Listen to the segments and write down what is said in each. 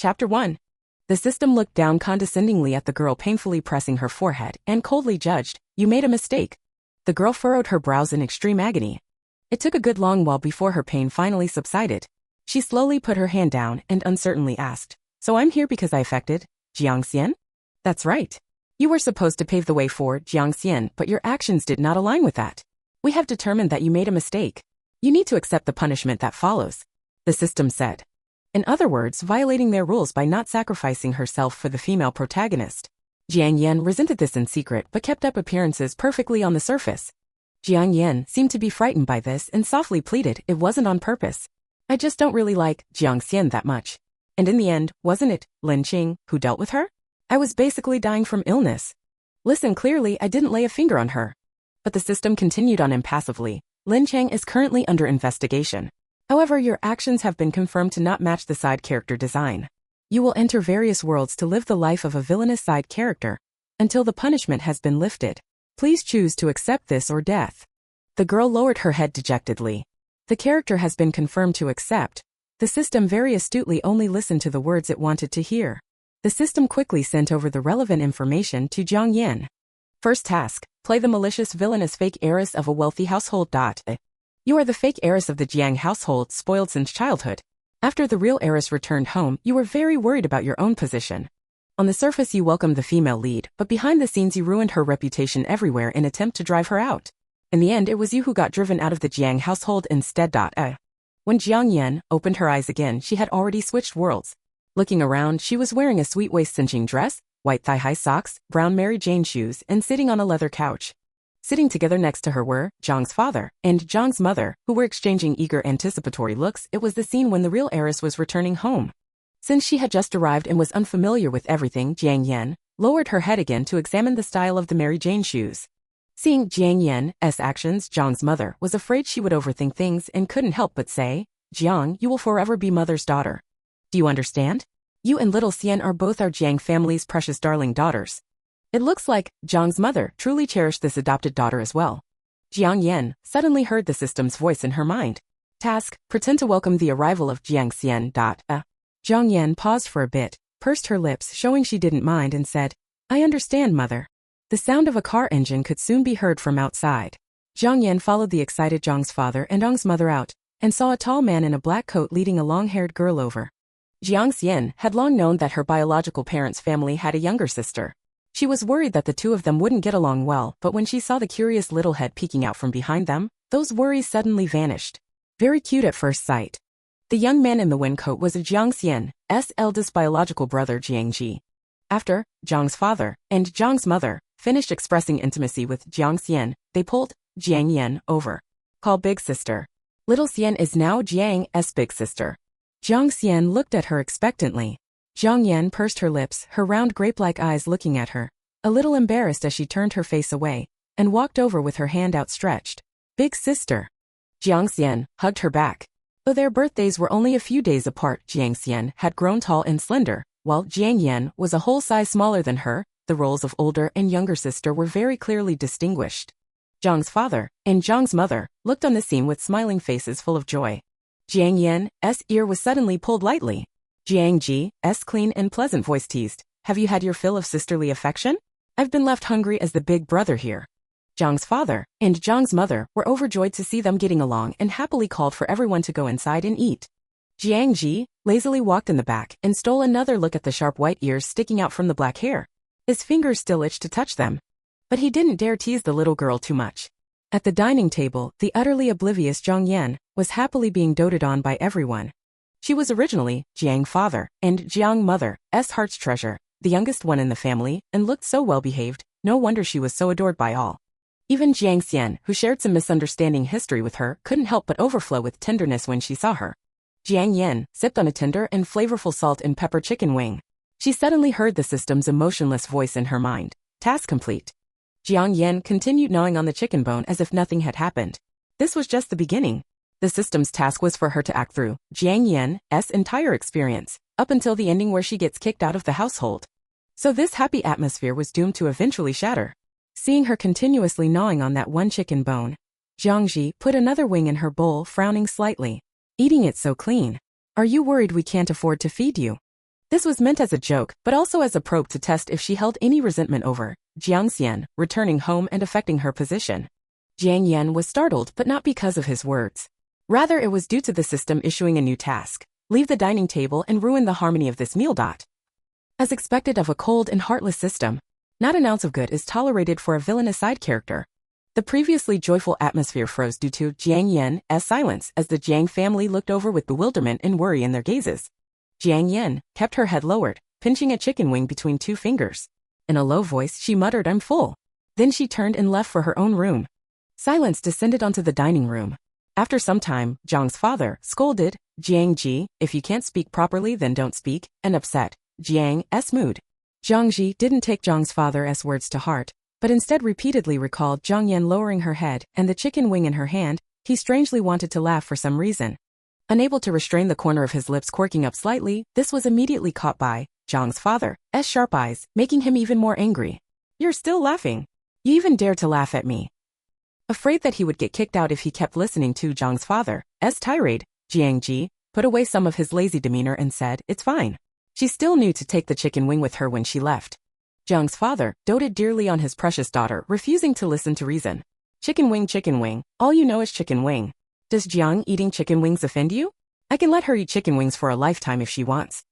Chapter 1. The system looked down condescendingly at the girl, painfully pressing her forehead, and coldly judged, "You made a mistake." The girl furrowed her brows in extreme agony. It took a good long while before her pain finally subsided. She slowly put her hand down and uncertainly asked, "So I'm here because I affected Jiang Yan?" "That's right. You were supposed to pave the way for Jiang Yan, but your actions did not align with that. We have determined that you made a mistake. You need to accept the punishment that follows," the system said. In other words, violating their rules by not sacrificing herself for the female protagonist. Jiang Yan resented this in secret but kept up appearances perfectly on the surface. Jiang Yan seemed to be frightened by this and softly pleaded it wasn't on purpose. "I just don't really like Jiang Yan that much. And in the end, wasn't it Lin Qing who dealt with her? I was basically dying from illness. Listen clearly, I didn't lay a finger on her." But the system continued on impassively. "Lin Chang is currently under investigation. However, your actions have been confirmed to not match the side character design. You will enter various worlds to live the life of a villainous side character until the punishment has been lifted. Please choose to accept this or death." The girl lowered her head dejectedly. The character has been confirmed to accept. The system very astutely only listened to the words it wanted to hear. The system quickly sent over the relevant information to Jiang Yan. First task, play the malicious villainous fake heiress of a wealthy household. You are the fake heiress of the Jiang household, spoiled since childhood. After the real heiress returned home, you were very worried about your own position. On the surface you welcomed the female lead, but behind the scenes you ruined her reputation everywhere in attempt to drive her out. In the end, it was you who got driven out of the Jiang household instead. When Jiang Yan opened her eyes again, she had already switched worlds. Looking around, she was wearing a sweet waist-cinching dress, white thigh-high socks, brown Mary Jane shoes, and sitting on a leather couch. Sitting together next to her were Zhang's father and Zhang's mother, who were exchanging eager anticipatory looks. It was the scene when the real heiress was returning home. Since she had just arrived and was unfamiliar with everything, Jiang Yan lowered her head again to examine the style of the Mary Jane shoes. Seeing Jiang Yan's actions, Zhang's mother was afraid she would overthink things and couldn't help but say, "Jiang, you will forever be mother's daughter. Do you understand? You and little Xian are both our Jiang family's precious darling daughters." It looks like Zhang's mother truly cherished this adopted daughter as well. Jiang Yan suddenly heard the system's voice in her mind. Task, pretend to welcome the arrival of Jiang Xian. Jiang Yan paused for a bit, pursed her lips showing she didn't mind and said, "I understand, mother." The sound of a car engine could soon be heard from outside. Jiang Yan followed the excited Zhang's father and Zhang's mother out, and saw a tall man in a black coat leading a long-haired girl over. Jiang Xian had long known that her biological parents' family had a younger sister. She was worried that the two of them wouldn't get along well, but when she saw the curious little head peeking out from behind them, those worries suddenly vanished. Very cute at first sight. The young man in the wind coat was Jiang Xian's eldest biological brother Jiang Ji. After Zhang's father and Zhang's mother finished expressing intimacy with Jiang Xian, they pulled Jiang Yan over. "Call big sister. Little Xian is now Jiang's big sister." Jiang Xian looked at her expectantly. Jiang Yan pursed her lips, her round grape-like eyes looking at her, a little embarrassed as she turned her face away, and walked over with her hand outstretched. "Big sister." Jiang Xian hugged her back. Though their birthdays were only a few days apart, Jiang Xian had grown tall and slender, while Jiang Yan was a whole size smaller than her. The roles of older and younger sister were very clearly distinguished. Zhang's father and Zhang's mother looked on the scene with smiling faces full of joy. Jiang Yan's ear was suddenly pulled lightly. Jiang Ji's clean and pleasant voice teased, "Have you had your fill of sisterly affection? I've been left hungry as the big brother here." Zhang's father and Zhang's mother were overjoyed to see them getting along and happily called for everyone to go inside and eat. Jiang Ji lazily walked in the back and stole another look at the sharp white ears sticking out from the black hair. His fingers still itched to touch them. But he didn't dare tease the little girl too much. At the dining table, the utterly oblivious Jiang Yan was happily being doted on by everyone. She was originally Jiang father and Jiang mother's heart's treasure, the youngest one in the family, and looked so well-behaved, no wonder she was so adored by all. Even Jiang Xian, who shared some misunderstanding history with her, couldn't help but overflow with tenderness when she saw her. Jiang Yan sipped on a tender and flavorful salt and pepper chicken wing. She suddenly heard the system's emotionless voice in her mind. Task complete. Jiang Yan continued gnawing on the chicken bone as if nothing had happened. This was just the beginning. The system's task was for her to act through Jiang Yan's entire experience, up until the ending where she gets kicked out of the household. So this happy atmosphere was doomed to eventually shatter. Seeing her continuously gnawing on that one chicken bone, Jiangji put another wing in her bowl, frowning slightly. "Eating it so clean. Are you worried we can't afford to feed you?" This was meant as a joke, but also as a probe to test if she held any resentment over Jiang Yan returning home and affecting her position. Jiang Yan was startled, but not because of his words. Rather, it was due to the system issuing a new task: leave the dining table and ruin the harmony of this meal. As expected of a cold and heartless system, not an ounce of good is tolerated for a villainous side character. The previously joyful atmosphere froze due to Jiang Yan's silence as the Jiang family looked over with bewilderment and worry in their gazes. Jiang Yan kept her head lowered, pinching a chicken wing between two fingers. In a low voice, she muttered, "I'm full." Then she turned and left for her own room. Silence descended onto the dining room. After some time, Jiang's father scolded Jiang Ji, "If you can't speak properly, then don't speak," and upset Jiang's mood. Jiang Ji didn't take Jiang's father's words to heart, but instead repeatedly recalled Jiang Yan lowering her head and the chicken wing in her hand. He strangely wanted to laugh for some reason. Unable to restrain the corner of his lips quirking up slightly, this was immediately caught by Jiang's father's sharp eyes, making him even more angry. "You're still laughing? You even dare to laugh at me?" Afraid that he would get kicked out if he kept listening to Jiang's father's tirade, Jiang Ji put away some of his lazy demeanor and said, "It's fine." She still knew to take the chicken wing with her when she left. Jiang's father doted dearly on his precious daughter, refusing to listen to reason. Chicken wing, all you know is chicken wing. Does Jiang eating chicken wings offend you? I can let her eat chicken wings for a lifetime if she wants.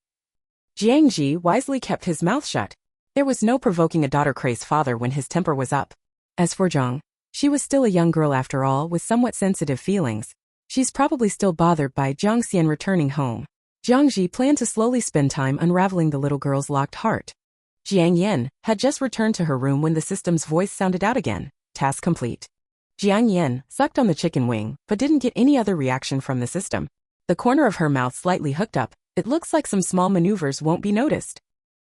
Jiang Ji wisely kept his mouth shut. There was no provoking a daughter-crazed father when his temper was up. As for Jiang, she was still a young girl after all, with somewhat sensitive feelings. She's probably still bothered by Jiang Xian returning home. Jiang Ji planned to slowly spend time unraveling the little girl's locked heart. Jiang Yan had just returned to her room when the system's voice sounded out again. Task complete. Jiang Yan sucked on the chicken wing, but didn't get any other reaction from the system. The corner of her mouth slightly hooked up. It looks like some small maneuvers won't be noticed.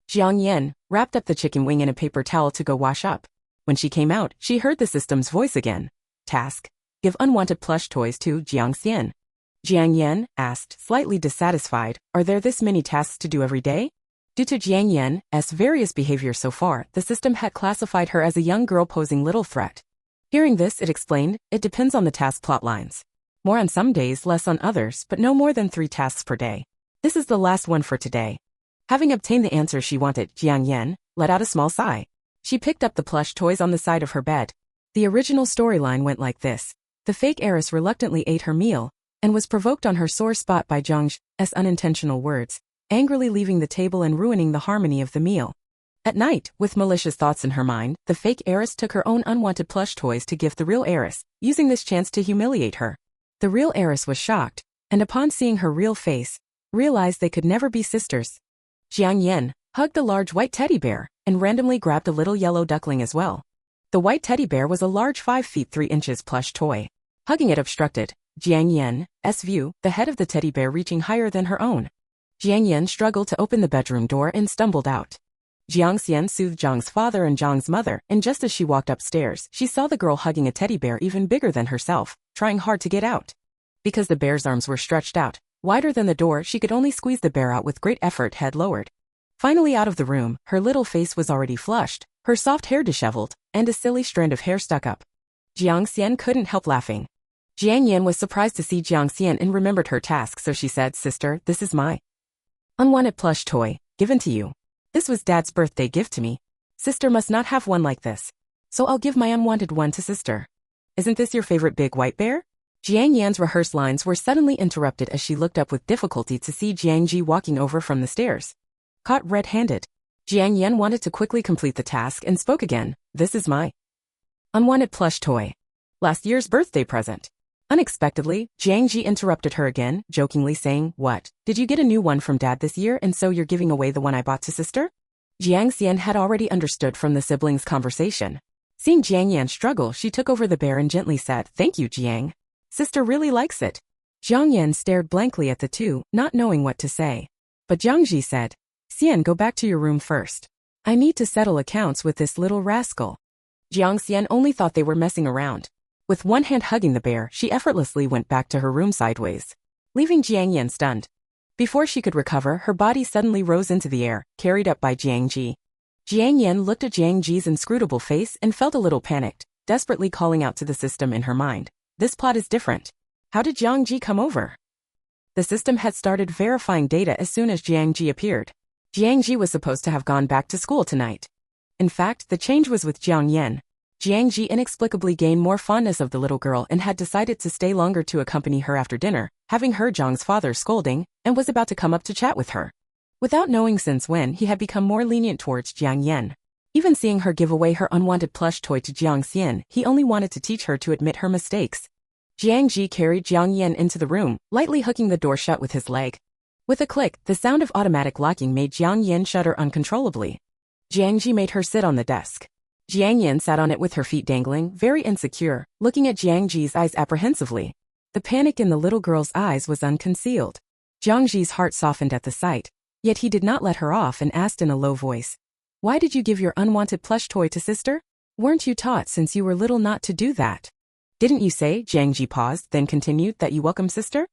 Jiang Yan wrapped up the chicken wing in a paper towel to go wash up. When she came out, she heard the system's voice again. Task: give unwanted plush toys to Jiang Xian. Jiang Yan asked, slightly dissatisfied, "Are there this many tasks to do every day?" Due to Jiang Yan's various behaviors so far, the system had classified her as a young girl posing little threat. Hearing this, it explained, "It depends on the task plot lines. More on some days, less on others, but no more than 3 tasks per day. This is the last one for today." Having obtained the answer she wanted, Jiang Yan let out a small sigh. She picked up the plush toys on the side of her bed. The original storyline went like this. The fake heiress reluctantly ate her meal and was provoked on her sore spot by Jiang's unintentional words, angrily leaving the table and ruining the harmony of the meal. At night, with malicious thoughts in her mind, the fake heiress took her own unwanted plush toys to gift the real heiress, using this chance to humiliate her. The real heiress was shocked, and upon seeing her real face, realized they could never be sisters. Jiang Yan hugged a large white teddy bear and randomly grabbed a little yellow duckling as well. The white teddy bear was a large 5 feet 3 inches plush toy. Hugging it obstructed Jiang Yan's view, the head of the teddy bear reaching higher than her own. Jiang Yan struggled to open the bedroom door and stumbled out. Jiang Xian soothed Jiang's father and Jiang's mother, and just as she walked upstairs, she saw the girl hugging a teddy bear even bigger than herself, trying hard to get out. Because the bear's arms were stretched out, wider than the door, she could only squeeze the bear out with great effort, head lowered. Finally out of the room, her little face was already flushed, her soft hair disheveled, and a silly strand of hair stuck up. Jiang Xian couldn't help laughing. Jiang Yan was surprised to see Jiang Xian and remembered her task, so she said, "Sister, this is my unwanted plush toy, given to you. This was Dad's birthday gift to me. Sister must not have one like this, so I'll give my unwanted one to Sister. Isn't this your favorite big white bear?" Jiang Yan's rehearsed lines were suddenly interrupted as she looked up with difficulty to see Jiang Ji walking over from the stairs. Caught red-handed, Jiang Yan wanted to quickly complete the task and spoke again. "This is my unwanted plush toy. Last year's birthday present." Unexpectedly, Jiang Ji interrupted her again, jokingly saying, "What? Did you get a new one from Dad this year and so you're giving away the one I bought to Sister?" Jiang Xian had already understood from the siblings' conversation. Seeing Jiang Yan struggle, she took over the bear and gently said, "Thank you, Jiang. Sister really likes it." Jiang Yan stared blankly at the two, not knowing what to say. But Jiang Ji said, "Xian, go back to your room first. I need to settle accounts with this little rascal." Jiang Xian only thought they were messing around. With one hand hugging the bear, she effortlessly went back to her room sideways, leaving Jiang Yan stunned. Before she could recover, her body suddenly rose into the air, carried up by Jiang Ji. Jiang Yan looked at Jiang Ji's inscrutable face and felt a little panicked, desperately calling out to the system in her mind. This plot is different. How did Jiang Ji come over? The system had started verifying data as soon as Jiang Ji appeared. Jiang Ji was supposed to have gone back to school tonight. In fact, the change was with Jiang Yan. Jiang Ji inexplicably gained more fondness of the little girl and had decided to stay longer to accompany her after dinner, having heard Jiang's father scolding, and was about to come up to chat with her. Without knowing since when, he had become more lenient towards Jiang Yan. Even seeing her give away her unwanted plush toy to Jiang Xian, he only wanted to teach her to admit her mistakes. Jiang Ji carried Jiang Yan into the room, lightly hooking the door shut with his leg. With a click, the sound of automatic locking made Jiang Yan shudder uncontrollably. Jiang Ji made her sit on the desk. Jiang Yan sat on it with her feet dangling, very insecure, looking at Jiang Ji's eyes apprehensively. The panic in the little girl's eyes was unconcealed. Jiang Ji's heart softened at the sight, yet he did not let her off and asked in a low voice, "Why did you give your unwanted plush toy to sister? Weren't you taught since you were little not to do that?" "Didn't you say," Jiang Ji paused, then continued, "that you welcome sister?"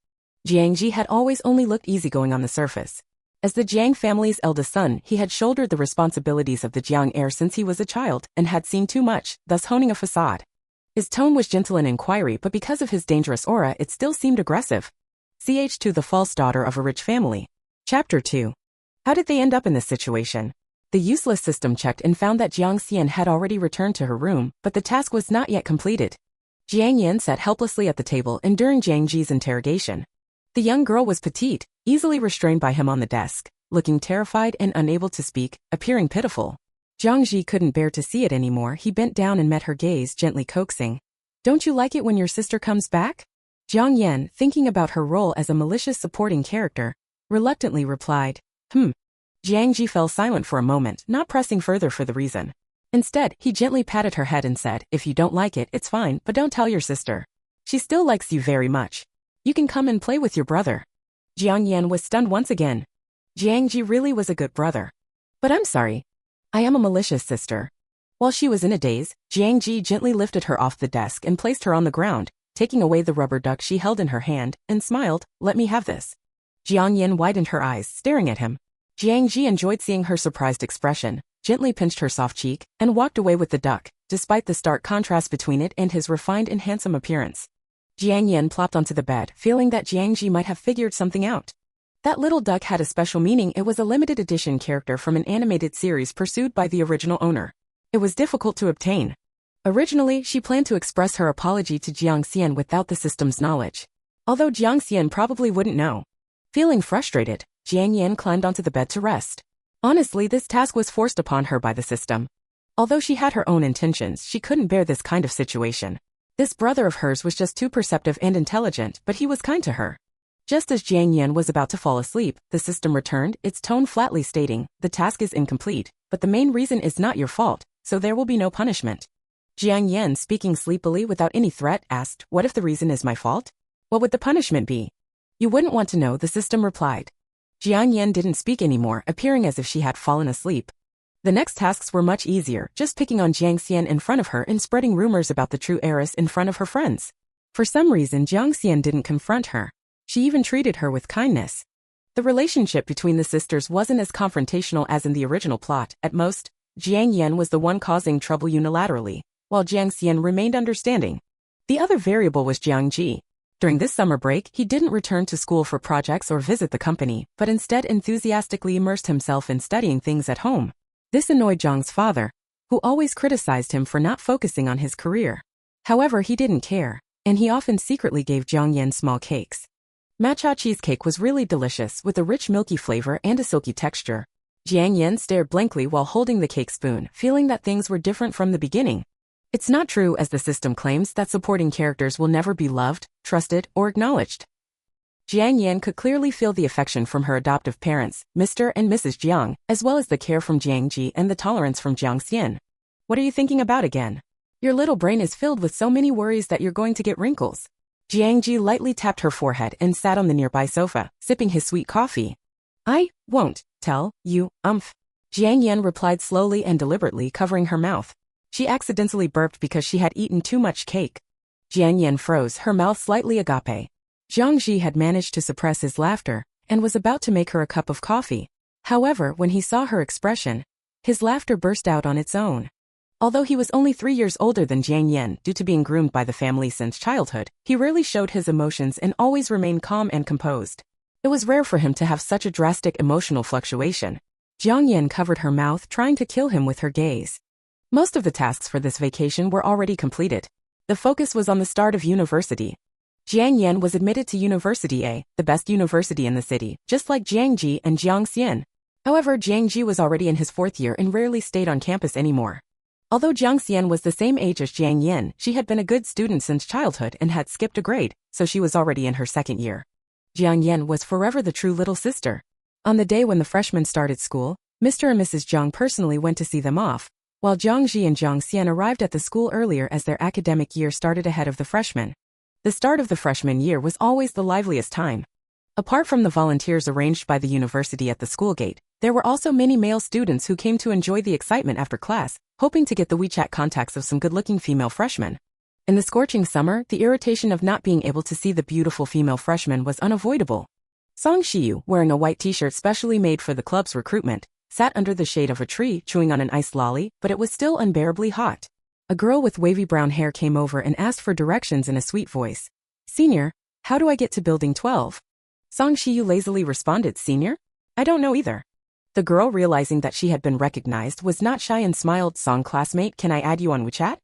Jiang Ji had always only looked easygoing on the surface. As the Jiang family's eldest son, he had shouldered the responsibilities of the Jiang heir since he was a child and had seen too much, thus honing a facade. His tone was gentle in inquiry, but because of his dangerous aura, it still seemed aggressive. Ch2 The false daughter of a rich family. Chapter 2. How did they end up in this situation? The useless system checked and found that Jiang Xian had already returned to her room, but the task was not yet completed. Jiang Yan sat helplessly at the table enduring Jiang Ji's interrogation. The young girl was petite, easily restrained by him on the desk, looking terrified and unable to speak, appearing pitiful. Jiang Ji couldn't bear to see it anymore. He bent down and met her gaze, gently coaxing. "Don't you like it when your sister comes back?" Jiang Yan, thinking about her role as a malicious supporting character, reluctantly replied, Jiang Ji fell silent for a moment, not pressing further for the reason. Instead, he gently patted her head and said, "If you don't like it, it's fine, but don't tell your sister. She still likes you very much. You can come and play with your brother." Jiang Yan was stunned once again. Jiang Ji really was a good brother. "But I'm sorry. I am a malicious sister." While she was in a daze, Jiang Ji gently lifted her off the desk and placed her on the ground, taking away the rubber duck she held in her hand, and smiled, "Let me have this." Jiang Yan widened her eyes, staring at him. Jiang Ji enjoyed seeing her surprised expression, gently pinched her soft cheek, and walked away with the duck, despite the stark contrast between it and his refined and handsome appearance. Jiang Yan plopped onto the bed, feeling that Jiang Ji might have figured something out. That little duck had a special meaning. It was a limited edition character from an animated series pursued by the original owner. It was difficult to obtain. Originally, she planned to express her apology to Jiang Xian without the system's knowledge. Although Jiang Xian probably wouldn't know. Feeling frustrated, Jiang Yan climbed onto the bed to rest. Honestly, this task was forced upon her by the system. Although she had her own intentions, she couldn't bear this kind of situation. This brother of hers was just too perceptive and intelligent, but he was kind to her. Just as Jiang Yan was about to fall asleep, the system returned, its tone flatly stating, "The task is incomplete, but the main reason is not your fault, so there will be no punishment." Jiang Yan, speaking sleepily without any threat, asked, "What if the reason is my fault? What would the punishment be?" "You wouldn't want to know," the system replied. Jiang Yan didn't speak anymore, appearing as if she had fallen asleep. The next tasks were much easier, just picking on Jiang Xian in front of her and spreading rumors about the true heiress in front of her friends. For some reason, Jiang Xian didn't confront her. She even treated her with kindness. The relationship between the sisters wasn't as confrontational as in the original plot. At most, Jiang Yan was the one causing trouble unilaterally, while Jiang Xian remained understanding. The other variable was Jiang Ji. During this summer break, he didn't return to school for projects or visit the company, but instead enthusiastically immersed himself in studying things at home. This annoyed Jiang's father, who always criticized him for not focusing on his career. However, he didn't care, and he often secretly gave Jiang Yan small cakes. Matcha cheesecake was really delicious, with a rich milky flavor and a silky texture. Jiang Yan stared blankly while holding the cake spoon, feeling that things were different from the beginning. It's not true, as the system claims, that supporting characters will never be loved, trusted, or acknowledged. Jiang Yan could clearly feel the affection from her adoptive parents, Mr. and Mrs. Jiang, as well as the care from Jiang Ji and the tolerance from Jiang Xian. "What are you thinking about again? Your little brain is filled with so many worries that you're going to get wrinkles." Jiang Ji lightly tapped her forehead and sat on the nearby sofa, sipping his sweet coffee. "I won't tell you, Jiang Yan replied slowly and deliberately, covering her mouth. She accidentally burped because she had eaten too much cake. Jiang Yan froze, her mouth slightly agape. Jiang Ji had managed to suppress his laughter and was about to make her a cup of coffee. However, when he saw her expression, his laughter burst out on its own. Although he was only 3 years older than Jiang Yan due to being groomed by the family since childhood, he rarely showed his emotions and always remained calm and composed. It was rare for him to have such a drastic emotional fluctuation. Jiang Yan covered her mouth, trying to kill him with her gaze. Most of the tasks for this vacation were already completed. The focus was on the start of university. Jiang Yan was admitted to University A, the best university in the city, just like Jiang Ji and Jiang Xian. However, Jiang Ji was already in his 4th year and rarely stayed on campus anymore. Although Jiang Xian was the same age as Jiang Yan, she had been a good student since childhood and had skipped a grade, so she was already in her 2nd year. Jiang Yan was forever the true little sister. On the day when the freshmen started school, Mr. and Mrs. Jiang personally went to see them off, while Jiang Ji and Jiang Xian arrived at the school earlier as their academic year started ahead of the freshmen. The start of the freshman year was always the liveliest time. Apart from the volunteers arranged by the university at the school gate, there were also many male students who came to enjoy the excitement after class, hoping to get the WeChat contacts of some good-looking female freshmen. In the scorching summer, the irritation of not being able to see the beautiful female freshmen was unavoidable. Song Shiyu, wearing a white t-shirt specially made for the club's recruitment, sat under the shade of a tree chewing on an iced lolly, but it was still unbearably hot. A girl with wavy brown hair came over and asked for directions in a sweet voice. "Senior, how do I get to building 12? Song Shiyu lazily responded, "Senior? I don't know either." The girl, realizing that she had been recognized, was not shy and smiled. "Song classmate, can I add you on WeChat?"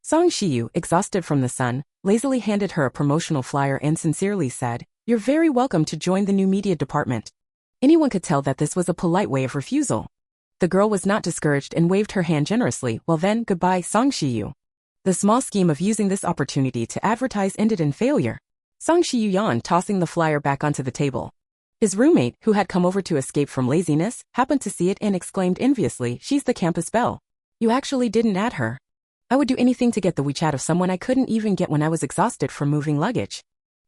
Song Shiyu, exhausted from the sun, lazily handed her a promotional flyer and sincerely said, "You're very welcome to join the new media department." Anyone could tell that this was a polite way of refusal. The girl was not discouraged and waved her hand generously. "Well then, goodbye, Song Shiyu." The small scheme of using this opportunity to advertise ended in failure. Song Shiyu yawned, tossing the flyer back onto the table. His roommate, who had come over to escape from laziness, happened to see it and exclaimed enviously, "She's the campus belle. You actually didn't add her. I would do anything to get the WeChat of someone I couldn't even get when I was exhausted from moving luggage.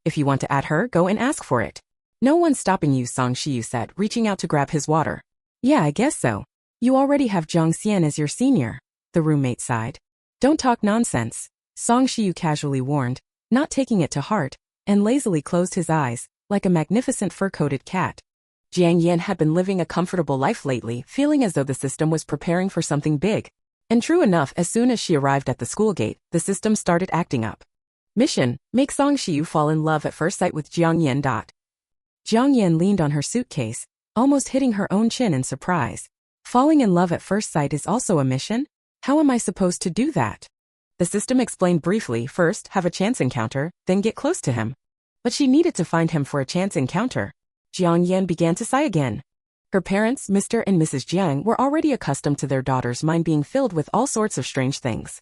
If you want to add her, go and ask for it. No one's stopping you," Song Shiyu said, reaching out to grab his water. "Yeah, I guess so. You already have Jiang Xian as your senior," the roommate sighed. "Don't talk nonsense," Song Shiyu casually warned, not taking it to heart, and lazily closed his eyes, like a magnificent fur-coated cat. Jiang Yan had been living a comfortable life lately, feeling as though the system was preparing for something big. And true enough, as soon as she arrived at the school gate, the system started acting up. Mission: make Song Shiyu fall in love at first sight with Jiang Yan. Jiang Yan leaned on her suitcase, almost hitting her own chin in surprise. Falling in love at first sight is also a mission? How am I supposed to do that? The system explained briefly. First, have a chance encounter, then get close to him. But she needed to find him for a chance encounter. Jiang Yan began to sigh again. Her parents, Mr. and Mrs. Jiang, were already accustomed to their daughter's mind being filled with all sorts of strange things.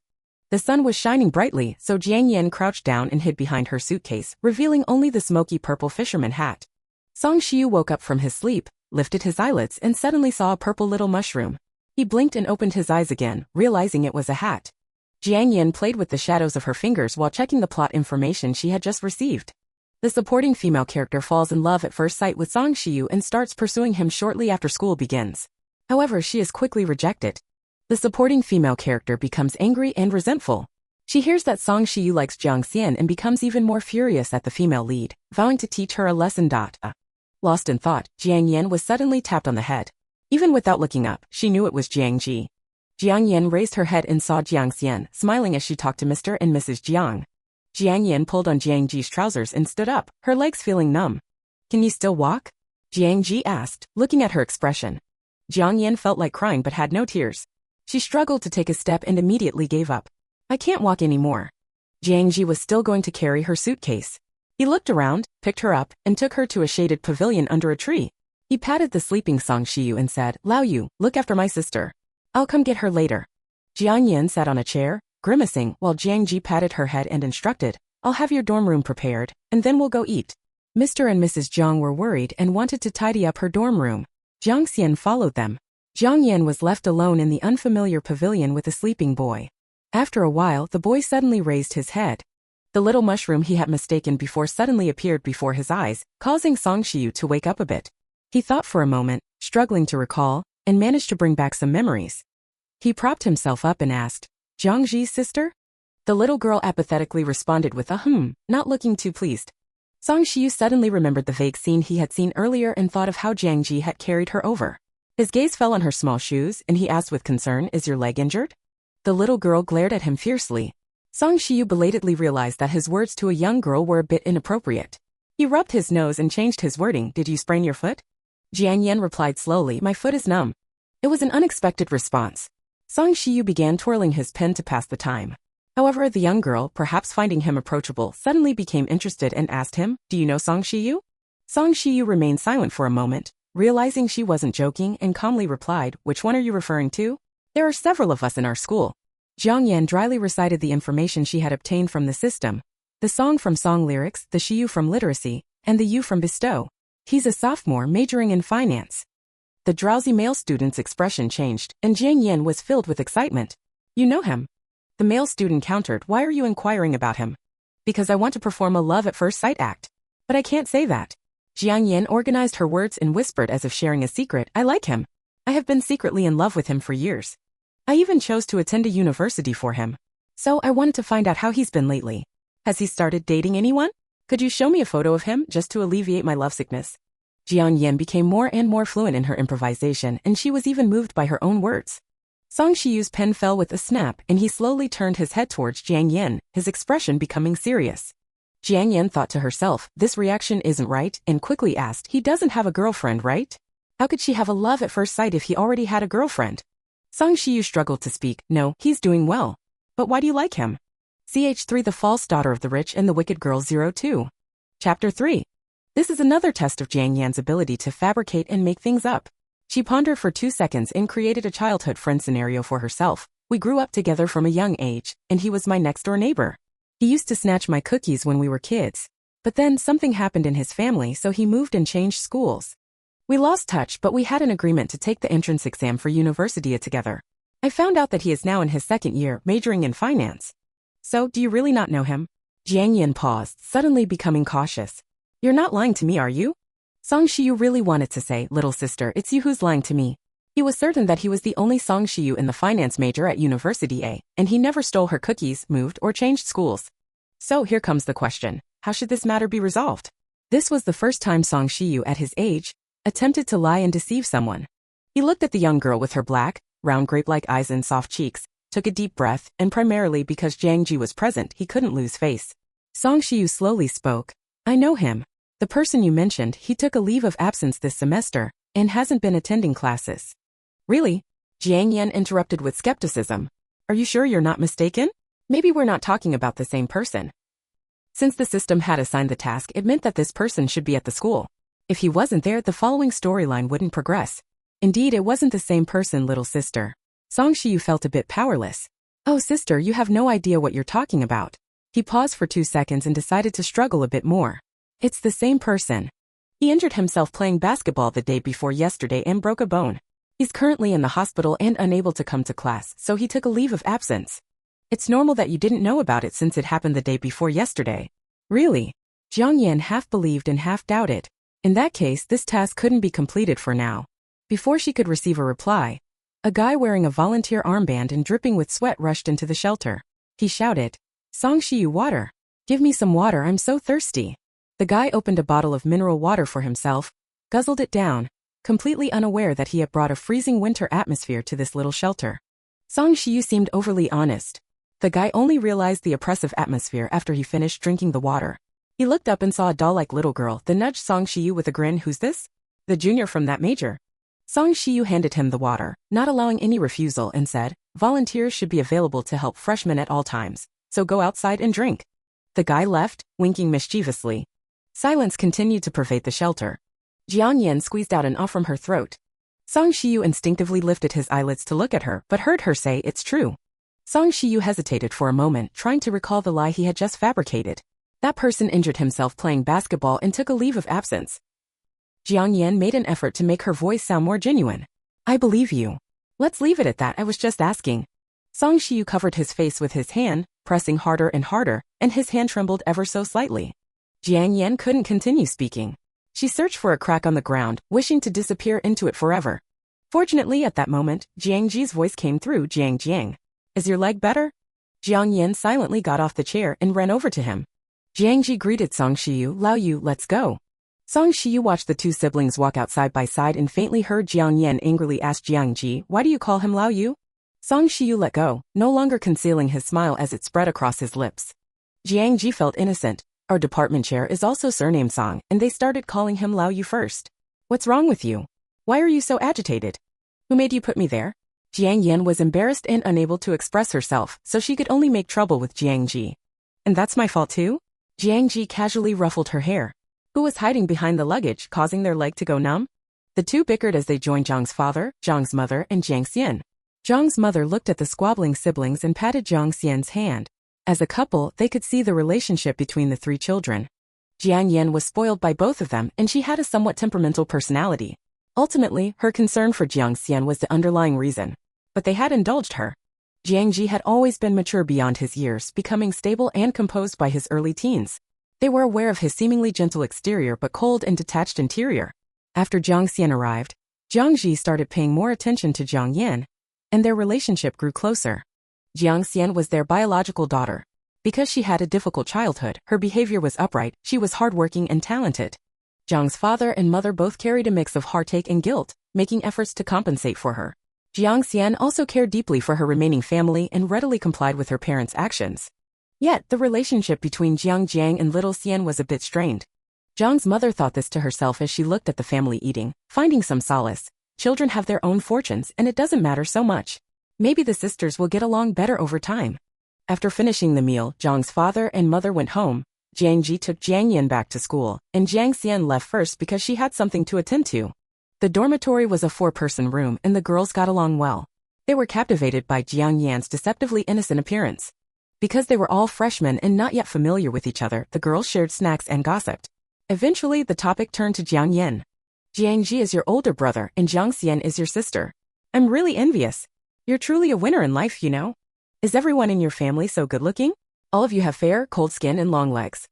The sun was shining brightly, so Jiang Yan crouched down and hid behind her suitcase, revealing only the smoky purple fisherman hat. Song Shiyu woke up from his sleep, lifted his eyelids, and suddenly saw a purple little mushroom. He blinked and opened his eyes again, realizing it was a hat. Jiang Yan played with the shadows of her fingers while checking the plot information she had just received. The supporting female character falls in love at first sight with Song Shiyu and starts pursuing him shortly after school begins. However, she is quickly rejected. The supporting female character becomes angry and resentful. She hears that Song Shiyu likes Jiang Xian and becomes even more furious at the female lead, vowing to teach her a lesson. Lost in thought, Jiang Yan was suddenly tapped on the head. Even without looking up, she knew it was Jiang Ji. Jiang Yan raised her head and saw Jiang Xian, smiling as she talked to Mr. and Mrs. Jiang. Jiang Yan pulled on Jiang Ji's trousers and stood up, her legs feeling numb. "Can you still walk?" Jiang Ji asked, looking at her expression. Jiang Yan felt like crying but had no tears. She struggled to take a step and immediately gave up. "I can't walk anymore." Jiang Ji was still going to carry her suitcase. He looked around, picked her up, and took her to a shaded pavilion under a tree. He patted the sleeping Song Shiyu and said, "Lao Yu, look after my sister. I'll come get her later." Jiang Yan sat on a chair, grimacing, while Jiang Ji patted her head and instructed, "I'll have your dorm room prepared, and then we'll go eat." Mr. and Mrs. Jiang were worried and wanted to tidy up her dorm room. Jiang Xian followed them. Jiang Yan was left alone in the unfamiliar pavilion with a sleeping boy. After a while, the boy suddenly raised his head. The little mushroom he had mistaken before suddenly appeared before his eyes, causing Song Shiyu to wake up a bit. He thought for a moment, struggling to recall, and managed to bring back some memories. He propped himself up and asked, "Jiang Ji's sister?" The little girl apathetically responded with a not looking too pleased. Song Shiyu suddenly remembered the vague scene he had seen earlier and thought of how Jiang Ji had carried her over. His gaze fell on her small shoes, and he asked with concern, "Is your leg injured?" The little girl glared at him fiercely. Song Shiyu belatedly realized that his words to a young girl were a bit inappropriate. He rubbed his nose and changed his wording, "Did you sprain your foot?" Jiang Yan replied slowly, "My foot is numb." It was an unexpected response. Song Shiyu began twirling his pen to pass the time. However, the young girl, perhaps finding him approachable, suddenly became interested and asked him, "Do you know Song Shiyu?" Song Shiyu remained silent for a moment, realizing she wasn't joking, and calmly replied, "Which one are you referring to? There are several of us in our school." Jiang Yan dryly recited the information she had obtained from the system. The song from song lyrics, the Shiyu from literacy, and the Yu from bestow. He's a sophomore majoring in finance. The drowsy male student's expression changed, and Jiang Yan was filled with excitement. "You know him?" The male student countered, "Why are you inquiring about him?" "Because I want to perform a love at first sight act." "But I can't say that." Jiang Yan organized her words and whispered as if sharing a secret, "I like him. I have been secretly in love with him for years. I even chose to attend a university for him. So I wanted to find out how he's been lately. Has he started dating anyone? Could you show me a photo of him just to alleviate my lovesickness?" Jiang Yan became more and more fluent in her improvisation, and she was even moved by her own words. Song Shiyu's pen fell with a snap, and he slowly turned his head towards Jiang Yan, his expression becoming serious. Jiang Yan thought to herself, this reaction isn't right, and quickly asked, "He doesn't have a girlfriend, right? How could she have a love at first sight if he already had a girlfriend?" Song Shiyu struggled to speak. "No, he's doing well. But why do you like him?" Ch3 The False Daughter of the Rich and the Wicked Girl 02. Chapter 3. This is another test of Jiang Yan's ability to fabricate and make things up. She pondered for 2 seconds and created a childhood friend scenario for herself. "We grew up together from a young age, and he was my next-door neighbor. He used to snatch my cookies when we were kids. But then something happened in his family, so he moved and changed schools. We lost touch, but we had an agreement to take the entrance exam for university together. I found out that he is now in his 2nd year, majoring in finance." "So, do you really not know him?" Jiang Yan paused, suddenly becoming cautious. "You're not lying to me, are you?" Song Shiyu really wanted to say, "Little sister, it's you who's lying to me." He was certain that he was the only Song Shiyu in the finance major at University A, and he never stole her cookies, moved, or changed schools. So here comes the question. How should this matter be resolved? This was the first time Song Shiyu, at his age, attempted to lie and deceive someone. He looked at the young girl with her black, round grape-like eyes and soft cheeks, took a deep breath, and primarily because Jiang Ji was present, he couldn't lose face. Song Shiyu slowly spoke. "I know him. The person you mentioned, he took a leave of absence this semester, and hasn't been attending classes." "Really?" Jiang Yan interrupted with skepticism. "Are you sure you're not mistaken? Maybe we're not talking about the same person." Since the system had assigned the task, it meant that this person should be at the school. If he wasn't there, the following storyline wouldn't progress. Indeed, it wasn't the same person, little sister. Song Shiyu felt a bit powerless. "Oh, sister, you have no idea what you're talking about." He paused for 2 seconds and decided to struggle a bit more. "It's the same person. He injured himself playing basketball the day before yesterday and broke a bone. He's currently in the hospital and unable to come to class, so he took a leave of absence. It's normal that you didn't know about it since it happened the day before yesterday." "Really?" Jiang Yan half believed and half doubted. In that case, this task couldn't be completed for now. Before she could receive a reply, a guy wearing a volunteer armband and dripping with sweat rushed into the shelter. He shouted, "Song Shiyu, water. Give me some water, I'm so thirsty." The guy opened a bottle of mineral water for himself, guzzled it down, completely unaware that he had brought a freezing winter atmosphere to this little shelter. Song Shiyu seemed overly honest. The guy only realized the oppressive atmosphere after he finished drinking the water. He looked up and saw a doll-like little girl, then nudged Song Shiyu with a grin. "Who's this?" "The junior from that major." Song Shiyu handed him the water, not allowing any refusal, and said, "Volunteers should be available to help freshmen at all times, so go outside and drink." The guy left, winking mischievously. Silence continued to pervade the shelter. Jiang Yan squeezed out an "ah" from her throat. Song Shiyu instinctively lifted his eyelids to look at her, but heard her say, "It's true." Song Shiyu hesitated for a moment, trying to recall the lie he had just fabricated. That person injured himself playing basketball and took a leave of absence. Jiang Yan made an effort to make her voice sound more genuine. "I believe you. Let's leave it at that, I was just asking." Song Shiyu covered his face with his hand, pressing harder and harder, and his hand trembled ever so slightly. Jiang Yan couldn't continue speaking. She searched for a crack on the ground, wishing to disappear into it forever. Fortunately, at that moment, Jiang Ji's voice came through. "Jiang, is your leg better?" Jiang Yan silently got off the chair and ran over to him. Jiang Ji greeted Song Shiyu. "Lao Yu, let's go." Song Shiyu watched the two siblings walk out side by side and faintly heard Jiang Yan angrily ask Jiang Ji, "Why do you call him Lao Yu?" Song Shiyu let go, no longer concealing his smile as it spread across his lips. Jiang Ji felt innocent. Our department chair is also surnamed Song, and they started calling him Lao Yu first. "What's wrong with you? Why are you so agitated?" Who made you put me there? Jiang Yan was embarrassed and unable to express herself, so she could only make trouble with Jiang Ji. And that's my fault too? Jiang Ji casually ruffled her hair. Who was hiding behind the luggage, causing their leg to go numb? The two bickered as they joined Zhang's father, Zhang's mother, and Jiang Xian. Zhang's mother looked at the squabbling siblings and patted Jiang Xian's hand. As a couple, they could see the relationship between the three children. Jiang Yan was spoiled by both of them, and she had a somewhat temperamental personality. Ultimately, her concern for Jiang Xian was the underlying reason. But they had indulged her. Jiang Ji had always been mature beyond his years, becoming stable and composed by his early teens. They were aware of his seemingly gentle exterior but cold and detached interior. After Jiang Xian arrived, Jiang Ji started paying more attention to Jiang Yan, and their relationship grew closer. Jiang Xian was their biological daughter. Because she had a difficult childhood, her behavior was upright, she was hardworking and talented. Jiang's father and mother both carried a mix of heartache and guilt, making efforts to compensate for her. Jiang Xian also cared deeply for her remaining family and readily complied with her parents' actions. Yet, the relationship between Jiang and little Xian was a bit strained. Jiang's mother thought this to herself as she looked at the family eating, finding some solace. Children have their own fortunes and it doesn't matter so much. Maybe the sisters will get along better over time. After finishing the meal, Jiang's father and mother went home. Jiang Ji took Jiang Yan back to school, and Jiang Xian left first because she had something to attend to. The dormitory was a 4-person room and the girls got along well. They were captivated by Jiang Yan's deceptively innocent appearance. Because they were all freshmen and not yet familiar with each other, the girls shared snacks and gossiped. Eventually, the topic turned to Jiang Yan. Jiang Ji is your older brother and Jiang Xian is your sister. I'm really envious. You're truly a winner in life, you know. Is everyone in your family so good-looking? All of you have fair, cold skin and long legs.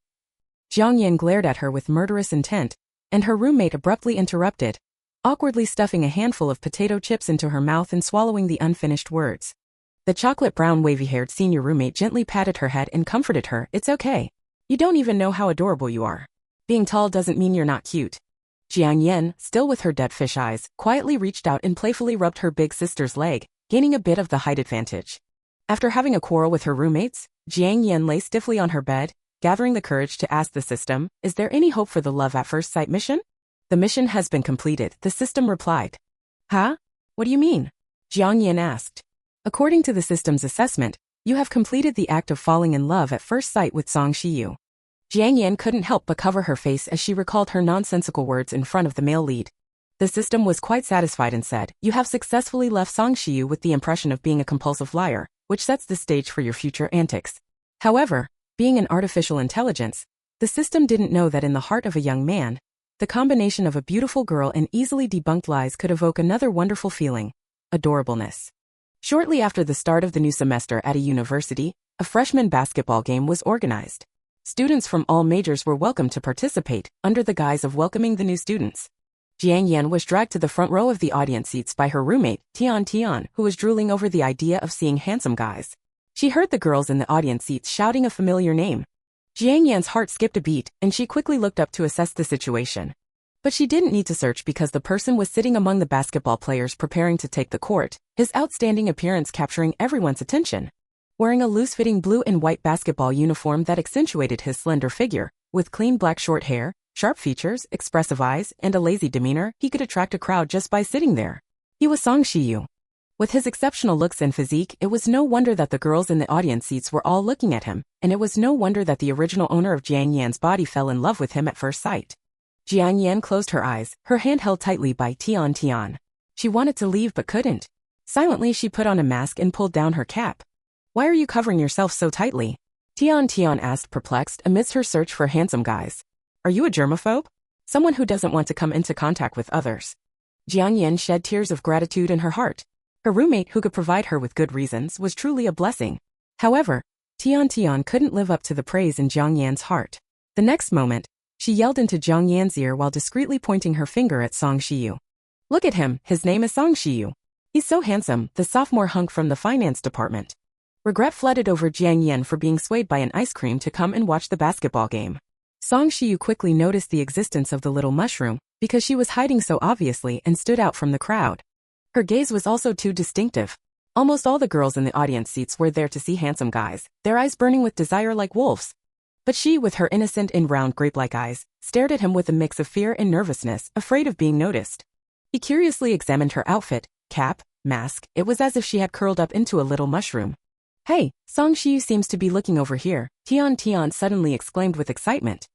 Jiang Yan glared at her with murderous intent, and her roommate abruptly interrupted, awkwardly stuffing a handful of potato chips into her mouth and swallowing the unfinished words. The chocolate-brown wavy-haired senior roommate gently patted her head and comforted her. It's okay. You don't even know how adorable you are. Being tall doesn't mean you're not cute. Jiang Yan, still with her dead fish eyes, quietly reached out and playfully rubbed her big sister's leg, gaining a bit of the height advantage. After having a quarrel with her roommates, Jiang Yan lay stiffly on her bed, gathering the courage to ask the system, is there any hope for the love at first sight mission? The mission has been completed, the system replied. Huh? What do you mean? Jiang Yan asked. According to the system's assessment, you have completed the act of falling in love at first sight with Song Shiyu. Jiang Yan couldn't help but cover her face as she recalled her nonsensical words in front of the male lead. The system was quite satisfied and said, you have successfully left Song Shiyu with the impression of being a compulsive liar, which sets the stage for your future antics. However, being an artificial intelligence, the system didn't know that in the heart of a young man, the combination of a beautiful girl and easily debunked lies could evoke another wonderful feeling, adorableness. Shortly after the start of the new semester at a university, a freshman basketball game was organized. Students from all majors were welcome to participate, under the guise of welcoming the new students. Jiang Yan was dragged to the front row of the audience seats by her roommate, Tian, who was drooling over the idea of seeing handsome guys. She heard the girls in the audience seats shouting a familiar name. Jiang Yan's heart skipped a beat, and she quickly looked up to assess the situation. But she didn't need to search because the person was sitting among the basketball players preparing to take the court, his outstanding appearance capturing everyone's attention. Wearing a loose-fitting blue and white basketball uniform that accentuated his slender figure, with clean black short hair, sharp features, expressive eyes, and a lazy demeanor, he could attract a crowd just by sitting there. He was Song Shiyu. With his exceptional looks and physique, it was no wonder that the girls in the audience seats were all looking at him, and it was no wonder that the original owner of Jiang Yan's body fell in love with him at first sight. Jiang Yan closed her eyes, her hand held tightly by Tian. She wanted to leave but couldn't. Silently she put on a mask and pulled down her cap. Why are you covering yourself so tightly? Tian asked perplexed amidst her search for handsome guys. Are you a germaphobe? Someone who doesn't want to come into contact with others. Jiang Yan shed tears of gratitude in her heart. Her roommate who could provide her with good reasons was truly a blessing. However, Tian couldn't live up to the praise in Jiang Yan's heart. The next moment, she yelled into Jiang Yan's ear while discreetly pointing her finger at Song Shiyu. Look at him, his name is Song Shiyu. He's so handsome, the sophomore hunk from the finance department. Regret flooded over Jiang Yan for being swayed by an ice cream to come and watch the basketball game. Song Shiyu quickly noticed the existence of the little mushroom, because she was hiding so obviously and stood out from the crowd. Her gaze was also too distinctive. Almost all the girls in the audience seats were there to see handsome guys, their eyes burning with desire like wolves. But she, with her innocent and round grape-like eyes, stared at him with a mix of fear and nervousness, afraid of being noticed. He curiously examined her outfit, cap, mask, it was as if she had curled up into a little mushroom. Hey, Song Shiyu seems to be looking over here, Tian suddenly exclaimed with excitement.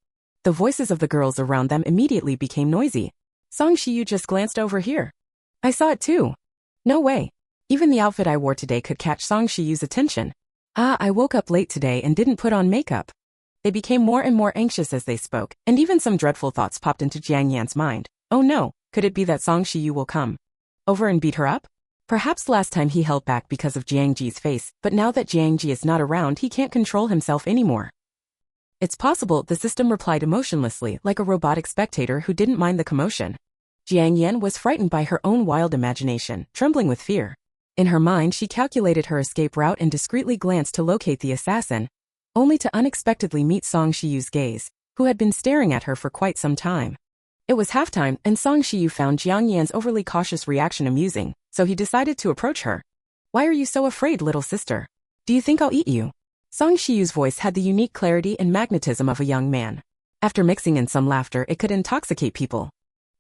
The voices of the girls around them immediately became noisy. Song Shiyu just glanced over here. I saw it too. No way. Even the outfit I wore today could catch Song Shiyu's attention. I woke up late today and didn't put on makeup. They became more and more anxious as they spoke, and even some dreadful thoughts popped into Jiang Yan's mind. Oh no, could it be that Song Shiyu will come over and beat her up? Perhaps last time he held back because of Jiang Ji's face, but now that Jiang Ji is not around he can't control himself anymore. It's possible, the system replied emotionlessly, like a robotic spectator who didn't mind the commotion. Jiang Yan was frightened by her own wild imagination, trembling with fear. In her mind she calculated her escape route and discreetly glanced to locate the assassin, only to unexpectedly meet Song Shiyu's gaze, who had been staring at her for quite some time. It was halftime, and Song Shiyu found Jiang Yan's overly cautious reaction amusing, so he decided to approach her. Why are you so afraid, little sister? Do you think I'll eat you? Song Shiyu's voice had the unique clarity and magnetism of a young man. After mixing in some laughter, it could intoxicate people.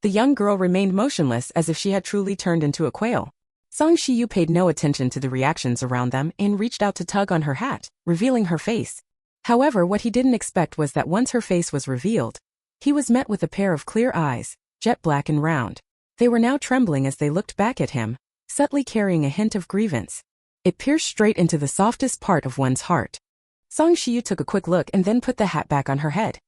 The young girl remained motionless as if she had truly turned into a quail. Song Shiyu paid no attention to the reactions around them and reached out to tug on her hat, revealing her face. However, what he didn't expect was that once her face was revealed, he was met with a pair of clear eyes, jet black and round. They were now trembling as they looked back at him, subtly carrying a hint of grievance. It pierced straight into the softest part of one's heart. Song Shiyu took a quick look and then put the hat back on her head.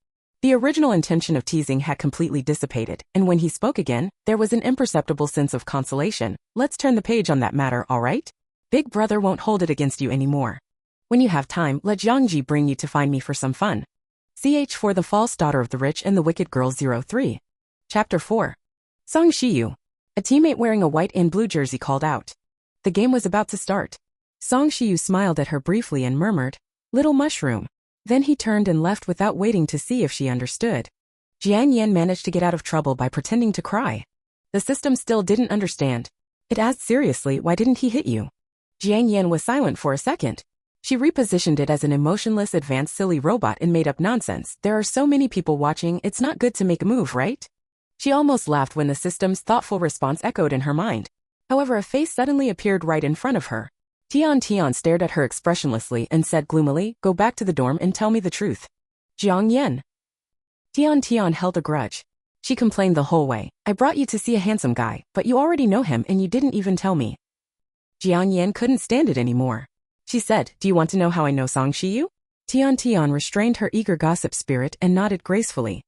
The original intention of teasing had completely dissipated, and when he spoke again, there was an imperceptible sense of consolation. Let's turn the page on that matter, alright? Big brother won't hold it against you anymore. When you have time, let Jiang Ji bring you to find me for some fun. CH for the False Daughter of the Rich and the Wicked Girl 03. Chapter 4. Song Shiyu. A teammate wearing a white and blue jersey called out. The game was about to start. Song Shiyu smiled at her briefly and murmured, "Little mushroom." Then he turned and left without waiting to see if she understood. Jiang Yan managed to get out of trouble by pretending to cry. The system still didn't understand. It asked seriously, why didn't he hit you? Jiang Yan was silent for a second. She repositioned it as an emotionless advanced silly robot and made up nonsense. There are so many people watching, it's not good to make a move, right? She almost laughed when the system's thoughtful response echoed in her mind. However, a face suddenly appeared right in front of her. Tian stared at her expressionlessly and said gloomily, "Go back to the dorm and tell me the truth." Jiang Yan. Tian held a grudge. She complained the whole way. "I brought you to see a handsome guy, but you already know him and you didn't even tell me." Jiang Yan couldn't stand it anymore. She said, "Do you want to know how I know Song Shiyu?" Tian restrained her eager gossip spirit and nodded gracefully.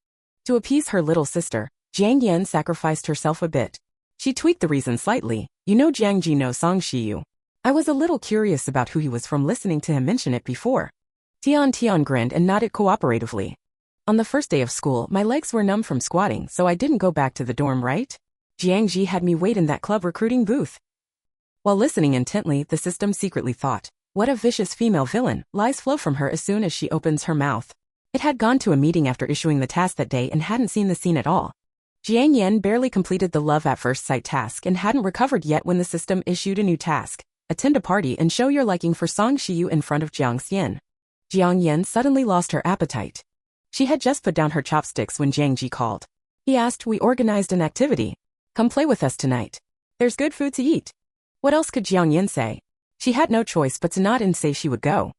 To appease her little sister, Jiang Yan sacrificed herself a bit. She tweaked the reason slightly. "You know Jiang Ji knows Song Shiyu. I was a little curious about who he was from listening to him mention it before." Tian grinned and nodded cooperatively. "On the first day of school, my legs were numb from squatting, so I didn't go back to the dorm, right? Jiang Ji had me wait in that club recruiting booth." While listening intently, the system secretly thought, "What a vicious female villain, lies flow from her as soon as she opens her mouth." It had gone to a meeting after issuing the task that day and hadn't seen the scene at all. Jiang Yan barely completed the love at first sight task and hadn't recovered yet when the system issued a new task. Attend a party and show your liking for Song Shiyu in front of Jiang Yan. Jiang Yan suddenly lost her appetite. She had just put down her chopsticks when Jiang Ji called. He asked, "We organized an activity. Come play with us tonight. There's good food to eat." What else could Jiang Yan say? She had no choice but to nod and say she would go.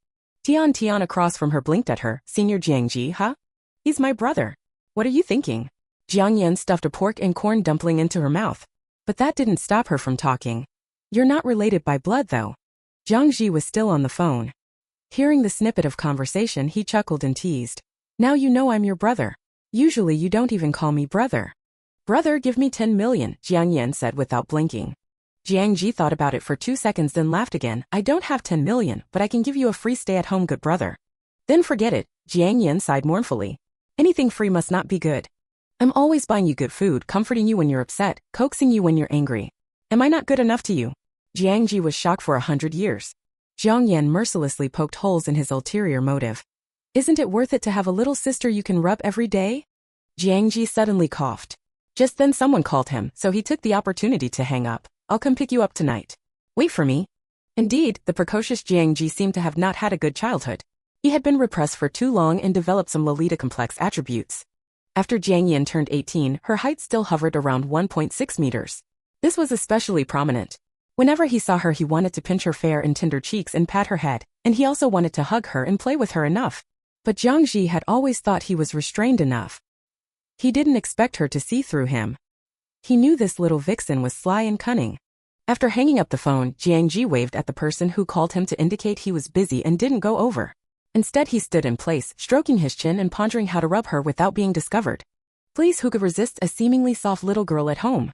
Tian across from her blinked at her. "Senior Jiang Ji, huh? He's my brother. What are you thinking?" Jiang Yan stuffed a pork and corn dumpling into her mouth. But that didn't stop her from talking. "You're not related by blood, though." Jiang Ji was still on the phone. Hearing the snippet of conversation, he chuckled and teased. "Now you know I'm your brother. Usually you don't even call me brother." "Brother, give me 10 million, Jiang Yan said without blinking. Jiang Ji thought about it for 2 seconds then laughed again. "I don't have 10 million, but I can give you a free stay-at-home good brother." "Then forget it," Jiang Yan sighed mournfully. "Anything free must not be good. I'm always buying you good food, comforting you when you're upset, coaxing you when you're angry. Am I not good enough to you?" Jiang Ji was shocked for 100 years. Jiang Yan mercilessly poked holes in his ulterior motive. "Isn't it worth it to have a little sister you can rub every day?" Jiang Ji suddenly coughed. Just then someone called him, so he took the opportunity to hang up. "I'll come pick you up tonight. Wait for me." Indeed, the precocious Jiang Ji seemed to have not had a good childhood. He had been repressed for too long and developed some Lolita complex attributes. After Jiang Yan turned 18, her height still hovered around 1.6 meters. This was especially prominent. Whenever he saw her, he wanted to pinch her fair and tender cheeks and pat her head, and he also wanted to hug her and play with her enough. But Jiang Ji had always thought he was restrained enough. He didn't expect her to see through him. He knew this little vixen was sly and cunning. After hanging up the phone, Jiang Ji waved at the person who called him to indicate he was busy and didn't go over. Instead, he stood in place, stroking his chin and pondering how to rub her without being discovered. Please, who could resist a seemingly soft little girl at home?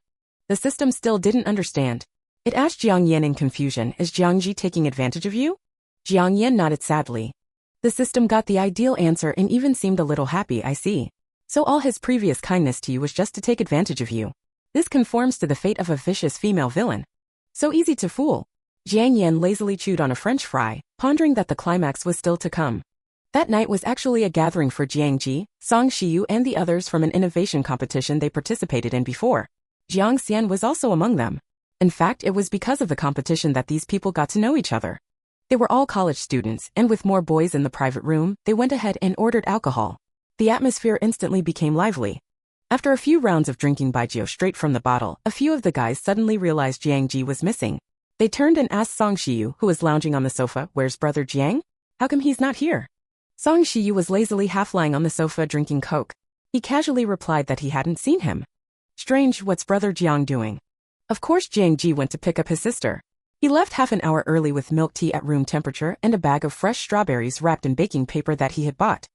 The system still didn't understand. It asked Jiang Yan in confusion, is Jiang Ji taking advantage of you? Jiang Yan nodded sadly. The system got the ideal answer and even seemed a little happy, I see. So all his previous kindness to you was just to take advantage of you. This conforms to the fate of a vicious female villain. So easy to fool. Jiang Yan lazily chewed on a French fry, pondering that the climax was still to come. That night was actually a gathering for Jiang Ji, Song Shiyu and the others from an innovation competition they participated in before. Jiang Xian was also among them. In fact, it was because of the competition that these people got to know each other. They were all college students, and with more boys in the private room, they went ahead and ordered alcohol. The atmosphere instantly became lively. After a few rounds of drinking baijiu straight from the bottle, a few of the guys suddenly realized Jiang Ji was missing. They turned and asked Song Shiyu, who was lounging on the sofa, where's brother Jiang? How come he's not here? Song Shiyu was lazily half lying on the sofa drinking coke. He casually replied that he hadn't seen him. Strange, what's brother Jiang doing? Of course Jiang Ji went to pick up his sister. He left half an hour early with milk tea at room temperature and a bag of fresh strawberries wrapped in baking paper that he had bought.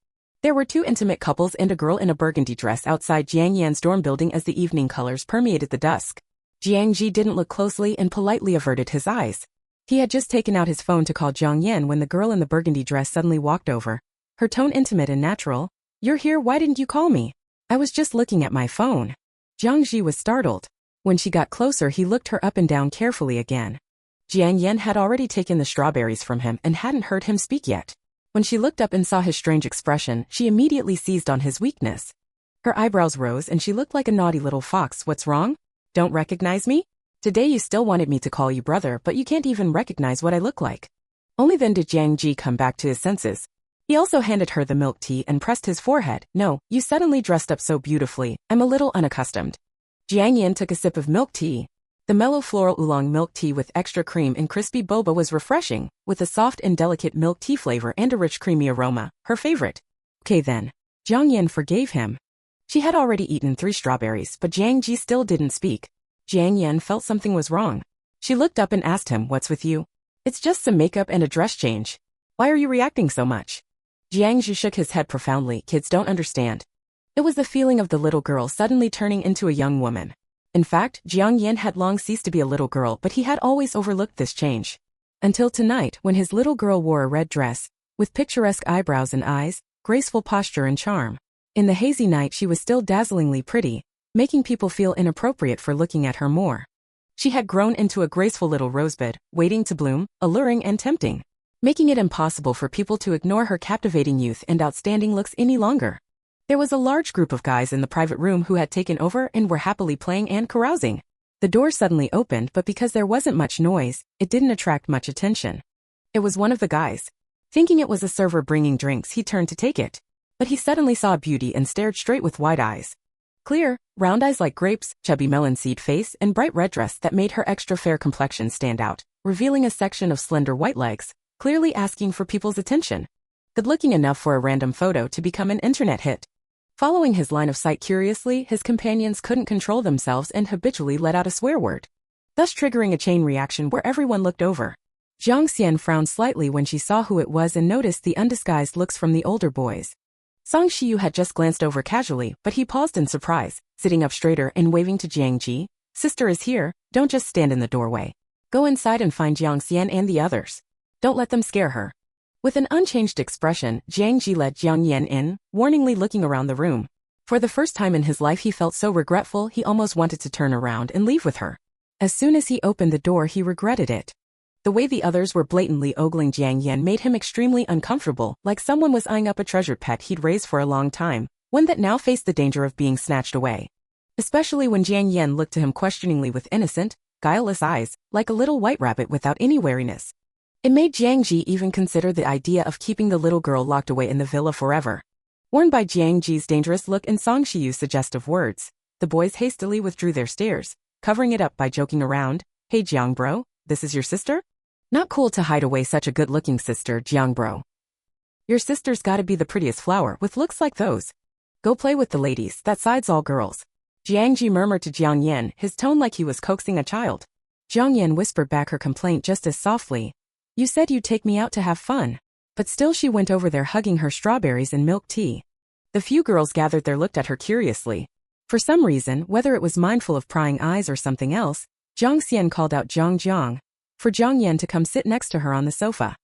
There were two intimate couples and a girl in a burgundy dress outside Jiang Yan's dorm building as the evening colors permeated the dusk. Jiang Ji didn't look closely and politely averted his eyes. He had just taken out his phone to call Jiang Yan when the girl in the burgundy dress suddenly walked over. Her tone intimate and natural. You're here, why didn't you call me? I was just looking at my phone. Jiang Ji was startled. When she got closer, he looked her up and down carefully again. Jiang Yan had already taken the strawberries from him and hadn't heard him speak yet. When she looked up and saw his strange expression, she immediately seized on his weakness. Her eyebrows rose and she looked like a naughty little fox. What's wrong? Don't recognize me? Today you still wanted me to call you brother, but you can't even recognize what I look like. Only then did Jiang Ji come back to his senses. He also handed her the milk tea and pressed his forehead. No, you suddenly dressed up so beautifully, I'm a little unaccustomed. Jiang Yan took a sip of milk tea. The mellow floral oolong milk tea with extra cream and crispy boba was refreshing, with a soft and delicate milk tea flavor and a rich creamy aroma, her favorite. Okay then. Jiang Yan forgave him. She had already eaten 3 strawberries, but Jiang Ji still didn't speak. Jiang Yan felt something was wrong. She looked up and asked him, what's with you? It's just some makeup and a dress change. Why are you reacting so much? Jiang Ji shook his head profoundly. Kids don't understand. It was the feeling of the little girl suddenly turning into a young woman. In fact, Jiang Yan had long ceased to be a little girl, but he had always overlooked this change. Until tonight, when his little girl wore a red dress, with picturesque eyebrows and eyes, graceful posture and charm. In the hazy night she was still dazzlingly pretty, making people feel inappropriate for looking at her more. She had grown into a graceful little rosebud, waiting to bloom, alluring and tempting, making it impossible for people to ignore her captivating youth and outstanding looks any longer. There was a large group of guys in the private room who had taken over and were happily playing and carousing. The door suddenly opened, but because there wasn't much noise, it didn't attract much attention. It was one of the guys. Thinking it was a server bringing drinks, he turned to take it. But he suddenly saw a beauty and stared straight with wide eyes. Clear, round eyes like grapes, chubby melon seed face, and bright red dress that made her extra fair complexion stand out, revealing a section of slender white legs, clearly asking for people's attention. Good-looking enough for a random photo to become an internet hit. Following his line of sight curiously, his companions couldn't control themselves and habitually let out a swear word, thus triggering a chain reaction where everyone looked over. Jiang Xian frowned slightly when she saw who it was and noticed the undisguised looks from the older boys. Song Shiyu had just glanced over casually, but he paused in surprise, sitting up straighter and waving to Jiang Ji. Sister is here, don't just stand in the doorway. Go inside and find Jiang Xian and the others. Don't let them scare her. With an unchanged expression, Jiang Ji led Jiang Yan in, warningly looking around the room. For the first time in his life he felt so regretful he almost wanted to turn around and leave with her. As soon as he opened the door he regretted it. The way the others were blatantly ogling Jiang Yan made him extremely uncomfortable, like someone was eyeing up a treasured pet he'd raised for a long time, one that now faced the danger of being snatched away. Especially when Jiang Yan looked to him questioningly with innocent, guileless eyes, like a little white rabbit without any wariness. It made Jiang Ji even consider the idea of keeping the little girl locked away in the villa forever. Warned by Jiang Ji's dangerous look and Song Shiyu's suggestive words, the boys hastily withdrew their stares, covering it up by joking around, "Hey Jiang bro, this is your sister? Not cool to hide away such a good-looking sister, Jiang bro. Your sister's gotta be the prettiest flower with looks like those. Go play with the ladies, that side's all girls. Jiang Ji murmured to Jiang Yan, his tone like he was coaxing a child. Jiang Yan whispered back her complaint just as softly. You said you'd take me out to have fun. But still she went over there hugging her strawberries and milk tea. The few girls gathered there looked at her curiously. For some reason, whether it was mindful of prying eyes or something else, Jiang Xian called out Jiang for Jiang Yan to come sit next to her on the sofa.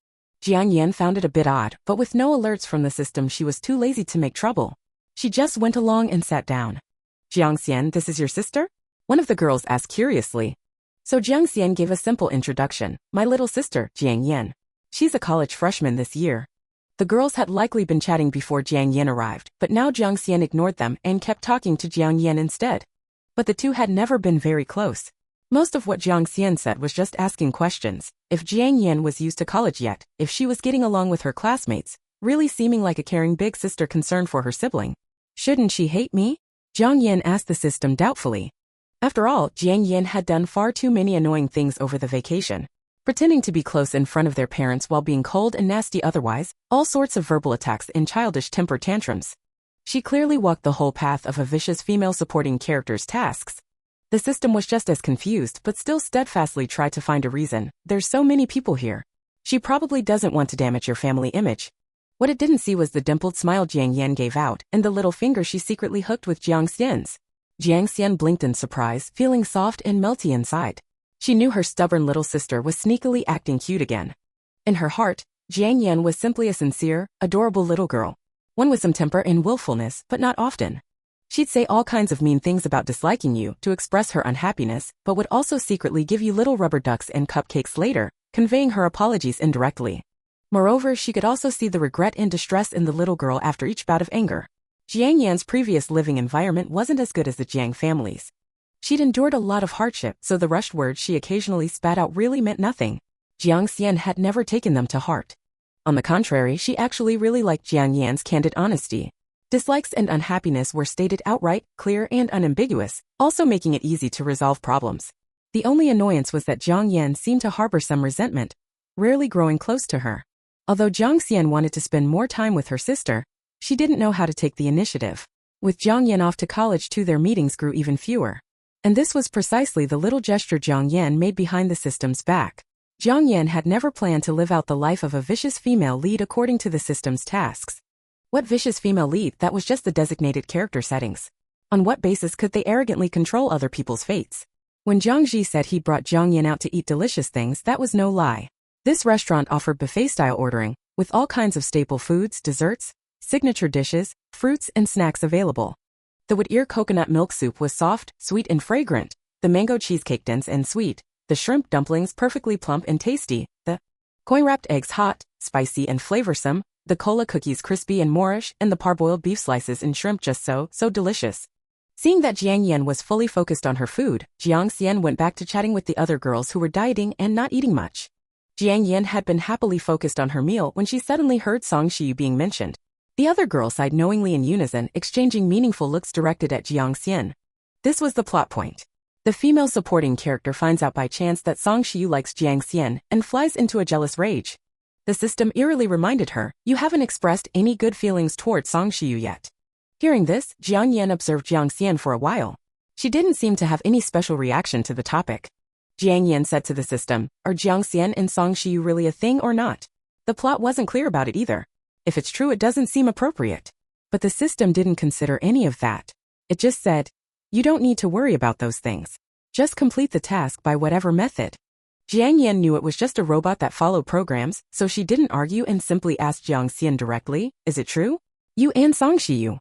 Jiang Yan found it a bit odd, but with no alerts from the system she was too lazy to make trouble. She just went along and sat down. Jiang Xian, this is your sister? One of the girls asked curiously. So Jiang Xian gave a simple introduction. My little sister, Jiang Yan. She's a college freshman this year. The girls had likely been chatting before Jiang Yan arrived, but now Jiang Xian ignored them and kept talking to Jiang Yan instead. But the two had never been very close. Most of what Jiang Xian said was just asking questions, if Jiang Yan was used to college yet, if she was getting along with her classmates, really seeming like a caring big sister concerned for her sibling. Shouldn't she hate me? Jiang Yan asked the system doubtfully. After all, Jiang Yan had done far too many annoying things over the vacation. Pretending to be close in front of their parents while being cold and nasty otherwise, all sorts of verbal attacks and childish temper tantrums. She clearly walked the whole path of a vicious female supporting character's tasks. The system was just as confused but still steadfastly tried to find a reason. There's so many people here. She probably doesn't want to damage your family image. What it didn't see was the dimpled smile Jiang Yan gave out and the little finger she secretly hooked with Jiang Xian's. Jiang Xian blinked in surprise, feeling soft and melty inside. She knew her stubborn little sister was sneakily acting cute again. In her heart, Jiang Yan was simply a sincere, adorable little girl. One with some temper and willfulness, but not often. She'd say all kinds of mean things about disliking you to express her unhappiness, but would also secretly give you little rubber ducks and cupcakes later, conveying her apologies indirectly. Moreover, she could also see the regret and distress in the little girl after each bout of anger. Jiang Yan's previous living environment wasn't as good as the Jiang family's. She'd endured a lot of hardship, so the rushed words she occasionally spat out really meant nothing. Jiang Xian had never taken them to heart. On the contrary, she actually really liked Jiang Yan's candid honesty. Dislikes and unhappiness were stated outright, clear and unambiguous, also making it easy to resolve problems. The only annoyance was that Jiang Yan seemed to harbor some resentment, rarely growing close to her. Although Jiang Xian wanted to spend more time with her sister, she didn't know how to take the initiative. With Jiang Yan off to college too, their meetings grew even fewer. And this was precisely the little gesture Jiang Yan made behind the system's back. Jiang Yan had never planned to live out the life of a vicious female lead according to the system's tasks. What vicious female lead? That was just the designated character settings. On what basis could they arrogantly control other people's fates? When Jiang Ji said he brought Jiang Yan out to eat delicious things, that was no lie. This restaurant offered buffet-style ordering, with all kinds of staple foods, desserts, signature dishes, fruits and snacks available. The wood-ear coconut milk soup was soft, sweet and fragrant, the mango cheesecake dense and sweet, the shrimp dumplings perfectly plump and tasty, the coin-wrapped eggs hot, spicy and flavorsome, the cola cookies crispy and Moorish, and the parboiled beef slices and shrimp just so delicious. Seeing that Jiang Yan was fully focused on her food, Jiang Xian went back to chatting with the other girls who were dieting and not eating much. Jiang Yan had been happily focused on her meal when she suddenly heard Song Shiyu being mentioned. The other girls sighed knowingly in unison, exchanging meaningful looks directed at Jiang Xian. This was the plot point. The female supporting character finds out by chance that Song Shiyu likes Jiang Xian and flies into a jealous rage. The system eerily reminded her, you haven't expressed any good feelings toward Song Shiyu yet. Hearing this, Jiang Yan observed Jiang Xian for a while. She didn't seem to have any special reaction to the topic. Jiang Yan said to the system, are Jiang Xian and Song Shiyu really a thing or not? The plot wasn't clear about it either. If it's true, it doesn't seem appropriate. But the system didn't consider any of that. It just said, you don't need to worry about those things. Just complete the task by whatever method. Jiang Yan knew it was just a robot that followed programs, so she didn't argue and simply asked Jiang Xian directly, is it true? You and Song Shiyu.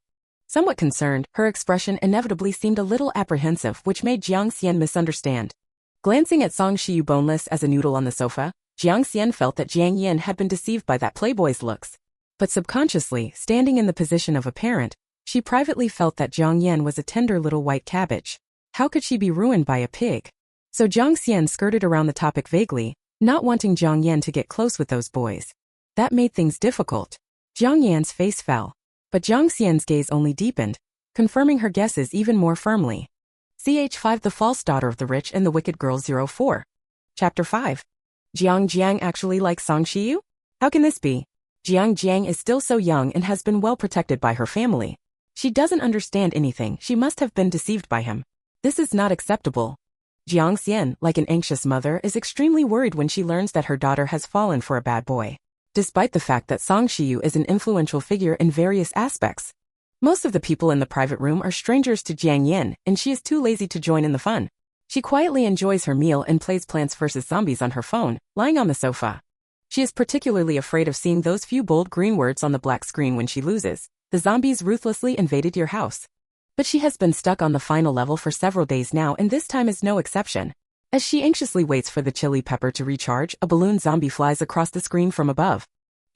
Somewhat concerned, her expression inevitably seemed a little apprehensive, which made Jiang Xian misunderstand. Glancing at Song Shiyu boneless as a noodle on the sofa, Jiang Xian felt that Jiang Yan had been deceived by that playboy's looks. But subconsciously, standing in the position of a parent, she privately felt that Jiang Yan was a tender little white cabbage. How could she be ruined by a pig? So Jiang Xian skirted around the topic vaguely, not wanting Jiang Yan to get close with those boys. That made things difficult. Jiang Yan's face fell. But Jiang Xian's gaze only deepened, confirming her guesses even more firmly. Ch5 The false daughter of the rich and the wicked girl 04. Chapter 5. Jiang Yan actually likes Song Shiyu? How can this be? Jiang Yan is still so young and has been well protected by her family. She doesn't understand anything, she must have been deceived by him. This is not acceptable. Jiang Yan, like an anxious mother, is extremely worried when she learns that her daughter has fallen for a bad boy. Despite the fact that Song Shiyu is an influential figure in various aspects. Most of the people in the private room are strangers to Jiang Yan, and she is too lazy to join in the fun. She quietly enjoys her meal and plays Plants vs. Zombies on her phone, lying on the sofa. She is particularly afraid of seeing those few bold green words on the black screen when she loses. The zombies ruthlessly invaded your house. But she has been stuck on the final level for several days now, and this time is no exception. As she anxiously waits for the chili pepper to recharge, a balloon zombie flies across the screen from above.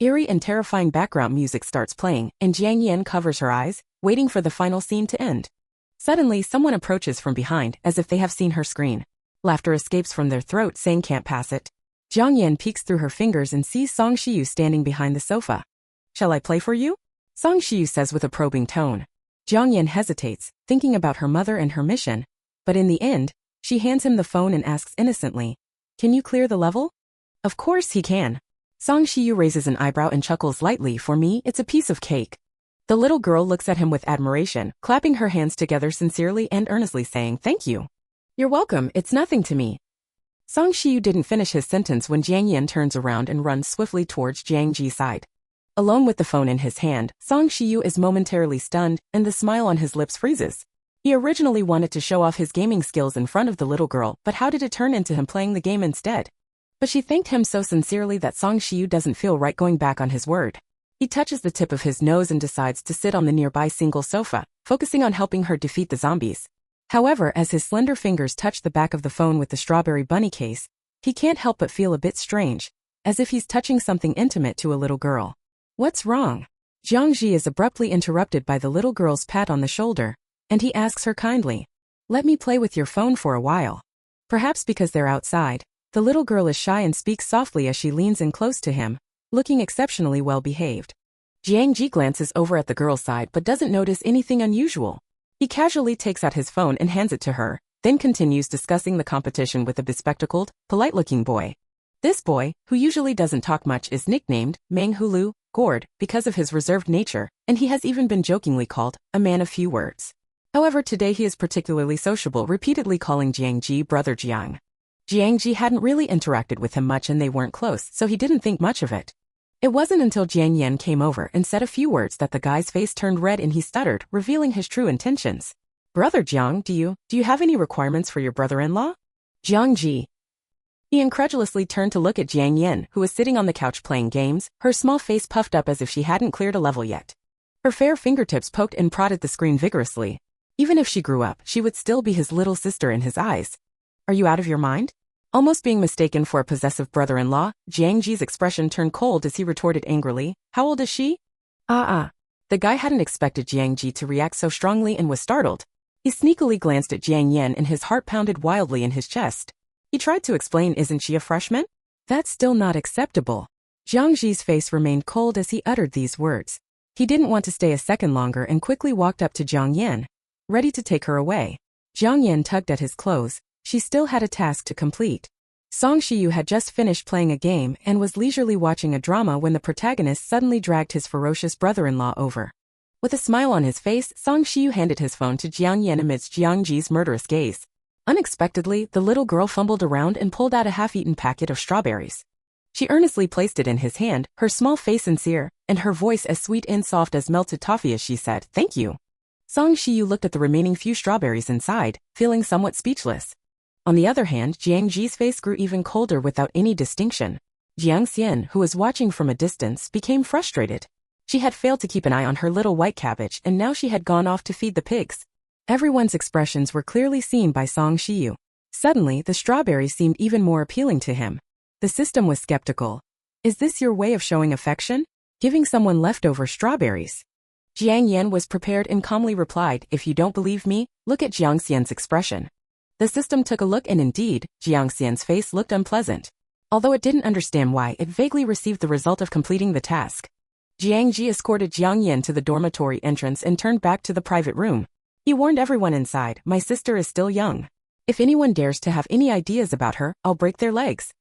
Eerie and terrifying background music starts playing, and Jiang Yan covers her eyes, waiting for the final scene to end. Suddenly, someone approaches from behind, as if they have seen her screen. Laughter escapes from their throat, saying can't pass it. Jiang Yan peeks through her fingers and sees Song Shiyu standing behind the sofa. Shall I play for you? Song Shiyu says with a probing tone. Jiang Yan hesitates, thinking about her mother and her mission. But in the end, she hands him the phone and asks innocently, can you clear the level? Of course he can. Song Shiyu raises an eyebrow and chuckles lightly. For me, it's a piece of cake. The little girl looks at him with admiration, clapping her hands together sincerely and earnestly saying, thank you. You're welcome, it's nothing to me. Song Shiyu didn't finish his sentence when Jiang Yan turns around and runs swiftly towards Jiang Ji's side. Alone with the phone in his hand, Song Shiyu is momentarily stunned, and the smile on his lips freezes. He originally wanted to show off his gaming skills in front of the little girl, but how did it turn into him playing the game instead? But she thanked him so sincerely that Song Shiyu doesn't feel right going back on his word. He touches the tip of his nose and decides to sit on the nearby single sofa, focusing on helping her defeat the zombies. However, as his slender fingers touch the back of the phone with the strawberry bunny case, he can't help but feel a bit strange, as if he's touching something intimate to a little girl. What's wrong? Jiang Ji is abruptly interrupted by the little girl's pat on the shoulder, and he asks her kindly, let me play with your phone for a while. Perhaps because they're outside, the little girl is shy and speaks softly as she leans in close to him, looking exceptionally well behaved. Jiang Ji glances over at the girl's side but doesn't notice anything unusual. He casually takes out his phone and hands it to her, then continues discussing the competition with a bespectacled, polite-looking boy. This boy, who usually doesn't talk much, is nicknamed Manghulu Gourd because of his reserved nature, and he has even been jokingly called a man of few words. However, today he is particularly sociable, repeatedly calling Jiang Ji brother Jiang. Jiang Ji hadn't really interacted with him much and they weren't close, so he didn't think much of it. It wasn't until Jiang Yan came over and said a few words that the guy's face turned red and he stuttered, revealing his true intentions. Brother Jiang, do you have any requirements for your brother-in-law? Jiang Ji. He incredulously turned to look at Jiang Yan, who was sitting on the couch playing games, her small face puffed up as if she hadn't cleared a level yet. Her fair fingertips poked and prodded the screen vigorously. Even if she grew up, she would still be his little sister in his eyes. Are you out of your mind? Almost being mistaken for a possessive brother-in-law, Jiang Ji's expression turned cold as he retorted angrily, how old is she? The guy hadn't expected Jiang Ji to react so strongly and was startled. He sneakily glanced at Jiang Yan and his heart pounded wildly in his chest. He tried to explain, isn't she a freshman? That's still not acceptable. Jiang Ji's face remained cold as he uttered these words. He didn't want to stay a second longer and quickly walked up to Jiang Yan, ready to take her away. Jiang Yan tugged at his clothes. She still had a task to complete. Song Shiyu had just finished playing a game and was leisurely watching a drama when the protagonist suddenly dragged his ferocious brother-in-law over. With a smile on his face, Song Shiyu handed his phone to Jiang Yan amidst Jiang Ji's murderous gaze. Unexpectedly, the little girl fumbled around and pulled out a half-eaten packet of strawberries. She earnestly placed it in his hand, her small face sincere, and her voice as sweet and soft as melted toffee as she said, thank you. Song Shiyu looked at the remaining few strawberries inside, feeling somewhat speechless. On the other hand, Jiang Ji's face grew even colder without any distinction. Jiang Xian, who was watching from a distance, became frustrated. She had failed to keep an eye on her little white cabbage and now she had gone off to feed the pigs. Everyone's expressions were clearly seen by Song Shiyu. Suddenly, the strawberry seemed even more appealing to him. The system was skeptical. Is this your way of showing affection? Giving someone leftover strawberries? Jiang Yan was prepared and calmly replied, if you don't believe me, look at Jiang Xian's expression. The system took a look and indeed, Jiang Xian's face looked unpleasant. Although it didn't understand why, it vaguely received the result of completing the task. Jiang Ji escorted Jiang Yan to the dormitory entrance and turned back to the private room. He warned everyone inside, my sister is still young. If anyone dares to have any ideas about her, I'll break their legs.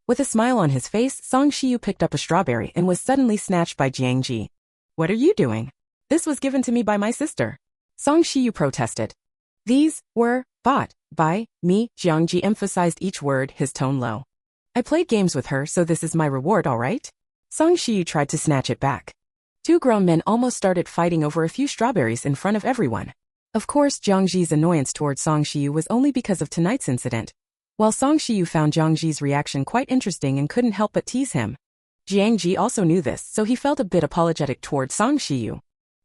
With a smile on his face, Song Shiyu picked up a strawberry and was suddenly snatched by Jiang Ji. What are you doing? This was given to me by my sister. Song Shiyu protested. These were bought by me. Jiang Ji emphasized each word, his tone low. I played games with her, so this is my reward, all right? Song Shiyu tried to snatch it back. Two grown men almost started fighting over a few strawberries in front of everyone. Of course, Jiang Ji's annoyance towards Song Shiyu was only because of tonight's incident. While Song Shiyu found Jiang Ji's reaction quite interesting and couldn't help but tease him. Jiang Ji also knew this, so he felt a bit apologetic towards Song Shiyu.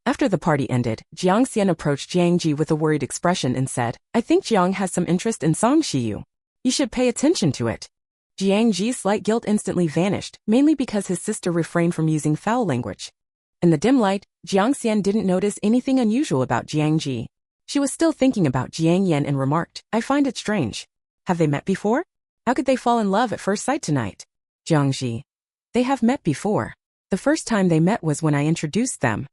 After the party ended, Jiang Xian approached Jiang Ji with a worried expression and said, I think Jiang has some interest in Song Shiyu. You should pay attention to it. Jiang Ji's slight guilt instantly vanished, mainly because his sister refrained from using foul language. In the dim light, Jiang Xian didn't notice anything unusual about Jiang Ji. She was still thinking about Jiang Yan and remarked, I find it strange. Have they met before? How could they fall in love at first sight tonight? Jiang Ji. They have met before. The first time they met was when I introduced them.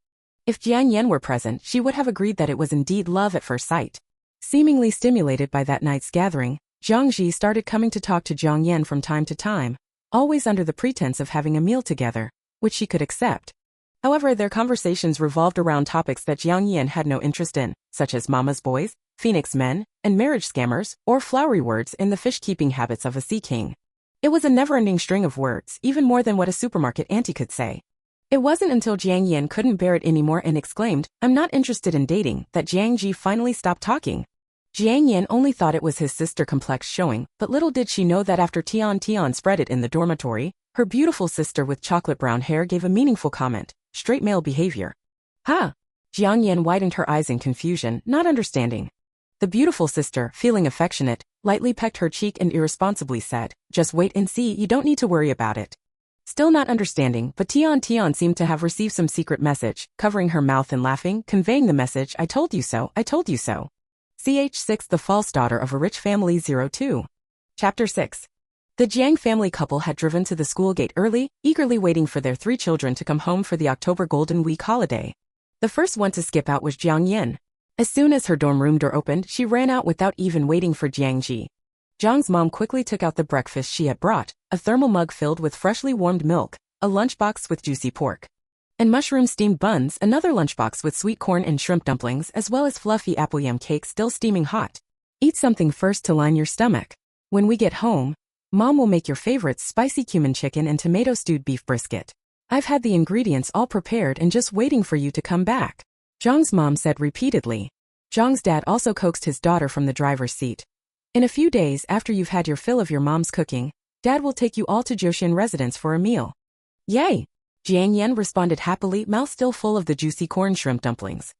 If Jiang Yan were present, she would have agreed that it was indeed love at first sight. Seemingly stimulated by that night's gathering, Jiang Ji started coming to talk to Jiang Yan from time to time, always under the pretense of having a meal together, which she could accept. However, their conversations revolved around topics that Jiang Yan had no interest in, such as mama's boys, phoenix men, and marriage scammers, or flowery words in the fish-keeping habits of a sea king. It was a never-ending string of words, even more than what a supermarket auntie could say. It wasn't until Jiang Yan couldn't bear it anymore and exclaimed, I'm not interested in dating, that Jiang Ji finally stopped talking. Jiang Yan only thought it was his sister complex showing, but little did she know that after Tian spread it in the dormitory, her beautiful sister with chocolate brown hair gave a meaningful comment. Straight male behavior. Ha! Jiang Yan widened her eyes in confusion, not understanding. The beautiful sister, feeling affectionate, lightly pecked her cheek and irresponsibly said, just wait and see, you don't need to worry about it. Still not understanding, but Tian seemed to have received some secret message, covering her mouth and laughing, conveying the message, I told you so, I told you so. Ch6 The false daughter of a rich family 02. Chapter 6. The Jiang family couple had driven to the school gate early, eagerly waiting for their 3 children to come home for the October Golden Week holiday. The first one to skip out was Jiang Yan. As soon as her dorm room door opened, she ran out without even waiting for Jiang Ji. Jiang's mom quickly took out the breakfast she had brought, a thermal mug filled with freshly warmed milk, a lunchbox with juicy pork and mushroom steamed buns, another lunchbox with sweet corn and shrimp dumplings, as well as fluffy apple yam cake still steaming hot. Eat something first to line your stomach. When we get home, Mom will make your favorites spicy cumin chicken and tomato stewed beef brisket. I've had the ingredients all prepared and just waiting for you to come back. Jiang's mom said repeatedly. Jiang's dad also coaxed his daughter from the driver's seat. In a few days after you've had your fill of your mom's cooking, Dad will take you all to Joshin residence for a meal. Yay! Jiang Yan responded happily, mouth still full of the juicy corn shrimp dumplings.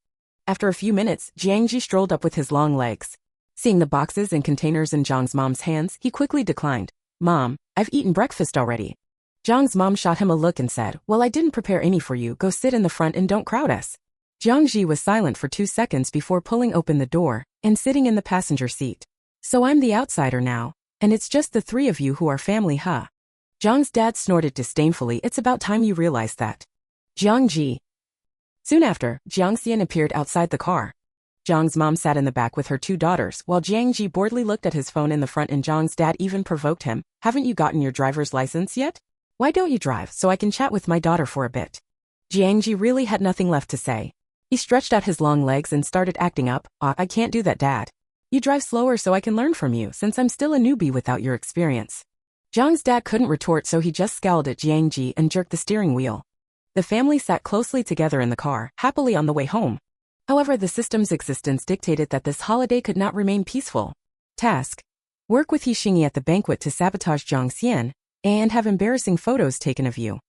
After a few minutes, Jiang Ji strolled up with his long legs. Seeing the boxes and containers in Jiang's mom's hands, he quickly declined. Mom, I've eaten breakfast already. Jiang's mom shot him a look and said, well, I didn't prepare any for you, go sit in the front and don't crowd us. Jiang Ji was silent for 2 seconds before pulling open the door and sitting in the passenger seat. So I'm the outsider now, and it's just the 3 of you who are family, huh? Jiang's dad snorted disdainfully, it's about time you realized that. Jiang Ji. Soon after, Jiang Xian appeared outside the car. Jiang's mom sat in the back with her 2 daughters, while Jiang Ji boredly looked at his phone in the front, and Jiang's dad even provoked him. Haven't you gotten your driver's license yet? Why don't you drive so I can chat with my daughter for a bit? Jiang Ji really had nothing left to say. He stretched out his long legs and started acting up. I can't do that, Dad. You drive slower so I can learn from you, since I'm still a newbie without your experience. Jiang's dad couldn't retort, so he just scowled at Jiang Ji and jerked the steering wheel. The family sat closely together in the car, happily on the way home. However, the system's existence dictated that this holiday could not remain peaceful. Task: work with Xinyi at the banquet to sabotage Jiang Xian, and have embarrassing photos taken of you.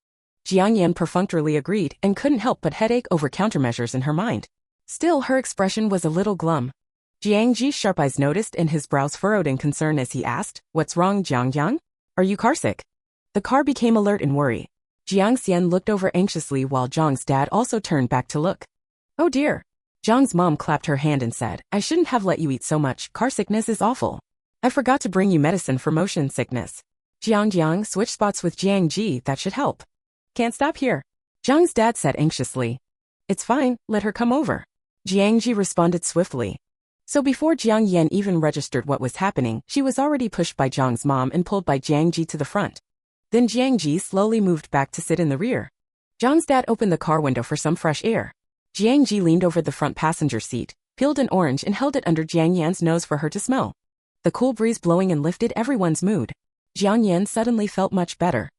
Jiang Yan perfunctorily agreed and couldn't help but headache over countermeasures in her mind. Still, her expression was a little glum. Jiang Ji's sharp eyes noticed and his brows furrowed in concern as he asked, what's wrong, Jiang Yang? Are you carsick? The car became alert in worry. Jiang Xian looked over anxiously while Jiang's dad also turned back to look. Oh dear. Jiang's mom clapped her hand and said, I shouldn't have let you eat so much, car sickness is awful. I forgot to bring you medicine for motion sickness. Jiang, switch spots with Jiang Ji, that should help. Can't stop here. Jiang's dad said anxiously. It's fine, let her come over. Jiang Ji responded swiftly. So before Jiang Yan even registered what was happening, she was already pushed by Jiang's mom and pulled by Jiang Ji to the front. Then Jiang Ji slowly moved back to sit in the rear. Jiang's dad opened the car window for some fresh air. Jiang Ji leaned over the front passenger seat, peeled an orange and held it under Jiang Yan's nose for her to smell. The cool breeze blowing in lifted everyone's mood. Jiang Yan suddenly felt much better.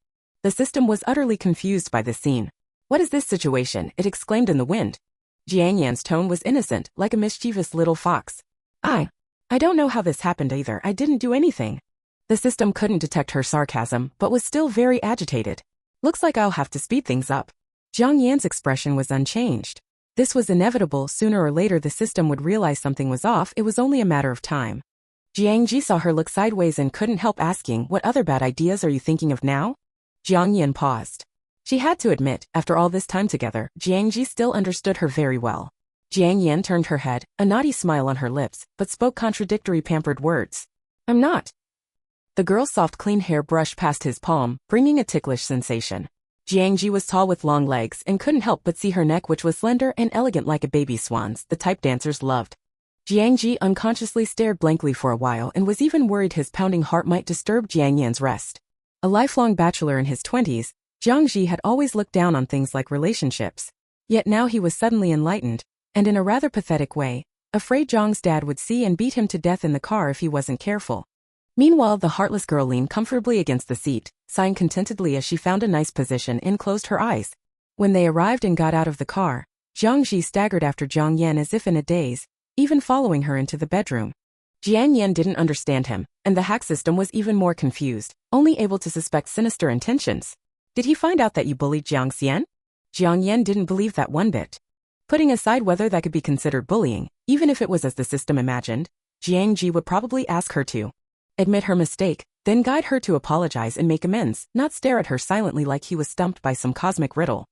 The system was utterly confused by this scene. "What is this situation?" it exclaimed in the wind. Jiang Yan's tone was innocent, like a mischievous little fox. I don't know how this happened either. I didn't do anything." The system couldn't detect her sarcasm, but was still very agitated. "Looks like I'll have to speed things up." Jiang Yan's expression was unchanged. This was inevitable. Sooner or later the system would realize something was off. It was only a matter of time. Jiang Ji saw her look sideways and couldn't help asking, "What other bad ideas are you thinking of now?" Jiang Yan paused. She had to admit, after all this time together, Jiang Ji still understood her very well. Jiang Yan turned her head, a naughty smile on her lips, but spoke contradictory pampered words. "I'm not." The girl's soft clean hair brushed past his palm, bringing a ticklish sensation. Jiang Ji was tall with long legs and couldn't help but see her neck, which was slender and elegant like a baby swan's, the type dancers loved. Jiang Ji unconsciously stared blankly for a while and was even worried his pounding heart might disturb Jiang Yan's rest. A lifelong bachelor in his 20s, Jiang Ji had always looked down on things like relationships. Yet now he was suddenly enlightened, and in a rather pathetic way, afraid Jiang's dad would see and beat him to death in the car if he wasn't careful. Meanwhile, the heartless girl leaned comfortably against the seat, sighing contentedly as she found a nice position and closed her eyes. When they arrived and got out of the car, Jiang Ji staggered after Jiang Yan as if in a daze, even following her into the bedroom. Jiang Yan didn't understand him, and the hack system was even more confused, only able to suspect sinister intentions. "Did he find out that you bullied Jiang Xian?" Jiang Yan didn't believe that one bit. Putting aside whether that could be considered bullying, even if it was as the system imagined, Jiang Ji would probably ask her to admit her mistake, then guide her to apologize and make amends, not stare at her silently like he was stumped by some cosmic riddle.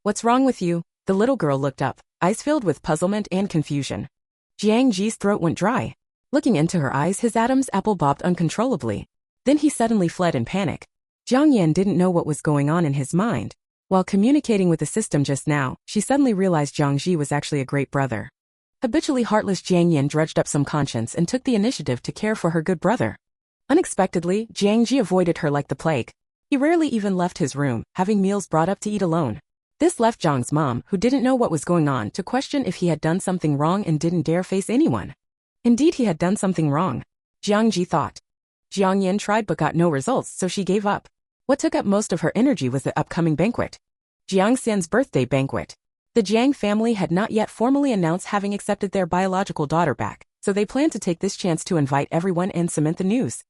"What's wrong with you?" The little girl looked up, eyes filled with puzzlement and confusion. Jiang Ji's throat went dry. Looking into her eyes, his Adam's apple bobbed uncontrollably. Then he suddenly fled in panic. Jiang Yan didn't know what was going on in his mind. While communicating with the system just now, she suddenly realized Jiang Ji was actually a great brother. Habitually heartless Jiang Yan dredged up some conscience and took the initiative to care for her good brother. Unexpectedly, Jiang Ji avoided her like the plague. He rarely even left his room, having meals brought up to eat alone. This left Jiang's mom, who didn't know what was going on, to question if he had done something wrong and didn't dare face anyone. Indeed, he had done something wrong, Jiang Ji thought. Jiang Yan tried but got no results, so she gave up. What took up most of her energy was the upcoming banquet. Jiang Xian's birthday banquet. The Jiang family had not yet formally announced having accepted their biological daughter back, so they planned to take this chance to invite everyone and cement the news.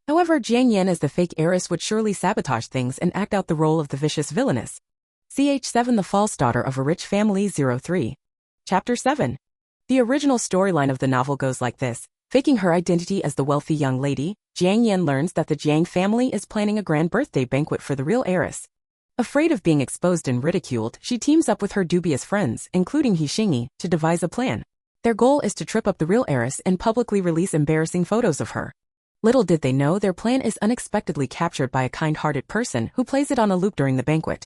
However, Jiang Yan as the fake heiress would surely sabotage things and act out the role of the vicious Villainous. Ch7 The false daughter of a rich family 03. Chapter 7. The original storyline of the novel goes like this. Faking her identity as the wealthy young lady, Jiang Yan learns that the Jiang family is planning a grand birthday banquet for the real heiress. Afraid of being exposed and ridiculed, she teams up with her dubious friends, including Hixingyi, to devise a plan. Their goal is to trip up the real heiress and publicly release embarrassing photos of her. Little did they know their plan is unexpectedly captured by a kind-hearted person who plays it on a loop during the banquet.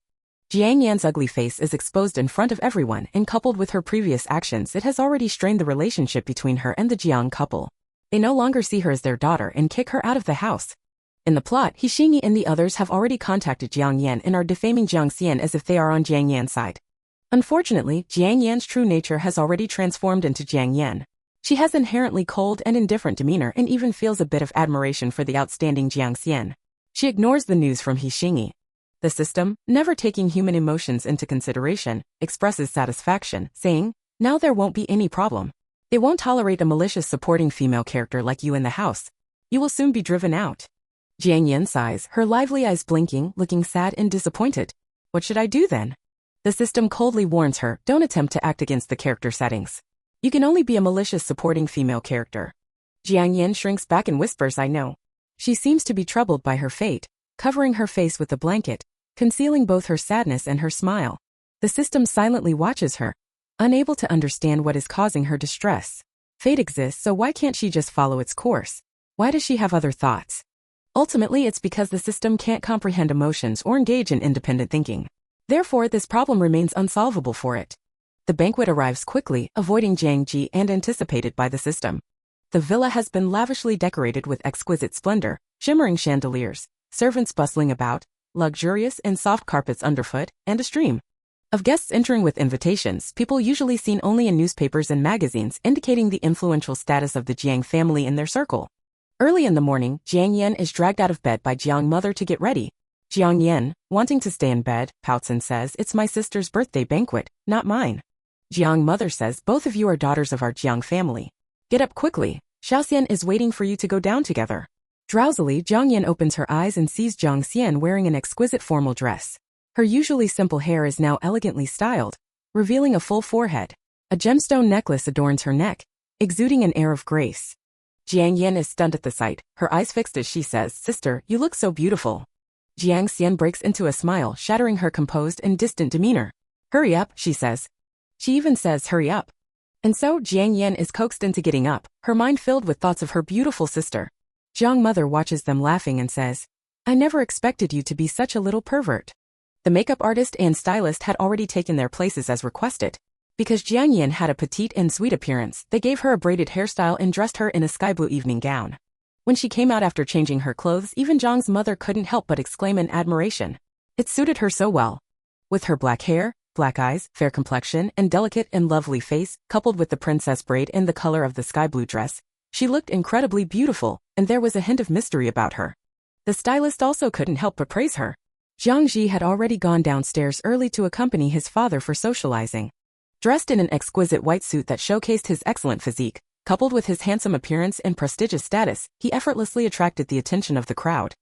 Jiang Yan's ugly face is exposed in front of everyone, and coupled with her previous actions, it has already strained the relationship between her and the Jiang couple. They no longer see her as their daughter and kick her out of the house. In the plot, Hixingyi and the others have already contacted Jiang Yan and are defaming Jiang Xian as if they are on Jiang Yan's side. Unfortunately, Jiang Yan's true nature has already transformed into Jiang Yan. She has inherently cold and indifferent demeanor and even feels a bit of admiration for the outstanding Jiang Xian. She ignores the news from Hixingyi. The system, never taking human emotions into consideration, expresses satisfaction, saying, "Now there won't be any problem. They won't tolerate a malicious supporting female character like you in the house. You will soon be driven out." Jiang Yan sighs, her lively eyes blinking, looking sad and disappointed. "What should I do then?" The system coldly warns her, "Don't attempt to act against the character settings. You can only be a malicious supporting female character." Jiang Yan shrinks back and whispers, "I know." She seems to be troubled by her fate, covering her face with a blanket, concealing both her sadness and her smile. The system silently watches her, unable to understand what is causing her distress. Fate exists, so why can't she just follow its course? Why does she have other thoughts? Ultimately, it's because the system can't comprehend emotions or engage in independent thinking. Therefore, this problem remains unsolvable for it. The banquet arrives quickly, avoiding Jiang Ji and anticipated by the system. The villa has been lavishly decorated with exquisite splendor, shimmering chandeliers, servants bustling about, luxurious and soft carpets underfoot, and a stream of guests entering with invitations, people usually seen only in newspapers and magazines, indicating the influential status of the Jiang family in their circle. Early in the morning, Jiang Yan is dragged out of bed by Jiang mother to get ready. Jiang Yan, wanting to stay in bed, pouts and says, "It's my sister's birthday banquet, not mine." Jiang mother says, "Both of you are daughters of our Jiang family. Get up quickly. Xiaoxian is waiting for you to go down together." Drowsily, Jiang Yan opens her eyes and sees Jiang Xian wearing an exquisite formal dress. Her usually simple hair is now elegantly styled, revealing a full forehead. A gemstone necklace adorns her neck, exuding an air of grace. Jiang Yan is stunned at the sight, her eyes fixed as she says, "Sister, you look so beautiful." Jiang Xian breaks into a smile, shattering her composed and distant demeanor. "Hurry up," she says. She even says, "Hurry up." And so Jiang Yan is coaxed into getting up, her mind filled with thoughts of her beautiful sister. Jiang mother watches them laughing and says, "I never expected you to be such a little pervert." The makeup artist and stylist had already taken their places as requested. Because Jiang Yan had a petite and sweet appearance, they gave her a braided hairstyle and dressed her in a sky blue evening gown. When she came out after changing her clothes, even Jiang's mother couldn't help but exclaim in admiration. It suited her so well. With her black hair, black eyes, fair complexion, and delicate and lovely face, coupled with the princess braid and the color of the sky blue dress, she looked incredibly beautiful, and there was a hint of mystery about her. The stylist also couldn't help but praise her. Jiang Ji had already gone downstairs early to accompany his father for socializing. Dressed in an exquisite white suit that showcased his excellent physique, coupled with his handsome appearance and prestigious status, he effortlessly attracted the attention of the crowd.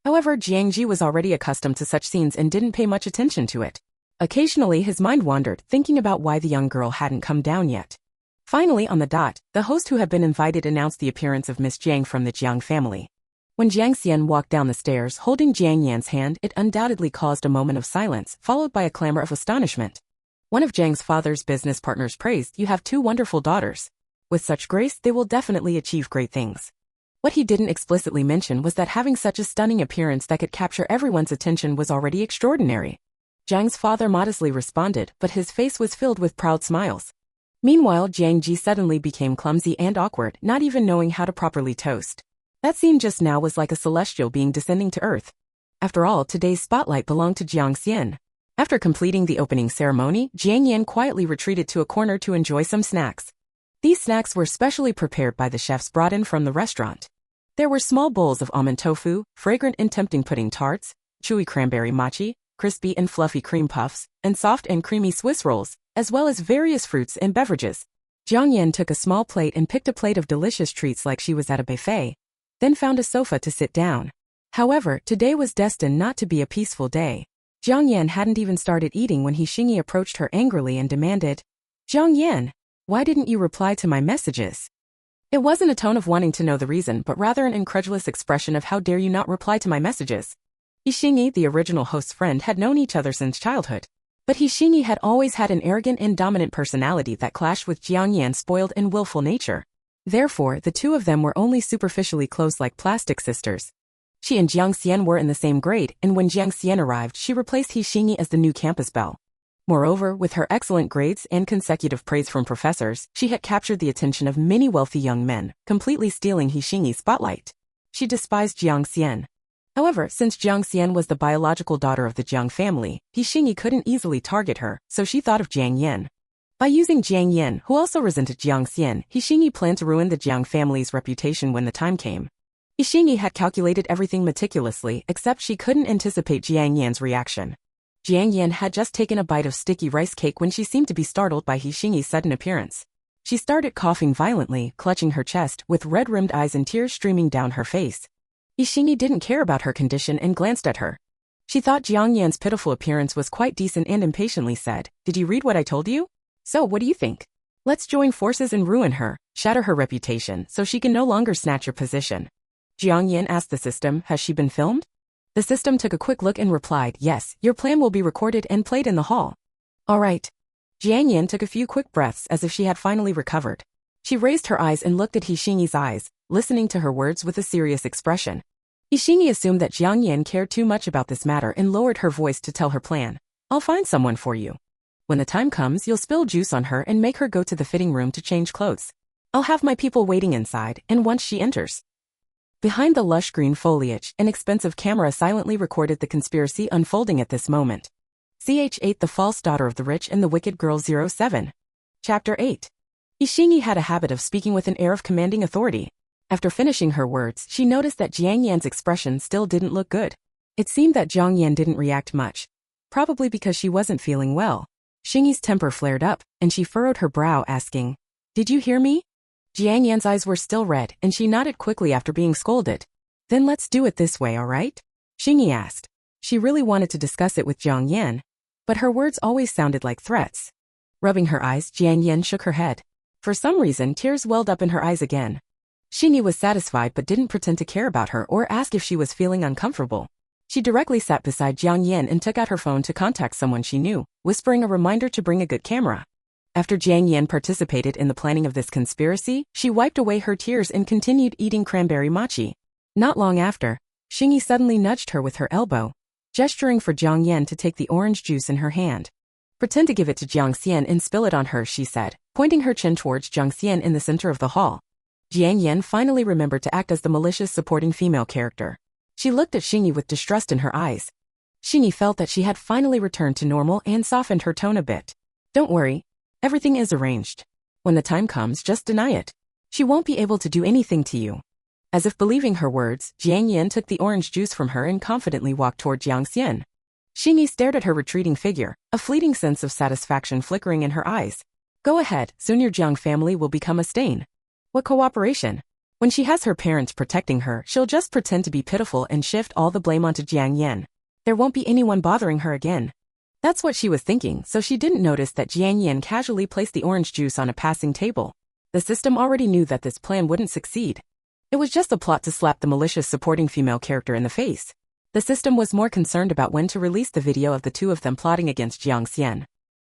However, Jiang Ji was already accustomed to such scenes and didn't pay much attention to it. Occasionally his mind wandered, thinking about why the young girl hadn't come down yet. Finally, on the dot, the host who had been invited announced the appearance of Miss Jiang from the Jiang family. When Jiang Xian walked down the stairs holding Jiang Yan's hand, it undoubtedly caused a moment of silence, followed by a clamor of astonishment. One of Jiang's father's business partners praised, "You have two wonderful daughters. With such grace, they will definitely achieve great things." What he didn't explicitly mention was that having such a stunning appearance that could capture everyone's attention was already extraordinary. Jiang's father modestly responded, but his face was filled with proud smiles. Meanwhile, Jiang Ji suddenly became clumsy and awkward, not even knowing how to properly toast. That scene just now was like a celestial being descending to earth. After all, today's spotlight belonged to Jiang Xian. After completing the opening ceremony, Jiang Yan quietly retreated to a corner to enjoy some snacks. These snacks were specially prepared by the chefs brought in from the restaurant. There were small bowls of almond tofu, fragrant and tempting pudding tarts, chewy cranberry mochi, crispy and fluffy cream puffs, and soft and creamy Swiss rolls, as well as various fruits and beverages. Jiang Yan took a small plate and picked a plate of delicious treats like she was at a buffet, then found a sofa to sit down. However, today was destined not to be a peaceful day. Jiang Yan hadn't even started eating when Xingyi approached her angrily and demanded, "Jiang Yan, why didn't you reply to my messages?" It wasn't a tone of wanting to know the reason, but rather an incredulous expression of "How dare you not reply to my messages?" Xingyi, the original host's friend, had known each other since childhood. But Xingyi had always had an arrogant and dominant personality that clashed with Jiang Yan's spoiled and willful nature. Therefore, the two of them were only superficially close like plastic sisters. She and Jiang Xian were in the same grade, and when Jiang Xian arrived, she replaced Xingyi as the new campus belle. Moreover, with her excellent grades and consecutive praise from professors, she had captured the attention of many wealthy young men, completely stealing Xingyi's spotlight. She despised Jiang Xian. However, since Jiang Xian was the biological daughter of the Jiang family, Xingyi couldn't easily target her, so she thought of Jiang Yan. By using Jiang Yan, who also resented Jiang Xian, Xingyi planned to ruin the Jiang family's reputation when the time came. Xingyi had calculated everything meticulously, except she couldn't anticipate Jiang Yan's reaction. Jiang Yan had just taken a bite of sticky rice cake when she seemed to be startled by Xingyi's sudden appearance. She started coughing violently, clutching her chest, with red-rimmed eyes and tears streaming down her face. Xingyi didn't care about her condition and glanced at her. She thought Jiang Yan's pitiful appearance was quite decent and impatiently said, "Did you read what I told you? So what do you think? Let's join forces and ruin her, shatter her reputation, so she can no longer snatch your position." Jiang Yan asked the system, "Has she been filmed?" The system took a quick look and replied, "Yes, your plan will be recorded and played in the hall." "All right." Jiang Yan took a few quick breaths as if she had finally recovered. She raised her eyes and looked at Xingyi's eyes, listening to her words with a serious expression. Xingyi assumed that Jiang Yan cared too much about this matter and lowered her voice to tell her plan. "I'll find someone for you. When the time comes, you'll spill juice on her and make her go to the fitting room to change clothes. I'll have my people waiting inside, and once she enters. Behind the lush green foliage, an expensive camera silently recorded the conspiracy unfolding at this moment. Ch8 The False Daughter of the Rich and the Wicked Girl 07. Chapter 8. Ishingi had a habit of speaking with an air of commanding authority. After finishing her words, she noticed that Jiang Yan's expression still didn't look good. It seemed that Jiang Yan didn't react much, probably because she wasn't feeling well. Shingi's temper flared up, and she furrowed her brow, asking, "Did you hear me?" Jiang Yan's eyes were still red, and she nodded quickly after being scolded. "Then let's do it this way, alright?" Shingi asked. She really wanted to discuss it with Jiang Yan, but her words always sounded like threats. Rubbing her eyes, Jiang Yan shook her head. For some reason, tears welled up in her eyes again. Shingi was satisfied but didn't pretend to care about her or ask if she was feeling uncomfortable. She directly sat beside Jiang Yan and took out her phone to contact someone she knew, whispering a reminder to bring a good camera. After Jiang Yan participated in the planning of this conspiracy, she wiped away her tears and continued eating cranberry mochi. Not long after, Shingi suddenly nudged her with her elbow, gesturing for Jiang Yan to take the orange juice in her hand. "Pretend to give it to Jiang Xian and spill it on her," she said, pointing her chin towards Jiang Xian in the center of the hall. Jiang Yan finally remembered to act as the malicious supporting female character. She looked at Shingi with distrust in her eyes. Shingi felt that she had finally returned to normal and softened her tone a bit. "Don't worry. Everything is arranged. When the time comes, just deny it. She won't be able to do anything to you." As if believing her words, Jiang Yan took the orange juice from her and confidently walked toward Jiang Xian. Shingi stared at her retreating figure, a fleeting sense of satisfaction flickering in her eyes. "Go ahead, soon your Jiang family will become a stain." What cooperation? When she has her parents protecting her, she'll just pretend to be pitiful and shift all the blame onto Jiang Yan. There won't be anyone bothering her again. That's what she was thinking, so she didn't notice that Jiang Yan casually placed the orange juice on a passing table. The system already knew that this plan wouldn't succeed. It was just a plot to slap the malicious supporting female character in the face. The system was more concerned about when to release the video of the two of them plotting against Jiang Xian.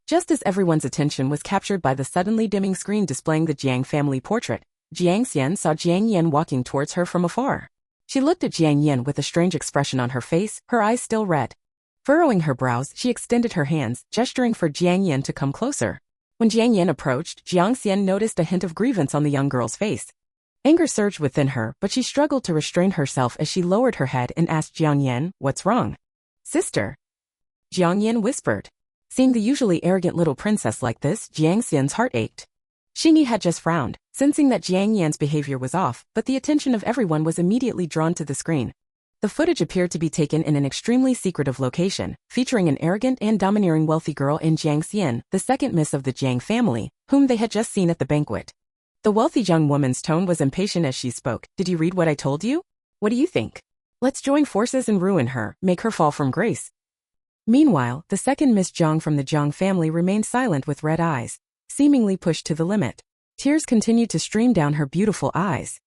Just as everyone's attention was captured by the suddenly dimming screen displaying the Jiang family portrait, Jiang Xian saw Jiang Yan walking towards her from afar. She looked at Jiang Yan with a strange expression on her face, her eyes still red. Furrowing her brows, she extended her hands, gesturing for Jiang Yan to come closer. When Jiang Yan approached, Jiang Xian noticed a hint of grievance on the young girl's face. Anger surged within her, but she struggled to restrain herself as she lowered her head and asked Jiang Yan, "What's wrong?" "Sister," Jiang Yan whispered. Seeing the usually arrogant little princess like this, Jiang Xian's heart ached. Shingi had just frowned, sensing that Jiang Yan's behavior was off, but the attention of everyone was immediately drawn to the screen. The footage appeared to be taken in an extremely secretive location, featuring an arrogant and domineering wealthy girl in Jiang Xian, the second miss of the Jiang family, whom they had just seen at the banquet. The wealthy young woman's tone was impatient as she spoke. "Did you read what I told you? What do you think? Let's join forces and ruin her, make her fall from grace." Meanwhile, the second Miss Jiang from the Jiang family remained silent with red eyes, seemingly pushed to the limit. Tears continued to stream down her beautiful eyes.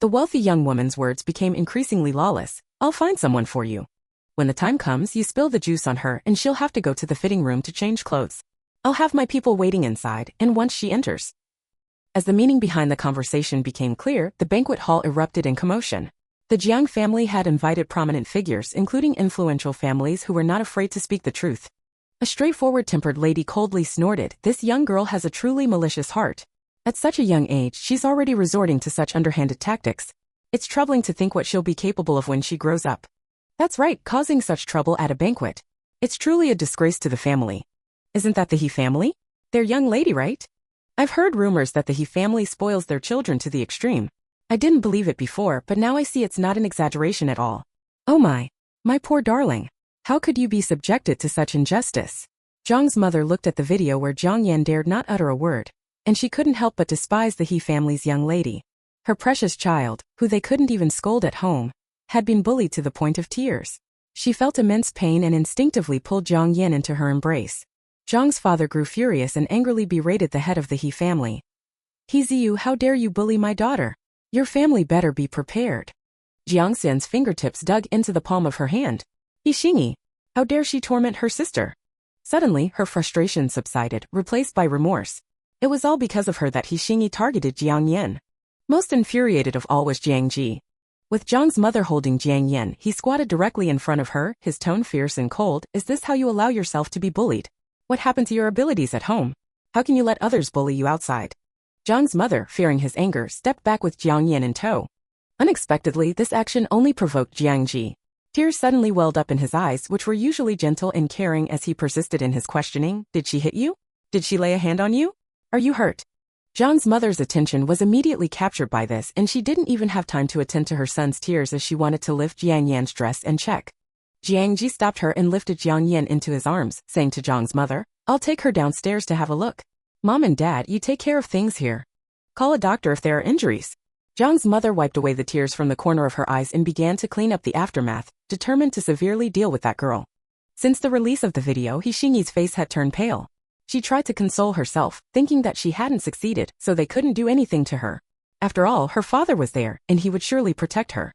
The wealthy young woman's words became increasingly lawless. "I'll find someone for you. When the time comes, you spill the juice on her and she'll have to go to the fitting room to change clothes. I'll have my people waiting inside, and once she enters." As the meaning behind the conversation became clear, the banquet hall erupted in commotion. The Jiang family had invited prominent figures, including influential families who were not afraid to speak the truth. A straightforward-tempered lady coldly snorted, "This young girl has a truly malicious heart. At such a young age, she's already resorting to such underhanded tactics. It's troubling to think what she'll be capable of when she grows up." "That's right, causing such trouble at a banquet. It's truly a disgrace to the family." "Isn't that the He family? Their young lady, right? I've heard rumors that the He family spoils their children to the extreme. I didn't believe it before, but now I see it's not an exaggeration at all. Oh my poor darling. How could you be subjected to such injustice?" Zhang's mother looked at the video where Jiang Yan dared not utter a word, and she couldn't help but despise the He family's young lady. Her precious child, who they couldn't even scold at home, had been bullied to the point of tears. She felt immense pain and instinctively pulled Jiang Yan into her embrace. Zhang's father grew furious and angrily berated the head of the He family. "He Ziyu, how dare you bully my daughter? Your family better be prepared." Jiang Xian's fingertips dug into the palm of her hand. "Ishingi, how dare she torment her sister?" Suddenly, her frustration subsided, replaced by remorse. It was all because of her that Ishingi targeted Jiang Yan. Most infuriated of all was Jiang Ji. With Zhang's mother holding Jiang Yan, he squatted directly in front of her, his tone fierce and cold. "Is this how you allow yourself to be bullied? What happened to your abilities at home? How can you let others bully you outside?" Jiang's mother, fearing his anger, stepped back with Jiang Yan in tow. Unexpectedly, this action only provoked Jiang Ji. Tears suddenly welled up in his eyes, which were usually gentle and caring, as he persisted in his questioning. Did she hit you? Did she lay a hand on you? Are you hurt? Jiang's mother's attention was immediately captured by this, and she didn't even have time to attend to her son's tears as she wanted to lift Jiang Yan's dress and check. Jiang Ji stopped her and lifted Jiang Yan into his arms, saying to Jiang's mother, I'll take her downstairs to have a look. Mom and Dad, you take care of things here. Call a doctor if there are injuries. Jiang's mother wiped away the tears from the corner of her eyes and began to clean up the aftermath, determined to severely deal with that girl. Since the release of the video, Xingyi's face had turned pale. She tried to console herself, thinking that she hadn't succeeded, so they couldn't do anything to her. After all, her father was there, and he would surely protect her.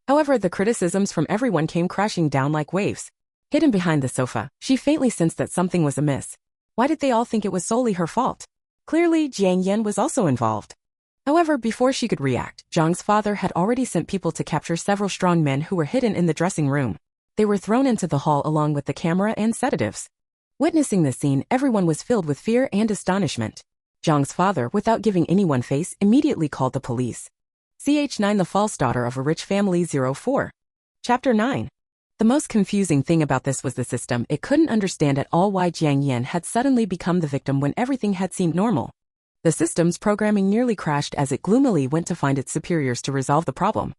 However, the criticisms from everyone came crashing down like waves. Hidden behind the sofa, she faintly sensed that something was amiss. Why did they all think it was solely her fault? Clearly, Jiang Yan was also involved. However, before she could react, Jiang's father had already sent people to capture several strong men who were hidden in the dressing room. They were thrown into the hall along with the camera and sedatives. Witnessing this scene, everyone was filled with fear and astonishment. Jiang's father, without giving anyone face, immediately called the police. Ch9 The false daughter of a rich family 04. Chapter 9. The most confusing thing about this was the system. It couldn't understand at all why Jiang Yan had suddenly become the victim when everything had seemed normal. The system's programming nearly crashed as it gloomily went to find its superiors to resolve the problem.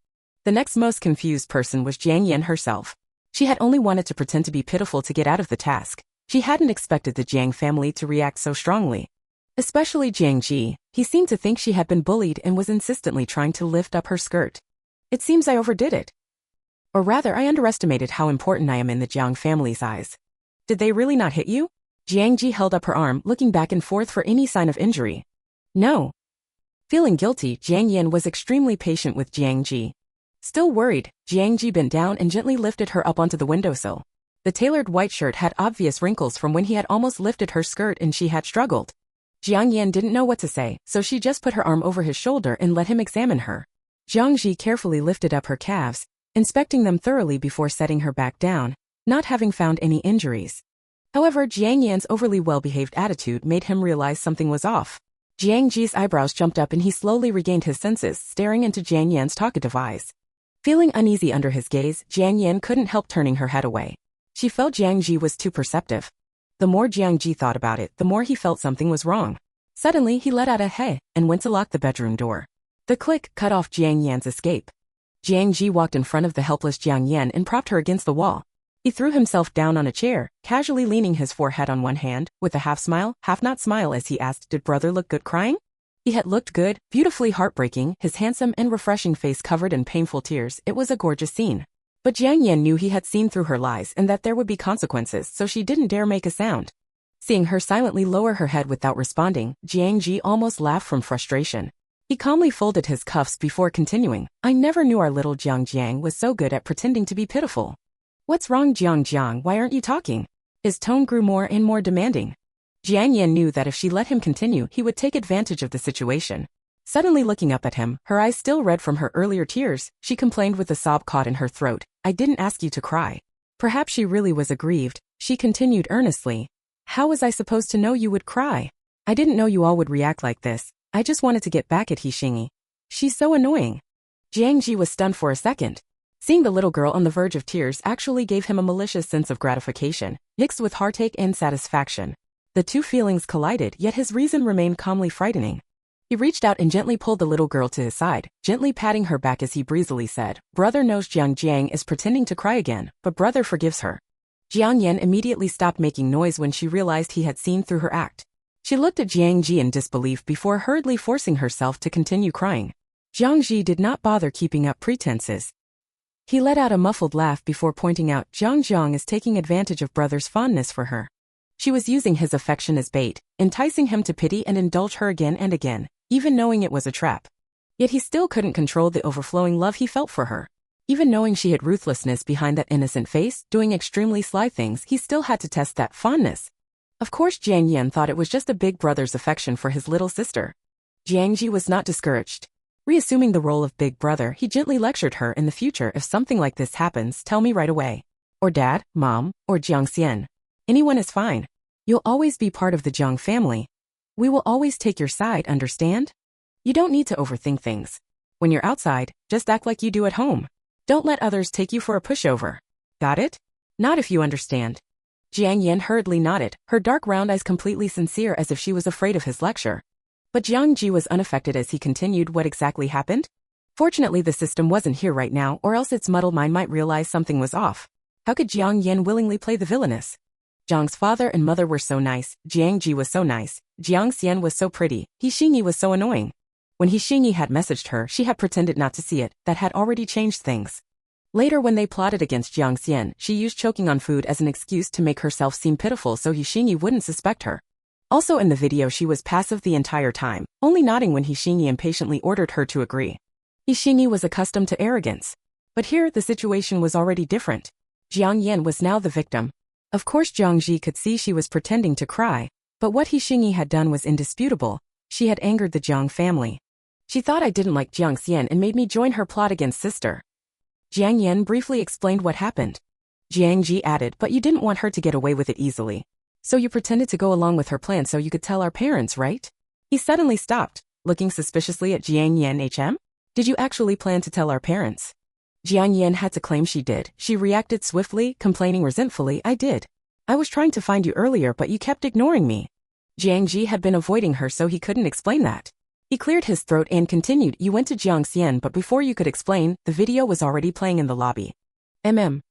The next most confused person was Jiang Yan herself. She had only wanted to pretend to be pitiful to get out of the task. She hadn't expected the Jiang family to react so strongly. Especially Jiang Ji. He seemed to think she had been bullied and was insistently trying to lift up her skirt. It seems I overdid it. Or rather, I underestimated how important I am in the Jiang family's eyes. Did they really not hit you? Jiang Ji held up her arm, looking back and forth for any sign of injury. No. Feeling guilty, Jiang Yan was extremely patient with Jiang Ji. Still worried, Jiang Ji bent down and gently lifted her up onto the windowsill. The tailored white shirt had obvious wrinkles from when he had almost lifted her skirt and she had struggled. Jiang Yan didn't know what to say, so she just put her arm over his shoulder and let him examine her. Jiang Ji carefully lifted up her calves, inspecting them thoroughly before setting her back down, not having found any injuries. However, Jiang Yan's overly well-behaved attitude made him realize something was off. Jiang Ji's eyebrows jumped up and he slowly regained his senses, staring into Jiang Yan's talkative eyes. Feeling uneasy under his gaze, Jiang Yan couldn't help turning her head away. She felt Jiang Ji was too perceptive. The more Jiang Ji thought about it, the more he felt something was wrong. Suddenly, he let out a hey and went to lock the bedroom door. The click cut off Jiang Yan's escape. Jiang Ji walked in front of the helpless Jiang Yan and propped her against the wall. He threw himself down on a chair, casually leaning his forehead on one hand, with a half-smile, half-not smile as he asked, did brother look good crying? He had looked good, beautifully heartbreaking, his handsome and refreshing face covered in painful tears. It was a gorgeous scene. But Jiang Yan knew he had seen through her lies and that there would be consequences, so she didn't dare make a sound. Seeing her silently lower her head without responding, Jiang Ji almost laughed from frustration. He calmly folded his cuffs before continuing, I never knew our little Jiang was so good at pretending to be pitiful. What's wrong, Jiang? Why aren't you talking? His tone grew more and more demanding. Jiang Yan knew that if she let him continue, he would take advantage of the situation. Suddenly looking up at him, her eyes still red from her earlier tears, she complained with a sob caught in her throat, I didn't ask you to cry. Perhaps she really was aggrieved. She continued earnestly. How was I supposed to know you would cry? I didn't know you all would react like this. I just wanted to get back at Xingyi. She's so annoying. Jiang Ji was stunned for a second. Seeing the little girl on the verge of tears actually gave him a malicious sense of gratification, mixed with heartache and satisfaction. The two feelings collided, yet his reason remained calmly frightening. He reached out and gently pulled the little girl to his side, gently patting her back as he breezily said, brother knows Jiang is pretending to cry again, but brother forgives her. Jiang Yan immediately stopped making noise when she realized he had seen through her act. She looked at Jiang Ji in disbelief before hurriedly forcing herself to continue crying. Jiang Ji did not bother keeping up pretenses. He let out a muffled laugh before pointing out Jiang is taking advantage of brother's fondness for her. She was using his affection as bait, enticing him to pity and indulge her again and again, even knowing it was a trap. Yet he still couldn't control the overflowing love he felt for her. Even knowing she had ruthlessness behind that innocent face, doing extremely sly things, he still had to test that fondness. Of course Jiang Yan thought it was just a big brother's affection for his little sister. Jiang Ji was not discouraged. Reassuming the role of big brother, he gently lectured her, in the future if something like this happens, tell me right away. Or dad, mom, or Jiang Xian. Anyone is fine. You'll always be part of the Jiang family. We will always take your side, understand? You don't need to overthink things. When you're outside, just act like you do at home. Don't let others take you for a pushover. Got it? Not if you understand. Jiang Yan hurriedly nodded, her dark round eyes completely sincere as if she was afraid of his lecture. But Jiang Ji was unaffected as he continued what exactly happened. Fortunately the system wasn't here right now, or else its muddled mind might realize something was off. How could Jiang Yan willingly play the villainous? Jiang's father and mother were so nice, Jiang Ji was so nice, Jiang Xian was so pretty, He Xingyi was so annoying. When He Xingyi had messaged her, she had pretended not to see it, that had already changed things. Later when they plotted against Jiang Xian, she used choking on food as an excuse to make herself seem pitiful so He Xingyi wouldn't suspect her. Also in the video she was passive the entire time, only nodding when He Xingyi impatiently ordered her to agree. He Xingyi was accustomed to arrogance. But here the situation was already different. Jiang Yan was now the victim. Of course Jiang Ji could see she was pretending to cry, but what He Xingyi had done was indisputable. She had angered the Jiang family. She thought I didn't like Jiang Xian and made me join her plot against sister. Jiang Yan briefly explained what happened. Jiang Ji added, but you didn't want her to get away with it easily. So you pretended to go along with her plan so you could tell our parents, right? He suddenly stopped, looking suspiciously at Jiang Yan. Did you actually plan to tell our parents? Jiang Yan had to claim she did. She reacted swiftly, complaining resentfully, I did. I was trying to find you earlier but you kept ignoring me. Jiang Ji had been avoiding her so he couldn't explain that. He cleared his throat and continued, you went to Jiang Xian but before you could explain, the video was already playing in the lobby. Jiang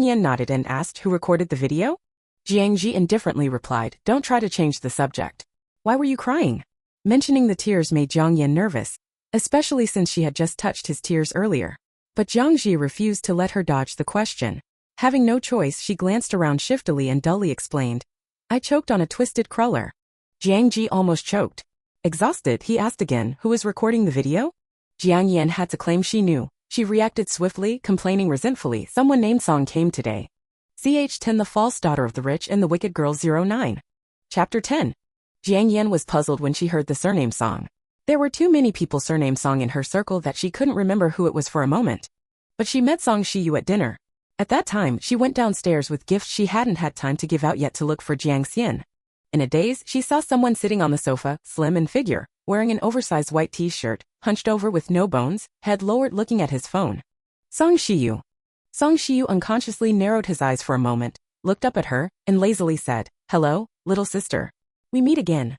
Yan nodded and asked who recorded the video? Jiang Ji indifferently replied, don't try to change the subject. Why were you crying? Mentioning the tears made Jiang Yan nervous, especially since she had just touched his tears earlier. But Jiang Ji refused to let her dodge the question. Having no choice, she glanced around shiftily and dully explained. I choked on a twisted cruller. Jiang Ji almost choked. Exhausted, he asked again, who was recording the video? Jiang Yan had to claim she knew. She reacted swiftly, complaining resentfully, someone named Song came today. Ch10 The False Daughter of the Rich and the Wicked Girl 09. Chapter 10. Jiang Yan was puzzled when she heard the surname Song. There were too many people surnamed Song in her circle that she couldn't remember who it was for a moment. But she met Song Shiyu at dinner. At that time, she went downstairs with gifts she hadn't had time to give out yet to look for Jiang Xian. In a daze, she saw someone sitting on the sofa, slim in figure, wearing an oversized white t-shirt, hunched over with no bones, head lowered looking at his phone. Song Shiyu. Song Shiyu unconsciously narrowed his eyes for a moment, looked up at her, and lazily said, hello, little sister. We meet again.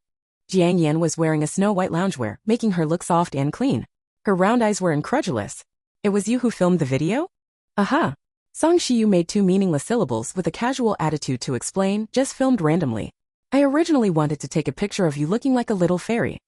Jiang Yan was wearing a snow-white loungewear, making her look soft and clean. Her round eyes were incredulous. It was you who filmed the video? Aha. Song Shiyu made two meaningless syllables with a casual attitude to explain, just filmed randomly. I originally wanted to take a picture of you looking like a little fairy.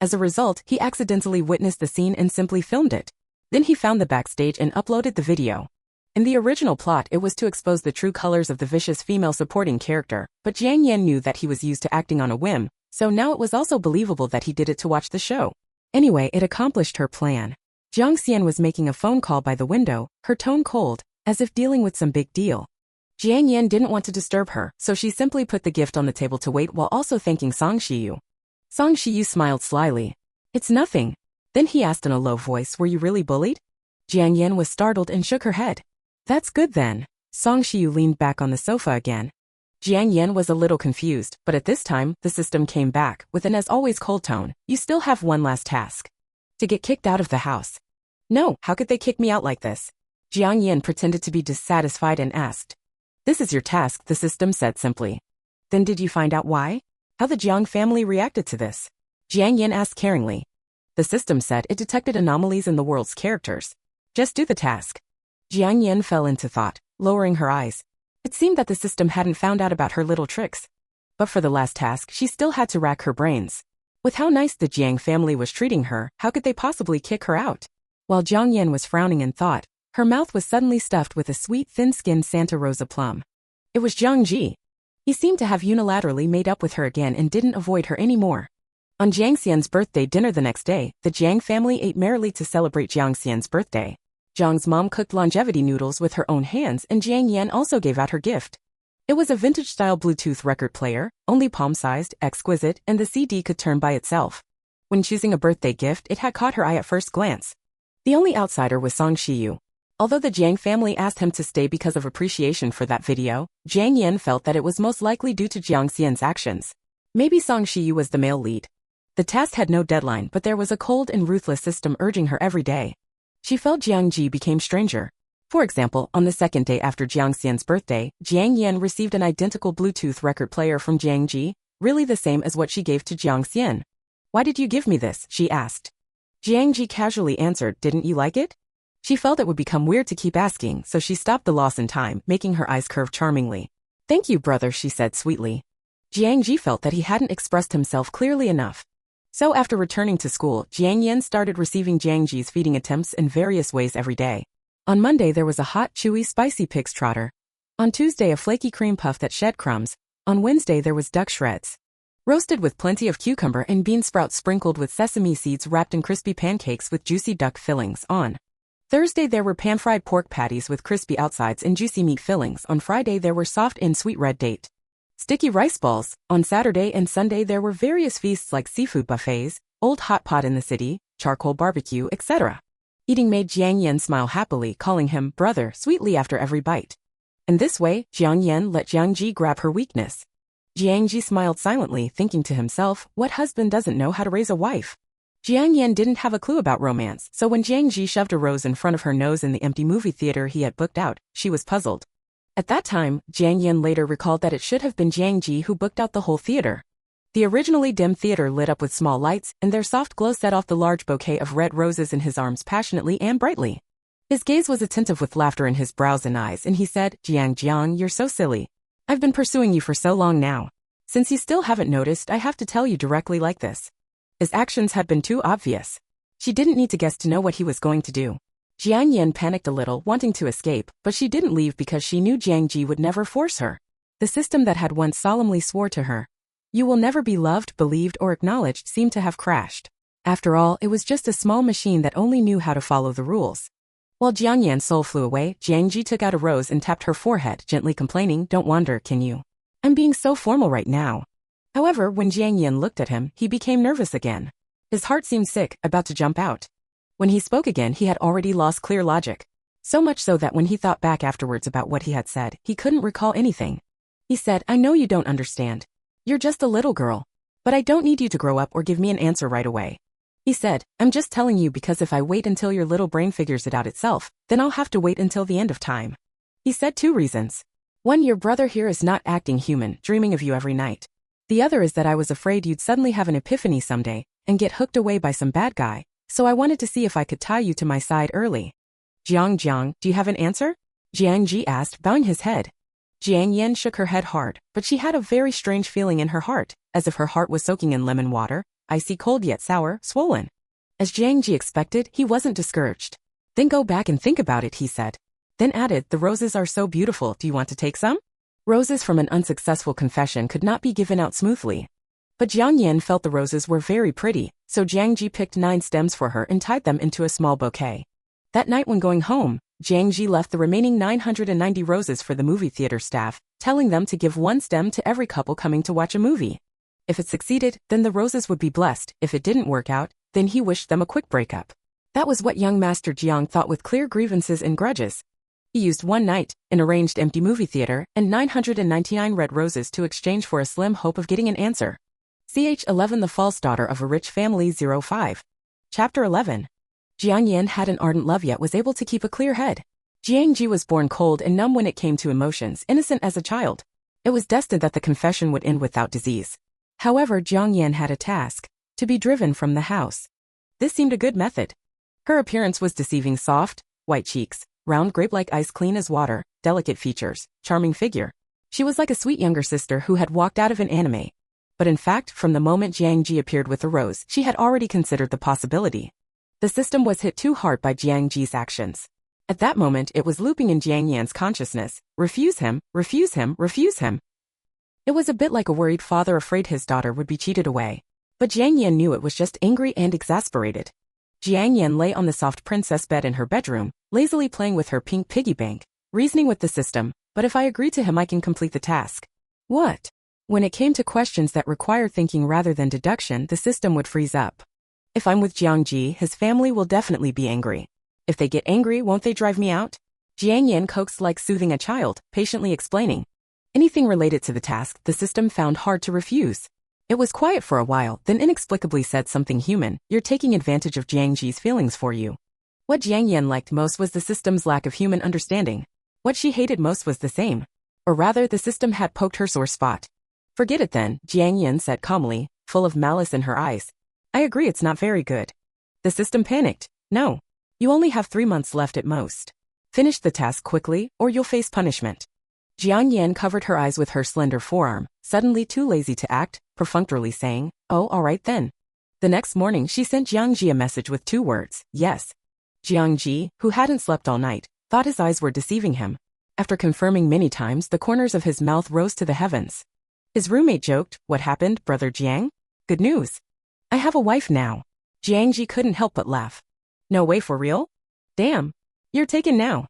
As a result, he accidentally witnessed the scene and simply filmed it. Then he found the backstage and uploaded the video. In the original plot, it was to expose the true colors of the vicious female supporting character, but Jiang Yan knew that he was used to acting on a whim, so now it was also believable that he did it to watch the show. Anyway, it accomplished her plan. Jiang Xian was making a phone call by the window, her tone cold, as if dealing with some big deal. Jiang Yan didn't want to disturb her, so she simply put the gift on the table to wait while also thanking Song Shiyu. Song Shiyu smiled slyly. It's nothing. Then he asked in a low voice, were you really bullied? Jiang Yan was startled and shook her head. That's good then. Song Shiyu leaned back on the sofa again. Jiang Yan was a little confused, but at this time, the system came back, with an as always cold tone, you still have one last task. To get kicked out of the house. No, how could they kick me out like this? Jiang Yan pretended to be dissatisfied and asked. This is your task, the system said simply. Then did you find out why? How the Jiang family reacted to this? Jiang Yan asked caringly. The system said it detected anomalies in the world's characters. Just do the task. Jiang Yan fell into thought, lowering her eyes. It seemed that the system hadn't found out about her little tricks. But for the last task, she still had to rack her brains. With how nice the Jiang family was treating her, how could they possibly kick her out? While Jiang Yan was frowning in thought, her mouth was suddenly stuffed with a sweet, thin-skinned Santa Rosa plum. It was Jiang Ji. He seemed to have unilaterally made up with her again and didn't avoid her anymore. On Jiang Xian's birthday dinner the next day, the Jiang family ate merrily to celebrate Jiang Xian's birthday. Jiang's mom cooked longevity noodles with her own hands and Jiang Yan also gave out her gift. It was a vintage-style Bluetooth record player, only palm-sized, exquisite, and the CD could turn by itself. When choosing a birthday gift, it had caught her eye at first glance. The only outsider was Song Shiyu. Although the Jiang family asked him to stay because of appreciation for that video, Jiang Yan felt that it was most likely due to Jiang Xian's actions. Maybe Song Shiyu was the male lead. The task had no deadline, but there was a cold and ruthless system urging her every day. She felt Jiang Ji became stranger. For example, on the second day after Jiang Xian's birthday, Jiang Yan received an identical Bluetooth record player from Jiang Ji, really the same as what she gave to Jiang Xian. "Why did you give me this?" she asked. Jiang Ji casually answered, "Didn't you like it?" She felt it would become weird to keep asking, so she stopped the loss in time, making her eyes curve charmingly. "Thank you, brother," she said sweetly. Jiang Ji felt that he hadn't expressed himself clearly enough. So after returning to school, Jiang Yan started receiving Jiang Ji's feeding attempts in various ways every day. On Monday there was a hot, chewy, spicy pig's trotter. On Tuesday a flaky cream puff that shed crumbs. On Wednesday there was duck shreds, roasted with plenty of cucumber and bean sprouts sprinkled with sesame seeds wrapped in crispy pancakes with juicy duck fillings. On Thursday there were pan-fried pork patties with crispy outsides and juicy meat fillings. On Friday there were soft and sweet red date, sticky rice balls. On Saturday and Sunday there were various feasts like seafood buffets, old hot pot in the city, charcoal barbecue, etc. Eating made Jiang Yan smile happily, calling him brother sweetly after every bite. In this way, Jiang Yan let Jiang Ji grab her weakness. Jiang Ji smiled silently, thinking to himself, what husband doesn't know how to raise a wife? Jiang Yan didn't have a clue about romance, so when Jiang Ji shoved a rose in front of her nose in the empty movie theater he had booked out, she was puzzled. At that time, Jiang Yan later recalled that it should have been Jiang Ji who booked out the whole theater. The originally dim theater lit up with small lights, and their soft glow set off the large bouquet of red roses in his arms passionately and brightly. His gaze was attentive with laughter in his brows and eyes, and he said, Jiang, you're so silly. I've been pursuing you for so long now. Since you still haven't noticed, I have to tell you directly like this. His actions had been too obvious. She didn't need to guess to know what he was going to do. Jiang Yan panicked a little, wanting to escape, but she didn't leave because she knew Jiang Ji would never force her. The system that had once solemnly swore to her, "You will never be loved, believed, or acknowledged," seemed to have crashed. After all, it was just a small machine that only knew how to follow the rules. While Jiang Yan's soul flew away, Jiang Ji took out a rose and tapped her forehead, gently complaining, "Don't wander, can you? I'm being so formal right now." However, when Jiang Yan looked at him, he became nervous again. His heart seemed sick, about to jump out. When he spoke again, he had already lost clear logic. So much so that when he thought back afterwards about what he had said, he couldn't recall anything. He said, "I know you don't understand. You're just a little girl. But I don't need you to grow up or give me an answer right away." He said, "I'm just telling you because if I wait until your little brain figures it out itself, then I'll have to wait until the end of time." He said 2 reasons. One, your brother here is not acting human, dreaming of you every night. The other is that I was afraid you'd suddenly have an epiphany someday and get hooked away by some bad guy, so I wanted to see if I could tie you to my side early. Jiang, do you have an answer?" Jiang Ji asked, bowing his head. Jiang Yan shook her head hard, but she had a very strange feeling in her heart, as if her heart was soaking in lemon water, icy cold yet sour, swollen. As Jiang Ji expected, he wasn't discouraged. "Then go back and think about it," he said. Then added, "The roses are so beautiful, do you want to take some?" Roses from an unsuccessful confession could not be given out smoothly. But Jiang Yan felt the roses were very pretty, so Jiang Ji picked 9 stems for her and tied them into a small bouquet. That night when going home, Jiang Ji left the remaining 990 roses for the movie theater staff, telling them to give 1 stem to every couple coming to watch a movie. If it succeeded, then the roses would be blessed. If it didn't work out, then he wished them a quick breakup. That was what young Master Jiang thought with clear grievances and grudges. He used 1 night, an arranged empty movie theater, and 999 red roses to exchange for a slim hope of getting an answer. Ch 11 The False Daughter of a Rich Family 05. Chapter 11. Jiang Yan had an ardent love yet was able to keep a clear head. Jiang Ji was born cold and numb when it came to emotions, innocent as a child. It was destined that the confession would end without disease. However, Jiang Yan had a task: to be driven from the house. This seemed a good method. Her appearance was deceiving: soft, white cheeks, round grape-like eyes clean as water, delicate features, charming figure. She was like a sweet younger sister who had walked out of an anime. But in fact, from the moment Jiang Ji appeared with the rose, she had already considered the possibility. The system was hit too hard by Jiang Ji's actions. At that moment, it was looping in Jiang Yan's consciousness: refuse him, refuse him, refuse him. It was a bit like a worried father afraid his daughter would be cheated away. But Jiang Yan knew it was just angry and exasperated. Jiang Yan lay on the soft princess bed in her bedroom, lazily playing with her pink piggy bank, reasoning with the system, "But if I agree to him I can complete the task." What? When it came to questions that require thinking rather than deduction, the system would freeze up. "If I'm with Jiang Ji, his family will definitely be angry. If they get angry, won't they drive me out?" Jiang Yan coaxed like soothing a child, patiently explaining. Anything related to the task, the system found hard to refuse. It was quiet for a while, then inexplicably said something human. You're taking advantage of Jiang Ji's feelings for you. What Jiang Yan liked most was the system's lack of human understanding. What she hated most was the same. Or rather, the system had poked her sore spot. Forget it then, Jiang Yan said calmly, full of malice in her eyes. I agree it's not very good. The system panicked. No. You only have 3 months left at most. Finish the task quickly, or you'll face punishment. Jiang Yan covered her eyes with her slender forearm, suddenly too lazy to act, perfunctorily saying, Oh, all right then. The next morning she sent Jiang Ji a message with 2 words, yes. Jiang Ji, who hadn't slept all night, thought his eyes were deceiving him. After confirming many times, the corners of his mouth rose to the heavens. His roommate joked, What happened, brother Jiang? Good news. I have a wife now. Jiang Ji couldn't help but laugh. No way, for real? Damn. You're taken now.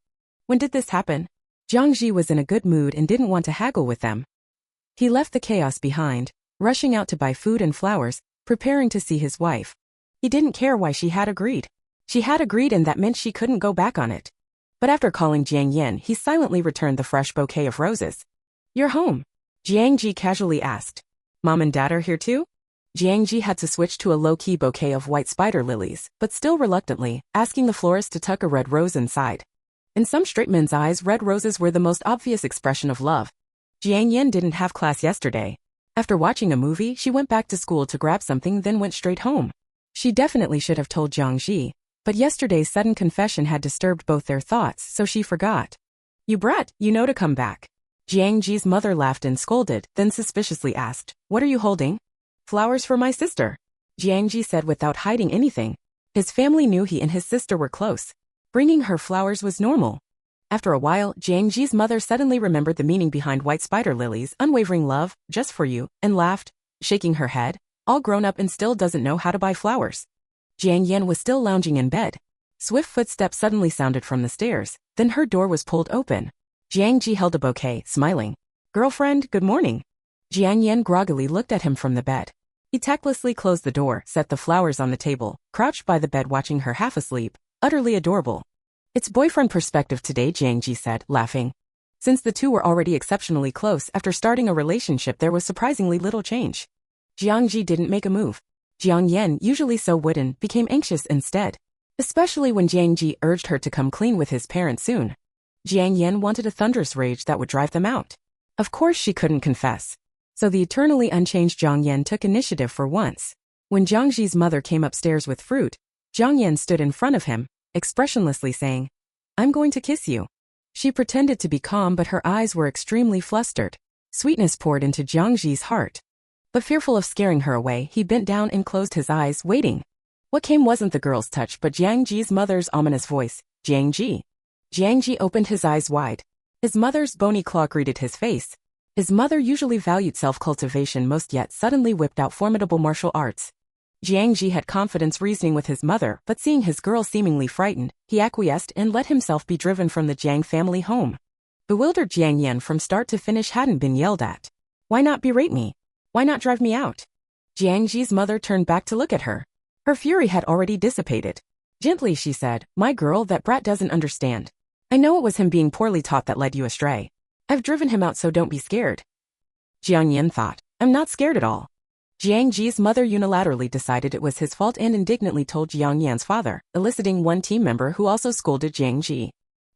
When did this happen? Jiang Ji was in a good mood and didn't want to haggle with them. He left the chaos behind, rushing out to buy food and flowers, preparing to see his wife. He didn't care why she had agreed. She had agreed, and that meant she couldn't go back on it. But after calling Jiang Yan, he silently returned the fresh bouquet of roses. You're home? Jiang Ji casually asked. Mom and Dad are here too? Jiang Ji had to switch to a low-key bouquet of white spider lilies, but still reluctantly, asking the florist to tuck a red rose inside. In some straight men's eyes, red roses were the most obvious expression of love. Jiang Yan didn't have class yesterday. After watching a movie, she went back to school to grab something, then went straight home. She definitely should have told Jiang Ji, but yesterday's sudden confession had disturbed both their thoughts, so she forgot. You brat, you know to come back. Jiang Ji's mother laughed and scolded, then suspiciously asked, What are you holding? Flowers for my sister. Jiang Ji said without hiding anything. His family knew he and his sister were close. Bringing her flowers was normal. After a while, Jiang Ji's mother suddenly remembered the meaning behind white spider lilies, unwavering love, just for you, and laughed, shaking her head, all grown up and still doesn't know how to buy flowers. Jiang Yan was still lounging in bed. Swift footsteps suddenly sounded from the stairs, then her door was pulled open. Jiang Ji held a bouquet, smiling. Girlfriend, good morning. Jiang Yan groggily looked at him from the bed. He tactlessly closed the door, set the flowers on the table, crouched by the bed watching her half asleep, utterly adorable. It's boyfriend perspective today, Jiang Ji said, laughing. Since the two were already exceptionally close, after starting a relationship there was surprisingly little change. Jiang Ji didn't make a move. Jiang Yan, usually so wooden, became anxious instead. Especially when Jiang Ji urged her to come clean with his parents soon. Jiang Yan wanted a thunderous rage that would drive them out. Of course she couldn't confess. So the eternally unchanged Jiang Yan took initiative for once. When Jiang Ji's mother came upstairs with fruit, Jiang Yan stood in front of him, expressionlessly saying, I'm going to kiss you. She pretended to be calm, but her eyes were extremely flustered. Sweetness poured into Jiang Ji's heart. But fearful of scaring her away, he bent down and closed his eyes, waiting. What came wasn't the girl's touch, but Jiang Ji's mother's ominous voice, Jiang Ji. Jiang Ji opened his eyes wide. His mother's bony claw greeted his face. His mother usually valued self-cultivation most, yet suddenly whipped out formidable martial arts. Jiang Ji had confidence reasoning with his mother, but seeing his girl seemingly frightened, he acquiesced and let himself be driven from the Jiang family home. Bewildered, Jiang Yan from start to finish hadn't been yelled at. Why not berate me? Why not drive me out? Jiang Ji's mother turned back to look at her. Her fury had already dissipated. Gently she said, My girl, that brat doesn't understand. I know it was him being poorly taught that led you astray. I've driven him out, so don't be scared. Jiang Yan thought, I'm not scared at all. Jiang Ji's mother unilaterally decided it was his fault and indignantly told Jiang Yan's father, eliciting one team member who also scolded Jiang Ji.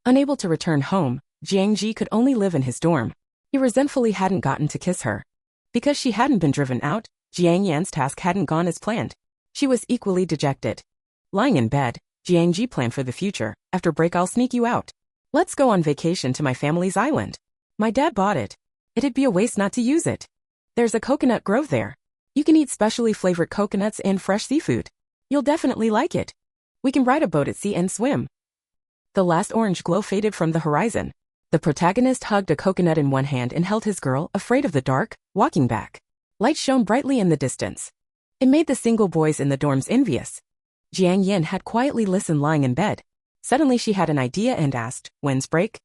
Unable to return home, Jiang Ji could only live in his dorm. He resentfully hadn't gotten to kiss her. Because she hadn't been driven out, Jiang Yan's task hadn't gone as planned. She was equally dejected. Lying in bed, Jiang Ji planned for the future. After break I'll sneak you out. Let's go on vacation to my family's island. My dad bought it. It'd be a waste not to use it. There's a coconut grove there. You can eat specially flavored coconuts and fresh seafood. You'll definitely like it. We can ride a boat at sea and swim. The last orange glow faded from the horizon. The protagonist hugged a coconut in one hand and held his girl, afraid of the dark, walking back. Light shone brightly in the distance. It made the single boys in the dorms envious. Jiang Yan had quietly listened lying in bed. Suddenly she had an idea and asked, When's break?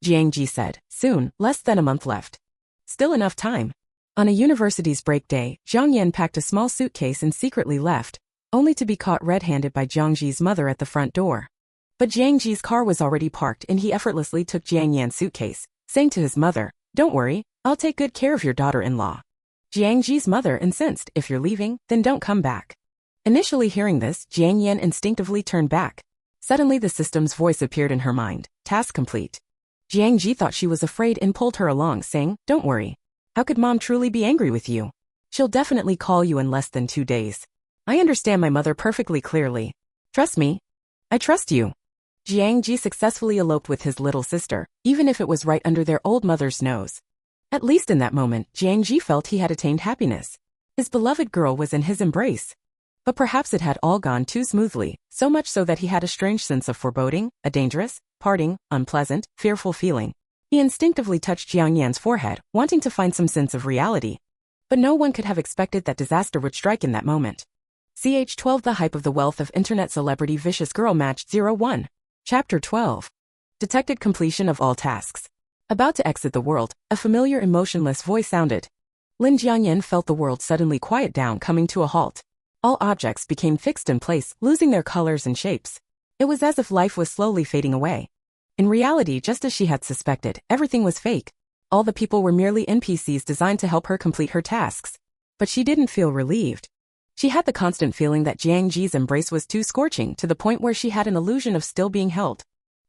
Jiang Ji said, Soon, less than a month left. Still enough time. On a university's break day, Jiang Yan packed a small suitcase and secretly left, only to be caught red-handed by Jiang Ji's mother at the front door. But Jiang Ji's car was already parked and he effortlessly took Jiang Yan's suitcase, saying to his mother, Don't worry, I'll take good care of your daughter-in-law. Jiang Ji's mother incensed, if you're leaving, then don't come back. Initially hearing this, Jiang Yan instinctively turned back. Suddenly the system's voice appeared in her mind. Task complete. Jiang Ji thought she was afraid and pulled her along, saying, don't worry. How could mom truly be angry with you? She'll definitely call you in less than 2 days. I understand my mother perfectly clearly. Trust me. I trust you. Jiang Ji successfully eloped with his little sister, even if it was right under their old mother's nose. At least in that moment, Jiang Ji felt he had attained happiness. His beloved girl was in his embrace. But perhaps it had all gone too smoothly, so much so that he had a strange sense of foreboding, a dangerous, parting, unpleasant, fearful feeling. He instinctively touched Jiang Yan's forehead, wanting to find some sense of reality. But no one could have expected that disaster would strike in that moment. Ch12 The Hype of the Wealth of Internet Celebrity Vicious Girl Match 01. Chapter 12. Detected completion of all tasks. About to exit the world, a familiar emotionless voice sounded. Jiang Yan felt the world suddenly quiet down, coming to a halt. All objects became fixed in place, losing their colors and shapes. It was as if life was slowly fading away. In reality, just as she had suspected, everything was fake. All the people were merely NPCs designed to help her complete her tasks. But she didn't feel relieved. She had the constant feeling that Jiang Ji's embrace was too scorching, to the point where she had an illusion of still being held.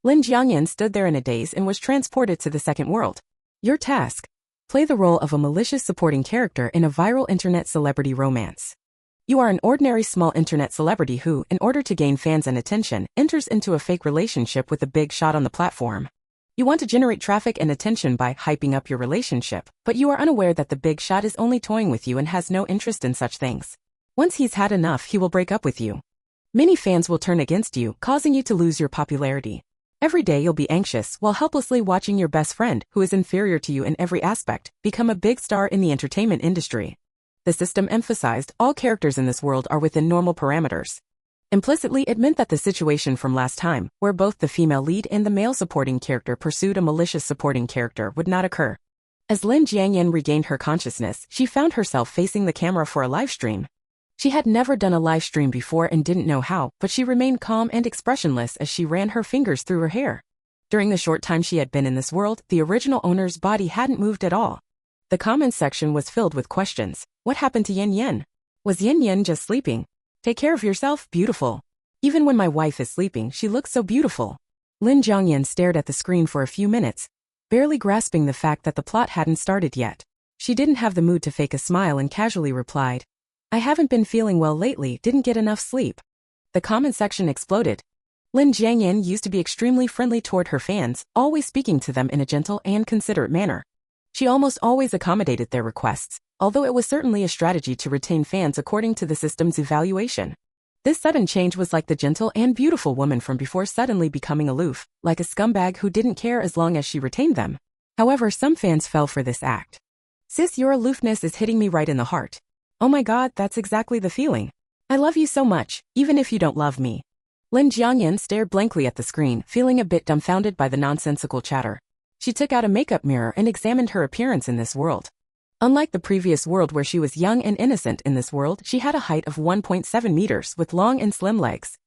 Jiang Yan stood there in a daze and was transported to the second world. Your task. Play the role of a malicious supporting character in a viral internet celebrity romance. You are an ordinary small internet celebrity who, in order to gain fans and attention, enters into a fake relationship with a big shot on the platform. You want to generate traffic and attention by hyping up your relationship, but you are unaware that the big shot is only toying with you and has no interest in such things. Once he's had enough, he will break up with you. Many fans will turn against you, causing you to lose your popularity. Every day you'll be anxious while helplessly watching your best friend, who is inferior to you in every aspect, become a big star in the entertainment industry. The system emphasized all characters in this world are within normal parameters. Implicitly, it meant that the situation from last time, where both the female lead and the male supporting character pursued a malicious supporting character, would not occur. As Jiang Yan regained her consciousness, she found herself facing the camera for a live stream. She had never done a live stream before and didn't know how, but she remained calm and expressionless as she ran her fingers through her hair. During the short time she had been in this world, the original owner's body hadn't moved at all. The comments section was filled with questions. What happened to Yan Yan? Was Yan Yan just sleeping? Take care of yourself, beautiful. Even when my wife is sleeping, she looks so beautiful. Jiang Yan stared at the screen for a few minutes, barely grasping the fact that the plot hadn't started yet. She didn't have the mood to fake a smile and casually replied, I haven't been feeling well lately, didn't get enough sleep. The comment section exploded. Jiang Yan used to be extremely friendly toward her fans, always speaking to them in a gentle and considerate manner. She almost always accommodated their requests, although it was certainly a strategy to retain fans according to the system's evaluation. This sudden change was like the gentle and beautiful woman from before suddenly becoming aloof, like a scumbag who didn't care as long as she retained them. However, some fans fell for this act. Sis, your aloofness is hitting me right in the heart. Oh my god, that's exactly the feeling. I love you so much, even if you don't love me. Jiang Yan stared blankly at the screen, feeling a bit dumbfounded by the nonsensical chatter. She took out a makeup mirror and examined her appearance in this world. Unlike the previous world where she was young and innocent, in this world she had a height of 1.7 meters with long and slim legs.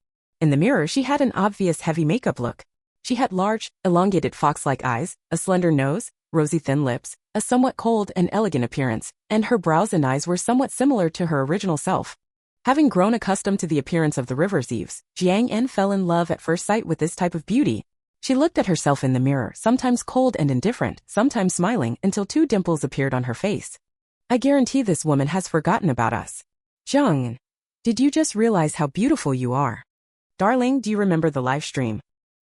In the mirror she had an obvious heavy makeup look. She had large, elongated fox-like eyes, a slender nose, rosy thin lips, a somewhat cold and elegant appearance, and her brows and eyes were somewhat similar to her original self. Having grown accustomed to the appearance of the river's eaves, Jiang Yan fell in love at first sight with this type of beauty. She looked at herself in the mirror, sometimes cold and indifferent, sometimes smiling, until 2 dimples appeared on her face. I guarantee this woman has forgotten about us. Jiang, did you just realize how beautiful you are? Darling, do you remember the live stream?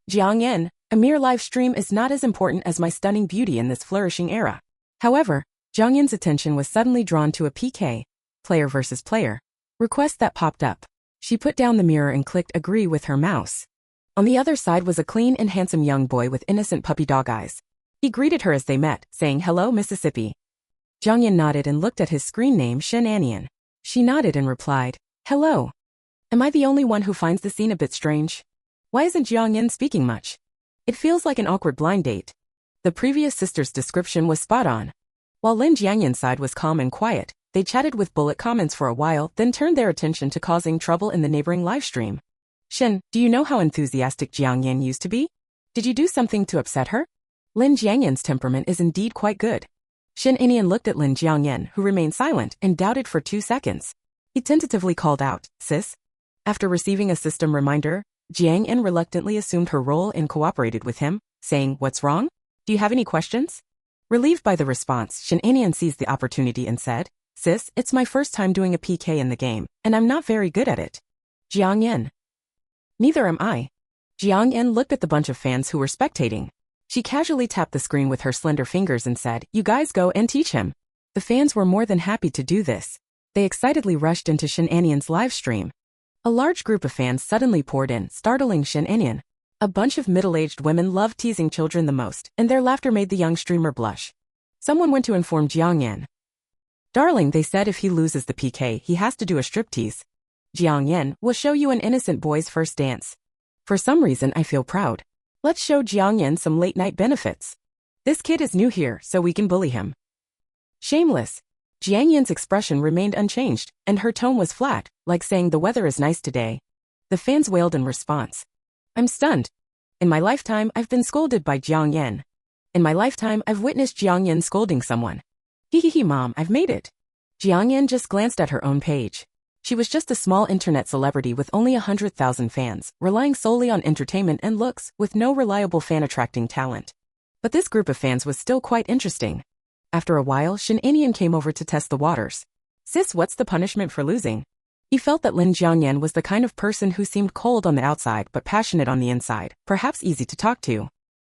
Jiang Yan, a mere live stream is not as important as my stunning beauty in this flourishing era. However, Jiang Yan's attention was suddenly drawn to a PK, player versus player, request that popped up. She put down the mirror and clicked agree with her mouse. On the other side was a clean and handsome young boy with innocent puppy dog eyes. He greeted her as they met, saying, "Hello, Mississippi." Jiang Yan nodded and looked at his screen name, Shen Anian. She nodded and replied, "Hello. Am I the only one who finds the scene a bit strange? Why isn't Jiang Yan speaking much? It feels like an awkward blind date." The previous sister's description was spot on. While Jiang Yan's side was calm and quiet, they chatted with bullet comments for a while, then turned their attention to causing trouble in the neighboring livestream. "Shen, do you know how enthusiastic Jiang Yan used to be? Did you do something to upset her? Jiang Yan's temperament is indeed quite good." Shin Inian looked at Lin Jiang Yan, who remained silent and doubted for 2 seconds. He tentatively called out, "Sis?" After receiving a system reminder, Jiang Yan reluctantly assumed her role and cooperated with him, saying, "What's wrong? Do you have any questions?" Relieved by the response, Shin Inian seized the opportunity and said, "Sis, it's my first time doing a PK in the game, and I'm not very good at it." Jiang Yan. "Neither am I." Jiang Yan looked at the bunch of fans who were spectating. She casually tapped the screen with her slender fingers and said, "You guys go and teach him." The fans were more than happy to do this. They excitedly rushed into Shin Anian's live stream. A large group of fans suddenly poured in, startling Shin Anian. A bunch of middle-aged women loved teasing children the most, and their laughter made the young streamer blush. Someone went to inform Jiang Yan. "Darling," they said, "if he loses the PK, he has to do a striptease. Jiang Yan will show you an innocent boy's first dance. For some reason I feel proud. Let's show Jiang Yan some late-night benefits. This kid is new here, so we can bully him." Shameless. Jiang Yan's expression remained unchanged, and her tone was flat, like saying the weather is nice today. The fans wailed in response. "I'm stunned. In my lifetime, I've been scolded by Jiang Yan. In my lifetime, I've witnessed Jiang Yan scolding someone. Hee mom, I've made it." Jiang Yan just glanced at her own page. She was just a small internet celebrity with only 100,000 fans, relying solely on entertainment and looks, with no reliable fan-attracting talent. But this group of fans was still quite interesting. After a while, Shin Anian came over to test the waters. "Sis, what's the punishment for losing?" He felt that Lin Jiangyan was the kind of person who seemed cold on the outside but passionate on the inside, perhaps easy to talk to.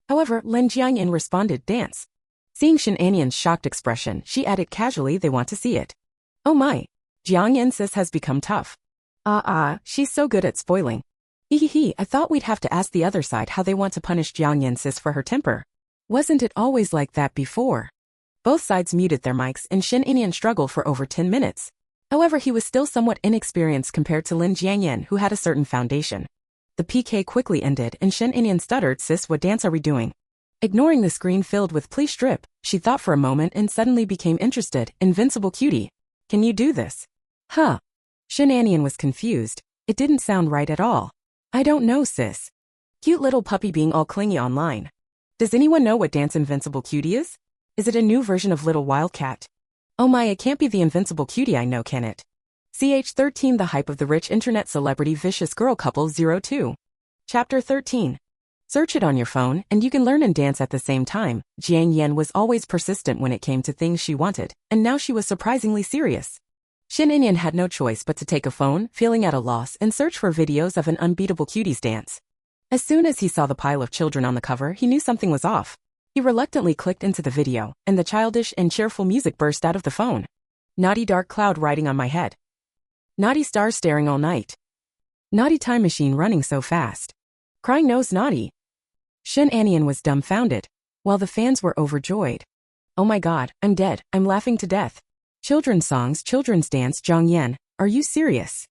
However, Lin Jiangyan responded, "Dance." Seeing Shin Anian's shocked expression, she added casually, "They want to see it." "Oh my. Jiang Yan sis has become tough. She's so good at spoiling. I thought we'd have to ask the other side how they want to punish Jiang Yan sis for her temper. Wasn't it always like that before?" Both sides muted their mics and Shin Inian struggled for over 10 minutes. However, he was still somewhat inexperienced compared to Lin Jiangyan, who had a certain foundation. The PK quickly ended and Shin Inian stuttered, "Sis, what dance are we doing?" Ignoring the screen filled with "Please strip," she thought for a moment and suddenly became interested. "Invincible cutie. Can you do this?" "Huh." Shin Anian was confused. It didn't sound right at all. "I don't know, sis." Cute little puppy being all clingy online. Does anyone know what dance Invincible Cutie is? Is it a new version of Little Wildcat? Oh my, it can't be the Invincible Cutie I know, can it? ch13 The Hype of the Rich Internet Celebrity Vicious Girl Couple 02. Chapter 13. Search it on your phone, and you can learn and dance at the same time. Jiang Yan was always persistent when it came to things she wanted, and now she was surprisingly serious. Shin Inian had no choice but to take a phone, feeling at a loss, and search for videos of an unbeatable cuties dance. As soon as he saw the pile of children on the cover, he knew something was off. He reluctantly clicked into the video, and the childish and cheerful music burst out of the phone. Naughty dark cloud riding on my head. Naughty stars staring all night. Naughty time machine running so fast. Crying nose naughty. Shin Anian was dumbfounded, while the fans were overjoyed. "Oh my god, I'm dead, I'm laughing to death. Children's songs, children's dance, Jiang Yan, are you serious?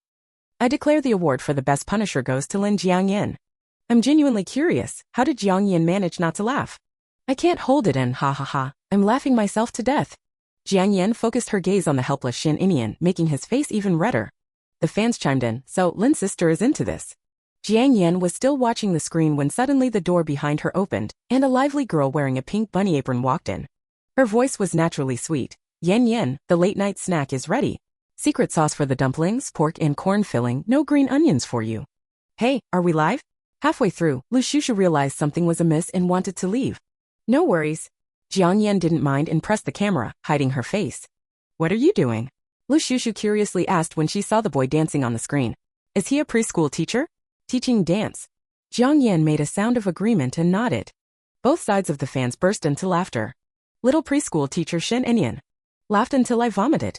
I declare the award for the best punisher goes to Lin Jiang Yan. I'm genuinely curious, how did Jiang Yan manage not to laugh? I can't hold it in, I'm laughing myself to death." Jiang Yan focused her gaze on the helpless Shin Inian, making his face even redder. The fans chimed in, "So, Lin's sister is into this." Jiang Yan was still watching the screen when suddenly the door behind her opened, and a lively girl wearing a pink bunny apron walked in. Her voice was naturally sweet. Yan, the late-night snack is ready. Secret sauce for the dumplings, pork and corn filling, no green onions for you. Hey, are we live? Halfway through, Lu Shushu realized something was amiss and wanted to leave. No worries. Jiang Yan didn't mind and pressed the camera, hiding her face. What are you doing? Lu Shushu curiously asked when she saw the boy dancing on the screen. Is he a preschool teacher? Teaching dance. Jiang Yan made a sound of agreement and nodded. Both sides of the fans burst into laughter. Little preschool teacher Shin Inian. Laughed until I vomited.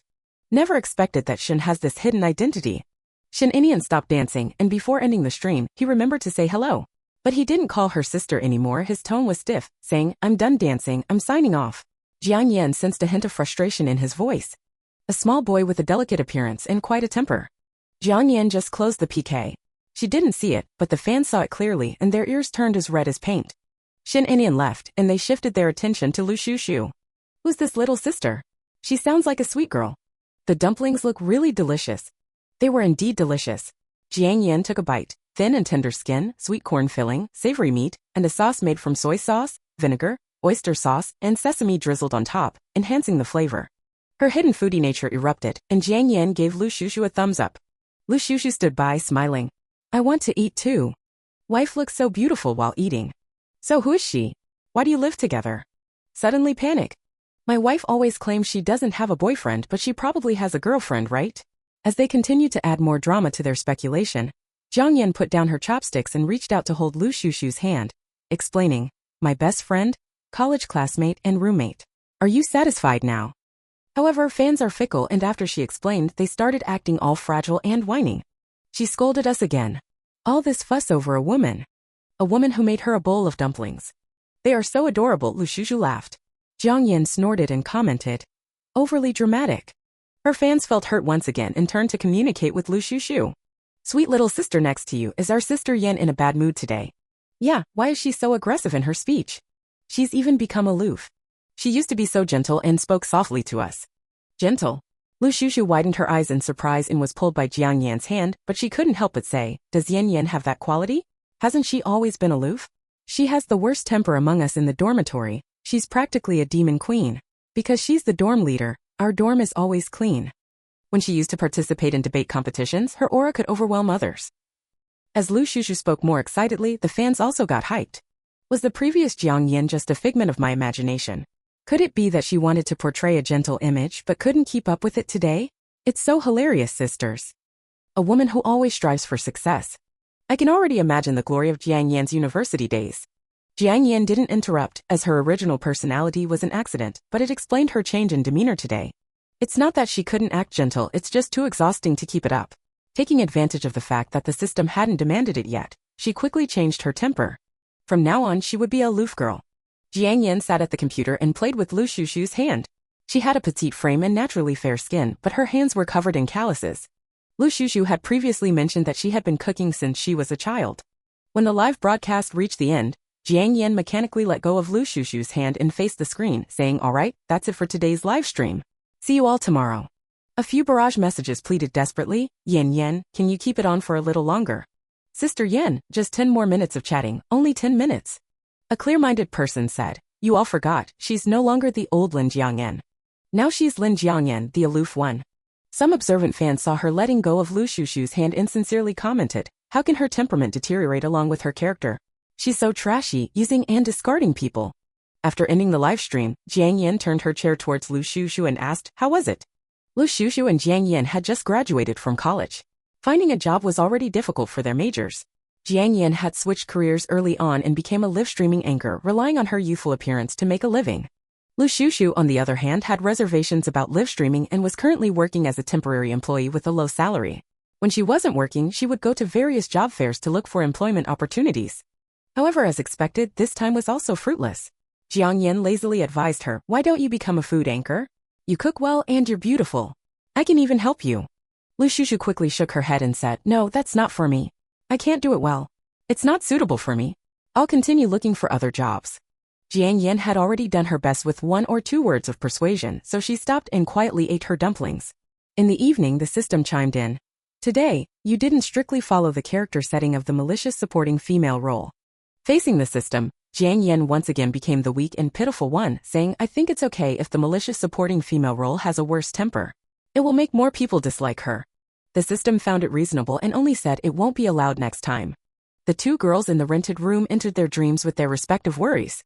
Never expected that Shin has this hidden identity. Shin Inian stopped dancing, and before ending the stream, he remembered to say hello. But he didn't call her sister anymore, his tone was stiff, saying, "I'm done dancing, I'm signing off." Jiang Yan sensed a hint of frustration in his voice. A small boy with a delicate appearance and quite a temper. Jiang Yan just closed the PK. She didn't see it, but the fans saw it clearly and their ears turned as red as paint. Shin Inian left, and they shifted their attention to Lu Shushu. Who's this little sister? She sounds like a sweet girl. The dumplings look really delicious. They were indeed delicious. Jiang Yan took a bite. Thin and tender skin, sweet corn filling, savory meat, and a sauce made from soy sauce, vinegar, oyster sauce, and sesame drizzled on top, enhancing the flavor. Her hidden foodie nature erupted, and Jiang Yan gave Lu Shushu a thumbs up. Lu Shushu stood by, smiling. I want to eat too. Wife looks so beautiful while eating. So who is she? Why do you live together? Suddenly panic. My wife always claims she doesn't have a boyfriend, but she probably has a girlfriend, right? As they continued to add more drama to their speculation, Jiang Yan put down her chopsticks and reached out to hold Lu Shushu's hand, explaining, my best friend, college classmate, and roommate. Are you satisfied now? However, fans are fickle, and after she explained, they started acting all fragile and whining. She scolded us again. All this fuss over a woman. A woman who made her a bowl of dumplings. They are so adorable, Lu Shushu laughed. Jiang Yan snorted and commented, overly dramatic. Her fans felt hurt once again and turned to communicate with Lu Shushu. Sweet little sister next to you, is our sister Yan in a bad mood today? Yeah, why is she so aggressive in her speech? She's even become aloof. She used to be so gentle and spoke softly to us. Gentle? Lu Shushu widened her eyes in surprise and was pulled by Jiang Yan's hand, but she couldn't help but say, does Yan Yan have that quality? Hasn't she always been aloof? She has the worst temper among us in the dormitory. She's practically a demon queen. Because she's the dorm leader, our dorm is always clean. When she used to participate in debate competitions, her aura could overwhelm others. As Lu Shushu spoke more excitedly, the fans also got hyped. Was the previous Jiang Yan just a figment of my imagination? Could it be that she wanted to portray a gentle image but couldn't keep up with it today? It's so hilarious, sisters. A woman who always strives for success. I can already imagine the glory of Jiang Yan's university days. Jiang Yan didn't interrupt, as her original personality was an accident, but it explained her change in demeanor today. It's not that she couldn't act gentle, it's just too exhausting to keep it up. Taking advantage of the fact that the system hadn't demanded it yet, she quickly changed her temper. From now on, she would be a aloof girl. Jiang Yan sat at the computer and played with Lu Shushu's hand. She had a petite frame and naturally fair skin, but her hands were covered in calluses. Lu Shushu had previously mentioned that she had been cooking since she was a child. When the live broadcast reached the end, Jiang Yan mechanically let go of Lu Shushu's hand and faced the screen, saying, alright, that's it for today's live stream. See you all tomorrow. A few barrage messages pleaded desperately, Yan Yan, can you keep it on for a little longer? Sister Yan, just 10 more minutes of chatting, only 10 minutes. A clear-minded person said, you all forgot, she's no longer the old Lin Jiangyan. Now she's Lin Jiangyan, the aloof one. Some observant fans saw her letting go of Lu Shushu's hand and sincerely commented, how can her temperament deteriorate along with her character? She's so trashy, using and discarding people. After ending the live stream, Jiang Yan turned her chair towards Lu Shushu and asked, how was it? Lu Shushu and Jiang Yan had just graduated from college. Finding a job was already difficult for their majors. Jiang Yan had switched careers early on and became a live streaming anchor, relying on her youthful appearance to make a living. Lu Shushu, on the other hand, had reservations about live streaming and was currently working as a temporary employee with a low salary. When she wasn't working, she would go to various job fairs to look for employment opportunities. However, as expected, this time was also fruitless. Jiang Yan lazily advised her, why don't you become a food anchor? You cook well and you're beautiful. I can even help you. Lu Shushu quickly shook her head and said, no, that's not for me. I can't do it well. It's not suitable for me. I'll continue looking for other jobs. Jiang Yan had already done her best with 1 or 2 words of persuasion, so she stopped and quietly ate her dumplings. In the evening, the system chimed in. Today, you didn't strictly follow the character setting of the malicious supporting female role. Facing the system, Jiang Yan once again became the weak and pitiful one, saying, I think it's okay if the malicious supporting female role has a worse temper. It will make more people dislike her. The system found it reasonable and only said it won't be allowed next time. The 2 girls in the rented room entered their dreams with their respective worries.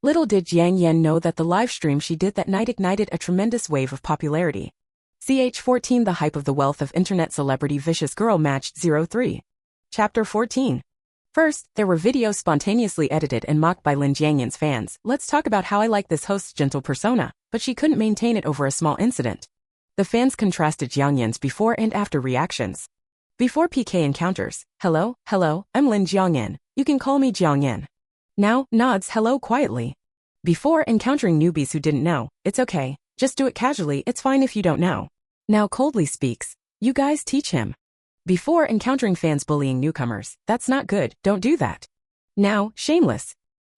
Little did Jiang Yan know that the live stream she did that night ignited a tremendous wave of popularity. Ch14 The hype of the wealth of internet celebrity vicious girl matched 03. Chapter 14. First, there were videos spontaneously edited and mocked by Lin Jiangyan's fans. Let's talk about how I like this host's gentle persona, but she couldn't maintain it over a small incident. The fans contrasted Jiang Yan's before and after reactions. Before PK encounters, hello, I'm Lin Jiangyan, you can call me Jiang Yan. Now, nods hello quietly. Before encountering newbies who didn't know, it's okay, just do it casually, it's fine if you don't know. Now coldly speaks, you guys teach him. Before encountering fans bullying newcomers, that's not good, don't do that. Now, shameless.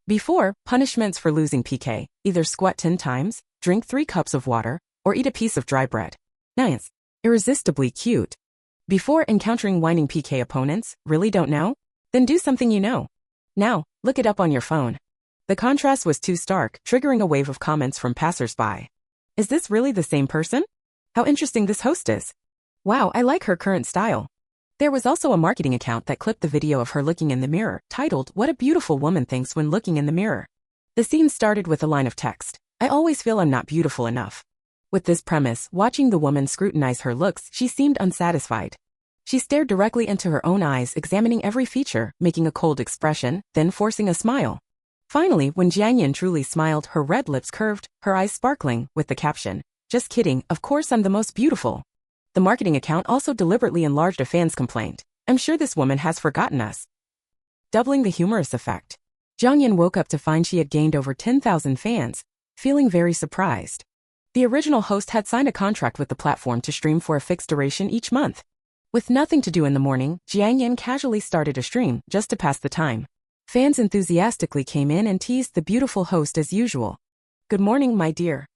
Before, punishments for losing PK, either squat 10 times, drink 3 cups of water, or eat a piece of dry bread. Nice. Irresistibly cute. Before encountering whining PK opponents, really don't know? Then do something you know. Now, look it up on your phone. The contrast was too stark, triggering a wave of comments from passersby. Is this really the same person? How interesting this host is. Wow, I like her current style. There was also a marketing account that clipped the video of her looking in the mirror, titled, "What a Beautiful Woman Thinks When Looking in the Mirror." The scene started with a line of text. I always feel I'm not beautiful enough. With this premise, watching the woman scrutinize her looks, she seemed unsatisfied. She stared directly into her own eyes, examining every feature, making a cold expression, then forcing a smile. Finally, when Jiang Yan truly smiled, her red lips curved, her eyes sparkling, with the caption, "Just kidding, of course I'm the most beautiful." The marketing account also deliberately enlarged a fan's complaint. I'm sure this woman has forgotten us. Doubling the humorous effect. Jiang Yan woke up to find she had gained over 10,000 fans, feeling very surprised. The original host had signed a contract with the platform to stream for a fixed duration each month. With nothing to do in the morning, Jiang Yan casually started a stream, just to pass the time. Fans enthusiastically came in and teased the beautiful host as usual. "Good morning, my dear.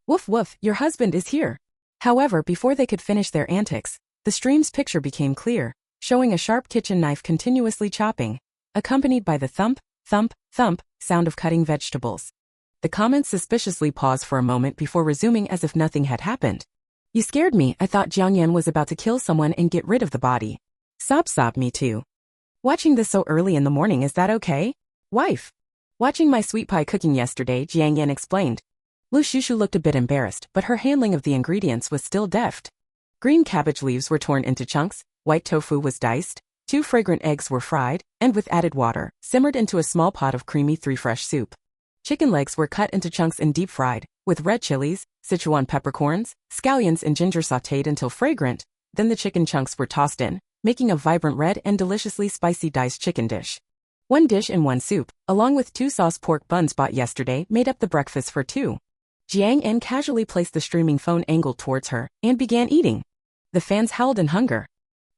Woof woof, your husband is here." However, before they could finish their antics, the stream's picture became clear, showing a sharp kitchen knife continuously chopping, accompanied by the thump, thump, thump sound of cutting vegetables. The comments suspiciously paused for a moment before resuming as if nothing had happened. "You scared me. I thought Jiang Yan was about to kill someone and get rid of the body." Sob, me too. "Watching this so early in the morning, is that okay? Wife?" "Watching my sweet pie cooking yesterday," Jiang Yan explained. Lu Shushu looked a bit embarrassed, but her handling of the ingredients was still deft. Green cabbage leaves were torn into chunks, white tofu was diced, 2 fragrant eggs were fried, and with added water, simmered into a small pot of creamy 3 fresh soup. Chicken legs were cut into chunks and deep fried, with red chilies, Sichuan peppercorns, scallions and ginger sautéed until fragrant, then the chicken chunks were tossed in, making a vibrant red and deliciously spicy diced chicken dish. 1 dish and 1 soup, along with 2 sauce pork buns bought yesterday, made up the breakfast for 2. Jiang Yan casually placed the streaming phone angled towards her, and began eating. The fans howled in hunger.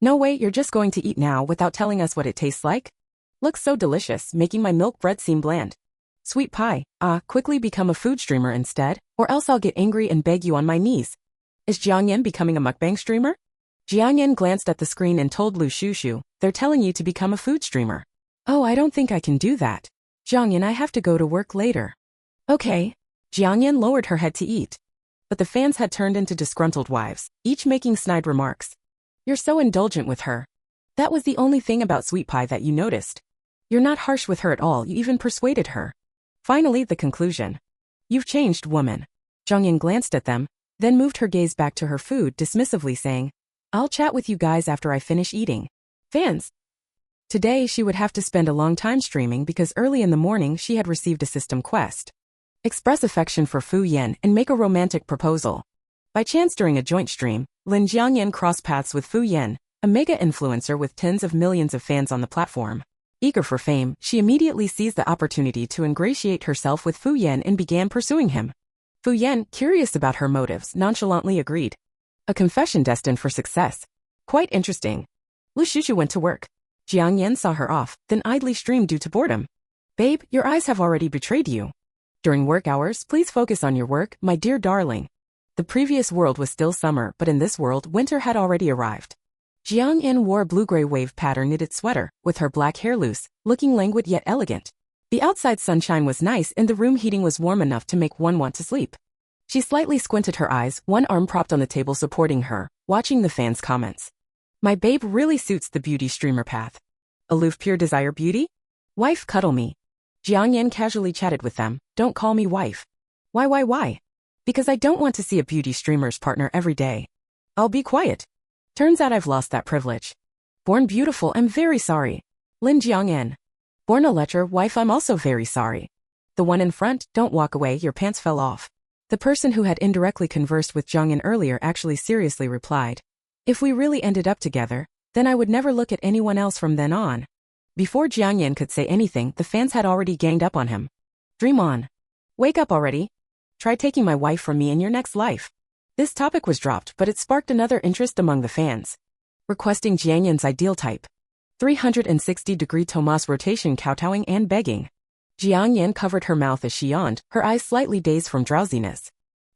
"No way, you're just going to eat now without telling us what it tastes like? Looks so delicious, making my milk bread seem bland. Sweet pie, quickly become a food streamer instead, or else I'll get angry and beg you on my knees." Is Jiang Yan becoming a mukbang streamer? Jiang Yan glanced at the screen and told Lu Shushu, "They're telling you to become a food streamer." "Oh, I don't think I can do that. Jiang Yan, I have to go to work later." "Okay." Jiang Yan lowered her head to eat. But the fans had turned into disgruntled wives, each making snide remarks. "You're so indulgent with her. That was the only thing about sweet pie that you noticed. You're not harsh with her at all, you even persuaded her." Finally, the conclusion. "You've changed, woman." Jiang Yan glanced at them, then moved her gaze back to her food, dismissively saying, "I'll chat with you guys after I finish eating." Fans. Today she would have to spend a long time streaming because early in the morning she had received a system quest. Express affection for Fu Yan and make a romantic proposal. By chance during a joint stream, Jiang Yan crossed paths with Fu Yan, a mega influencer with tens of millions of fans on the platform. Eager for fame, she immediately seized the opportunity to ingratiate herself with Fu Yan and began pursuing him. Fu Yan, curious about her motives, nonchalantly agreed. A confession destined for success. Quite interesting. Lu Shushu went to work. Jiang Yan saw her off, then idly streamed due to boredom. "Babe, your eyes have already betrayed you. During work hours, please focus on your work, my dear darling." The previous world was still summer, but in this world, winter had already arrived. Jiang Yan wore a blue-gray wave pattern knitted sweater, with her black hair loose, looking languid yet elegant. The outside sunshine was nice and the room heating was warm enough to make one want to sleep. She slightly squinted her eyes, one arm propped on the table supporting her, watching the fans' comments. "My babe really suits the beauty streamer path. Aloof pure desire beauty? Wife cuddle me." Jiang Yan casually chatted with them, "Don't call me wife." Why? "Because I don't want to see a beauty streamer's partner every day." "I'll be quiet. Turns out I've lost that privilege." "Born beautiful, I'm very sorry." Jiang Yan. "Born a lecher, wife, I'm also very sorry." "The one in front, don't walk away, your pants fell off." The person who had indirectly conversed with Jiang Yan earlier actually seriously replied, "If we really ended up together, then I would never look at anyone else from then on." Before Jiang Yan could say anything, the fans had already ganged up on him. "Dream on. Wake up already. Try taking my wife from me in your next life." This topic was dropped, but it sparked another interest among the fans. Requesting Jiang Yan's ideal type. 360-degree Tomas rotation, kowtowing and begging. Jiang Yan covered her mouth as she yawned, her eyes slightly dazed from drowsiness.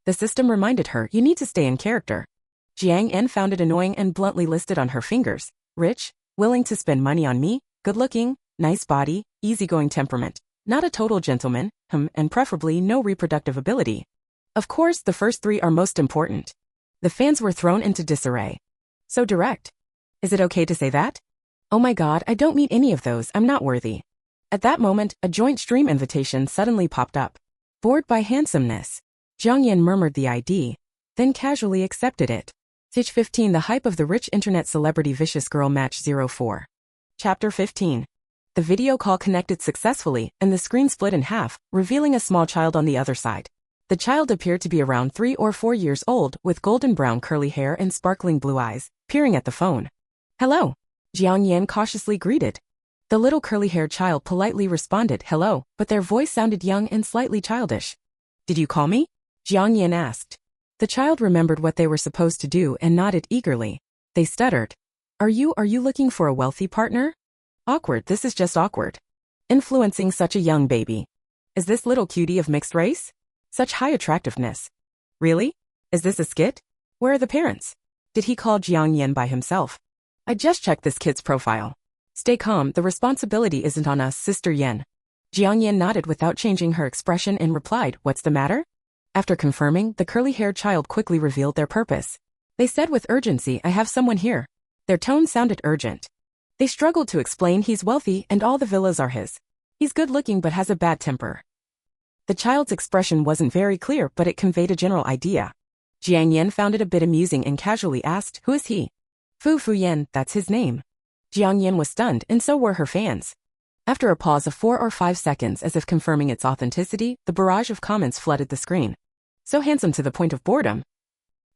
The system reminded her, "You need to stay in character." Jiang Yan found it annoying and bluntly listed on her fingers, "Rich, willing to spend money on me, good-looking, nice body, easygoing temperament, not a total gentleman, and preferably no reproductive ability. Of course, the first three are most important. The fans were thrown into disarray. So direct. Is it okay to say that? Oh my god, I don't meet any of those, I'm not worthy. At that moment, a joint stream invitation suddenly popped up. Bored by handsomeness. Jiang Yan murmured the ID, then casually accepted it. Stage 15 The Hype of the Rich Internet Celebrity Vicious Girl Match 04. Chapter 15. The video call connected successfully, and the screen split in half, revealing a small child on the other side. The child appeared to be around 3 or 4 years old, with golden brown curly hair and sparkling blue eyes, peering at the phone. Hello. Jiang Yan cautiously greeted. The little curly-haired child politely responded hello, but their voice sounded young and slightly childish. Did you call me? Jiang Yan asked. The child remembered what they were supposed to do and nodded eagerly. They stuttered. Are you looking for a wealthy partner? Awkward, this is just awkward. Influencing such a young baby. Is this little cutie of mixed race? Such high attractiveness. Really? Is this a skit? Where are the parents? Did he call Jiang Yan by himself? I just checked this kid's profile. Stay calm, the responsibility isn't on us, Sister Yan. Jiang Yan nodded without changing her expression and replied, what's the matter? After confirming, the curly-haired child quickly revealed their purpose. They said with urgency, I have someone here. Their tone sounded urgent. They struggled to explain he's wealthy and all the villas are his. He's good-looking but has a bad temper. The child's expression wasn't very clear, but it conveyed a general idea. Jiang Yan found it a bit amusing and casually asked, who is he? Fu Yan, that's his name. Jiang Yan was stunned, and so were her fans. After a pause of 4 or 5 seconds as if confirming its authenticity, the barrage of comments flooded the screen. So handsome to the point of boredom.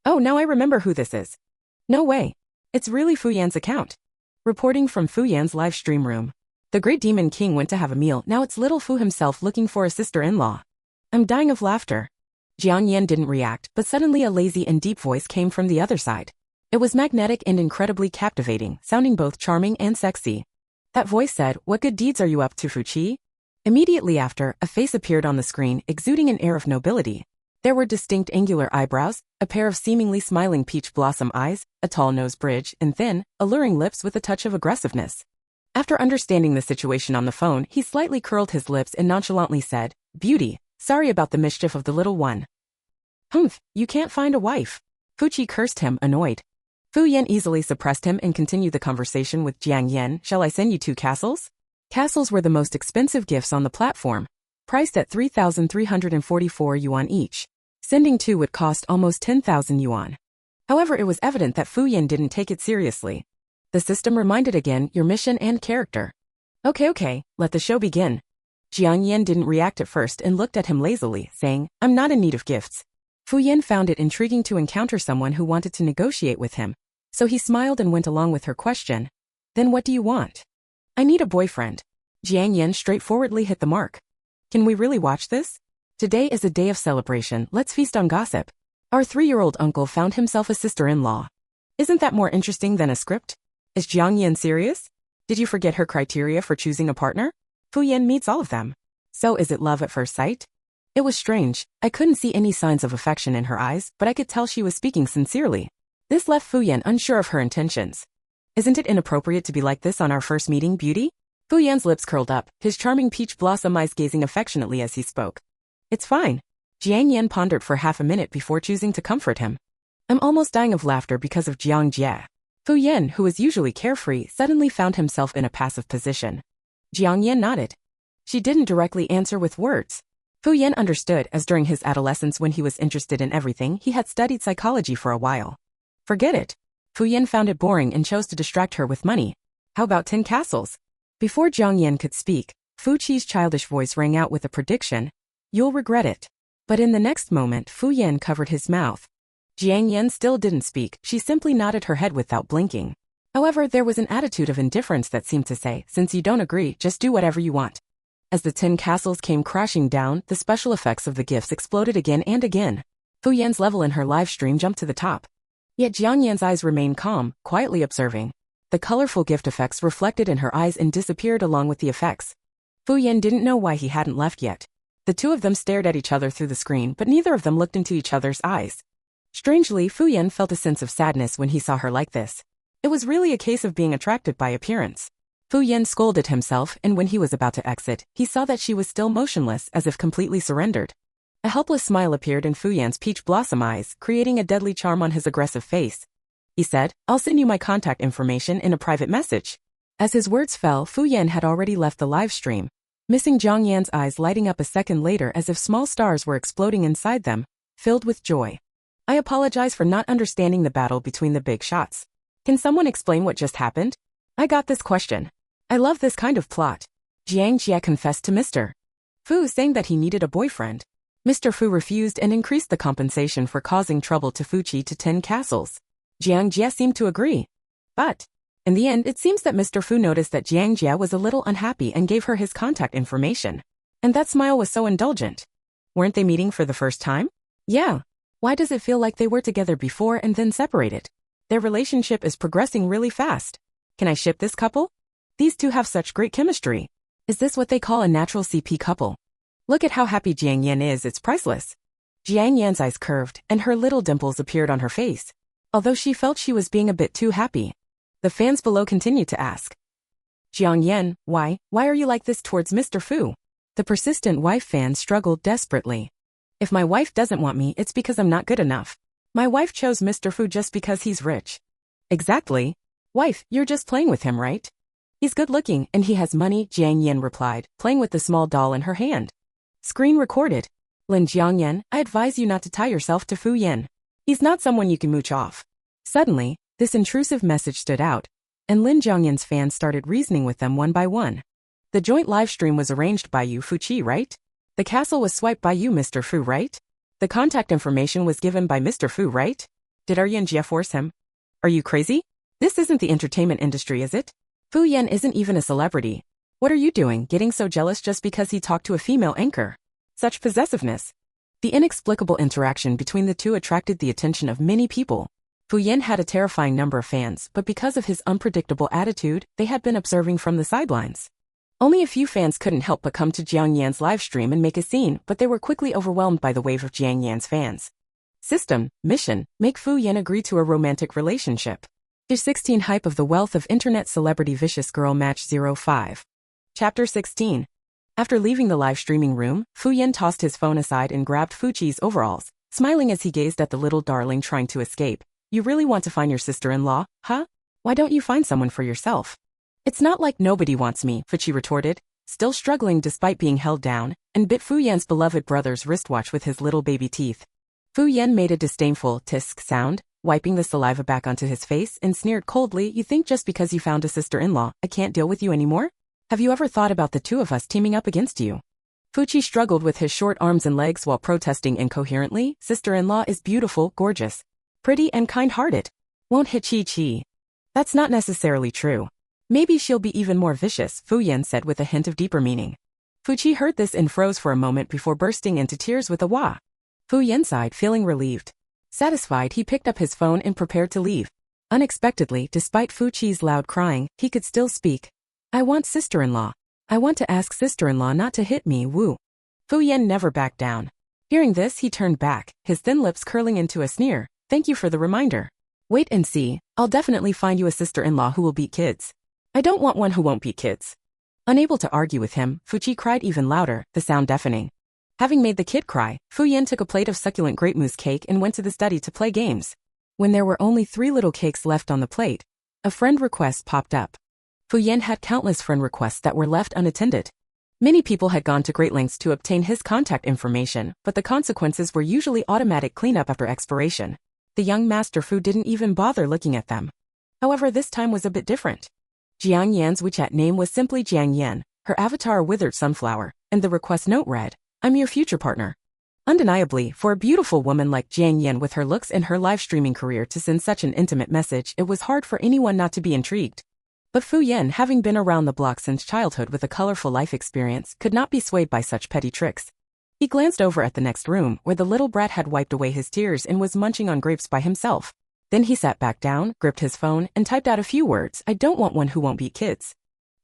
Oh, now I remember who this is. No way. It's really Fu Yan's account. Reporting from Fu Yan's live stream room. The Great Demon King went to have a meal, now it's little Fu himself looking for a sister-in-law. I'm dying of laughter. Jiang Yan didn't react, but suddenly a lazy and deep voice came from the other side. It was magnetic and incredibly captivating, sounding both charming and sexy. That voice said, what good deeds are you up to, Fuqi? Immediately after, a face appeared on the screen, exuding an air of nobility. There were distinct angular eyebrows, a pair of seemingly smiling peach blossom eyes, a tall nose bridge, and thin, alluring lips with a touch of aggressiveness. After understanding the situation on the phone, he slightly curled his lips and nonchalantly said, Beauty, sorry about the mischief of the little one. Humph, you can't find a wife. Fuqi cursed him, annoyed. Fu Yan easily suppressed him and continued the conversation with Jiang Yan. Shall I send you 2 castles? Castles were the most expensive gifts on the platform, priced at 3,344 yuan each. Sending 2 would cost almost 10,000 yuan. However, it was evident that Fu Yan didn't take it seriously. The system reminded again your mission and character. Okay, let the show begin. Jiang Yan didn't react at first and looked at him lazily, saying, I'm not in need of gifts. Fu Yan found it intriguing to encounter someone who wanted to negotiate with him. So he smiled and went along with her question. Then what do you want? I need a boyfriend. Jiang Yan straightforwardly hit the mark. Can we really watch this? Today is a day of celebration, let's feast on gossip. Our 3-year-old uncle found himself a sister-in-law. Isn't that more interesting than a script? Is Jiang Yan serious? Did you forget her criteria for choosing a partner? Fu Yan meets all of them. So is it love at first sight? It was strange, I couldn't see any signs of affection in her eyes, but I could tell she was speaking sincerely. This left Fu Yan unsure of her intentions. Isn't it inappropriate to be like this on our first meeting, Beauty? Fu Yan's lips curled up, his charming peach blossom eyes gazing affectionately as he spoke. It's fine. Jiang Yan pondered for half a minute before choosing to comfort him. I'm almost dying of laughter because of Jiang Jie. Fu Yan, who was usually carefree, suddenly found himself in a passive position. Jiang Yan nodded. She didn't directly answer with words. Fu Yan understood, as during his adolescence when he was interested in everything, he had studied psychology for a while. Forget it. Fu Yan found it boring and chose to distract her with money. How about 10 castles? Before Jiang Yan could speak, Fu Qi's childish voice rang out with a prediction. You'll regret it. But in the next moment, Fu Yan covered his mouth. Jiang Yan still didn't speak, she simply nodded her head without blinking. However, there was an attitude of indifference that seemed to say, since you don't agree, just do whatever you want. As the 10 castles came crashing down, the special effects of the gifts exploded again and again. Fu Yan's level in her live stream jumped to the top. Yet Jiang Yan's eyes remained calm, quietly observing. The colorful gift effects reflected in her eyes and disappeared along with the effects. Fu Yan didn't know why he hadn't left yet. The two of them stared at each other through the screen, but neither of them looked into each other's eyes. Strangely, Fu Yan felt a sense of sadness when he saw her like this. It was really a case of being attracted by appearance. Fu Yan scolded himself, and when he was about to exit, he saw that she was still motionless, as if completely surrendered. A helpless smile appeared in Fu Yan's peach blossom eyes, creating a deadly charm on his aggressive face. He said, "I'll send you my contact information in a private message." As his words fell, Fu Yan had already left the live stream, missing Jiang Yan's eyes lighting up a second later as if small stars were exploding inside them, filled with joy. "I apologize for not understanding the battle between the big shots. Can someone explain what just happened? I got this question. I love this kind of plot." Jiang Jia confessed to Mr. Fu, saying that he needed a boyfriend. Mr. Fu refused and increased the compensation for causing trouble to Fuqi to 10 castles. Jiang Jia seemed to agree. But in the end, it seems that Mr. Fu noticed that Jiang Jia was a little unhappy and gave her his contact information. And that smile was so indulgent. Weren't they meeting for the first time? Yeah. Why does it feel like they were together before and then separated? Their relationship is progressing really fast. Can I ship this couple? These two have such great chemistry. Is this what they call a natural CP couple? Look at how happy Jiang Yan is, it's priceless. Jiang Yan's eyes curved, and her little dimples appeared on her face, although she felt she was being a bit too happy. The fans below continued to ask, "Jiang Yan, why are you like this towards Mr. Fu?" The persistent wife fan struggled desperately. "If my wife doesn't want me, it's because I'm not good enough. My wife chose Mr. Fu just because he's rich." "Exactly. Wife, you're just playing with him, right? He's good looking and he has money," Jiang Yan replied, playing with the small doll in her hand. Screen recorded. "Lin Jiang Yan, I advise you not to tie yourself to Fu Yan. He's not someone you can mooch off." Suddenly, this intrusive message stood out, and Lin Jiang Yan's fans started reasoning with them one by one. "The joint livestream was arranged by you, Fuqi, right? The castle was swiped by you, Mr. Fu, right? The contact information was given by Mr. Fu, right? Did Yan Jia force him? Are you crazy? This isn't the entertainment industry, is it? Fu Yan isn't even a celebrity. What are you doing, getting so jealous just because he talked to a female anchor? Such possessiveness." The inexplicable interaction between the two attracted the attention of many people. Fu Yan had a terrifying number of fans, but because of his unpredictable attitude, they had been observing from the sidelines. Only a few fans couldn't help but come to Jiang Yan's livestream and make a scene, but they were quickly overwhelmed by the wave of Jiang Yan's fans. System, mission, make Fu Yan agree to a romantic relationship. Page 16 Hype of the Wealth of Internet Celebrity Vicious Girl Match 05. Chapter 16. After leaving the live streaming room, Fu Yan tossed his phone aside and grabbed Fuqi's overalls, smiling as he gazed at the little darling trying to escape. "You really want to find your sister-in-law, huh? Why don't you find someone for yourself?" "It's not like nobody wants me," Fuqi retorted, still struggling despite being held down, and bit Fu Yan's beloved brother's wristwatch with his little baby teeth. Fu Yan made a disdainful tisk sound, wiping the saliva back onto his face, and sneered coldly, "You think just because you found a sister-in-law, I can't deal with you anymore? Have you ever thought about the two of us teaming up against you?" Fuqi struggled with his short arms and legs while protesting incoherently. "Sister-in-law is beautiful, gorgeous, pretty, and kind-hearted. Won't hit chi-chi." "That's not necessarily true. Maybe she'll be even more vicious," Fu Yan said with a hint of deeper meaning. Fuqi heard this and froze for a moment before bursting into tears with a wah. Fu Yan sighed, feeling relieved. Satisfied, he picked up his phone and prepared to leave. Unexpectedly, despite Fuqi's loud crying, he could still speak. "I want sister-in-law. I want to ask sister-in-law not to hit me, woo." Fu Yan never backed down. Hearing this, he turned back, his thin lips curling into a sneer. "Thank you for the reminder. Wait and see, I'll definitely find you a sister-in-law who will beat kids. I don't want one who won't beat kids." Unable to argue with him, Fuqi cried even louder, the sound deafening. Having made the kid cry, Fu Yan took a plate of succulent grape mousse cake and went to the study to play games. When there were only 3 little cakes left on the plate, a friend request popped up. Fu Yan had countless friend requests that were left unattended. Many people had gone to great lengths to obtain his contact information, but the consequences were usually automatic cleanup after expiration. The young Master Fu didn't even bother looking at them. However, this time was a bit different. Jiang Yan's WeChat name was simply Jiang Yan, her avatar a withered sunflower, and the request note read, "I'm your future partner." Undeniably, for a beautiful woman like Jiang Yan with her looks and her live streaming career to send such an intimate message, it was hard for anyone not to be intrigued. But Fu Yan, having been around the block since childhood with a colorful life experience, could not be swayed by such petty tricks. He glanced over at the next room, where the little brat had wiped away his tears and was munching on grapes by himself. Then he sat back down, gripped his phone, and typed out a few words. "I don't want one who won't beat kids."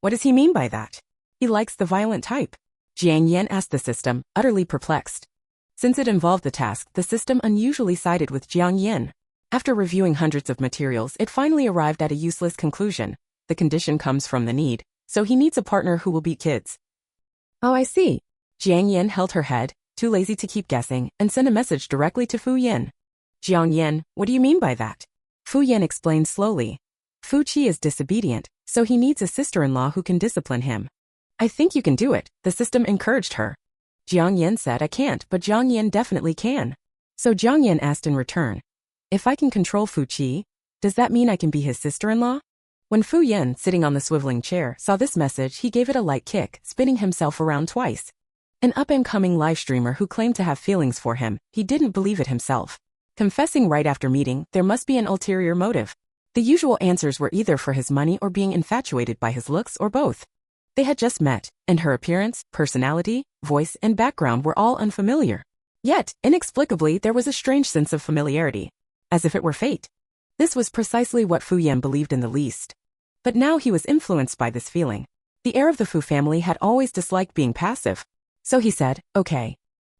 What does he mean by that? He likes the violent type. Jiang Yan asked the system, utterly perplexed. Since it involved the task, the system unusually sided with Jiang Yan. After reviewing hundreds of materials, it finally arrived at a useless conclusion. The condition comes from the need. so he needs a partner who will beat kids. Oh, I see. Jiang Yan held her head, too lazy to keep guessing, and sent a message directly to Fu Yan. Jiang Yan, what do you mean by that? Fu Yan explained slowly. Fu Qi is disobedient, so he needs a sister-in-law who can discipline him. I think you can do it, the system encouraged her. Jiang Yan said I can't, but Jiang Yan definitely can. So Jiang Yan asked in return, if I can control Fu Qi, does that mean I can be his sister-in-law? When Fu Yan, sitting on the swiveling chair, saw this message, he gave it a light kick, spinning himself around twice. An up-and-coming live streamer who claimed to have feelings for him, he didn't believe it himself. Confessing right after meeting, there must be an ulterior motive. The usual answers were either for his money or being infatuated by his looks or both. They had just met, and her appearance, personality, voice, and background were all unfamiliar. Yet, inexplicably, there was a strange sense of familiarity. As if it were fate. This was precisely what Fu Yan believed in the least. But now he was influenced by this feeling. The heir of the Fu family had always disliked being passive. So he said, okay.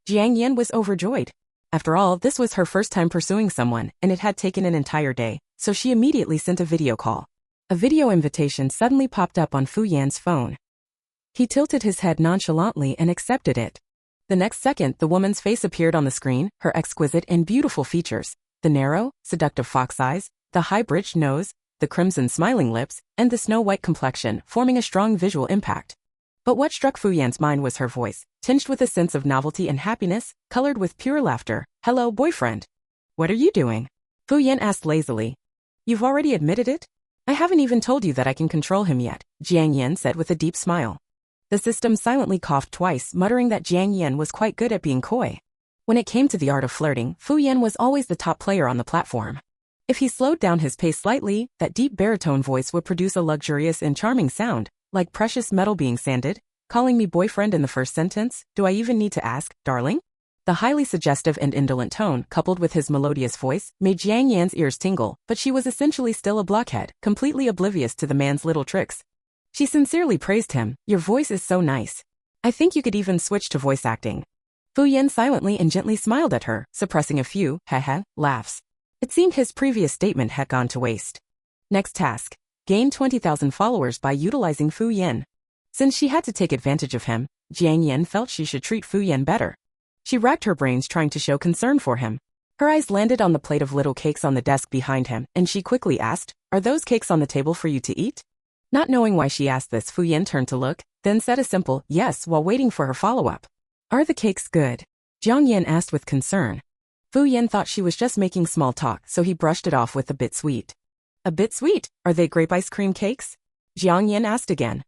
Jiang Yan was overjoyed. After all, this was her first time pursuing someone, and it had taken an entire day, so she immediately sent a video call. A video invitation suddenly popped up on Fu Yan's phone. He tilted his head nonchalantly and accepted it. The next second, the woman's face appeared on the screen, her exquisite and beautiful features, the narrow, seductive fox eyes, the high-bridged nose, the crimson smiling lips, and the snow-white complexion, forming a strong visual impact. But what struck Fu Yan's mind was her voice, tinged with a sense of novelty and happiness, colored with pure laughter. Hello, boyfriend. What are you doing? Fu Yan asked lazily. You've already admitted it? I haven't even told you that I can control him yet, Jiang Yan said with a deep smile. The system silently coughed twice, muttering that Jiang Yan was quite good at being coy. When it came to the art of flirting, Fu Yan was always the top player on the platform. If he slowed down his pace slightly, that deep baritone voice would produce a luxurious and charming sound, like precious metal being sanded. Calling me boyfriend in the first sentence, do I even need to ask, darling? The highly suggestive and indolent tone, coupled with his melodious voice, made Jiang Yan's ears tingle, but she was essentially still a blockhead, completely oblivious to the man's little tricks. She sincerely praised him. Your voice is so nice. I think you could even switch to voice acting. Fu Yan silently and gently smiled at her, suppressing a few, laughs. It seemed his previous statement had gone to waste. Next task. Gain 20,000 followers by utilizing Fu Yan. Since she had to take advantage of him, Jiang Yan felt she should treat Fu Yan better. She racked her brains trying to show concern for him. Her eyes landed on the plate of little cakes on the desk behind him, and she quickly asked, are those cakes on the table for you to eat? Not knowing why she asked this, Fu Yan turned to look, then said a simple yes while waiting for her follow-up. Are the cakes good? Jiang Yan asked with concern. Fu Yan thought she was just making small talk, so he brushed it off with a bit sweet. A bit sweet? Are they grape ice cream cakes? Jiang Yan asked again.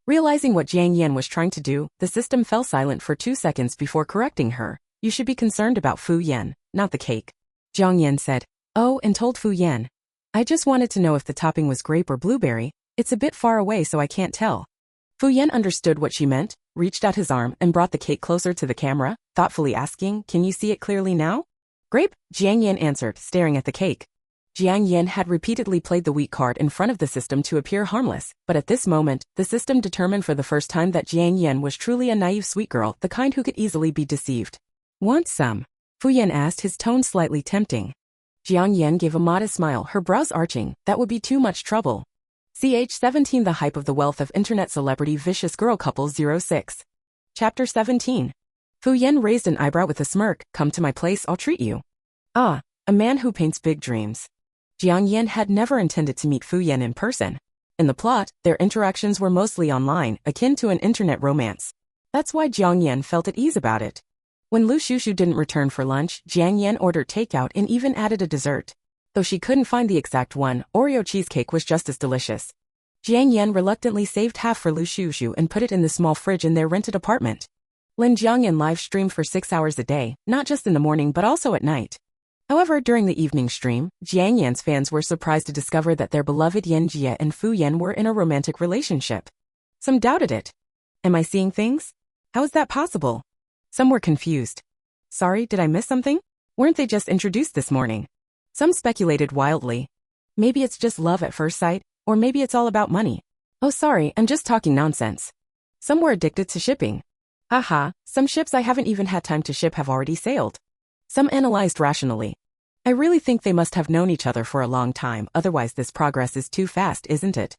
Realizing what Jiang Yan was trying to do, the system fell silent for 2 seconds before correcting her. You should be concerned about Fu Yan, not the cake. Jiang Yan said, oh, and told Fu Yan. I just wanted to know if the topping was grape or blueberry. It's a bit far away so I can't tell. Fu Yan understood what she meant, reached out his arm and brought the cake closer to the camera, thoughtfully asking, can you see it clearly now? Grape, Jiang Yan answered, staring at the cake. Jiang Yan had repeatedly played the weak card in front of the system to appear harmless, but at this moment, the system determined for the first time that Jiang Yan was truly a naive sweet girl, the kind who could easily be deceived. Want some? Fu Yan asked, his tone slightly tempting. Jiang Yan gave a modest smile, her brows arching. That would be too much trouble. CH17 The Hype of the Wealth of Internet Celebrity Vicious Girl Couple 06. Chapter 17. Fu Yan raised an eyebrow with a smirk. Come to my place, I'll treat you. Ah, a man who paints big dreams. Jiang Yan had never intended to meet Fu Yan in person. In the plot, their interactions were mostly online, akin to an internet romance. That's why Jiang Yan felt at ease about it. When Lu Shushu didn't return for lunch, Jiang Yan ordered takeout and even added a dessert. Though she couldn't find the exact one, Oreo cheesecake was just as delicious. Jiang Yan reluctantly saved half for Lu Shushu and put it in the small fridge in their rented apartment. Lin Jiangyan live streamed for 6 hours a day, not just in the morning but also at night. However, during the evening stream, Jiang Yan's fans were surprised to discover that their beloved Yan Jie and Fu Yan were in a romantic relationship. Some doubted it. Am I seeing things? How is that possible? Some were confused. Sorry, did I miss something? Weren't they just introduced this morning? Some speculated wildly. Maybe it's just love at first sight, or maybe it's all about money. Oh sorry, I'm just talking nonsense. Some were addicted to shipping. Haha, some ships I haven't even had time to ship have already sailed. Some analyzed rationally. I really think they must have known each other for a long time, otherwise this progress is too fast, isn't it?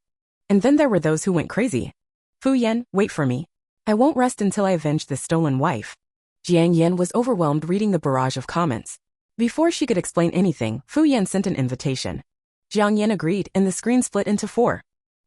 And then there were those who went crazy. Fu Yan, wait for me. I won't rest until I avenge this stolen wife. Jiang Yan was overwhelmed reading the barrage of comments. Before she could explain anything, Fu Yan sent an invitation. Jiang Yan agreed, and the screen split into 4.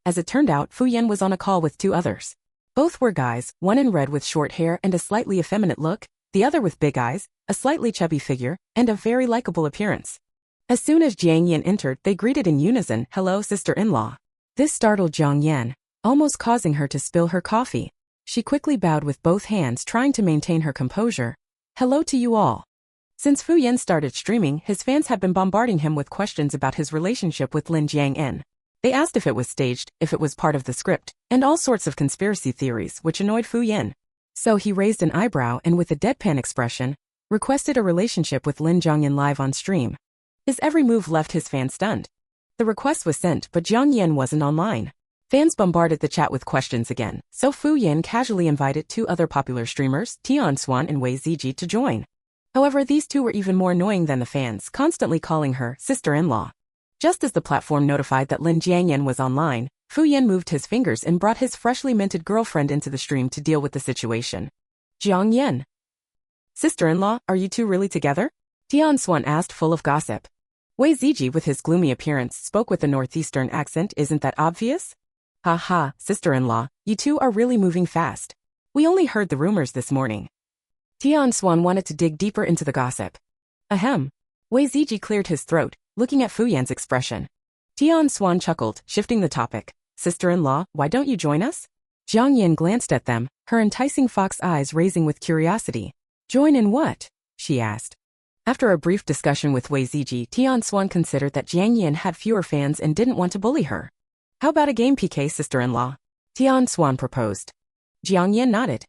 As it turned out, Fu Yan was on a call with 2 others. Both were guys, one in red with short hair and a slightly effeminate look, the other with big eyes, a slightly chubby figure, and a very likable appearance. As soon as Jiang Yan entered, they greeted in unison, "Hello, sister-in-law." This startled Jiang Yan, almost causing her to spill her coffee. She quickly bowed with both hands, trying to maintain her composure. "Hello to you all." Since Fu Yan started streaming, his fans had been bombarding him with questions about his relationship with Lin Jiang Yan. They asked if it was staged, if it was part of the script, and all sorts of conspiracy theories, which annoyed Fu Yan. So he raised an eyebrow and with a deadpan expression, requested a relationship with Lin Jiang Yan live on stream. His every move left his fans stunned. The request was sent, but Jiang Yan wasn't online. Fans bombarded the chat with questions again, so Fu Yan casually invited 2 other popular streamers, Tian Swan and Wei Ziji, to join. However, these 2 were even more annoying than the fans, constantly calling her sister-in-law. Just as the platform notified that Lin Jiang Yan was online, Fu Yan moved his fingers and brought his freshly minted girlfriend into the stream to deal with the situation. Jiang Yan. Sister-in-law, are you 2 really together? Tian Swan asked, full of gossip. Wei Ziji, with his gloomy appearance, spoke with a northeastern accent. Isn't that obvious? Ha ha, sister-in-law, you 2 are really moving fast. We only heard the rumors this morning. Tian Swan wanted to dig deeper into the gossip. Ahem. Wei Ziji cleared his throat, looking at Fu Yan's expression. Tian Swan chuckled, shifting the topic. Sister-in-law, why don't you join us? Jiang Yan glanced at them, her enticing fox eyes raising with curiosity. Join in what? She asked. After a brief discussion with Wei Ziji, Tian Swan considered that Jiang Yan had fewer fans and didn't want to bully her. How about a game PK, sister-in-law? Tian Swan proposed. Jiang Yan nodded.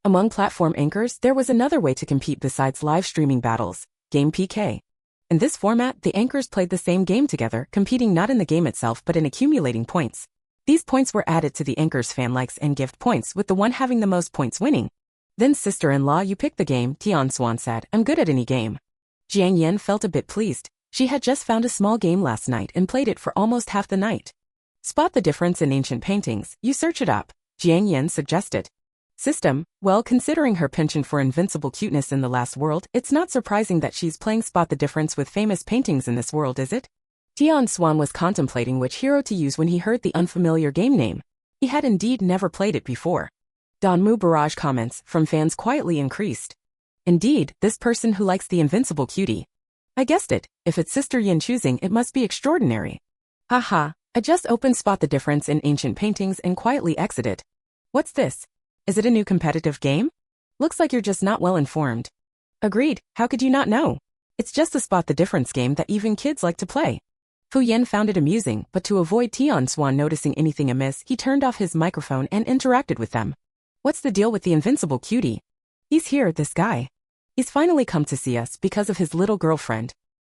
Among platform anchors, there was another way to compete besides live streaming battles, game PK. In this format, the anchors played the same game together, competing not in the game itself but in accumulating points. These points were added to the anchor's fan likes and gift points, with the one having the most points winning. Then sister-in-law, you pick the game, Tian Swan said. I'm good at any game. Jiang Yan felt a bit pleased. She had just found a small game last night and played it for almost half the night. Spot the difference in ancient paintings, you search it up, Jiang Yan suggested. System, well, considering her penchant for invincible cuteness in the last world, it's not surprising that she's playing Spot the Difference with famous paintings in this world, is it? Tian Swan was contemplating which hero to use when he heard the unfamiliar game name. He had indeed never played it before. Donmu barrage comments from fans quietly increased. Indeed, this person who likes the invincible cutie. I guessed it, if it's Sister Yin choosing, it must be extraordinary. Haha, I just opened Spot the Difference in ancient paintings and quietly exited. What's this? Is it a new competitive game? Looks like you're just not well informed. Agreed, how could you not know? It's just a Spot the Difference game that even kids like to play. Fu Yan found it amusing, but to avoid Tian Swan noticing anything amiss, he turned off his microphone and interacted with them. What's the deal with the invincible cutie? He's here, this guy. He's finally come to see us because of his little girlfriend.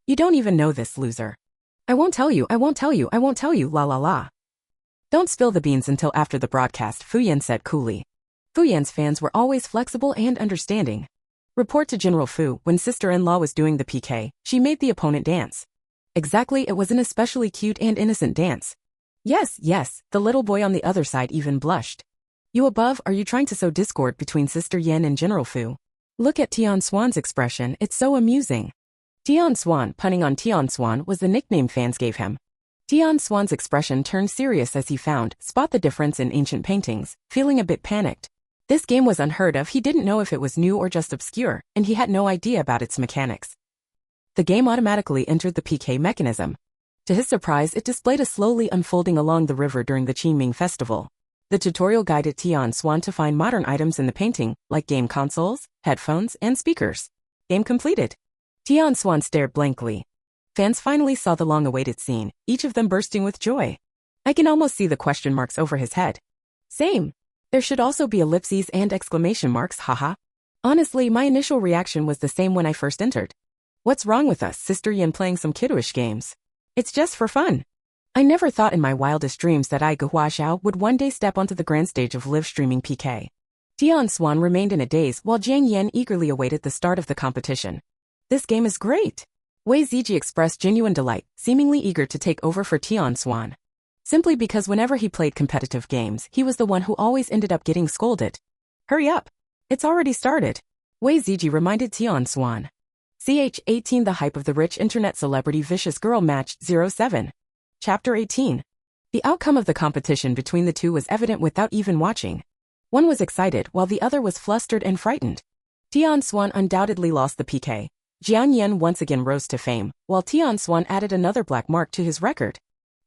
You don't even know this loser. I won't tell you, la la la. Don't spill the beans until after the broadcast, Fu Yan said coolly. Fu Yan's fans were always flexible and understanding. Report to General Fu, when sister-in-law was doing the PK, she made the opponent dance. Exactly, it was an especially cute and innocent dance. Yes, the little boy on the other side even blushed. You above, are you trying to sow discord between Sister Yan and General Fu? Look at Tian Swan's expression, it's so amusing. Tian Swan, punning on Tian Swan, was the nickname fans gave him. Tian Swan's expression turned serious as he found Spot the Difference in ancient paintings, feeling a bit panicked. This game was unheard of, he didn't know if it was new or just obscure, and he had no idea about its mechanics. The game automatically entered the PK mechanism. To his surprise, it displayed a slowly unfolding along the river during the Qingming festival. The tutorial guided Tian Swan to find modern items in the painting, like game consoles, headphones, and speakers. Game completed. Tian Swan stared blankly. Fans finally saw the long-awaited scene, each of them bursting with joy. I can almost see the question marks over his head. Same. There should also be ellipses and exclamation marks, haha. Honestly, my initial reaction was the same when I first entered. What's wrong with us, Sister Yin playing some kiddish games? It's just for fun. I never thought in my wildest dreams that I, Guhua Xiao, would one day step onto the grand stage of live streaming PK. Tian Swan remained in a daze while Jiang Yan eagerly awaited the start of the competition. This game is great. Wei Ziji expressed genuine delight, seemingly eager to take over for Tian Swan. Simply because whenever he played competitive games, he was the one who always ended up getting scolded. Hurry up! It's already started. Wei Ziyi reminded Tian Swan. Ch18 The hype of the rich internet celebrity vicious girl match 07. Chapter 18. The outcome of the competition between the two was evident without even watching. One was excited while the other was flustered and frightened. Tian Swan undoubtedly lost the PK. Jiang Yan once again rose to fame, while Tian Swan added another black mark to his record.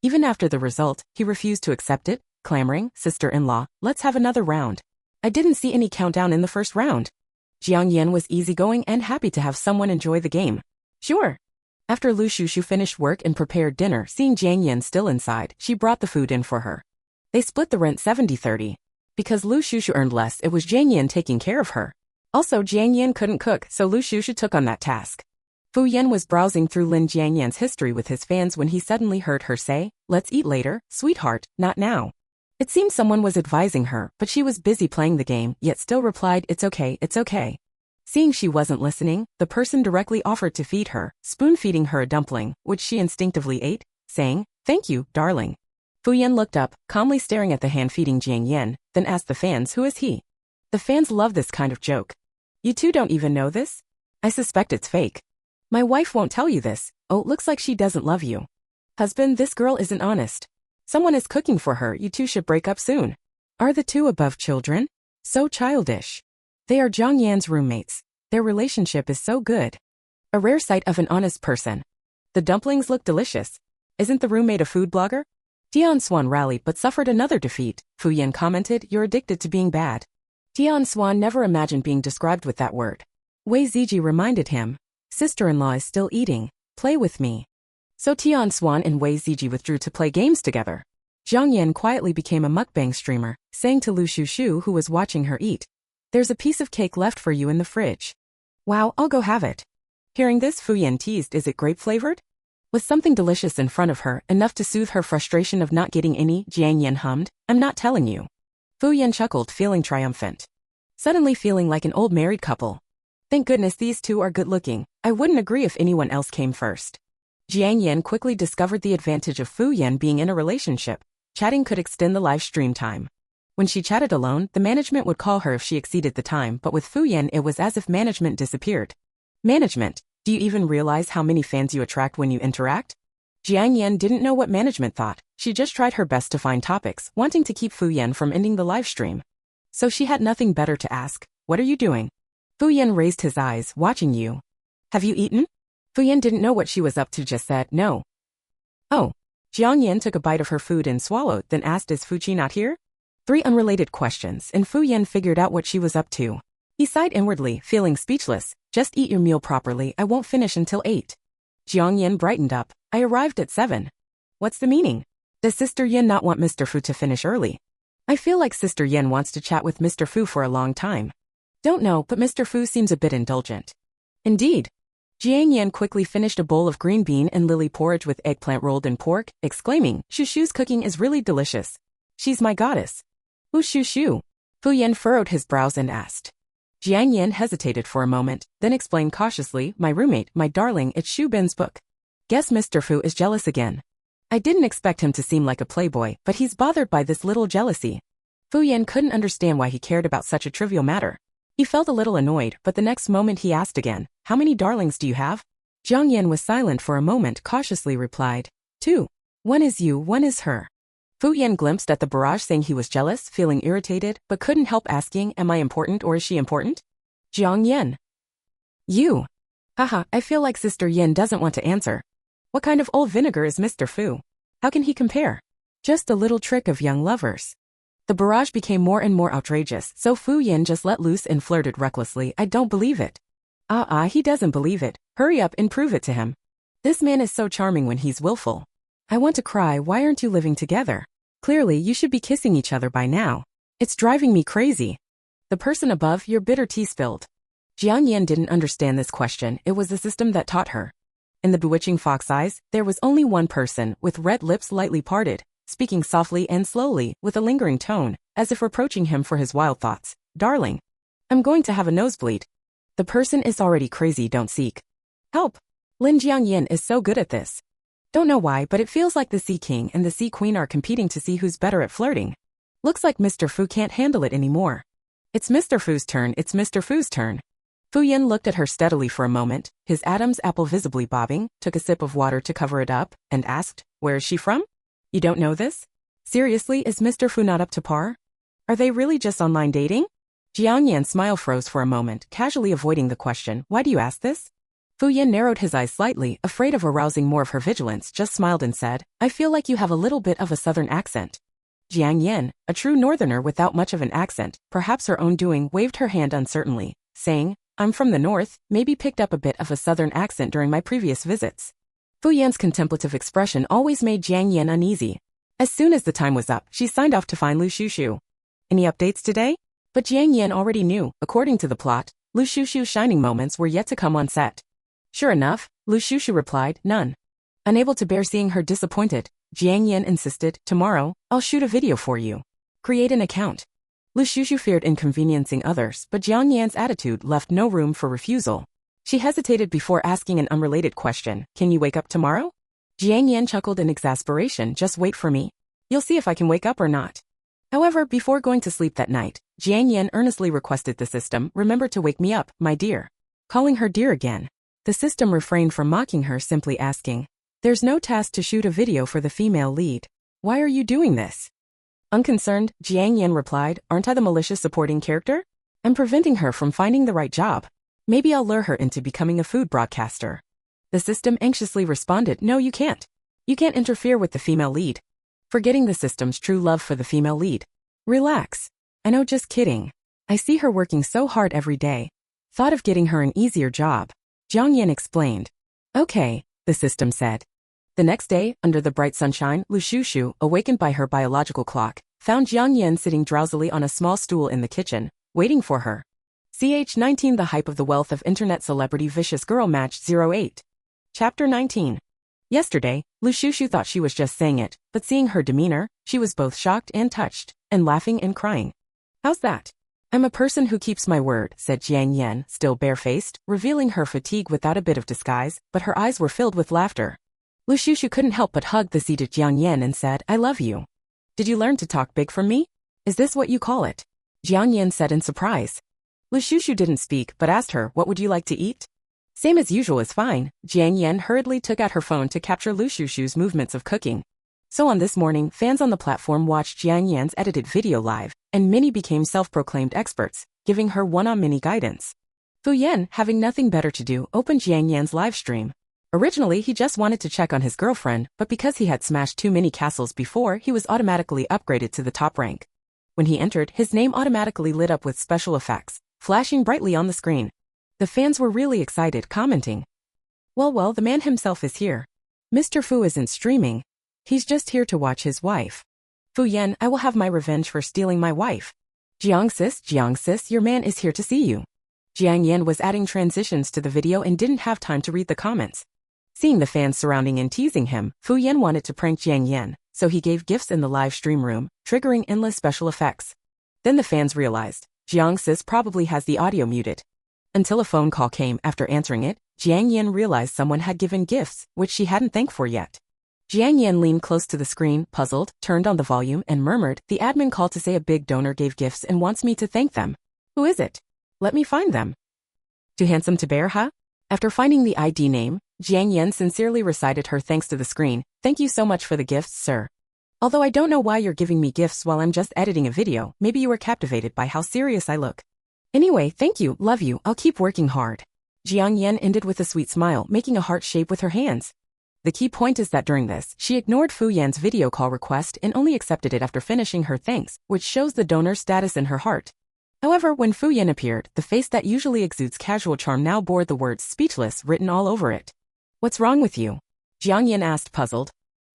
Even after the result, he refused to accept it, clamoring, "Sister-in-law, let's have another round. I didn't see any countdown in the first round." Jiang Yan was easygoing and happy to have someone enjoy the game. Sure. After Lu Shushu finished work and prepared dinner, seeing Jiang Yan still inside, she brought the food in for her. They split the rent 70-30. Because Lu Shushu earned less, it was Jiang Yan taking care of her. Also, Jiang Yan couldn't cook, so Lu Shushu took on that task. Fu Yan was browsing through Lin Jiang Yan's history with his fans when he suddenly heard her say, "Let's eat later, sweetheart, not now." It seemed someone was advising her, but she was busy playing the game, yet still replied, "It's okay, it's okay." Seeing she wasn't listening, the person directly offered to feed her, spoon-feeding her a dumpling, which she instinctively ate, saying, "Thank you, darling." Fu Yan looked up, calmly staring at the hand feeding Jiang Yan, then asked the fans, "Who is he?" The fans love this kind of joke. "You two don't even know this? I suspect it's fake. My wife won't tell you this. Oh, looks like she doesn't love you. Husband, this girl isn't honest. Someone is cooking for her, you two should break up soon." Are the two above children? So childish. They are Jiang Yan's roommates. Their relationship is so good. A rare sight of an honest person. The dumplings look delicious. Isn't the roommate a food blogger? Tian Swan rallied but suffered another defeat. Fu Yan commented, "You're addicted to being bad." Tian Swan never imagined being described with that word. Wei Ziyi reminded him, "Sister-in-law is still eating. Play with me." So Tian Swan and Wei Ziyi withdrew to play games together. Jiang Yan quietly became a mukbang streamer, saying to Lu Shushu who was watching her eat, "There's a piece of cake left for you in the fridge." "Wow, I'll go have it." Hearing this, Fu Yan teased, "Is it grape-flavored?" With something delicious in front of her, enough to soothe her frustration of not getting any, Jiang Yan hummed, "I'm not telling you." Fu Yan chuckled, feeling triumphant. Suddenly feeling like an old married couple. Thank goodness these two are good-looking. I wouldn't agree if anyone else came first. Jiang Yan quickly discovered the advantage of Fu Yan being in a relationship. Chatting could extend the live stream time. When she chatted alone, the management would call her if she exceeded the time, but with Fu Yan it was as if management disappeared. Management? Do you even realize how many fans you attract when you interact? Jiang Yan didn't know what management thought. She just tried her best to find topics, wanting to keep Fu Yan from ending the live stream. So she had nothing better to ask. "What are you doing?" Fu Yan raised his eyes, "Watching you." "Have you eaten?" Fu Yan didn't know what she was up to, just said, "No." "Oh." Jiang Yan took a bite of her food and swallowed, then asked, "Is Fuqi not here?" 3 unrelated questions, and Fu Yan figured out what she was up to. He sighed inwardly, feeling speechless. "Just eat your meal properly, I won't finish until 8. Jiang Yan brightened up. "I arrived at 7. What's the meaning? Does Sister Yan not want Mr. Fu to finish early? I feel like Sister Yan wants to chat with Mr. Fu for a long time. Don't know, but Mr. Fu seems a bit indulgent." Indeed. Jiang Yan quickly finished a bowl of green bean and lily porridge with eggplant rolled in pork, exclaiming, "Shushu's cooking is really delicious. She's my goddess." "Who's Shushu?" Fu Yan furrowed his brows and asked. Jiang Yan hesitated for a moment, then explained cautiously, "My roommate, my darling, it's Shu Bin's book. Guess Mr. Fu is jealous again. I didn't expect him to seem like a playboy, but he's bothered by this little jealousy." Fu Yan couldn't understand why he cared about such a trivial matter. He felt a little annoyed, but the next moment he asked again, "How many darlings do you have?" Jiang Yan was silent for a moment, cautiously replied, 2. One is you, one is her. Fu Yan glimpsed at the barrage, saying he was jealous, feeling irritated, but couldn't help asking, "Am I important or is she important?" Jiang Yan. You. Haha, I feel like Sister Yan doesn't want to answer. What kind of old vinegar is Mr. Fu? How can he compare? Just a little trick of young lovers. The barrage became more and more outrageous, so Fu Yan just let loose and flirted recklessly. "I don't believe it." He doesn't believe it. Hurry up and prove it to him. This man is so charming when he's willful. I want to cry. Why aren't you living together? Clearly, you should be kissing each other by now. It's driving me crazy. The person above, your bitter tea spilled. Jiang Yan didn't understand this question. It was the system that taught her. In the bewitching fox eyes, there was only one person, with red lips lightly parted, speaking softly and slowly, with a lingering tone, as if reproaching him for his wild thoughts. "Darling, I'm going to have a nosebleed. The person is already crazy, don't seek help." Lin Jiang Yan is so good at this. Don't know why, but it feels like the Sea King and the Sea Queen are competing to see who's better at flirting. Looks like Mr. Fu can't handle it anymore. It's Mr. Fu's turn, it's Mr. Fu's turn. Fu Yan looked at her steadily for a moment, his Adam's apple visibly bobbing, took a sip of water to cover it up, and asked, "Where is she from? You don't know this? Seriously, is Mr. Fu not up to par? Are they really just online dating?" Jiang Yan's smile froze for a moment, casually avoiding the question. "Why do you ask this?" Fu Yan narrowed his eyes slightly, afraid of arousing more of her vigilance, just smiled and said, "I feel like you have a little bit of a southern accent." Jiang Yan, a true northerner without much of an accent, perhaps her own doing, waved her hand uncertainly, saying, "I'm from the north, maybe picked up a bit of a southern accent during my previous visits." Fu Yan's contemplative expression always made Jiang Yan uneasy. As soon as the time was up, she signed off to find Lu Shushu. Any updates today? But Jiang Yan already knew, according to the plot, Lu Shushu's shining moments were yet to come on set. Sure enough, Lu Shushu replied, "None." Unable to bear seeing her disappointed, Jiang Yan insisted, "Tomorrow, I'll shoot a video for you. Create an account." Lu Shushu feared inconveniencing others, but Jiang Yan's attitude left no room for refusal. She hesitated before asking an unrelated question, "Can you wake up tomorrow?" Jiang Yan chuckled in exasperation, "Just wait for me. You'll see if I can wake up or not." However, before going to sleep that night, Jiang Yan earnestly requested the system, "Remember to wake me up, my dear." Calling her dear again, the system refrained from mocking her, simply asking, "There's no task to shoot a video for the female lead. Why are you doing this?" Unconcerned, Jiang Yan replied, "Aren't I the malicious supporting character? I'm preventing her from finding the right job. Maybe I'll lure her into becoming a food broadcaster." The system anxiously responded, "No, you can't. You can't interfere with the female lead." Forgetting the system's true love for the female lead. "Relax. I know, just kidding. I see her working so hard every day. Thought of getting her an easier job." Jiang Yan explained. "Okay," the system said. The next day, under the bright sunshine, Lu Shushu, awakened by her biological clock, found Jiang Yan sitting drowsily on a small stool in the kitchen, waiting for her. Ch19 The hype of the wealth of internet celebrity vicious girl match 08. Chapter 19. Yesterday, Lu Shushu thought she was just saying it, but seeing her demeanor, she was both shocked and touched, and laughing and crying. "How's that? I'm a person who keeps my word," said Jiang Yan, still barefaced, revealing her fatigue without a bit of disguise, but her eyes were filled with laughter. Lu Shushu couldn't help but hug the seated Jiang Yan and said, "I love you. Did you learn to talk big from me? Is this what you call it?" Jiang Yan said in surprise. Lu Shushu didn't speak, but asked her, "What would you like to eat?" "Same as usual is fine." Jiang Yan hurriedly took out her phone to capture Lu Shushu's movements of cooking. So on this morning, fans on the platform watched Jiang Yan's edited video live, and many became self-proclaimed experts, giving her one-on-many guidance. Fu Yan, having nothing better to do, opened Jiang Yan's live stream. Originally, he just wanted to check on his girlfriend, but because he had smashed too many castles before, he was automatically upgraded to the top rank. When he entered, his name automatically lit up with special effects, flashing brightly on the screen. The fans were really excited, commenting, Well, the man himself is here. Mr. Fu isn't streaming. He's just here to watch his wife. Fu Yan, I will have my revenge for stealing my wife. Jiang sis, your man is here to see you." Jiang Yan was adding transitions to the video and didn't have time to read the comments. Seeing the fans surrounding and teasing him, Fu Yan wanted to prank Jiang Yan, so he gave gifts in the live stream room, triggering endless special effects. Then the fans realized, Jiang sis probably has the audio muted. Until a phone call came. After answering it, Jiang Yan realized someone had given gifts, which she hadn't thanked for yet. Jiang Yan leaned close to the screen, puzzled, turned on the volume and murmured, "The admin called to say a big donor gave gifts and wants me to thank them. Who is it? Let me find them." "Too handsome to bear, huh?" After finding the ID name, Jiang Yan sincerely recited her thanks to the screen. "Thank you so much for the gifts, sir. Although I don't know why you're giving me gifts while I'm just editing a video, maybe you were captivated by how serious I look. Anyway, thank you, love you, I'll keep working hard." Jiang Yan ended with a sweet smile, making a heart shape with her hands. The key point is that during this, she ignored Fu Yan's video call request and only accepted it after finishing her thanks, which shows the donor's status in her heart. However, when Fu Yan appeared, the face that usually exudes casual charm now bore the words "speechless" written all over it. "What's wrong with you?" Jiang Yan asked, puzzled.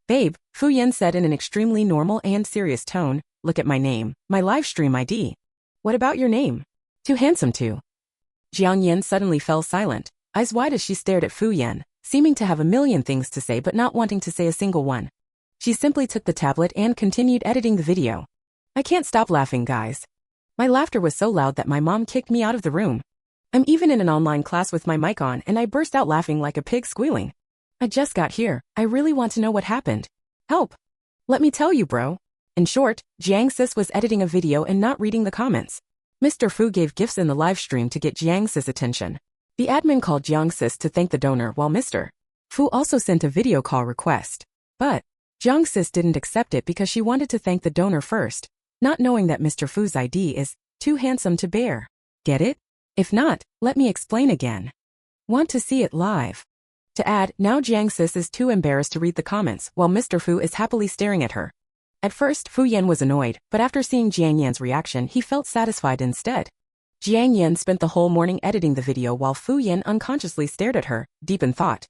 "Babe," Fu Yan said in an extremely normal and serious tone, "look at my name, my live stream ID. What about your name? Too handsome to." Jiang Yan suddenly fell silent, eyes wide as she stared at Fu Yan, seeming to have a million things to say but not wanting to say a single one. She simply took the tablet and continued editing the video. "I can't stop laughing, guys. My laughter was so loud that my mom kicked me out of the room. I'm even in an online class with my mic on and I burst out laughing like a pig squealing. I just got here. I really want to know what happened. Help. Let me tell you, bro. In short, Jiang Sis was editing a video and not reading the comments. Mr. Fu gave gifts in the live stream to get Jiang Sis' attention. The admin called Jiang Sis to thank the donor while Mr. Fu also sent a video call request. But Jiang Sis didn't accept it because she wanted to thank the donor first, not knowing that Mr. Fu's ID is too handsome to bear. Get it? If not, let me explain again. Want to see it live? To add, now Jiang Sis is too embarrassed to read the comments while Mr. Fu is happily staring at her. At first, Fu Yan was annoyed, but after seeing Jiang Yan's reaction, he felt satisfied instead. Jiang Yan spent the whole morning editing the video while Fu Yan unconsciously stared at her, deep in thought.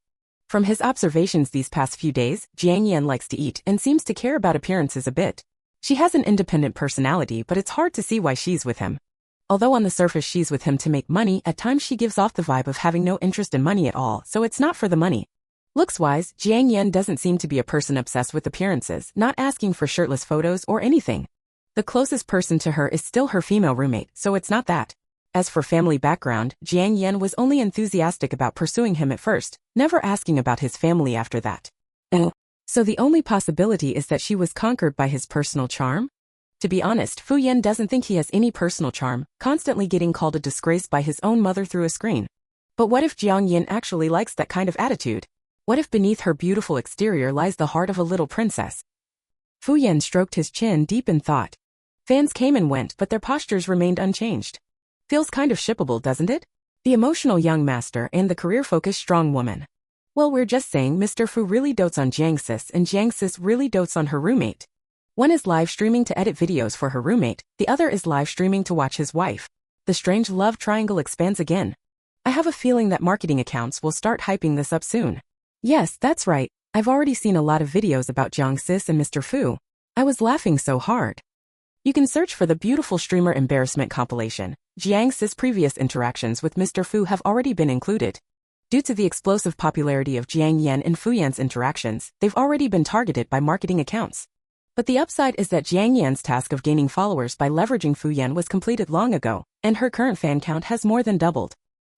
From his observations these past few days, Jiang Yan likes to eat and seems to care about appearances a bit. She has an independent personality, but it's hard to see why she's with him. Although on the surface she's with him to make money, at times she gives off the vibe of having no interest in money at all, so it's not for the money. Looks-wise, Jiang Yan doesn't seem to be a person obsessed with appearances, not asking for shirtless photos or anything. The closest person to her is still her female roommate, so it's not that. As for family background, Jiang Yan was only enthusiastic about pursuing him at first, never asking about his family after that. So the only possibility is that she was conquered by his personal charm? To be honest, Fu Yan doesn't think he has any personal charm, constantly getting called a disgrace by his own mother through a screen. But what if Jiang Yan actually likes that kind of attitude? What if beneath her beautiful exterior lies the heart of a little princess? Fu Yan stroked his chin deep in thought. Fans came and went, but their postures remained unchanged. Feels kind of shippable, doesn't it? The emotional young master and the career-focused strong woman. Well, we're just saying Mr. Fu really dotes on Jiang Sis and Jiang Sis really dotes on her roommate. One is live streaming to edit videos for her roommate, the other is live streaming to watch his wife. The strange love triangle expands again. I have a feeling that marketing accounts will start hyping this up soon. Yes, that's right. I've already seen a lot of videos about Jiang Sis and Mr. Fu. I was laughing so hard. You can search for the beautiful streamer embarrassment compilation. Jiang Sis' previous interactions with Mr. Fu have already been included. Due to the explosive popularity of Jiang Yan and Fu Yan's interactions, they've already been targeted by marketing accounts. But the upside is that Jiang Yan's task of gaining followers by leveraging Fu Yan was completed long ago, and her current fan count has more than doubled.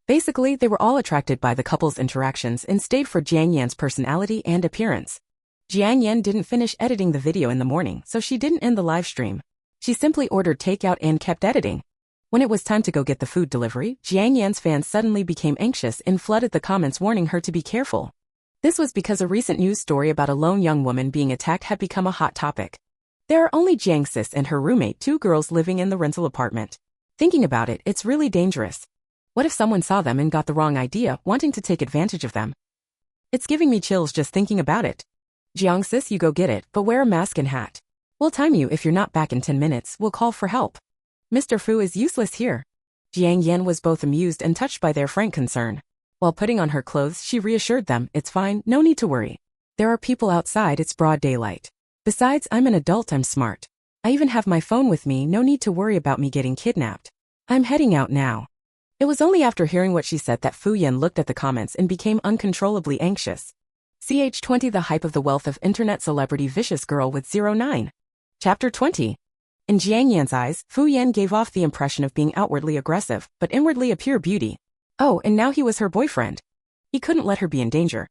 Basically, they were all attracted by the couple's interactions and stayed for Jiang Yan's personality and appearance. Jiang Yan didn't finish editing the video in the morning, so she didn't end the live stream. She simply ordered takeout and kept editing. When it was time to go get the food delivery, Jiang Yan's fans suddenly became anxious and flooded the comments warning her to be careful. This was because a recent news story about a lone young woman being attacked had become a hot topic. There are only Jiang Sis and her roommate, two girls living in the rental apartment. Thinking about it, it's really dangerous. What if someone saw them and got the wrong idea, wanting to take advantage of them? It's giving me chills just thinking about it. Jiang Sis, you go get it, but wear a mask and hat. We'll time you. If you're not back in 10 minutes, we'll call for help. Mr. Fu is useless here. Jiang Yan was both amused and touched by their frank concern. While putting on her clothes, she reassured them, it's fine, no need to worry. There are people outside, it's broad daylight. Besides, I'm an adult, I'm smart. I even have my phone with me, no need to worry about me getting kidnapped. I'm heading out now. It was only after hearing what she said that Fu Yan looked at the comments and became uncontrollably anxious. CH20 The Hype of the Wealth of Internet Celebrity Vicious Girl with 09. Chapter 20. In Jiang Yan's eyes, Fu Yan gave off the impression of being outwardly aggressive, but inwardly a pure beauty. Oh, and now he was her boyfriend. He couldn't let her be in danger.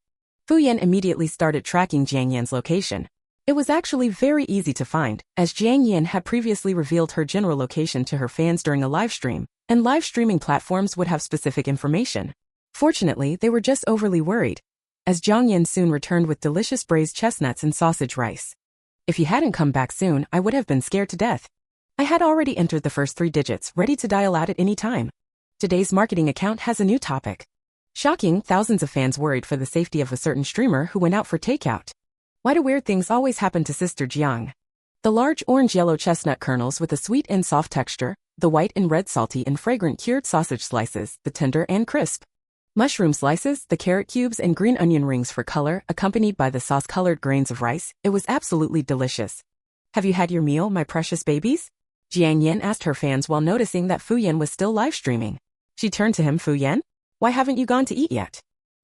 Fu Yan immediately started tracking Jiang Yan's location. It was actually very easy to find, as Jiang Yan had previously revealed her general location to her fans during a live stream, and live streaming platforms would have specific information. Fortunately, they were just overly worried, as Jiang Yan soon returned with delicious braised chestnuts and sausage rice. If he hadn't come back soon, I would have been scared to death. I had already entered the first 3 digits, ready to dial out at any time. Today's marketing account has a new topic. Shocking, thousands of fans worried for the safety of a certain streamer who went out for takeout. Why do weird things always happen to Sister Jiang? The large orange-yellow chestnut kernels with a sweet and soft texture, the white and red salty and fragrant cured sausage slices, the tender and crisp mushroom slices, the carrot cubes and green onion rings for color, accompanied by the sauce-colored grains of rice, it was absolutely delicious. Have you had your meal, my precious babies? Jiang Yan asked her fans while noticing that Fu Yan was still live streaming. She turned to him. Fu Yan? Why haven't you gone to eat yet?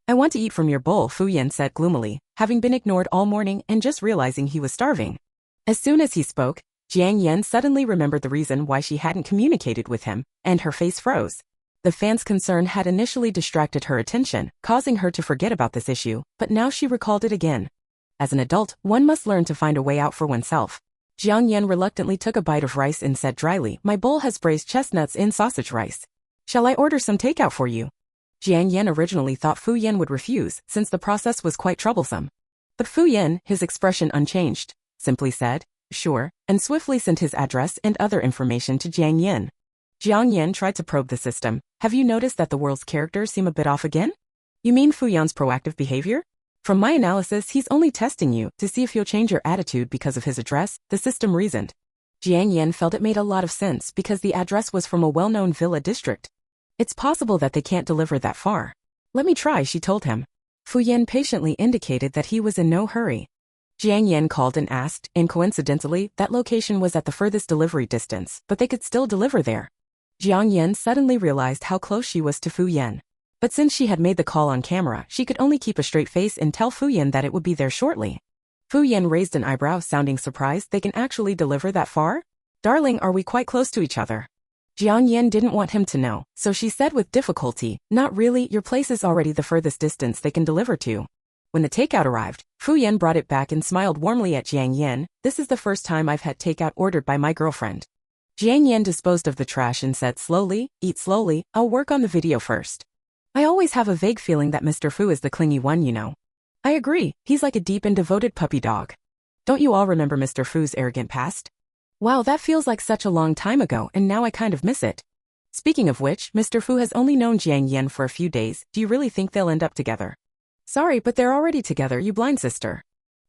I want to eat from your bowl, Fu Yan said gloomily, having been ignored all morning and just realizing he was starving. As soon as he spoke, Jiang Yan suddenly remembered the reason why she hadn't communicated with him, and her face froze. The fan's concern had initially distracted her attention, causing her to forget about this issue, but now she recalled it again. As an adult, one must learn to find a way out for oneself. Jiang Yan reluctantly took a bite of rice and said dryly, "My bowl has braised chestnuts in sausage rice. Shall I order some takeout for you?" Jiang Yan originally thought Fu Yan would refuse, since the process was quite troublesome. But Fu Yan, his expression unchanged, simply said, "Sure," and swiftly sent his address and other information to Jiang Yan. Jiang Yan tried to probe the system. "Have you noticed that the world's characters seem a bit off again? You mean Fu Yan's proactive behavior? From my analysis, he's only testing you to see if you'll change your attitude because of his address," the system reasoned. Jiang Yan felt it made a lot of sense because the address was from a well-known villa district. "It's possible that they can't deliver that far. Let me try," she told him. Fu Yan patiently indicated that he was in no hurry. Jiang Yan called and asked, and coincidentally, that location was at the furthest delivery distance, but they could still deliver there. Jiang Yan suddenly realized how close she was to Fu Yan. But since she had made the call on camera, she could only keep a straight face and tell Fu Yan that it would be there shortly. Fu Yan raised an eyebrow, sounding surprised. "They can actually deliver that far? Darling, are we quite close to each other?" Jiang Yan didn't want him to know, so she said with difficulty, "Not really, your place is already the furthest distance they can deliver to." When the takeout arrived, Fu Yan brought it back and smiled warmly at Jiang Yan. "This is the first time I've had takeout ordered by my girlfriend." Jiang Yan disposed of the trash and said slowly, "Eat slowly, I'll work on the video first. I always have a vague feeling that Mr. Fu is the clingy one, you know." "I agree, he's like a deep and devoted puppy dog. Don't you all remember Mr. Fu's arrogant past? Wow, that feels like such a long time ago and now I kind of miss it. Speaking of which, Mr. Fu has only known Jiang Yan for a few days. Do you really think they'll end up together?" "Sorry, but they're already together, you blind sister.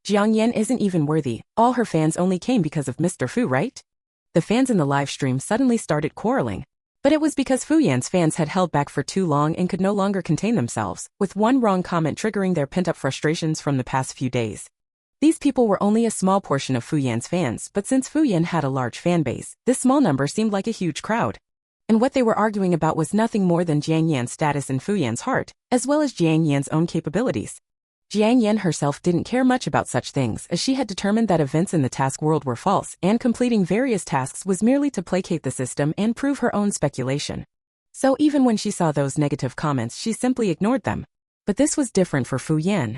Jiang Yan isn't even worthy. All her fans only came because of Mr. Fu, right?" The fans in the live stream suddenly started quarreling. But it was because Fu Yan's fans had held back for too long and could no longer contain themselves, with one wrong comment triggering their pent-up frustrations from the past few days. These people were only a small portion of Fu Yan's fans, but since Fu Yan had a large fan base, this small number seemed like a huge crowd. And what they were arguing about was nothing more than Jiang Yan's status in Fu Yan's heart, as well as Jiang Yan's own capabilities. Jiang Yan herself didn't care much about such things, as she had determined that events in the task world were false, and completing various tasks was merely to placate the system and prove her own speculation. So even when she saw those negative comments, she simply ignored them. But this was different for Fu Yan.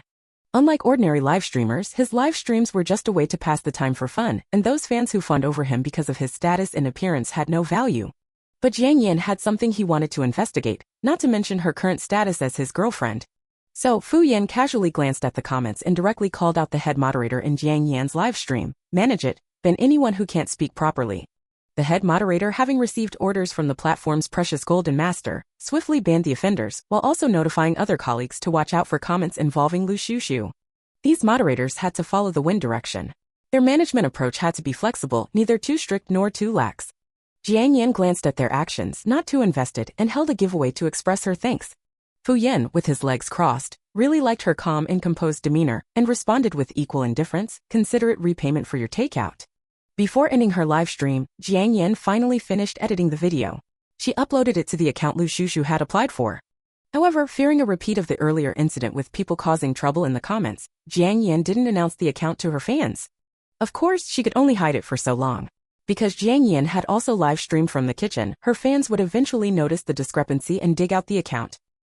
Unlike ordinary live streamers, his live streams were just a way to pass the time for fun, and those fans who fawned over him because of his status and appearance had no value. But Jiang Yan had something he wanted to investigate, not to mention her current status as his girlfriend. So Fu Yan casually glanced at the comments and directly called out the head moderator in Jiang Yan's live stream, "Manage it, ban anyone who can't speak properly." The head moderator, having received orders from the platform's precious golden master, swiftly banned the offenders, while also notifying other colleagues to watch out for comments involving Lu Shushu. These moderators had to follow the wind direction. Their management approach had to be flexible, neither too strict nor too lax. Jiang Yan glanced at their actions, not too invested, and held a giveaway to express her thanks. Fu Yan, with his legs crossed, really liked her calm and composed demeanor, and responded with equal indifference, "Consider it repayment for your takeout." Before ending her live stream, Jiang Yan finally finished editing the video. She uploaded it to the account Lu Shushu had applied for. However, fearing a repeat of the earlier incident with people causing trouble in the comments, Jiang Yan didn't announce the account to her fans. Of course, she could only hide it for so long. Because Jiang Yan had also live streamed from the kitchen, her fans would eventually notice the discrepancy and dig out the account.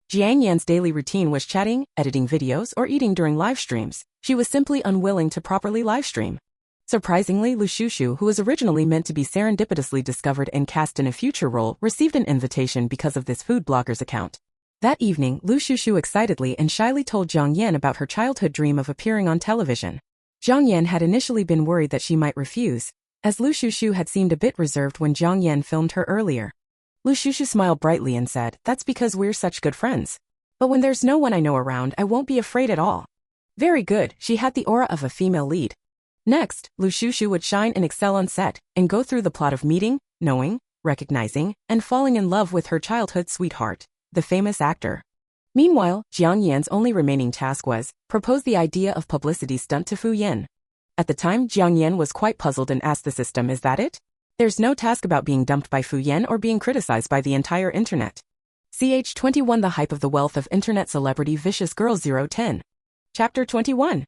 Jiang Yan's daily routine was chatting, editing videos, or eating during live streams. She was simply unwilling to properly live stream. Surprisingly, Lu Shushu, who was originally meant to be serendipitously discovered and cast in a future role, received an invitation because of this food blogger's account. That evening, Lu Shushu excitedly and shyly told Jiang Yan about her childhood dream of appearing on television. Jiang Yan had initially been worried that she might refuse, as Lu Shushu had seemed a bit reserved when Jiang Yan filmed her earlier. Lu Shushu smiled brightly and said, "That's because we're such good friends. But when there's no one I know around, I won't be afraid at all." Very good, she had the aura of a female lead. Next, Lu Shushu would shine and excel on set, and go through the plot of meeting, knowing, recognizing, and falling in love with her childhood sweetheart, the famous actor. Meanwhile, Jiang Yan's only remaining task was, propose the idea of publicity stunt to Fu Yan. At the time, Jiang Yan was quite puzzled and asked the system, "Is that it? There's no task about being dumped by Fu Yan or being criticized by the entire internet." CH21 The Hype of the Wealth of Internet Celebrity Vicious Girl 010. Chapter 21.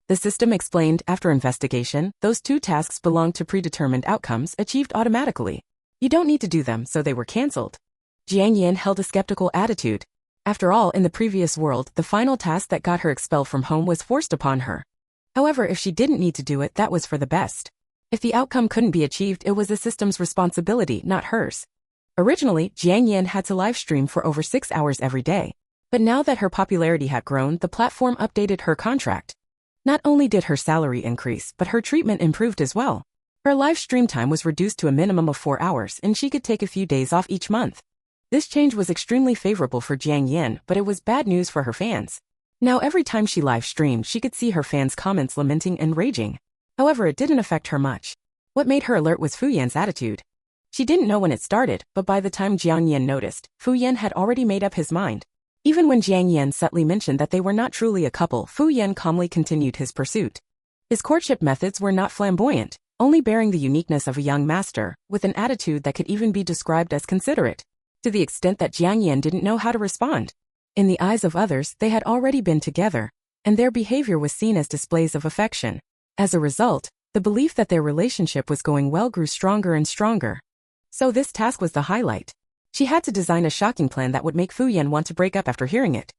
The system explained, after investigation, those two tasks belonged to predetermined outcomes achieved automatically. You don't need to do them, so they were cancelled. Jiang Yan held a skeptical attitude. After all, in the previous world, the final task that got her expelled from home was forced upon her. However, if she didn't need to do it, that was for the best. If the outcome couldn't be achieved, it was the system's responsibility, not hers. Originally, Jiang Yan had to live stream for over 6 hours every day. But now that her popularity had grown, the platform updated her contract. Not only did her salary increase, but her treatment improved as well. Her live stream time was reduced to a minimum of 4 hours, and she could take a few days off each month. This change was extremely favorable for Jiang Yan, but it was bad news for her fans. Now every time she live streamed, she could see her fans' comments lamenting and raging. However, it didn't affect her much. What made her alert was Fu Yan's attitude. She didn't know when it started, but by the time Jiang Yan noticed, Fu Yan had already made up his mind. Even when Jiang Yan subtly mentioned that they were not truly a couple, Fu Yan calmly continued his pursuit. His courtship methods were not flamboyant, only bearing the uniqueness of a young master, with an attitude that could even be described as considerate, to the extent that Jiang Yan didn't know how to respond. In the eyes of others, they had already been together, and their behavior was seen as displays of affection. As a result, the belief that their relationship was going well grew stronger and stronger. So this task was the highlight. She had to design a shocking plan that would make Fu Yan want to break up after hearing it.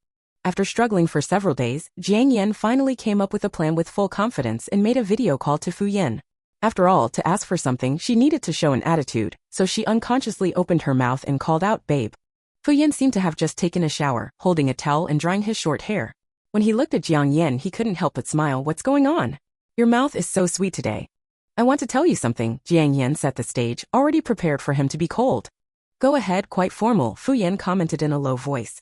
After struggling for several days, Jiang Yan finally came up with a plan with full confidence and made a video call to Fu Yan. After all, to ask for something, she needed to show an attitude, so she unconsciously opened her mouth and called out, "Babe." Fu Yan seemed to have just taken a shower, holding a towel and drying his short hair. When he looked at Jiang Yan, he couldn't help but smile. "What's going on? Your mouth is so sweet today." "I want to tell you something." Jiang Yan set the stage, already prepared for him to be cold. "Go ahead, quite formal," Fu Yan commented in a low voice.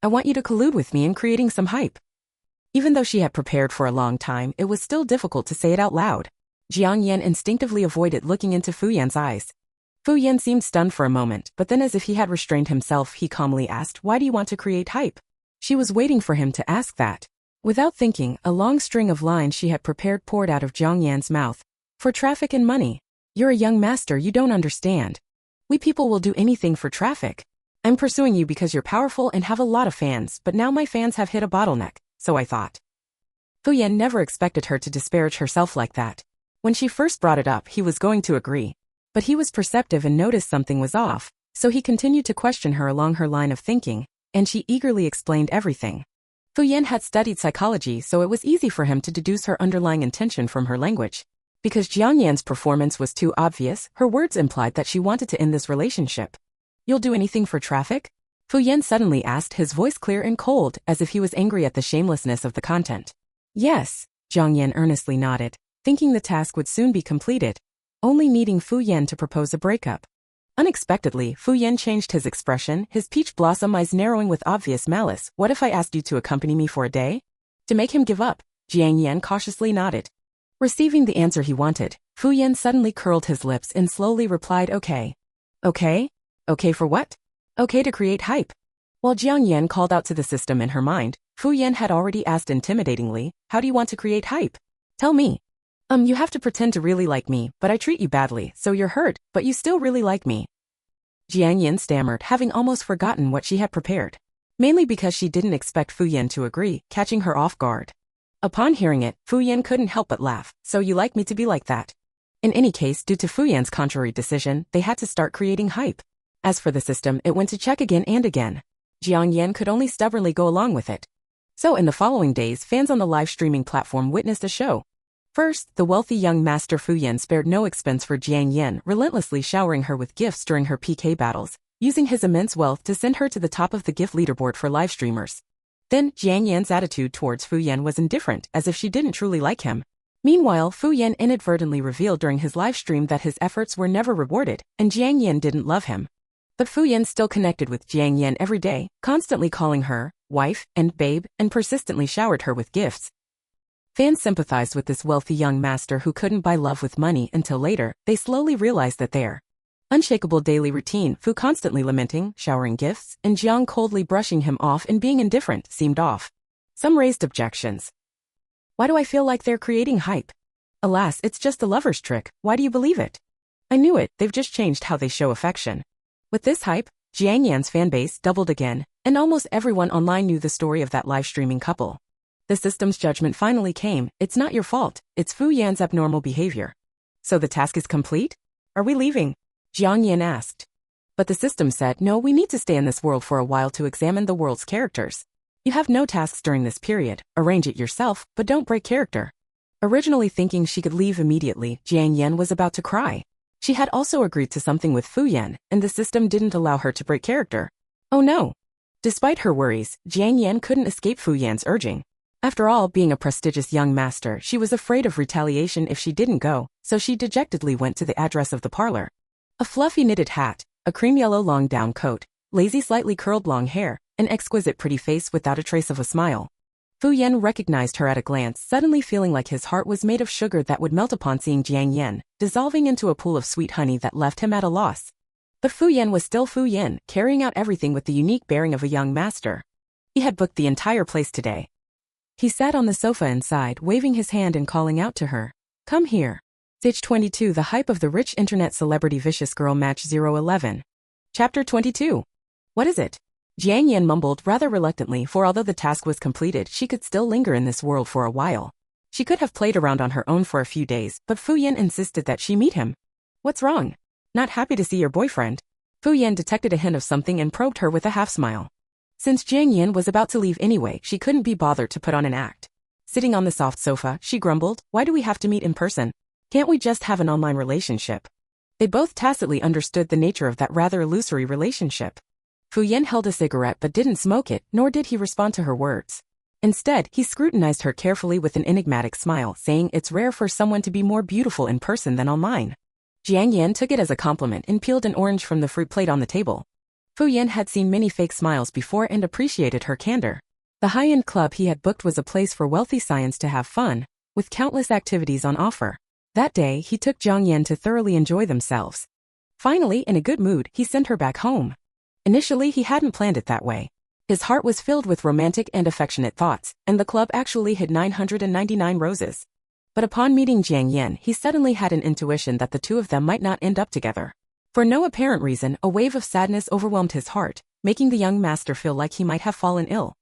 "I want you to collude with me in creating some hype." Even though she had prepared for a long time, it was still difficult to say it out loud. Jiang Yan instinctively avoided looking into Fu Yan's eyes. Fu Yan seemed stunned for a moment, but then as if he had restrained himself, he calmly asked, "Why do you want to create hype?" She was waiting for him to ask that. Without thinking, a long string of lines she had prepared poured out of Jiang Yan's mouth. "For traffic and money. You're a young master, you don't understand. We people will do anything for traffic. I'm pursuing you because you're powerful and have a lot of fans, but now my fans have hit a bottleneck, so I thought." Fu Yan never expected her to disparage herself like that. When she first brought it up, he was going to agree. But he was perceptive and noticed something was off, so he continued to question her along her line of thinking, and she eagerly explained everything. Fu Yan had studied psychology, so it was easy for him to deduce her underlying intention from her language. Because Jiang Yan's performance was too obvious, her words implied that she wanted to end this relationship. "You'll do anything for traffic?" Fu Yan suddenly asked, his voice clear and cold, as if he was angry at the shamelessness of the content. "Yes," Jiang Yan earnestly nodded, thinking the task would soon be completed, only needing Fu Yan to propose a breakup. Unexpectedly, Fu Yan changed his expression, his peach blossom eyes narrowing with obvious malice. "What if I asked you to accompany me for a day?" To make him give up, Jiang Yan cautiously nodded. Receiving the answer he wanted, Fu Yan suddenly curled his lips and slowly replied, "Okay." "Okay? Okay for what?" "Okay to create hype." While Jiang Yan called out to the system in her mind, Fu Yan had already asked intimidatingly, "How do you want to create hype? Tell me." You have to pretend to really like me, but I treat you badly, so you're hurt, but you still really like me." Jiang Yan stammered, having almost forgotten what she had prepared. Mainly because she didn't expect Fu Yan to agree, catching her off guard. Upon hearing it, Fu Yan couldn't help but laugh. "So you like me to be like that?" In any case, due to Fu Yan's contrary decision, they had to start creating hype. As for the system, it went to check again and again. Jiang Yan could only stubbornly go along with it. So in the following days, fans on the live streaming platform witnessed a show. First, the wealthy young master Fu Yan spared no expense for Jiang Yan, relentlessly showering her with gifts during her PK battles, using his immense wealth to send her to the top of the gift leaderboard for live streamers. Then, Jiang Yan's attitude towards Fu Yan was indifferent, as if she didn't truly like him. Meanwhile, Fu Yan inadvertently revealed during his live stream that his efforts were never rewarded, and Jiang Yan didn't love him. But Fu Yan still connected with Jiang Yan every day, constantly calling her wife and babe, and persistently showered her with gifts. Fans sympathized with this wealthy young master who couldn't buy love with money until later. They slowly realized that their unshakable daily routine, Fu constantly lamenting, showering gifts, and Jiang coldly brushing him off and being indifferent, seemed off. Some raised objections. "Why do I feel like they're creating hype? Alas, it's just a lover's trick. Why do you believe it?" "I knew it, they've just changed how they show affection." With this hype, Jiang Yan's fanbase doubled again, and almost everyone online knew the story of that live streaming couple. The system's judgment finally came. "It's not your fault, it's Fu Yan's abnormal behavior." "So the task is complete? Are we leaving?" Jiang Yan asked. But the system said, no, we need to stay in this world for a while to examine the world's characters. You have no tasks during this period, arrange it yourself, but don't break character. Originally thinking she could leave immediately, Jiang Yan was about to cry. She had also agreed to something with Fu Yan, and the system didn't allow her to break character. Oh no! Despite her worries, Jiang Yan couldn't escape Fu Yan's urging. After all, being a prestigious young master, she was afraid of retaliation if she didn't go, so she dejectedly went to the address of the parlor. A fluffy knitted hat, a cream yellow long down coat, lazy slightly curled long hair, an exquisite pretty face without a trace of a smile. Fu Yan recognized her at a glance, suddenly feeling like his heart was made of sugar that would melt upon seeing Jiang Yan, dissolving into a pool of sweet honey that left him at a loss. But Fu Yan was still Fu Yan, carrying out everything with the unique bearing of a young master. He had booked the entire place today. He sat on the sofa inside, waving his hand and calling out to her. Come here. Stage 22 The Hype of the Rich Internet Celebrity Vicious Girl Match 011. Chapter 22. What is it? Jiang Yan mumbled rather reluctantly, for although the task was completed, she could still linger in this world for a while. She could have played around on her own for a few days, but Fu Yan insisted that she meet him. What's wrong? Not happy to see your boyfriend? Fu Yan detected a hint of something and probed her with a half-smile. Since Jiang Yan was about to leave anyway, she couldn't be bothered to put on an act. Sitting on the soft sofa, she grumbled, why do we have to meet in person? Can't we just have an online relationship? They both tacitly understood the nature of that rather illusory relationship. Fu Yan held a cigarette but didn't smoke it, nor did he respond to her words. Instead, he scrutinized her carefully with an enigmatic smile, saying it's rare for someone to be more beautiful in person than online. Jiang Yan took it as a compliment and peeled an orange from the fruit plate on the table. Fu Yan had seen many fake smiles before and appreciated her candor. The high-end club he had booked was a place for wealthy scions to have fun, with countless activities on offer. That day, he took Jiang Yan to thoroughly enjoy themselves. Finally, in a good mood, he sent her back home. Initially, he hadn't planned it that way. His heart was filled with romantic and affectionate thoughts, and the club actually hid 999 roses. But upon meeting Jiang Yan, he suddenly had an intuition that the two of them might not end up together. For no apparent reason, a wave of sadness overwhelmed his heart, making the young master feel like he might have fallen ill.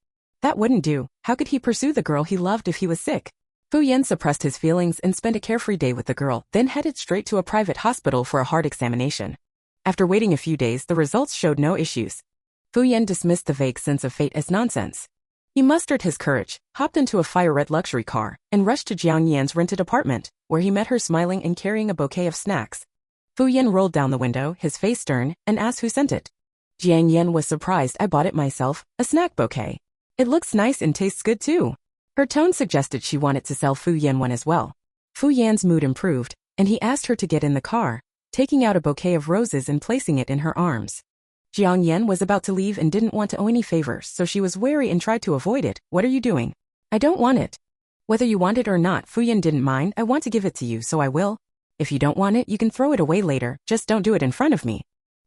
That wouldn't do. How could he pursue the girl he loved if he was sick? Fu Yan suppressed his feelings and spent a carefree day with the girl, then headed straight to a private hospital for a heart examination. After waiting a few days, the results showed no issues. Fu Yan dismissed the vague sense of fate as nonsense. He mustered his courage, hopped into a fire-red luxury car, and rushed to Jiang Yan's rented apartment, where he met her smiling and carrying a bouquet of snacks. Fu Yan rolled down the window, his face stern, and asked who sent it. Jiang Yan was surprised. I bought it myself, a snack bouquet. It looks nice and tastes good too. Her tone suggested she wanted to sell Fu Yan one as well. Fu Yan's mood improved, and he asked her to get in the car, taking out a bouquet of roses and placing it in her arms. Jiang Yan was about to leave and didn't want to owe any favors, so she was wary and tried to avoid it. What are you doing? I don't want it. Whether you want it or not, Fu Yan didn't mind. I want to give it to you, so I will. If you don't want it, you can throw it away later, just don't do it in front of me.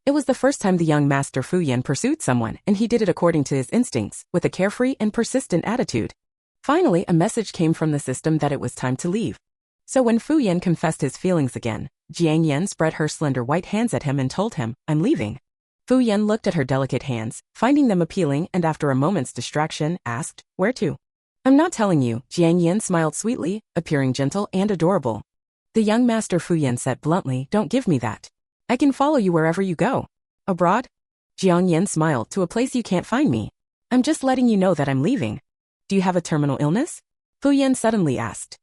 It was the first time the young master Fu Yan pursued someone, and he did it according to his instincts, with a carefree and persistent attitude. Finally, a message came from the system that it was time to leave. So when Fu Yan confessed his feelings again, Jiang Yan spread her slender white hands at him and told him, I'm leaving. Fu Yan looked at her delicate hands, finding them appealing, and after a moment's distraction, asked, where to? I'm not telling you. Jiang Yan smiled sweetly, appearing gentle and adorable. The young master Fu Yan said bluntly, don't give me that. I can follow you wherever you go. Abroad? Jiang Yan smiled, to a place you can't find me. I'm just letting you know that I'm leaving. Do you have a terminal illness? Fu Yan suddenly asked.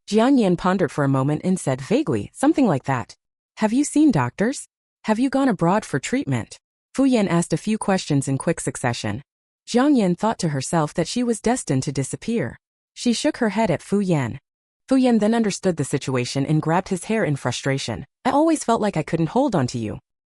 Jiang Yan pondered for a moment and said vaguely, something like that. Have you seen doctors? Have you gone abroad for treatment? Fu Yan asked a few questions in quick succession. Jiang Yan thought to herself that she was destined to disappear. She shook her head at Fu Yan. Fu Yan then understood the situation and grabbed his hair in frustration. I always felt like I couldn't hold on to you.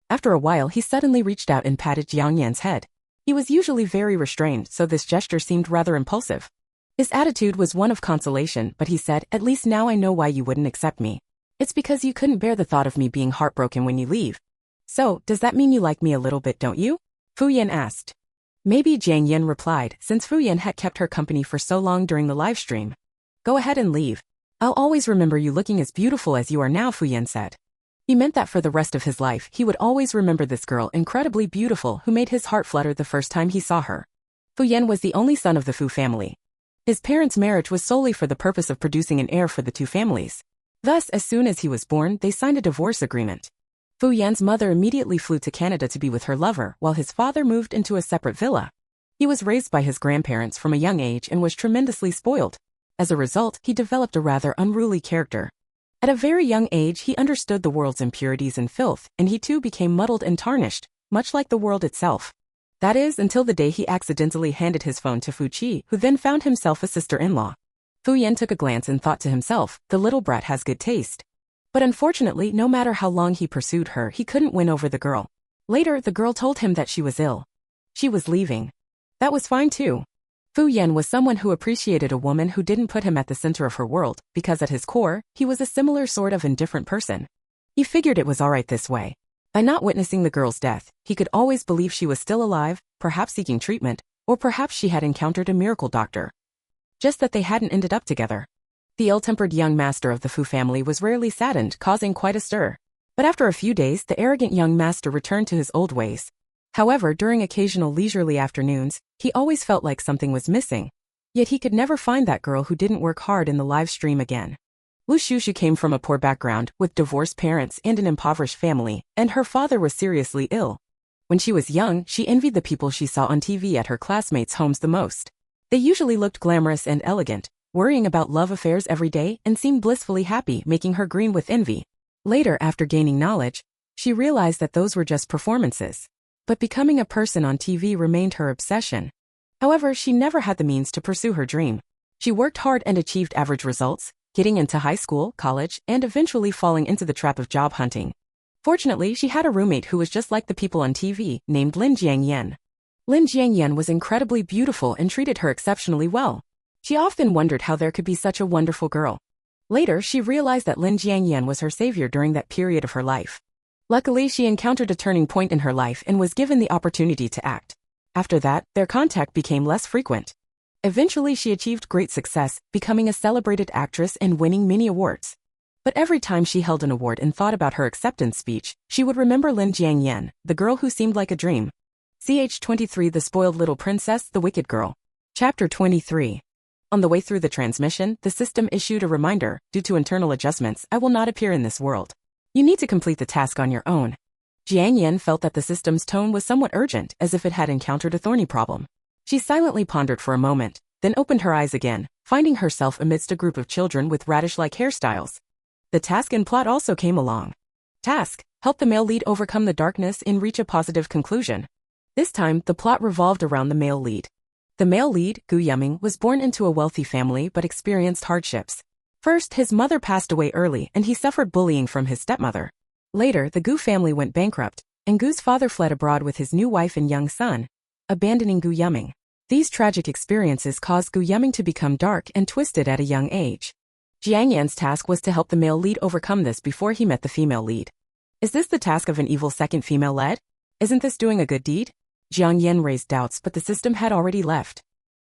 After a while, he suddenly reached out and patted Jiang Yan's head. He was usually very restrained, so this gesture seemed rather impulsive. His attitude was one of consolation, but he said, at least now I know why you wouldn't accept me. It's because you couldn't bear the thought of me being heartbroken when you leave. So, does that mean you like me a little bit, don't you? Fu Yan asked. Maybe, Jiang Yan replied, since Fu Yan had kept her company for so long during the live stream. Go ahead and leave. I'll always remember you looking as beautiful as you are now, Fu Yan said. He meant that for the rest of his life, he would always remember this girl incredibly beautiful who made his heart flutter the first time he saw her. Fu Yan was the only son of the Fu family. His parents' marriage was solely for the purpose of producing an heir for the two families. Thus, as soon as he was born, they signed a divorce agreement. Fu Yan's mother immediately flew to Canada to be with her lover while his father moved into a separate villa. He was raised by his grandparents from a young age and was tremendously spoiled. As a result, he developed a rather unruly character. At a very young age, he understood the world's impurities and filth, and he too became muddled and tarnished, much like the world itself. That is, until the day he accidentally handed his phone to Fu Qi, who then found himself a sister-in-law. Fu Yan took a glance and thought to himself, the little brat has good taste. But unfortunately, no matter how long he pursued her, he couldn't win over the girl. Later, the girl told him that she was ill. She was leaving. That was fine too. Fu Yan was someone who appreciated a woman who didn't put him at the center of her world, because at his core, he was a similar sort of indifferent person. He figured it was alright this way. By not witnessing the girl's death, he could always believe she was still alive, perhaps seeking treatment, or perhaps she had encountered a miracle doctor. Just that they hadn't ended up together. The ill-tempered young master of the Fu family was rarely saddened, causing quite a stir. But after a few days, the arrogant young master returned to his old ways. However, during occasional leisurely afternoons, he always felt like something was missing. Yet he could never find that girl who didn't work hard in the live stream again. Wu Shushu came from a poor background, with divorced parents and an impoverished family, and her father was seriously ill. When she was young, she envied the people she saw on TV at her classmates' homes the most. They usually looked glamorous and elegant, worrying about love affairs every day, and seemed blissfully happy, making her green with envy. Later, after gaining knowledge, she realized that those were just performances. But becoming a person on TV remained her obsession. However, she never had the means to pursue her dream. She worked hard and achieved average results, getting into high school, college, and eventually falling into the trap of job hunting. Fortunately, she had a roommate who was just like the people on TV, named Jiang Yan. Jiang Yan was incredibly beautiful and treated her exceptionally well. She often wondered how there could be such a wonderful girl. Later, she realized that Jiang Yan was her savior during that period of her life. Luckily, she encountered a turning point in her life and was given the opportunity to act. After that, their contact became less frequent. Eventually, she achieved great success, becoming a celebrated actress and winning many awards. But every time she held an award and thought about her acceptance speech, she would remember Jiang Yan, the girl who seemed like a dream. Ch23 The Spoiled Little Princess, The Wicked Girl. Chapter 23. On the way through the transmission, the system issued a reminder, due to internal adjustments, I will not appear in this world. You need to complete the task on your own. Jiang Yan felt that the system's tone was somewhat urgent, as if it had encountered a thorny problem. She silently pondered for a moment, then opened her eyes again, finding herself amidst a group of children with radish-like hairstyles. The task and plot also came along. Task: help the male lead overcome the darkness and reach a positive conclusion. This time, the plot revolved around the male lead. The male lead, Gu Yuming, was born into a wealthy family but experienced hardships. First, his mother passed away early and he suffered bullying from his stepmother. Later, the Gu family went bankrupt, and Gu's father fled abroad with his new wife and young son, abandoning Gu Yuming. These tragic experiences caused Gu Yuming to become dark and twisted at a young age. Jiang Yan's task was to help the male lead overcome this before he met the female lead. Is this the task of an evil second female lead? Isn't this doing a good deed? Jiang Yan raised doubts, but the system had already left.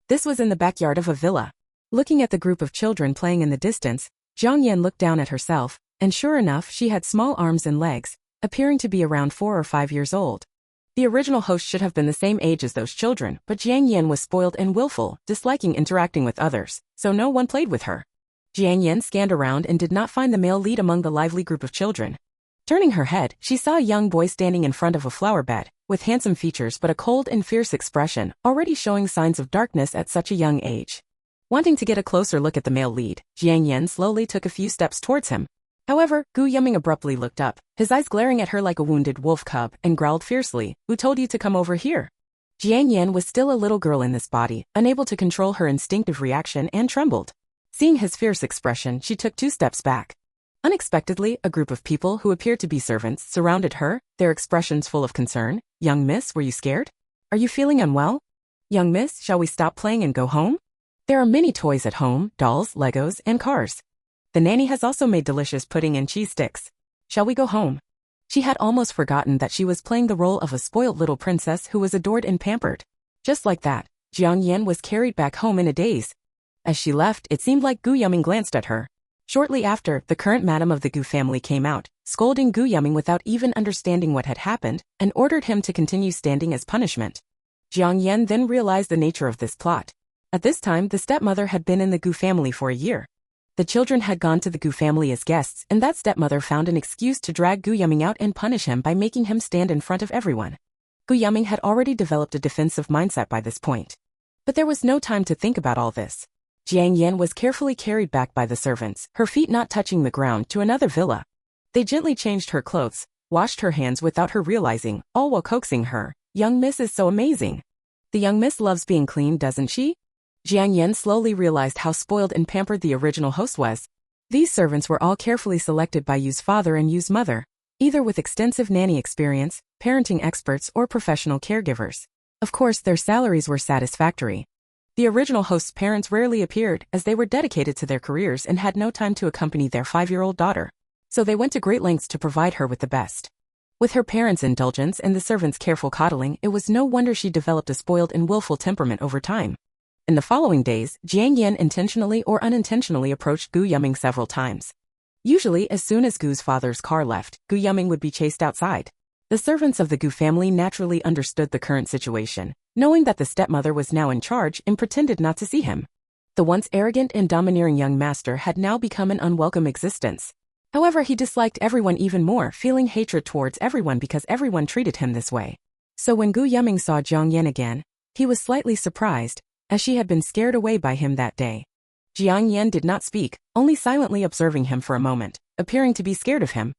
This was in the backyard of a villa. Looking at the group of children playing in the distance, Jiang Yan looked down at herself, and sure enough, she had small arms and legs, appearing to be around 4 or 5 years old. The original host should have been the same age as those children, but Jiang Yan was spoiled and willful, disliking interacting with others, so no one played with her. Jiang Yan scanned around and did not find the male lead among the lively group of children. Turning her head, she saw a young boy standing in front of a flower bed, with handsome features but a cold and fierce expression, already showing signs of darkness at such a young age. Wanting to get a closer look at the male lead, Jiang Yan slowly took a few steps towards him. However, Gu Yuming abruptly looked up, his eyes glaring at her like a wounded wolf cub, and growled fiercely, "Who told you to come over here?" Jiang Yan was still a little girl in this body, unable to control her instinctive reaction, and trembled. Seeing his fierce expression, she took 2 steps back. Unexpectedly, a group of people who appeared to be servants surrounded her, their expressions full of concern. "Young miss, were you scared? Are you feeling unwell? Young miss, shall we stop playing and go home? There are many toys at home, dolls, Legos, and cars. The nanny has also made delicious pudding and cheese sticks. Shall we go home?" She had almost forgotten that she was playing the role of a spoiled little princess who was adored and pampered. Just like that, Jiang Yan was carried back home in a daze. As she left, it seemed like Gu Yuming glanced at her. Shortly after, the current madam of the Gu family came out, scolding Gu Yuming without even understanding what had happened, and ordered him to continue standing as punishment. Jiang Yan then realized the nature of this plot. At this time, the stepmother had been in the Gu family for a year. The children had gone to the Gu family as guests, and that stepmother found an excuse to drag Gu Yuming out and punish him by making him stand in front of everyone. Gu Yuming had already developed a defensive mindset by this point. But there was no time to think about all this. Jiang Yan was carefully carried back by the servants, her feet not touching the ground, to another villa. They gently changed her clothes, washed her hands without her realizing, all while coaxing her. "Young miss is so amazing. The young miss loves being clean, doesn't she?" Jiang Yan slowly realized how spoiled and pampered the original host was. These servants were all carefully selected by Yu's father and Yu's mother, either with extensive nanny experience, parenting experts, or professional caregivers. Of course, their salaries were satisfactory. The original host's parents rarely appeared, as they were dedicated to their careers and had no time to accompany their 5-year-old daughter. So they went to great lengths to provide her with the best. With her parents' indulgence and the servants' careful coddling, it was no wonder she developed a spoiled and willful temperament over time. In the following days, Jiang Yan intentionally or unintentionally approached Gu Yuming several times. Usually, as soon as Gu's father's car left, Gu Yuming would be chased outside. The servants of the Gu family naturally understood the current situation, knowing that the stepmother was now in charge, and pretended not to see him. The once arrogant and domineering young master had now become an unwelcome existence. However, he disliked everyone even more, feeling hatred towards everyone because everyone treated him this way. So when Gu Yuming saw Jiang Yan again, he was slightly surprised, as she had been scared away by him that day. Jiang Yan did not speak, only silently observing him for a moment, appearing to be scared of him.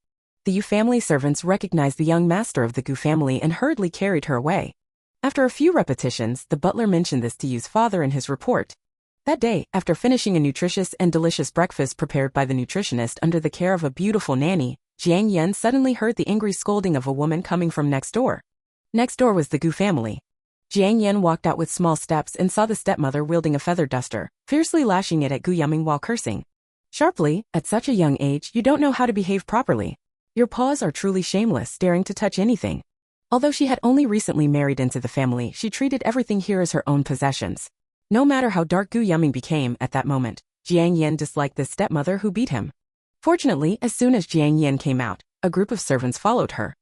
The Yu family servants recognized the young master of the Gu family and hurriedly carried her away. After a few repetitions, the butler mentioned this to Yu's father in his report. That day, after finishing a nutritious and delicious breakfast prepared by the nutritionist under the care of a beautiful nanny, Jiang Yan suddenly heard the angry scolding of a woman coming from next door. Next door was the Gu family. Jiang Yan walked out with small steps and saw the stepmother wielding a feather duster, fiercely lashing it at Gu Yuming while cursing. Sharply, "At such a young age, you don't know how to behave properly. Your paws are truly shameless, daring to touch anything." Although she had only recently married into the family, she treated everything here as her own possessions. No matter how dark Gu Yuming became at that moment, Jiang Yan disliked this stepmother who beat him. Fortunately, as soon as Jiang Yan came out, a group of servants followed her.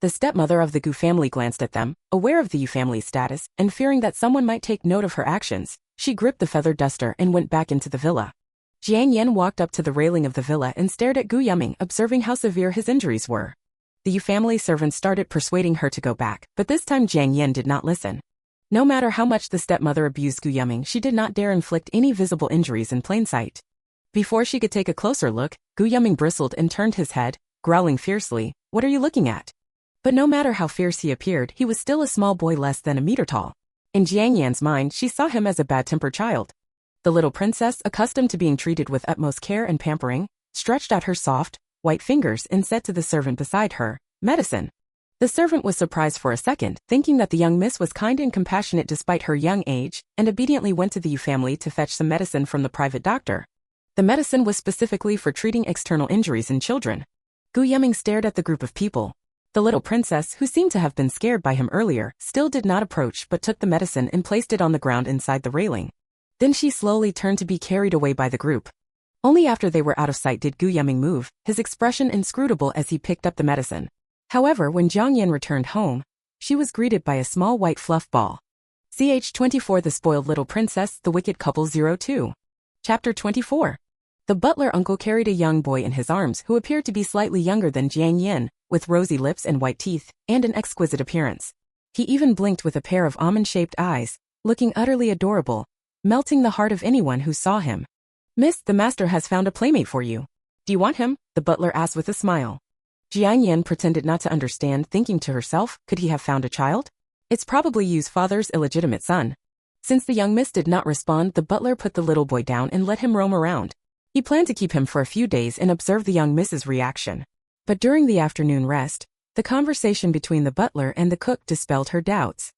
The stepmother of the Gu family glanced at them, aware of the Yu family's status, and fearing that someone might take note of her actions, she gripped the feather duster and went back into the villa. Jiang Yan walked up to the railing of the villa and stared at Gu Yuming, observing how severe his injuries were. The Yu family servants started persuading her to go back, but this time Jiang Yan did not listen. No matter how much the stepmother abused Gu Yuming, she did not dare inflict any visible injuries in plain sight. Before she could take a closer look, Gu Yuming bristled and turned his head, growling fiercely, "What are you looking at?" But no matter how fierce he appeared, he was still a small boy less than a meter tall. In Jiang Yan's mind, she saw him as a bad-tempered child. The little princess, accustomed to being treated with utmost care and pampering, stretched out her soft, white fingers and said to the servant beside her, "Medicine." The servant was surprised for a second, thinking that the young miss was kind and compassionate despite her young age, and obediently went to the Yu family to fetch some medicine from the private doctor. The medicine was specifically for treating external injuries in children. Gu Yuming stared at the group of people. The little princess, who seemed to have been scared by him earlier, still did not approach but took the medicine and placed it on the ground inside the railing. Then she slowly turned to be carried away by the group. Only after they were out of sight did Gu Yuming move, his expression inscrutable as he picked up the medicine. However, when Jiang Yan returned home, she was greeted by a small white fluff ball. Ch24 The Spoiled Little Princess, The Wicked Couple 02. Chapter 24. The butler uncle carried a young boy in his arms who appeared to be slightly younger than Jiang Yan, with rosy lips and white teeth, and an exquisite appearance. He even blinked with a pair of almond-shaped eyes, looking utterly adorable, melting the heart of anyone who saw him. "Miss, the master has found a playmate for you. Do you want him?" the butler asked with a smile. Jiang Yan pretended not to understand, thinking to herself, could he have found a child? It's probably Yu's father's illegitimate son. Since the young miss did not respond, the butler put the little boy down and let him roam around. He planned to keep him for a few days and observe the young miss's reaction. But during the afternoon rest, the conversation between the butler and the cook dispelled her doubts.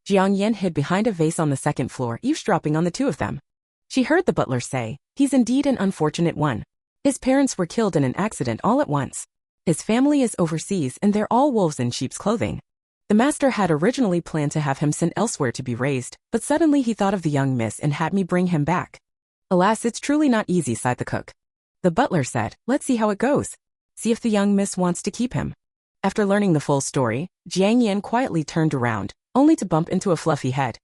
Jiang Yan hid behind a vase on the second floor, eavesdropping on the two of them. She heard the butler say, "He's indeed an unfortunate one. His parents were killed in an accident all at once. His family is overseas and they're all wolves in sheep's clothing. The master had originally planned to have him sent elsewhere to be raised, but suddenly he thought of the young miss and had me bring him back. Alas, it's truly not easy," sighed the cook. The butler said, "Let's see how it goes. See if the young miss wants to keep him." After learning the full story, Jiang Yan quietly turned around, only to bump into a fluffy head.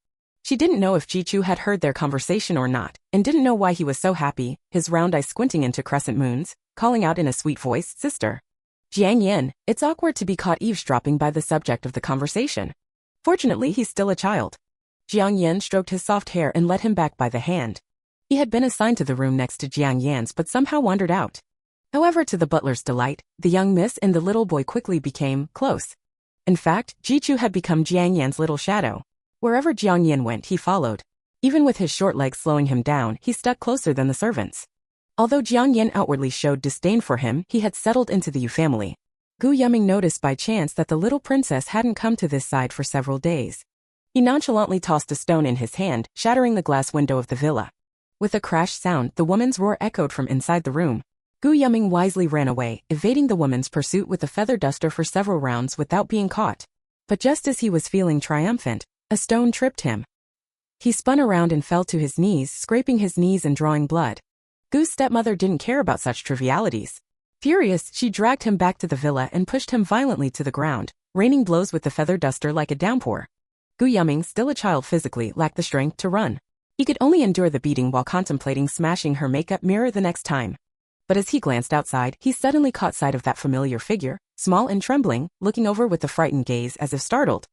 She didn't know if Jichu had heard their conversation or not, and didn't know why he was so happy, his round eyes squinting into crescent moons, calling out in a sweet voice, "Sister." Jiang Yan, it's awkward to be caught eavesdropping by the subject of the conversation. Fortunately, he's still a child. Jiang Yan stroked his soft hair and led him back by the hand. He had been assigned to the room next to Jiang Yan's but somehow wandered out. However, to the butler's delight, the young miss and the little boy quickly became close. In fact, Jichu had become Jiang Yan's little shadow. Wherever Jiang Yan went, he followed. Even with his short legs slowing him down, he stuck closer than the servants. Although Jiang Yan outwardly showed disdain for him, he had settled into the Yu family. Gu Yuming noticed by chance that the little princess hadn't come to this side for several days. He nonchalantly tossed a stone in his hand, shattering the glass window of the villa. With a crash sound, the woman's roar echoed from inside the room. Gu Yuming wisely ran away, evading the woman's pursuit with a feather duster for several rounds without being caught. But just as he was feeling triumphant, a stone tripped him. He spun around and fell to his knees, scraping his knees and drawing blood. Gu's stepmother didn't care about such trivialities. Furious, she dragged him back to the villa and pushed him violently to the ground, raining blows with the feather duster like a downpour. Gu Yuming, still a child physically, lacked the strength to run. He could only endure the beating while contemplating smashing her makeup mirror the next time. But as he glanced outside, he suddenly caught sight of that familiar figure, small and trembling, looking over with a frightened gaze as if startled.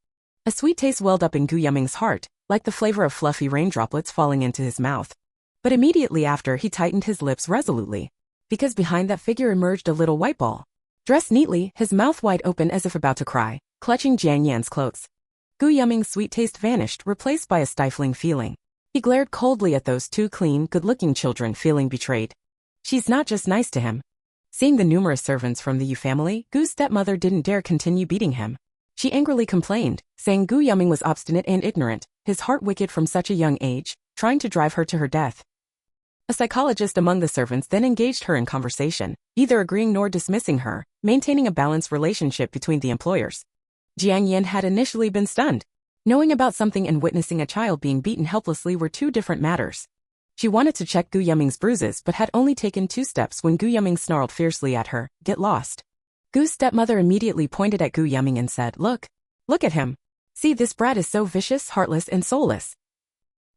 A sweet taste welled up in Gu Yuming's heart, like the flavor of fluffy rain droplets falling into his mouth. But immediately after, he tightened his lips resolutely, because behind that figure emerged a little white ball. Dressed neatly, his mouth wide open as if about to cry, clutching Jiang Yan's clothes. Gu Yuming's sweet taste vanished, replaced by a stifling feeling. He glared coldly at those two clean, good-looking children, feeling betrayed. She's not just nice to him. Seeing the numerous servants from the Yu family, Gu's stepmother didn't dare continue beating him. She angrily complained, saying Gu Yuming was obstinate and ignorant, his heart wicked from such a young age, trying to drive her to her death. A psychologist among the servants then engaged her in conversation, neither agreeing nor dismissing her, maintaining a balanced relationship between the employers. Jiang Yan had initially been stunned. Knowing about something and witnessing a child being beaten helplessly were two different matters. She wanted to check Gu Yuming's bruises but had only taken 2 steps when Gu Yuming snarled fiercely at her, "Get lost." Gu's stepmother immediately pointed at Gu Yuming and said, Look at him. See, this brat is so vicious, heartless, and soulless."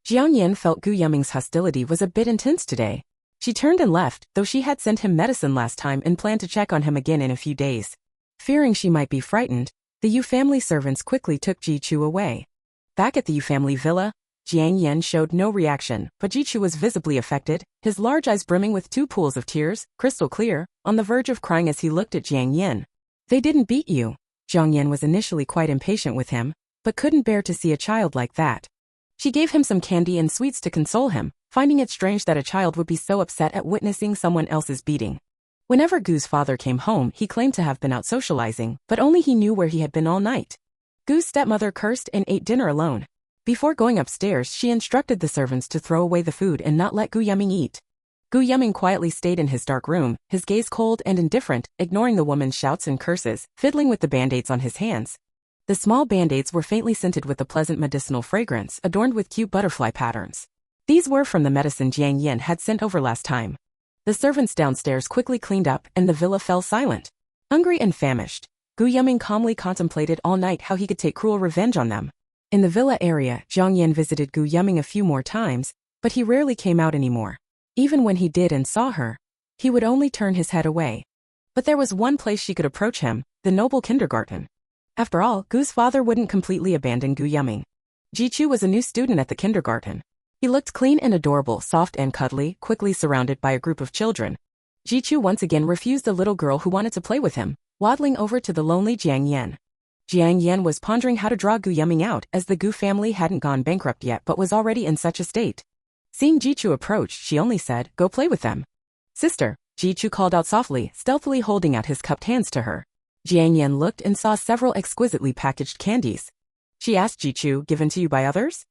Jiang Yan felt Gu Yuming's hostility was a bit intense today. She turned and left, though she had sent him medicine last time and planned to check on him again in a few days. Fearing she might be frightened, the Yu family servants quickly took Jichu away. Back at the Yu family villa, Jiang Yan showed no reaction, but Jichu was visibly affected, his large eyes brimming with 2 pools of tears, crystal clear, on the verge of crying as he looked at Jiang Yan. "They didn't beat you." Jiang Yan was initially quite impatient with him, but couldn't bear to see a child like that. She gave him some candy and sweets to console him, finding it strange that a child would be so upset at witnessing someone else's beating. Whenever Gu's father came home, he claimed to have been out socializing, but only he knew where he had been all night. Gu's stepmother cursed and ate dinner alone. Before going upstairs, she instructed the servants to throw away the food and not let Gu Yuming eat. Gu Yuming quietly stayed in his dark room, his gaze cold and indifferent, ignoring the woman's shouts and curses, fiddling with the band-aids on his hands. The small band-aids were faintly scented with a pleasant medicinal fragrance, adorned with cute butterfly patterns. These were from the medicine Jiang Yan had sent over last time. The servants downstairs quickly cleaned up, and the villa fell silent. Hungry and famished, Gu Yuming calmly contemplated all night how he could take cruel revenge on them. In the villa area, Jiang Yan visited Gu Yuming a few more times, but he rarely came out anymore. Even when he did and saw her, he would only turn his head away. But there was one place she could approach him, the noble kindergarten. After all, Gu's father wouldn't completely abandon Gu Yuming. Jichu was a new student at the kindergarten. He looked clean and adorable, soft and cuddly, quickly surrounded by a group of children. Jichu once again refused the little girl who wanted to play with him, waddling over to the lonely Jiang Yan. Jiang Yan was pondering how to draw Gu Yuming out, as the Gu family hadn't gone bankrupt yet but was already in such a state. Seeing Jichu approach, she only said, "Go play with them." "Sister," Jichu called out softly, stealthily holding out his cupped hands to her. Jiang Yan looked and saw several exquisitely packaged candies. She asked Jichu, "Given to you by others?"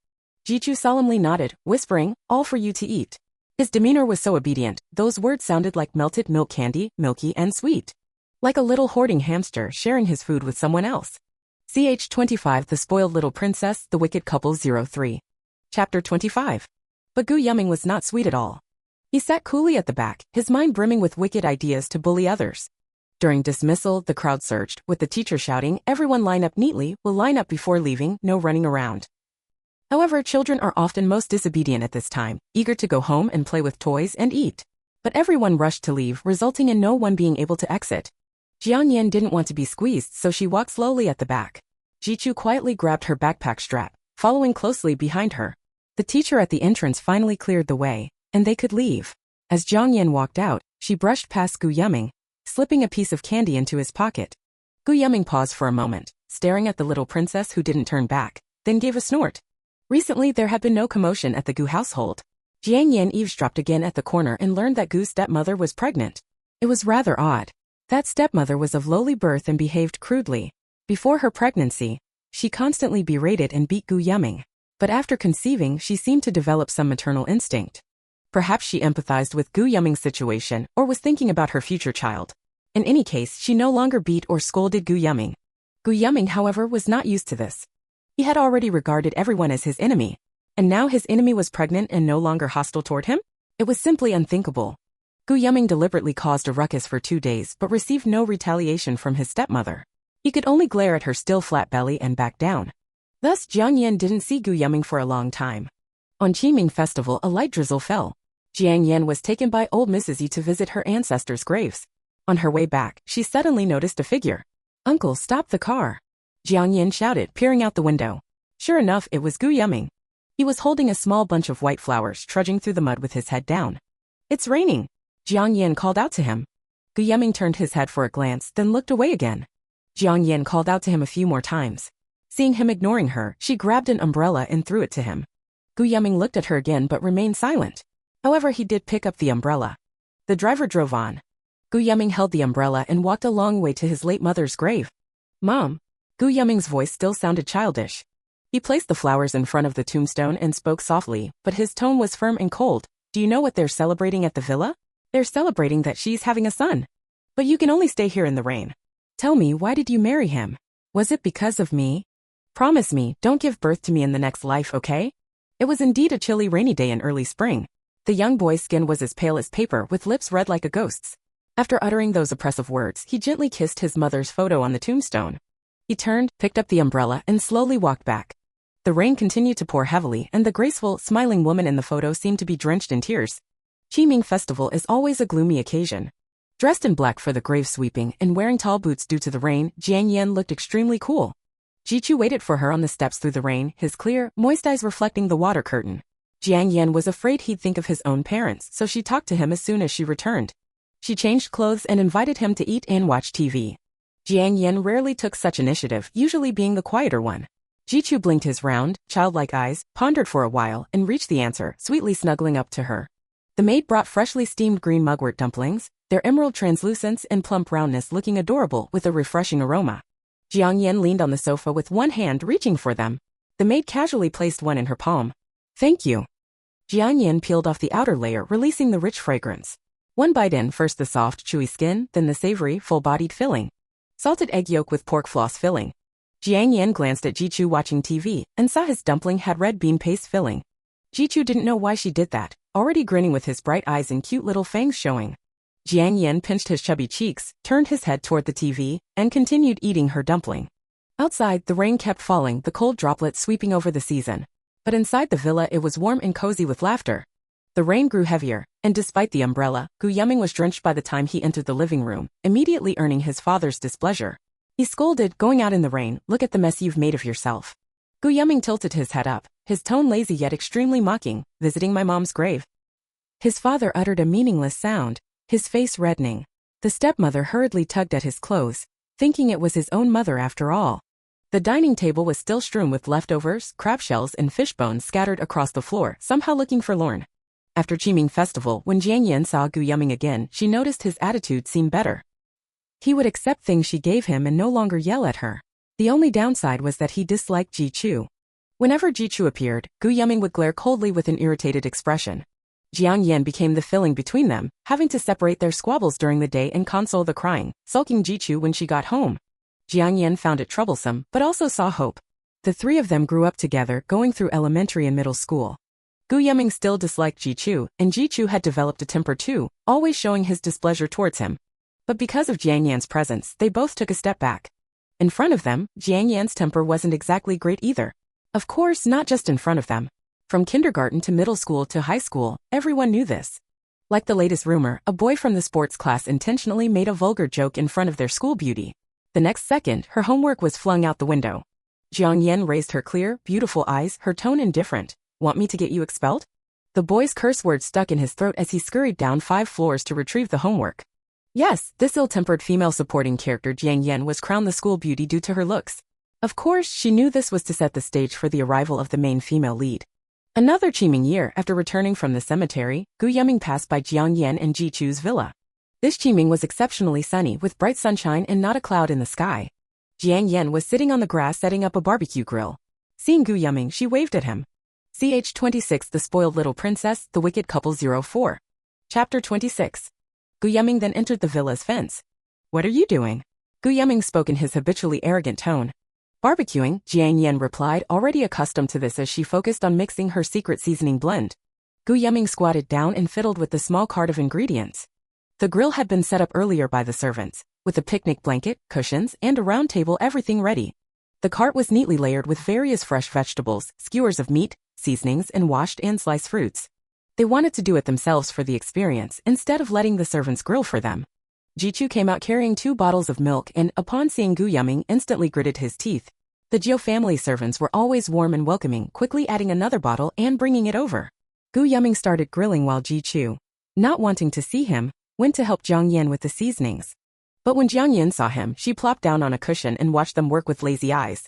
Jichu solemnly nodded, whispering, "All for you to eat." His demeanor was so obedient, those words sounded like melted milk candy, milky and sweet. Like a little hoarding hamster sharing his food with someone else. Ch 25 The Spoiled Little Princess, The Wicked Couple 03. Chapter 25. But Gu Yuming was not sweet at all. He sat coolly at the back, his mind brimming with wicked ideas to bully others. During dismissal, the crowd surged, with the teacher shouting, "Everyone line up neatly, we'll line up before leaving, no running around." However, children are often most disobedient at this time, eager to go home and play with toys and eat. But everyone rushed to leave, resulting in no one being able to exit. Jiang Yan didn't want to be squeezed, so she walked slowly at the back. Jichu quietly grabbed her backpack strap, following closely behind her. The teacher at the entrance finally cleared the way, and they could leave. As Jiang Yan walked out, she brushed past Gu Yuming, slipping a piece of candy into his pocket. Gu Yuming paused for a moment, staring at the little princess who didn't turn back, then gave a snort. Recently there had been no commotion at the Gu household. Jiang Yan eavesdropped again at the corner and learned that Gu's stepmother was pregnant. It was rather odd. That stepmother was of lowly birth and behaved crudely. Before her pregnancy, she constantly berated and beat Gu Yuming. But after conceiving, she seemed to develop some maternal instinct. Perhaps she empathized with Gu Yuming's situation or was thinking about her future child. In any case, she no longer beat or scolded Gu Yuming. Gu Yuming, however, was not used to this. He had already regarded everyone as his enemy. And now his enemy was pregnant and no longer hostile toward him? It was simply unthinkable. Gu Yuming deliberately caused a ruckus for 2 days but received no retaliation from his stepmother. He could only glare at her still flat belly and back down. Thus, Jiang Yan didn't see Gu Yuming for a long time. On Qiming Festival, a light drizzle fell. Jiang Yan was taken by old Mrs. Yi to visit her ancestors' graves. On her way back, she suddenly noticed a figure. "Uncle, stop the car!" Jiang Yan shouted, peering out the window. Sure enough, it was Gu Yuming. He was holding a small bunch of white flowers, trudging through the mud with his head down. "It's raining!" Jiang Yan called out to him. Gu Yuming turned his head for a glance, then looked away again. Jiang Yan called out to him a few more times. Seeing him ignoring her, she grabbed an umbrella and threw it to him. Gu Yuming looked at her again but remained silent. However, he did pick up the umbrella. The driver drove on. Gu Yuming held the umbrella and walked a long way to his late mother's grave. "Mom." Gu Yuming's voice still sounded childish. He placed the flowers in front of the tombstone and spoke softly, but his tone was firm and cold. "Do you know what they're celebrating at the villa? They're celebrating that she's having a son. But you can only stay here in the rain. Tell me, why did you marry him? Was it because of me? Promise me, don't give birth to me in the next life, okay?" It was indeed a chilly rainy day in early spring. The young boy's skin was as pale as paper, with lips red like a ghost's. After uttering those oppressive words, he gently kissed his mother's photo on the tombstone. He turned, picked up the umbrella, and slowly walked back. The rain continued to pour heavily, and the graceful, smiling woman in the photo seemed to be drenched in tears. Qiming Festival is always a gloomy occasion. Dressed in black for the grave sweeping and wearing tall boots due to the rain, Jiang Yan looked extremely cool. Jichu waited for her on the steps through the rain, his clear, moist eyes reflecting the water curtain. Jiang Yan was afraid he'd think of his own parents, so she talked to him as soon as she returned. She changed clothes and invited him to eat and watch TV. Jiang Yan rarely took such initiative, usually being the quieter one. Jichu blinked his round, childlike eyes, pondered for a while, and reached the answer, sweetly snuggling up to her. The maid brought freshly steamed green mugwort dumplings, their emerald translucence and plump roundness looking adorable with a refreshing aroma. Jiang Yan leaned on the sofa with one hand reaching for them. The maid casually placed one in her palm. "Thank you." Jiang Yan peeled off the outer layer, releasing the rich fragrance. One bite in, first the soft, chewy skin, then the savory, full-bodied filling. Salted egg yolk with pork floss filling. Jiang Yan glanced at Jichu watching TV and saw his dumpling had red bean paste filling. Jichu didn't know why she did that, already grinning with his bright eyes and cute little fangs showing. Jiang Yan pinched his chubby cheeks, turned his head toward the TV, and continued eating her dumpling. Outside, the rain kept falling, the cold droplets sweeping over the season. But inside the villa it was warm and cozy with laughter. The rain grew heavier, and despite the umbrella, Gu Yuming was drenched by the time he entered the living room, immediately earning his father's displeasure. He scolded, "Going out in the rain, look at the mess you've made of yourself." Gu Yuming tilted his head up, his tone lazy yet extremely mocking, "Visiting my mom's grave." His father uttered a meaningless sound, his face reddening. The stepmother hurriedly tugged at his clothes, thinking it was his own mother after all. The dining table was still strewn with leftovers, crab shells and fish bones scattered across the floor, somehow looking forlorn. After Qiming Festival, when Jiang Yan saw Gu Yuming again, she noticed his attitude seemed better. He would accept things she gave him and no longer yell at her. The only downside was that he disliked Jichu. Whenever Jichu appeared, Gu Yuming would glare coldly with an irritated expression. Jiang Yan became the filling between them, having to separate their squabbles during the day and console the crying, sulking Jichu when she got home. Jiang Yan found it troublesome, but also saw hope. The three of them grew up together, going through elementary and middle school. Gu Yuming still disliked Jichu, and Jichu had developed a temper too, always showing his displeasure towards him. But because of Jiang Yan's presence, they both took a step back. In front of them, Jiang Yan's temper wasn't exactly great either. Of course, not just in front of them. From kindergarten to middle school to high school, everyone knew this. Like the latest rumor, a boy from the sports class intentionally made a vulgar joke in front of their school beauty. The next second, her homework was flung out the window. Jiang Yan raised her clear, beautiful eyes, her tone indifferent. Want me to get you expelled? The boy's curse word stuck in his throat as he scurried down 5 floors to retrieve the homework. Yes, this ill-tempered female supporting character Jiang Yan was crowned the school beauty due to her looks. Of course, she knew this was to set the stage for the arrival of the main female lead. Another Qiming year after returning from the cemetery, Gu Yuming passed by Jiang Yan and Ji Chu's villa. This Qiming was exceptionally sunny with bright sunshine and not a cloud in the sky. Jiang Yan was sitting on the grass setting up a barbecue grill. Seeing Gu Yuming, she waved at him. Ch 26 The Spoiled Little Princess, The Wicked Couple 04. Chapter 26. Gu Yuming then entered the villa's fence. What are you doing? Gu Yuming spoke in his habitually arrogant tone. Barbecuing, Jiang Yan replied, already accustomed to this as she focused on mixing her secret seasoning blend. Gu Yuming squatted down and fiddled with the small cart of ingredients. The grill had been set up earlier by the servants, with a picnic blanket, cushions, and a round table, everything ready. The cart was neatly layered with various fresh vegetables, skewers of meat, seasonings, and washed and sliced fruits. They wanted to do it themselves for the experience instead of letting the servants grill for them. Ji Chu came out carrying 2 bottles of milk and, upon seeing Gu Yuming, instantly gritted his teeth. The Jiu family servants were always warm and welcoming, quickly adding another bottle and bringing it over. Gu Yuming started grilling while Ji Chu, not wanting to see him, went to help Jiang Yan with the seasonings. But when Jiang Yan saw him, she plopped down on a cushion and watched them work with lazy eyes.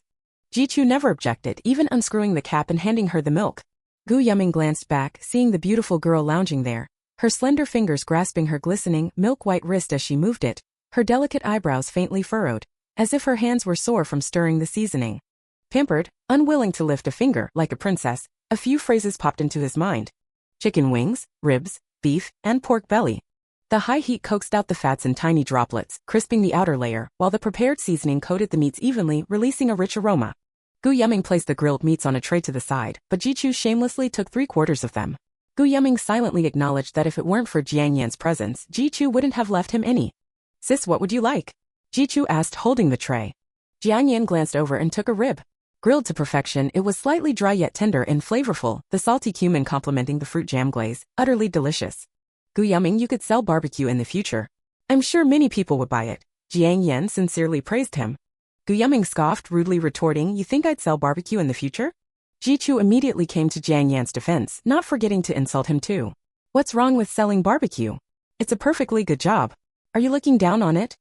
Ji Chu never objected, even unscrewing the cap and handing her the milk. Gu Yuming glanced back, seeing the beautiful girl lounging there, her slender fingers grasping her glistening, milk-white wrist as she moved it, her delicate eyebrows faintly furrowed, as if her hands were sore from stirring the seasoning. Pampered, unwilling to lift a finger like a princess, a few phrases popped into his mind. Chicken wings, ribs, beef, and pork belly. The high heat coaxed out the fats in tiny droplets, crisping the outer layer, while the prepared seasoning coated the meats evenly, releasing a rich aroma. Gu Yuming placed the grilled meats on a tray to the side, but Ji Chu shamelessly took 3/4 of them. Gu Yuming silently acknowledged that if it weren't for Jiang Yan's presence, Ji Chu wouldn't have left him any. Sis, what would you like? Ji Chu asked, holding the tray. Jiang Yan glanced over and took a rib. Grilled to perfection, it was slightly dry yet tender and flavorful, the salty cumin complementing the fruit jam glaze, utterly delicious. Gu Yuming, you could sell barbecue in the future. I'm sure many people would buy it. Jiang Yan sincerely praised him. Gu Yuming scoffed, rudely retorting, you think I'd sell barbecue in the future? Ji Chu immediately came to Jiang Yan's defense, not forgetting to insult him too. What's wrong with selling barbecue? It's a perfectly good job. Are you looking down on it?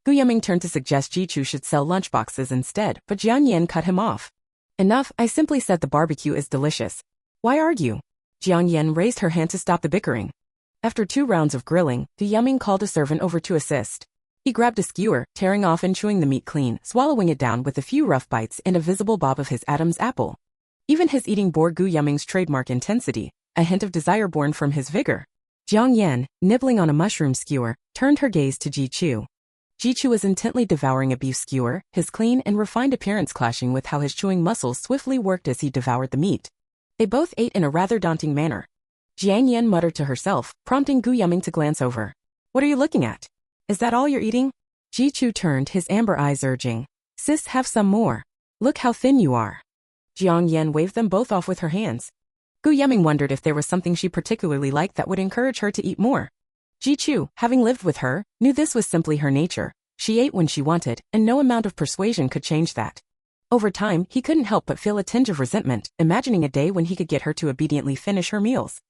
Gu Yuming turned to suggest Ji Chu should sell lunchboxes instead, but Jiang Yan cut him off. Enough, I simply said the barbecue is delicious. Why argue? Jiang Yan raised her hand to stop the bickering. After 2 rounds of grilling, Gu Yuming called a servant over to assist. He grabbed a skewer, tearing off and chewing the meat clean, swallowing it down with a few rough bites and a visible bob of his Adam's apple. Even his eating bore Gu Yuming's trademark intensity, a hint of desire born from his vigor. Jiang Yan, nibbling on a mushroom skewer, turned her gaze to Ji Chu. Ji Chu was intently devouring a beef skewer, his clean and refined appearance clashing with how his chewing muscles swiftly worked as he devoured the meat. They both ate in a rather daunting manner. Jiang Yan muttered to herself, prompting Gu Yuming to glance over. What are you looking at? Is that all you're eating? Ji Chu turned, his amber eyes urging. Sis, have some more. Look how thin you are. Jiang Yan waved them both off with her hands. Gu Yuming wondered if there was something she particularly liked that would encourage her to eat more. Ji Chu, having lived with her, knew this was simply her nature. She ate when she wanted, and no amount of persuasion could change that. Over time, he couldn't help but feel a tinge of resentment, imagining a day when he could get her to obediently finish her meals.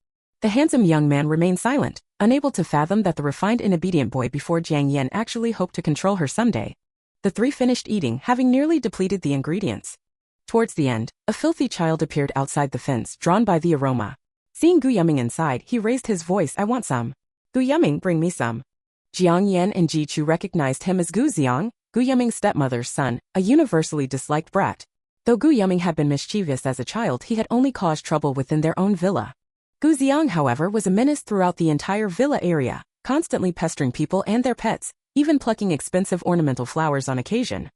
The handsome young man remained silent, unable to fathom that the refined and obedient boy before Jiang Yan actually hoped to control her someday. The 3 finished eating, having nearly depleted the ingredients. Towards the end, a filthy child appeared outside the fence, drawn by the aroma. Seeing Gu Yuming inside, he raised his voice, I want some. Gu Yuming, bring me some. Jiang Yan and Ji Chu recognized him as Gu Xiang, Gu Yuming's stepmother's son, a universally disliked brat. Though Gu Yuming had been mischievous as a child, he had only caused trouble within their own villa. Gu Xiang, however, was a menace throughout the entire villa area, constantly pestering people and their pets, even plucking expensive ornamental flowers on occasion.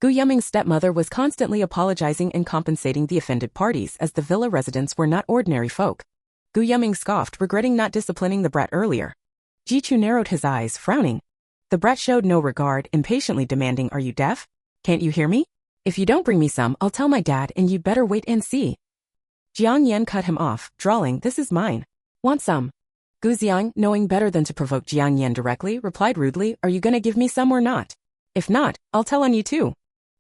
Gu Yuming's stepmother was constantly apologizing and compensating the offended parties as the villa residents were not ordinary folk. Gu Yuming scoffed, regretting not disciplining the brat earlier. Ji Chu narrowed his eyes, frowning. The brat showed no regard, impatiently demanding, Are you deaf? Can't you hear me? If you don't bring me some, I'll tell my dad and you'd better wait and see. Jiang Yan cut him off, drawling, this is mine. Want some? Gu Xiang, knowing better than to provoke Jiang Yan directly, replied rudely, are you gonna give me some or not? If not, I'll tell on you too.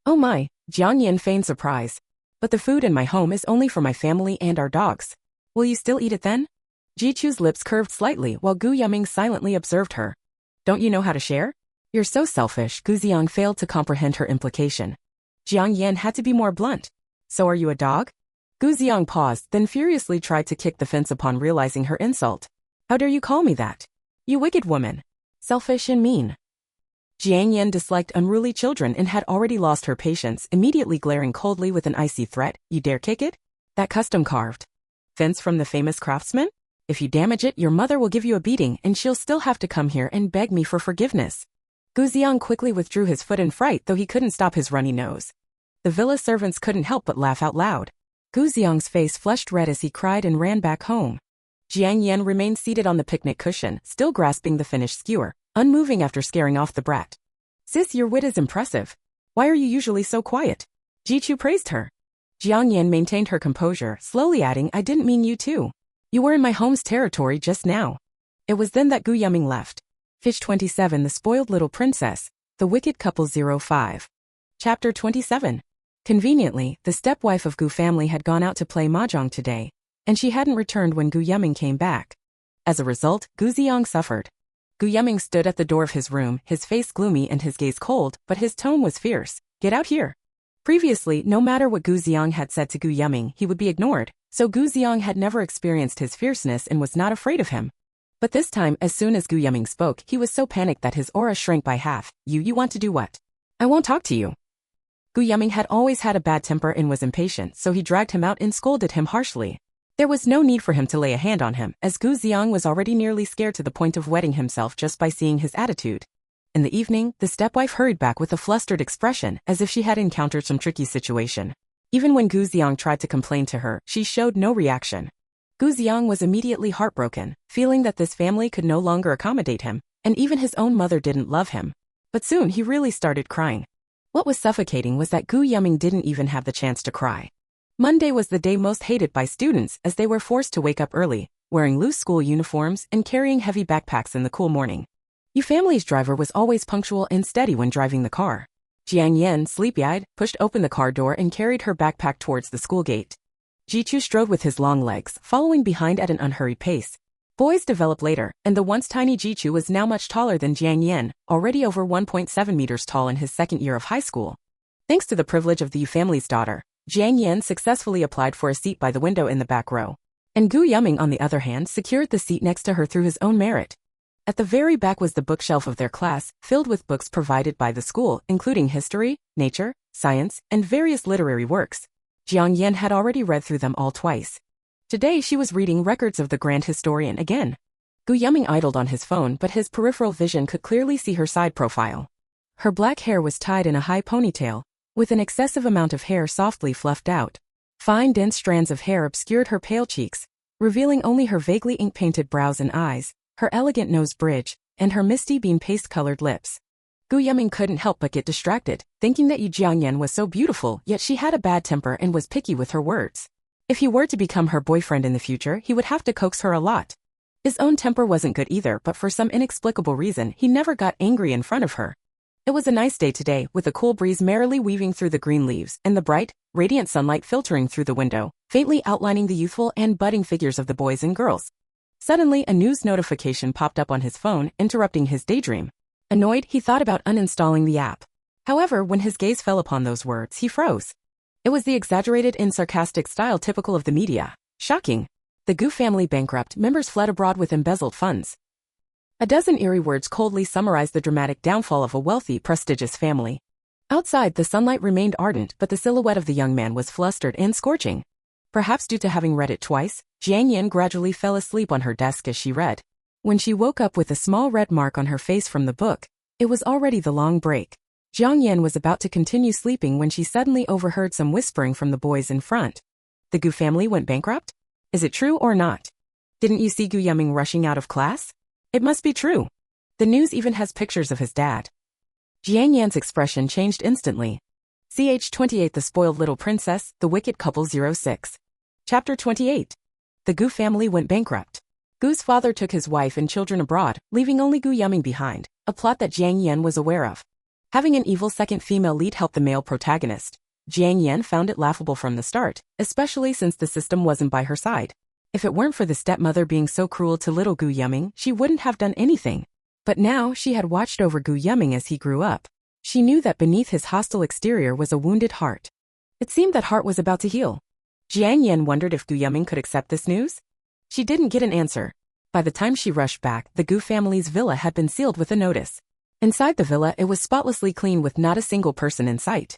Oh my, Jiang Yan feigned surprise. But the food in my home is only for my family and our dogs. Will you still eat it then? Jichu's lips curved slightly while Gu Yuming silently observed her. Don't you know how to share? You're so selfish. Gu Xiang failed to comprehend her implication. Jiang Yan had to be more blunt. So are you a dog? Gu Xiang paused, then furiously tried to kick the fence upon realizing her insult. How dare you call me that? You wicked woman. Selfish and mean. Jiang Yan disliked unruly children and had already lost her patience, immediately glaring coldly with an icy threat. You dare kick it? That custom-carved fence from the famous craftsman? If you damage it, your mother will give you a beating and she'll still have to come here and beg me for forgiveness. Gu Xiang quickly withdrew his foot in fright, though he couldn't stop his runny nose. The villa servants couldn't help but laugh out loud. Gu Xiang's face flushed red as he cried and ran back home. Jiang Yan remained seated on the picnic cushion, still grasping the finished skewer, unmoving after scaring off the brat. Sis, your wit is impressive. Why are you usually so quiet? Jichu praised her. Jiang Yan maintained her composure, slowly adding, I didn't mean you too. You were in my home's territory just now. It was then that Gu Yuming left. Fish 27 The Spoiled Little Princess, The Wicked Couple 05. Chapter 27. Conveniently, the stepwife of Gu family had gone out to play mahjong today, and she hadn't returned when Gu Yuming came back. As a result, Gu Xiang suffered. Gu Yuming stood at the door of his room, his face gloomy and his gaze cold, but his tone was fierce. Get out here. Previously, no matter what Gu Xiang had said to Gu Yuming, he would be ignored, so Gu Xiang had never experienced his fierceness and was not afraid of him. But this time, as soon as Gu Yuming spoke, he was so panicked that his aura shrank by half. You want to do what? I won't talk to you. Gu Yuming had always had a bad temper and was impatient, so he dragged him out and scolded him harshly. There was no need for him to lay a hand on him, as Gu Xiang was already nearly scared to the point of wetting himself just by seeing his attitude. In the evening, the stepwife hurried back with a flustered expression, as if she had encountered some tricky situation. Even when Gu Xiang tried to complain to her, she showed no reaction. Gu Xiang was immediately heartbroken, feeling that this family could no longer accommodate him, and even his own mother didn't love him. But soon he really started crying. What was suffocating was that Gu Yuming didn't even have the chance to cry. Monday was the day most hated by students, as they were forced to wake up early, wearing loose school uniforms and carrying heavy backpacks in the cool morning. Yu family's driver was always punctual and steady when driving the car. Jiang Yan, sleepy-eyed, pushed open the car door and carried her backpack towards the school gate. Jichu strode with his long legs, following behind at an unhurried pace. Boys developed later, and the once tiny Jichu was now much taller than Jiang Yan, already over 1.7 meters tall in his second year of high school. Thanks to the privilege of the Yu family's daughter, Jiang Yan successfully applied for a seat by the window in the back row. And Gu Yuming, on the other hand, secured the seat next to her through his own merit. At the very back was the bookshelf of their class, filled with books provided by the school, including history, nature, science, and various literary works. Jiang Yan had already read through them all twice. Today she was reading Records of the Grand Historian again. Gu Yuming idled on his phone, but his peripheral vision could clearly see her side profile. Her black hair was tied in a high ponytail, with an excessive amount of hair softly fluffed out. Fine dense strands of hair obscured her pale cheeks, revealing only her vaguely ink-painted brows and eyes, her elegant nose bridge, and her misty bean paste-colored lips. Gu Yuming couldn't help but get distracted, thinking that Jiang Yan was so beautiful, yet she had a bad temper and was picky with her words. If he were to become her boyfriend in the future, he would have to coax her a lot. His own temper wasn't good either, but for some inexplicable reason, he never got angry in front of her. It was a nice day today, with a cool breeze merrily weaving through the green leaves, and the bright, radiant sunlight filtering through the window, faintly outlining the youthful and budding figures of the boys and girls. Suddenly, a news notification popped up on his phone, interrupting his daydream. Annoyed, he thought about uninstalling the app. However, when his gaze fell upon those words, he froze. It was the exaggerated and sarcastic style typical of the media. Shocking. The Gu family bankrupt, members fled abroad with embezzled funds. A dozen eerie words coldly summarized the dramatic downfall of a wealthy, prestigious family. Outside, the sunlight remained ardent, but the silhouette of the young man was flustered and scorching. Perhaps due to having read it twice, Jiang Yan gradually fell asleep on her desk as she read. When she woke up with a small red mark on her face from the book, it was already the long break. Jiang Yan was about to continue sleeping when she suddenly overheard some whispering from the boys in front. The Gu family went bankrupt? Is it true or not? Didn't you see Gu Yuming rushing out of class? It must be true. The news even has pictures of his dad. Jiang Yan's expression changed instantly. Ch28 The Spoiled Little Princess, The Wicked Couple 06. Chapter 28. The Gu family went bankrupt. Gu's father took his wife and children abroad, leaving only Gu Yumming behind, a plot that Jiang Yan was aware of. Having an evil second female lead help the male protagonist, Jiang Yan found it laughable from the start, especially since the system wasn't by her side. If it weren't for the stepmother being so cruel to little Gu Yumming, she wouldn't have done anything. But now she had watched over Gu Yumming as he grew up. She knew that beneath his hostile exterior was a wounded heart. It seemed that heart was about to heal. Jiang Yan wondered if Gu Yumming could accept this news. She didn't get an answer. By the time she rushed back, the Gu family's villa had been sealed with a notice. Inside the villa, it was spotlessly clean with not a single person in sight.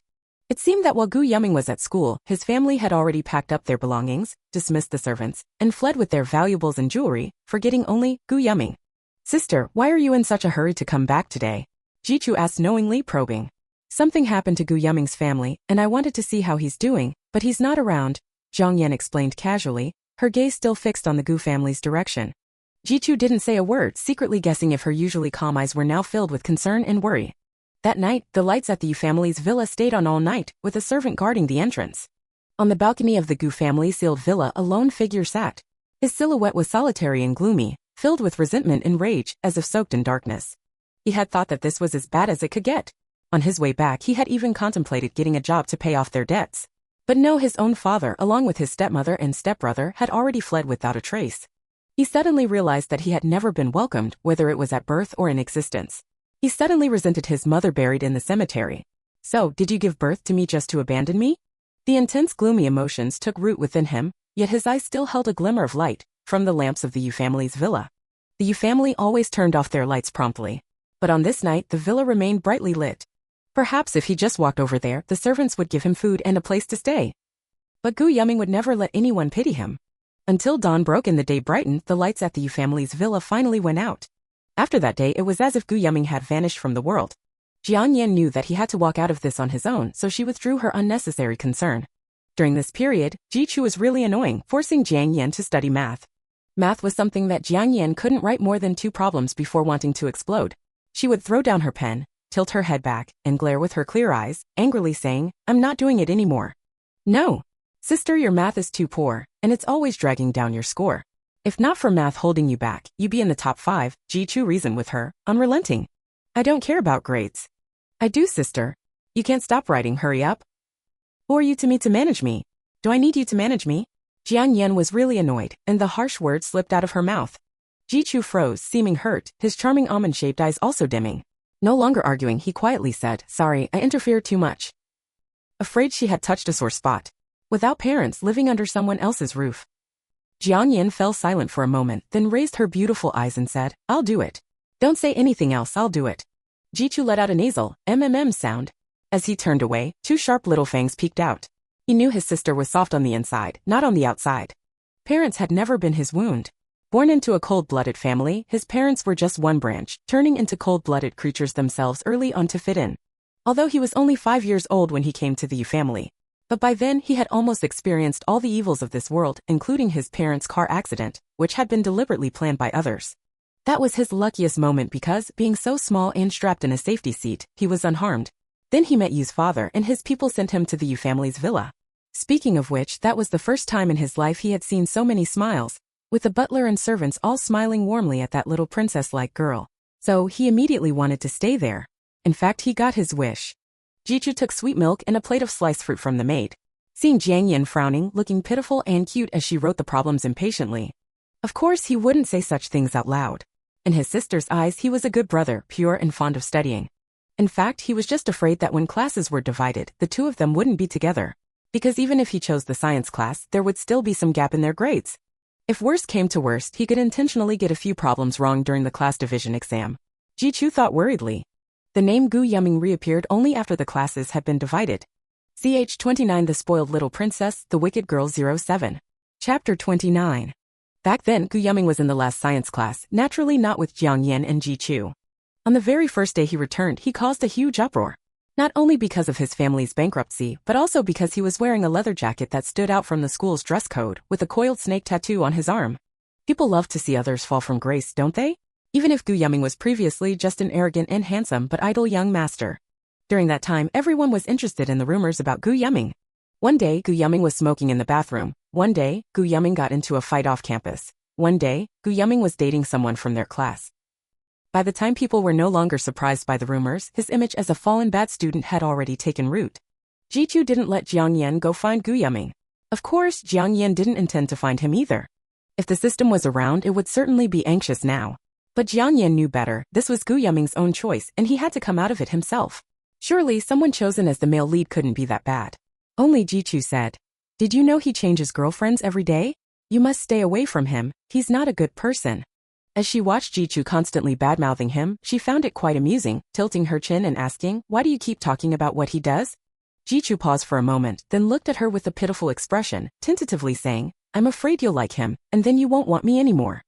It seemed that while Gu Yumming was at school, his family had already packed up their belongings, dismissed the servants, and fled with their valuables and jewelry, forgetting only Gu Yumming. "Sister, why are you in such a hurry to come back today?" Jichu asked knowingly, probing. "Something happened to Gu Yumming's family, and I wanted to see how he's doing, but he's not around," Jiang Yan explained casually, her gaze still fixed on the Gu family's direction. Jichu didn't say a word, secretly guessing if her usually calm eyes were now filled with concern and worry. That night, the lights at the Yu family's villa stayed on all night, with a servant guarding the entrance. On the balcony of the Gu family's sealed villa, a lone figure sat. His silhouette was solitary and gloomy, filled with resentment and rage, as if soaked in darkness. He had thought that this was as bad as it could get. On his way back, he had even contemplated getting a job to pay off their debts. But no, his own father, along with his stepmother and stepbrother, had already fled without a trace. He suddenly realized that he had never been welcomed, whether it was at birth or in existence. He suddenly resented his mother buried in the cemetery. "So, did you give birth to me just to abandon me?" The intense gloomy emotions took root within him, yet his eyes still held a glimmer of light, from the lamps of the Yu family's villa. The Yu family always turned off their lights promptly. But on this night, the villa remained brightly lit. Perhaps if he just walked over there, the servants would give him food and a place to stay. But Gu Yumming would never let anyone pity him. Until dawn broke and the day brightened, the lights at the Yu family's villa finally went out. After that day, it was as if Gu Yumming had vanished from the world. Jiang Yan knew that he had to walk out of this on his own, so she withdrew her unnecessary concern. During this period, Jichu was really annoying, forcing Jiang Yan to study math. Math was something that Jiang Yan couldn't write more than 2 problems before wanting to explode. She would throw down her pen, tilt her head back, and glare with her clear eyes, angrily saying, "I'm not doing it anymore." "No. Sister, your math is too poor, and it's always dragging down your score. If not for math holding you back, you'd be in the top 5, Jichu reasoned with her, unrelenting. "I don't care about grades." "I do, sister. You can't stop writing, hurry up." "Who are you to manage me? Do I need you to manage me?" Jiang Yan was really annoyed, and the harsh words slipped out of her mouth. Jichu froze, seeming hurt, his charming almond-shaped eyes also dimming. No longer arguing, he quietly said, "Sorry, I interfered too much." Afraid she had touched a sore spot. Without parents, living under someone else's roof. Jiang Yan fell silent for a moment, then raised her beautiful eyes and said, "I'll do it. Don't say anything else, I'll do it." Jichu let out a nasal, sound. As he turned away, 2 sharp little fangs peeked out. He knew his sister was soft on the inside, not on the outside. Parents had never been his wound. Born into a cold-blooded family, his parents were just one branch, turning into cold-blooded creatures themselves early on to fit in. Although he was only 5 years old when he came to the Yu family. But by then he had almost experienced all the evils of this world, including his parents' car accident, which had been deliberately planned by others. That was his luckiest moment because, being so small and strapped in a safety seat, he was unharmed. Then he met Yu's father and his people sent him to the Yu family's villa. Speaking of which, that was the first time in his life he had seen so many smiles, with the butler and servants all smiling warmly at that little princess-like girl. So he immediately wanted to stay there. In fact, he got his wish. Jichu took sweet milk and a plate of sliced fruit from the maid. Seeing Jiang Yan frowning, looking pitiful and cute as she wrote the problems impatiently. Of course, he wouldn't say such things out loud. In his sister's eyes, he was a good brother, pure and fond of studying. In fact, he was just afraid that when classes were divided, the 2 of them wouldn't be together. Because even if he chose the science class, there would still be some gap in their grades. If worst came to worst, he could intentionally get a few problems wrong during the class division exam. Jichu thought worriedly. The name Gu Yumming reappeared only after the classes had been divided. Ch29 The Spoiled Little Princess, The Wicked Girl 07. Chapter 29. Back then, Gu Yumming was in the last science class, naturally not with Jiang Yan and Jichu. On the very first day he returned, he caused a huge uproar. Not only because of his family's bankruptcy, but also because he was wearing a leather jacket that stood out from the school's dress code, with a coiled snake tattoo on his arm. People love to see others fall from grace, don't they? Even if Gu Yumming was previously just an arrogant and handsome but idle young master. During that time, everyone was interested in the rumors about Gu Yuming. One day, Gu Yuming was smoking in the bathroom. One day, Gu Yuming got into a fight off campus. One day, Gu Yuming was dating someone from their class. By the time people were no longer surprised by the rumors, his image as a fallen bad student had already taken root. Jichu didn't let Jiang Yan go find Gu Yuming. Of course, Jiang Yan didn't intend to find him either. If the system was around, it would certainly be anxious now. But Jiang Yan knew better. This was Gu Yuming's own choice, and he had to come out of it himself. Surely, someone chosen as the male lead couldn't be that bad. Only Jichu said, "Did you know he changes girlfriends every day? You must stay away from him, he's not a good person." As she watched Jichu constantly badmouthing him, she found it quite amusing, tilting her chin and asking, "Why do you keep talking about what he does?" Jichu paused for a moment, then looked at her with a pitiful expression, tentatively saying, "I'm afraid you'll like him, and then you won't want me anymore."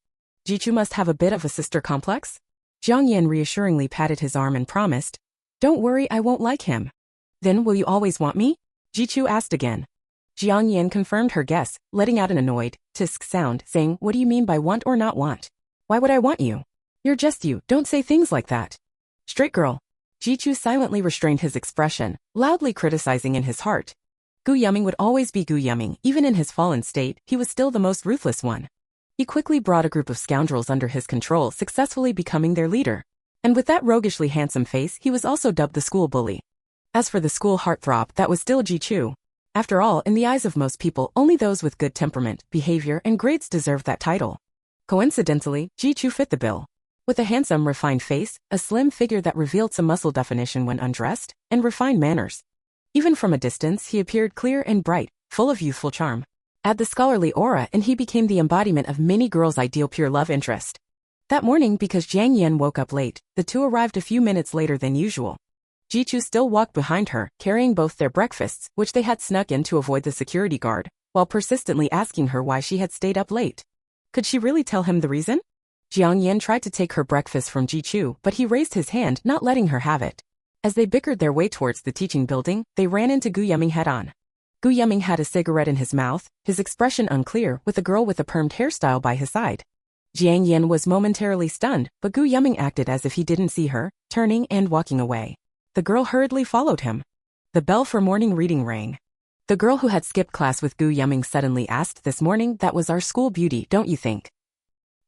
Jichu must have a bit of a sister complex? Jiang Yan reassuringly patted his arm and promised, "Don't worry, I won't like him." "Then will you always want me?" Jichu asked again. Jiang Yan confirmed her guess, letting out an annoyed, tisk sound, saying, "What do you mean by want or not want? Why would I want you? You're just you, don't say things like that. Straight girl." Jichu silently restrained his expression, loudly criticizing in his heart. Gu Yuming would always be Gu Yuming, even in his fallen state, he was still the most ruthless one. He quickly brought a group of scoundrels under his control, successfully becoming their leader. And with that roguishly handsome face, he was also dubbed the school bully. As for the school heartthrob, that was still Jichu. After all, in the eyes of most people, only those with good temperament, behavior, and grades deserved that title. Coincidentally, Jichu fit the bill. With a handsome, refined face, a slim figure that revealed some muscle definition when undressed, and refined manners. Even from a distance, he appeared clear and bright, full of youthful charm. Add the scholarly aura and he became the embodiment of many girls' ideal pure love interest. That morning, because Jiang Yan woke up late, the two arrived a few minutes later than usual. Jichu still walked behind her, carrying both their breakfasts, which they had snuck in to avoid the security guard, while persistently asking her why she had stayed up late. Could she really tell him the reason? Jiang Yan tried to take her breakfast from Jichu, but he raised his hand, not letting her have it. As they bickered their way towards the teaching building, they ran into Gu Yuming head-on. Gu Yuming had a cigarette in his mouth, his expression unclear, with a girl with a permed hairstyle by his side. Jiang Yan was momentarily stunned, but Gu Yuming acted as if he didn't see her, turning and walking away. The girl hurriedly followed him. The bell for morning reading rang. The girl who had skipped class with Gu Yuming suddenly asked, "This morning, that was our school beauty, don't you think?"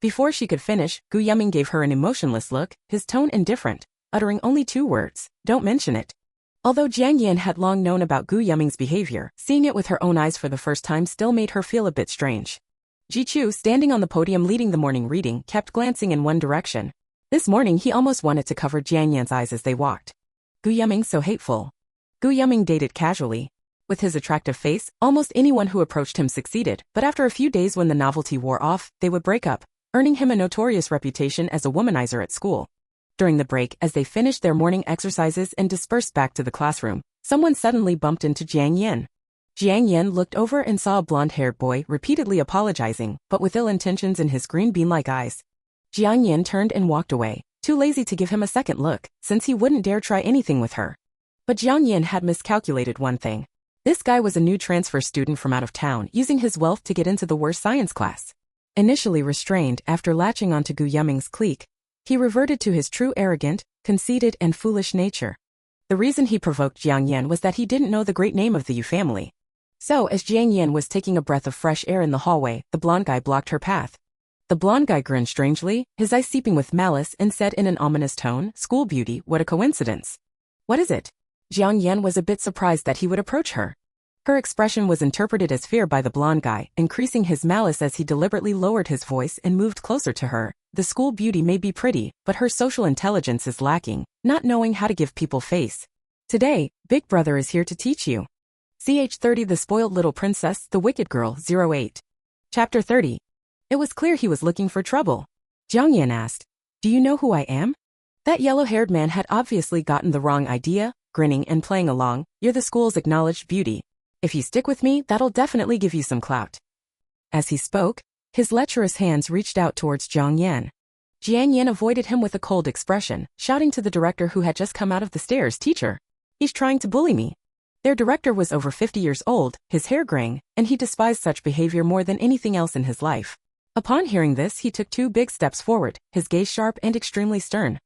Before she could finish, Gu Yuming gave her an emotionless look, his tone indifferent, uttering only 2 words, "Don't mention it." Although Jiang Yan had long known about Gu Yuming's behavior, seeing it with her own eyes for the first time still made her feel a bit strange. Jichu, standing on the podium leading the morning reading, kept glancing in one direction. This morning he almost wanted to cover Jiang Yan's eyes as they walked. Gu Yuming so hateful. Gu Yuming dated casually. With his attractive face, almost anyone who approached him succeeded, but after a few days when the novelty wore off, they would break up, earning him a notorious reputation as a womanizer at school. During the break, as they finished their morning exercises and dispersed back to the classroom, someone suddenly bumped into Jiang Yan. Jiang Yan looked over and saw a blonde-haired boy repeatedly apologizing, but with ill intentions in his green bean-like eyes. Jiang Yan turned and walked away, too lazy to give him a second look, since he wouldn't dare try anything with her. But Jiang Yan had miscalculated one thing. This guy was a new transfer student from out of town, using his wealth to get into the worst science class. Initially restrained after latching onto Gu Yuming's clique, he reverted to his true arrogant, conceited, and foolish nature. The reason he provoked Jiang Yan was that he didn't know the great name of the Yu family. So, as Jiang Yan was taking a breath of fresh air in the hallway, the blonde guy blocked her path. The blonde guy grinned strangely, his eyes seeping with malice, and said in an ominous tone, "School beauty, what a coincidence." "What is it?" Jiang Yan was a bit surprised that he would approach her. Her expression was interpreted as fear by the blonde guy, increasing his malice as he deliberately lowered his voice and moved closer to her. "The school beauty may be pretty, but her social intelligence is lacking, not knowing how to give people face. Today, Big Brother is here to teach you." Ch30 The Spoiled Little Princess, The Wicked Girl, 08. Chapter 30. It was clear he was looking for trouble. Jiang Yan asked, "Do you know who I am?" That yellow-haired man had obviously gotten the wrong idea, grinning and playing along. "You're the school's acknowledged beauty. If you stick with me, that'll definitely give you some clout." As he spoke, his lecherous hands reached out towards Jiang Yan. Jiang Yan avoided him with a cold expression, shouting to the director who had just come out of the stairs, "Teacher, he's trying to bully me." Their director was over 50 years old, his hair graying, and he despised such behavior more than anything else in his life. Upon hearing this, he took 2 big steps forward, his gaze sharp and extremely stern.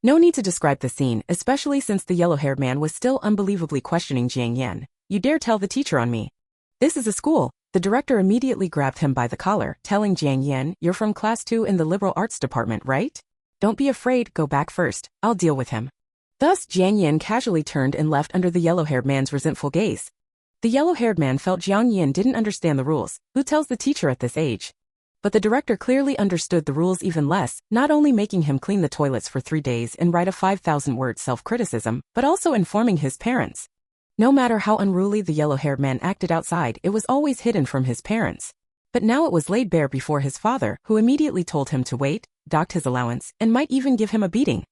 No need to describe the scene, especially since the yellow-haired man was still unbelievably questioning Jiang Yan. You dare tell the teacher on me? This is a school. The director immediately grabbed him by the collar, telling Jiang Yan, you're from class 2 in the liberal arts department, right? Don't be afraid, go back first. I'll deal with him. Thus, Jiang Yan casually turned and left under the yellow-haired man's resentful gaze. The yellow-haired man felt Jiang Yan didn't understand the rules. Who tells the teacher at this age? But the director clearly understood the rules even less, not only making him clean the toilets for 3 days and write a 5,000-word self-criticism, but also informing his parents. No matter how unruly the yellow-haired man acted outside, it was always hidden from his parents. But now it was laid bare before his father, who immediately told him to wait, docked his allowance, and might even give him a beating.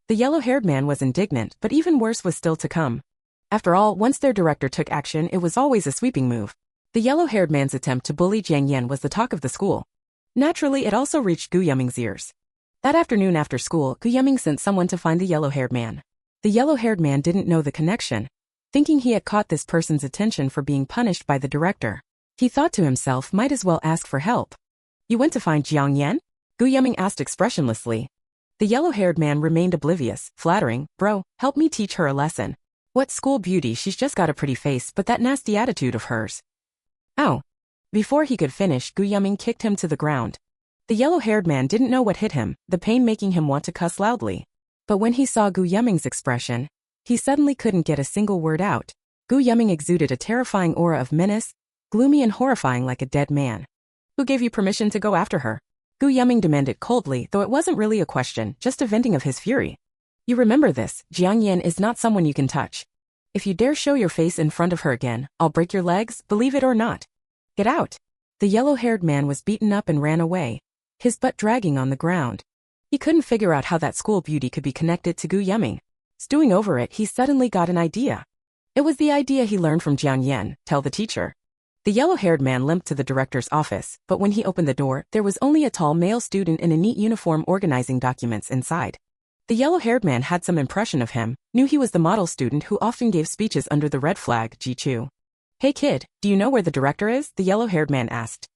The yellow-haired man was indignant, but even worse was still to come. After all, once their director took action, it was always a sweeping move. The yellow-haired man's attempt to bully Jiang Yan was the talk of the school. Naturally, it also reached Gu Yuming's ears. That afternoon after school, Gu Yuming sent someone to find the yellow-haired man. The yellow-haired man didn't know the connection. Thinking he had caught this person's attention for being punished by the director, he thought to himself, might as well ask for help. You went to find Jiang Yan? Gu Yuming asked expressionlessly. The yellow-haired man remained oblivious, flattering, bro, help me teach her a lesson. What school beauty, she's just got a pretty face, but that nasty attitude of hers. Ow. Before he could finish, Gu Yuming kicked him to the ground. The yellow-haired man didn't know what hit him, the pain making him want to cuss loudly. But when he saw Gu Yuming's expression, he suddenly couldn't get a single word out. Gu Yuming exuded a terrifying aura of menace, gloomy and horrifying like a dead man. Who gave you permission to go after her? Gu Yuming demanded coldly, though it wasn't really a question, just a venting of his fury. You remember this, Jiang Yan is not someone you can touch. If you dare show your face in front of her again, I'll break your legs, believe it or not. Get out. The yellow-haired man was beaten up and ran away, his butt dragging on the ground. He couldn't figure out how that school beauty could be connected to Gu Yuming. Stewing over it, he suddenly got an idea. It was the idea he learned from Jiang Yan, tell the teacher. The yellow-haired man limped to the director's office, but when he opened the door, there was only a tall male student in a neat uniform organizing documents inside. The yellow-haired man had some impression of him, knew he was the model student who often gave speeches under the red flag, Ji-Chu. Hey kid, do you know where the director is? The yellow-haired man asked.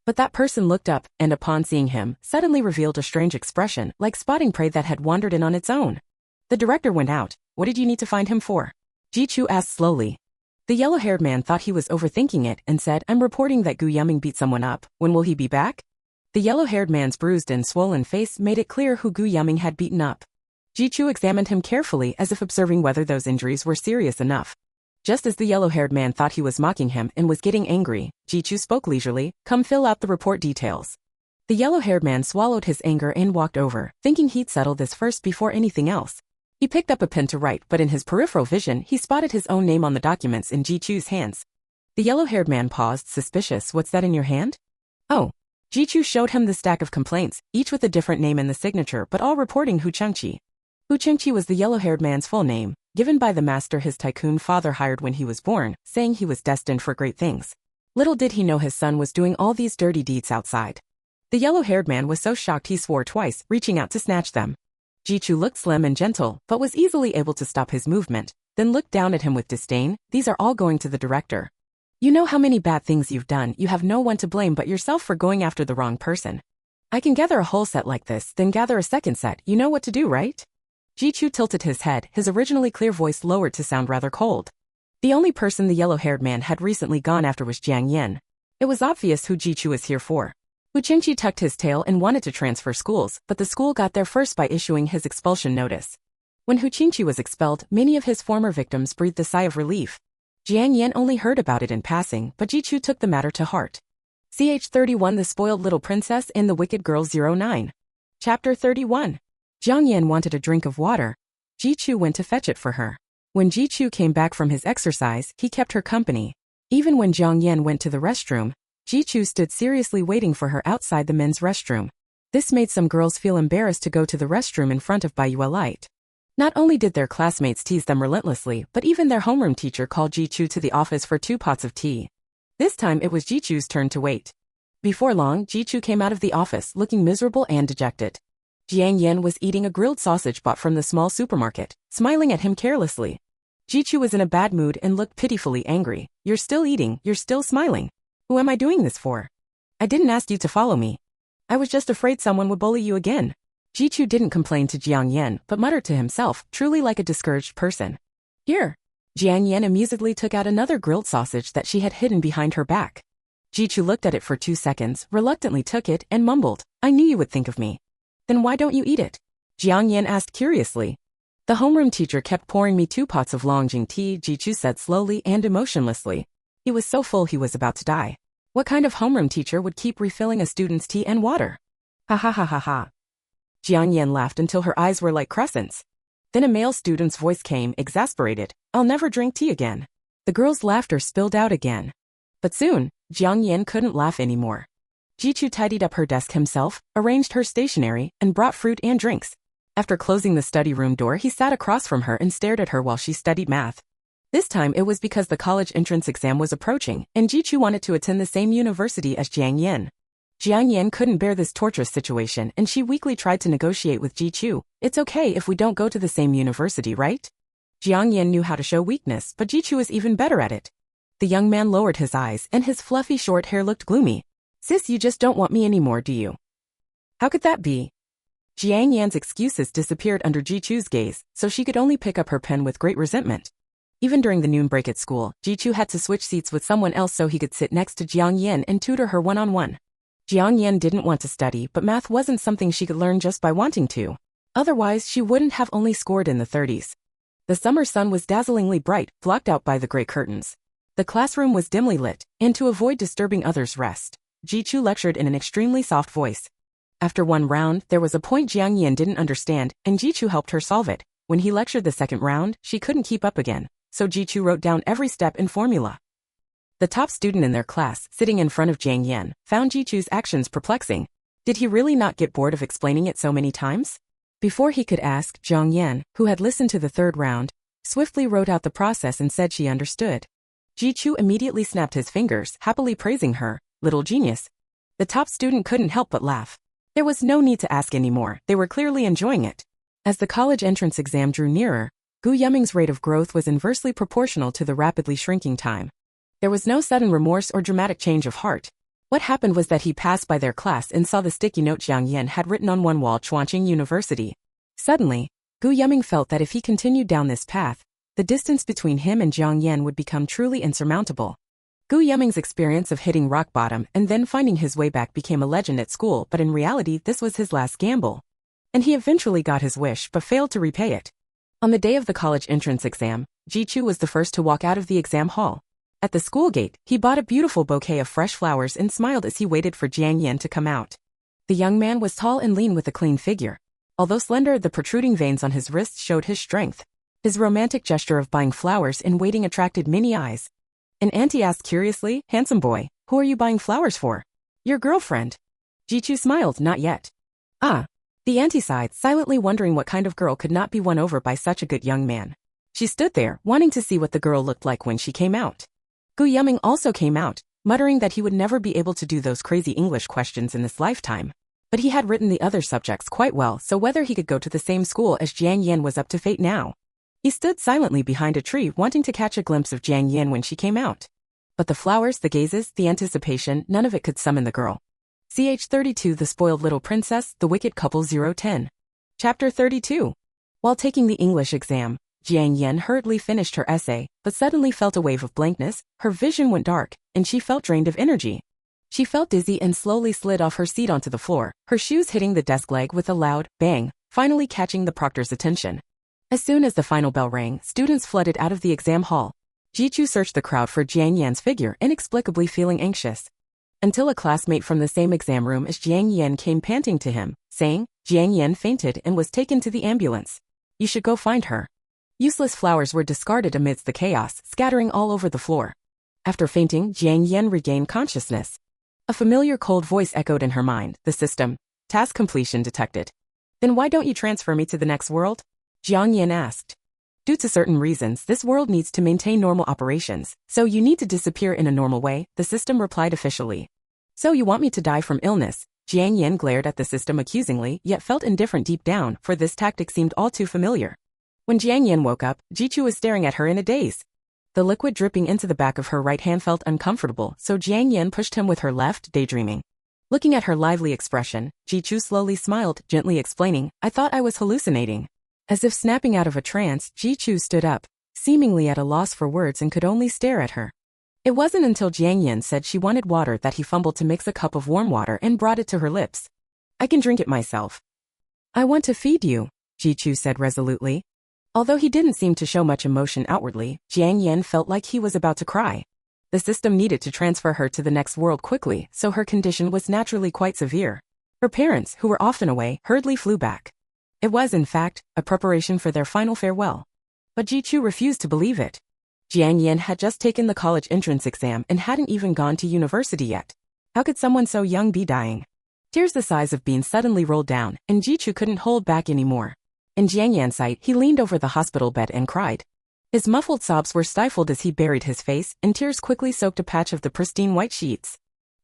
But that person looked up, and upon seeing him, suddenly revealed a strange expression, like spotting prey that had wandered in on its own. The director went out. What did you need to find him for? Ji-Chu asked slowly. The yellow-haired man thought he was overthinking it and said, I'm reporting that Gu Yuming beat someone up. When will he be back? The yellow-haired man's bruised and swollen face made it clear who Gu Yuming had beaten up. Ji-Chu examined him carefully as if observing whether those injuries were serious enough. Just as the yellow-haired man thought he was mocking him and was getting angry, Ji-Chu spoke leisurely, come fill out the report details. The yellow-haired man swallowed his anger and walked over, thinking he'd settle this first before anything else. He picked up a pen to write, but in his peripheral vision, he spotted his own name on the documents in Ji-Chu's hands. The yellow-haired man paused, suspicious. What's that in your hand? Oh. Ji-Chu showed him the stack of complaints, each with a different name in the signature, but all reporting Hu Chengqi. Hu Chengqi was the yellow-haired man's full name, given by the master his tycoon father hired when he was born, saying he was destined for great things. Little did he know his son was doing all these dirty deeds outside. The yellow-haired man was so shocked he swore twice, reaching out to snatch them. Ji-Chu looked slim and gentle, but was easily able to stop his movement, then looked down at him with disdain. These are all going to the director. You know how many bad things you've done, you have no one to blame but yourself for going after the wrong person. I can gather a whole set like this, then gather a second set, you know what to do, right? Ji-Chu tilted his head, his originally clear voice lowered to sound rather cold. The only person the yellow-haired man had recently gone after was Jiang Yan. It was obvious who Ji-Chu was here for. Hu Chengqi tucked his tail and wanted to transfer schools, but the school got there first by issuing his expulsion notice. When Hu Chengqi was expelled, many of his former victims breathed a sigh of relief. Jiang Yan only heard about it in passing, but Ji-Chu took the matter to heart. CH31 The Spoiled Little Princess and the Wicked Girl 09. Chapter 31. Jiang Yan wanted a drink of water. Ji-Chu went to fetch it for her. When Ji-Chu came back from his exercise, he kept her company. Even when Jiang Yan went to the restroom, Ji-Chu stood seriously waiting for her outside the men's restroom. This made some girls feel embarrassed to go to the restroom in front of Baiyue Light. Not only did their classmates tease them relentlessly, but even their homeroom teacher called Ji-Chu to the office for 2 pots of tea. This time it was Ji-Chu's turn to wait. Before long, Ji-Chu came out of the office looking miserable and dejected. Jiang Yan was eating a grilled sausage bought from the small supermarket, smiling at him carelessly. Ji-Chu was in a bad mood and looked pitifully angry. You're still eating, you're still smiling. Who am I doing this for? I didn't ask you to follow me. I was just afraid someone would bully you again. Jichu didn't complain to Jiang Yan but muttered to himself, truly like a discouraged person. Here. Jiang Yan amusedly took out another grilled sausage that she had hidden behind her back. Jichu looked at it for 2 seconds, reluctantly took it, and mumbled, I knew you would think of me. Then why don't you eat it? Jiang Yan asked curiously. The homeroom teacher kept pouring me 2 pots of Longjing tea, Jichu said slowly and emotionlessly. He was so full he was about to die. What kind of homeroom teacher would keep refilling a student's tea and water? Ha ha ha ha ha. Jiang Yan laughed until her eyes were like crescents. Then a male student's voice came, exasperated, I'll never drink tea again. The girl's laughter spilled out again. But soon, Jiang Yan couldn't laugh anymore. Jichu tidied up her desk himself, arranged her stationery, and brought fruit and drinks. After closing the study room door, he sat across from her and stared at her while she studied math. This time it was because the college entrance exam was approaching, and Jichu wanted to attend the same university as Jiang Yan. Jiang Yan couldn't bear this torturous situation, and she weakly tried to negotiate with Jichu. It's okay if we don't go to the same university, right? Jiang Yan knew how to show weakness, but Jichu was even better at it. The young man lowered his eyes, and his fluffy short hair looked gloomy. Sis, you just don't want me anymore, do you? How could that be? Jiang Yan's excuses disappeared under Jichu's gaze, so she could only pick up her pen with great resentment. Even during the noon break at school, Jichu had to switch seats with someone else so he could sit next to Jiang Yan and tutor her one-on-one. Jiang Yan didn't want to study, but math wasn't something she could learn just by wanting to. Otherwise, she wouldn't have only scored in the 30s. The summer sun was dazzlingly bright, blocked out by the gray curtains. The classroom was dimly lit, and to avoid disturbing others' rest, Jichu lectured in an extremely soft voice. After one round, there was a point Jiang Yan didn't understand, and Jichu helped her solve it. When he lectured the second round, she couldn't keep up again, so Jichu wrote down every step in formula. The top student in their class, sitting in front of Jiang Yan, found Jichu's actions perplexing. Did he really not get bored of explaining it so many times? Before he could ask, Jiang Yan, who had listened to the third round, swiftly wrote out the process and said she understood. Jichu immediately snapped his fingers, happily praising her, little genius. The top student couldn't help but laugh. There was no need to ask anymore, they were clearly enjoying it. As the college entrance exam drew nearer, Gu Yuming's rate of growth was inversely proportional to the rapidly shrinking time. There was no sudden remorse or dramatic change of heart. What happened was that he passed by their class and saw the sticky note Jiang Yan had written on one wall, Chuanqing University. Suddenly, Gu Yuming felt that if he continued down this path, the distance between him and Jiang Yan would become truly insurmountable. Gu Yuming's experience of hitting rock bottom and then finding his way back became a legend at school, but in reality this was his last gamble. And he eventually got his wish but failed to repay it. On the day of the college entrance exam, Jichu was the first to walk out of the exam hall. At the school gate, he bought a beautiful bouquet of fresh flowers and smiled as he waited for Jiang Yan to come out. The young man was tall and lean with a clean figure. Although slender, the protruding veins on his wrists showed his strength. His romantic gesture of buying flowers and waiting attracted many eyes. An auntie asked curiously, handsome boy, who are you buying flowers for? Your girlfriend. Jichu smiled, not yet. Ah. The auntie sighed, silently wondering what kind of girl could not be won over by such a good young man. She stood there, wanting to see what the girl looked like when she came out. Gu Yuming also came out, muttering that he would never be able to do those crazy English questions in this lifetime. But he had written the other subjects quite well, so whether he could go to the same school as Jiang Yan was up to fate now. He stood silently behind a tree, wanting to catch a glimpse of Jiang Yan when she came out. But the flowers, the gazes, the anticipation, none of it could summon the girl. Ch 32 The Spoiled Little Princess, The Wicked Couple 010. Chapter 32. While taking the English exam, Jiang Yan hurriedly finished her essay, but suddenly felt a wave of blankness, her vision went dark, and she felt drained of energy. She felt dizzy and slowly slid off her seat onto the floor, her shoes hitting the desk leg with a loud bang, finally catching the proctor's attention. As soon as the final bell rang, students flooded out of the exam hall. Jichu searched the crowd for Jiang Yan's figure, inexplicably feeling anxious. Until a classmate from the same exam room as Jiang Yan came panting to him, saying, Jiang Yan fainted and was taken to the ambulance. You should go find her. Useless flowers were discarded amidst the chaos, scattering all over the floor. After fainting, Jiang Yan regained consciousness. A familiar cold voice echoed in her mind, the system. Task completion detected. Then why don't you transfer me to the next world? Jiang Yan asked. Due to certain reasons, this world needs to maintain normal operations, so you need to disappear in a normal way, the system replied officially. So you want me to die from illness? Jiang Yan glared at the system accusingly, yet felt indifferent deep down, for this tactic seemed all too familiar. When Jiang Yan woke up, Jichu was staring at her in a daze. The liquid dripping into the back of her right hand felt uncomfortable, so Jiang Yan pushed him with her left, daydreaming. Looking at her lively expression, Ji-chu slowly smiled, gently explaining, I thought I was hallucinating. As if snapping out of a trance, Ji-chu stood up, seemingly at a loss for words and could only stare at her. It wasn't until Jiang Yan said she wanted water that he fumbled to mix a cup of warm water and brought it to her lips. I can drink it myself. I want to feed you, Ji-chu said resolutely. Although he didn't seem to show much emotion outwardly, Jiang Yan felt like he was about to cry. The system needed to transfer her to the next world quickly, so her condition was naturally quite severe. Her parents, who were often away, hurriedly flew back. It was, in fact, a preparation for their final farewell. But Ji-chu refused to believe it. Jiang Yan had just taken the college entrance exam and hadn't even gone to university yet. How could someone so young be dying? Tears the size of beans suddenly rolled down, and Ji-chu couldn't hold back anymore. In Jiang Yan's sight, he leaned over the hospital bed and cried. His muffled sobs were stifled as he buried his face, and tears quickly soaked a patch of the pristine white sheets.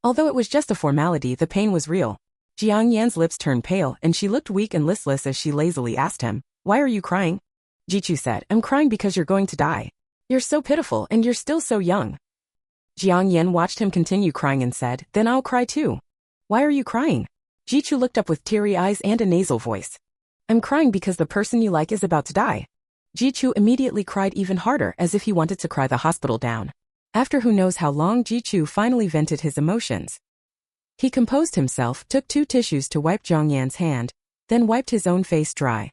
Although it was just a formality, the pain was real. Jiang Yan's lips turned pale, and she looked weak and listless as she lazily asked him, Why are you crying? Ji-chu said, I'm crying because you're going to die. You're so pitiful and you're still so young. Jiang Yan watched him continue crying and said, Then I'll cry too. Why are you crying? Ji-chu looked up with teary eyes and a nasal voice. I'm crying because the person you like is about to die. Ji-chu immediately cried even harder as if he wanted to cry the hospital down. After who knows how long, Ji-chu finally vented his emotions. He composed himself, took 2 tissues to wipe Jiang Yan's hand, then wiped his own face dry.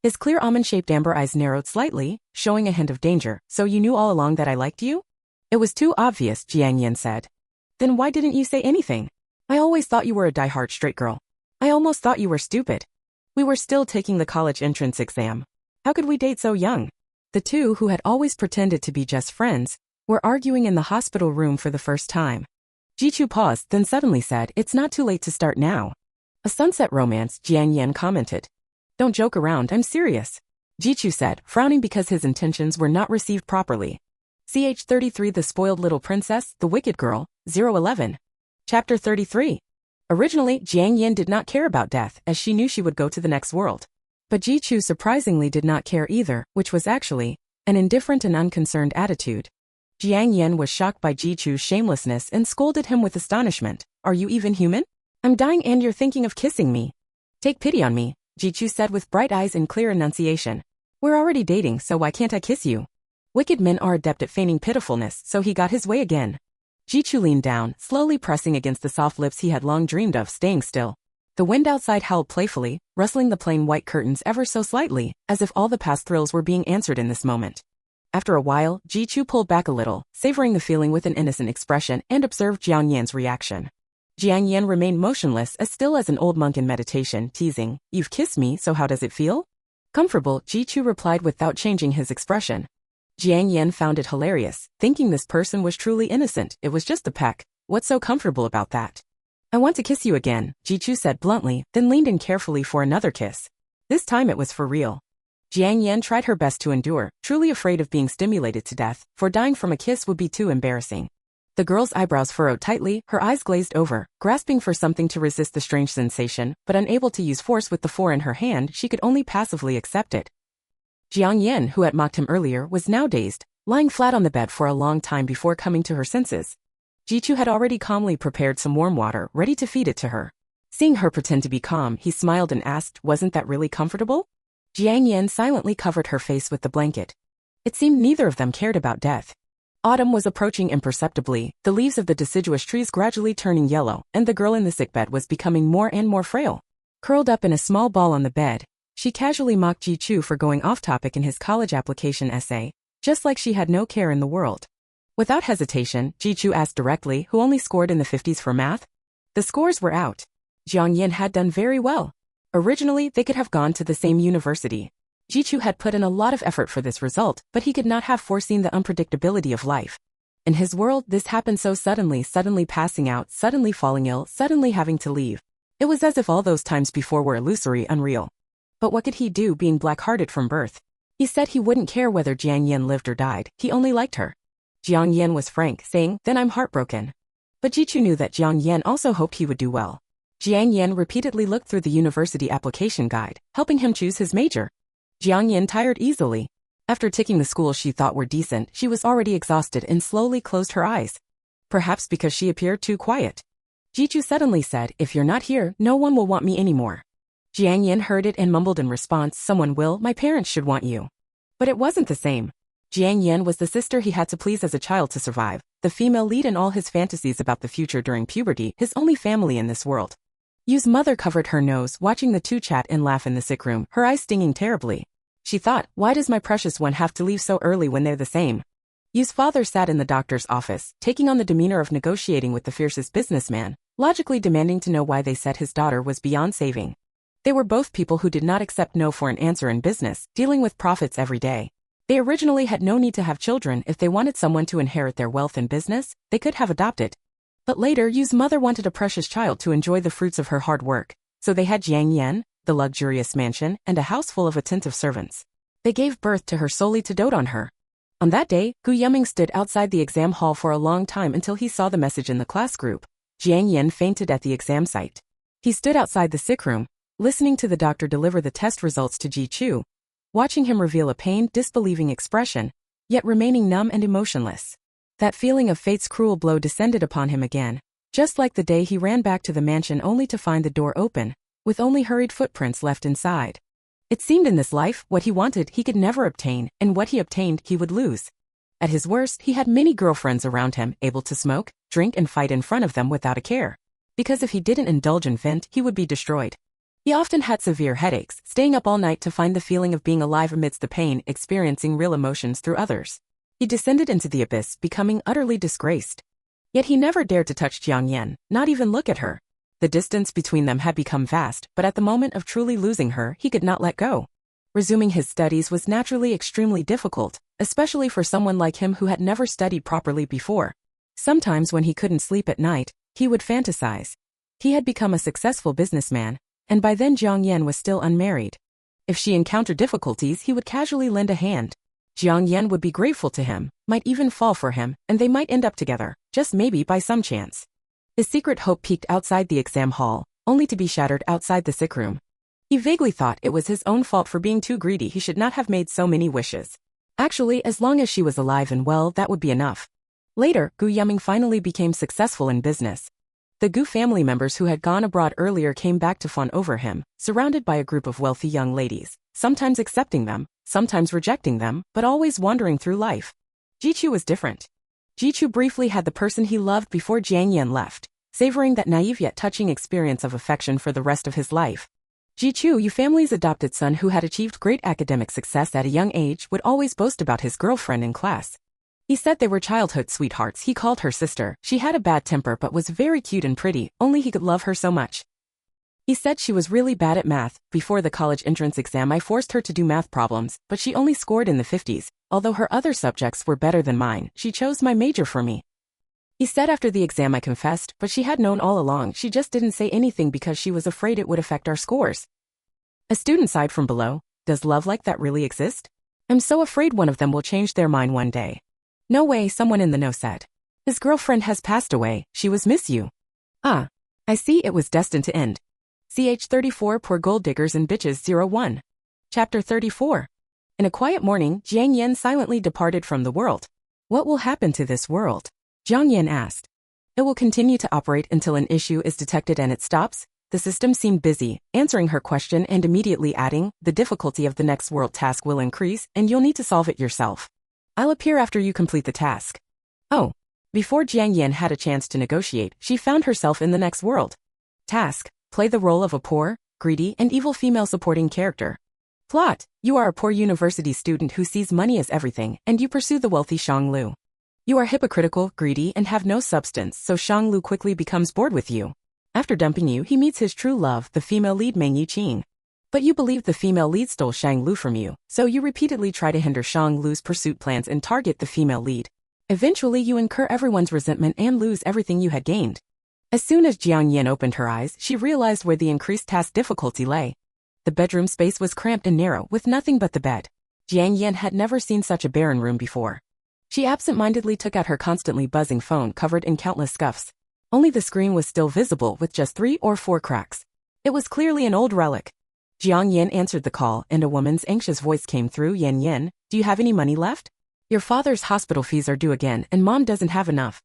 His clear almond-shaped amber eyes narrowed slightly, showing a hint of danger. So you knew all along that I liked you? It was too obvious, Jiang Yan said. Then why didn't you say anything? I always thought you were a die-hard straight girl. I almost thought you were stupid. We were still taking the college entrance exam. How could we date so young? The two, who had always pretended to be just friends, were arguing in the hospital room for the first time. Ji-chu paused, then suddenly said, It's not too late to start now. A sunset romance, Jiang Yan commented. Don't joke around, I'm serious. Ji-chu said, frowning because his intentions were not received properly. Ch 33 The Spoiled Little Princess, The Wicked Girl, 011. Chapter 33. Originally, Jiang Yan did not care about death, as she knew she would go to the next world. But Ji-chu surprisingly did not care either, which was actually an indifferent and unconcerned attitude. Jiang Yan was shocked by Ji-chu's shamelessness and scolded him with astonishment. Are you even human? I'm dying and you're thinking of kissing me. Take pity on me, Ji-chu said with bright eyes and clear enunciation. We're already dating, so why can't I kiss you? Wicked men are adept at feigning pitifulness, so he got his way again. Ji-chu leaned down, slowly pressing against the soft lips he had long dreamed of, staying still. The wind outside howled playfully, rustling the plain white curtains ever so slightly, as if all the past thrills were being answered in this moment. After a while, Ji-chu pulled back a little, savoring the feeling with an innocent expression, and observed Jiang Yan's reaction. Jiang Yan remained motionless, as still as an old monk in meditation, teasing, You've kissed me, so how does it feel? Comfortable, Ji-chu replied without changing his expression. Jiang Yan found it hilarious, thinking this person was truly innocent. It was just a peck. What's so comfortable about that? I want to kiss you again, Ji-chu said bluntly, then leaned in carefully for another kiss. This time it was for real. Jiang Yan tried her best to endure, truly afraid of being stimulated to death, for dying from a kiss would be too embarrassing. The girl's eyebrows furrowed tightly, her eyes glazed over, grasping for something to resist the strange sensation, but unable to use force with the 4 in her hand, she could only passively accept it. Jiang Yan, who had mocked him earlier, was now dazed, lying flat on the bed for a long time before coming to her senses. Ji-chu had already calmly prepared some warm water, ready to feed it to her. Seeing her pretend to be calm, he smiled and asked, Wasn't that really comfortable? Jiang Yan silently covered her face with the blanket. It seemed neither of them cared about death. Autumn was approaching imperceptibly, the leaves of the deciduous trees gradually turning yellow, and the girl in the sickbed was becoming more and more frail. Curled up in a small ball on the bed, she casually mocked Ji-chu for going off-topic in his college application essay, just like she had no care in the world. Without hesitation, Ji-chu asked directly who only scored in the 50s for math. The scores were out. Jiang Yan had done very well. Originally, they could have gone to the same university. Ji-chu had put in a lot of effort for this result, but he could not have foreseen the unpredictability of life. In his world, this happened so suddenly passing out, suddenly falling ill, suddenly having to leave. It was as if all those times before were illusory, unreal. But what could he do, being black-hearted from birth? He said he wouldn't care whether Jiang Yan lived or died, he only liked her. Jiang Yan was frank, saying, Then I'm heartbroken. But Ji-chu knew that Jiang Yan also hoped he would do well. Jiang Yan repeatedly looked through the university application guide, helping him choose his major. Jiang Yan tired easily. After ticking the schools she thought were decent, she was already exhausted and slowly closed her eyes. Perhaps because she appeared too quiet. Jichu suddenly said, "If you're not here, no one will want me anymore." Jiang Yan heard it and mumbled in response, "Someone will, my parents should want you." But it wasn't the same. Jiang Yan was the sister he had to please as a child to survive, the female lead in all his fantasies about the future during puberty, his only family in this world. Yu's mother covered her nose, watching the two chat and laugh in the sick room, her eyes stinging terribly. She thought, why does my precious one have to leave so early when they're the same? Yu's father sat in the doctor's office, taking on the demeanor of negotiating with the fiercest businessman, logically demanding to know why they said his daughter was beyond saving. They were both people who did not accept no for an answer in business, dealing with profits every day. They originally had no need to have children. If they wanted someone to inherit their wealth in business, they could have adopted. But later, Yu's mother wanted a precious child to enjoy the fruits of her hard work, so they had Jiang Yan, the luxurious mansion, and a house full of attentive servants. They gave birth to her solely to dote on her. On that day, Gu Yuming stood outside the exam hall for a long time until he saw the message in the class group. Jiang Yan fainted at the exam site. He stood outside the sick room, listening to the doctor deliver the test results to Ji Chu, watching him reveal a pained, disbelieving expression, yet remaining numb and emotionless. That feeling of fate's cruel blow descended upon him again, just like the day he ran back to the mansion only to find the door open, with only hurried footprints left inside. It seemed in this life, what he wanted he could never obtain, and what he obtained he would lose. At his worst, he had many girlfriends around him, able to smoke, drink and fight in front of them without a care. Because if he didn't indulge and vent, he would be destroyed. He often had severe headaches, staying up all night to find the feeling of being alive amidst the pain, experiencing real emotions through others. He descended into the abyss, becoming utterly disgraced. Yet he never dared to touch Jiang Yan, not even look at her. The distance between them had become vast, but at the moment of truly losing her, he could not let go. Resuming his studies was naturally extremely difficult, especially for someone like him who had never studied properly before. Sometimes when he couldn't sleep at night, he would fantasize. He had become a successful businessman, and by then Jiang Yan was still unmarried. If she encountered difficulties, he would casually lend a hand. Jiang Yan would be grateful to him, might even fall for him, and they might end up together, just maybe by some chance. His secret hope peaked outside the exam hall, only to be shattered outside the sick room. He vaguely thought it was his own fault for being too greedy. He should not have made so many wishes. Actually, as long as she was alive and well, that would be enough. Later, Gu Yuming finally became successful in business. The Gu family members who had gone abroad earlier came back to fawn over him, surrounded by a group of wealthy young ladies, sometimes accepting them, sometimes rejecting them, but always wandering through life. Jichu was different. Jichu briefly had the person he loved before Jiang Yan left, savoring that naive yet touching experience of affection for the rest of his life. Jichu, Yu family's adopted son who had achieved great academic success at a young age, would always boast about his girlfriend in class. He said they were childhood sweethearts. He called her sister. She had a bad temper but was very cute and pretty, only he could love her so much. He said she was really bad at math. Before the college entrance exam I forced her to do math problems, but she only scored in the 50s. Although her other subjects were better than mine, she chose my major for me. He said after the exam I confessed, but she had known all along. She just didn't say anything because she was afraid it would affect our scores. A student sighed from below. Does love like that really exist? I'm so afraid one of them will change their mind one day. No way, someone in the know said. His girlfriend has passed away. She was miss you. Ah. I see it was destined to end. CH 34 Poor Gold Diggers and Bitches 01. Chapter 34. In a quiet morning, Jiang Yan silently departed from the world. What will happen to this world? Jiang Yan asked. It will continue to operate until an issue is detected and it stops. The system seemed busy, answering her question and immediately adding, the difficulty of the next world task will increase and you'll need to solve it yourself. I'll appear after you complete the task. Oh. Before Jiang Yan had a chance to negotiate, she found herself in the next world. Task. Play the role of a poor, greedy, and evil female supporting character. Plot. You are a poor university student who sees money as everything, and you pursue the wealthy Shang Lu. You are hypocritical, greedy, and have no substance, so Shang Lu quickly becomes bored with you. After dumping you, he meets his true love, the female lead Meng Yiqing. But you believe the female lead stole Shang Lu from you, so you repeatedly try to hinder Shang Lu's pursuit plans and target the female lead. Eventually you incur everyone's resentment and lose everything you had gained. As soon as Jiang Yan opened her eyes, she realized where the increased task difficulty lay. The bedroom space was cramped and narrow, with nothing but the bed. Jiang Yan had never seen such a barren room before. She absent-mindedly took out her constantly buzzing phone covered in countless scuffs. Only the screen was still visible with just 3 or 4 cracks. It was clearly an old relic. Jiang Yan answered the call and a woman's anxious voice came through. Yan Yan, do you have any money left? Your father's hospital fees are due again and mom doesn't have enough.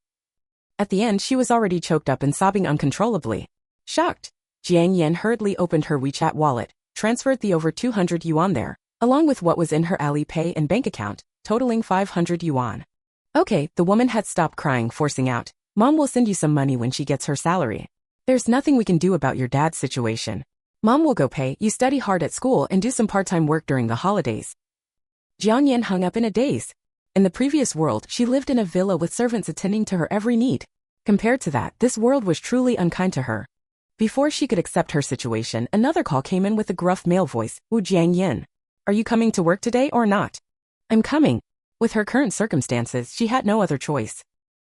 At the end, she was already choked up and sobbing uncontrollably. Shocked, Jiang Yan hurriedly opened her WeChat wallet, transferred the over 200 yuan there, along with what was in her Alipay and bank account, totaling 500 yuan. Okay, the woman had stopped crying, forcing out, Mom will send you some money when she gets her salary. There's nothing we can do about your dad's situation. Mom will go pay you study hard at school and do some part-time work during the holidays. Jiang Yan hung up in a daze. In the previous world, she lived in a villa with servants attending to her every need. Compared to that, this world was truly unkind to her. Before she could accept her situation, another call came in with a gruff male voice. Wu Jiang Yan. Are you coming to work today or not? I'm coming. With her current circumstances, she had no other choice.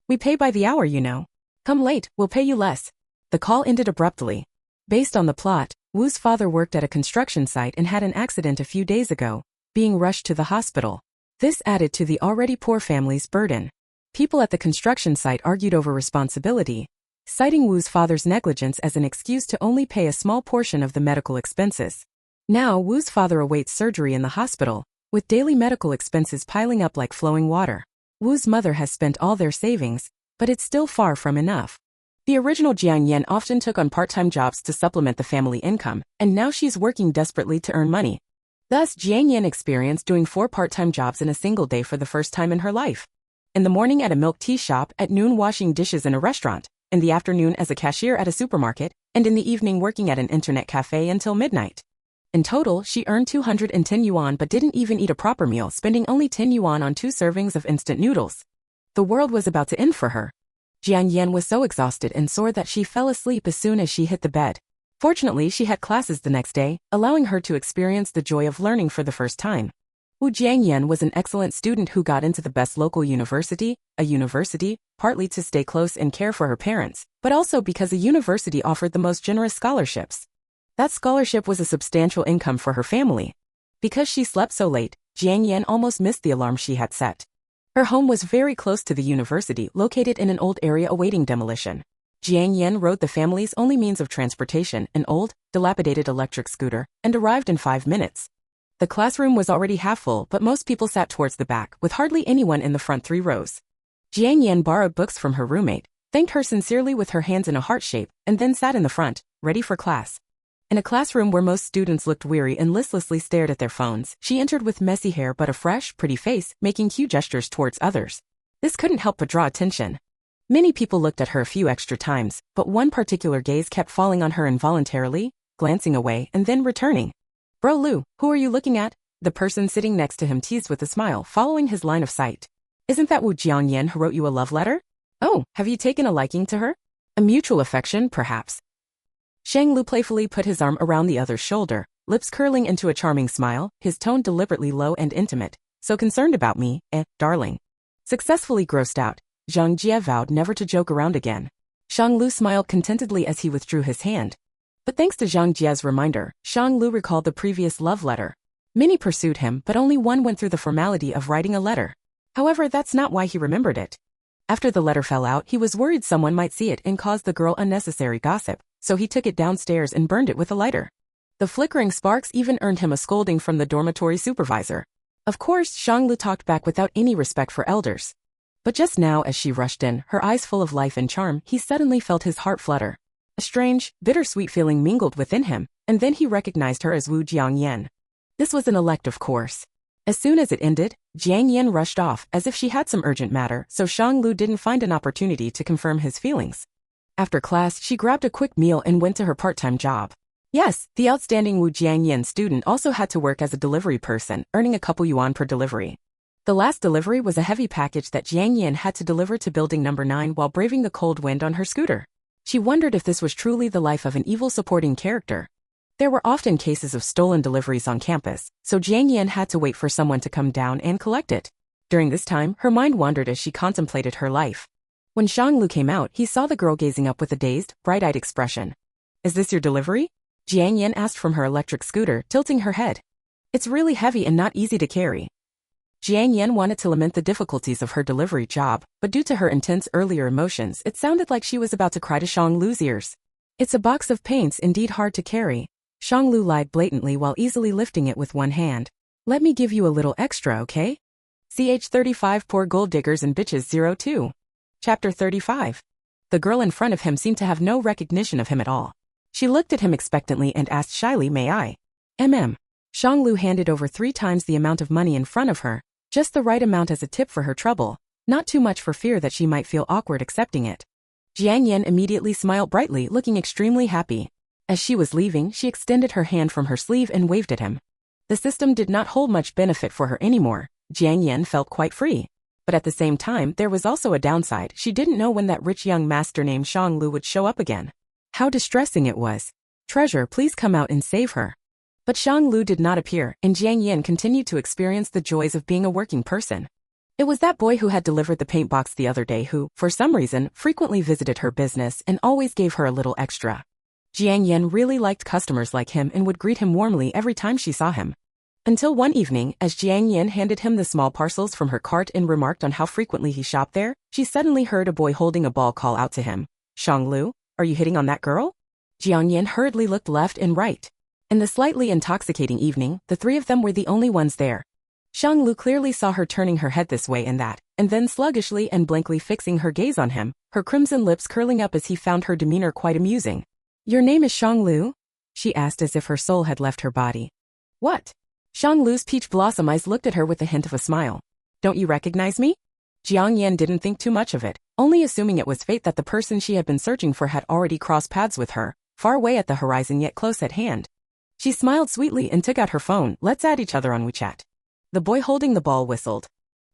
We pay by the hour, you know. Come late, we'll pay you less. The call ended abruptly. Based on the plot, Wu's father worked at a construction site and had an accident a few days ago, being rushed to the hospital. This added to the already poor family's burden. People at the construction site argued over responsibility, citing Wu's father's negligence as an excuse to only pay a small portion of the medical expenses. Now, Wu's father awaits surgery in the hospital, with daily medical expenses piling up like flowing water. Wu's mother has spent all their savings, but it's still far from enough. The original Jiang Yan often took on part-time jobs to supplement the family income, and now she's working desperately to earn money. Thus, Jiang Yan experienced doing 4 part-time jobs in a single day for the first time in her life. In the morning at a milk tea shop, at noon washing dishes in a restaurant, in the afternoon as a cashier at a supermarket, and in the evening working at an internet cafe until midnight. In total, she earned 210 yuan but didn't even eat a proper meal, spending only 10 yuan on 2 servings of instant noodles. The world was about to end for her. Jiang Yan was so exhausted and sore that she fell asleep as soon as she hit the bed. Fortunately, she had classes the next day, allowing her to experience the joy of learning for the first time. Wu Jiang Yan was an excellent student who got into the best local university, a university, partly to stay close and care for her parents, but also because a university offered the most generous scholarships. That scholarship was a substantial income for her family. Because she slept so late, Jiang Yan almost missed the alarm she had set. Her home was very close to the university, located in an old area awaiting demolition. Jiang Yan rode the family's only means of transportation, an old, dilapidated electric scooter, and arrived in 5 minutes. The classroom was already half full, but most people sat towards the back, with hardly anyone in the front 3 rows. Jiang Yan borrowed books from her roommate, thanked her sincerely with her hands in a heart shape, and then sat in the front, ready for class. In a classroom where most students looked weary and listlessly stared at their phones, she entered with messy hair but a fresh, pretty face, making cute gestures towards others. This couldn't help but draw attention. Many people looked at her a few extra times, but one particular gaze kept falling on her involuntarily, glancing away and then returning. Bro Lu, who are you looking at? The person sitting next to him teased with a smile, following his line of sight. Isn't that Wu Jiang Yan who wrote you a love letter? Oh, have you taken a liking to her? A mutual affection, perhaps? Shang Lu playfully put his arm around the other's shoulder, lips curling into a charming smile, his tone deliberately low and intimate. So concerned about me, darling. Successfully grossed out, Zhang Jie vowed never to joke around again. Shang Lu smiled contentedly as he withdrew his hand. But thanks to Zhang Jie's reminder, Shang Lu recalled the previous love letter. Many pursued him, but only one went through the formality of writing a letter. However, that's not why he remembered it. After the letter fell out, he was worried someone might see it and cause the girl unnecessary gossip, so he took it downstairs and burned it with a lighter. The flickering sparks even earned him a scolding from the dormitory supervisor. Of course, Shang Lu talked back without any respect for elders. But just now as she rushed in, her eyes full of life and charm, he suddenly felt his heart flutter. A strange, bittersweet feeling mingled within him, and then he recognized her as Wu Jiang Yan. This was an elective course. As soon as it ended, Jiang Yan rushed off as if she had some urgent matter, so Shang Lu didn't find an opportunity to confirm his feelings. After class, she grabbed a quick meal and went to her part-time job. Yes, the outstanding Wu Jiang Yan student also had to work as a delivery person, earning a couple yuan per delivery. The last delivery was a heavy package that Jiang Yan had to deliver to building number 9 while braving the cold wind on her scooter. She wondered if this was truly the life of an evil supporting character. There were often cases of stolen deliveries on campus, so Jiang Yan had to wait for someone to come down and collect it. During this time, her mind wandered as she contemplated her life. When Shang Lu came out, he saw the girl gazing up with a dazed, bright-eyed expression. Is this your delivery? Jiang Yan asked from her electric scooter, tilting her head. It's really heavy and not easy to carry. Jiang Yan wanted to lament the difficulties of her delivery job, but due to her intense earlier emotions, it sounded like she was about to cry to Shang Lu's ears. It's a box of paints, indeed hard to carry. Shang Lu lied blatantly while easily lifting it with one hand. Let me give you a little extra, okay? CH 35 Poor Gold Diggers and Bitches 02. Chapter 35. The girl in front of him seemed to have no recognition of him at all. She looked at him expectantly and asked shyly, "May I?" Xianglu handed over 3 times the amount of money in front of her, just the right amount as a tip for her trouble, not too much for fear that she might feel awkward accepting it. Jiang Yan immediately smiled brightly, looking extremely happy. As she was leaving, she extended her hand from her sleeve and waved at him. The system did not hold much benefit for her anymore. Jiang Yan felt quite free. But at the same time, there was also a downside. She didn't know when that rich young master named Xianglu would show up again. How distressing it was. "Treasure, please come out and save her." But Xianglu did not appear, and Jiang Yan continued to experience the joys of being a working person. It was that boy who had delivered the paint box the other day who, for some reason, frequently visited her business and always gave her a little extra. Jiang Yan really liked customers like him and would greet him warmly every time she saw him. Until one evening, as Jiang Yan handed him the small parcels from her cart and remarked on how frequently he shopped there, she suddenly heard a boy holding a ball call out to him, "Xianglu, are you hitting on that girl?" Jiang Yan hurriedly looked left and right. In the slightly intoxicating evening, the 3 of them were the only ones there. Xianglu clearly saw her turning her head this way and that, and then sluggishly and blankly fixing her gaze on him, her crimson lips curling up as he found her demeanor quite amusing. "Your name is Xianglu?" she asked as if her soul had left her body. "What?" Xianglu's peach blossom eyes looked at her with a hint of a smile. "Don't you recognize me?" Jiang Yan didn't think too much of it, only assuming it was fate that the person she had been searching for had already crossed paths with her, far away at the horizon yet close at hand. She smiled sweetly and took out her phone. "Let's add each other on WeChat." The boy holding the ball whistled.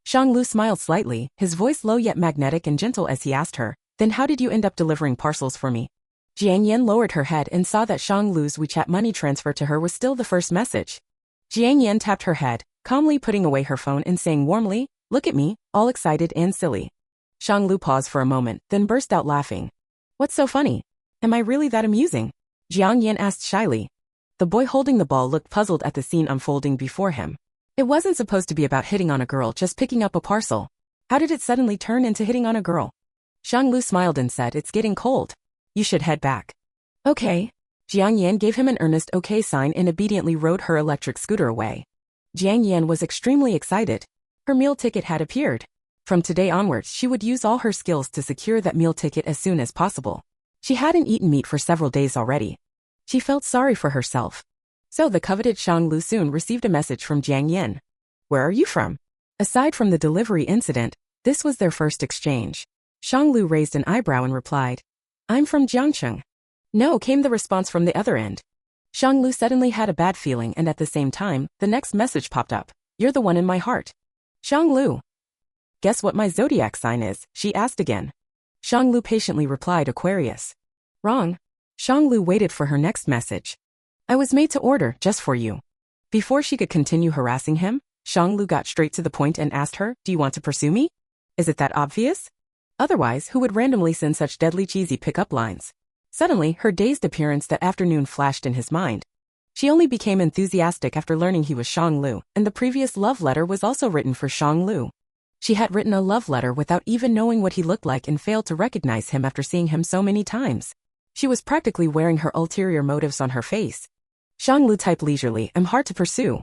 Xianglu smiled slightly, his voice low yet magnetic and gentle as he asked her, "Then how did you end up delivering parcels for me?" Jiang Yan lowered her head and saw that Xianglu's WeChat money transfer to her was still the first message. Jiang Yan tapped her head, calmly putting away her phone and saying warmly, "Look at me, all excited and silly." Xianglu paused for a moment, then burst out laughing. "What's so funny? Am I really that amusing?" Jiang Yan asked shyly. The boy holding the ball looked puzzled at the scene unfolding before him. It wasn't supposed to be about hitting on a girl, just picking up a parcel. How did it suddenly turn into hitting on a girl? Xianglu smiled and said, "It's getting cold. You should head back." "Okay." Jiang Yan gave him an earnest okay sign and obediently rode her electric scooter away. Jiang Yan was extremely excited. Her meal ticket had appeared. From today onwards, she would use all her skills to secure that meal ticket as soon as possible. She hadn't eaten meat for several days already. She felt sorry for herself. So the coveted Xianglu soon received a message from Jiang Yan. "Where are you from?" Aside from the delivery incident, this was their first exchange. Xianglu raised an eyebrow and replied, "I'm from Jiangcheng." "No," came the response from the other end. Xianglu suddenly had a bad feeling, and at the same time, the next message popped up. "You're the one in my heart." "Xianglu, guess what my zodiac sign is?" she asked again. Xianglu patiently replied, "Aquarius." "Wrong." Xianglu waited for her next message. "I was made to order, just for you." Before she could continue harassing him, Xianglu got straight to the point and asked her, "Do you want to pursue me? Is it that obvious? Otherwise, who would randomly send such deadly cheesy pick-up lines?" Suddenly, her dazed appearance that afternoon flashed in his mind. She only became enthusiastic after learning he was Xianglu, and the previous love letter was also written for Xianglu. She had written a love letter without even knowing what he looked like and failed to recognize him after seeing him so many times. She was practically wearing her ulterior motives on her face. Xianglu typed leisurely, "I'm hard to pursue,"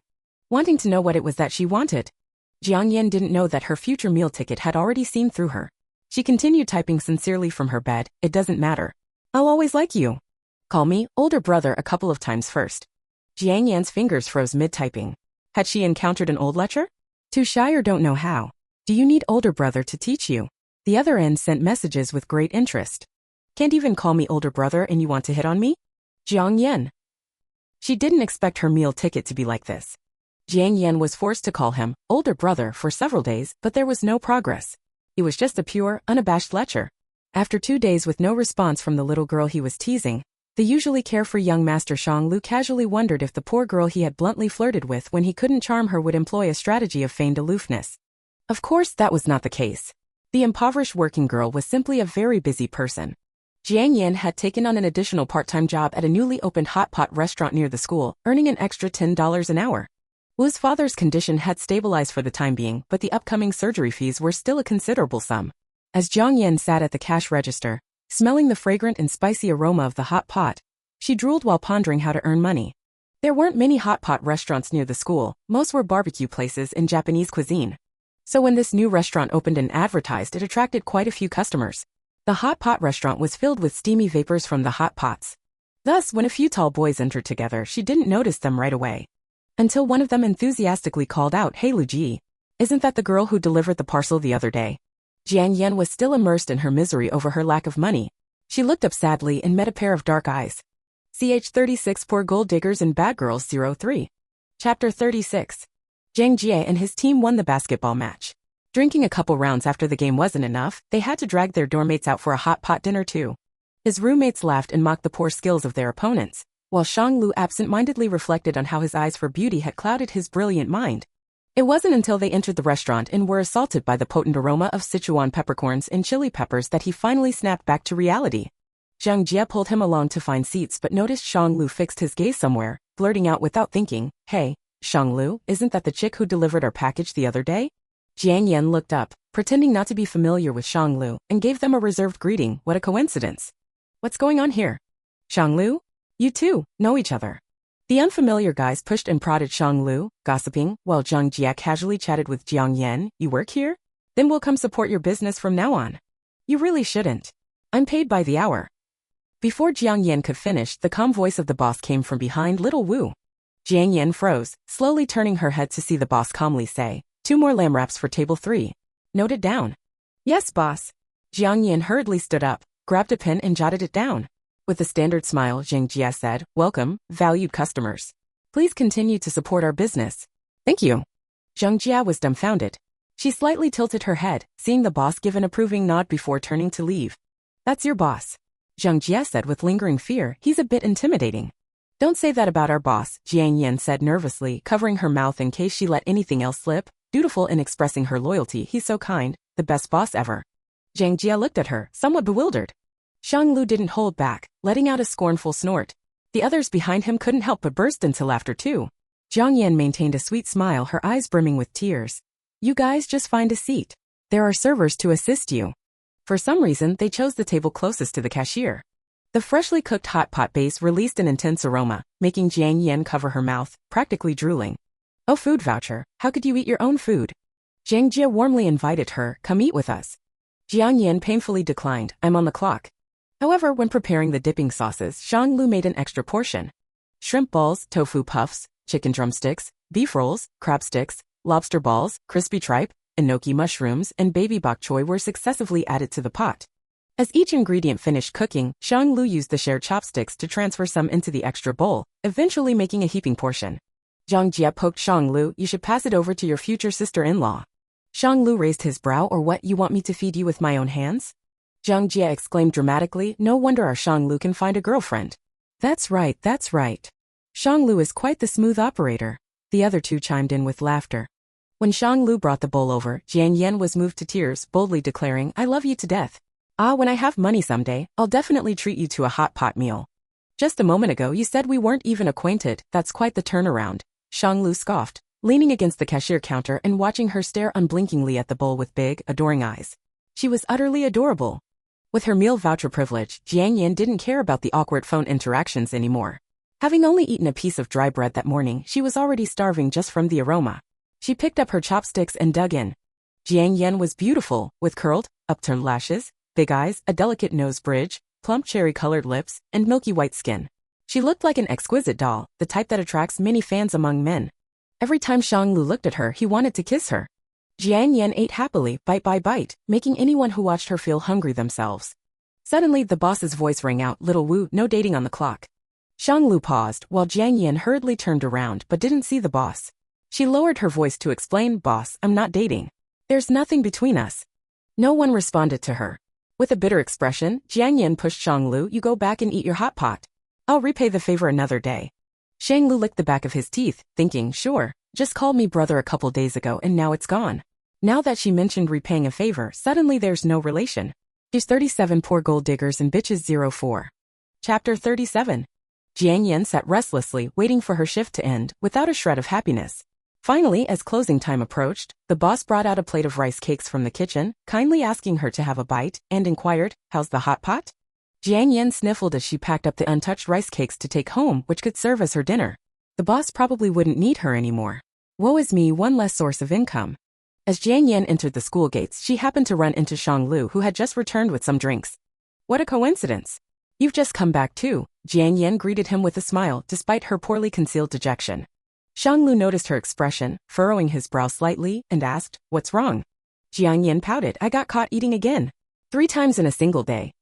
wanting to know what it was that she wanted. Jiang Yan didn't know that her future meal ticket had already seen through her. She continued typing sincerely from her bed, "It doesn't matter. I'll always like you. Call me older brother a couple of times first." Jiang Yan's fingers froze mid-typing. Had she encountered an old lecher? "Too shy or don't know how? Do you need older brother to teach you?" The other end sent messages with great interest. "Can't even call me older brother and you want to hit on me?" Jiang Yan. She didn't expect her meal ticket to be like this. Jiang Yan was forced to call him older brother for several days, but there was no progress. It was just a pure, unabashed lecher. After 2 days with no response from the little girl he was teasing, the usually carefree young master Xianglu casually wondered if the poor girl he had bluntly flirted with when he couldn't charm her would employ a strategy of feigned aloofness. Of course, that was not the case. The impoverished working girl was simply a very busy person. Jiang Yan had taken on an additional part-time job at a newly opened hot pot restaurant near the school, earning an extra $10 an hour. Wu's father's condition had stabilized for the time being, but the upcoming surgery fees were still a considerable sum. As Jiang Yan sat at the cash register, smelling the fragrant and spicy aroma of the hot pot, she drooled while pondering how to earn money. There weren't many hot pot restaurants near the school, most were barbecue places in Japanese cuisine. So when this new restaurant opened and advertised, it attracted quite a few customers. The hot pot restaurant was filled with steamy vapors from the hot pots. Thus, when a few tall boys entered together, she didn't notice them right away. Until one of them enthusiastically called out, "Hey Luji, isn't that the girl who delivered the parcel the other day?" Jiang Yan was still immersed in her misery over her lack of money. She looked up sadly and met a pair of dark eyes. Ch 36 Poor Gold Diggers and Bad Girls 03. Chapter 36. Jiang Jie and his team won the basketball match. Drinking a couple rounds after the game wasn't enough, they had to drag their dormmates out for a hot pot dinner too. His roommates laughed and mocked the poor skills of their opponents, while Shang Lu absent-mindedly reflected on how his eyes for beauty had clouded his brilliant mind. It wasn't until they entered the restaurant and were assaulted by the potent aroma of Sichuan peppercorns and chili peppers that he finally snapped back to reality. Jiang Jie pulled him along to find seats but noticed Shang Lu fixed his gaze somewhere, blurting out without thinking, "Hey, Shang Lu, isn't that the chick who delivered our package the other day?" Jiang Yan looked up, pretending not to be familiar with Shang Lu, and gave them a reserved greeting. What a coincidence. "What's going on here? Shang Lu? You two know each other." The unfamiliar guys pushed and prodded Shang Lu, gossiping, while Jiang Jie casually chatted with Jiang Yan. "You work here? Then we'll come support your business from now on." "You really shouldn't. I'm paid by the hour." Before Jiang Yan could finish, the calm voice of the boss came from behind Little Wu. Jiang Yan froze, slowly turning her head to see the boss calmly say, "2 more lamb wraps for table 3. Noted down." "Yes, boss." Jiang Yan hurriedly stood up, grabbed a pen and jotted it down. With a standard smile, Jiang Jie said, "Welcome, valued customers. Please continue to support our business." "Thank you." Jiang Jie was dumbfounded. She slightly tilted her head, seeing the boss give an approving nod before turning to leave. "That's your boss," Jiang Jie said with lingering fear. "He's a bit intimidating." "Don't say that about our boss," Jiang Yan said nervously, covering her mouth in case she let anything else slip. "Dutiful in expressing her loyalty, he's so kind, the best boss ever." Jiang Jie looked at her, somewhat bewildered. Shang Lu didn't hold back, letting out a scornful snort. The others behind him couldn't help but burst into laughter too. Jiang Yan maintained a sweet smile, her eyes brimming with tears. "You guys just find a seat. There are servers to assist you." For some reason, they chose the table closest to the cashier. The freshly cooked hot pot base released an intense aroma, making Jiang Yan cover her mouth, practically drooling. "Oh, food voucher, how could you eat your own food?" Jiang Jie warmly invited her, "Come eat with us." Jiang Yan painfully declined, "I'm on the clock." However, when preparing the dipping sauces, Shang Lu made an extra portion. Shrimp balls, tofu puffs, chicken drumsticks, beef rolls, crab sticks, lobster balls, crispy tripe, enoki mushrooms, and baby bok choy were successively added to the pot. As each ingredient finished cooking, Shang Lu used the shared chopsticks to transfer some into the extra bowl, eventually making a heaping portion. Jiang Jie poked Shang Lu, "You should pass it over to your future sister-in-law." Shang Lu raised his brow. "Or what, you want me to feed you with my own hands?" Jiang Jie exclaimed dramatically, "No wonder our Shang Lu can find a girlfriend." That's right. Shang Lu is quite the smooth operator." The other two chimed in with laughter. When Shang Lu brought the bowl over, Jiang Yan was moved to tears, boldly declaring, "I love you to death. When I have money someday, I'll definitely treat you to a hot pot meal." "Just a moment ago you said we weren't even acquainted. That's quite the turnaround," Shang Lu scoffed, leaning against the cashier counter and watching her stare unblinkingly at the bowl with big, adoring eyes. She was utterly adorable. With her meal voucher privilege, Jiang Yan didn't care about the awkward phone interactions anymore. Having only eaten a piece of dry bread that morning, she was already starving just from the aroma. She picked up her chopsticks and dug in. Jiang Yan was beautiful, with curled, upturned lashes, big eyes, a delicate nose bridge, plump cherry-colored lips, and milky white skin. She looked like an exquisite doll, the type that attracts many fans among men. Every time Shang Lu looked at her, he wanted to kiss her. Jiang Yan ate happily, bite by bite, making anyone who watched her feel hungry themselves. Suddenly, the boss's voice rang out, "Little Wu, no dating on the clock." Shang Lu paused, while Jiang Yan hurriedly turned around but didn't see the boss. She lowered her voice to explain, "Boss, I'm not dating. There's nothing between us." No one responded to her. With a bitter expression, Jiang Yan pushed Shang Lu, "You go back and eat your hot pot. I'll repay the favor another day." Shang Lu licked the back of his teeth, thinking, "Sure, just called me brother a couple days ago and now it's gone." Now that she mentioned repaying a favor, suddenly there's no relation. She's 37 Poor Gold Diggers and Bitches 04. Chapter 37. Jiang Yan sat restlessly, waiting for her shift to end, without a shred of happiness. Finally, as closing time approached, the boss brought out a plate of rice cakes from the kitchen, kindly asking her to have a bite, and inquired, "How's the hot pot?" Jiang Yan sniffled as she packed up the untouched rice cakes to take home, which could serve as her dinner. The boss probably wouldn't need her anymore. Woe is me, one less source of income. As Jiang Yan entered the school gates, she happened to run into Shang Lu, who had just returned with some drinks. What a coincidence. You've just come back too, Jiang Yan greeted him with a smile despite her poorly concealed dejection. Shang Lu noticed her expression, furrowing his brow slightly, and asked, "What's wrong?" Jiang Yan pouted, "I got caught eating again. 3 times in a single day."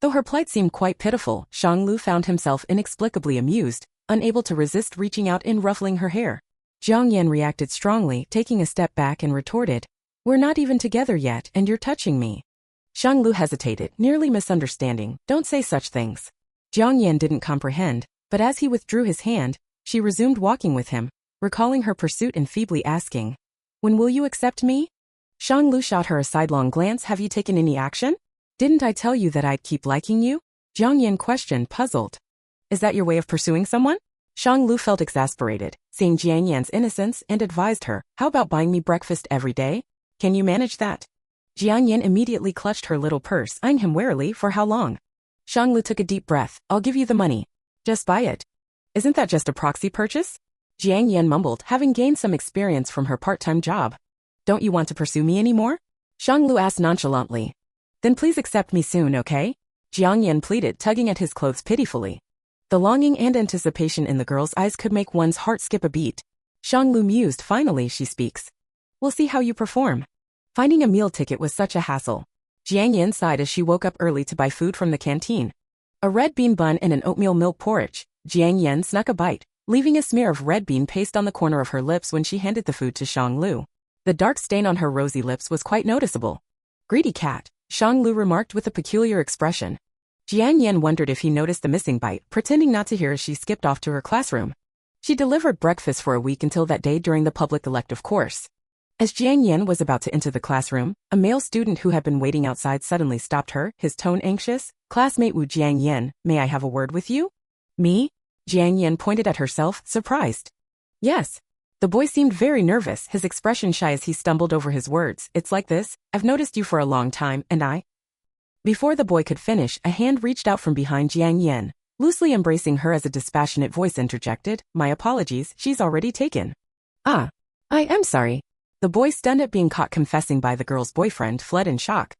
Though her plight seemed quite pitiful, Shang Lu found himself inexplicably amused, unable to resist reaching out and ruffling her hair. Jiang Yan reacted strongly, taking a step back and retorted, "We're not even together yet, and you're touching me." Shang Lu hesitated, nearly misunderstanding, "Don't say such things." Jiang Yan didn't comprehend, but as he withdrew his hand, she resumed walking with him, recalling her pursuit and feebly asking, "When will you accept me?" Shang Lu shot her a sidelong glance. "Have you taken any action? Didn't I tell you that I'd keep liking you?" Jiang Yan questioned, puzzled. "Is that your way of pursuing someone?" Shang Lu felt exasperated, seeing Jiang Yan's innocence, and advised her, "How about buying me breakfast every day? Can you manage that?" Jiang Yan immediately clutched her little purse, eyeing him warily. "For how long?" Shang Lu took a deep breath. "I'll give you the money. Just buy it." "Isn't that just a proxy purchase?" Jiang Yan mumbled, having gained some experience from her part-time job. "Don't you want to pursue me anymore?" Shang Lu asked nonchalantly. "Then please accept me soon, okay?" Jiang Yan pleaded, tugging at his clothes pitifully. The longing and anticipation in the girl's eyes could make one's heart skip a beat. Shang Lu mused, "Finally she speaks. We'll see how you perform." Finding a meal ticket was such a hassle. Jiang Yan sighed as she woke up early to buy food from the canteen. A red bean bun and an oatmeal milk porridge. Jiang Yan snuck a bite, leaving a smear of red bean paste on the corner of her lips when she handed the food to Shang Lu. The dark stain on her rosy lips was quite noticeable. "Greedy cat," Shang Lu remarked with a peculiar expression. Jiang Yan wondered if he noticed the missing bite, pretending not to hear as she skipped off to her classroom. She delivered breakfast for a week until that day during the public elective course. As Jiang Yan was about to enter the classroom, a male student who had been waiting outside suddenly stopped her, his tone anxious. "Classmate Wu Jiang Yan, may I have a word with you?" "Me?" Jiang Yan pointed at herself, surprised. "Yes." The boy seemed very nervous, his expression shy as he stumbled over his words. "It's like this, I've noticed you for a long time, and I—" Before the boy could finish, a hand reached out from behind Jiang Yan, loosely embracing her as a dispassionate voice interjected, "My apologies, she's already taken." "Ah, I am sorry." The boy, stunned at being caught confessing by the girl's boyfriend, fled in shock.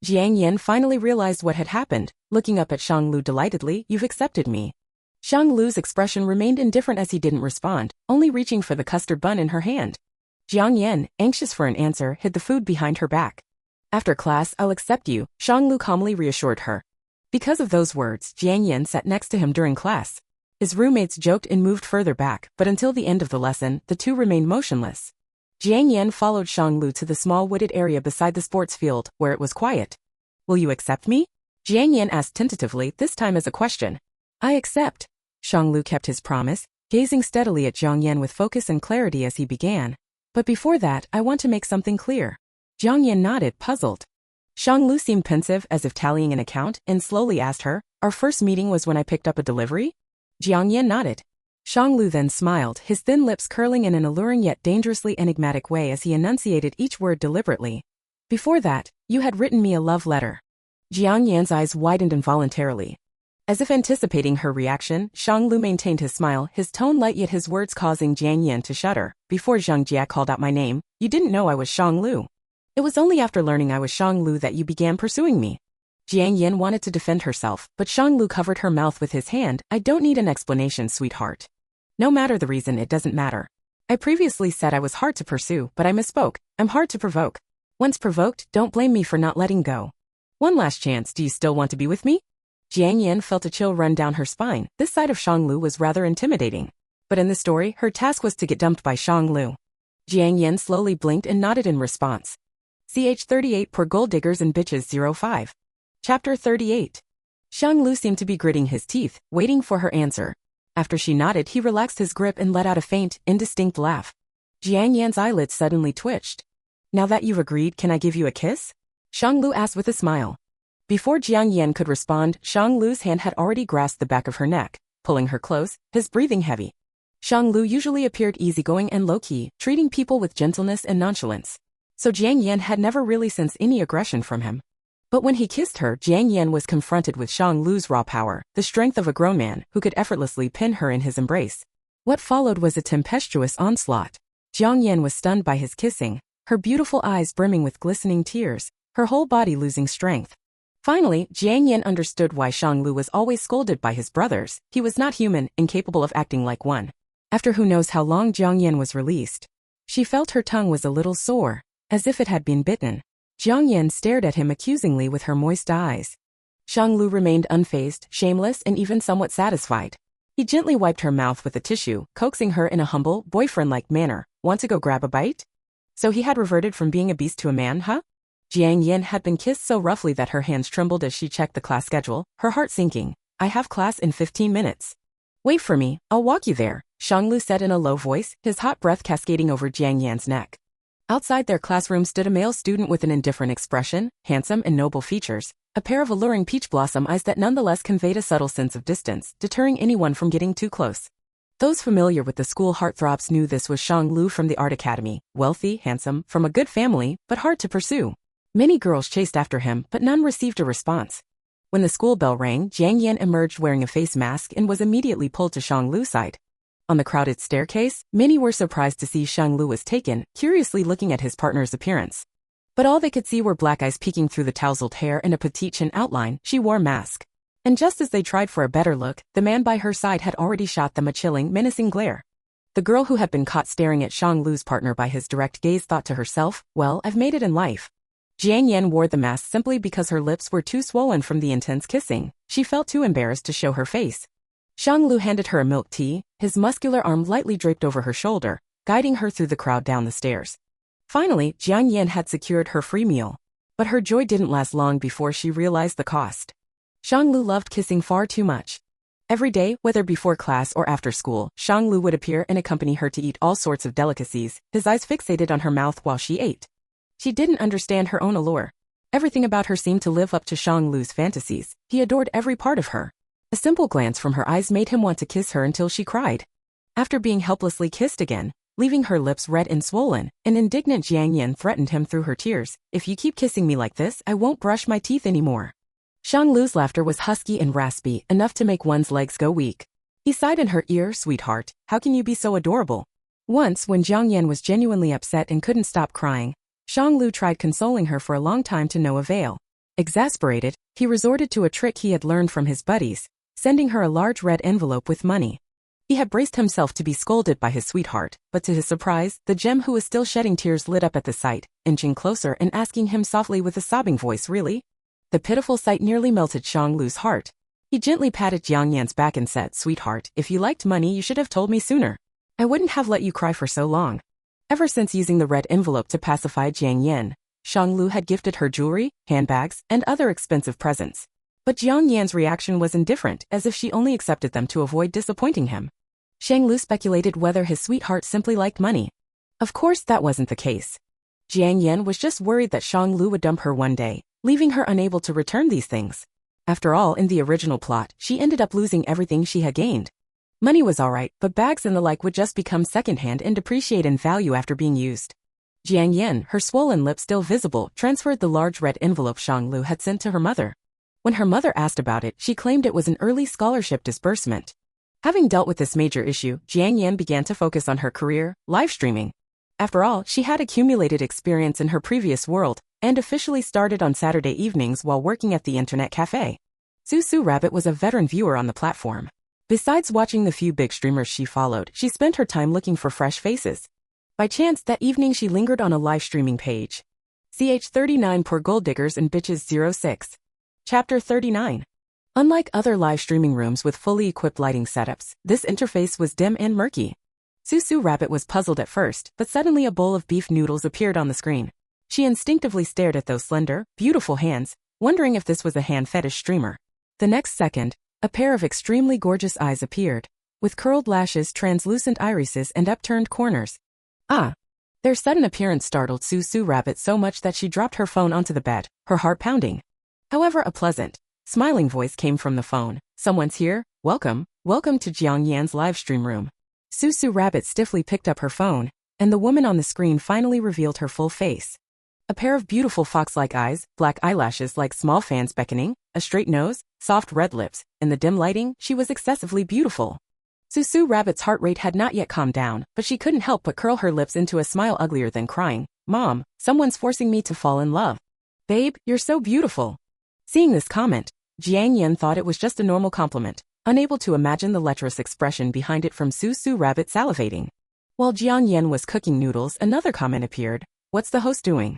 Jiang Yan finally realized what had happened, looking up at Shang Lu delightedly, "You've accepted me." Shang Lu's expression remained indifferent as he didn't respond, only reaching for the custard bun in her hand. Jiang Yan, anxious for an answer, hid the food behind her back. "After class, I'll accept you," Shang Lu calmly reassured her. Because of those words, Jiang Yan sat next to him during class. His roommates joked and moved further back, but until the end of the lesson, the two remained motionless. Jiang Yan followed Shang Lu to the small wooded area beside the sports field, where it was quiet. "Will you accept me?" Jiang Yan asked tentatively, this time as a question. "I accept." Shang Lu kept his promise, gazing steadily at Jiang Yan with focus and clarity as he began. "But before that, I want to make something clear." Jiang Yan nodded, puzzled. Shang Lu seemed pensive, as if tallying an account, and slowly asked her, "Our first meeting was when I picked up a delivery?" Jiang Yan nodded. Shang Lu then smiled, his thin lips curling in an alluring yet dangerously enigmatic way as he enunciated each word deliberately. "Before that, you had written me a love letter." Jiang Yan's eyes widened involuntarily. As if anticipating her reaction, Shang Lu maintained his smile, his tone light yet his words causing Jiang Yan to shudder. "Before Zhang Jia called out my name, you didn't know I was Shang Lu. It was only after learning I was Shang Lu that you began pursuing me." Jiang Yan wanted to defend herself, but Shang Lu covered her mouth with his hand. "I don't need an explanation, sweetheart. No matter the reason, it doesn't matter. I previously said I was hard to pursue, but I misspoke. I'm hard to provoke. Once provoked, don't blame me for not letting go. One last chance, do you still want to be with me?" Jiang Yan felt a chill run down her spine. This side of Shang Lu was rather intimidating. But in the story, her task was to get dumped by Shang Lu. Jiang Yan slowly blinked and nodded in response. Ch 38 per Gold Diggers and Bitches 05. Chapter 38. Shang Lu seemed to be gritting his teeth, waiting for her answer. After she nodded, he relaxed his grip and let out a faint, indistinct laugh. Jiang Yan's eyelids suddenly twitched. "Now that you've agreed, can I give you a kiss?" Shang Lu asked with a smile. Before Jiang Yan could respond, Shang Lu's hand had already grasped the back of her neck, pulling her close, his breathing heavy. Shang Lu usually appeared easygoing and low-key, treating people with gentleness and nonchalance. So Jiang Yan had never really sensed any aggression from him. But when he kissed her, Jiang Yan was confronted with Shang Lu's raw power, the strength of a grown man who could effortlessly pin her in his embrace. What followed was a tempestuous onslaught. Jiang Yan was stunned by his kissing, her beautiful eyes brimming with glistening tears, her whole body losing strength. Finally, Jiang Yan understood why Shanglu was always scolded by his brothers. He was not human, incapable of acting like one. After who knows how long Jiang Yan was released, she felt her tongue was a little sore, as if it had been bitten. Jiang Yan stared at him accusingly with her moist eyes. Shanglu remained unfazed, shameless, and even somewhat satisfied. He gently wiped her mouth with a tissue, coaxing her in a humble, boyfriend-like manner. Want to go grab a bite? So he had reverted from being a beast to a man, huh? Jiang Yan had been kissed so roughly that her hands trembled as she checked the class schedule, her heart sinking. I have class in 15 minutes. Wait for me, I'll walk you there, Shanglu said in a low voice, his hot breath cascading over Jiang Yan's neck. Outside their classroom stood a male student with an indifferent expression, handsome and noble features, a pair of alluring peach blossom eyes that nonetheless conveyed a subtle sense of distance, deterring anyone from getting too close. Those familiar with the school heartthrobs knew this was Shanglu from the art academy, wealthy, handsome, from a good family, but hard to pursue. Many girls chased after him, but none received a response. When the school bell rang, Jiang Yan emerged wearing a face mask and was immediately pulled to Shanglu's side. On the crowded staircase, many were surprised to see Shanglu was taken, curiously looking at his partner's appearance. But all they could see were black eyes peeking through the tousled hair and a petite chin outline. She wore a mask. And just as they tried for a better look, the man by her side had already shot them a chilling, menacing glare. The girl who had been caught staring at Shanglu's partner by his direct gaze thought to herself, well, I've made it in life. Jiang Yan wore the mask simply because her lips were too swollen from the intense kissing. She felt too embarrassed to show her face. Shanglu handed her a milk tea, his muscular arm lightly draped over her shoulder, guiding her through the crowd down the stairs. Finally, Jiang Yan had secured her free meal. But her joy didn't last long before she realized the cost. Shanglu loved kissing far too much. Every day, whether before class or after school, Shanglu would appear and accompany her to eat all sorts of delicacies, his eyes fixated on her mouth while she ate. She didn't understand her own allure. Everything about her seemed to live up to Shanglu's fantasies. He adored every part of her. A simple glance from her eyes made him want to kiss her until she cried. After being helplessly kissed again, leaving her lips red and swollen, an indignant Jiang Yan threatened him through her tears. If you keep kissing me like this, I won't brush my teeth anymore. Shanglu's laughter was husky and raspy, enough to make one's legs go weak. He sighed in her ear, sweetheart, how can you be so adorable? Once, when Jiang Yan was genuinely upset and couldn't stop crying, Shanglu tried consoling her for a long time to no avail. Exasperated, he resorted to a trick he had learned from his buddies, sending her a large red envelope with money. He had braced himself to be scolded by his sweetheart, but to his surprise, the gem who was still shedding tears lit up at the sight, inching closer and asking him softly with a sobbing voice, really? The pitiful sight nearly melted Shanglu's heart. He gently patted Jiang Yan's back and said, sweetheart, if you liked money you should have told me sooner. I wouldn't have let you cry for so long. Ever since using the red envelope to pacify Jiang Yan, Shanglu had gifted her jewelry, handbags, and other expensive presents. But Jiang Yan's reaction was indifferent, as if she only accepted them to avoid disappointing him. Shanglu speculated whether his sweetheart simply liked money. Of course that wasn't the case. Jiang Yan was just worried that Shanglu would dump her one day, leaving her unable to return these things. After all, in the original plot, she ended up losing everything she had gained. Money was alright, but bags and the like would just become secondhand and depreciate in value after being used. Jiang Yan, her swollen lips still visible, transferred the large red envelope Shanglu had sent to her mother. When her mother asked about it, she claimed it was an early scholarship disbursement. Having dealt with this major issue, Jiang Yan began to focus on her career, live streaming. After all, she had accumulated experience in her previous world, and officially started on Saturday evenings while working at the internet cafe. Susu Rabbit was a veteran viewer on the platform. Besides watching the few big streamers she followed, she spent her time looking for fresh faces. By chance, that evening she lingered on a live streaming page. CH39 Poor Gold Diggers and Bitches 06. Chapter 39. Unlike other live streaming rooms with fully equipped lighting setups, this interface was dim and murky. Susu Rabbit was puzzled at first, but suddenly a bowl of beef noodles appeared on the screen. She instinctively stared at those slender, beautiful hands, wondering if this was a hand fetish streamer. The next second, a pair of extremely gorgeous eyes appeared, with curled lashes, translucent irises, and upturned corners. Ah! Their sudden appearance startled Susu Rabbit so much that she dropped her phone onto the bed, her heart pounding. However, a pleasant, smiling voice came from the phone. Someone's here, welcome to Jiang Yan's livestream room. Susu Rabbit stiffly picked up her phone, and the woman on the screen finally revealed her full face. A pair of beautiful fox-like eyes, black eyelashes like small fans beckoning, a straight nose, soft red lips. In the dim lighting, she was excessively beautiful. Susu Rabbit's heart rate had not yet calmed down, but she couldn't help but curl her lips into a smile uglier than crying. Mom, someone's forcing me to fall in love. Babe, you're so beautiful. Seeing this comment, Jiang Yan thought it was just a normal compliment, unable to imagine the lecherous expression behind it from Su Rabbit salivating. While Jiang Yan was cooking noodles, another comment appeared. What's the host doing?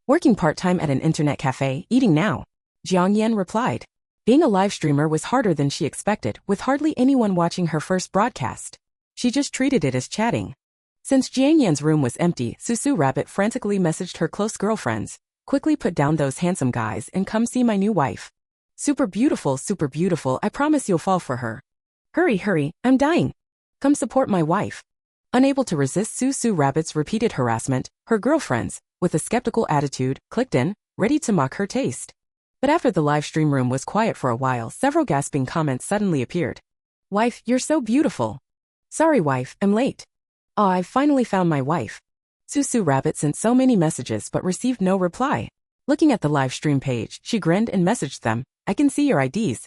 Working part-time at an internet cafe, eating now. Jiang Yan replied. Being a live streamer was harder than she expected, with hardly anyone watching her first broadcast. She just treated it as chatting. Since Jiang Yan's room was empty, Su Rabbit frantically messaged her close girlfriends. Quickly put down those handsome guys and come see my new wife. Super beautiful, I promise you'll fall for her. Hurry, I'm dying. Come support my wife. Unable to resist Su Rabbit's repeated harassment, her girlfriends, with a skeptical attitude, clicked in, ready to mock her taste. But after the live stream room was quiet for a while, several gasping comments suddenly appeared. Wife, you're so beautiful. Sorry wife, I'm late. Aw, I've finally found my wife. Su Rabbit sent so many messages but received no reply. Looking at the live stream page, she grinned and messaged them, I can see your IDs.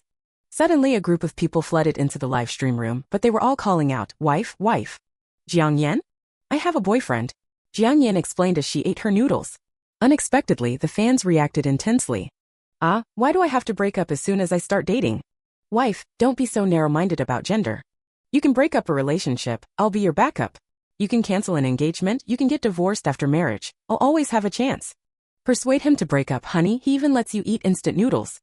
Suddenly a group of people flooded into the live stream room, but they were all calling out, wife. Jiang Yan? I have a boyfriend. Jiang Yan explained as she ate her noodles. Unexpectedly, the fans reacted intensely. Why do I have to break up as soon as I start dating? Wife, don't be so narrow-minded about gender. You can break up a relationship, I'll be your backup. You can cancel an engagement, you can get divorced after marriage, I'll always have a chance. Persuade him to break up, honey, he even lets you eat instant noodles.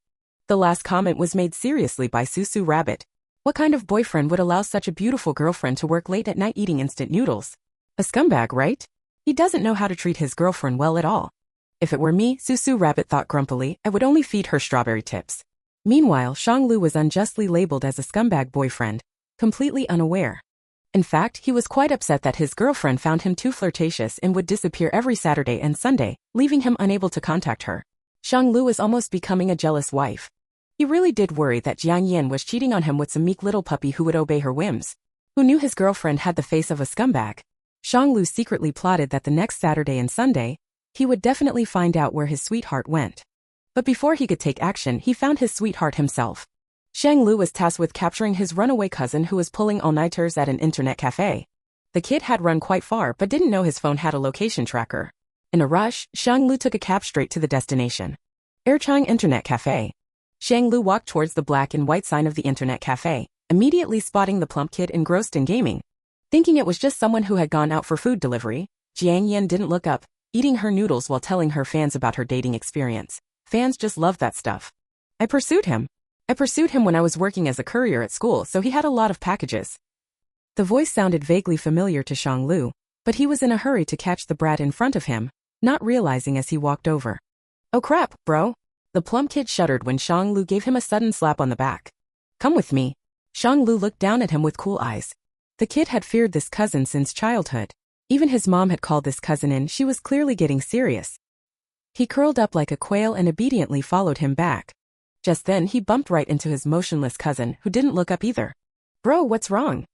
The last comment was made seriously by Su Rabbit. What kind of boyfriend would allow such a beautiful girlfriend to work late at night eating instant noodles? A scumbag, right? He doesn't know how to treat his girlfriend well at all. If it were me, Su Rabbit thought grumpily, I would only feed her strawberry tips. Meanwhile, Shanglu was unjustly labeled as a scumbag boyfriend, completely unaware. In fact, he was quite upset that his girlfriend found him too flirtatious and would disappear every Saturday and Sunday, leaving him unable to contact her. Shanglu was almost becoming a jealous wife. He really did worry that Jiang Yan was cheating on him with some meek little puppy who would obey her whims. Who knew his girlfriend had the face of a scumbag? Shanglu secretly plotted that the next Saturday and Sunday, he would definitely find out where his sweetheart went. But before he could take action, he found his sweetheart himself. Shanglu was tasked with capturing his runaway cousin who was pulling all-nighters at an internet cafe. The kid had run quite far but didn't know his phone had a location tracker. In a rush, Shanglu took a cab straight to the destination. Erchang Internet Cafe. Shanglu walked towards the black and white sign of the internet cafe, immediately spotting the plump kid engrossed in gaming. Thinking it was just someone who had gone out for food delivery, Jiang Yan didn't look up, eating her noodles while telling her fans about her dating experience. Fans just loved that stuff. I pursued him when I was working as a courier at school, so he had a lot of packages. The voice sounded vaguely familiar to Shanglu, but he was in a hurry to catch the brat in front of him, not realizing as he walked over. Oh crap, bro. The plump kid shuddered when Shanglu gave him a sudden slap on the back. Come with me. Shanglu looked down at him with cool eyes. The kid had feared this cousin since childhood. Even his mom had called this cousin in, she was clearly getting serious. He curled up like a quail and obediently followed him back. Just then he bumped right into his motionless cousin, who didn't look up either. Bro, what's wrong?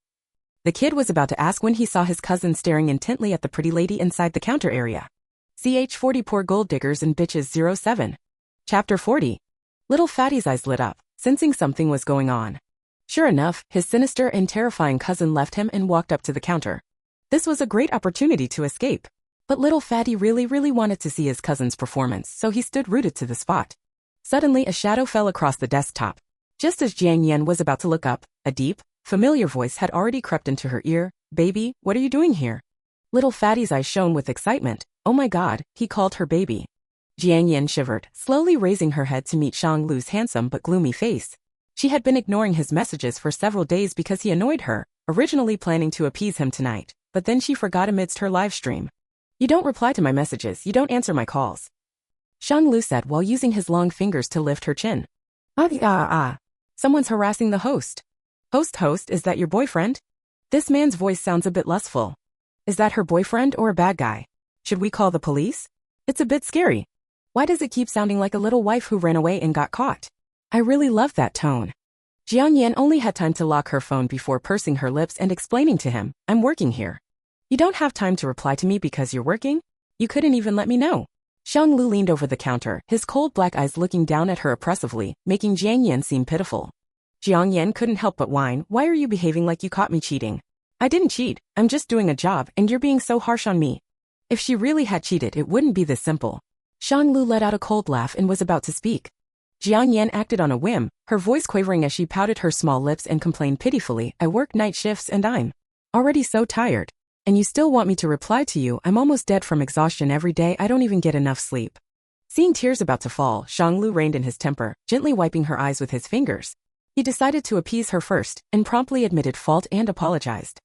The kid was about to ask when he saw his cousin staring intently at the pretty lady inside the counter area. CH40 Poor Gold Diggers and Bitches 07. Chapter 40. Little Fatty's eyes lit up, sensing something was going on. Sure enough, his sinister and terrifying cousin left him and walked up to the counter. This was a great opportunity to escape. But little Fatty really wanted to see his cousin's performance, so he stood rooted to the spot. Suddenly a shadow fell across the desktop. Just as Jiang Yan was about to look up, a deep, familiar voice had already crept into her ear. Baby, what are you doing here? Little Fatty's eyes shone with excitement. Oh my god, he called her baby. Jiang Yan shivered, slowly raising her head to meet Shanglu's handsome but gloomy face. She had been ignoring his messages for several days because he annoyed her, originally planning to appease him tonight, but then she forgot amidst her live stream. You don't reply to my messages, you don't answer my calls. Shanglu said while using his long fingers to lift her chin. Someone's harassing the host. Host, is that your boyfriend? This man's voice sounds a bit lustful. Is that her boyfriend or a bad guy? Should we call the police? It's a bit scary. Why does it keep sounding like a little wife who ran away and got caught? I really love that tone. Jiang Yan only had time to lock her phone before pursing her lips and explaining to him, I'm working here. You don't have time to reply to me because you're working? You couldn't even let me know. Shanglu leaned over the counter, his cold black eyes looking down at her oppressively, making Jiang Yan seem pitiful. Jiang Yan couldn't help but whine, why are you behaving like you caught me cheating? I didn't cheat, I'm just doing a job and you're being so harsh on me. If she really had cheated, it wouldn't be this simple. Xianglu let out a cold laugh and was about to speak. Jiang Yan acted on a whim, her voice quavering as she pouted her small lips and complained pitifully, I work night shifts and I'm already so tired. And you still want me to reply to you? I'm almost dead from exhaustion every day. I don't even get enough sleep. Seeing tears about to fall, Xianglu reined in his temper, gently wiping her eyes with his fingers. He decided to appease her first, and promptly admitted fault and apologized.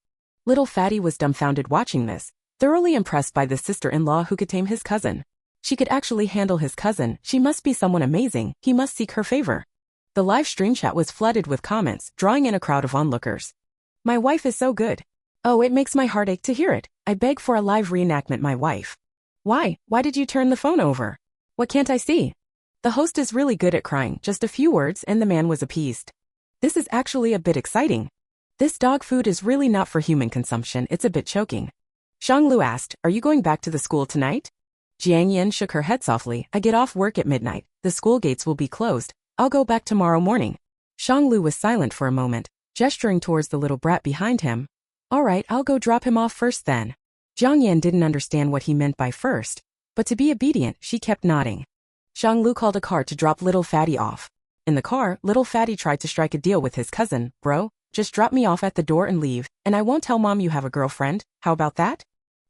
Little Fatty was dumbfounded watching this, thoroughly impressed by this sister-in-law who could tame his cousin. She could actually handle his cousin. She must be someone amazing. He must seek her favor. The live stream chat was flooded with comments, drawing in a crowd of onlookers. My wife is so good. Oh, it makes my heart ache to hear it. I beg for a live reenactment, my wife. Why? Why did you turn the phone over? What can't I see? The host is really good at crying, just a few words and the man was appeased. This is actually a bit exciting. This dog food is really not for human consumption, it's a bit choking. Xianglu asked, are you going back to the school tonight? Jiang Yan shook her head softly, I get off work at midnight, the school gates will be closed, I'll go back tomorrow morning. Xianglu was silent for a moment, gesturing towards the little brat behind him. Alright, I'll go drop him off first then. Jiang Yan didn't understand what he meant by first, but to be obedient, she kept nodding. Xianglu called a car to drop Little Fatty off. In the car, Little Fatty tried to strike a deal with his cousin, bro, just drop me off at the door and leave, and I won't tell mom you have a girlfriend, how about that?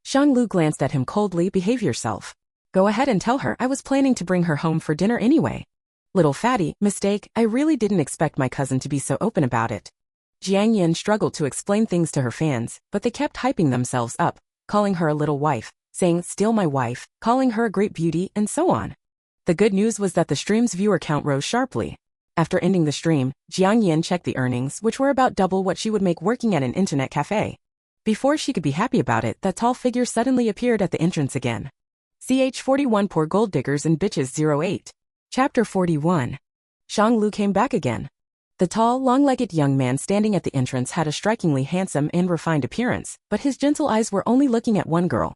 Xianglu glanced at him coldly, behave yourself. Go ahead and tell her I was planning to bring her home for dinner anyway. Little Fatty, mistake, I really didn't expect my cousin to be so open about it. Jiang Yan struggled to explain things to her fans, but they kept hyping themselves up, calling her a little wife, saying, steal my wife, calling her a great beauty, and so on. The good news was that the stream's viewer count rose sharply. After ending the stream, Jiang Yan checked the earnings, which were about double what she would make working at an internet cafe. Before she could be happy about it, that tall figure suddenly appeared at the entrance again. CH41 Poor Gold Diggers and Bitches 08. Chapter 41. Xianglu came back again. The tall, long-legged young man standing at the entrance had a strikingly handsome and refined appearance, but his gentle eyes were only looking at one girl.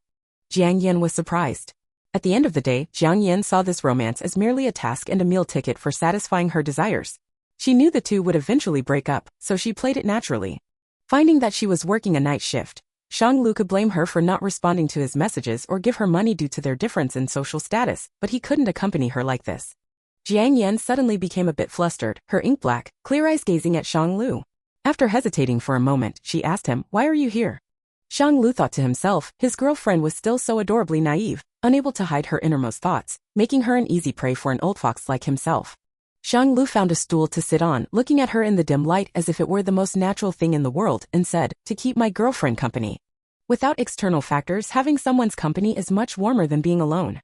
Jiang Yan was surprised. At the end of the day, Jiang Yan saw this romance as merely a task and a meal ticket for satisfying her desires. She knew the two would eventually break up, so she played it naturally. Finding that she was working a night shift, Xianglu could blame her for not responding to his messages or give her money due to their difference in social status, but he couldn't accompany her like this. Jiang Yan suddenly became a bit flustered, her ink-black, clear eyes gazing at Xianglu. After hesitating for a moment, she asked him, why are you here? Xianglu thought to himself, his girlfriend was still so adorably naive, unable to hide her innermost thoughts, making her an easy prey for an old fox like himself. Xianglu found a stool to sit on, looking at her in the dim light as if it were the most natural thing in the world, and said, to keep my girlfriend company. Without external factors, having someone's company is much warmer than being alone.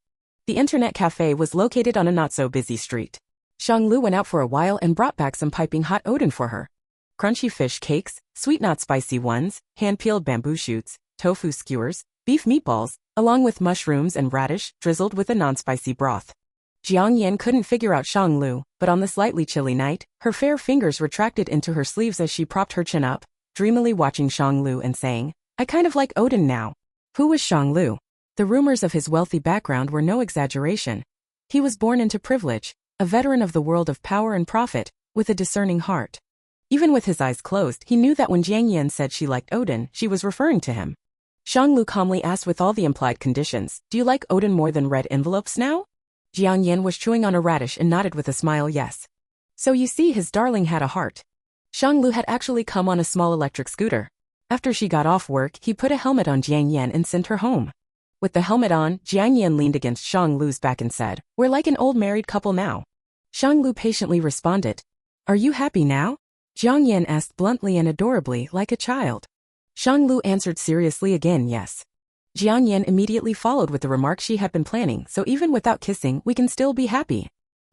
The internet cafe was located on a not-so-busy street. Xianglu went out for a while and brought back some piping hot oden for her. Crunchy fish cakes, sweet not spicy ones, hand-peeled bamboo shoots, tofu skewers, beef meatballs, along with mushrooms and radish, drizzled with a non-spicy broth. Jiang Yan couldn't figure out Xianglu, but on the slightly chilly night, her fair fingers retracted into her sleeves as she propped her chin up, dreamily watching Xianglu and saying, I kind of like Odin now. Who was Xianglu? The rumors of his wealthy background were no exaggeration. He was born into privilege, a veteran of the world of power and profit, with a discerning heart. Even with his eyes closed, he knew that when Jiang Yan said she liked Odin, she was referring to him. Xianglu calmly asked with all the implied conditions, do you like Odin more than red envelopes now? Jiang Yan was chewing on a radish and nodded with a smile yes. So you see his darling had a heart. Xianglu had actually come on a small electric scooter. After she got off work, he put a helmet on Jiang Yan and sent her home. With the helmet on, Jiang Yan leaned against Xianglu's back and said, we're like an old married couple now. Xianglu patiently responded, are you happy now? Jiang Yan asked bluntly and adorably, like a child. Xianglu answered seriously again yes. Jiang Yan immediately followed with the remark she had been planning, so even without kissing, we can still be happy.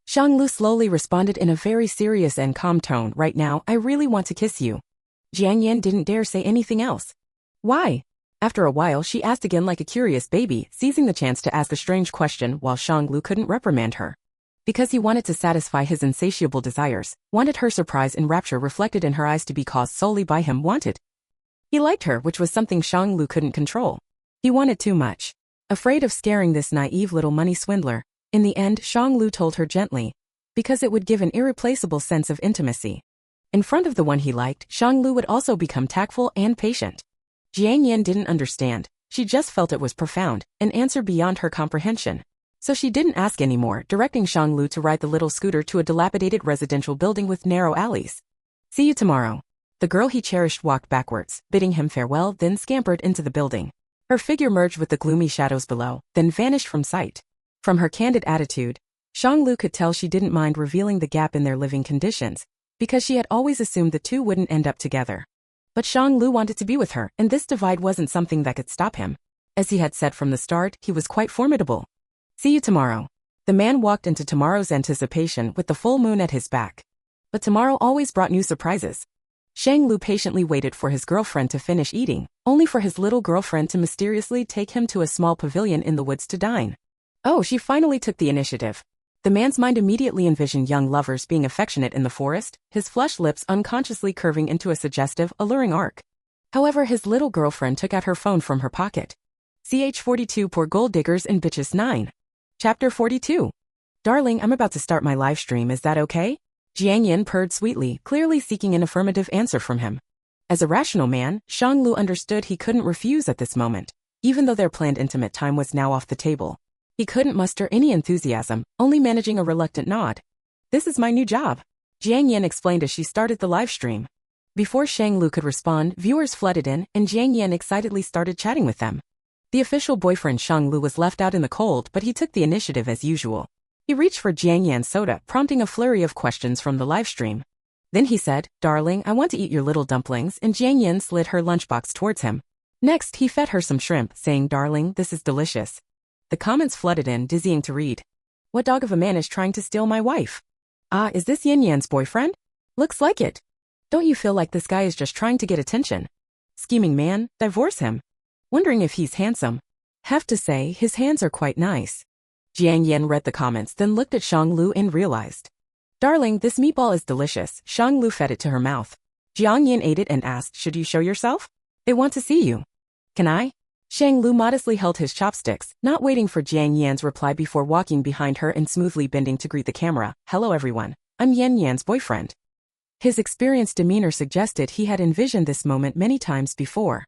Xianglu slowly responded in a very serious and calm tone, right now, I really want to kiss you. Jiang Yan didn't dare say anything else. Why? After a while she asked again like a curious baby, seizing the chance to ask a strange question while Xianglu couldn't reprimand her. Because he wanted to satisfy his insatiable desires, wanted her surprise and rapture reflected in her eyes to be caused solely by him wanted. He liked her, which was something Xianglu couldn't control. He wanted too much. Afraid of scaring this naive little money swindler, in the end Xianglu told her gently, because it would give an irreplaceable sense of intimacy. In front of the one he liked, Xianglu would also become tactful and patient. Jiang Yan didn't understand, She just felt it was profound, an answer beyond her comprehension. So she didn't ask anymore, directing Xianglu to ride the little scooter to a dilapidated residential building with narrow alleys. See you tomorrow. The girl he cherished walked backwards, bidding him farewell, then scampered into the building. Her figure merged with the gloomy shadows below, then vanished from sight. From her candid attitude, Xianglu could tell she didn't mind revealing the gap in their living conditions, because she had always assumed the two wouldn't end up together. But Xianglu wanted to be with her, and this divide wasn't something that could stop him. As he had said from the start, he was quite formidable. See you tomorrow. The man walked into tomorrow's anticipation with the full moon at his back. But tomorrow always brought new surprises. Xianglu patiently waited for his girlfriend to finish eating, only for his little girlfriend to mysteriously take him to a small pavilion in the woods to dine. Oh, she finally took the initiative. The man's mind immediately envisioned young lovers being affectionate in the forest, his flushed lips unconsciously curving into a suggestive, alluring arc. However, his little girlfriend took out her phone from her pocket. CH42 Poor Gold Diggers and Bitches 9. Chapter 42. Darling, I'm about to start my live stream, is that okay? Jiang Yan purred sweetly, clearly seeking an affirmative answer from him. As a rational man, Xianglu understood he couldn't refuse at this moment, even though their planned intimate time was now off the table. He couldn't muster any enthusiasm, only managing a reluctant nod. This is my new job, Jiang Yan explained as she started the live stream. Before Xianglu could respond, viewers flooded in, and Jiang Yan excitedly started chatting with them. The official boyfriend Xianglu was left out in the cold, but he took the initiative as usual. He reached for Jiang Yan's soda, prompting a flurry of questions from the livestream. Then he said, "Darling, I want to eat your little dumplings," and Jiang Yan slid her lunchbox towards him. Next, he fed her some shrimp, saying, "Darling, this is delicious." The comments flooded in, dizzying to read. What dog of a man is trying to steal my wife? Ah, is this Yin Yan's boyfriend? Looks like it. Don't you feel like this guy is just trying to get attention? Scheming man, divorce him. Wondering if he's handsome. Have to say, his hands are quite nice. Jiang Yan read the comments, then looked at Xianglu and realized. Darling, this meatball is delicious. Xianglu fed it to her mouth. Jiang Yan ate it and asked, should you show yourself? They want to see you. Can I? Xianglu modestly held his chopsticks, not waiting for Jiang Yan's reply before walking behind her and smoothly bending to greet the camera. Hello everyone, I'm Yan Yan's boyfriend. His experienced demeanor suggested he had envisioned this moment many times before.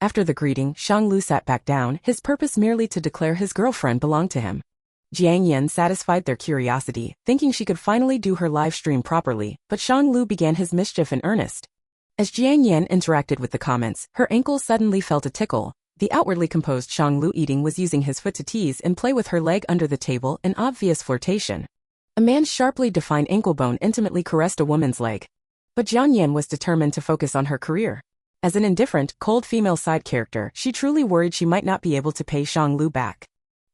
After the greeting, Xianglu sat back down, his purpose merely to declare his girlfriend belonged to him. Jiang Yan satisfied their curiosity, thinking she could finally do her live stream properly, but Xianglu began his mischief in earnest. As Jiang Yan interacted with the comments, her ankle suddenly felt a tickle. The outwardly composed Xianglu eating was using his foot to tease and play with her leg under the table, an obvious flirtation. A man's sharply defined ankle bone intimately caressed a woman's leg. But Jiang Yan was determined to focus on her career. As an indifferent, cold female side character, she truly worried she might not be able to pay Xianglu back.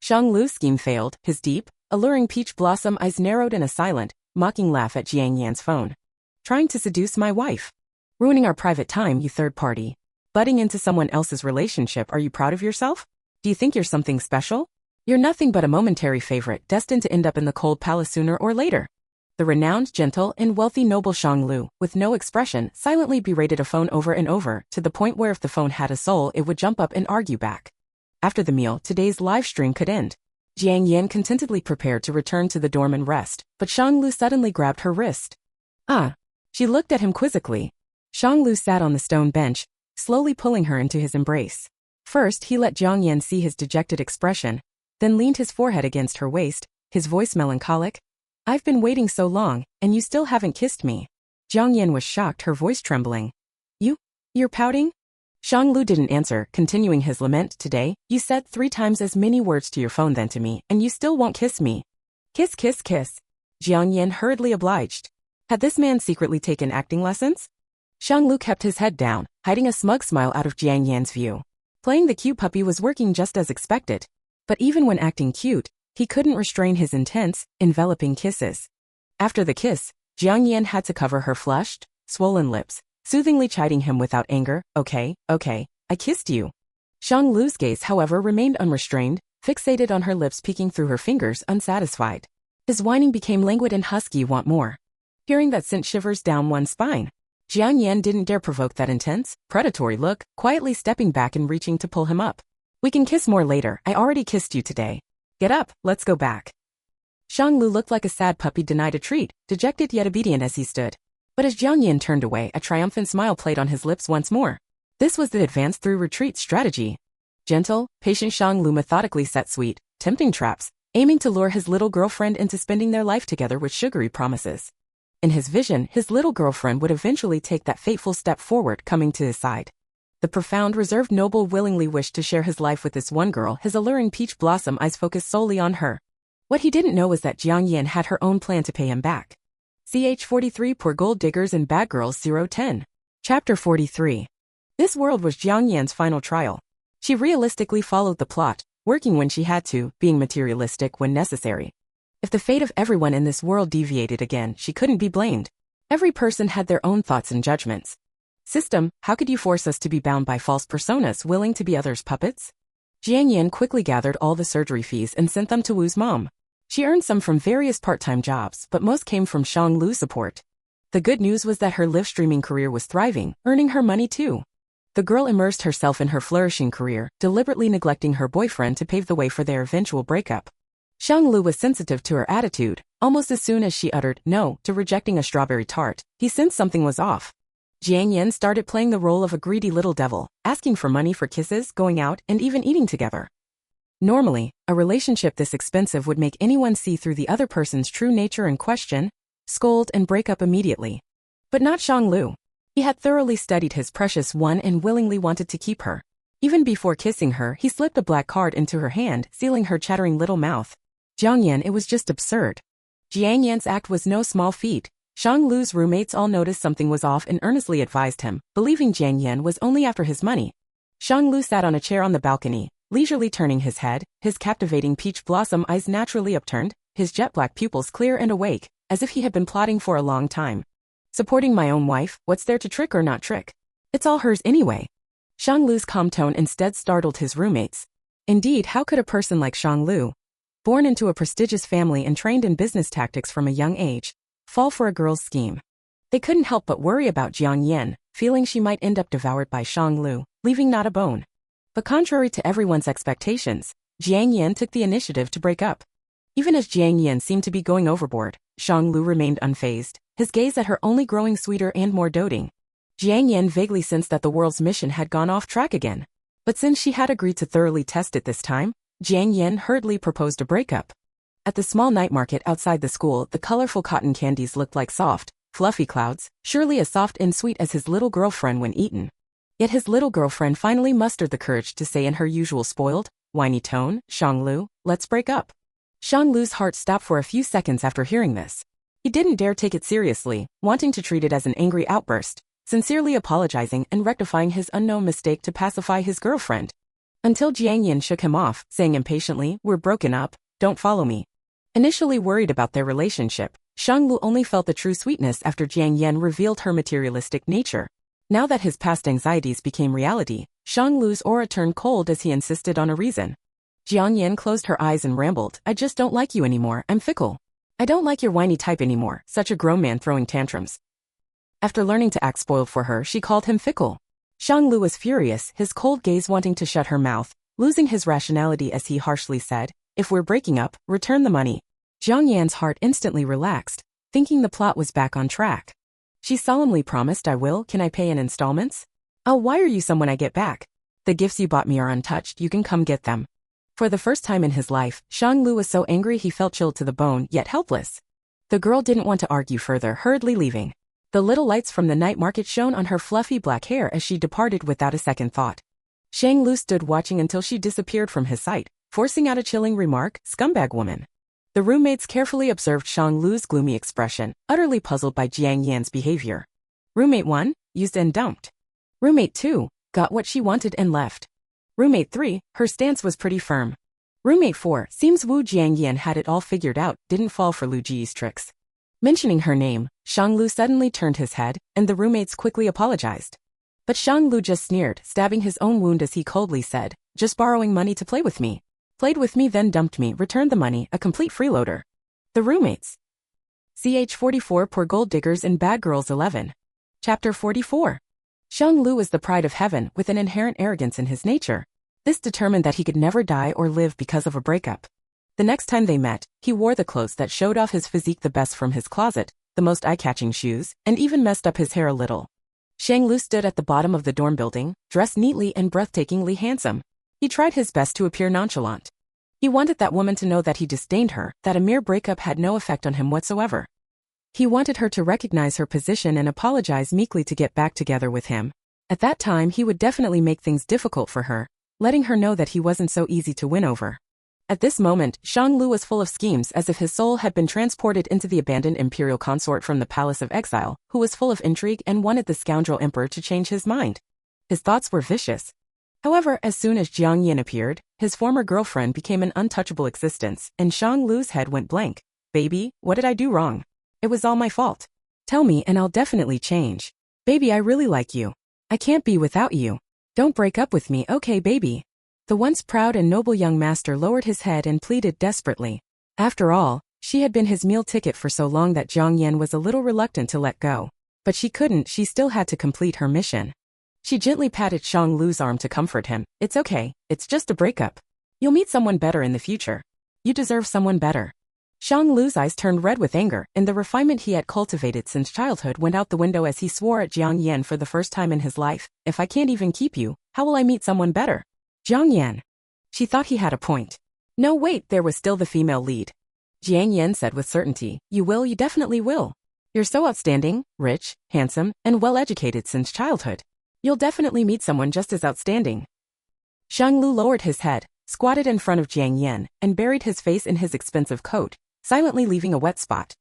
Xianglu's scheme failed, his deep, alluring peach blossom eyes narrowed in a silent, mocking laugh at Jiang Yan's phone. Trying to seduce my wife. Ruining our private time, you third party. Butting into someone else's relationship, are you proud of yourself? Do you think you're something special? You're nothing but a momentary favorite, destined to end up in the cold palace sooner or later. The renowned, gentle, and wealthy noble Xianglu, with no expression, silently berated a phone over and over, to the point where if the phone had a soul it would jump up and argue back. After the meal, today's live stream could end. Jiang Yan contentedly prepared to return to the dorm and rest, but Xianglu suddenly grabbed her wrist. Ah! She looked at him quizzically. Xianglu sat on the stone bench, slowly pulling her into his embrace. First, he let Jiang Yan see his dejected expression, then leaned his forehead against her waist, his voice melancholic. I've been waiting so long, and you still haven't kissed me. Jiang Yan was shocked, her voice trembling. You're pouting? Xianglu didn't answer, continuing his lament. Today, you said 3 times as many words to your phone than to me, and you still won't kiss me. Kiss, kiss, kiss. Jiang Yan hurriedly obliged. Had this man secretly taken acting lessons? Xianglu kept his head down, hiding a smug smile out of Jiang Yan's view. Playing the cute puppy was working just as expected. But even when acting cute, he couldn't restrain his intense, enveloping kisses. After the kiss, Jiang Yan had to cover her flushed, swollen lips, soothingly chiding him without anger. Okay, I kissed you. Xianglu's gaze, however, remained unrestrained, fixated on her lips peeking through her fingers, unsatisfied. His whining became languid and husky. Want more? Hearing that sent shivers down one's spine. Jiang Yan didn't dare provoke that intense, predatory look, quietly stepping back and reaching to pull him up. We can kiss more later, I already kissed you today. Get up, let's go back. Xianglu looked like a sad puppy denied a treat, dejected yet obedient as he stood. But as Jiang Yan turned away, a triumphant smile played on his lips once more. This was the advance through retreat strategy. Gentle, patient Xiang Lu methodically set sweet, tempting traps, aiming to lure his little girlfriend into spending their life together with sugary promises. In his vision, his little girlfriend would eventually take that fateful step forward, coming to his side. The profound, reserved noble willingly wished to share his life with this one girl, his alluring peach blossom eyes focused solely on her. What he didn't know was that Jiang Yan had her own plan to pay him back. Ch 43 Poor Gold Diggers and Bad Girls 010. Chapter 43. This world was Jiang Yan's final trial. She realistically followed the plot, working when she had to, being materialistic when necessary. If the fate of everyone in this world deviated again, she couldn't be blamed. Every person had their own thoughts and judgments. System, how could you force us to be bound by false personas willing to be others' puppets? Jiang Yan quickly gathered all the surgery fees and sent them to Wu's mom. She earned some from various part-time jobs, but most came from Xiang Lu's support. The good news was that her live streaming career was thriving, earning her money too. The girl immersed herself in her flourishing career, deliberately neglecting her boyfriend to pave the way for their eventual breakup. Xiang Lu was sensitive to her attitude. Almost as soon as she uttered no to rejecting a strawberry tart, he sensed something was off. Jiang Yan started playing the role of a greedy little devil, asking for money for kisses, going out, and even eating together. Normally, a relationship this expensive would make anyone see through the other person's true nature and question, scold, and break up immediately. But not Xiang Lu. He had thoroughly studied his precious one and willingly wanted to keep her. Even before kissing her, he slipped a black card into her hand, sealing her chattering little mouth. Jiang Yan, it was just absurd. Jiang Yan's act was no small feat. Xiang Lu's roommates all noticed something was off and earnestly advised him, believing Jiang Yan was only after his money. Xiang Lu sat on a chair on the balcony, leisurely turning his head, his captivating peach blossom eyes naturally upturned, his jet-black pupils clear and awake, as if he had been plotting for a long time. Supporting my own wife, what's there to trick or not trick? It's all hers anyway. Xiang Lu's calm tone instead startled his roommates. Indeed, how could a person like Xiang Lu, born into a prestigious family and trained in business tactics from a young age, fall for a girl's scheme? They couldn't help but worry about Jiang Yan, feeling she might end up devoured by Xiang Lu, leaving not a bone. But contrary to everyone's expectations, Jiang Yan took the initiative to break up. Even as Jiang Yan seemed to be going overboard, Xiang Lu remained unfazed, his gaze at her only growing sweeter and more doting. Jiang Yan vaguely sensed that the world's mission had gone off track again. But since she had agreed to thoroughly test it this time, Jiang Yan hurriedly proposed a breakup. At the small night market outside the school, the colorful cotton candies looked like soft, fluffy clouds, surely as soft and sweet as his little girlfriend when eaten. Yet his little girlfriend finally mustered the courage to say in her usual spoiled, whiny tone, "Xiang Lu, let's break up." Xiang Lu's heart stopped for a few seconds after hearing this. He didn't dare take it seriously, wanting to treat it as an angry outburst, sincerely apologizing and rectifying his unknown mistake to pacify his girlfriend. Until Jiang Yan shook him off, saying impatiently, "We're broken up, don't follow me." Initially worried about their relationship, Xiang Lu only felt the true sweetness after Jiang Yan revealed her materialistic nature. Now that his past anxieties became reality, Xiang Lu's aura turned cold as he insisted on a reason. Jiang Yan closed her eyes and rambled, "I just don't like you anymore, I'm fickle. I don't like your whiny type anymore, such a grown man throwing tantrums." After learning to act spoiled for her, she called him fickle. Xiang Lu was furious, his cold gaze wanting to shut her mouth, losing his rationality as he harshly said, "If we're breaking up, return the money." Jiang Yan's heart instantly relaxed, thinking the plot was back on track. She solemnly promised, "I will, can I pay in installments? I'll wire you some when I get back. The gifts you bought me are untouched, you can come get them." For the first time in his life, Xiang Lu was so angry he felt chilled to the bone, yet helpless. The girl didn't want to argue further, hurriedly leaving. The little lights from the night market shone on her fluffy black hair as she departed without a second thought. Xiang Lu stood watching until she disappeared from his sight, forcing out a chilling remark, "Scumbag woman." The roommates carefully observed Xiang Lu's gloomy expression, utterly puzzled by Jiang Yan's behavior. Roommate 1, used and dumped. Roommate 2, got what she wanted and left. Roommate 3, her stance was pretty firm. Roommate 4, seems Wu Jiang Yan had it all figured out, didn't fall for Lu Ji's tricks. Mentioning her name, Xiang Lu suddenly turned his head, and the roommates quickly apologized. But Xiang Lu just sneered, stabbing his own wound as he coldly said, "Just borrowing money to play with me. Played with me then dumped me, returned the money, a complete freeloader." The roommates. Ch 44 Poor Gold Diggers and Bad Girls 11. Chapter 44. Xiang Lu was the pride of heaven with an inherent arrogance in his nature. This determined that he could never die or live because of a breakup. The next time they met, he wore the clothes that showed off his physique the best from his closet, the most eye-catching shoes, and even messed up his hair a little. Xiang Lu stood at the bottom of the dorm building, dressed neatly and breathtakingly handsome. He tried his best to appear nonchalant. He wanted that woman to know that he disdained her, that a mere breakup had no effect on him whatsoever. He wanted her to recognize her position and apologize meekly to get back together with him. At that time he would definitely make things difficult for her, letting her know that he wasn't so easy to win over. At this moment, Shang-Lu was full of schemes as if his soul had been transported into the abandoned imperial consort from the Palace of Exile, who was full of intrigue and wanted the scoundrel emperor to change his mind. His thoughts were vicious. However, as soon as Jiang Yan appeared, his former girlfriend became an untouchable existence, and Shang-Lu's head went blank. Baby, what did I do wrong? It was all my fault. Tell me and I'll definitely change. Baby, I really like you. I can't be without you. Don't break up with me, okay baby? The once proud and noble young master lowered his head and pleaded desperately. After all, she had been his meal ticket for so long that Jiang Yan was a little reluctant to let go. But she couldn't, she still had to complete her mission. She gently patted Shang-Lu's arm to comfort him. It's okay, it's just a breakup. You'll meet someone better in the future. You deserve someone better. Shang-Lu's eyes turned red with anger, and the refinement he had cultivated since childhood went out the window as he swore at Jiang Yan for the first time in his life. If I can't even keep you, how will I meet someone better? Jiang Yan. She thought he had a point. No wait, there was still the female lead. Jiang Yan said with certainty, you definitely will. You're so outstanding, rich, handsome, and well-educated since childhood. You'll definitely meet someone just as outstanding. Shang-Lu lowered his head, squatted in front of Jiang Yan, and buried his face in his expensive coat, silently leaving a wet spot.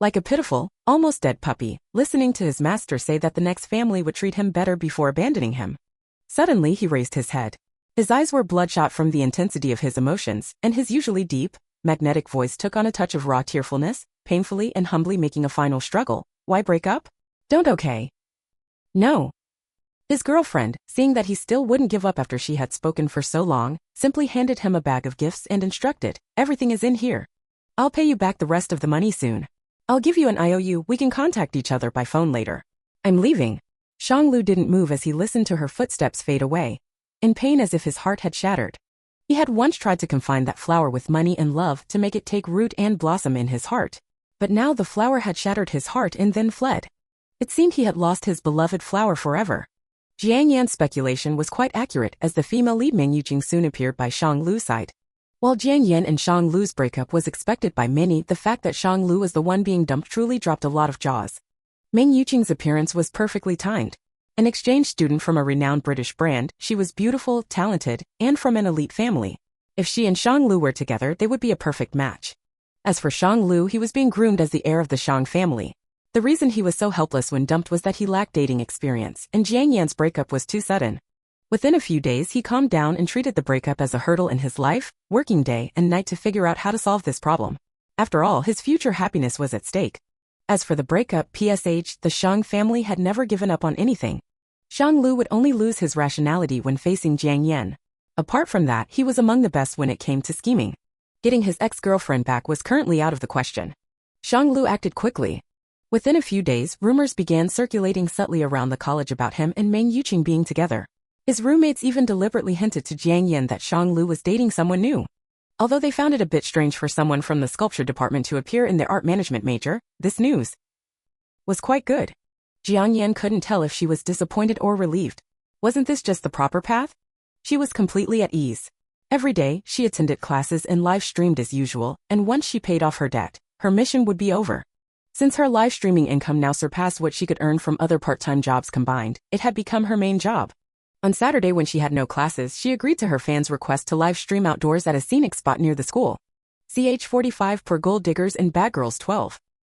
Like a pitiful, almost dead puppy, listening to his master say that the next family would treat him better before abandoning him. Suddenly he raised his head. His eyes were bloodshot from the intensity of his emotions, and his usually deep, magnetic voice took on a touch of raw tearfulness, painfully and humbly making a final struggle. Why break up? Don't okay. No. His girlfriend, seeing that he still wouldn't give up after she had spoken for so long, simply handed him a bag of gifts and instructed, everything is in here. I'll pay you back the rest of the money soon. I'll give you an IOU, we can contact each other by phone later. I'm leaving. Shang-Lu didn't move as he listened to her footsteps fade away, in pain as if his heart had shattered. He had once tried to confine that flower with money and love to make it take root and blossom in his heart. But now the flower had shattered his heart and then fled. It seemed he had lost his beloved flower forever. Jiang Yan's speculation was quite accurate as the female lead Meng Yuqing soon appeared by Shang-Lu's side. While Jiang Yan and Shang-Lu's breakup was expected by many, the fact that Shang-Lu was the one being dumped truly dropped a lot of jaws. Meng Yuqing's appearance was perfectly timed. An exchange student from a renowned British brand, she was beautiful, talented, and from an elite family. If she and Shang-Lu were together, they would be a perfect match. As for Shang-Lu, he was being groomed as the heir of the Shang family. The reason he was so helpless when dumped was that he lacked dating experience, and Jiang Yan's breakup was too sudden. Within a few days, he calmed down and treated the breakup as a hurdle in his life, working day and night to figure out how to solve this problem. After all, his future happiness was at stake. As for the breakup, PSH, the Shang family had never given up on anything. Shang-Lu would only lose his rationality when facing Jiang Yan. Apart from that, he was among the best when it came to scheming. Getting his ex-girlfriend back was currently out of the question. Shang-Lu acted quickly. Within a few days, rumors began circulating subtly around the college about him and Meng Yuqing being together. His roommates even deliberately hinted to Jiang Yan that Shang-Lu was dating someone new. Although they found it a bit strange for someone from the sculpture department to appear in their art management major, this news was quite good. Jiang Yan couldn't tell if she was disappointed or relieved. Wasn't this just the proper path? She was completely at ease. Every day, she attended classes and live-streamed as usual, and once she paid off her debt, her mission would be over. Since her live-streaming income now surpassed what she could earn from other part-time jobs combined, it had become her main job. On Saturday when she had no classes, she agreed to her fans' request to live-stream outdoors at a scenic spot near the school. CH 45 per Gold Diggers and Bad Girls 12.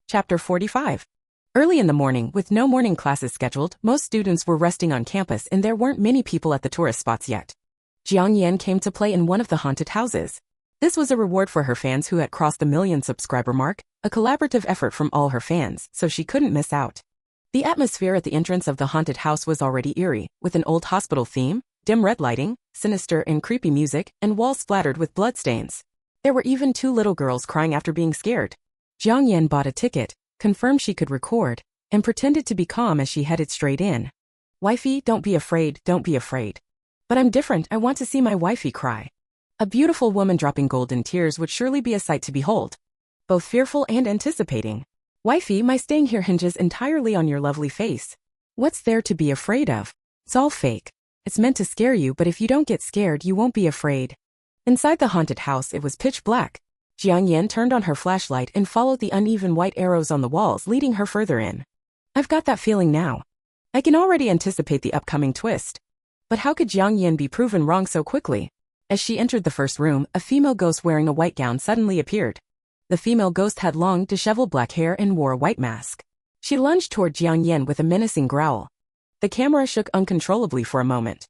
Chapter 45. Early in the morning, with no morning classes scheduled, most students were resting on campus and there weren't many people at the tourist spots yet. Jiang Yan came to play in one of the haunted houses. This was a reward for her fans who had crossed the 1 million subscriber mark, a collaborative effort from all her fans, so she couldn't miss out. The atmosphere at the entrance of the haunted house was already eerie, with an old hospital theme, dim red lighting, sinister and creepy music, and walls splattered with bloodstains. There were even 2 little girls crying after being scared. Jiang Yan bought a ticket, confirmed she could record, and pretended to be calm as she headed straight in. Wifey, don't be afraid, don't be afraid. But I'm different, I want to see my wifey cry. A beautiful woman dropping golden tears would surely be a sight to behold. Both fearful and anticipating. Wifey, my staying here hinges entirely on your lovely face. What's there to be afraid of? It's all fake. It's meant to scare you, but if you don't get scared, you won't be afraid. Inside the haunted house, it was pitch black. Jiang Yan turned on her flashlight and followed the uneven white arrows on the walls, leading her further in. I've got that feeling now. I can already anticipate the upcoming twist. But how could Jiang Yan be proven wrong so quickly? As she entered the first room, a female ghost wearing a white gown suddenly appeared. The female ghost had long, disheveled black hair and wore a white mask. She lunged toward Jiang Yan with a menacing growl. The camera shook uncontrollably for a moment.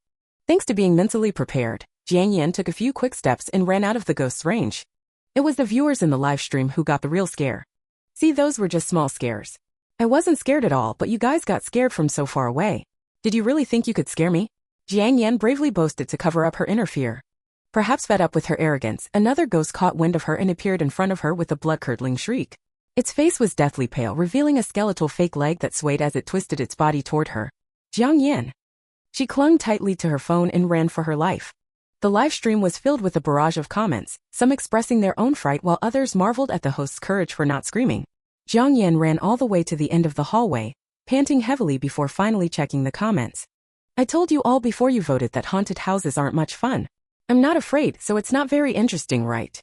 Thanks to being mentally prepared, Jiang Yan took a few quick steps and ran out of the ghost's range. It was the viewers in the live stream who got the real scare. See, those were just small scares. I wasn't scared at all, but you guys got scared from so far away. Did you really think you could scare me? Jiang Yan bravely boasted to cover up her inner fear. Perhaps fed up with her arrogance, another ghost caught wind of her and appeared in front of her with a blood-curdling shriek. Its face was deathly pale, revealing a skeletal fake leg that swayed as it twisted its body toward her. Jiang Yan. She clung tightly to her phone and ran for her life. The live stream was filled with a barrage of comments, some expressing their own fright while others marveled at the host's courage for not screaming. Jiang Yan ran all the way to the end of the hallway, panting heavily before finally checking the comments. I told you all before you voted that haunted houses aren't much fun. I'm not afraid, so it's not very interesting, right?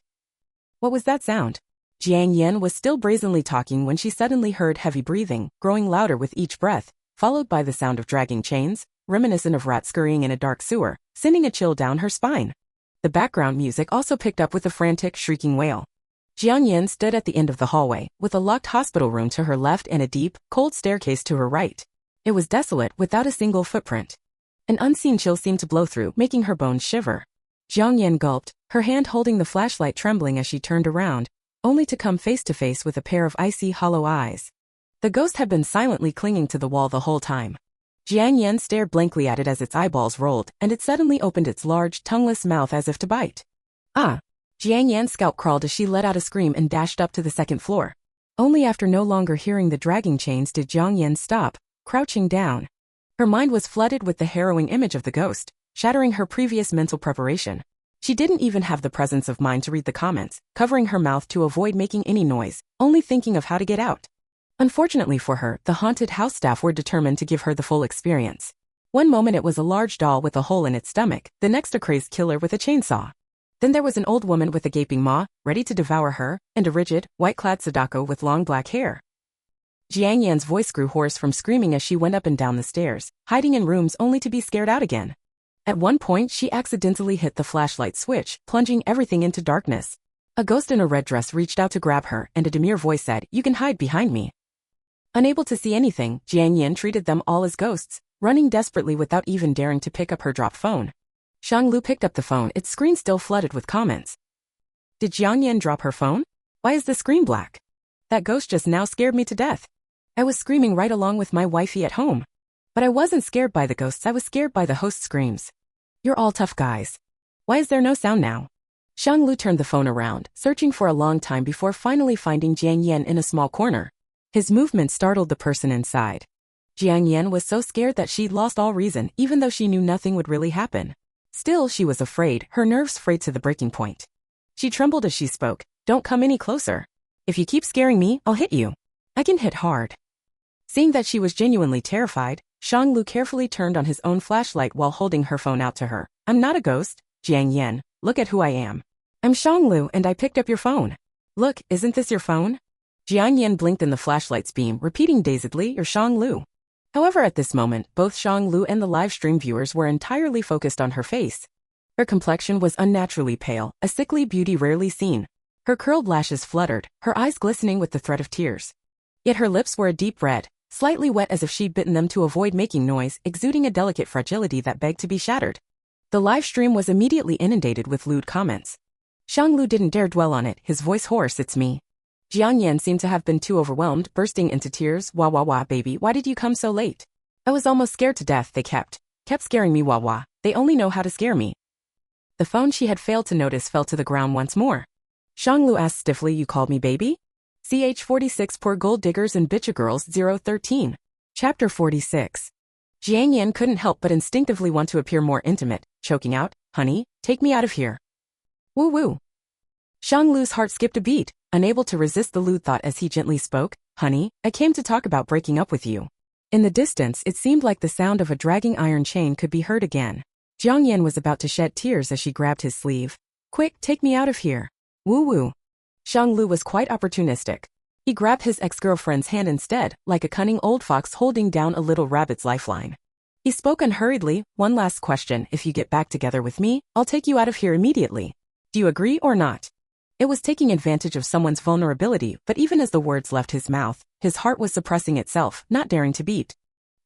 What was that sound? Jiang Yan was still brazenly talking when she suddenly heard heavy breathing, growing louder with each breath, followed by the sound of dragging chains, reminiscent of rats scurrying in a dark sewer, sending a chill down her spine. The background music also picked up with a frantic, shrieking wail. Jiang Yan stood at the end of the hallway, with a locked hospital room to her left and a deep, cold staircase to her right. It was desolate, without a single footprint. An unseen chill seemed to blow through, making her bones shiver. Jiang Yan gulped, her hand holding the flashlight trembling as she turned around, only to come face to face with a pair of icy, hollow eyes. The ghost had been silently clinging to the wall the whole time. Jiang Yan stared blankly at it as its eyeballs rolled, and it suddenly opened its large, tongueless mouth as if to bite. Ah! Jiang Yan's scalp crawled as she let out a scream and dashed up to the second floor. Only after no longer hearing the dragging chains did Jiang Yan stop, crouching down. Her mind was flooded with the harrowing image of the ghost, shattering her previous mental preparation. She didn't even have the presence of mind to read the comments, covering her mouth to avoid making any noise, only thinking of how to get out. Unfortunately for her, the haunted house staff were determined to give her the full experience. One moment it was a large doll with a hole in its stomach, the next a crazed killer with a chainsaw. Then there was an old woman with a gaping maw, ready to devour her, and a rigid, white-clad Sadako with long black hair. Jiang Yan's voice grew hoarse from screaming as she went up and down the stairs, hiding in rooms only to be scared out again. At one point she accidentally hit the flashlight switch, plunging everything into darkness. A ghost in a red dress reached out to grab her, and a demure voice said, "You can hide behind me." Unable to see anything, Jiang Yan treated them all as ghosts, running desperately without even daring to pick up her dropped phone. Shanglu picked up the phone, its screen still flooded with comments. Did Jiang Yan drop her phone? Why is the screen black? That ghost just now scared me to death. I was screaming right along with my wifey at home. But I wasn't scared by the ghosts, I was scared by the host's screams. You're all tough guys. Why is there no sound now? Shanglu turned the phone around, searching for a long time before finally finding Jiang Yan in a small corner. His movement startled the person inside. Jiang Yan was so scared that she'd lost all reason, even though she knew nothing would really happen. Still, she was afraid, her nerves frayed to the breaking point. She trembled as she spoke. Don't come any closer. If you keep scaring me, I'll hit you. I can hit hard. Seeing that she was genuinely terrified, Shanglu carefully turned on his own flashlight while holding her phone out to her. I'm not a ghost, Jiang Yan. Look at who I am. I'm Shanglu and I picked up your phone. Look, isn't this your phone? Jiang Yan blinked in the flashlight's beam, repeating dazedly, "You're Shanglu." However, at this moment, both Shanglu and the live stream viewers were entirely focused on her face. Her complexion was unnaturally pale, a sickly beauty rarely seen. Her curled lashes fluttered, her eyes glistening with the threat of tears. Yet her lips were a deep red, slightly wet as if she'd bitten them to avoid making noise, exuding a delicate fragility that begged to be shattered. The live stream was immediately inundated with lewd comments. Shanglu didn't dare dwell on it, his voice hoarse, "It's me." Jiang Yan seemed to have been too overwhelmed, bursting into tears. Wah wah wah, baby, why did you come so late? I was almost scared to death, they kept scaring me, wah wah. They only know how to scare me. The phone she had failed to notice fell to the ground once more. Shanglu asked stiffly, you called me baby? CH46 Poor Gold Diggers and Bitcha Girls 013. Chapter 46. Jiang Yan couldn't help but instinctively want to appear more intimate, choking out, honey, take me out of here. Woo woo. Shanglu's heart skipped a beat, unable to resist the lewd thought as he gently spoke, honey, I came to talk about breaking up with you. In the distance, it seemed like the sound of a dragging iron chain could be heard again. Jiang Yan was about to shed tears as she grabbed his sleeve. Quick, take me out of here. Woo-woo. Shang Lu was quite opportunistic. He grabbed his ex-girlfriend's hand instead, like a cunning old fox holding down a little rabbit's lifeline. He spoke unhurriedly, one last question, if you get back together with me, I'll take you out of here immediately. Do you agree or not? It was taking advantage of someone's vulnerability, but even as the words left his mouth, his heart was suppressing itself, not daring to beat.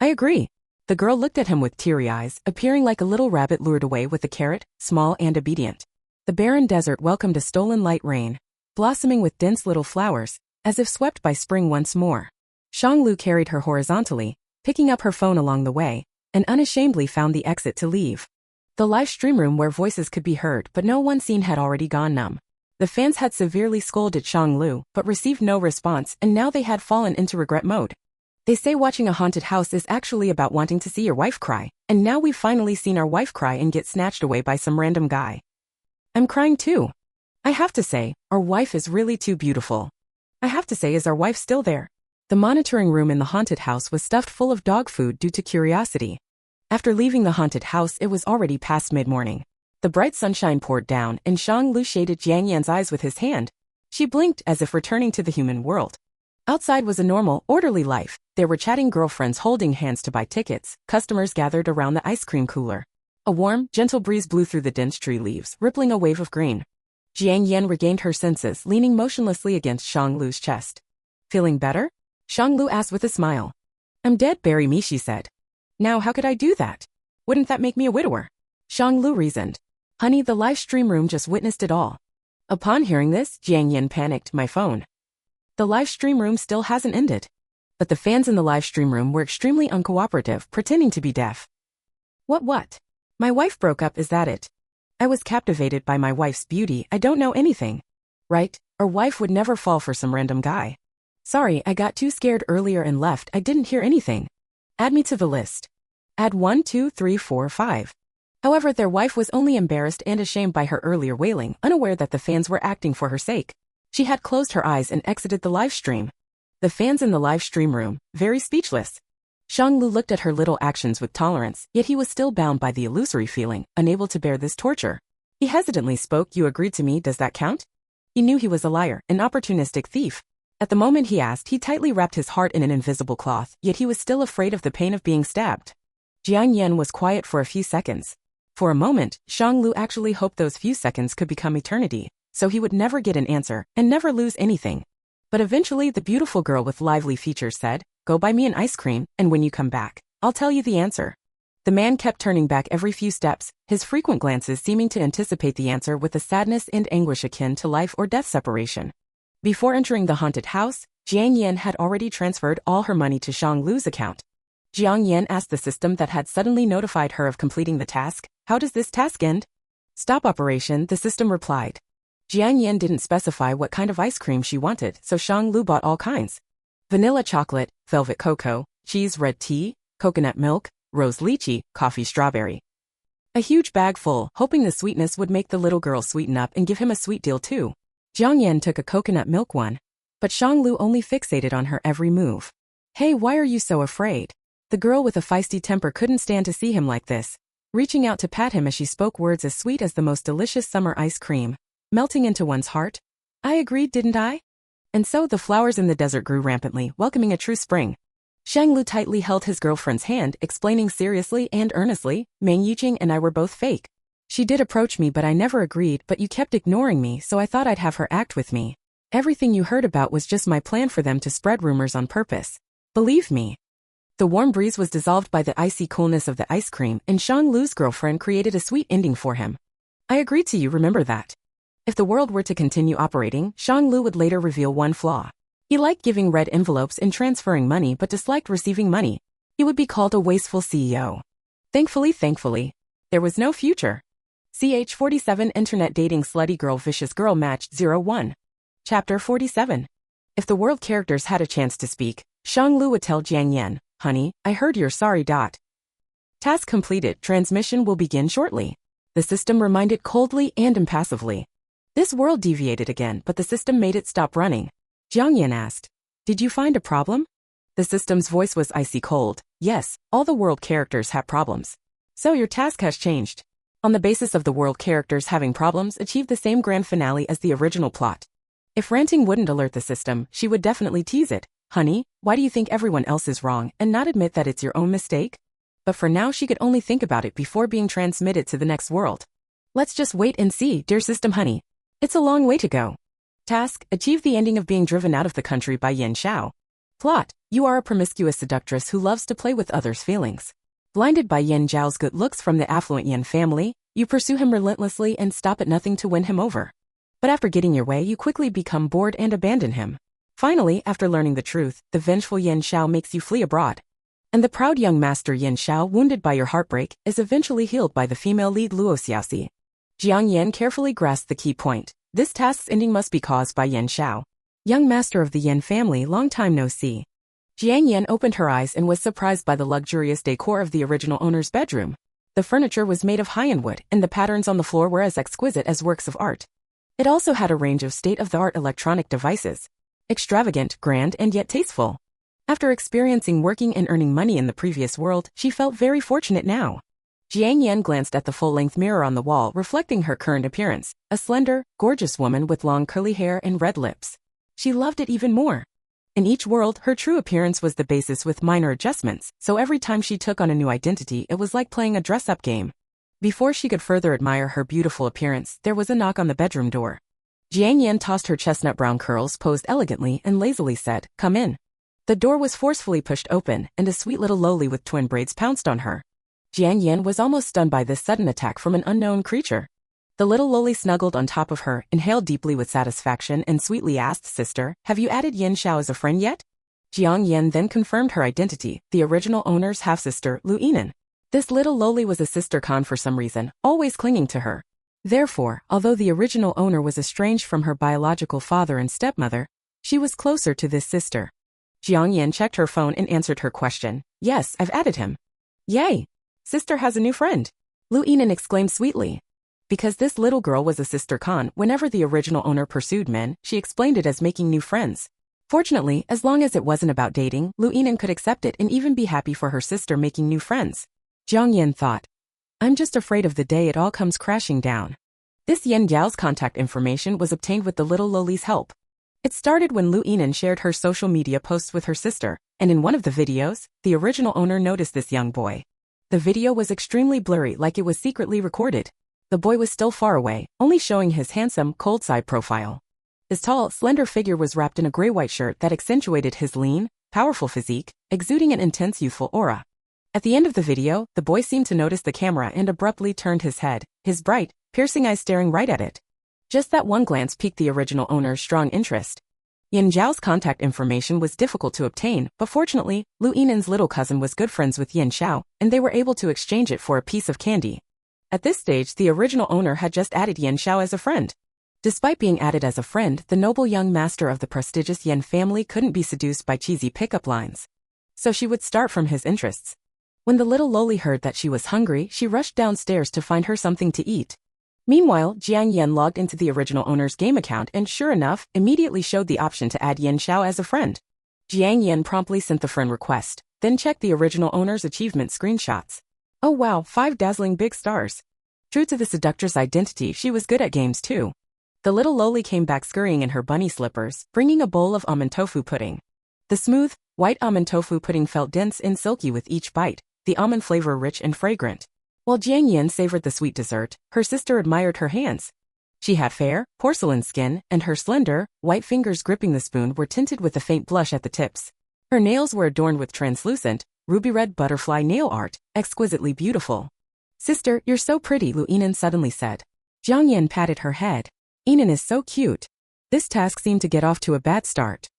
I agree. The girl looked at him with teary eyes, appearing like a little rabbit lured away with a carrot, small and obedient. The barren desert welcomed a stolen light rain, blossoming with dense little flowers, as if swept by spring once more. Shang Lu carried her horizontally, picking up her phone along the way, and unashamedly found the exit to leave. The live stream room where voices could be heard but no one seen had already gone numb. The fans had severely scolded Shang Lu but received no response, and now they had fallen into regret mode. They say watching a haunted house is actually about wanting to see your wife cry, and now we've finally seen our wife cry and get snatched away by some random guy. I'm crying too. I have to say, our wife is really too beautiful. I have to say, is our wife still there? The monitoring room in the haunted house was stuffed full of dog food due to curiosity. After leaving the haunted house, it was already past mid-morning. The bright sunshine poured down, and Shang Lu shaded Jiang Yan's eyes with his hand. She blinked as if returning to the human world. Outside was a normal, orderly life. There were chatting girlfriends holding hands to buy tickets, customers gathered around the ice cream cooler. A warm, gentle breeze blew through the dense tree leaves, rippling a wave of green. Jiang Yan regained her senses, leaning motionlessly against Shang Lu's chest. Feeling better? Shang Lu asked with a smile. I'm dead, bury me, she said. Now how could I do that? Wouldn't that make me a widower? Shang Lu reasoned. Honey, the live stream room just witnessed it all. Upon hearing this, Jiang Yan panicked. My phone. The live stream room still hasn't ended. But the fans in the live stream room were extremely uncooperative, pretending to be deaf. What? My wife broke up, is that it? I was captivated by my wife's beauty, I don't know anything. Right, our wife would never fall for some random guy. Sorry, I got too scared earlier and left, I didn't hear anything. Add me to the list. Add 1, 2, 3, 4, 5. However, their wife was only embarrassed and ashamed by her earlier wailing, unaware that the fans were acting for her sake. She had closed her eyes and exited the live stream. The fans in the live stream room, very speechless. Shang Lu looked at her little actions with tolerance, yet he was still bound by the illusory feeling, unable to bear this torture. He hesitantly spoke, you agreed to me, does that count? He knew he was a liar, an opportunistic thief. At the moment he asked, he tightly wrapped his heart in an invisible cloth, yet he was still afraid of the pain of being stabbed. Jiang Yan was quiet for a few seconds. For a moment, Shang Lu actually hoped those few seconds could become eternity, so he would never get an answer, and never lose anything. But eventually the beautiful girl with lively features said, go buy me an ice cream, and when you come back, I'll tell you the answer. The man kept turning back every few steps, his frequent glances seeming to anticipate the answer with a sadness and anguish akin to life or death separation. Before entering the haunted house, Jiang Yan had already transferred all her money to Shang Lu's account. Jiang Yan asked the system that had suddenly notified her of completing the task, how does this task end? Stop operation, the system replied. Jiang Yan didn't specify what kind of ice cream she wanted, so Shang Lu bought all kinds. Vanilla chocolate, velvet cocoa, cheese red tea, coconut milk, rose lychee, coffee strawberry. A huge bag full, hoping the sweetness would make the little girl sweeten up and give him a sweet deal too. Jiang Yan took a coconut milk one, but Shang Lu only fixated on her every move. Hey, why are you so afraid? The girl with a feisty temper couldn't stand to see him like this, reaching out to pat him as she spoke words as sweet as the most delicious summer ice cream, melting into one's heart. I agreed, didn't I? And so the flowers in the desert grew rampantly, welcoming a true spring. Shang Lu tightly held his girlfriend's hand, explaining seriously and earnestly, Meng Yiqing and I were both fake. She did approach me but I never agreed, but you kept ignoring me, so I thought I'd have her act with me. Everything you heard about was just my plan for them to spread rumors on purpose. Believe me. The warm breeze was dissolved by the icy coolness of the ice cream, and Shang Lu's girlfriend created a sweet ending for him. I agreed to you, remember that. If the world were to continue operating, Shang Lu would later reveal one flaw. He liked giving red envelopes and transferring money but disliked receiving money. He would be called a wasteful CEO. Thankfully, there was no future. CH47 Internet Dating Slutty Girl Vicious Girl Matched 01. Chapter 47. If the world characters had a chance to speak, Shang Lu would tell Jiang Yan, honey, I heard you're sorry. Task completed, transmission will begin shortly. The system reminded coldly and impassively. This world deviated again, but the system made it stop running. Jiang Yan asked, did you find a problem? The system's voice was icy cold. Yes, all the world characters have problems. So your task has changed. On the basis of the world characters having problems, achieve the same grand finale as the original plot. If ranting wouldn't alert the system, she would definitely tease it. Honey, why do you think everyone else is wrong and not admit that it's your own mistake? But for now she could only think about it before being transmitted to the next world. Let's just wait and see, dear system honey. It's a long way to go. Task, achieve the ending of being driven out of the country by Yin Xiao. Plot, you are a promiscuous seductress who loves to play with others' feelings. Blinded by Yin Zhao's good looks from the affluent Yin family, you pursue him relentlessly and stop at nothing to win him over. But after getting your way, you quickly become bored and abandon him. Finally, after learning the truth, the vengeful Yin Xiao makes you flee abroad. And the proud young master Yin Xiao, wounded by your heartbreak, is eventually healed by the female lead Luo Xiaoxi. Jiang Yan carefully grasped the key point. This task's ending must be caused by Yin Xiao. Young master of the Yin family, long time no see. Jiang Yan opened her eyes and was surprised by the luxurious decor of the original owner's bedroom. The furniture was made of high-end wood, and the patterns on the floor were as exquisite as works of art. It also had a range of state-of-the-art electronic devices. Extravagant, grand, and yet tasteful. After experiencing working and earning money in the previous world, she felt very fortunate now. Jiang Yan glanced at the full-length mirror on the wall, reflecting her current appearance, a slender, gorgeous woman with long curly hair and red lips. She loved it even more. In each world, her true appearance was the basis with minor adjustments, so every time she took on a new identity, it was like playing a dress-up game. Before she could further admire her beautiful appearance, there was a knock on the bedroom door. Jiang Yan tossed her chestnut brown curls, posed elegantly, and lazily said, "Come in." The door was forcefully pushed open, and a sweet little loli with twin braids pounced on her. Jiang Yan was almost stunned by this sudden attack from an unknown creature. The little loli snuggled on top of her, inhaled deeply with satisfaction, and sweetly asked, "Sister, have you added Yin Xiao as a friend yet?" Jiang Yan then confirmed her identity, the original owner's half-sister, Lu Yinan. This little loli was a sister Khan for some reason, always clinging to her. Therefore, although the original owner was estranged from her biological father and stepmother, she was closer to this sister. Jiang Yan checked her phone and answered her question. "Yes, I've added him." "Yay! Sister has a new friend," Lu Yinan exclaimed sweetly. Because this little girl was a sister Khan, whenever the original owner pursued men, she explained it as making new friends. Fortunately, as long as it wasn't about dating, Lu Yinan could accept it and even be happy for her sister making new friends. Jiang Yan thought, "I'm just afraid of the day it all comes crashing down." This Yin Yao's contact information was obtained with the little loli's help. It started when Lu Yinan shared her social media posts with her sister, and in one of the videos, the original owner noticed this young boy. The video was extremely blurry, like it was secretly recorded. The boy was still far away, only showing his handsome, cold side profile. His tall, slender figure was wrapped in a gray-white shirt that accentuated his lean, powerful physique, exuding an intense youthful aura. At the end of the video, the boy seemed to notice the camera and abruptly turned his head, his bright, piercing eyes staring right at it. Just that one glance piqued the original owner's strong interest. Yin Zhao's contact information was difficult to obtain, but fortunately, Lu Yinan's little cousin was good friends with Yin Xiao, and they were able to exchange it for a piece of candy. At this stage, the original owner had just added Yin Xiao as a friend. Despite being added as a friend, the noble young master of the prestigious Yin family couldn't be seduced by cheesy pickup lines. So she would start from his interests. When the little loli heard that she was hungry, she rushed downstairs to find her something to eat. Meanwhile, Jiang Yan logged into the original owner's game account and, sure enough, immediately showed the option to add Yin Xiao as a friend. Jiang Yan promptly sent the friend request, then checked the original owner's achievement screenshots. Oh wow, 5 dazzling big stars. True to the seductress identity, she was good at games too. The little loli came back scurrying in her bunny slippers, bringing a bowl of almond tofu pudding. The smooth, white almond tofu pudding felt dense and silky with each bite, the almond flavor rich and fragrant. While Jiang Yan savored the sweet dessert, her sister admired her hands. She had fair, porcelain skin, and her slender, white fingers gripping the spoon were tinted with a faint blush at the tips. Her nails were adorned with translucent, ruby-red butterfly nail art, exquisitely beautiful. "Sister, you're so pretty," Lu Yinan suddenly said. Jiang Yan patted her head. "Yinan is so cute." This task seemed to get off to a bad start.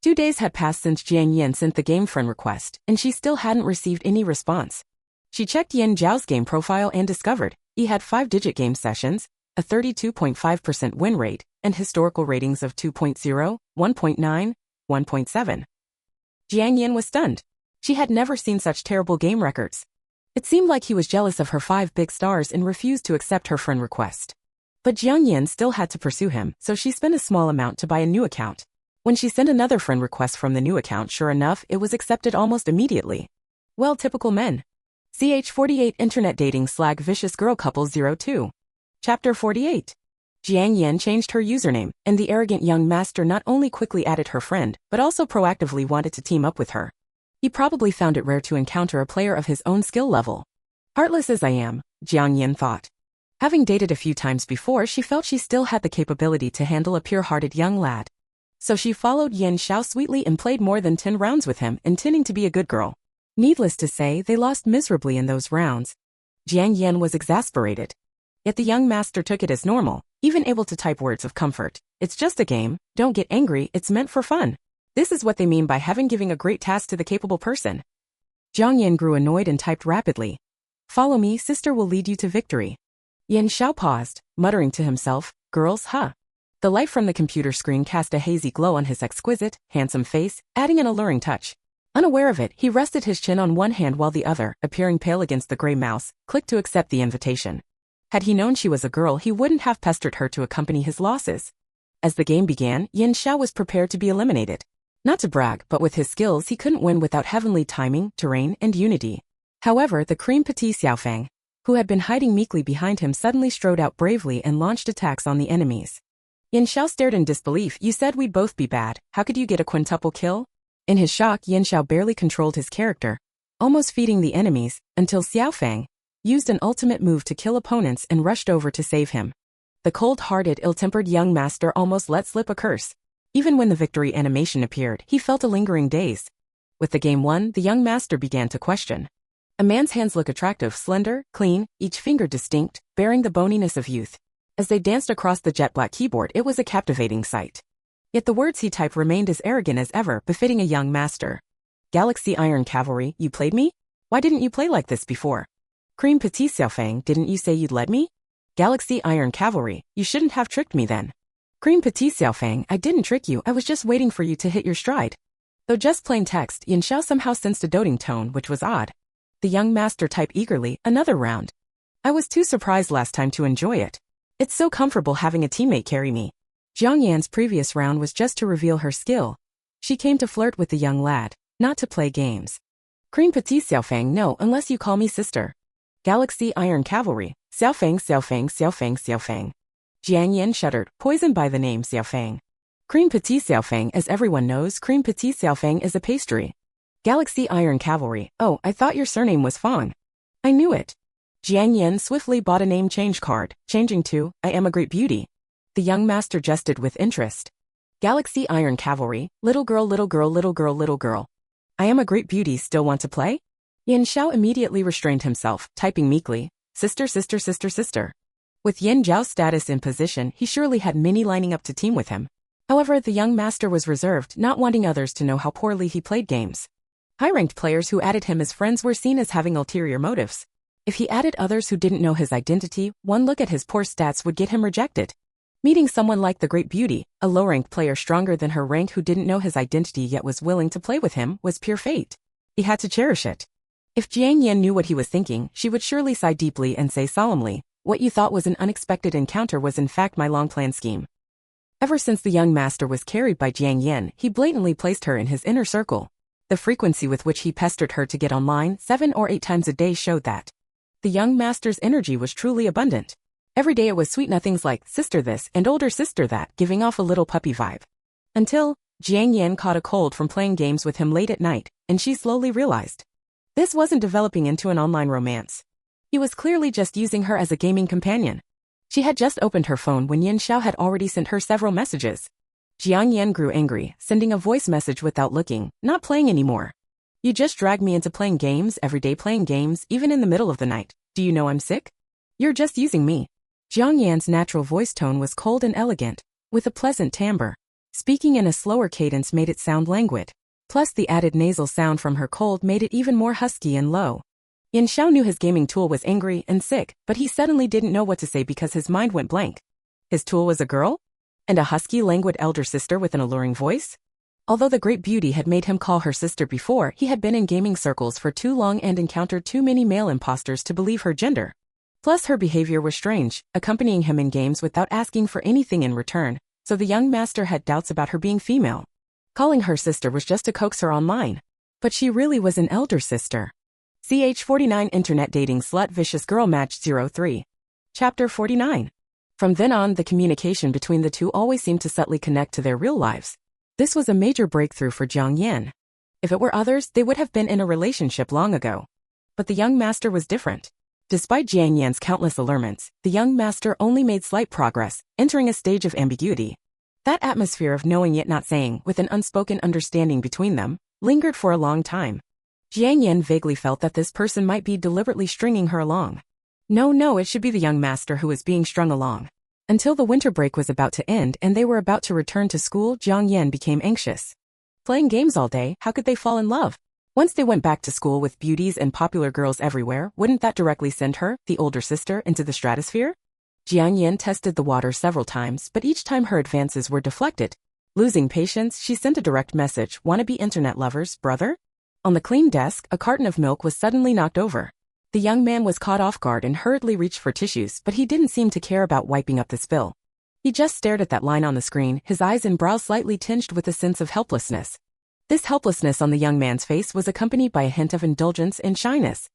2 days had passed since Jiang Yan sent the game friend request, and she still hadn't received any response. She checked Yin Zhao's game profile and discovered he had 5-digit game sessions, a 32.5% win rate, and historical ratings of 2.0, 1.9, 1.7. Jiang Yan was stunned. She had never seen such terrible game records. It seemed like he was jealous of her 5 big stars and refused to accept her friend request. But Jiang Yan still had to pursue him, so she spent a small amount to buy a new account. When she sent another friend request from the new account, sure enough, it was accepted almost immediately. Well, typical men. CH48 Internet Dating / Vicious Girl Couple 02. Chapter 48. Jiang Yan changed her username, and the arrogant young master not only quickly added her friend, but also proactively wanted to team up with her. He probably found it rare to encounter a player of his own skill level. Heartless as I am, Jiang Yan thought. Having dated a few times before, she felt she still had the capability to handle a pure-hearted young lad. So she followed Yan Xiao sweetly and played more than 10 rounds with him, intending to be a good girl. Needless to say, they lost miserably in those rounds. Jiang Yan was exasperated. Yet the young master took it as normal, even able to type words of comfort. It's just a game, don't get angry, it's meant for fun. This is what they mean by having giving a great task to the capable person. Jiang Yan grew annoyed and typed rapidly. Follow me, sister will lead you to victory. Yan Xiao paused, muttering to himself, girls, huh? The light from the computer screen cast a hazy glow on his exquisite, handsome face, adding an alluring touch. Unaware of it, he rested his chin on one hand while the other, appearing pale against the gray mouse, clicked to accept the invitation. Had he known she was a girl, he wouldn't have pestered her to accompany his losses. As the game began, Yan Xiao was prepared to be eliminated. Not to brag, but with his skills he couldn't win without heavenly timing, terrain, and unity. However, the cream petit Xiaofang, who had been hiding meekly behind him, suddenly strode out bravely and launched attacks on the enemies. Yan Xiao stared in disbelief. You said we'd both be bad, how could you get a quintuple kill? In his shock, Yan Xiao barely controlled his character, almost feeding the enemies, until Xiaofang used an ultimate move to kill opponents and rushed over to save him. The cold-hearted, ill-tempered young master almost let slip a curse. Even when the victory animation appeared, he felt a lingering daze. With the game won, the young master began to question. A man's hands look attractive, slender, clean, each finger distinct, bearing the boniness of youth. As they danced across the jet-black keyboard, it was a captivating sight. Yet the words he typed remained as arrogant as ever, befitting a young master. Galaxy Iron Cavalry, you played me? Why didn't you play like this before? Cream Petit Xiaofang, didn't you say you'd let me? Galaxy Iron Cavalry, you shouldn't have tricked me then. Cream Petit Xiaofang, I didn't trick you, I was just waiting for you to hit your stride. Though just plain text, Yan Xiao somehow sensed a doting tone, which was odd. The young master typed eagerly, another round. I was too surprised last time to enjoy it. It's so comfortable having a teammate carry me. Jiang Yan's previous round was just to reveal her skill. She came to flirt with the young lad, not to play games. Cream Petit Xiaofang, no, unless you call me sister. Galaxy Iron Cavalry, Xiaofang Xiaofang Xiaofang Xiaofang. Jiang Yan shuddered, poisoned by the name Xiaofang. Cream Petit Xiaofang, as everyone knows, Cream Petit Xiaofang is a pastry. Galaxy Iron Cavalry, oh, I thought your surname was Fang. I knew it. Jiang Yan swiftly bought a name change card, changing to, I am a great beauty. The young master jested with interest. Galaxy Iron Cavalry, little girl, little girl, little girl, little girl. I am a great beauty, still want to play? Yan Xiao immediately restrained himself, typing meekly, sister, sister, sister, sister. With Yan Zhao's status in position, he surely had many lining up to team with him. However, the young master was reserved, not wanting others to know how poorly he played games. High-ranked players who added him as friends were seen as having ulterior motives. If he added others who didn't know his identity, one look at his poor stats would get him rejected. Meeting someone like the Great Beauty, a low-ranked player stronger than her rank who didn't know his identity yet was willing to play with him, was pure fate. He had to cherish it. If Jiang Yan knew what he was thinking, she would surely sigh deeply and say solemnly, what you thought was an unexpected encounter was in fact my long-planned scheme. Ever since the young master was carried by Jiang Yan, he blatantly placed her in his inner circle. The frequency with which he pestered her to get online 7 or 8 times a day showed that the young master's energy was truly abundant. Every day it was sweet nothings like sister this and older sister that, giving off a little puppy vibe. Until Jiang Yan caught a cold from playing games with him late at night, and she slowly realized this wasn't developing into an online romance. He was clearly just using her as a gaming companion. She had just opened her phone when Yan Xiao had already sent her several messages. Jiang Yan grew angry, sending a voice message without looking, not playing anymore. You just dragged me into playing games, every day playing games, even in the middle of the night. Do you know I'm sick? You're just using me. Jiang Yan's natural voice tone was cold and elegant, with a pleasant timbre. Speaking in a slower cadence made it sound languid. Plus the added nasal sound from her cold made it even more husky and low. Yan Xiao knew his gaming tool was angry and sick, but he suddenly didn't know what to say because his mind went blank. His tool was a girl? And a husky, languid elder sister with an alluring voice? Although the Great Beauty had made him call her sister before, he had been in gaming circles for too long and encountered too many male imposters to believe her gender. Plus her behavior was strange, accompanying him in games without asking for anything in return, so the young master had doubts about her being female. Calling her sister was just to coax her online. But she really was an elder sister. CH49 Internet Dating Slut Vicious Girl Match 03. Chapter 49. From then on, the communication between the two always seemed to subtly connect to their real lives. This was a major breakthrough for Jiang Yan. If it were others, they would have been in a relationship long ago. But the young master was different. Despite Jiang Yan's countless allurements, the young master only made slight progress, entering a stage of ambiguity. That atmosphere of knowing yet not saying, with an unspoken understanding between them, lingered for a long time. Jiang Yan vaguely felt that this person might be deliberately stringing her along. No, it should be the young master who was being strung along. Until the winter break was about to end and they were about to return to school, Jiang Yan became anxious. Playing games all day, how could they fall in love? Once they went back to school with beauties and popular girls everywhere, wouldn't that directly send her, the older sister, into the stratosphere? Jiang Yan tested the water several times, but each time her advances were deflected. Losing patience, she sent a direct message, "Wannabe internet lovers, brother?" On the clean desk, a carton of milk was suddenly knocked over. The young man was caught off guard and hurriedly reached for tissues, but he didn't seem to care about wiping up the spill. He just stared at that line on the screen, his eyes and brows slightly tinged with a sense of helplessness. This helplessness on the young man's face was accompanied by a hint of indulgence and shyness.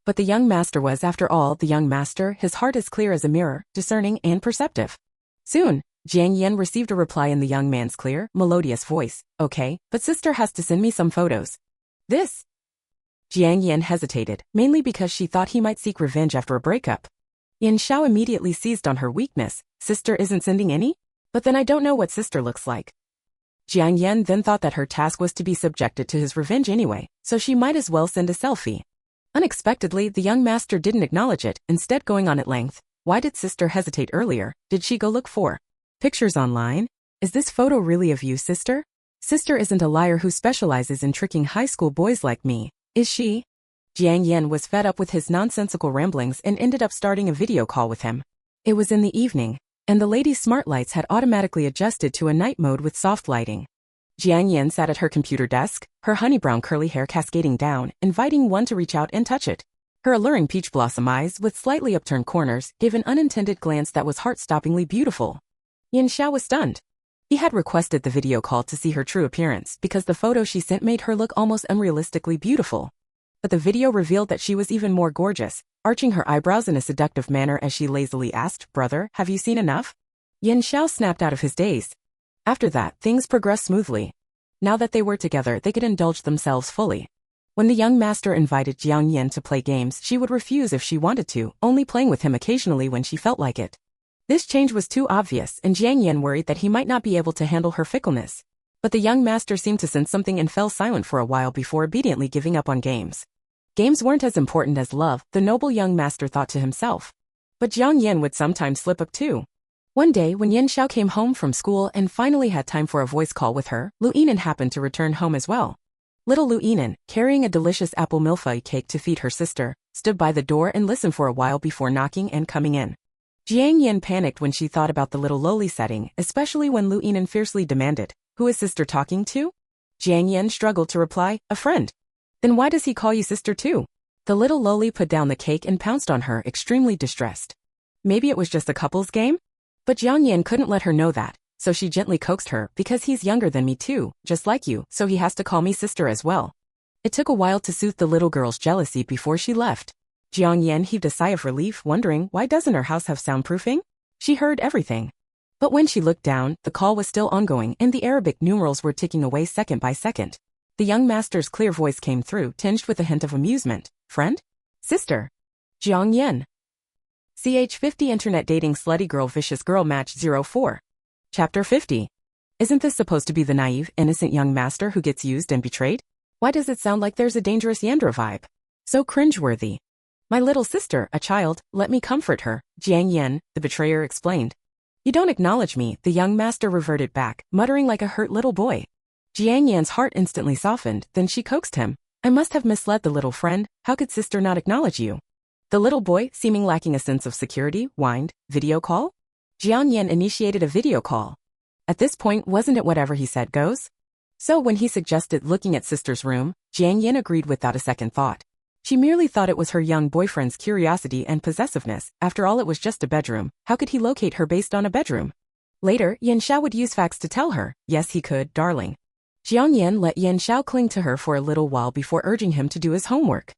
But the young master was, after all, the young master, his heart as clear as a mirror, discerning and perceptive. Soon, Jiang Yan received a reply in the young man's clear, melodious voice. "Okay, but sister has to send me some photos." This? Jiang Yan hesitated, mainly because she thought he might seek revenge after a breakup. Yan Xiao immediately seized on her weakness. "Sister isn't sending any? But then I don't know what sister looks like." Jiang Yan then thought that her task was to be subjected to his revenge anyway, so she might as well send a selfie. Unexpectedly, the young master didn't acknowledge it, instead going on at length. "Why did sister hesitate earlier? Did she go look for pictures online? Is this photo really of you, sister? Sister isn't a liar who specializes in tricking high school boys like me, is she?" Jiang Yan was fed up with his nonsensical ramblings and ended up starting a video call with him. It was in the evening, and the lady's smart lights had automatically adjusted to a night mode with soft lighting. Jiang Yan sat at her computer desk, her honey-brown curly hair cascading down, inviting one to reach out and touch it. Her alluring peach blossom eyes, with slightly upturned corners, gave an unintended glance that was heart-stoppingly beautiful. Yan Xiao was stunned. He had requested the video call to see her true appearance because the photo she sent made her look almost unrealistically beautiful. But the video revealed that she was even more gorgeous, arching her eyebrows in a seductive manner as she lazily asked, "Brother, have you seen enough?" Yan Xiao snapped out of his daze. After that, things progressed smoothly. Now that they were together, they could indulge themselves fully. When the young master invited Jiang Yan to play games, she would refuse if she wanted to, only playing with him occasionally when she felt like it. This change was too obvious, and Jiang Yan worried that he might not be able to handle her fickleness. But the young master seemed to sense something and fell silent for a while before obediently giving up on games. Games weren't as important as love, the noble young master thought to himself. But Jiang Yan would sometimes slip up too. One day, when Yan Xiao came home from school and finally had time for a voice call with her, Lu Yinan happened to return home as well. Little Lu Yinan, carrying a delicious apple millefeuille cake to feed her sister, stood by the door and listened for a while before knocking and coming in. Jiang Yan panicked when she thought about the little lowly setting, especially when Lu Yinan fiercely demanded, "Who is sister talking to?" Jiang Yan struggled to reply, "A friend." "Then why does he call you sister too?" The little lowly put down the cake and pounced on her, extremely distressed. Maybe it was just a couple's game? But Jiang Yan couldn't let her know that, so she gently coaxed her, "Because he's younger than me too, just like you, so he has to call me sister as well." It took a while to soothe the little girl's jealousy before she left. Jiang Yan heaved a sigh of relief, wondering, why doesn't her house have soundproofing? She heard everything. But when she looked down, the call was still ongoing and the Arabic numerals were ticking away second by second. The young master's clear voice came through, tinged with a hint of amusement. "Friend? Sister? Jiang Yan." CH50 Internet Dating Slutty Girl Vicious Girl Match 04. Chapter 50. Isn't this supposed to be the naive, innocent young master who gets used and betrayed? Why does it sound like there's a dangerous Yandra vibe? So cringeworthy. "My little sister, a child, let me comfort her," Jiang Yan, the betrayer, explained. "You don't acknowledge me," the young master reverted back, muttering like a hurt little boy. Jiang Yan's heart instantly softened, then she coaxed him. "I must have misled the little friend, how could sister not acknowledge you?" The little boy, seeming lacking a sense of security, whined, "Video call?" Jiang Yan initiated a video call. At this point, wasn't it whatever he said goes? So when he suggested looking at sister's room, Jiang Yan agreed without a second thought. She merely thought it was her young boyfriend's curiosity and possessiveness. After all, it was just a bedroom. How could he locate her based on a bedroom? Later, Yan Xiao would use facts to tell her, "Yes, he could, darling." Jiang Yan let Yan Xiao cling to her for a little while before urging him to do his homework.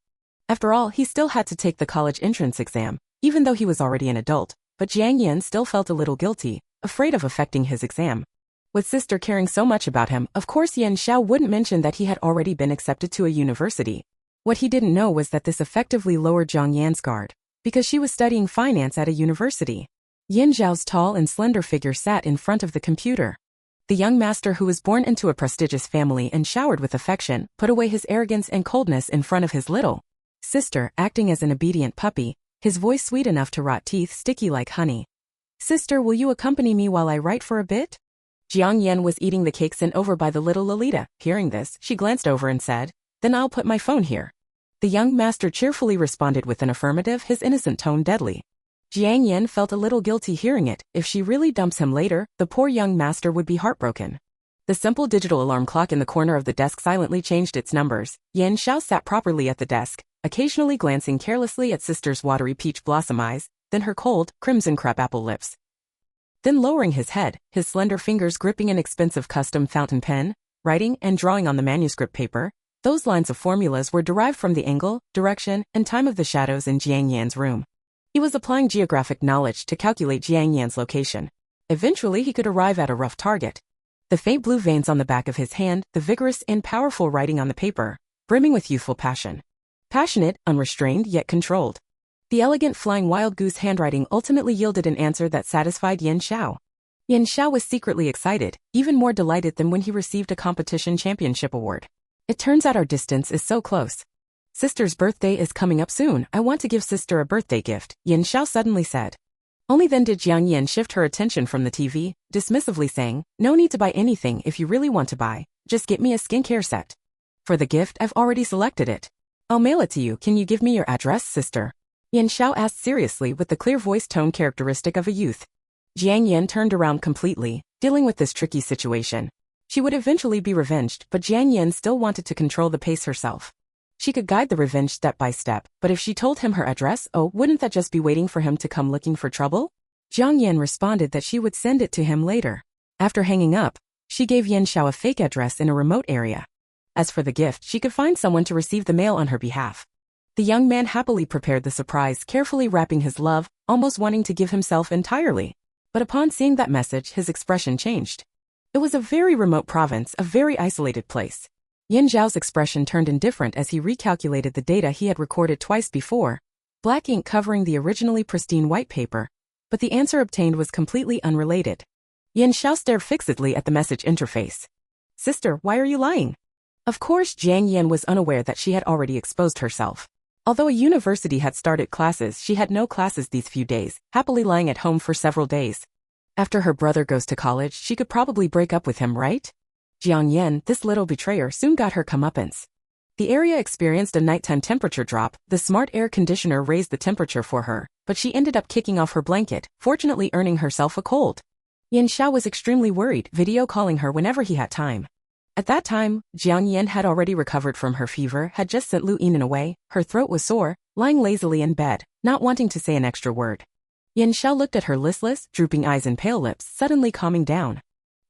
After all, he still had to take the college entrance exam, even though he was already an adult, but Jiang Yan still felt a little guilty, afraid of affecting his exam. With sister caring so much about him, of course Yan Xiao wouldn't mention that he had already been accepted to a university. What he didn't know was that this effectively lowered Jiang Yan's guard, because she was studying finance at a university. Yan Zhao's tall and slender figure sat in front of the computer. The young master, who was born into a prestigious family and showered with affection, put away his arrogance and coldness in front of his little sister, acting as an obedient puppy, his voice sweet enough to rot teeth, sticky like honey. "Sister, will you accompany me while I write for a bit?" Jiang Yan was eating the cake sent over by the little Lolita. Hearing this, she glanced over and said, "Then I'll put my phone here." The young master cheerfully responded with an affirmative, his innocent tone deadly. Jiang Yan felt a little guilty hearing it. If she really dumps him later, the poor young master would be heartbroken. The simple digital alarm clock in the corner of the desk silently changed its numbers. Yan Xiao sat properly at the desk, occasionally glancing carelessly at sister's watery peach blossom eyes, then her cold, crimson crabapple lips. Then lowering his head, his slender fingers gripping an expensive custom fountain pen, writing and drawing on the manuscript paper. Those lines of formulas were derived from the angle, direction, and time of the shadows in Jiang Yan's room. He was applying geographic knowledge to calculate Jiang Yan's location. Eventually he could arrive at a rough target. The faint blue veins on the back of his hand, the vigorous and powerful writing on the paper, brimming with youthful passion. Passionate, unrestrained yet controlled. The elegant flying wild goose handwriting ultimately yielded an answer that satisfied Yan Xiao. Yan Xiao was secretly excited, even more delighted than when he received a competition championship award. "It turns out our distance is so close. Sister's birthday is coming up soon. I want to give sister a birthday gift," Yan Xiao suddenly said. Only then did Jiang Yan shift her attention from the TV, dismissively saying, "No need to buy anything if you really want to buy. Just get me a skincare set. For the gift, I've already selected it. I'll mail it to you. Can you give me your address, sister?" Yan Xiao asked seriously with the clear voice tone characteristic of a youth. Jiang Yan turned around completely, dealing with this tricky situation. She would eventually be revenged, but Jiang Yan still wanted to control the pace herself. She could guide the revenge step by step, but if she told him her address, oh, wouldn't that just be waiting for him to come looking for trouble? Jiang Yan responded that she would send it to him later. After hanging up, she gave Yan Xiao a fake address in a remote area. As for the gift, she could find someone to receive the mail on her behalf. The young man happily prepared the surprise, carefully wrapping his love, almost wanting to give himself entirely. But upon seeing that message, his expression changed. It was a very remote province, a very isolated place. Yan Zhao's expression turned indifferent as he recalculated the data he had recorded twice before, black ink covering the originally pristine white paper, but the answer obtained was completely unrelated. Yan Xiao stared fixedly at the message interface. "Sister, why are you lying?" Of course, Jiang Yan was unaware that she had already exposed herself. Although a university had started classes, she had no classes these few days, happily lying at home for several days. After her brother goes to college, she could probably break up with him, right? Jiang Yan, this little betrayer, soon got her comeuppance. The area experienced a nighttime temperature drop. The smart air conditioner raised the temperature for her, but she ended up kicking off her blanket, fortunately earning herself a cold. Yan Xiao was extremely worried, video calling her whenever he had time. At that time, Jiang Yan had already recovered from her fever, had just sent Lu Yinan away, her throat was sore, lying lazily in bed, not wanting to say an extra word. Yan Xiao looked at her listless, drooping eyes and pale lips, suddenly calming down.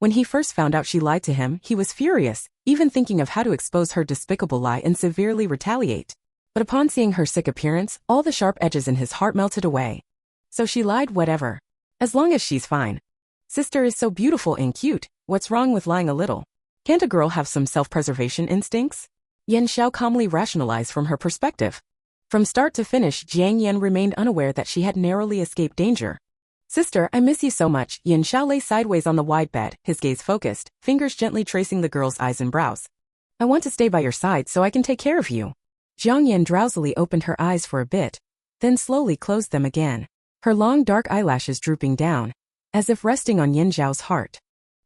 When he first found out she lied to him, he was furious, even thinking of how to expose her despicable lie and severely retaliate. But upon seeing her sick appearance, all the sharp edges in his heart melted away. So she lied, whatever. As long as she's fine. Sister is so beautiful and cute, what's wrong with lying a little? Can't a girl have some self-preservation instincts? Yan Xiao calmly rationalized from her perspective. From start to finish, Jiang Yan remained unaware that she had narrowly escaped danger. "Sister, I miss you so much." Yan Xiao lay sideways on the wide bed, his gaze focused, fingers gently tracing the girl's eyes and brows. "I want to stay by your side so I can take care of you." Jiang Yan drowsily opened her eyes for a bit, then slowly closed them again, her long dark eyelashes drooping down, as if resting on Yan Zhao's heart.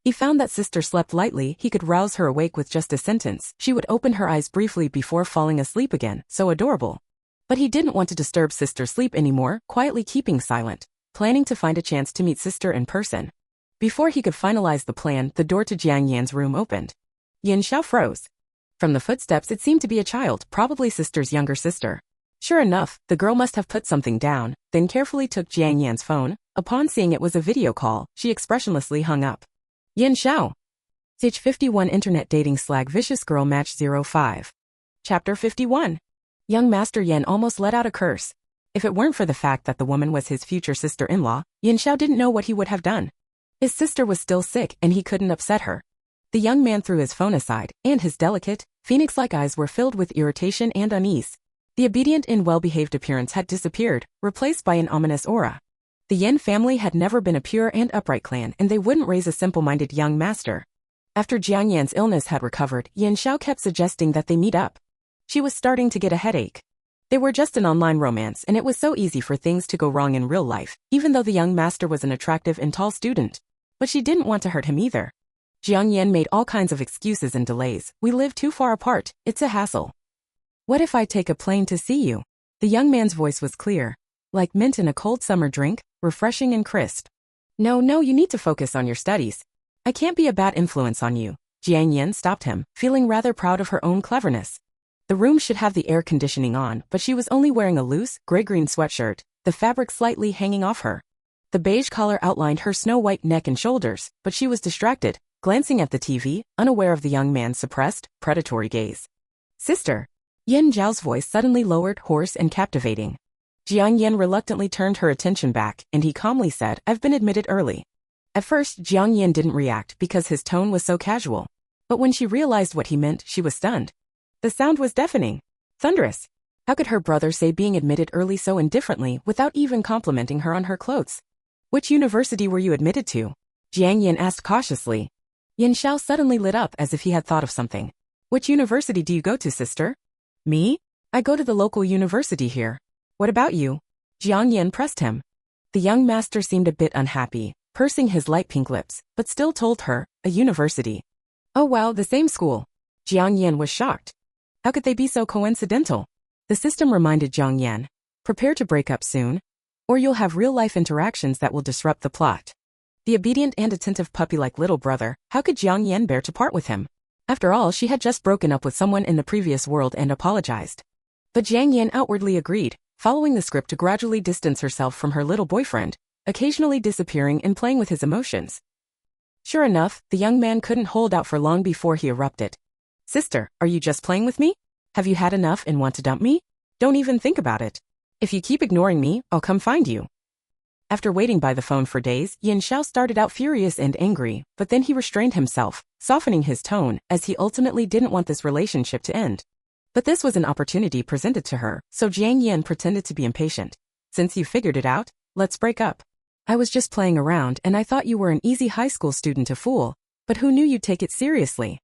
He found that sister slept lightly. He could rouse her awake with just a sentence. She would open her eyes briefly before falling asleep again, so adorable. But he didn't want to disturb sister's sleep anymore, quietly keeping silent, planning to find a chance to meet sister in person. Before he could finalize the plan, the door to Jiang Yan's room opened. Yan Xiao froze. From the footsteps, it seemed to be a child, probably sister's younger sister. Sure enough, the girl must have put something down, then carefully took Jiang Yan's phone. Upon seeing it was a video call, she expressionlessly hung up. "Yan Xiao." Stage 51 Internet Dating Slag Vicious Girl Match 05. Chapter 51. Young Master Yan almost let out a curse. If it weren't for the fact that the woman was his future sister-in-law, Yin Xiao didn't know what he would have done. His sister was still sick and he couldn't upset her. The young man threw his phone aside, and his delicate, phoenix-like eyes were filled with irritation and unease. The obedient and well-behaved appearance had disappeared, replaced by an ominous aura. The Yan family had never been a pure and upright clan, and they wouldn't raise a simple-minded young master. After Jiang Yan's illness had recovered, Yin Xiao kept suggesting that they meet up. She was starting to get a headache. They were just an online romance, and it was so easy for things to go wrong in real life, even though the young master was an attractive and tall student. But she didn't want to hurt him either. Jiang Yan made all kinds of excuses and delays. We live too far apart, it's a hassle. What if I take a plane to see you? The young man's voice was clear, like mint in a cold summer drink, refreshing and crisp. No, you need to focus on your studies. I can't be a bad influence on you. Jiang Yan stopped him, feeling rather proud of her own cleverness. The room should have the air conditioning on, but she was only wearing a loose, gray-green sweatshirt, the fabric slightly hanging off her. The beige collar outlined her snow-white neck and shoulders, but she was distracted, glancing at the TV, unaware of the young man's suppressed, predatory gaze. Sister. Yin Zhao's voice suddenly lowered, hoarse and captivating. Jiang Yan reluctantly turned her attention back, and he calmly said, I've been admitted early. At first, Jiang Yan didn't react because his tone was so casual. But when she realized what he meant, she was stunned. The sound was deafening. Thunderous. How could her brother say being admitted early so indifferently without even complimenting her on her clothes? Which university were you admitted to? Jiang Yan asked cautiously. Yin Xiao suddenly lit up as if he had thought of something. Which university do you go to, sister? Me? I go to the local university here. What about you? Jiang Yan pressed him. The young master seemed a bit unhappy, pursing his light pink lips, but still told her, a university. Oh wow, the same school. Jiang Yan was shocked. How could they be so coincidental? The system reminded Jiang Yan. Prepare to break up soon, or you'll have real-life interactions that will disrupt the plot. The obedient and attentive puppy-like little brother, how could Jiang Yan bear to part with him? After all, she had just broken up with someone in the previous world and apologized. But Jiang Yan outwardly agreed, following the script to gradually distance herself from her little boyfriend, occasionally disappearing and playing with his emotions. Sure enough, the young man couldn't hold out for long before he erupted. Sister, are you just playing with me? Have you had enough and want to dump me? Don't even think about it. If you keep ignoring me, I'll come find you. After waiting by the phone for days, Yin Xiao started out furious and angry, but then he restrained himself, softening his tone, as he ultimately didn't want this relationship to end. But this was an opportunity presented to her, so Jiang Yan pretended to be impatient. Since you figured it out, let's break up. I was just playing around and I thought you were an easy high school student to fool, but who knew you'd take it seriously?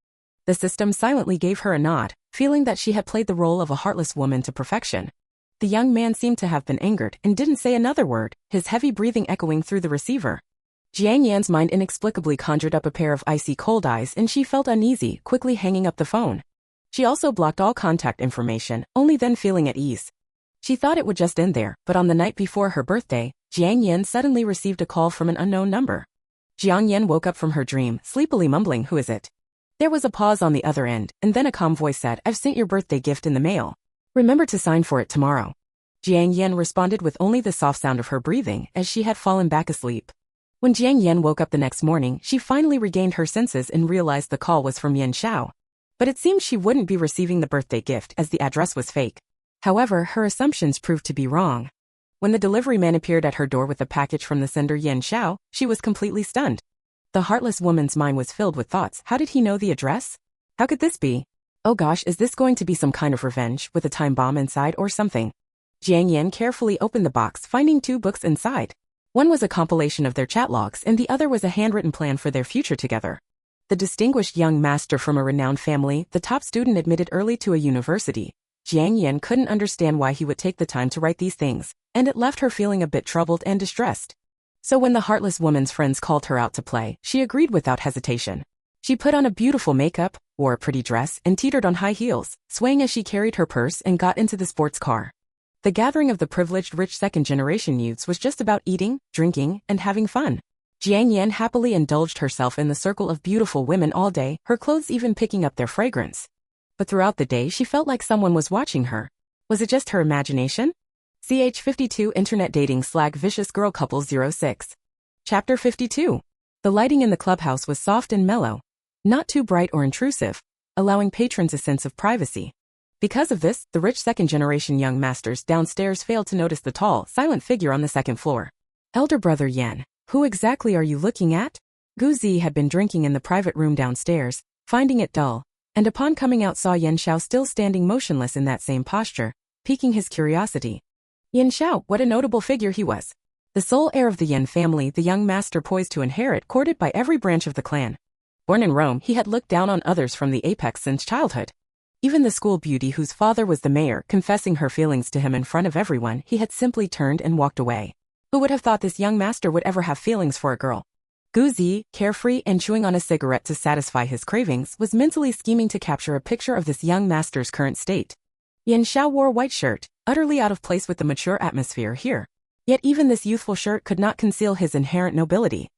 The system silently gave her a nod, feeling that she had played the role of a heartless woman to perfection. The young man seemed to have been angered and didn't say another word, his heavy breathing echoing through the receiver. Jiang Yan's mind inexplicably conjured up a pair of icy cold eyes and she felt uneasy, quickly hanging up the phone. She also blocked all contact information, only then feeling at ease. She thought it would just end there, but on the night before her birthday, Jiang Yan suddenly received a call from an unknown number. Jiang Yan woke up from her dream, sleepily mumbling, "Who is it?" There was a pause on the other end, and then a calm voice said, "I've sent your birthday gift in the mail. Remember to sign for it tomorrow." Jiang Yan responded with only the soft sound of her breathing as she had fallen back asleep. When Jiang Yan woke up the next morning, she finally regained her senses and realized the call was from Yin Xiao. But it seemed she wouldn't be receiving the birthday gift as the address was fake. However, her assumptions proved to be wrong. When the delivery man appeared at her door with the package from the sender Yin Xiao, she was completely stunned. The heartless woman's mind was filled with thoughts. How did he know the address? How could this be? Oh gosh, is this going to be some kind of revenge with a time bomb inside or something? Jiang Yan carefully opened the box, finding 2 books inside. One was a compilation of their chat logs and the other was a handwritten plan for their future together. The distinguished young master from a renowned family, the top student admitted early to a university. Jiang Yan couldn't understand why he would take the time to write these things, and it left her feeling a bit troubled and distressed. So when the heartless woman's friends called her out to play, she agreed without hesitation. She put on a beautiful makeup, wore a pretty dress, and teetered on high heels, swaying as she carried her purse and got into the sports car. The gathering of the privileged rich second-generation youths was just about eating, drinking, and having fun. Jiang Yan happily indulged herself in the circle of beautiful women all day, her clothes even picking up their fragrance. But throughout the day she felt like someone was watching her. Was it just her imagination? CH 52 Internet Dating Slag Vicious Girl Couple 06. Chapter 52. The lighting in the clubhouse was soft and mellow. not too bright or intrusive, allowing patrons a sense of privacy. Because of this, the rich second-generation young masters downstairs failed to notice the tall, silent figure on the second floor. Elder brother Yan, who exactly are you looking at? Guzi had been drinking in the private room downstairs, finding it dull, and upon coming out saw Yan Xiao still standing motionless in that same posture, piquing his curiosity. Yan Xiao, what a notable figure he was. The sole heir of the Yan family, the young master poised to inherit, courted by every branch of the clan. Born in Rome, he had looked down on others from the apex since childhood. Even the school beauty whose father was the mayor, confessing her feelings to him in front of everyone, he had simply turned and walked away. Who would have thought this young master would ever have feelings for a girl? Guzi, carefree and chewing on a cigarette to satisfy his cravings, was mentally scheming to capture a picture of this young master's current state. Yan Xiao wore a white shirt, utterly out of place with the mature atmosphere here. Yet even this youthful shirt could not conceal his inherent nobility.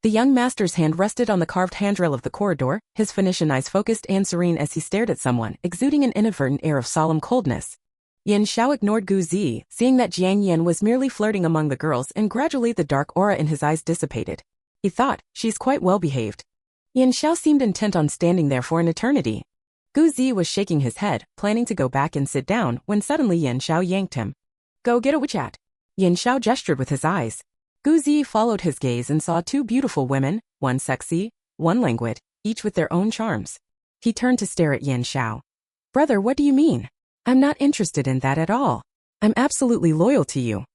The young master's hand rested on the carved handrail of the corridor, his Phoenician eyes focused and serene as he stared at someone, exuding an inadvertent air of solemn coldness. Yan Xiao ignored Guzi, seeing that Jiang Yan was merely flirting among the girls, and gradually the dark aura in his eyes dissipated. He thought, she's quite well behaved. Yan Xiao seemed intent on standing there for an eternity. Guzi was shaking his head, planning to go back and sit down, when suddenly Yan Xiao yanked him. Go get a WeChat. Yan Xiao gestured with his eyes. Guzi followed his gaze and saw two beautiful women, one sexy, one languid, each with their own charms. He turned to stare at Yan Xiao. Brother, what do you mean? I'm not interested in that at all. I'm absolutely loyal to you.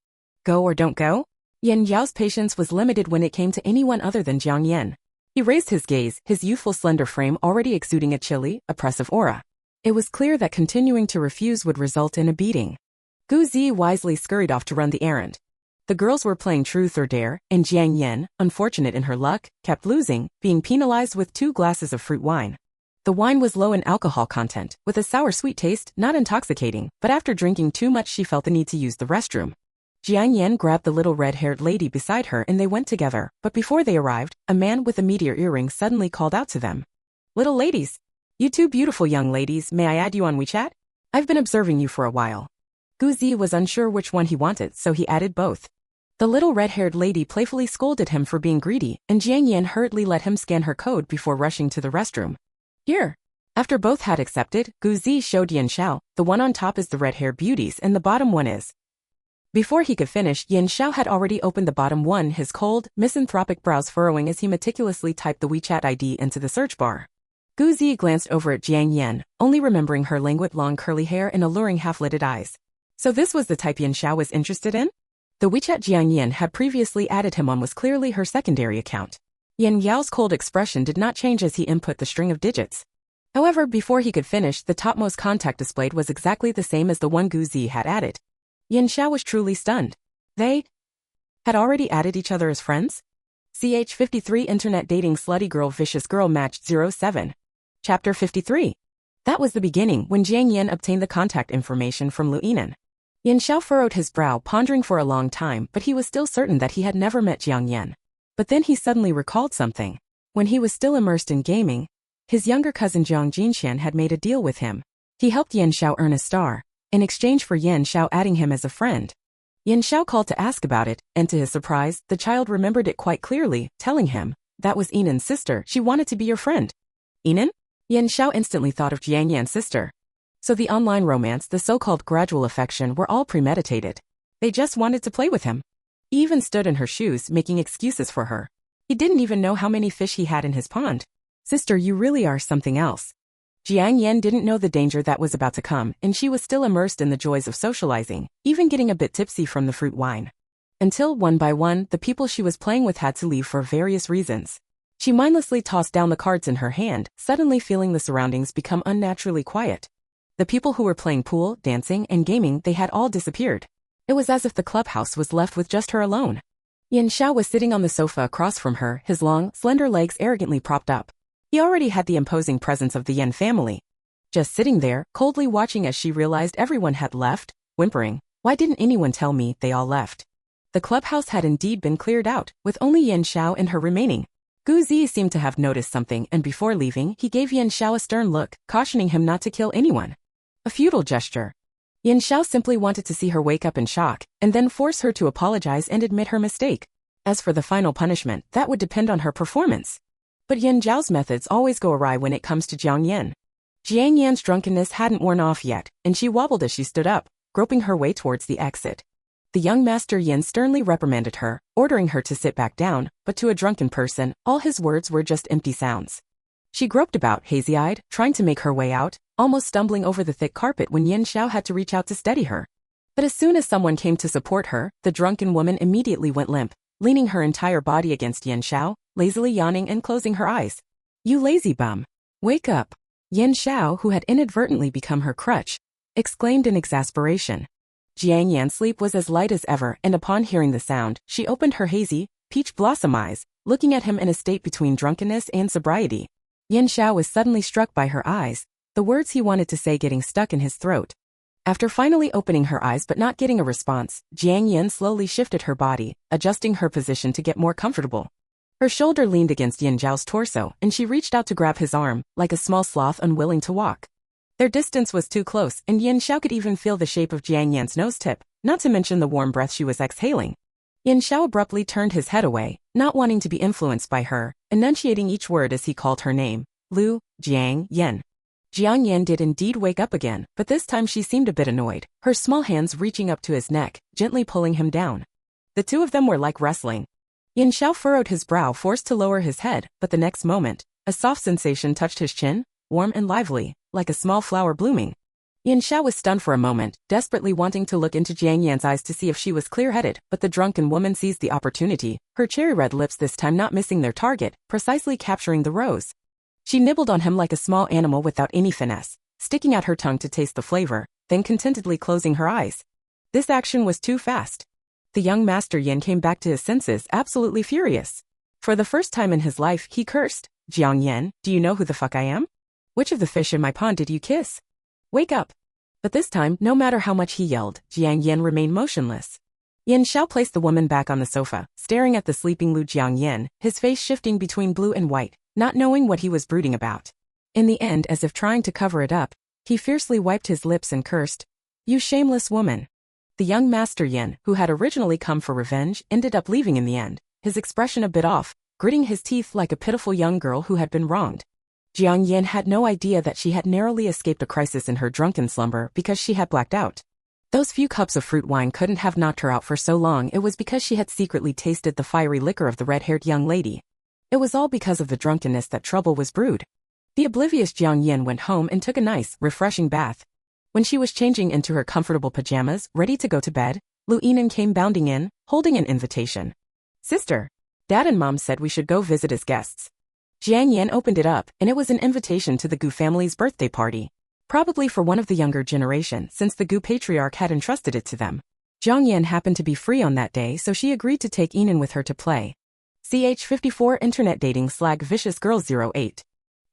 Go or don't go? Yan Xiao's patience was limited when it came to anyone other than Jiang Yan. He raised his gaze, his youthful slender frame already exuding a chilly, oppressive aura. It was clear that continuing to refuse would result in a beating. Guzi wisely scurried off to run the errand. The girls were playing truth or dare, and Jiang Yan, unfortunate in her luck, kept losing, being penalized with 2 glasses of fruit wine. The wine was low in alcohol content, with a sour-sweet taste, not intoxicating, but after drinking too much she felt the need to use the restroom. Jiang Yan grabbed the little red-haired lady beside her and they went together, but before they arrived, a man with a meteor earring suddenly called out to them. Little ladies! You two beautiful young ladies, may I add you on WeChat? I've been observing you for a while. Guzi was unsure which one he wanted, so he added both. The little red-haired lady playfully scolded him for being greedy, and Jiang Yan hurriedly let him scan her code before rushing to the restroom. Here! After both had accepted, Guzi showed Yan Xiao, the one on top is the red-haired beauties and the bottom one is. Before he could finish, Yan Xiao had already opened the bottom one, his cold, misanthropic brows furrowing as he meticulously typed the WeChat ID into the search bar. Guzi glanced over at Jiang Yan, only remembering her languid long curly hair and alluring half-lidded eyes. So this was the type Yan Xiao was interested in? The WeChat Jiang Yan had previously added him on was clearly her secondary account. Yan Yao's cold expression did not change as he input the string of digits. However, before he could finish, the topmost contact displayed was exactly the same as the one Guzi had added. Yan Xiao was truly stunned. They had already added each other as friends? CH53 Internet Dating Slutty Girl Vicious Girl Match 07. Chapter 53. That was the beginning when Jiang Yan obtained the contact information from Luinan. Yan Xiao furrowed his brow, pondering for a long time, but he was still certain that he had never met Jiang Yan. But then he suddenly recalled something. When he was still immersed in gaming, his younger cousin Jiang Jinshan had made a deal with him. He helped Yan Xiao earn a star, in exchange for Yan Xiao adding him as a friend. Yan Xiao called to ask about it, and to his surprise, the child remembered it quite clearly, telling him, that was Inan's sister, she wanted to be your friend. Inan? Yan Xiao instantly thought of Jiang Yan's sister. So the online romance, the so-called gradual affection were all premeditated. They just wanted to play with him. He even stood in her shoes, making excuses for her. He didn't even know how many fish he had in his pond. Sister, you really are something else. Jiang Yan didn't know the danger that was about to come, and she was still immersed in the joys of socializing, even getting a bit tipsy from the fruit wine. Until, one by one, the people she was playing with had to leave for various reasons. She mindlessly tossed down the cards in her hand, suddenly feeling the surroundings become unnaturally quiet. The people who were playing pool, dancing, and gaming, they had all disappeared. It was as if the clubhouse was left with just her alone. Yan Xiao was sitting on the sofa across from her, his long, slender legs arrogantly propped up. He already had the imposing presence of the Yan family. Just sitting there, coldly watching as she realized everyone had left, whimpering, why didn't anyone tell me they all left? The clubhouse had indeed been cleared out, with only Yan Xiao and her remaining. Guzi seemed to have noticed something, and before leaving, he gave Yan Xiao a stern look, cautioning him not to kill anyone. A futile gesture. Yan Xiao simply wanted to see her wake up in shock, and then force her to apologize and admit her mistake. As for the final punishment, that would depend on her performance. But Yan Zhao's methods always go awry when it comes to Jiang Yan. Jiang Yan's drunkenness hadn't worn off yet, and she wobbled as she stood up, groping her way towards the exit. The young master Yan sternly reprimanded her, ordering her to sit back down, but to a drunken person, all his words were just empty sounds. She groped about, hazy-eyed, trying to make her way out, almost stumbling over the thick carpet when Yan Zhao had to reach out to steady her. But as soon as someone came to support her, the drunken woman immediately went limp, leaning her entire body against Yan Zhao, lazily yawning and closing her eyes. "You lazy bum. Wake up." Yan Zhao, who had inadvertently become her crutch, exclaimed in exasperation. Jiang Yan's sleep was as light as ever, and upon hearing the sound, she opened her hazy, peach blossom eyes, looking at him in a state between drunkenness and sobriety. Yan Zhao was suddenly struck by her eyes, the words he wanted to say getting stuck in his throat. After finally opening her eyes but not getting a response, Jiang Yan slowly shifted her body, adjusting her position to get more comfortable. Her shoulder leaned against Yan Zhao's torso, and she reached out to grab his arm, like a small sloth unwilling to walk. Their distance was too close, and Yan Zhao could even feel the shape of Jiang Yan's nose tip, not to mention the warm breath she was exhaling. Yan Zhao abruptly turned his head away, not wanting to be influenced by her, enunciating each word as he called her name. "Lu, Jiang Yan." Jiang Yan did indeed wake up again, but this time she seemed a bit annoyed, her small hands reaching up to his neck, gently pulling him down. The two of them were like wrestling. Yan Zhao furrowed his brow, forced to lower his head, but the next moment, a soft sensation touched his chin, warm and lively, like a small flower blooming. Yan Zhao was stunned for a moment, desperately wanting to look into Jiang Yan's eyes to see if she was clear-headed, but the drunken woman seized the opportunity, her cherry-red lips this time not missing their target, precisely capturing the rose. She nibbled on him like a small animal without any finesse, sticking out her tongue to taste the flavor, then contentedly closing her eyes. This action was too fast. The young master Yan came back to his senses, absolutely furious. For the first time in his life, he cursed. "Jiang Yan, do you know who the fuck I am? Which of the fish in my pond did you kiss? Wake up." But this time, no matter how much he yelled, Jiang Yan remained motionless. Yan Zhao placed the woman back on the sofa, staring at the sleeping Lu Jiang Yan, his face shifting between blue and white, not knowing what he was brooding about. In the end, as if trying to cover it up, he fiercely wiped his lips and cursed, "You shameless woman." The young master Yan, who had originally come for revenge, ended up leaving in the end, his expression a bit off, gritting his teeth like a pitiful young girl who had been wronged. Jiang Yan had no idea that she had narrowly escaped a crisis in her drunken slumber because she had blacked out. Those few cups of fruit wine couldn't have knocked her out for so long. It was because she had secretly tasted the fiery liquor of the red-haired young lady. It was all because of the drunkenness that trouble was brewed. The oblivious Jiang Yan went home and took a nice, refreshing bath. When she was changing into her comfortable pajamas, ready to go to bed, Lu Yinan came bounding in, holding an invitation. "Sister, Dad and Mom said we should go visit as guests." Jiang Yan opened it up, and it was an invitation to the Gu family's birthday party. Probably for one of the younger generation, since the Gu patriarch had entrusted it to them. Jiang Yan happened to be free on that day, so she agreed to take Yinan with her to play. Ch 54 Internet Dating / Vicious Girls 08.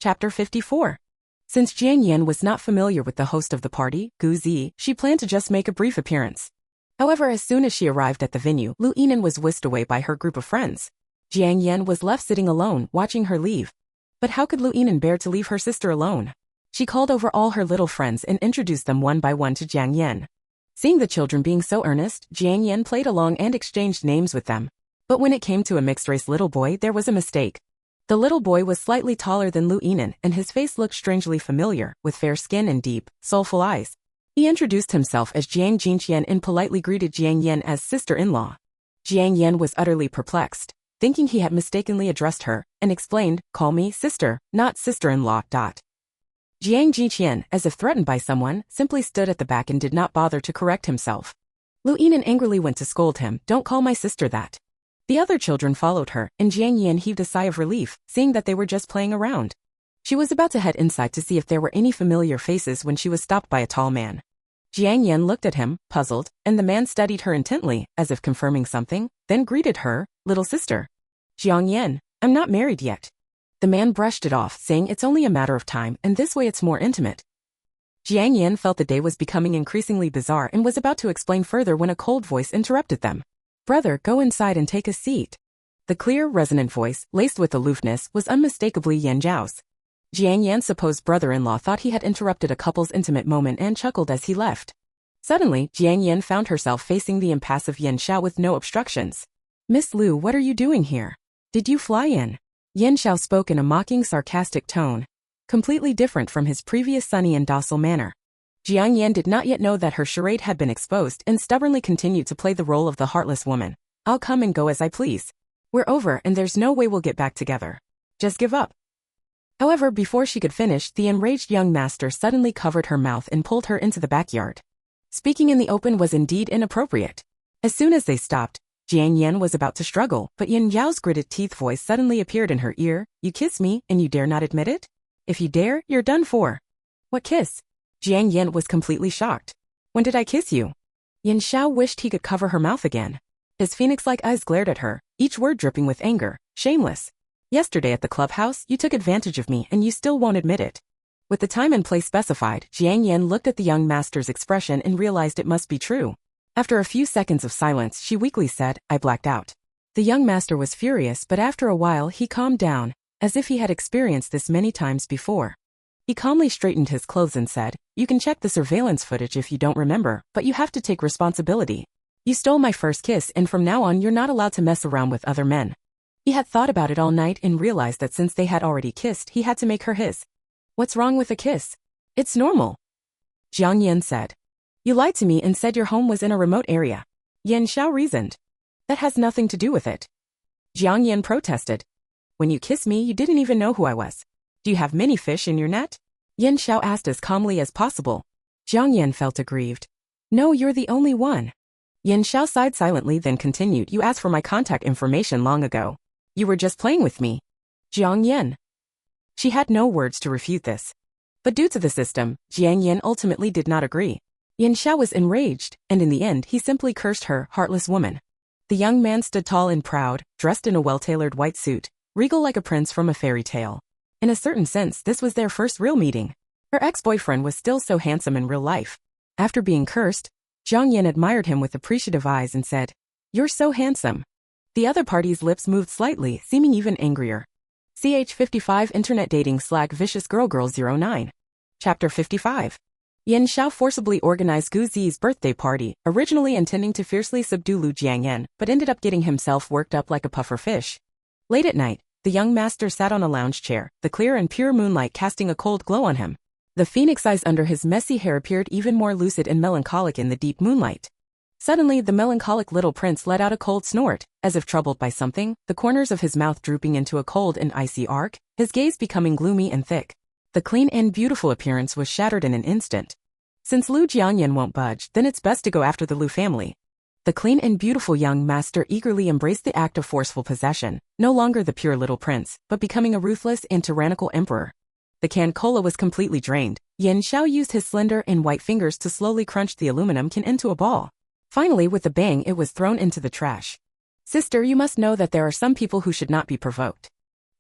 Chapter 54. Since Jiang Yan was not familiar with the host of the party, Gu Zi, she planned to just make a brief appearance. However, as soon as she arrived at the venue, Lu Yinan was whisked away by her group of friends. Jiang Yan was left sitting alone, watching her leave. But how could Lu Yinan bear to leave her sister alone? She called over all her little friends and introduced them one by one to Jiang Yan. Seeing the children being so earnest, Jiang Yan played along and exchanged names with them. But when it came to a mixed-race little boy, there was a mistake. The little boy was slightly taller than Lu Yinan, and his face looked strangely familiar, with fair skin and deep, soulful eyes. He introduced himself as Jiang Jinqian and politely greeted Jiang Yan as sister-in-law. Jiang Yan was utterly perplexed, thinking he had mistakenly addressed her, and explained, "Call me sister, not sister-in-law." Jiang Jinqian, as if threatened by someone, simply stood at the back and did not bother to correct himself. Lu Yinan angrily went to scold him, "Don't call my sister that." The other children followed her, and Jiang Yan heaved a sigh of relief, seeing that they were just playing around. She was about to head inside to see if there were any familiar faces when she was stopped by a tall man. Jiang Yan looked at him, puzzled, and the man studied her intently, as if confirming something, then greeted her, "Little sister." "Jiang Yan, I'm not married yet." The man brushed it off, saying it's only a matter of time, and this way it's more intimate. Jiang Yan felt the day was becoming increasingly bizarre and was about to explain further when a cold voice interrupted them. "Brother, go inside and take a seat." The clear, resonant voice, laced with aloofness, was unmistakably Yan Zhao's. Jiang Yan's supposed brother-in-law thought he had interrupted a couple's intimate moment and chuckled as he left. Suddenly, Jiang Yan found herself facing the impassive Yan Zhao with no obstructions. "Miss Lu, what are you doing here? Did you fly in?" Yan Xiao spoke in a mocking, sarcastic tone, completely different from his previous sunny and docile manner. Jiang Yan did not yet know that her charade had been exposed and stubbornly continued to play the role of the heartless woman. I'll come and go as I please. We're over and there's no way we'll get back together. Just give up. However, before she could finish, the enraged young master suddenly covered her mouth and pulled her into the backyard. Speaking in the open was indeed inappropriate. As soon as they stopped, Jiang Yan was about to struggle, but Yin Yao's gritted teeth voice suddenly appeared in her ear. You kiss me, and you dare not admit it? If you dare, you're done for. What kiss? Jiang Yan was completely shocked. When did I kiss you? Yin Xiao wished he could cover her mouth again. His phoenix-like eyes glared at her, each word dripping with anger. Shameless. Yesterday at the clubhouse, you took advantage of me and you still won't admit it. With the time and place specified, Jiang Yan looked at the young master's expression and realized it must be true. After a few seconds of silence, she weakly said, I blacked out. The young master was furious, but after a while he calmed down, as if he had experienced this many times before. He calmly straightened his clothes and said, you can check the surveillance footage if you don't remember, but you have to take responsibility. You stole my first kiss and from now on you're not allowed to mess around with other men. He had thought about it all night and realized that since they had already kissed, he had to make her his. What's wrong with a kiss? It's normal. Jiang Yan said. You lied to me and said your home was in a remote area. Yan Xiao reasoned. That has nothing to do with it. Jiang Yan protested. When you kissed me, you didn't even know who I was. Do you have many fish in your net? Yan Xiao asked as calmly as possible. Jiang Yan felt aggrieved. No, you're the only one. Yan Xiao sighed silently, then continued, you asked for my contact information long ago. You were just playing with me. Jiang Yan. She had no words to refute this. But due to the system, Jiang Yan ultimately did not agree. Yan Xiao was enraged, and in the end he simply cursed her, heartless woman. The young man stood tall and proud, dressed in a well-tailored white suit, regal like a prince from a fairy tale. In a certain sense, this was their first real meeting. Her ex-boyfriend was still so handsome in real life. After being cursed, Jiang Yan admired him with appreciative eyes and said, You're so handsome. The other party's lips moved slightly, seeming even angrier. CH55 Internet Dating / Vicious Girl 09. Chapter 55. Yan Xiao forcibly organized Gu Zi's birthday party, originally intending to fiercely subdue Lu Jiangyan, but ended up getting himself worked up like a puffer fish. Late at night, the young master sat on a lounge chair, the clear and pure moonlight casting a cold glow on him. The phoenix eyes under his messy hair appeared even more lucid and melancholic in the deep moonlight. Suddenly, the melancholic little prince let out a cold snort, as if troubled by something, the corners of his mouth drooping into a cold and icy arc, his gaze becoming gloomy and thick. The clean and beautiful appearance was shattered in an instant. Since Lu Jiangyan won't budge, then it's best to go after the Lu family. The clean and beautiful young master eagerly embraced the act of forceful possession, no longer the pure little prince, but becoming a ruthless and tyrannical emperor. The canned cola was completely drained. Yan Xiao used his slender and white fingers to slowly crunch the aluminum can into a ball. Finally, with a bang, it was thrown into the trash. Sister, you must know that there are some people who should not be provoked.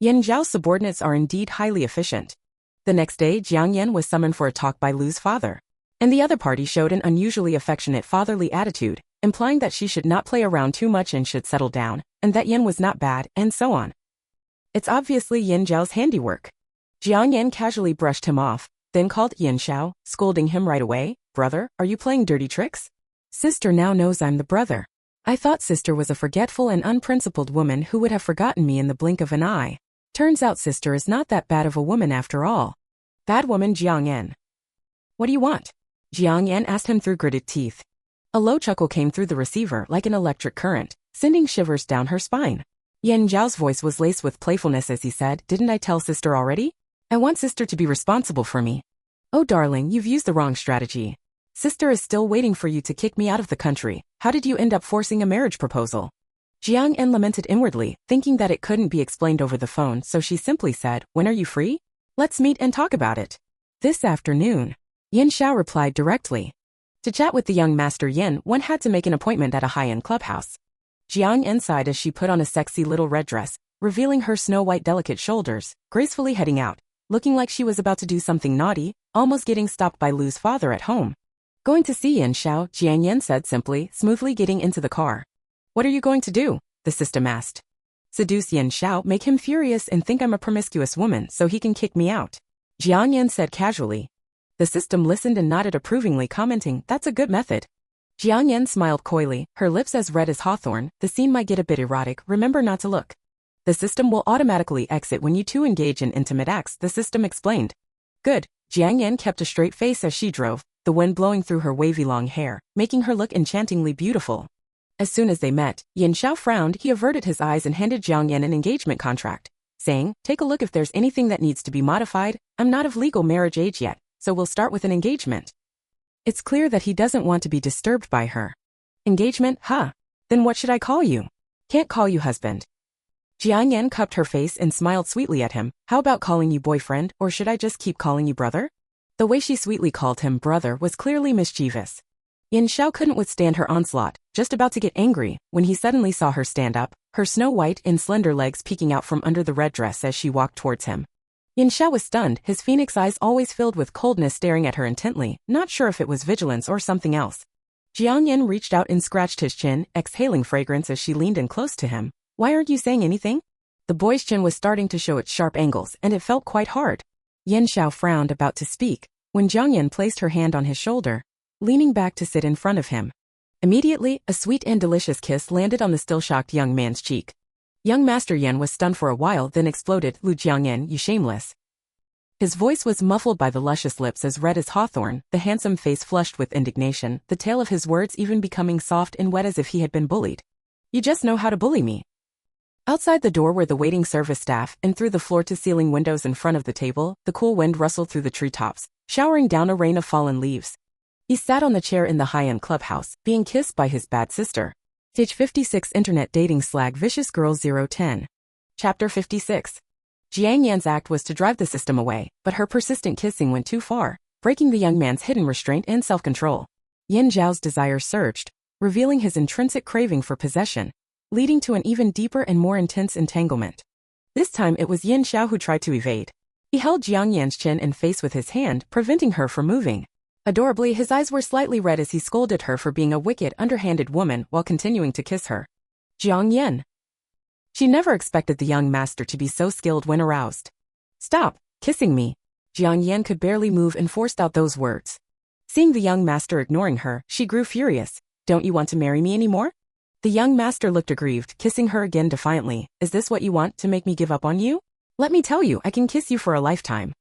Yan Zhao's subordinates are indeed highly efficient. The next day, Jiang Yan was summoned for a talk by Lu's father. And the other party showed an unusually affectionate fatherly attitude, implying that she should not play around too much and should settle down, and that Yan was not bad, and so on. It's obviously Yan Zhao's handiwork. Jiang Yan casually brushed him off, then called Yan Xiao, scolding him right away. Brother, are you playing dirty tricks? Sister now knows I'm the brother. I thought sister was a forgetful and unprincipled woman who would have forgotten me in the blink of an eye. Turns out sister is not that bad of a woman after all. Bad woman Jiang Yan. What do you want? Jiang Yan asked him through gritted teeth. A low chuckle came through the receiver like an electric current, sending shivers down her spine. Yan Zhao's voice was laced with playfulness as he said, Didn't I tell sister already? I want sister to be responsible for me. Oh darling, you've used the wrong strategy. Sister is still waiting for you to kick me out of the country. How did you end up forcing a marriage proposal? Jiang Yan lamented inwardly, thinking that it couldn't be explained over the phone, so she simply said, When are you free? Let's meet and talk about it. This afternoon. Yan Xiao replied directly. To chat with the young master Yan, one had to make an appointment at a high-end clubhouse. Jiang Yan sighed as she put on a sexy little red dress, revealing her snow-white delicate shoulders, gracefully heading out, looking like she was about to do something naughty, almost getting stopped by Lu's father at home. Going to see Yan Xiao, Jiang Yan said simply, smoothly getting into the car. What are you going to do? The system asked. Seduce Yan Xiao, make him furious and think I'm a promiscuous woman so he can kick me out. Jiang Yan said casually. The system listened and nodded approvingly, commenting, That's a good method. Jiang Yan smiled coyly, her lips as red as hawthorn. The scene might get a bit erotic, remember not to look. The system will automatically exit when you two engage in intimate acts, the system explained. Good. Jiang Yan kept a straight face as she drove, the wind blowing through her wavy long hair, making her look enchantingly beautiful. As soon as they met, Yin Xiao frowned, he averted his eyes and handed Jiang Yan an engagement contract, saying, take a look if there's anything that needs to be modified. I'm not of legal marriage age yet, so we'll start with an engagement. It's clear that he doesn't want to be disturbed by her. Engagement, huh? Then what should I call you? Can't call you husband. Jiang Yan cupped her face and smiled sweetly at him. How about calling you boyfriend, or should I just keep calling you brother? The way she sweetly called him brother was clearly mischievous. Yin Xiao couldn't withstand her onslaught, just about to get angry, when he suddenly saw her stand up, her snow-white and slender legs peeking out from under the red dress as she walked towards him. Yin Xiao was stunned, his phoenix eyes always filled with coldness staring at her intently, not sure if it was vigilance or something else. Jiang Yan reached out and scratched his chin, exhaling fragrance as she leaned in close to him. Why aren't you saying anything? The boy's chin was starting to show its sharp angles, and it felt quite hard. Yin Xiao frowned, about to speak, when Jiang Yan placed her hand on his shoulder, leaning back to sit in front of him. Immediately, a sweet and delicious kiss landed on the still-shocked young man's cheek. Young Master Yan was stunned for a while, then exploded, Lu Jiang Yan, you shameless. His voice was muffled by the luscious lips as red as hawthorn, the handsome face flushed with indignation, the tail of his words even becoming soft and wet as if he had been bullied. You just know how to bully me. Outside the door were the waiting service staff, and through the floor-to-ceiling windows in front of the table, the cool wind rustled through the treetops, showering down a rain of fallen leaves. He sat on the chair in the high-end clubhouse, being kissed by his bad sister. Stage 56 Internet Dating Slag Vicious Girl 010. Chapter 56. Jiang Yan's act was to drive the system away, but her persistent kissing went too far, breaking the young man's hidden restraint and self-control. Yin Zhao's desire surged, revealing his intrinsic craving for possession, leading to an even deeper and more intense entanglement. This time it was Yin Xiao who tried to evade. He held Jiang Yan's chin and face with his hand, preventing her from moving. Adorably, his eyes were slightly red as he scolded her for being a wicked, underhanded woman while continuing to kiss her. Jiang Yan. She never expected the young master to be so skilled when aroused. Stop kissing me. Jiang Yan could barely move and forced out those words. Seeing the young master ignoring her, she grew furious. Don't you want to marry me anymore? The young master looked aggrieved, kissing her again defiantly. Is this what you want, to make me give up on you? Let me tell you, I can kiss you for a lifetime.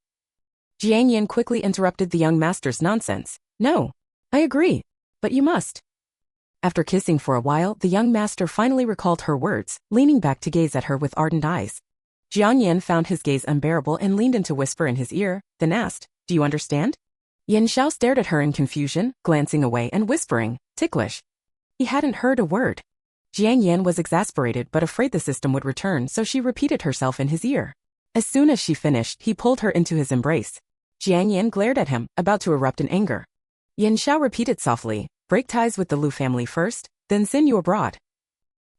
Jiang Yan quickly interrupted the young master's nonsense. No. I agree. But you must. After kissing for a while, the young master finally recalled her words, leaning back to gaze at her with ardent eyes. Jiang Yan found his gaze unbearable and leaned in to whisper in his ear, then asked, do you understand? Yin Xiao stared at her in confusion, glancing away and whispering, ticklish. He hadn't heard a word. Jiang Yan was exasperated but afraid the system would return, so she repeated herself in his ear. As soon as she finished, he pulled her into his embrace. Jiang Yan glared at him, about to erupt in anger. Yin Xiao repeated softly, break ties with the Lu family first, then send you abroad.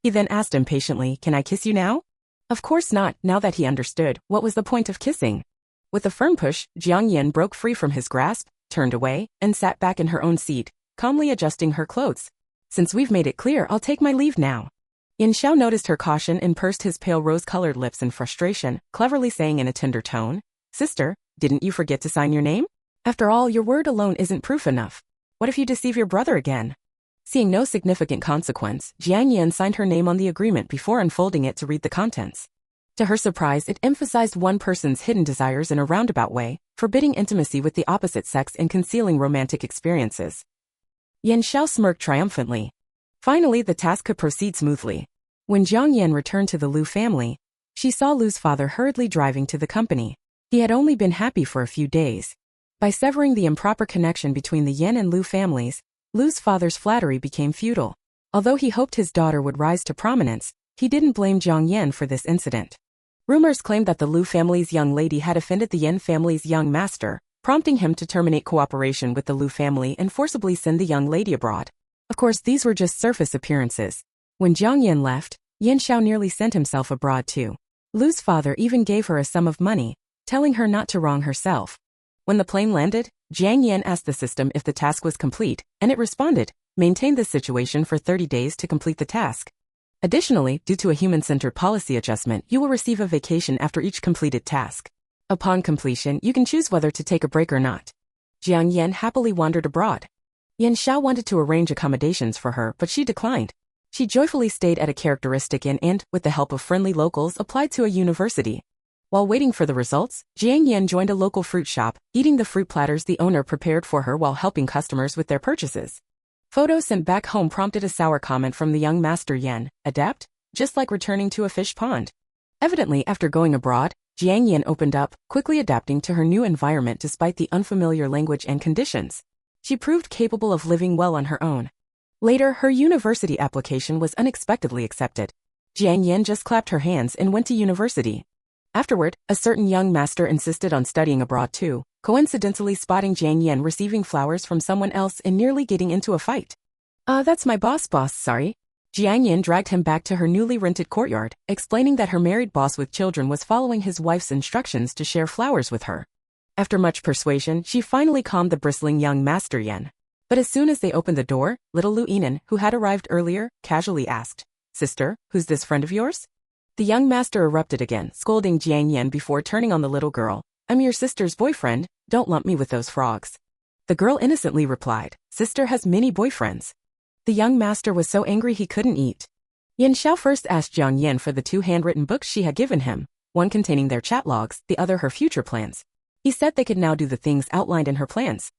He then asked impatiently, can I kiss you now? Of course not, now that he understood, what was the point of kissing? With a firm push, Jiang Yan broke free from his grasp, turned away, and sat back in her own seat, calmly adjusting her clothes. Since we've made it clear, I'll take my leave now. Yin Xiao noticed her caution and pursed his pale rose-colored lips in frustration, cleverly saying in a tender tone, Sister, didn't you forget to sign your name? After all, your word alone isn't proof enough. What if you deceive your brother again? Seeing no significant consequence, Jiang Yan signed her name on the agreement before unfolding it to read the contents. To her surprise, it emphasized one person's hidden desires in a roundabout way, forbidding intimacy with the opposite sex and concealing romantic experiences. Yin Xiao smirked triumphantly. Finally, the task could proceed smoothly. When Jiang Yan returned to the Lu family, she saw Lu's father hurriedly driving to the company. He had only been happy for a few days. By severing the improper connection between the Yan and Lu families, Lu's father's flattery became futile. Although he hoped his daughter would rise to prominence, he didn't blame Jiang Yan for this incident. Rumors claimed that the Lu family's young lady had offended the Yan family's young master, prompting him to terminate cooperation with the Lu family and forcibly send the young lady abroad. Of course, these were just surface appearances. When Jiang Yan left, Yin Xiao nearly sent himself abroad too. Lu's father even gave her a sum of money, telling her not to wrong herself. When the plane landed, Jiang Yan asked the system if the task was complete, and it responded, maintain this situation for 30 days to complete the task. Additionally, due to a human-centered policy adjustment, you will receive a vacation after each completed task. Upon completion, you can choose whether to take a break or not. Jiang Yan happily wandered abroad. Yin Xiao wanted to arrange accommodations for her, but she declined. She She joyfully stayed at a characteristic inn and, with the help of friendly locals, applied to a university. While waiting for the results, Jiang Yan joined a local fruit shop, eating the fruit platters the owner prepared for her while helping customers with their purchases. Photos sent back home prompted a sour comment from the young master Yan. Adept? Just like returning to a fish pond. Evidently, after going abroad, Jiang Yan opened up, quickly adapting to her new environment despite the unfamiliar language and conditions. She proved capable of living well on her own. Later, her university application was unexpectedly accepted. Jiang Yan just clapped her hands and went to university. Afterward, a certain young master insisted on studying abroad too, coincidentally spotting Jiang Yan receiving flowers from someone else and nearly getting into a fight. That's my boss, sorry. Jiang Yan dragged him back to her newly rented courtyard, explaining that her married boss with children was following his wife's instructions to share flowers with her. After much persuasion, she finally calmed the bristling young master Yan. But as soon as they opened the door, little Lu Yinan, who had arrived earlier, casually asked, "Sister, who's this friend of yours?" The young master erupted again, scolding Jiang Yan before turning on the little girl. "I'm your sister's boyfriend, don't lump me with those frogs." The girl innocently replied, "Sister has many boyfriends." The young master was so angry he couldn't eat. Yan Xiao first asked Jiang Yan for the 2 handwritten books she had given him, one containing their chat logs, the other her future plans. He said they could now do the things outlined in her plans.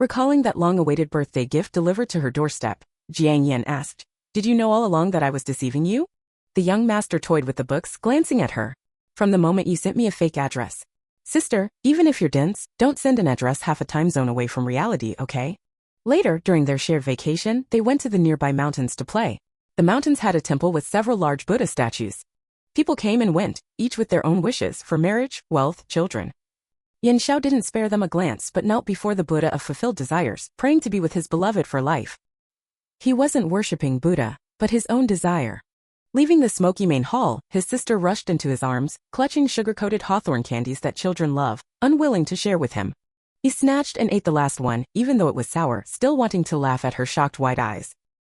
Recalling that long-awaited birthday gift delivered to her doorstep, Jiang Yan asked, "Did you know all along that I was deceiving you?" The young master toyed with the books, glancing at her. "From the moment you sent me a fake address. Sister, even if you're dense, don't send an address half a time zone away from reality, okay?" Later, during their shared vacation, they went to the nearby mountains to play. The mountains had a temple with several large Buddha statues. People came and went, each with their own wishes for marriage, wealth, children. Yan Xiao didn't spare them a glance but knelt before the Buddha of fulfilled desires, praying to be with his beloved for life. He wasn't worshipping Buddha, but his own desire. Leaving the smoky main hall, his sister rushed into his arms, clutching sugar-coated hawthorn candies that children love, unwilling to share with him. He snatched and ate the last one, even though it was sour, still wanting to laugh at her shocked wide eyes.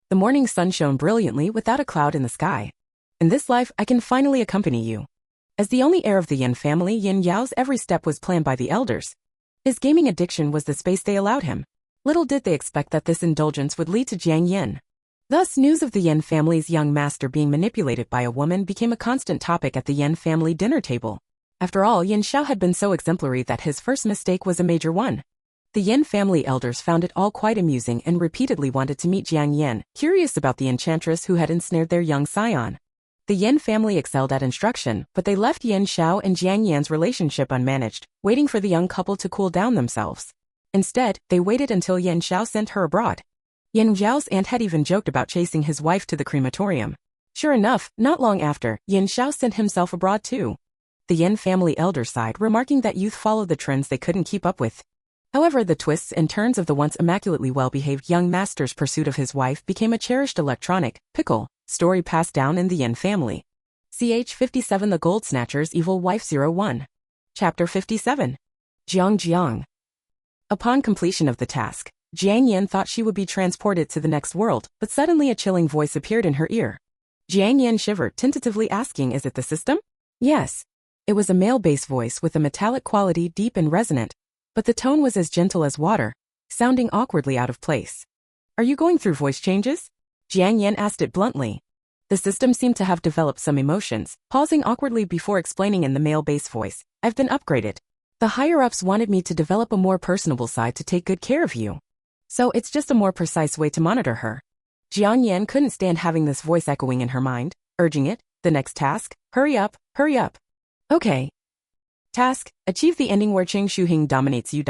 The morning sun shone brilliantly without a cloud in the sky. "In this life, I can finally accompany you." As the only heir of the Yan family, Yin Yao's every step was planned by the elders. His gaming addiction was the space they allowed him. Little did they expect that this indulgence would lead to Jiang Yan. Thus, news of the Yan family's young master being manipulated by a woman became a constant topic at the Yan family dinner table. After all, Yin Xiao had been so exemplary that his first mistake was a major one. The Yan family elders found it all quite amusing and repeatedly wanted to meet Jiang Yan, curious about the enchantress who had ensnared their young scion. The Yan family excelled at instruction, but they left Yin Xiao and Jiang Yan's relationship unmanaged, waiting for the young couple to cool down themselves. Instead, they waited until Yin Xiao sent her abroad. Yin Xiao's aunt had even joked about chasing his wife to the crematorium. Sure enough, not long after, Yin Xiao sent himself abroad too. The Yan family elders sighed, remarking that youth followed the trends they couldn't keep up with. However, the twists and turns of the once immaculately well-behaved young master's pursuit of his wife became a cherished electronic, pickle, story passed down in the Yan family. Ch. 57 The Gold Snatcher's Evil Wife 01. Chapter 57. Jiang. Upon completion of the task, Jiang Yan thought she would be transported to the next world, but suddenly a chilling voice appeared in her ear. Jiang Yan shivered, tentatively asking, "Is it the system?" Yes. It was a male bass voice with a metallic quality, deep and resonant, but the tone was as gentle as water, sounding awkwardly out of place. "Are you going through voice changes?" Jiang Yan asked it bluntly. The system seemed to have developed some emotions, pausing awkwardly before explaining in the male bass voice, "I've been upgraded. The higher-ups wanted me to develop a more personable side to take good care of you. So it's just a more precise way to monitor her." Jiang Yan couldn't stand having this voice echoing in her mind, urging it, "The next task, hurry up, hurry up." Okay. Task, achieve the ending where Qing Shuhing dominates you.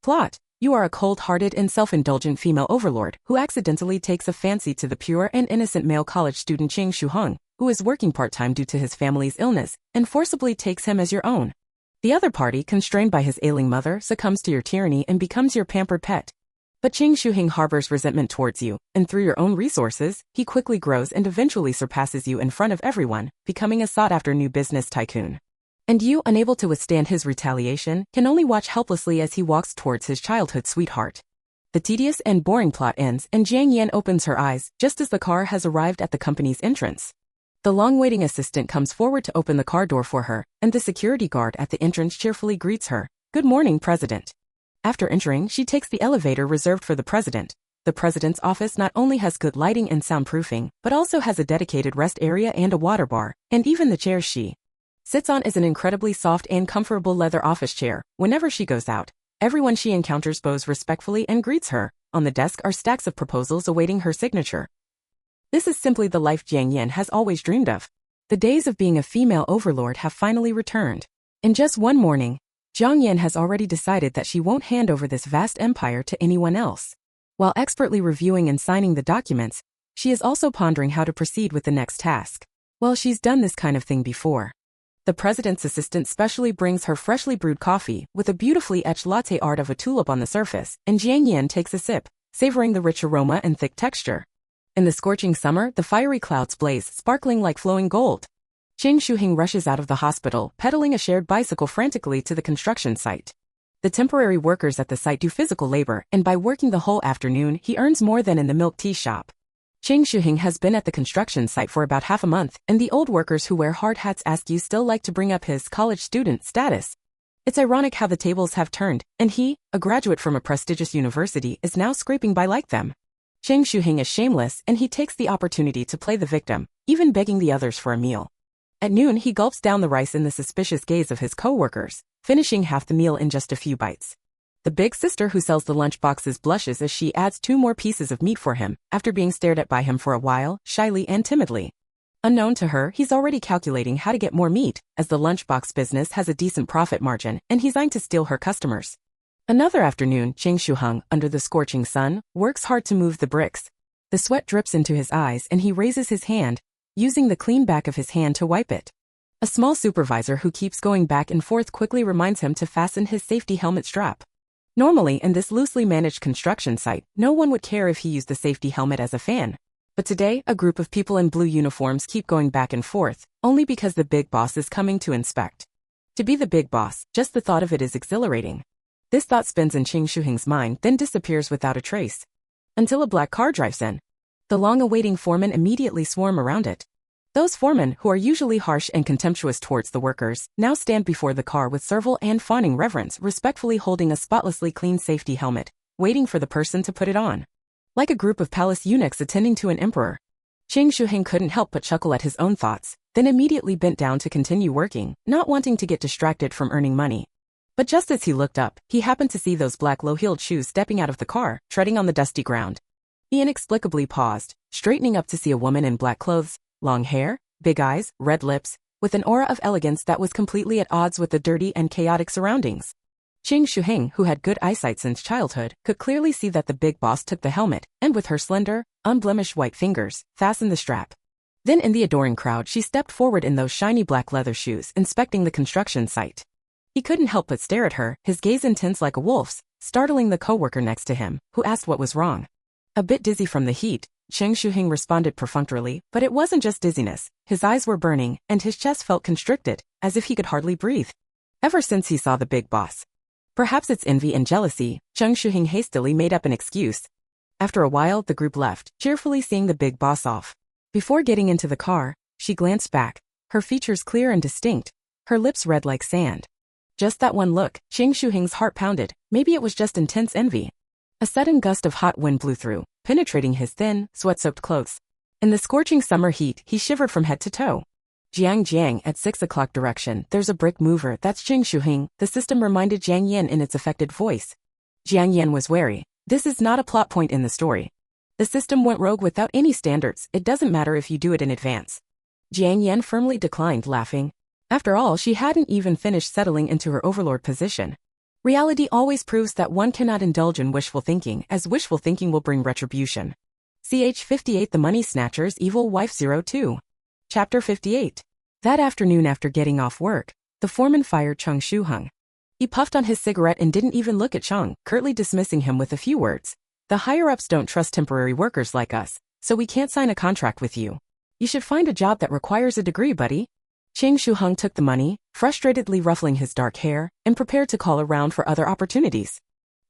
Plot, you are a cold-hearted and self-indulgent female overlord who accidentally takes a fancy to the pure and innocent male college student Qing Shuheng, who is working part-time due to his family's illness, and forcibly takes him as your own. The other party, constrained by his ailing mother, succumbs to your tyranny and becomes your pampered pet. But Qing Shuheng harbors resentment towards you, and through your own resources, he quickly grows and eventually surpasses you in front of everyone, becoming a sought-after new business tycoon. And you, unable to withstand his retaliation, can only watch helplessly as he walks towards his childhood sweetheart. The tedious and boring plot ends, and Jiang Yan opens her eyes, just as the car has arrived at the company's entrance. The long-waiting assistant comes forward to open the car door for her, and the security guard at the entrance cheerfully greets her, "Good morning, President." After entering, she takes the elevator reserved for the president. The president's office not only has good lighting and soundproofing, but also has a dedicated rest area and a water bar, and even the chair she sits on is an incredibly soft and comfortable leather office chair. Whenever she goes out, everyone she encounters bows respectfully and greets her. On the desk are stacks of proposals awaiting her signature. This is simply the life Jiang Yan has always dreamed of. The days of being a female overlord have finally returned. In just one morning, Jiang Yan has already decided that she won't hand over this vast empire to anyone else. While expertly reviewing and signing the documents, she is also pondering how to proceed with the next task. Well, she's done this kind of thing before. The president's assistant specially brings her freshly brewed coffee with a beautifully etched latte art of a tulip on the surface, and Jiang Yan takes a sip, savoring the rich aroma and thick texture. In the scorching summer, the fiery clouds blaze, sparkling like flowing gold. Cheng Shuhing rushes out of the hospital, pedaling a shared bicycle frantically to the construction site. The temporary workers at the site do physical labor, and by working the whole afternoon, he earns more than in the milk tea shop. Cheng Shuhing has been at the construction site for about half a month, and the old workers who wear hard hats ask you still like to bring up his college student status. It's ironic how the tables have turned, and he, a graduate from a prestigious university, is now scraping by like them. Cheng Shuhing is shameless, and he takes the opportunity to play the victim, even begging the others for a meal. At noon, he gulps down the rice in the suspicious gaze of his co-workers, finishing half the meal in just a few bites. The big sister who sells the lunch boxes blushes as she adds 2 more pieces of meat for him, after being stared at by him for a while, shyly and timidly. Unknown to her, he's already calculating how to get more meat, as the lunchbox business has a decent profit margin, and he's eyeing to steal her customers. Another afternoon, Cheng Shuheng, under the scorching sun, works hard to move the bricks. The sweat drips into his eyes and he raises his hand, using the clean back of his hand to wipe it. A small supervisor who keeps going back and forth quickly reminds him to fasten his safety helmet strap. Normally, in this loosely managed construction site, no one would care if he used the safety helmet as a fan. But today, a group of people in blue uniforms keep going back and forth, only because the big boss is coming to inspect. To be the big boss, just the thought of it is exhilarating. This thought spins in Cheng Shuheng's mind, then disappears without a trace. Until a black car drives in. The long-awaiting foremen immediately swarm around it. Those foremen, who are usually harsh and contemptuous towards the workers, now stand before the car with servile and fawning reverence, respectfully holding a spotlessly clean safety helmet, waiting for the person to put it on. Like a group of palace eunuchs attending to an emperor. Cheng Shuheng couldn't help but chuckle at his own thoughts, then immediately bent down to continue working, not wanting to get distracted from earning money. But just as he looked up, he happened to see those black low-heeled shoes stepping out of the car, treading on the dusty ground. He inexplicably paused, straightening up to see a woman in black clothes, long hair, big eyes, red lips, with an aura of elegance that was completely at odds with the dirty and chaotic surroundings. Cheng Shuheng, who had good eyesight since childhood, could clearly see that the big boss took the helmet, and with her slender, unblemished white fingers, fastened the strap. Then in the adoring crowd she stepped forward in those shiny black leather shoes, inspecting the construction site. He couldn't help but stare at her, his gaze intense like a wolf's, startling the coworker next to him, who asked what was wrong. A bit dizzy from the heat, Cheng Shuheng responded perfunctorily, but it wasn't just dizziness. His eyes were burning, and his chest felt constricted, as if he could hardly breathe. Ever since he saw the big boss. Perhaps it's envy and jealousy, Cheng Shuheng hastily made up an excuse. After a while, the group left, cheerfully seeing the big boss off. Before getting into the car, she glanced back, her features clear and distinct, her lips red like sand. Just that one look, Cheng Shuheng's heart pounded. Maybe it was just intense envy. A sudden gust of hot wind blew through, penetrating his thin, sweat-soaked clothes. In the scorching summer heat, he shivered from head to toe. Jiang, at 6 o'clock direction, there's a brick mover. That's Cheng Shuheng, the system reminded Jiang Yan in its affected voice. Jiang Yan was wary. This is not a plot point in the story. The system went rogue without any standards. It doesn't matter if you do it in advance. Jiang Yan firmly declined, laughing. After all, she hadn't even finished settling into her overlord position. Reality always proves that one cannot indulge in wishful thinking, as wishful thinking will bring retribution. Ch. 58 The Money Snatcher's Evil Wife 02. Chapter 58. That afternoon after getting off work, the foreman fired Cheng Shuheng. He puffed on his cigarette and didn't even look at Cheng, curtly dismissing him with a few words. The higher-ups don't trust temporary workers like us, so we can't sign a contract with you. You should find a job that requires a degree, buddy. Cheng Shuheng took the money, frustratedly ruffling his dark hair, and prepared to call around for other opportunities.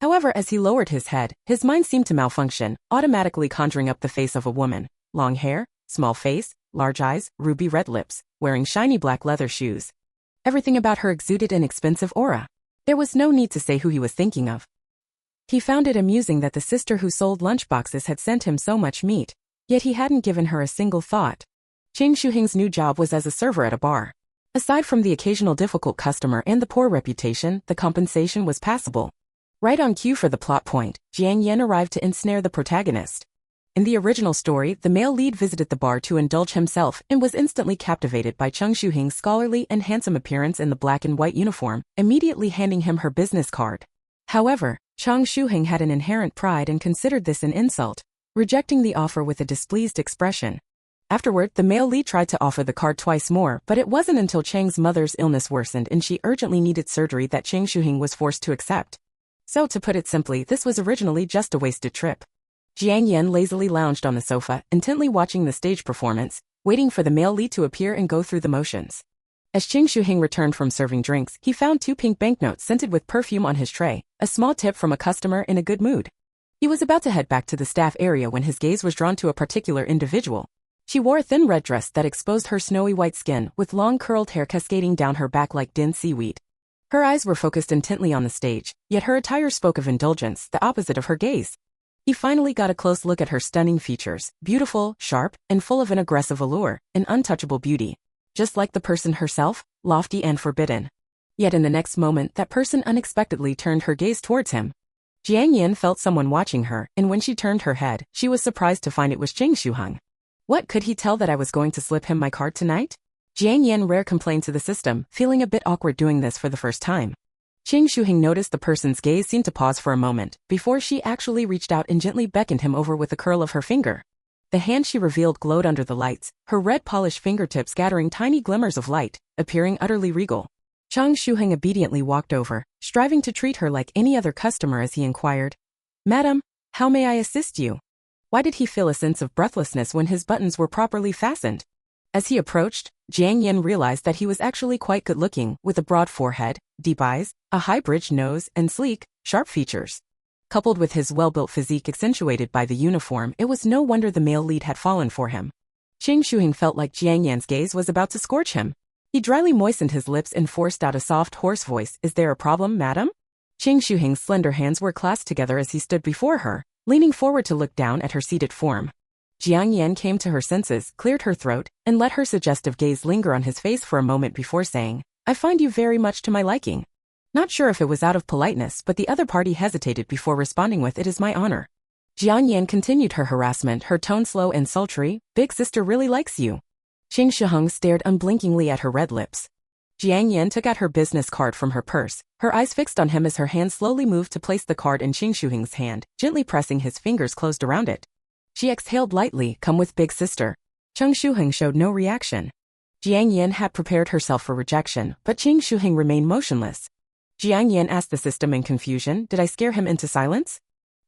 However, as he lowered his head, his mind seemed to malfunction, automatically conjuring up the face of a woman. Long hair, small face, large eyes, ruby red lips, wearing shiny black leather shoes. Everything about her exuded an expensive aura. There was no need to say who he was thinking of. He found it amusing that the sister who sold lunchboxes had sent him so much meat, yet he hadn't given her a single thought. Chang Shuhing's new job was as a server at a bar. Aside from the occasional difficult customer and the poor reputation, the compensation was passable. Right on cue for the plot point, Jiang Yan arrived to ensnare the protagonist. In the original story, the male lead visited the bar to indulge himself and was instantly captivated by Chang Shuhing's scholarly and handsome appearance in the black and white uniform, immediately handing him her business card. However, Chang Shuhing had an inherent pride and considered this an insult, rejecting the offer with a displeased expression. Afterward, the male lead tried to offer the card twice more, but it wasn't until Chang's mother's illness worsened and she urgently needed surgery that Chang Shuhing was forced to accept. So to put it simply, this was originally just a wasted trip. Jiang Yan lazily lounged on the sofa, intently watching the stage performance, waiting for the male lead to appear and go through the motions. As Chang Shuhing returned from serving drinks, he found 2 pink banknotes scented with perfume on his tray, a small tip from a customer in a good mood. He was about to head back to the staff area when his gaze was drawn to a particular individual. She wore a thin red dress that exposed her snowy white skin, with long curled hair cascading down her back like Din seaweed. Her eyes were focused intently on the stage, yet her attire spoke of indulgence, the opposite of her gaze. He finally got a close look at her stunning features, beautiful, sharp, and full of an aggressive allure, an untouchable beauty. Just like the person herself, lofty and forbidden. Yet in the next moment, that person unexpectedly turned her gaze towards him. Jiang Yan felt someone watching her, and when she turned her head, she was surprised to find it was Chang Shuheng. What, could he tell that I was going to slip him my card tonight? Jiang Yan rare complained to the system, feeling a bit awkward doing this for the first time. Chang Shuheng noticed the person's gaze seemed to pause for a moment, before she actually reached out and gently beckoned him over with a curl of her finger. The hand she revealed glowed under the lights, her red polished fingertips scattering tiny glimmers of light, appearing utterly regal. Chang Shuheng obediently walked over, striving to treat her like any other customer as he inquired, "Madam, how may I assist you?" Why did he feel a sense of breathlessness when his buttons were properly fastened? As he approached, Jiang Yan realized that he was actually quite good-looking, with a broad forehead, deep eyes, a high-bridged nose, and sleek, sharp features. Coupled with his well-built physique accentuated by the uniform, it was no wonder the male lead had fallen for him. Chang Shuheng felt like Jiang Yan's gaze was about to scorch him. He dryly moistened his lips and forced out a soft, hoarse voice, "Is there a problem, madam?" Chang Shuheng's slender hands were clasped together as he stood before her, leaning forward to look down at her seated form. Jiang Yan came to her senses, cleared her throat, and let her suggestive gaze linger on his face for a moment before saying, "I find you very much to my liking." Not sure if it was out of politeness, but the other party hesitated before responding with, "It is my honor." Jiang Yan continued her harassment, her tone slow and sultry, "Big sister really likes you." Chang Shuheng stared unblinkingly at her red lips. Jiang Yan took out her business card from her purse, her eyes fixed on him as her hand slowly moved to place the card in Chang Shuheng's hand, gently pressing his fingers closed around it. She exhaled lightly, "Come with big sister." Chang Shuheng showed no reaction. Jiang Yan had prepared herself for rejection, but Chang Shuheng remained motionless. Jiang Yan asked the system in confusion, "Did I scare him into silence?"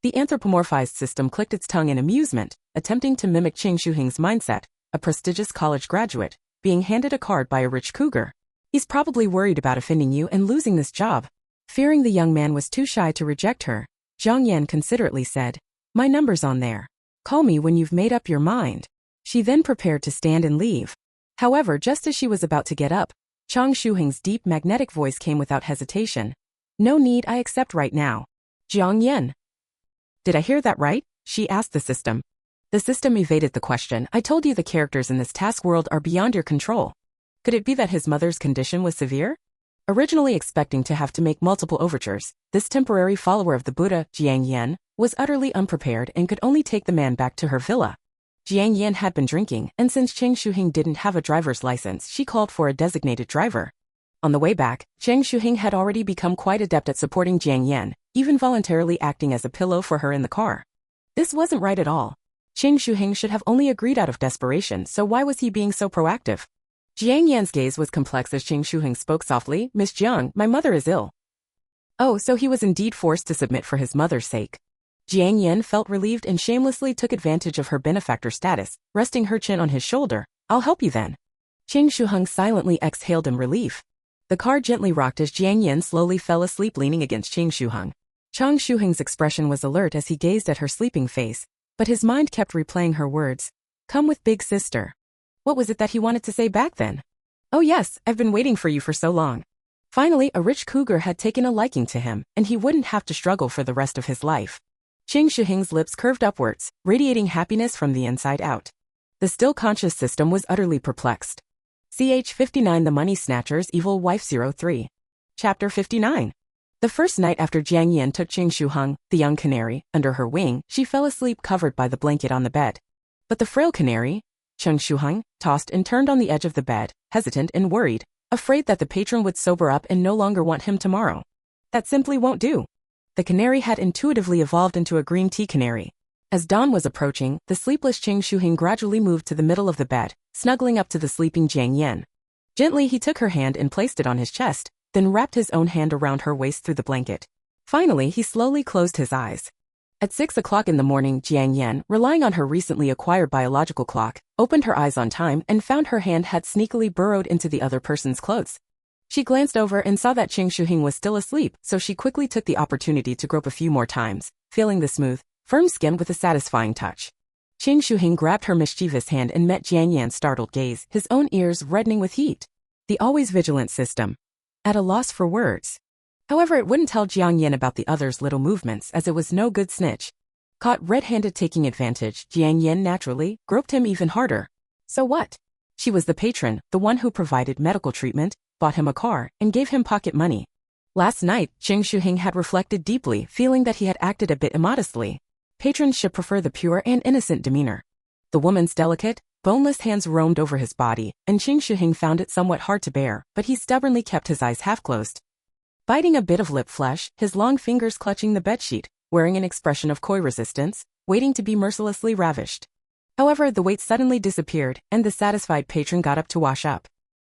The anthropomorphized system clicked its tongue in amusement, attempting to mimic Chang Shuheng's mindset, a prestigious college graduate, being handed a card by a rich cougar. He's probably worried about offending you and losing this job. Fearing the young man was too shy to reject her, Jiang Yan considerately said, "My number's on there. Call me when you've made up your mind." She then prepared to stand and leave. However, just as she was about to get up, Chang Shuheng's deep magnetic voice came without hesitation. "No need, I accept right now." Jiang Yan. "Did I hear that right?" she asked the system. The system evaded the question. "I told you the characters in this task world are beyond your control." Could it be that his mother's condition was severe? Originally expecting to have to make multiple overtures, this temporary follower of the Buddha, Jiang Yan, was utterly unprepared and could only take the man back to her villa. Jiang Yan had been drinking, and since Chang Shuheng didn't have a driver's license, she called for a designated driver. On the way back, Chang Shuheng had already become quite adept at supporting Jiang Yan, even voluntarily acting as a pillow for her in the car. This wasn't right at all. Chang Shuheng should have only agreed out of desperation, so why was he being so proactive? Jiang Yan's gaze was complex as Chang Shuheng spoke softly, "Miss Jiang, my mother is ill." Oh, so he was indeed forced to submit for his mother's sake. Jiang Yan felt relieved and shamelessly took advantage of her benefactor status, resting her chin on his shoulder. "I'll help you then." Chang Shuheng silently exhaled in relief. The car gently rocked as Jiang Yan slowly fell asleep leaning against Chang Shuheng. Chang Shuheng's expression was alert as he gazed at her sleeping face, but his mind kept replaying her words. "Come with big sister." What was it that he wanted to say back then? "Oh yes, I've been waiting for you for so long." Finally, a rich cougar had taken a liking to him, and he wouldn't have to struggle for the rest of his life. Ching Shuhing's lips curved upwards, radiating happiness from the inside out. The still-conscious system was utterly perplexed. Ch 59 The Money Snatcher's Evil Wife 03. Chapter 59. The first night after Jiang Yan took Ching Shuheng, the young canary, under her wing, she fell asleep covered by the blanket on the bed. But the frail canary, Ching Shuheng, tossed and turned on the edge of the bed, hesitant and worried, afraid that the patron would sober up and no longer want him tomorrow. That simply won't do. The canary had intuitively evolved into a green tea canary. As dawn was approaching, the sleepless Ching Shuheng gradually moved to the middle of the bed, snuggling up to the sleeping Jiang Yan. Gently he took her hand and placed it on his chest, then wrapped his own hand around her waist through the blanket. Finally, he slowly closed his eyes. At 6 o'clock in the morning, Jiang Yan, relying on her recently acquired biological clock, opened her eyes on time and found her hand had sneakily burrowed into the other person's clothes. She glanced over and saw that Ching Shuheng was still asleep, so she quickly took the opportunity to grope a few more times, feeling the smooth, firm skin with a satisfying touch. Ching Shuheng grabbed her mischievous hand and met Jiang Yan's startled gaze, his own ears reddening with heat. The always vigilant system. At a loss for words. However, it wouldn't tell Jiang Yan about the other's little movements as it was no good snitch. Caught red-handed taking advantage, Jiang Yan naturally groped him even harder. So what? She was the patron, the one who provided medical treatment, bought him a car, and gave him pocket money. Last night, Ching Shuheng had reflected deeply, feeling that he had acted a bit immodestly. Patrons should prefer the pure and innocent demeanor. The woman's delicate, boneless hands roamed over his body, and Ching Shuheng found it somewhat hard to bear, but he stubbornly kept his eyes half-closed. Biting a bit of lip flesh, his long fingers clutching the bedsheet, wearing an expression of coy resistance, waiting to be mercilessly ravished. However, the weight suddenly disappeared, and the satisfied patron got up to wash up.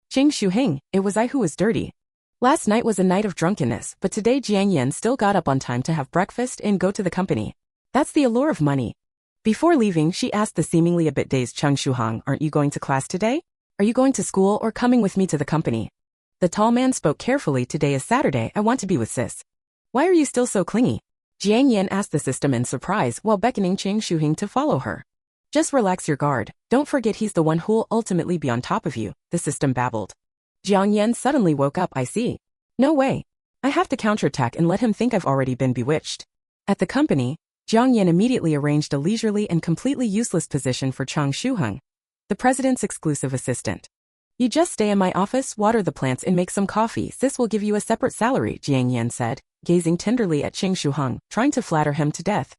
Ching Shuheng, it was I who was dirty. Last night was a night of drunkenness, but today Jiang Yan still got up on time to have breakfast and go to the company. That's the allure of money. Before leaving, she asked the seemingly a bit dazed Ching Shuheng, "Aren't you going to class today? Are you going to school or coming with me to the company?" The tall man spoke carefully. "Today is Saturday, I want to be with sis." "Why are you still so clingy?" Jiang Yan asked the system in surprise while beckoning Ching Shuheng to follow her. "Just relax your guard, don't forget he's the one who'll ultimately be on top of you," the system babbled. Jiang Yan suddenly woke up. "I see. No way. I have to counterattack and let him think I've already been bewitched." At the company, Jiang Yan immediately arranged a leisurely and completely useless position for Ching Shuheng, the president's exclusive assistant. "You just stay in my office, water the plants and make some coffee. Sis will give you a separate salary," Jiang Yan said, gazing tenderly at Ching Shuheng, trying to flatter him to death.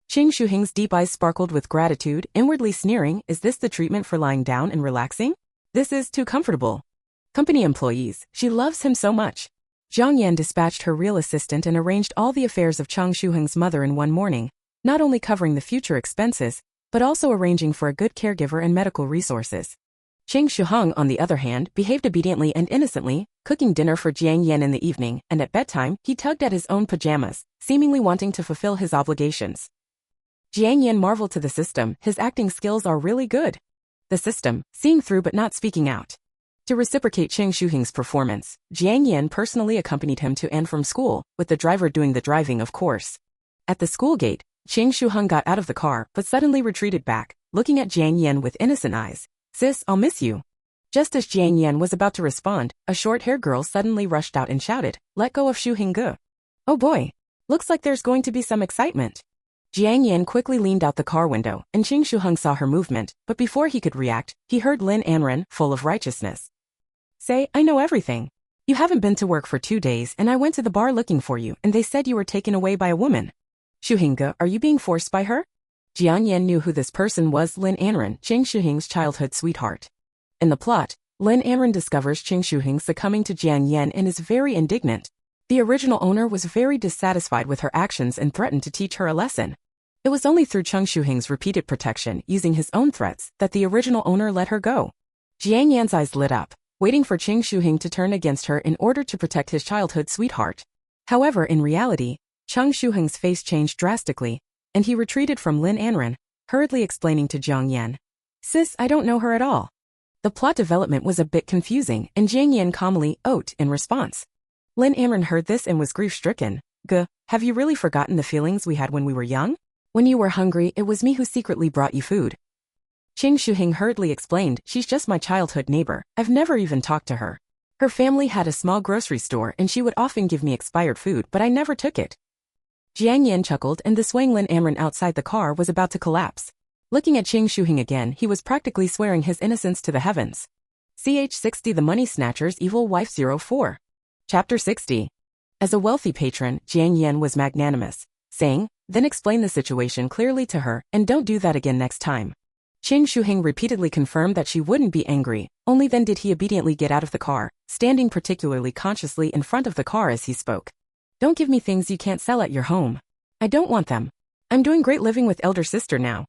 Ching Shuheng's deep eyes sparkled with gratitude, inwardly sneering, "Is this the treatment for lying down and relaxing? This is too comfortable." Company employees, she loves him so much. Jiang Yan dispatched her real assistant and arranged all the affairs of Ching Shuheng's mother in one morning, not only covering the future expenses, but also arranging for a good caregiver and medical resources. Ching Shuheng, on the other hand, behaved obediently and innocently, cooking dinner for Jiang Yan in the evening, and at bedtime, he tugged at his own pajamas, seemingly wanting to fulfill his obligations. Jiang Yan marveled to the system, his acting skills are really good. The system, seeing through but not speaking out. To reciprocate Ching Shuheng's performance, Jiang Yan personally accompanied him to and from school, with the driver doing the driving of course. At the school gate, Ching Shuheng got out of the car but suddenly retreated back, looking at Jiang Yan with innocent eyes. "Sis, I'll miss you." Just as Jiang Yan was about to respond, a short-haired girl suddenly rushed out and shouted, "Let go of Shuheng Ge." "Oh boy. Looks like there's going to be some excitement." Jiang Yan quickly leaned out the car window, and Ching Shuheng saw her movement, but before he could react, he heard Lin Anren, full of righteousness, say, "I know everything. You haven't been to work for 2 days and I went to the bar looking for you and they said you were taken away by a woman. Shuheng Ge, are you being forced by her?" Jiang Yan knew who this person was. Lin Anren, Ching Shuheng's childhood sweetheart. In the plot, Lin Anren discovers Ching Shuheng succumbing to Jiang Yan and is very indignant. The original owner was very dissatisfied with her actions and threatened to teach her a lesson. It was only through Ching Shuheng's repeated protection, using his own threats, that the original owner let her go. Jiang Yan's eyes lit up, waiting for Ching Shuheng to turn against her in order to protect his childhood sweetheart. However, in reality, Ching Shuheng's face changed drastically, and he retreated from Lin Anren, hurriedly explaining to Jiang Yan, "Sis, I don't know her at all." The plot development was a bit confusing, and Jiang Yan calmly oat in response. Lin Anren heard this and was grief-stricken. "Ge, have you really forgotten the feelings we had when we were young? When you were hungry, it was me who secretly brought you food." Ching Shuheng hurriedly explained, "She's just my childhood neighbor. I've never even talked to her." Her family had a small grocery store and she would often give me expired food, but I never took it. Jiang Yan chuckled and the swaying Lin Amren outside the car was about to collapse. Looking at Ching Shuheng again, he was practically swearing his innocence to the heavens. Ch60 The Money Snatcher's Evil Wife 04. Chapter 60. As a wealthy patron, Jiang Yan was magnanimous, saying, "Then explain the situation clearly to her, and don't do that again next time." Ching Shuheng repeatedly confirmed that she wouldn't be angry, only then did he obediently get out of the car, standing particularly consciously in front of the car as he spoke. "Don't give me things you can't sell at your home. I don't want them. I'm doing great living with elder sister now.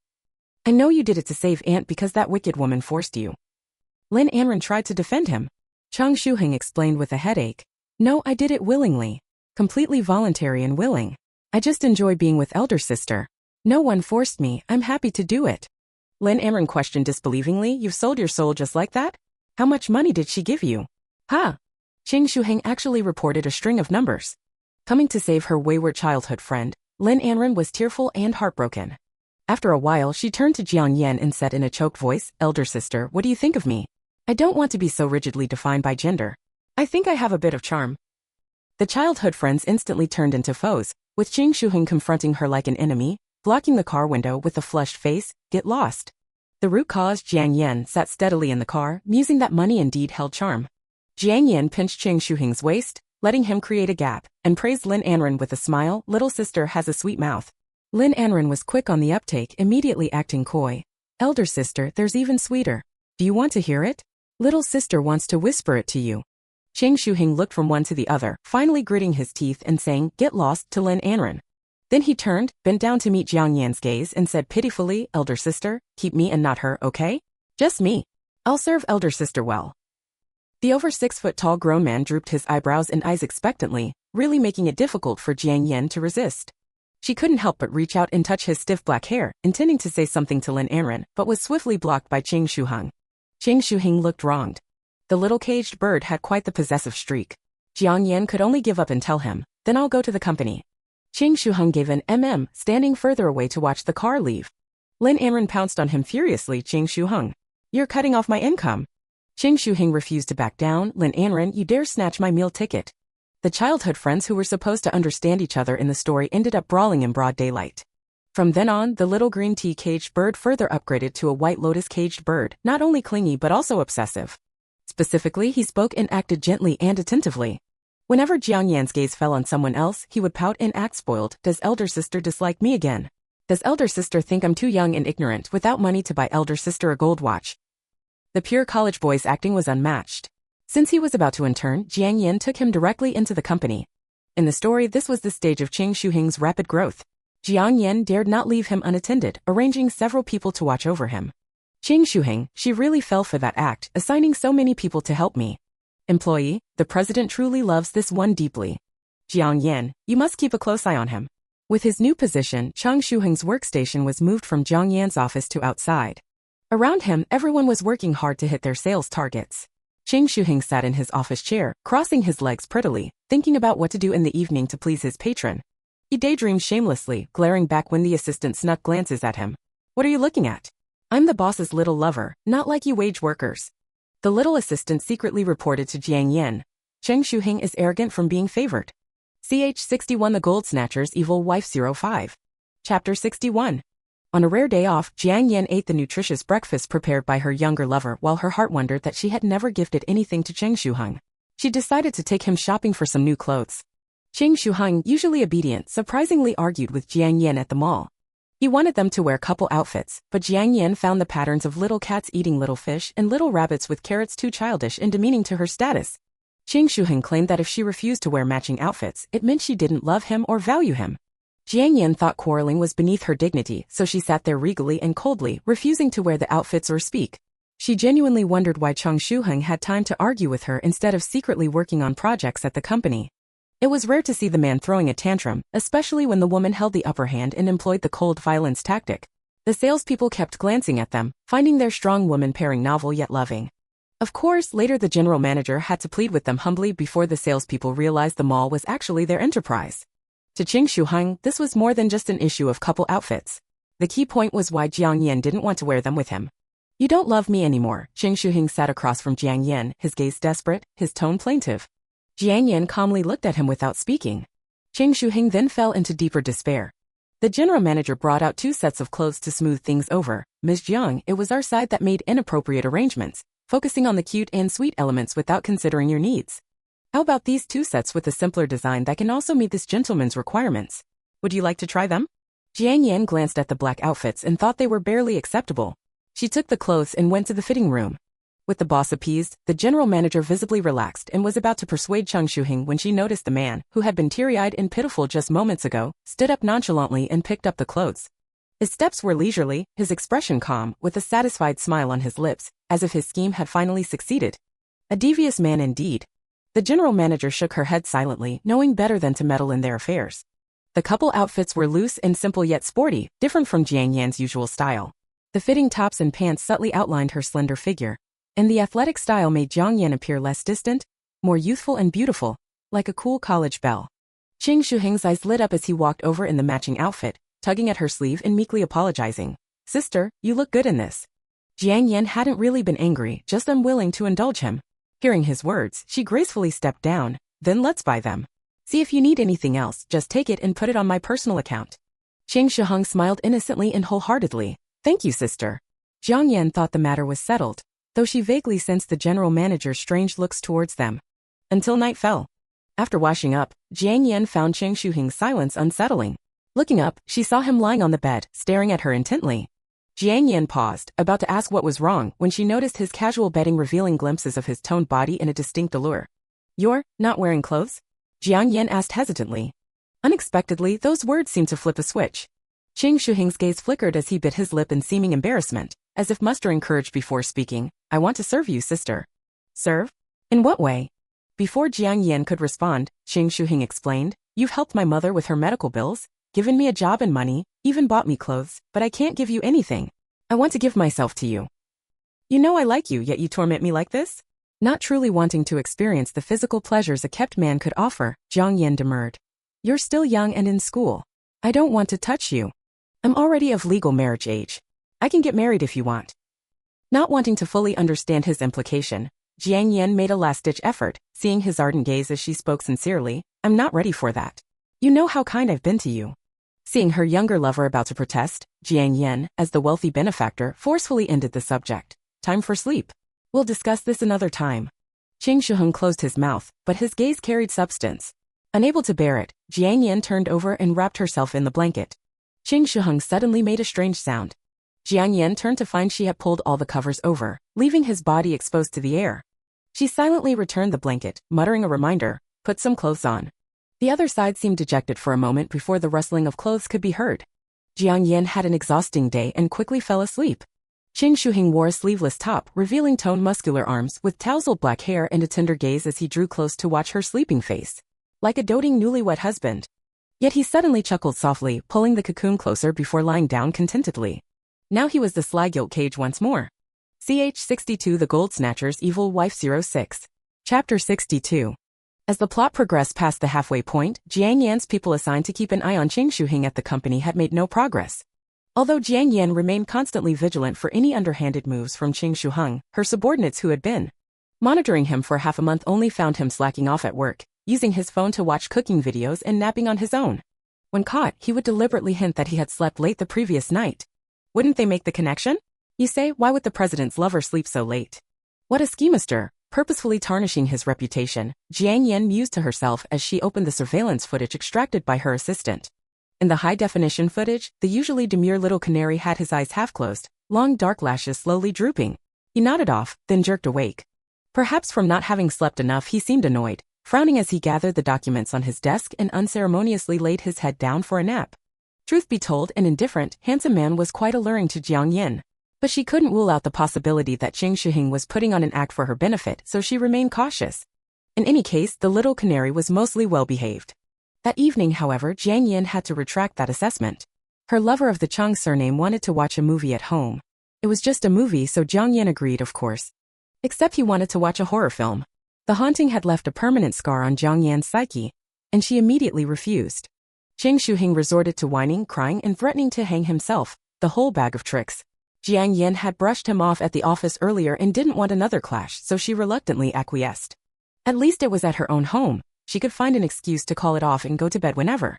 I know you did it to save aunt because that wicked woman forced you." Lin Amren tried to defend him. Chang Shuheng explained with a headache. "No, I did it willingly. Completely voluntary and willing. I just enjoy being with elder sister. No one forced me, I'm happy to do it." Lin Amren questioned disbelievingly, "You've sold your soul just like that? How much money did she give you?" "Ha!" Ching Shuheng actually reported a string of numbers. Coming to save her wayward childhood friend, Lin Amren was tearful and heartbroken. After a while, she turned to Jiang Yan and said in a choked voice, "Elder sister, what do you think of me? I don't want to be so rigidly defined by gender. I think I have a bit of charm." The childhood friends instantly turned into foes, with Ching Shuheng confronting her like an enemy, blocking the car window with a flushed face. "Get lost." The root cause, Jiang Yan sat steadily in the car, musing that money indeed held charm. Jiang Yan pinched Ching Shuheng's waist, letting him create a gap, and praised Lin Amren with a smile. "Little sister has a sweet mouth." Lin Amren was quick on the uptake, immediately acting coy. "Elder sister, there's even sweeter. Do you want to hear it? Little sister wants to whisper it to you." Ching Shuheng looked from one to the other, finally gritting his teeth and saying, "Get lost," to Lin Amren. Then he turned, bent down to meet Jiang Yan's gaze and said pitifully, "Elder sister, keep me and not her, okay? Just me. I'll serve elder sister well." The over 6-foot-tall grown man drooped his eyebrows and eyes expectantly, really making it difficult for Jiang Yan to resist. She couldn't help but reach out and touch his stiff black hair, intending to say something to Lin Amren, but was swiftly blocked by Ching Shuheng. Ching Shuheng looked wronged. The little caged bird had quite the possessive streak. Jiang Yan could only give up and tell him, "Then I'll go to the company." Ching Shuheng gave an standing further away to watch the car leave. Lin Amren pounced on him furiously. "Ching Shuheng, you're cutting off my income." Ching Shuheng refused to back down. "Lin Amren, you dare snatch my meal ticket." The childhood friends who were supposed to understand each other in the story ended up brawling in broad daylight. From then on, the little green tea caged bird further upgraded to a white lotus caged bird, not only clingy but also obsessive. Specifically, he spoke and acted gently and attentively. Whenever Jiang Yan's gaze fell on someone else, he would pout and act spoiled. "Does elder sister dislike me again? Does elder sister think I'm too young and ignorant without money to buy elder sister a gold watch?" The pure college boy's acting was unmatched. Since he was about to intern, Jiang Yan took him directly into the company. In the story, this was the stage of Ching Shuheng's rapid growth. Jiang Yan dared not leave him unattended, arranging several people to watch over him. "Ching Shuheng, she really fell for that act, assigning so many people to help me. Employee, the president truly loves this one deeply. Jiang Yan, you must keep a close eye on him." With his new position, Chang Shuheng's workstation was moved from Jiang Yan's office to outside. Around him, everyone was working hard to hit their sales targets. Ching Shuheng sat in his office chair, crossing his legs prettily, thinking about what to do in the evening to please his patron. He daydreamed shamelessly, glaring back when the assistant snuck glances at him. "What are you looking at? I'm the boss's little lover, not like you wage workers." The little assistant secretly reported to Jiang Yan. Cheng Shuheng is arrogant from being favored. Ch61 The Gold Snatcher's Evil Wife 05. Chapter 61. On a rare day off, Jiang Yan ate the nutritious breakfast prepared by her younger lover while her heart wondered that she had never gifted anything to Cheng Shuheng. She decided to take him shopping for some new clothes. Cheng Shuheng, usually obedient, surprisingly argued with Jiang Yan at the mall. He wanted them to wear couple outfits, but Jiang Yan found the patterns of little cats eating little fish and little rabbits with carrots too childish and demeaning to her status. Cheng Shuheng claimed that if she refused to wear matching outfits, it meant she didn't love him or value him. Jiang Yan thought quarreling was beneath her dignity, so she sat there regally and coldly, refusing to wear the outfits or speak. She genuinely wondered why Cheng Shuheng had time to argue with her instead of secretly working on projects at the company. It was rare to see the man throwing a tantrum, especially when the woman held the upper hand and employed the cold violence tactic. The salespeople kept glancing at them, finding their strong woman pairing novel yet loving. Of course, later the general manager had to plead with them humbly before the salespeople realized the mall was actually their enterprise. To Cheng Shuheng, this was more than just an issue of couple outfits. The key point was why Jiang Yan didn't want to wear them with him. You don't love me anymore. Ching Shuhing sat across from Jiang Yan, his gaze desperate, his tone plaintive. Jiang Yan calmly looked at him without speaking. Ching Shuhing then fell into deeper despair. The general manager brought out 2 sets of clothes to smooth things over. Ms. Jiang, it was our side that made inappropriate arrangements, focusing on the cute and sweet elements without considering your needs. How about these 2 sets with a simpler design that can also meet this gentleman's requirements? Would you like to try them? Jiang Yan glanced at the black outfits and thought they were barely acceptable. She took the clothes and went to the fitting room. With the boss appeased, the general manager visibly relaxed and was about to persuade Ching Shuhing when she noticed the man, who had been teary-eyed and pitiful just moments ago, stood up nonchalantly and picked up the clothes. His steps were leisurely, his expression calm, with a satisfied smile on his lips, as if his scheme had finally succeeded. A devious man indeed. The general manager shook her head silently, knowing better than to meddle in their affairs. The couple outfits were loose and simple yet sporty, different from Jiang Yan's usual style. The fitting tops and pants subtly outlined her slender figure, and the athletic style made Jiang Yan appear less distant, more youthful and beautiful, like a cool college belle. Ching Shuhing's eyes lit up as he walked over in the matching outfit, tugging at her sleeve and meekly apologizing. Sister, you look good in this. Jiang Yan hadn't really been angry, just unwilling to indulge him. Hearing his words, she gracefully stepped down. Then let's buy them. See if you need anything else, just take it and put it on my personal account. Ching Shuheng smiled innocently and wholeheartedly. Thank you, sister. Jiang Yan thought the matter was settled, though she vaguely sensed the general manager's strange looks towards them. Until night fell. After washing up, Jiang Yan found Ching Shuheng's silence unsettling. Looking up, she saw him lying on the bed, staring at her intently. Jiang Yan paused, about to ask what was wrong, when she noticed his casual bedding revealing glimpses of his toned body and a distinct allure. You're not wearing clothes? Jiang Yan asked hesitantly. Unexpectedly, those words seemed to flip a switch. Ching Shuheng's gaze flickered as he bit his lip in seeming embarrassment, as if mustering courage before speaking. I want to serve you, sister. Serve? In what way? Before Jiang Yan could respond, Ching Shuheng explained, You've helped my mother with her medical bills, given me a job and money, even bought me clothes, but I can't give you anything. I want to give myself to you. You know I like you, yet you torment me like this? Not truly wanting to experience the physical pleasures a kept man could offer, Jiang Yan demurred. You're still young and in school. I don't want to touch you. I'm already of legal marriage age. I can get married if you want. Not wanting to fully understand his implication, Jiang Yan made a last-ditch effort, seeing his ardent gaze as she spoke sincerely. I'm not ready for that. You know how kind I've been to you. Seeing her younger lover about to protest, Jiang Yan, as the wealthy benefactor, forcefully ended the subject. Time for sleep. We'll discuss this another time. Ching Shuheng closed his mouth, but his gaze carried substance. Unable to bear it, Jiang Yan turned over and wrapped herself in the blanket. Ching Shuheng suddenly made a strange sound. Jiang Yan turned to find she had pulled all the covers over, leaving his body exposed to the air. She silently returned the blanket, muttering a reminder, put some clothes on. The other side seemed dejected for a moment before the rustling of clothes could be heard. Jiang Yan had an exhausting day and quickly fell asleep. Ching Shuheng wore a sleeveless top, revealing toned muscular arms with tousled black hair and a tender gaze as he drew close to watch her sleeping face. Like a doting newlywed husband. Yet he suddenly chuckled softly, pulling the cocoon closer before lying down contentedly. Now he was the sly guilt cage once more. CH62 The Gold Snatcher's Evil Wife 06. Chapter 62. As the plot progressed past the halfway point, Jiang Yan's people assigned to keep an eye on Ching Shuheng at the company had made no progress. Although Jiang Yan remained constantly vigilant for any underhanded moves from Ching Shuheng, her subordinates who had been monitoring him for half a month only found him slacking off at work, using his phone to watch cooking videos and napping on his own. When caught, he would deliberately hint that he had slept late the previous night. Wouldn't they make the connection? You say, why would the president's lover sleep so late? What a schemester, purposefully tarnishing his reputation, Jiang Yan mused to herself as she opened the surveillance footage extracted by her assistant. In the high-definition footage, the usually demure little canary had his eyes half-closed, long dark lashes slowly drooping. He nodded off, then jerked awake. Perhaps from not having slept enough he seemed annoyed, frowning as he gathered the documents on his desk and unceremoniously laid his head down for a nap. Truth be told, an indifferent, handsome man was quite alluring to Jiang Yan. But she couldn't rule out the possibility that Ching Shuheng was putting on an act for her benefit, so she remained cautious. In any case, the little canary was mostly well-behaved. That evening, however, Jiang Yan had to retract that assessment. Her lover of the Chang surname wanted to watch a movie at home. It was just a movie, so Jiang Yan agreed, of course. Except he wanted to watch a horror film. The haunting had left a permanent scar on Jiang Yan's psyche, and she immediately refused. Ching Shuheng resorted to whining, crying, and threatening to hang himself, the whole bag of tricks. Jiang Yan had brushed him off at the office earlier and didn't want another clash, so she reluctantly acquiesced. At least it was at her own home. She could find an excuse to call it off and go to bed whenever.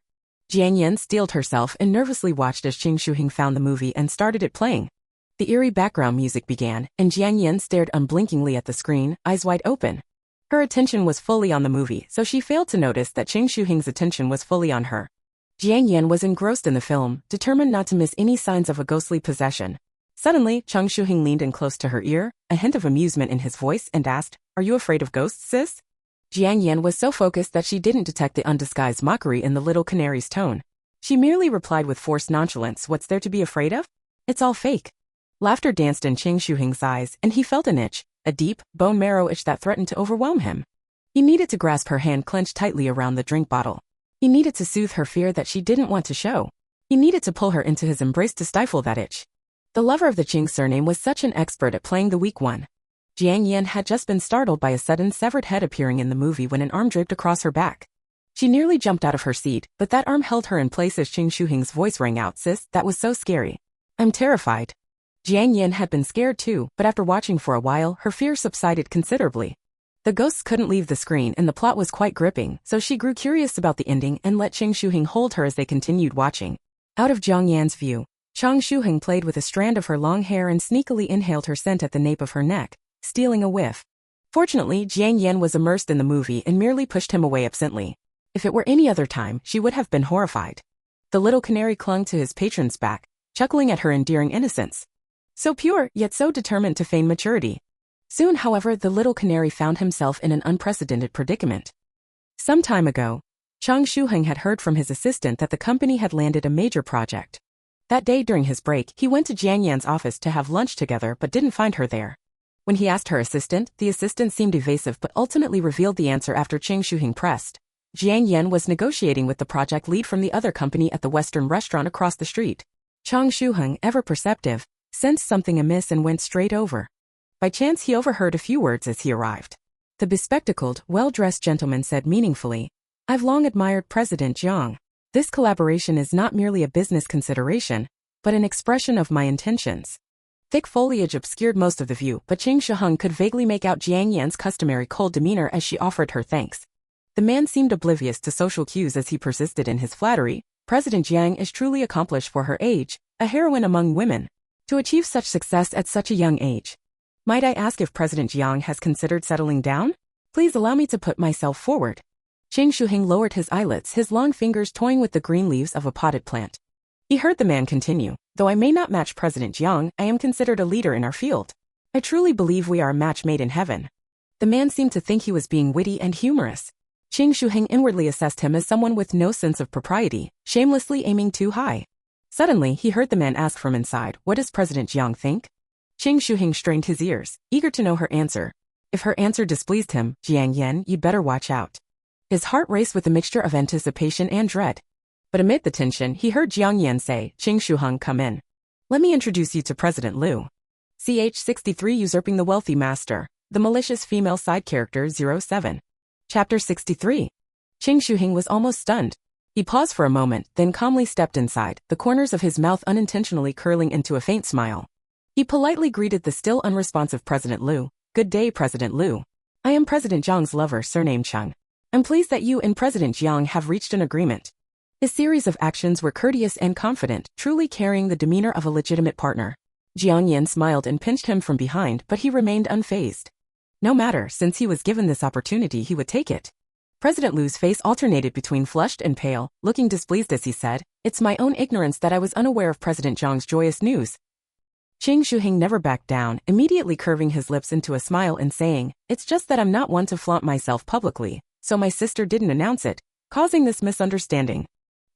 Jiang Yan steeled herself and nervously watched as Qing Shuheng found the movie and started it playing. The eerie background music began, and Jiang Yan stared unblinkingly at the screen, eyes wide open. Her attention was fully on the movie, so she failed to notice that Qing Shuheng's attention was fully on her. Jiang Yan was engrossed in the film, determined not to miss any signs of a ghostly possession. Suddenly, Qing Shuheng leaned in close to her ear, a hint of amusement in his voice, and asked, "Are you afraid of ghosts, sis?" Jiang Yan was so focused that she didn't detect the undisguised mockery in the little canary's tone. She merely replied with forced nonchalance, "What's there to be afraid of? It's all fake." Laughter danced in Qing Shuheng's eyes, and he felt an itch, a deep, bone marrow itch that threatened to overwhelm him. He needed to grasp her hand clenched tightly around the drink bottle. He needed to soothe her fear that she didn't want to show. He needed to pull her into his embrace to stifle that itch. The lover of the Qing surname was such an expert at playing the weak one. Jiang Yan had just been startled by a sudden severed head appearing in the movie when an arm draped across her back. She nearly jumped out of her seat, but that arm held her in place as Qing Shuheng's voice rang out, "Sis, that was so scary. I'm terrified." Jiang Yan had been scared too, but after watching for a while, her fear subsided considerably. The ghosts couldn't leave the screen and the plot was quite gripping, so she grew curious about the ending and let Qing Shuheng hold her as they continued watching. Out of Jiang Yan's view, Qing Shuheng played with a strand of her long hair and sneakily inhaled her scent at the nape of her neck, stealing a whiff. Fortunately, Jiang Yan was immersed in the movie and merely pushed him away absently. If it were any other time, she would have been horrified. The little canary clung to his patron's back, chuckling at her endearing innocence. So pure, yet so determined to feign maturity. Soon, however, the little canary found himself in an unprecedented predicament. Some time ago, Qing Shuheng had heard from his assistant that the company had landed a major project. That day during his break, he went to Jiang Yan's office to have lunch together but didn't find her there. When he asked her assistant, the assistant seemed evasive but ultimately revealed the answer after Qing Shuheng pressed. Jiang Yan was negotiating with the project lead from the other company at the Western restaurant across the street. Qing Shuheng, ever perceptive, sensed something amiss and went straight over. By chance he overheard a few words as he arrived. The bespectacled, well-dressed gentleman said meaningfully, "I've long admired President Jiang. This collaboration is not merely a business consideration, but an expression of my intentions." Thick foliage obscured most of the view, but Qing Shuheng could vaguely make out Jiang Yan's customary cold demeanor as she offered her thanks. The man seemed oblivious to social cues as he persisted in his flattery. "President Jiang is truly accomplished for her age, a heroine among women. To achieve such success at such a young age. Might I ask if President Jiang has considered settling down? Please allow me to put myself forward." Qing Shuheng lowered his eyelids, his long fingers toying with the green leaves of a potted plant. He heard the man continue, "Though I may not match President Jiang, I am considered a leader in our field. I truly believe we are a match made in heaven." The man seemed to think he was being witty and humorous. Qing Shuheng inwardly assessed him as someone with no sense of propriety, shamelessly aiming too high. Suddenly, he heard the man ask from inside, "What does President Jiang think?" Qing Shuheng strained his ears, eager to know her answer. If her answer displeased him, "Jiang Yan, you'd better watch out." His heart raced with a mixture of anticipation and dread. But amid the tension, he heard Jiang Yan say, "Qing Shuheng, come in. Let me introduce you to President Liu. Ch63 Usurping the Wealthy Master, the malicious female side character 07. Chapter 63. Qing Shuheng was almost stunned. He paused for a moment, then calmly stepped inside, the corners of his mouth unintentionally curling into a faint smile. He politely greeted the still unresponsive President Liu. "Good day, President Liu. I am President Jiang's lover, surnamed Cheng. I'm pleased that you and President Jiang have reached an agreement." His series of actions were courteous and confident, truly carrying the demeanor of a legitimate partner. Jiang Yan smiled and pinched him from behind, but he remained unfazed. No matter, since he was given this opportunity, he would take it. President Liu's face alternated between flushed and pale, looking displeased as he said, "It's my own ignorance that I was unaware of President Jiang's joyous news." Qing Shuheng never backed down, immediately curving his lips into a smile and saying, "It's just that I'm not one to flaunt myself publicly, so my sister didn't announce it, causing this misunderstanding."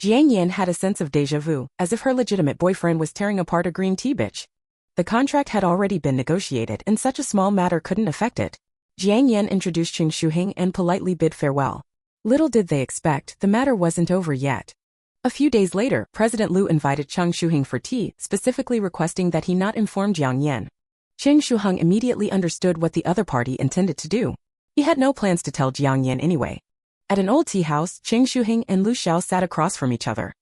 Jiang Yan had a sense of déjà vu, as if her legitimate boyfriend was tearing apart a green tea bitch. The contract had already been negotiated and such a small matter couldn't affect it. Jiang Yan introduced Qing Shuheng and politely bid farewell. Little did they expect, the matter wasn't over yet. A few days later, President Liu invited Qing Shuheng for tea, specifically requesting that he not inform Jiang Yan. Qing Shuheng immediately understood what the other party intended to do. He had no plans to tell Jiang Yan anyway. At an old tea house, Qing Shuheng and Lu Xiao sat across from each other.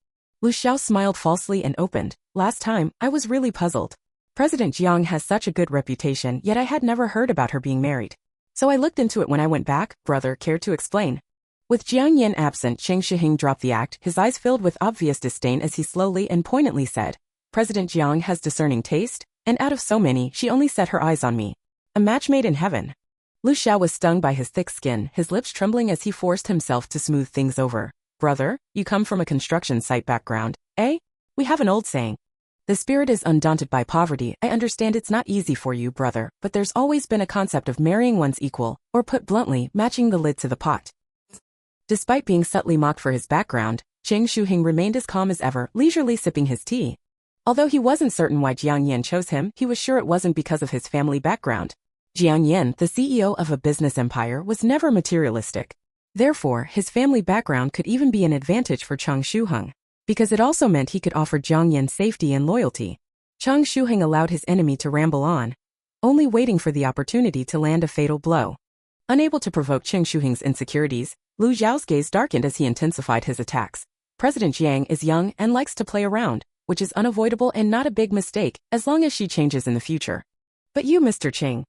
Lu Xiao smiled falsely and opened, "Last time, I was really puzzled. President Jiang has such a good reputation, yet I had never heard about her being married. So I looked into it when I went back, brother cared to explain. With Jiang Yan absent, Cheng Shiheng dropped the act, his eyes filled with obvious disdain as he slowly and poignantly said, President Jiang has discerning taste, and out of so many, she only set her eyes on me. A match made in heaven. Lu Xiao was stung by his thick skin, his lips trembling as he forced himself to smooth things over. Brother, you come from a construction site background, eh? We have an old saying. The spirit is undaunted by poverty. I understand it's not easy for you, brother, but there's always been a concept of marrying one's equal, or put bluntly, matching the lid to the pot. Despite being subtly mocked for his background, Cheng Shuheng remained as calm as ever, leisurely sipping his tea. Although he wasn't certain why Jiang Yan chose him, he was sure it wasn't because of his family background. Jiang Yan, the CEO of a business empire, was never materialistic. Therefore, his family background could even be an advantage for Cheng Shuheng, because it also meant he could offer Jiang Yan safety and loyalty. Cheng Shuheng allowed his enemy to ramble on, only waiting for the opportunity to land a fatal blow. Unable to provoke Cheng Shuheng's insecurities, Lu Xiao's gaze darkened as he intensified his attacks. President Jiang is young and likes to play around, which is unavoidable and not a big mistake, as long as she changes in the future. But you, Mr. Cheng.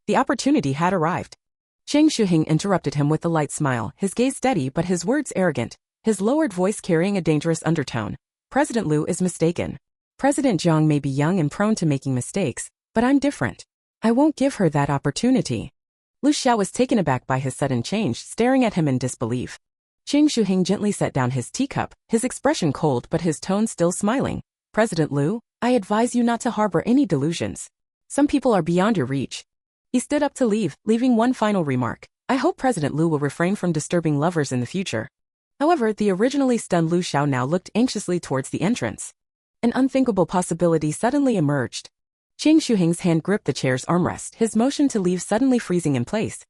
The opportunity had arrived. Cheng Shuheng interrupted him with a light smile, his gaze steady but his words arrogant, his lowered voice carrying a dangerous undertone. President Lu is mistaken. President Jiang may be young and prone to making mistakes, but I'm different. I won't give her that opportunity. Lu Xiao was taken aback by his sudden change, staring at him in disbelief. Cheng Shuheng gently set down his teacup, his expression cold but his tone still smiling. President Lu, I advise you not to harbor any delusions. Some people are beyond your reach. He stood up to leave, leaving one final remark. I hope President Lu will refrain from disturbing lovers in the future. However, the originally stunned Lu Xiao now looked anxiously towards the entrance. An unthinkable possibility suddenly emerged. Cheng Shuheng's hand gripped the chair's armrest, his motion to leave suddenly freezing in place.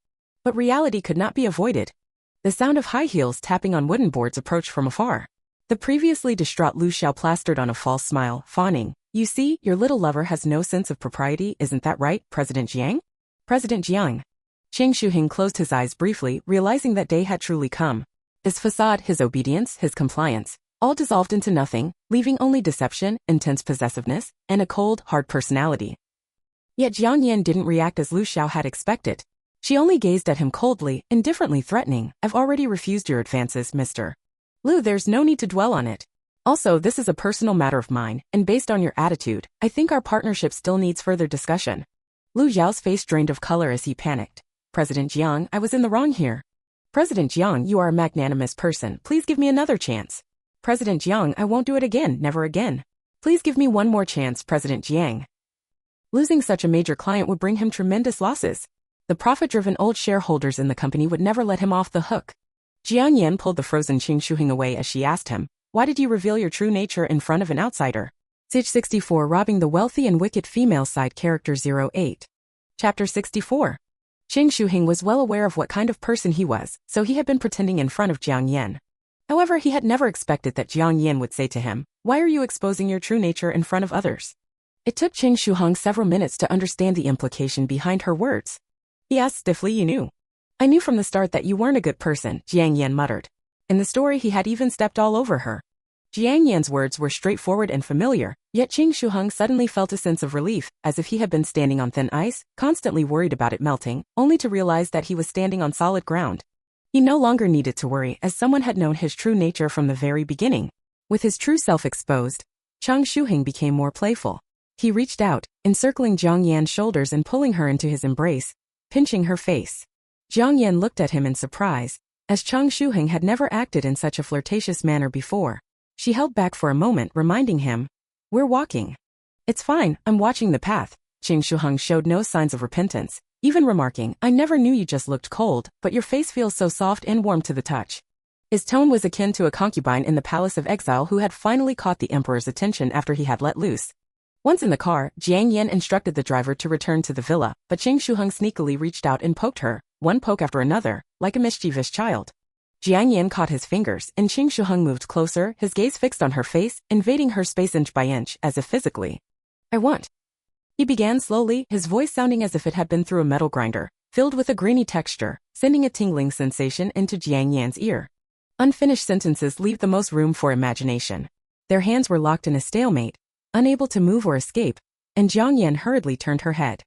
But reality could not be avoided. The sound of high heels tapping on wooden boards approached from afar. The previously distraught Lu Xiao plastered on a false smile, fawning. You see, your little lover has no sense of propriety, isn't that right, President Jiang? President Jiang. Cheng Shuheng closed his eyes briefly, realizing that day had truly come. His facade, his obedience, his compliance, all dissolved into nothing, leaving only deception, intense possessiveness, and a cold, hard personality. Yet Jiang Yan didn't react as Lu Xiao had expected. She only gazed at him coldly, indifferently threatening. I've already refused your advances, Mr. Lu, there's no need to dwell on it. Also, this is a personal matter of mine, and based on your attitude, I think our partnership still needs further discussion. Lu Xiao's face drained of color as he panicked. President Jiang, I was in the wrong here. President Jiang, you are a magnanimous person. Please give me another chance. President Jiang, I won't do it again, never again. Please give me one more chance, President Jiang. Losing such a major client would bring him tremendous losses. The profit-driven old shareholders in the company would never let him off the hook. Jiang Yan pulled the frozen Cheng Shuheng away as she asked him, why did you reveal your true nature in front of an outsider? Stage 64 Robbing the Wealthy and Wicked Female Side Character 08. Chapter 64. Cheng Shuheng was well aware of what kind of person he was, so he had been pretending in front of Jiang Yan. However, he had never expected that Jiang Yan would say to him, why are you exposing your true nature in front of others? It took Cheng Shuheng several minutes to understand the implication behind her words. He asked stiffly, you knew. I knew from the start that you weren't a good person, Jiang Yan muttered. In the story he had even stepped all over her. Jiang Yan's words were straightforward and familiar, yet Cheng Shuheng suddenly felt a sense of relief, as if he had been standing on thin ice, constantly worried about it melting, only to realize that he was standing on solid ground. He no longer needed to worry, as someone had known his true nature from the very beginning. With his true self exposed, Cheng Shuheng became more playful. He reached out, encircling Jiang Yan's shoulders and pulling her into his embrace, pinching her face. Jiang Yan looked at him in surprise, as Cheng Shuheng had never acted in such a flirtatious manner before. She held back for a moment, reminding him, we're walking. It's fine, I'm watching the path. Cheng Shuheng showed no signs of repentance, even remarking, I never knew you just looked cold, but your face feels so soft and warm to the touch. His tone was akin to a concubine in the palace of exile who had finally caught the emperor's attention after he had let loose. Once in the car, Jiang Yan instructed the driver to return to the villa, but Cheng Shuheng sneakily reached out and poked her, one poke after another, like a mischievous child. Jiang Yan caught his fingers, and Cheng Shuheng moved closer, his gaze fixed on her face, invading her space inch by inch, as if physically. I want. He began slowly, his voice sounding as if it had been through a metal grinder, filled with a grainy texture, sending a tingling sensation into Jiang Yan's ear. Unfinished sentences leave the most room for imagination. Their hands were locked in a stalemate, unable to move or escape, and Jiang Yan hurriedly turned her head.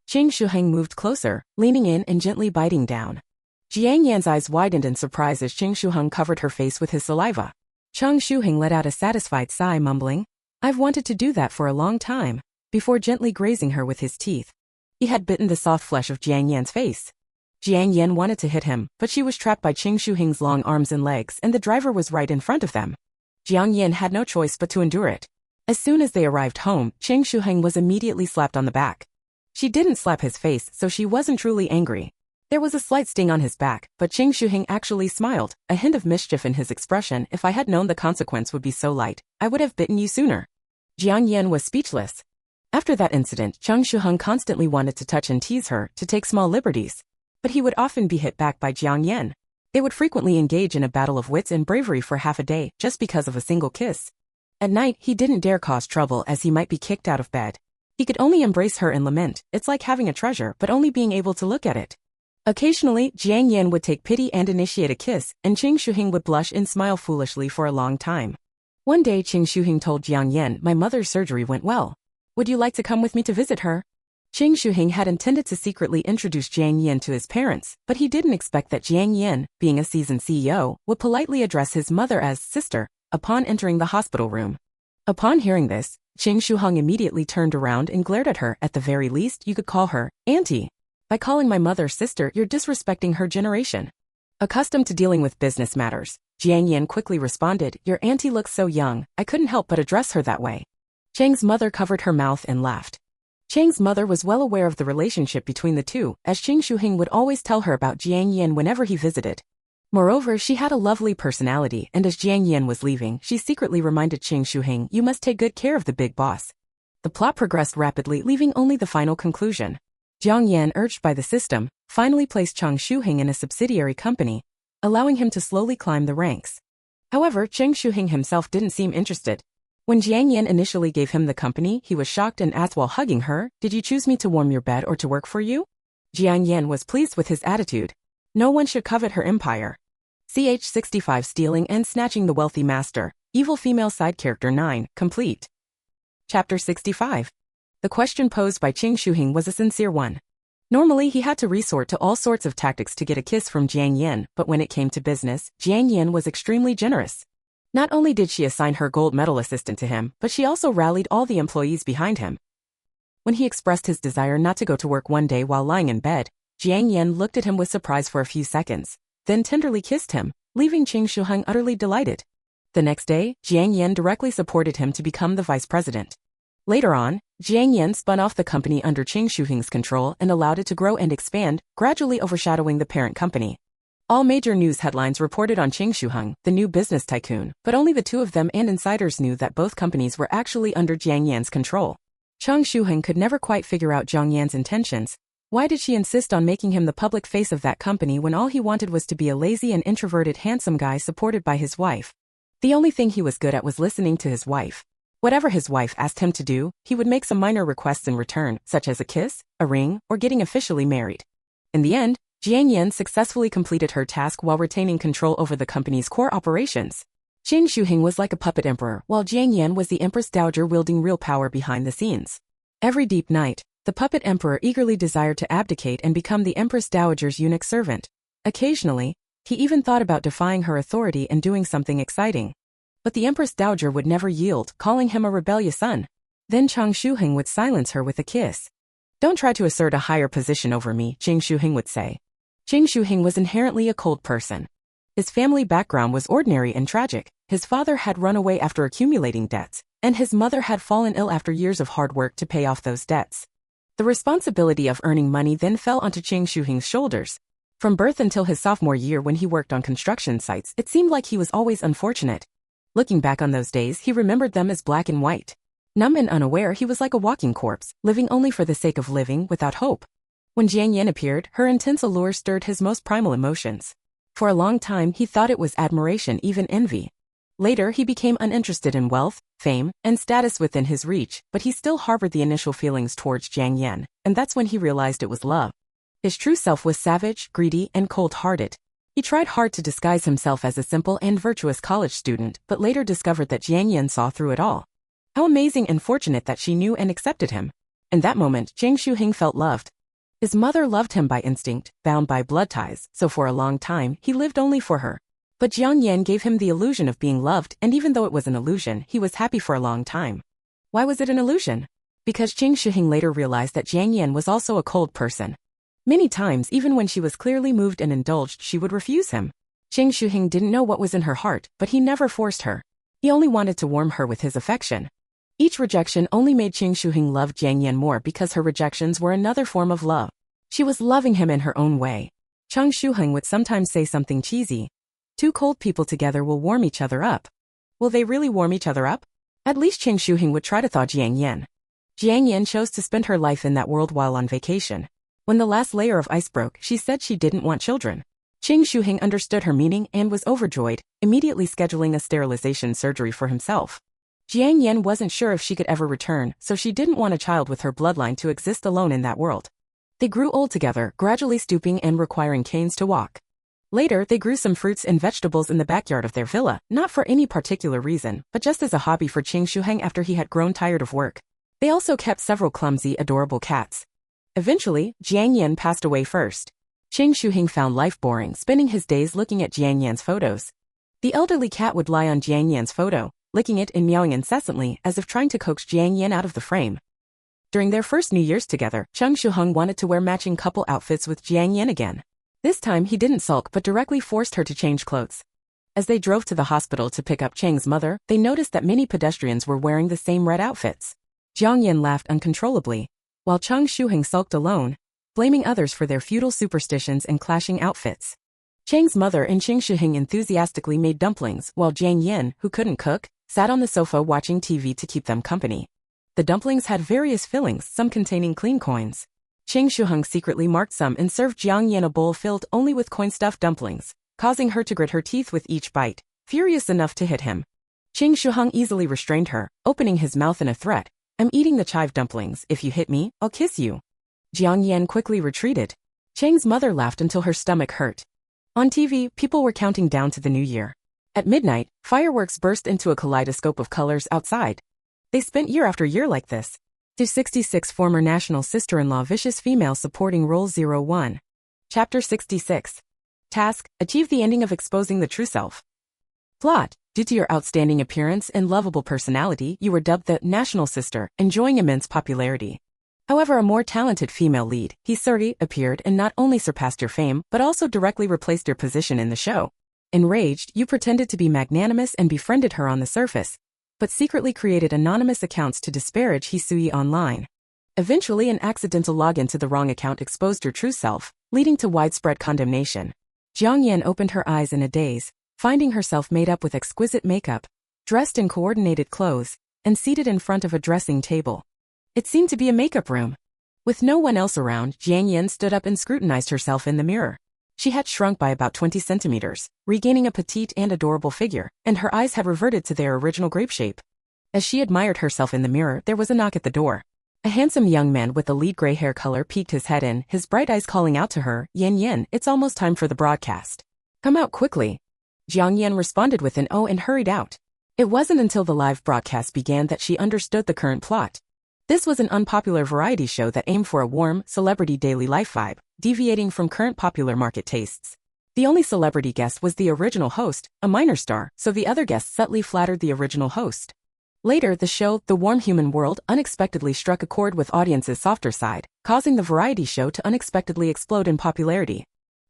Chang Shuheng moved closer, leaning in and gently biting down. Jiang Yan's eyes widened in surprise as Chang Shuheng covered her face with his saliva. Chang Shuheng let out a satisfied sigh, mumbling, "I've wanted to do that for a long time," before gently grazing her with his teeth. He had bitten the soft flesh of Jiang Yan's face. Jiang Yan wanted to hit him, but she was trapped by Chang Shuheng's long arms and legs, and the driver was right in front of them. Jiang Yan had no choice but to endure it. As soon as they arrived home, Chang Shuheng was immediately slapped on the back. She didn't slap his face, so she wasn't truly angry. There was a slight sting on his back, but Chang Shuheng actually smiled, a hint of mischief in his expression. "If I had known the consequence would be so light, I would have bitten you sooner." Jiang Yan was speechless. After that incident, Chang Shuheng constantly wanted to touch and tease her, to take small liberties. But he would often be hit back by Jiang Yan. They would frequently engage in a battle of wits and bravery for half a day, just because of a single kiss. At night, he didn't dare cause trouble as he might be kicked out of bed. He could only embrace her and lament. It's like having a treasure but only being able to look at it. Occasionally, Jiang Yan would take pity and initiate a kiss, and Chang Shuheng would blush and smile foolishly for a long time. One day Chang Shuheng told Jiang Yan, "My mother's surgery went well. Would you like to come with me to visit her?" Chang Shuheng had intended to secretly introduce Jiang Yan to his parents, but he didn't expect that Jiang Yan, being a seasoned CEO, would politely address his mother as sister upon entering the hospital room. Upon hearing this, Chang Shuheng immediately turned around and glared at her. "At the very least, you could call her auntie. By calling my mother sister, you're disrespecting her generation." Accustomed to dealing with business matters, Jiang Yan quickly responded, "Your auntie looks so young, I couldn't help but address her that way." Chang's mother covered her mouth and laughed. Chang's mother was well aware of the relationship between the two, as Chang Shuheng would always tell her about Jiang Yan whenever he visited. Moreover, she had a lovely personality, and as Jiang Yan was leaving, she secretly reminded Chang Shuheng, "You must take good care of the big boss." The plot progressed rapidly, leaving only the final conclusion. Jiang Yan, urged by the system, finally placed Chang Shuheng in a subsidiary company, allowing him to slowly climb the ranks. However, Chang Shuheng himself didn't seem interested. When Jiang Yan initially gave him the company, he was shocked and asked while hugging her, "Did you choose me to warm your bed or to work for you?" Jiang Yan was pleased with his attitude. No one should covet her empire. Ch 65 Stealing and Snatching the Wealthy Master, Evil Female Side Character 9, complete. Chapter 65. The question posed by Chang Shuheng was a sincere one. Normally he had to resort to all sorts of tactics to get a kiss from Jiang Yan, but when it came to business, Jiang Yan was extremely generous. Not only did she assign her gold medal assistant to him, but she also rallied all the employees behind him. When he expressed his desire not to go to work one day while lying in bed, Jiang Yan looked at him with surprise for a few seconds, then tenderly kissed him, leaving Chang Shuheng utterly delighted. The next day, Jiang Yan directly supported him to become the vice president. Later on, Jiang Yan spun off the company under Chang Shuheng's control and allowed it to grow and expand, gradually overshadowing the parent company. All major news headlines reported on Chang Shuheng, the new business tycoon, but only the two of them and insiders knew that both companies were actually under Jiang Yan's control. Chang Shuheng could never quite figure out Jiang Yan's intentions. Why did she insist on making him the public face of that company when all he wanted was to be a lazy and introverted handsome guy supported by his wife? The only thing he was good at was listening to his wife. Whatever his wife asked him to do, he would make some minor requests in return, such as a kiss, a ring, or getting officially married. In the end, Jiang Yan successfully completed her task while retaining control over the company's core operations. Chang Shuheng was like a puppet emperor, while Jiang Yan was the Empress Dowager wielding real power behind the scenes. Every deep night, the puppet emperor eagerly desired to abdicate and become the Empress Dowager's eunuch servant. Occasionally, he even thought about defying her authority and doing something exciting. But the Empress Dowager would never yield, calling him a rebellious son. Then Chang Shuheng would silence her with a kiss. "Don't try to assert a higher position over me," Chang Shuheng would say. Chang Shuheng was inherently a cold person. His family background was ordinary and tragic. His father had run away after accumulating debts, and his mother had fallen ill after years of hard work to pay off those debts. The responsibility of earning money then fell onto Chang Shuheng's shoulders. From birth until his sophomore year when he worked on construction sites, it seemed like he was always unfortunate. Looking back on those days, he remembered them as black and white. Numb and unaware, he was like a walking corpse, living only for the sake of living without hope. When Jiang Yan appeared, her intense allure stirred his most primal emotions. For a long time, he thought it was admiration, even envy. Later, he became uninterested in wealth, fame, and status within his reach, but he still harbored the initial feelings towards Jiang Yan, and that's when he realized it was love. His true self was savage, greedy, and cold-hearted. He tried hard to disguise himself as a simple and virtuous college student, but later discovered that Jiang Yan saw through it all. How amazing and fortunate that she knew and accepted him. In that moment, Jiang Shuheng felt loved. His mother loved him by instinct, bound by blood ties, so for a long time, he lived only for her. But Jiang Yan gave him the illusion of being loved, and even though it was an illusion, he was happy for a long time. Why was it an illusion? Because Jiang Shuheng later realized that Jiang Yan was also a cold person. Many times, even when she was clearly moved and indulged, she would refuse him. Jiang Shuheng didn't know what was in her heart, but he never forced her. He only wanted to warm her with his affection. Each rejection only made Jiang Shuheng love Jiang Yan more because her rejections were another form of love. She was loving him in her own way. Jiang Shuheng would sometimes say something cheesy. Two cold people together will warm each other up. Will they really warm each other up? At least Jiang Shuheng would try to thaw Jiang Yan. Jiang Yan chose to spend her life in that world while on vacation. When the last layer of ice broke, she said she didn't want children. Jiang Shuheng understood her meaning and was overjoyed, immediately scheduling a sterilization surgery for himself. Jiang Yan wasn't sure if she could ever return, so she didn't want a child with her bloodline to exist alone in that world. They grew old together, gradually stooping and requiring canes to walk. Later, they grew some fruits and vegetables in the backyard of their villa, not for any particular reason, but just as a hobby for Jiang Shuheng after he had grown tired of work. They also kept several clumsy, adorable cats. Eventually, Jiang Yan passed away first. Jiang Shuheng found life boring, spending his days looking at Jiang Yan's photos. The elderly cat would lie on Jiang Yan's photo, licking it and meowing incessantly as if trying to coax Jiang Yan out of the frame. During their first New Year's together, Jiang Shuheng wanted to wear matching couple outfits with Jiang Yan again. This time he didn't sulk but directly forced her to change clothes. As they drove to the hospital to pick up Chang's mother, they noticed that many pedestrians were wearing the same red outfits. Jiang Yan laughed uncontrollably, while Jiang Shuheng sulked alone, blaming others for their feudal superstitions and clashing outfits. Chang's mother and Jiang Shuheng enthusiastically made dumplings, while Jiang Yan, who couldn't cook, sat on the sofa watching TV to keep them company. The dumplings had various fillings, some containing clean coins. Jiang Shuheng secretly marked some and served Jiang Yan a bowl filled only with coin-stuffed dumplings, causing her to grit her teeth with each bite, furious enough to hit him. Jiang Shuheng easily restrained her, opening his mouth in a threat. "I'm eating the chive dumplings. If you hit me, I'll kiss you." Jiang Yan quickly retreated. Chang's mother laughed until her stomach hurt. On TV, people were counting down to the new year. At midnight, fireworks burst into a kaleidoscope of colors outside. They spent year after year like this. 266 Former National Sister-in-Law Vicious Female Supporting Role 01. Chapter 66. Task: Achieve the ending of exposing the true self. Plot: Due to your outstanding appearance and lovable personality, you were dubbed the National Sister, enjoying immense popularity. However, a more talented female lead, Hisuri, appeared and not only surpassed your fame, but also directly replaced your position in the show. Enraged, you pretended to be magnanimous and befriended her on the surface, but secretly created anonymous accounts to disparage Hisui online. Eventually, an accidental login to the wrong account exposed your true self, leading to widespread condemnation. Jiang Yan opened her eyes in a daze, finding herself made up with exquisite makeup, dressed in coordinated clothes, and seated in front of a dressing table. It seemed to be a makeup room. With no one else around, Jiang Yan stood up and scrutinized herself in the mirror. She had shrunk by about 20 centimeters, regaining a petite and adorable figure, and her eyes had reverted to their original grape shape. As she admired herself in the mirror, there was a knock at the door. A handsome young man with a lead gray hair color peeked his head in, his bright eyes calling out to her, "Yan Yan, it's almost time for the broadcast. Come out quickly." Jiang Yan responded with an "oh" and hurried out. It wasn't until the live broadcast began that she understood the current plot. This was an unpopular variety show that aimed for a warm, celebrity daily life vibe, deviating from current popular market tastes. The only celebrity guest was the original host, a minor star, so the other guests subtly flattered the original host. Later, the show, The Warm Human World, unexpectedly struck a chord with audience's softer side, causing the variety show to unexpectedly explode in popularity.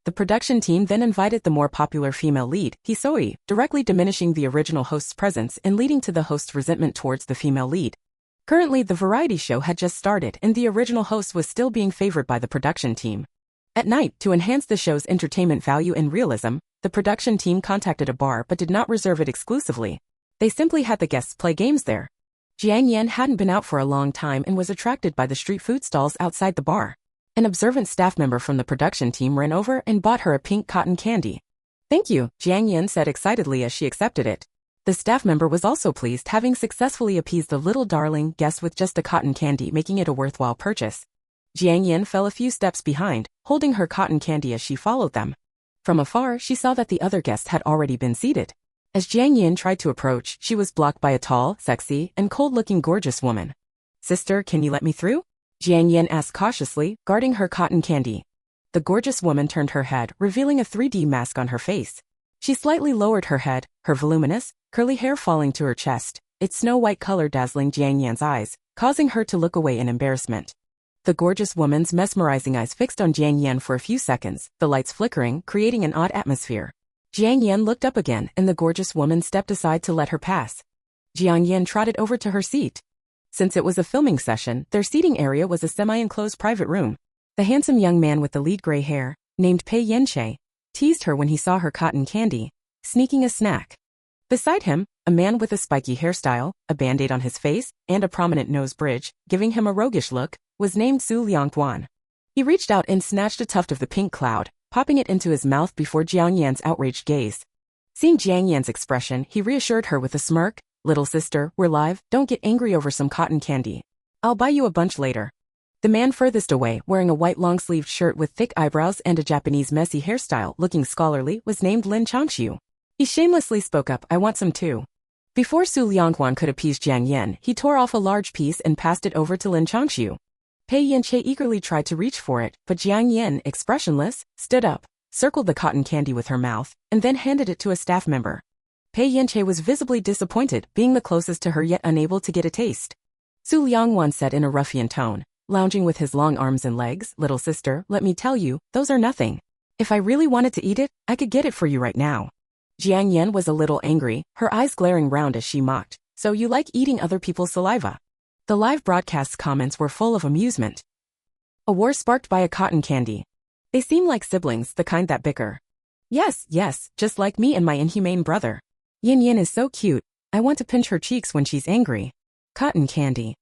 The production team then invited the more popular female lead, Hisoi, directly diminishing the original host's presence and leading to the host's resentment towards the female lead. Currently, the variety show had just started and the original host was still being favored by the production team. At night, to enhance the show's entertainment value and realism, the production team contacted a bar but did not reserve it exclusively. They simply had the guests play games there. Jiang Yan hadn't been out for a long time and was attracted by the street food stalls outside the bar. An observant staff member from the production team ran over and bought her a pink cotton candy. "Thank you," Jiang Yan said excitedly as she accepted it. The staff member was also pleased, having successfully appeased the little darling guest with just a cotton candy, making it a worthwhile purchase. Jiang Yan fell a few steps behind, holding her cotton candy as she followed them. From afar, she saw that the other guests had already been seated. As Jiang Yan tried to approach, she was blocked by a tall, sexy, and cold-looking gorgeous woman. "Sister, can you let me through?" Jiang Yan asked cautiously, guarding her cotton candy. The gorgeous woman turned her head, revealing a 3D mask on her face. She slightly lowered her head, her voluminous, curly hair falling to her chest, its snow-white color dazzling Jiang Yan's eyes, causing her to look away in embarrassment. The gorgeous woman's mesmerizing eyes fixed on Jiang Yan for a few seconds, the lights flickering, creating an odd atmosphere. Jiang Yan looked up again, and the gorgeous woman stepped aside to let her pass. Jiang Yan trotted over to her seat. Since it was a filming session, their seating area was a semi-enclosed private room. The handsome young man with the lead gray hair, named Pei Yanche, teased her when he saw her cotton candy, sneaking a snack. Beside him, a man with a spiky hairstyle, a band-aid on his face, and a prominent nose bridge, giving him a roguish look, was named Su Liangtuan. He reached out and snatched a tuft of the pink cloud, popping it into his mouth before Jiang Yan's outraged gaze. Seeing Jiang Yan's expression, he reassured her with a smirk, "Little sister, we're live, don't get angry over some cotton candy. I'll buy you a bunch later." The man furthest away, wearing a white long-sleeved shirt with thick eyebrows and a Japanese messy hairstyle looking scholarly, was named Lin Changxiu. He shamelessly spoke up, "I want some too." Before Su Liangtuan could appease Jiang Yan, he tore off a large piece and passed it over to Lin Changxiu. Pei Yanche eagerly tried to reach for it, but Jiang Yan, expressionless, stood up, circled the cotton candy with her mouth, and then handed it to a staff member. Pei Yanche was visibly disappointed, being the closest to her yet unable to get a taste. Su Liangtuan said in a ruffian tone, lounging with his long arms and legs, "Little sister, let me tell you, those are nothing. If I really wanted to eat it, I could get it for you right now." Jiang Yan was a little angry, her eyes glaring round as she mocked, "So you like eating other people's saliva?" The live broadcast's comments were full of amusement. A war sparked by a cotton candy. They seem like siblings, the kind that bicker. Yes, just like me and my inhumane brother. Yin Yin is so cute, I want to pinch her cheeks when she's angry. Cotton candy.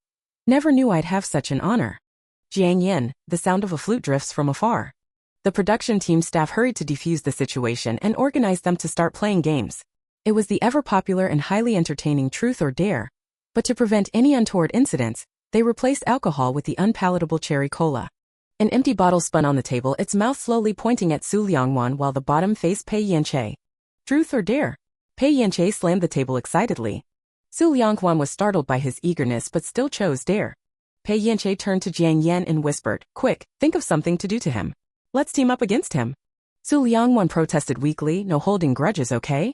Never knew I'd have such an honor. Jiang Yan, the sound of a flute drifts from afar. The production team staff hurried to defuse the situation and organized them to start playing games. It was the ever-popular and highly entertaining Truth or Dare. But to prevent any untoward incidents, they replaced alcohol with the unpalatable cherry cola. An empty bottle spun on the table, its mouth slowly pointing at Su Liangtuan while the bottom faced Pei Yanche. Truth or Dare? Pei Yanche slammed the table excitedly. Su Liangtuan was startled by his eagerness but still chose Dare. Pei Yanche turned to Jiang Yan and whispered, "Quick, think of something to do to him. Let's team up against him." Su Liangtuan protested weakly, "No holding grudges, okay?"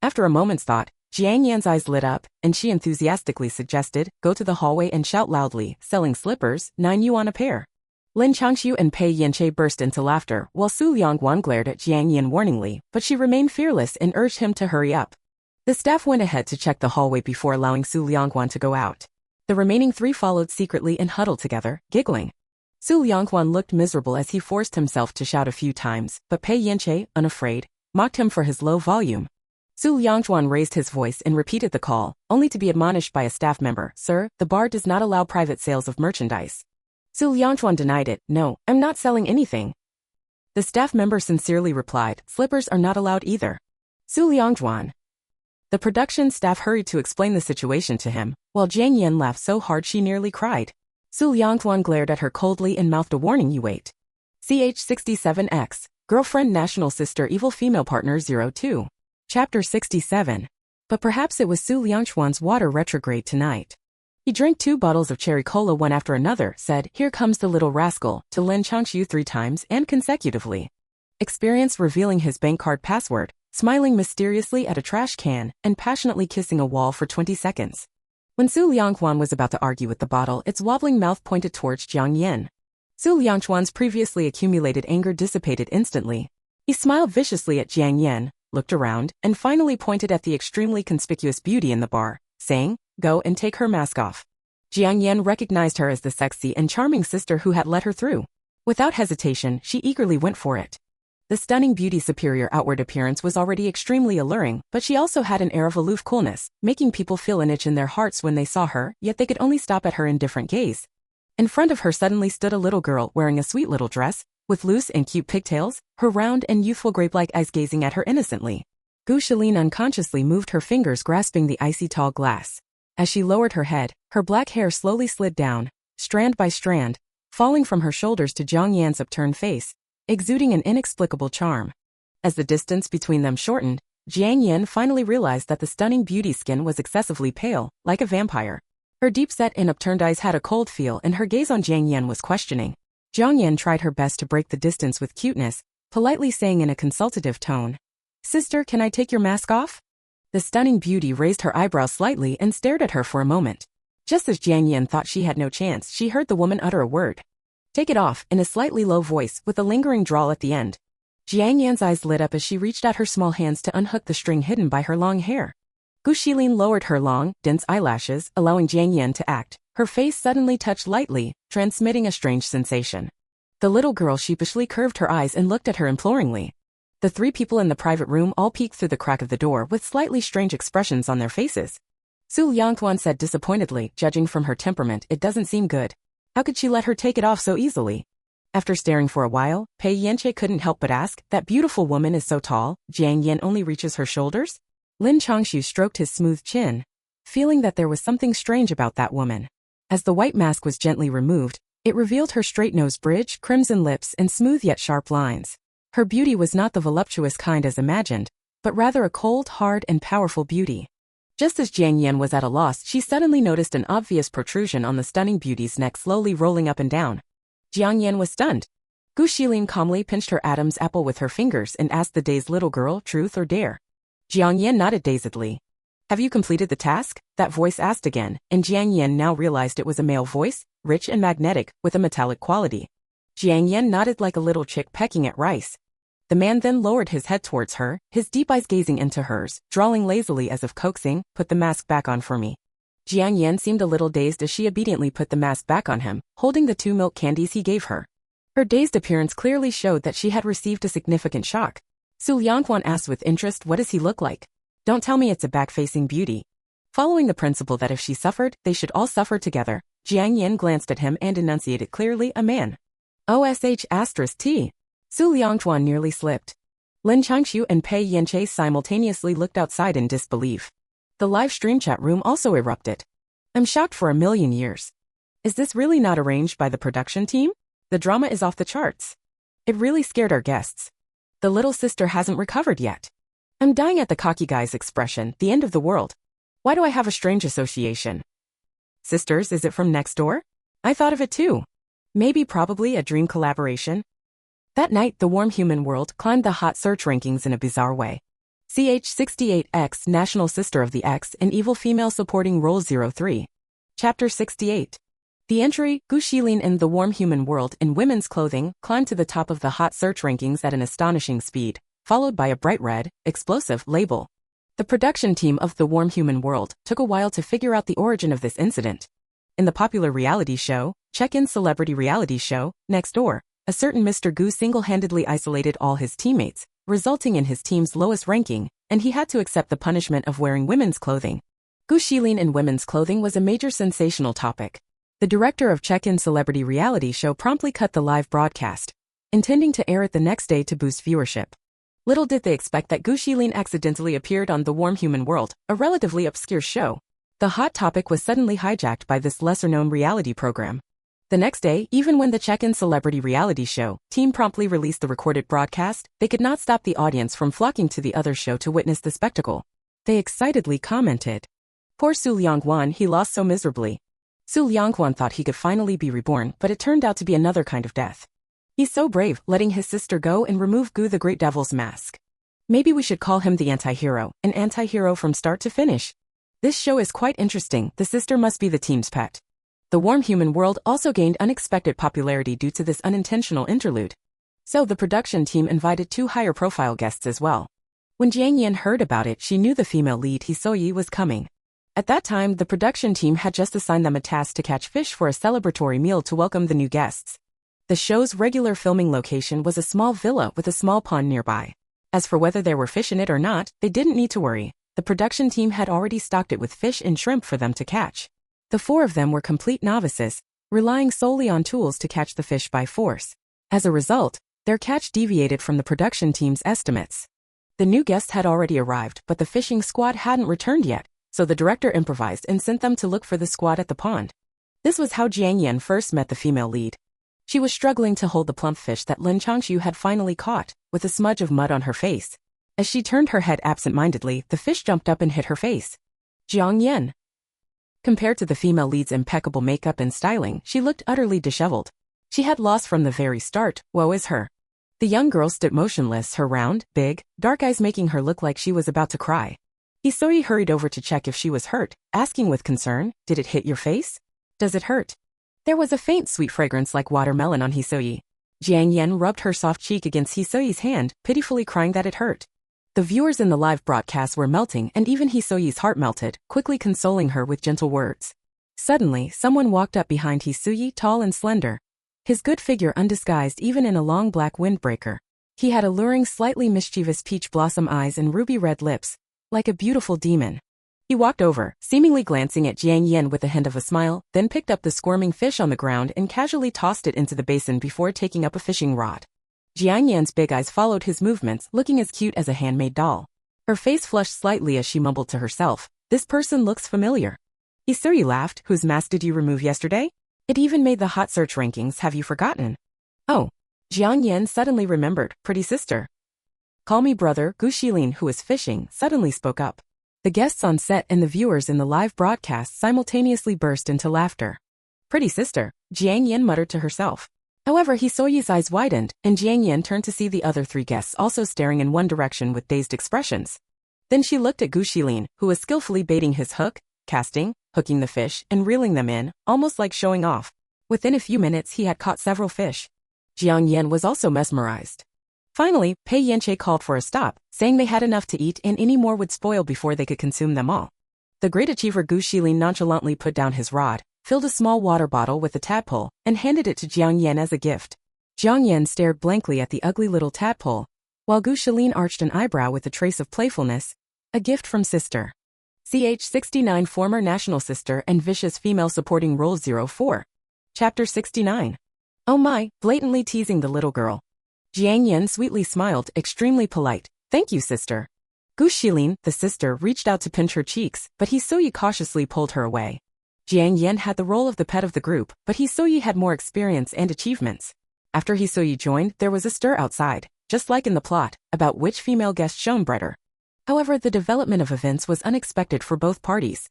After a moment's thought, Jiang Yan's eyes lit up, and she enthusiastically suggested, "Go to the hallway and shout loudly, 'Selling slippers, 9 yuan a pair.'" Lin Changxiu and Pei Yanche burst into laughter, while Su Liangtuan glared at Jiang Yan warningly, but she remained fearless and urged him to hurry up. The staff went ahead to check the hallway before allowing Su Liangtuan to go out. The remaining 3 followed secretly and huddled together, giggling. Su Liangtuan looked miserable as he forced himself to shout a few times, but Pei Yanche, unafraid, mocked him for his low volume. Su Liangtuan raised his voice and repeated the call, only to be admonished by a staff member, "Sir, the bar does not allow private sales of merchandise." Su Liangtuan denied it, "No, I'm not selling anything." The staff member sincerely replied, "Slippers are not allowed either." Su Liangtuan. The production staff hurried to explain the situation to him, while Jiang Yan laughed so hard she nearly cried. Su Liangtuan glared at her coldly and mouthed a warning, "You wait." CH67X, Girlfriend National Sister Evil Female Partner 02. Chapter 67. But perhaps it was Su Liangtuan's water retrograde tonight. He drank 2 bottles of cherry cola one after another, said, "Here comes the little rascal," to Lin Changxiu 3 times and consecutively. Experience revealing his bank card password, smiling mysteriously at a trash can, and passionately kissing a wall for 20 seconds. When Su Liangtuan was about to argue with the bottle, its wobbling mouth pointed towards Jiang Yan. Su Liangtuan's previously accumulated anger dissipated instantly. He smiled viciously at Jiang Yan, looked around, and finally pointed at the extremely conspicuous beauty in the bar, saying, "Go and take her mask off." Jiang Yan recognized her as the sexy and charming sister who had let her through. Without hesitation, she eagerly went for it. The stunning beauty's superior outward appearance was already extremely alluring, but she also had an air of aloof coolness, making people feel an itch in their hearts when they saw her, yet they could only stop at her indifferent gaze. In front of her suddenly stood a little girl wearing a sweet little dress, with loose and cute pigtails, her round and youthful grape-like eyes gazing at her innocently. Gu Shilin unconsciously moved her fingers grasping the icy tall glass. As she lowered her head, her black hair slowly slid down, strand by strand, falling from her shoulders to Jiang Yan's upturned face, exuding an inexplicable charm. As the distance between them shortened, Jiang Yan finally realized that the stunning beauty's skin was excessively pale, like a vampire. Her deep-set and upturned eyes had a cold feel and her gaze on Jiang Yan was questioning. Jiang Yan tried her best to break the distance with cuteness, politely saying in a consultative tone, "Sister, can I take your mask off?" The stunning beauty raised her eyebrows slightly and stared at her for a moment. Just as Jiang Yan thought she had no chance, she heard the woman utter a word. "Take it off," in a slightly low voice with a lingering drawl at the end. Jiang Yan's eyes lit up as she reached out her small hands to unhook the string hidden by her long hair. Gu Shilin lowered her long, dense eyelashes, allowing Jiang Yan to act. Her face suddenly touched lightly, transmitting a strange sensation. The little girl sheepishly curved her eyes and looked at her imploringly. The three people in the private room all peeked through the crack of the door with slightly strange expressions on their faces. Su Liangtuan said disappointedly, "Judging from her temperament, it doesn't seem good. How could she let her take it off so easily?" After staring for a while, Pei Yanche couldn't help but ask, "That beautiful woman is so tall, Jiang Yan only reaches her shoulders?" Lin Changshu stroked his smooth chin, feeling that there was something strange about that woman. As the white mask was gently removed, it revealed her straight nose bridge, crimson lips, and smooth yet sharp lines. Her beauty was not the voluptuous kind as imagined, but rather a cold, hard, and powerful beauty. Just as Jiang Yan was at a loss, she suddenly noticed an obvious protrusion on the stunning beauty's neck slowly rolling up and down. Jiang Yan was stunned. Gu Shilin calmly pinched her Adam's apple with her fingers and asked the dazed little girl, "Truth or dare?" Jiang Yan nodded dazedly. "Have you completed the task?" that voice asked again, and Jiang Yan now realized it was a male voice, rich and magnetic, with a metallic quality. Jiang Yan nodded like a little chick pecking at rice. The man then lowered his head towards her, his deep eyes gazing into hers, drawling lazily as if coaxing, "Put the mask back on for me." Jiang Yan seemed a little dazed as she obediently put the mask back on him, holding the 2 milk candies he gave her. Her dazed appearance clearly showed that she had received a significant shock. Su Liangquan asked with interest, "What does he look like?" "Don't tell me it's a back-facing beauty." Following the principle that if she suffered, they should all suffer together, Jiang Yan glanced at him and enunciated clearly, "A man." OSH*T. Su Liangtuan nearly slipped. Lin Changshu and Pei Yanche simultaneously looked outside in disbelief. The live stream chat room also erupted. "I'm shocked for a million years. Is this really not arranged by the production team? The drama is off the charts. It really scared our guests. The little sister hasn't recovered yet. I'm dying at the cocky guy's expression, the end of the world. Why do I have a strange association? Sisters, is it from next door? I thought of it too. Maybe probably a dream collaboration." That night, the warm human world climbed the hot search rankings in a bizarre way. CH68X, National Sister of the X, an evil female supporting role 03. Chapter 68. The entry, Gu Shilin in the warm human world in women's clothing, climbed to the top of the hot search rankings at an astonishing speed, followed by a bright red, explosive label. The production team of the warm human world took a while to figure out the origin of this incident. In the popular reality show, check-in celebrity reality show, Next Door, a certain Mr. Gu single-handedly isolated all his teammates, resulting in his team's lowest ranking, and he had to accept the punishment of wearing women's clothing. Gu Shilin in women's clothing was a major sensational topic. The director of check-in celebrity reality show promptly cut the live broadcast, intending to air it the next day to boost viewership. Little did they expect that Gu Shilin accidentally appeared on The Warm Human World, a relatively obscure show. The hot topic was suddenly hijacked by this lesser-known reality program. The next day, even when the check-in celebrity reality show team promptly released the recorded broadcast, they could not stop the audience from flocking to the other show to witness the spectacle. They excitedly commented, "Poor Su Liangwan, he lost so miserably. Su Liangwan thought he could finally be reborn, but it turned out to be another kind of death. He's so brave, letting his sister go and remove Gu the Great Devil's mask. Maybe we should call him the anti-hero, an anti-hero from start to finish. This show is quite interesting, the sister must be the team's pet." The warm human world also gained unexpected popularity due to this unintentional interlude. So the production team invited 2 higher-profile guests as well. When Jiang Yan heard about it, she knew the female lead Hisoyi was coming. At that time, the production team had just assigned them a task to catch fish for a celebratory meal to welcome the new guests. The show's regular filming location was a small villa with a small pond nearby. As for whether there were fish in it or not, they didn't need to worry. The production team had already stocked it with fish and shrimp for them to catch. The 4 of them were complete novices, relying solely on tools to catch the fish by force. As a result, their catch deviated from the production team's estimates. The new guests had already arrived, but the fishing squad hadn't returned yet, so the director improvised and sent them to look for the squad at the pond. This was how Jiang Yan first met the female lead. She was struggling to hold the plump fish that Lin Changshu had finally caught, with a smudge of mud on her face. As she turned her head absent-mindedly, the fish jumped up and hit her face. Jiang Yan. Compared to the female lead's impeccable makeup and styling, she looked utterly disheveled. She had lost from the very start, woe is her. The young girl stood motionless, her round, big, dark eyes making her look like she was about to cry. Hisoyi hurried over to check if she was hurt, asking with concern, "Did it hit your face? Does it hurt?" There was a faint sweet fragrance like watermelon on Hisoyi. Jiang Yan rubbed her soft cheek against Hisoyi's hand, pitifully crying that it hurt. The viewers in the live broadcast were melting and even Hisoyi's heart melted, quickly consoling her with gentle words. Suddenly, someone walked up behind Hisoyi, tall and slender. His good figure undisguised even in a long black windbreaker. He had alluring, slightly mischievous peach blossom eyes and ruby red lips, like a beautiful demon. He walked over, seemingly glancing at Jiang Yan with a hint of a smile, then picked up the squirming fish on the ground and casually tossed it into the basin before taking up a fishing rod. Jiang Yan's big eyes followed his movements, looking as cute as a handmade doll. Her face flushed slightly as she mumbled to herself, "This person looks familiar." Hisoyi laughed, "Whose mask did you remove yesterday? It even made the hot search rankings, have you forgotten?" "Oh." Jiang Yan suddenly remembered, "Pretty sister." "Call me brother." Gu Shilin, who was fishing, suddenly spoke up. The guests on set and the viewers in the live broadcast simultaneously burst into laughter. "Pretty sister," Jiang Yan muttered to herself. However, Hisoyi's eyes widened, and Jiang Yan turned to see the other three guests also staring in one direction with dazed expressions. Then she looked at Gu Shilin, who was skillfully baiting his hook, casting, hooking the fish, and reeling them in, almost like showing off. Within a few minutes he had caught several fish. Jiang Yan was also mesmerized. Finally, Pei Yanche called for a stop, saying they had enough to eat and any more would spoil before they could consume them all. The great achiever Gu Shilin nonchalantly put down his rod, filled a small water bottle with a tadpole, and handed it to Jiang Yan as a gift. Jiang Yan stared blankly at the ugly little tadpole, while Gu Shilin arched an eyebrow with a trace of playfulness. A gift from sister. CH69 former national sister and vicious female supporting role 04. Chapter 69. Oh my, blatantly teasing the little girl. Jiang Yan sweetly smiled, extremely polite. "Thank you, sister." Gu Shilin, the sister, reached out to pinch her cheeks, but Hisoyi cautiously pulled her away. Jiang Yan had the role of the pet of the group, but Hisoyi had more experience and achievements. After Hisoyi joined, there was a stir outside, just like in the plot, about which female guest shone brighter. However, the development of events was unexpected for both parties.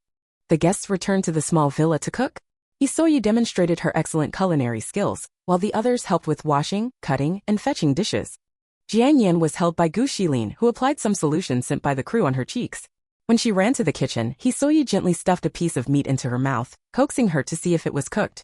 The guests returned to the small villa to cook. Hisoyi demonstrated her excellent culinary skills, while the others helped with washing, cutting, and fetching dishes. Jiang Yan was held by Gu Shilin, who applied some solution sent by the crew on her cheeks. When she ran to the kitchen, Hisoyi gently stuffed a piece of meat into her mouth, coaxing her to see if it was cooked.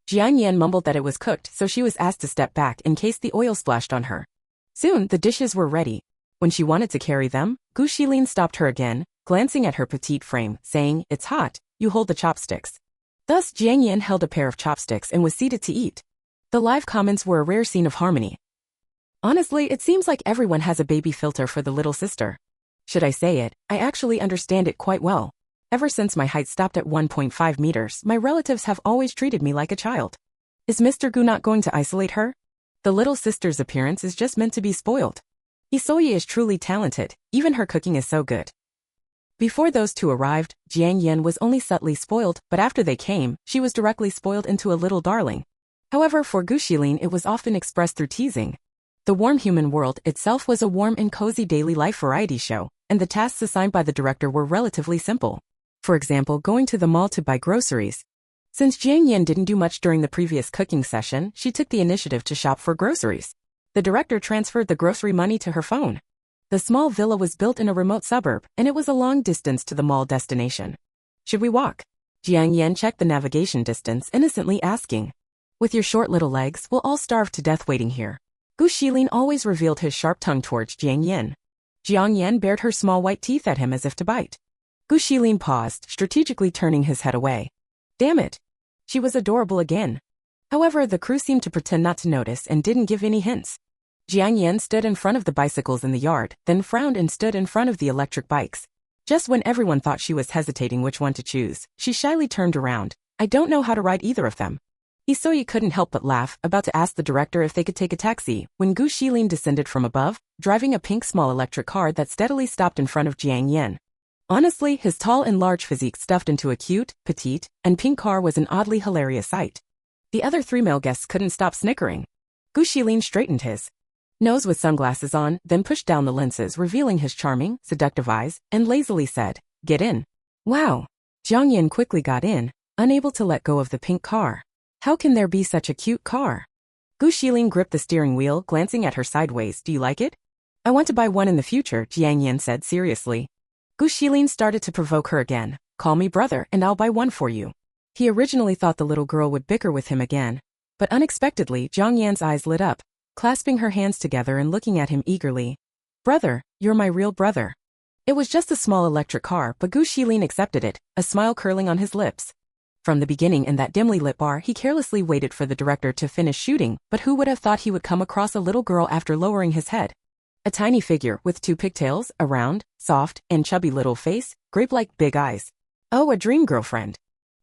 Jiang Yan mumbled that it was cooked, so she was asked to step back in case the oil splashed on her. Soon, the dishes were ready. When she wanted to carry them, Gu Shilin stopped her again, glancing at her petite frame, saying, "It's hot, you hold the chopsticks." Thus, Jiang Yan held a pair of chopsticks and was seated to eat. The live comments were a rare scene of harmony. Honestly, it seems like everyone has a baby filter for the little sister. Should I say it, I actually understand it quite well. Ever since my height stopped at 1.5 meters, my relatives have always treated me like a child. Is Mr. Gu not going to isolate her? The little sister's appearance is just meant to be spoiled. Hisoyi is truly talented, even her cooking is so good. Before those two arrived, Jiang Yan was only subtly spoiled, but after they came, she was directly spoiled into a little darling. However, for Gu Shilin it was often expressed through teasing. The Warm Human World itself was a warm and cozy daily life variety show, and the tasks assigned by the director were relatively simple. For example, going to the mall to buy groceries. Since Jiang Yan didn't do much during the previous cooking session, she took the initiative to shop for groceries. The director transferred the grocery money to her phone. The small villa was built in a remote suburb, and it was a long distance to the mall destination. Should we walk? Jiang Yan checked the navigation distance, innocently asking. With your short little legs, we'll all starve to death waiting here. Gu Shilin always revealed his sharp tongue towards Jiang Yan. Jiang Yan bared her small white teeth at him as if to bite. Gu Shilin paused, strategically turning his head away. Damn it. She was adorable again. However, the crew seemed to pretend not to notice and didn't give any hints. Jiang Yan stood in front of the bicycles in the yard, then frowned and stood in front of the electric bikes. Just when everyone thought she was hesitating which one to choose, she shyly turned around. I don't know how to ride either of them. Hisoyi couldn't help but laugh, about to ask the director if they could take a taxi, when Gu Shilin descended from above, driving a pink small electric car that steadily stopped in front of Jiang Yan. Honestly, his tall and large physique stuffed into a cute, petite, and pink car was an oddly hilarious sight. The other three male guests couldn't stop snickering. Gu Shilin straightened his nose with sunglasses on, then pushed down the lenses, revealing his charming, seductive eyes, and lazily said, "Get in." Wow. Jiang Yan quickly got in, unable to let go of the pink car. How can there be such a cute car? Gu Shilin gripped the steering wheel, glancing at her sideways. "Do you like it?" "I want to buy one in the future," Jiang Yan said seriously. Gu Shilin started to provoke her again. "Call me brother and I'll buy one for you." He originally thought the little girl would bicker with him again. But unexpectedly, Jiang Yan's eyes lit up, clasping her hands together and looking at him eagerly. "Brother, you're my real brother." It was just a small electric car, but Gu Shilin accepted it, a smile curling on his lips. From the beginning in that dimly lit bar, he carelessly waited for the director to finish shooting, but who would have thought he would come across a little girl after lowering his head? A tiny figure with 2 pigtails, a round, soft, and chubby little face, grape-like big eyes. Oh, a dream girlfriend.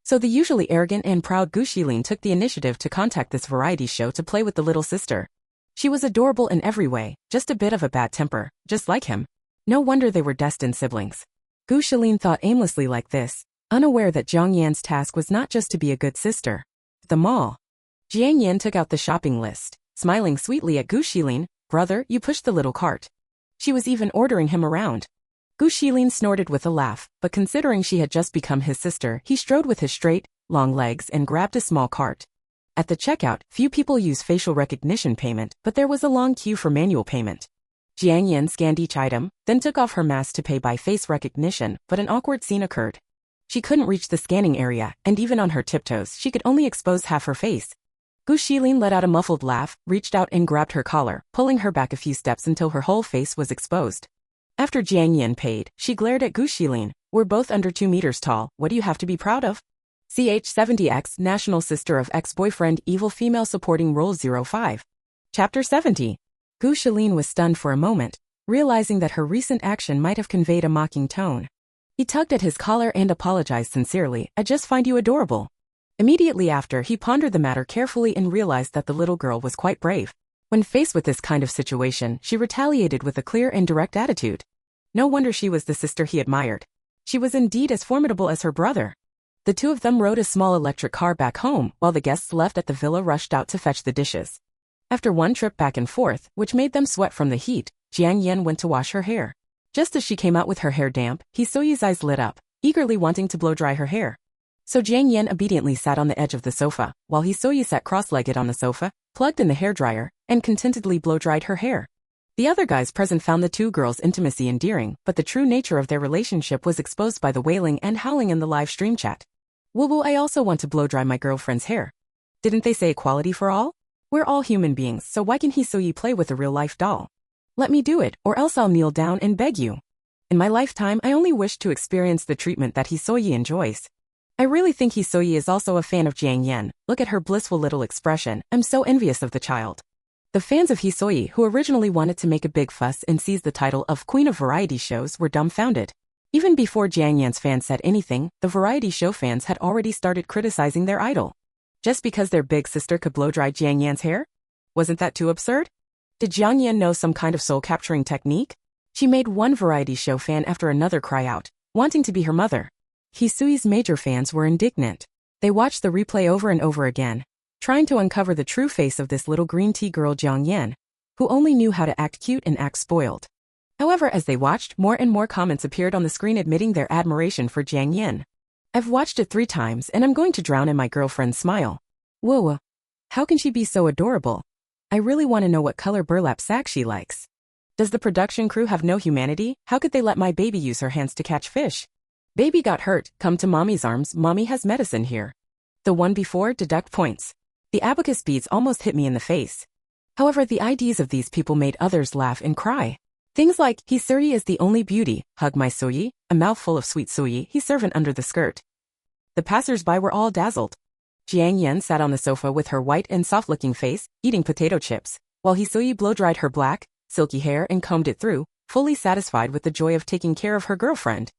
So the usually arrogant and proud Gu Shilin took the initiative to contact this variety show to play with the little sister. She was adorable in every way, just a bit of a bad temper, just like him. No wonder they were destined siblings. Gu Shilin thought aimlessly like this, unaware that Jiang Yan's task was not just to be a good sister. The mall. Jiang Yan took out the shopping list, smiling sweetly at Gu Shilin. "Brother, you pushed the little cart." She was even ordering him around. Gu Shilin snorted with a laugh, but considering she had just become his sister, he strode with his straight, long legs and grabbed a small cart. At the checkout, few people use facial recognition payment, but there was a long queue for manual payment. Jiang Yan scanned each item, then took off her mask to pay by face recognition, but an awkward scene occurred. She couldn't reach the scanning area, and even on her tiptoes, she could only expose half her face. Gu Shilin let out a muffled laugh, reached out and grabbed her collar, pulling her back a few steps until her whole face was exposed. After Jiang Yan paid, she glared at Gu Shilin. "We're both under 2 meters tall, what do you have to be proud of?" CH70X, National Sister of Ex-Boyfriend, Evil Female Supporting Role 05. Chapter 70. Gu Shilin was stunned for a moment, realizing that her recent action might have conveyed a mocking tone. He tugged at his collar and apologized sincerely. "I just find you adorable." Immediately after, he pondered the matter carefully and realized that the little girl was quite brave. When faced with this kind of situation, she retaliated with a clear and direct attitude. No wonder she was the sister he admired. She was indeed as formidable as her brother. The two of them rode a small electric car back home, while the guests left at the villa rushed out to fetch the dishes. After one trip back and forth, which made them sweat from the heat, Jiang Yan went to wash her hair. Just as she came out with her hair damp, Hisoyi's eyes lit up, eagerly wanting to blow-dry her hair. So Jiang Yan obediently sat on the edge of the sofa, while Hisoyi sat cross-legged on the sofa, plugged in the hairdryer, and contentedly blow-dried her hair. The other guys present found the two girls' intimacy endearing, but the true nature of their relationship was exposed by the wailing and howling in the live stream chat. "Woo, I also want to blow-dry my girlfriend's hair. Didn't they say equality for all? We're all human beings, so why can Hisoyi play with a real-life doll? Let me do it, or else I'll kneel down and beg you. In my lifetime, I only wish to experience the treatment that Hisoyi enjoys." I really think Hisoyi is also a fan of Jiang Yan. Look at her blissful little expression. I'm so envious of the child. The fans of Hisoyi, who originally wanted to make a big fuss and seize the title of Queen of Variety Shows, were dumbfounded. Even before Jiang Yan's fans said anything, the variety show fans had already started criticizing their idol. Just because their big sister could blow-dry Jiang Yan's hair? Wasn't that too absurd? Did Jiang Yan know some kind of soul-capturing technique? She made one variety show fan after another cry out, wanting to be her mother. Hisoyi's major fans were indignant. They watched the replay over and over again, trying to uncover the true face of this little green tea girl Jiang Yan, who only knew how to act cute and act spoiled. However, as they watched, more and more comments appeared on the screen admitting their admiration for Jiang Yan. "I've watched it 3 times and I'm going to drown in my girlfriend's smile. Whoa, how can she be so adorable? I really want to know what color burlap sack she likes. Does the production crew have no humanity? How could they let my baby use her hands to catch fish? Baby got hurt, come to mommy's arms, mommy has medicine here. The one before, deduct points. The abacus beads almost hit me in the face." However, the IDs of these people made others laugh and cry. Things like, "Hisoyi is the only beauty, hug my Soyi," a mouthful of sweet Soyi, he's servant under the skirt. The passers-by were all dazzled. Jiang Yan sat on the sofa with her white and soft-looking face, eating potato chips, while Hisoyi blow-dried her black, silky hair and combed it through, fully satisfied with the joy of taking care of her girlfriend.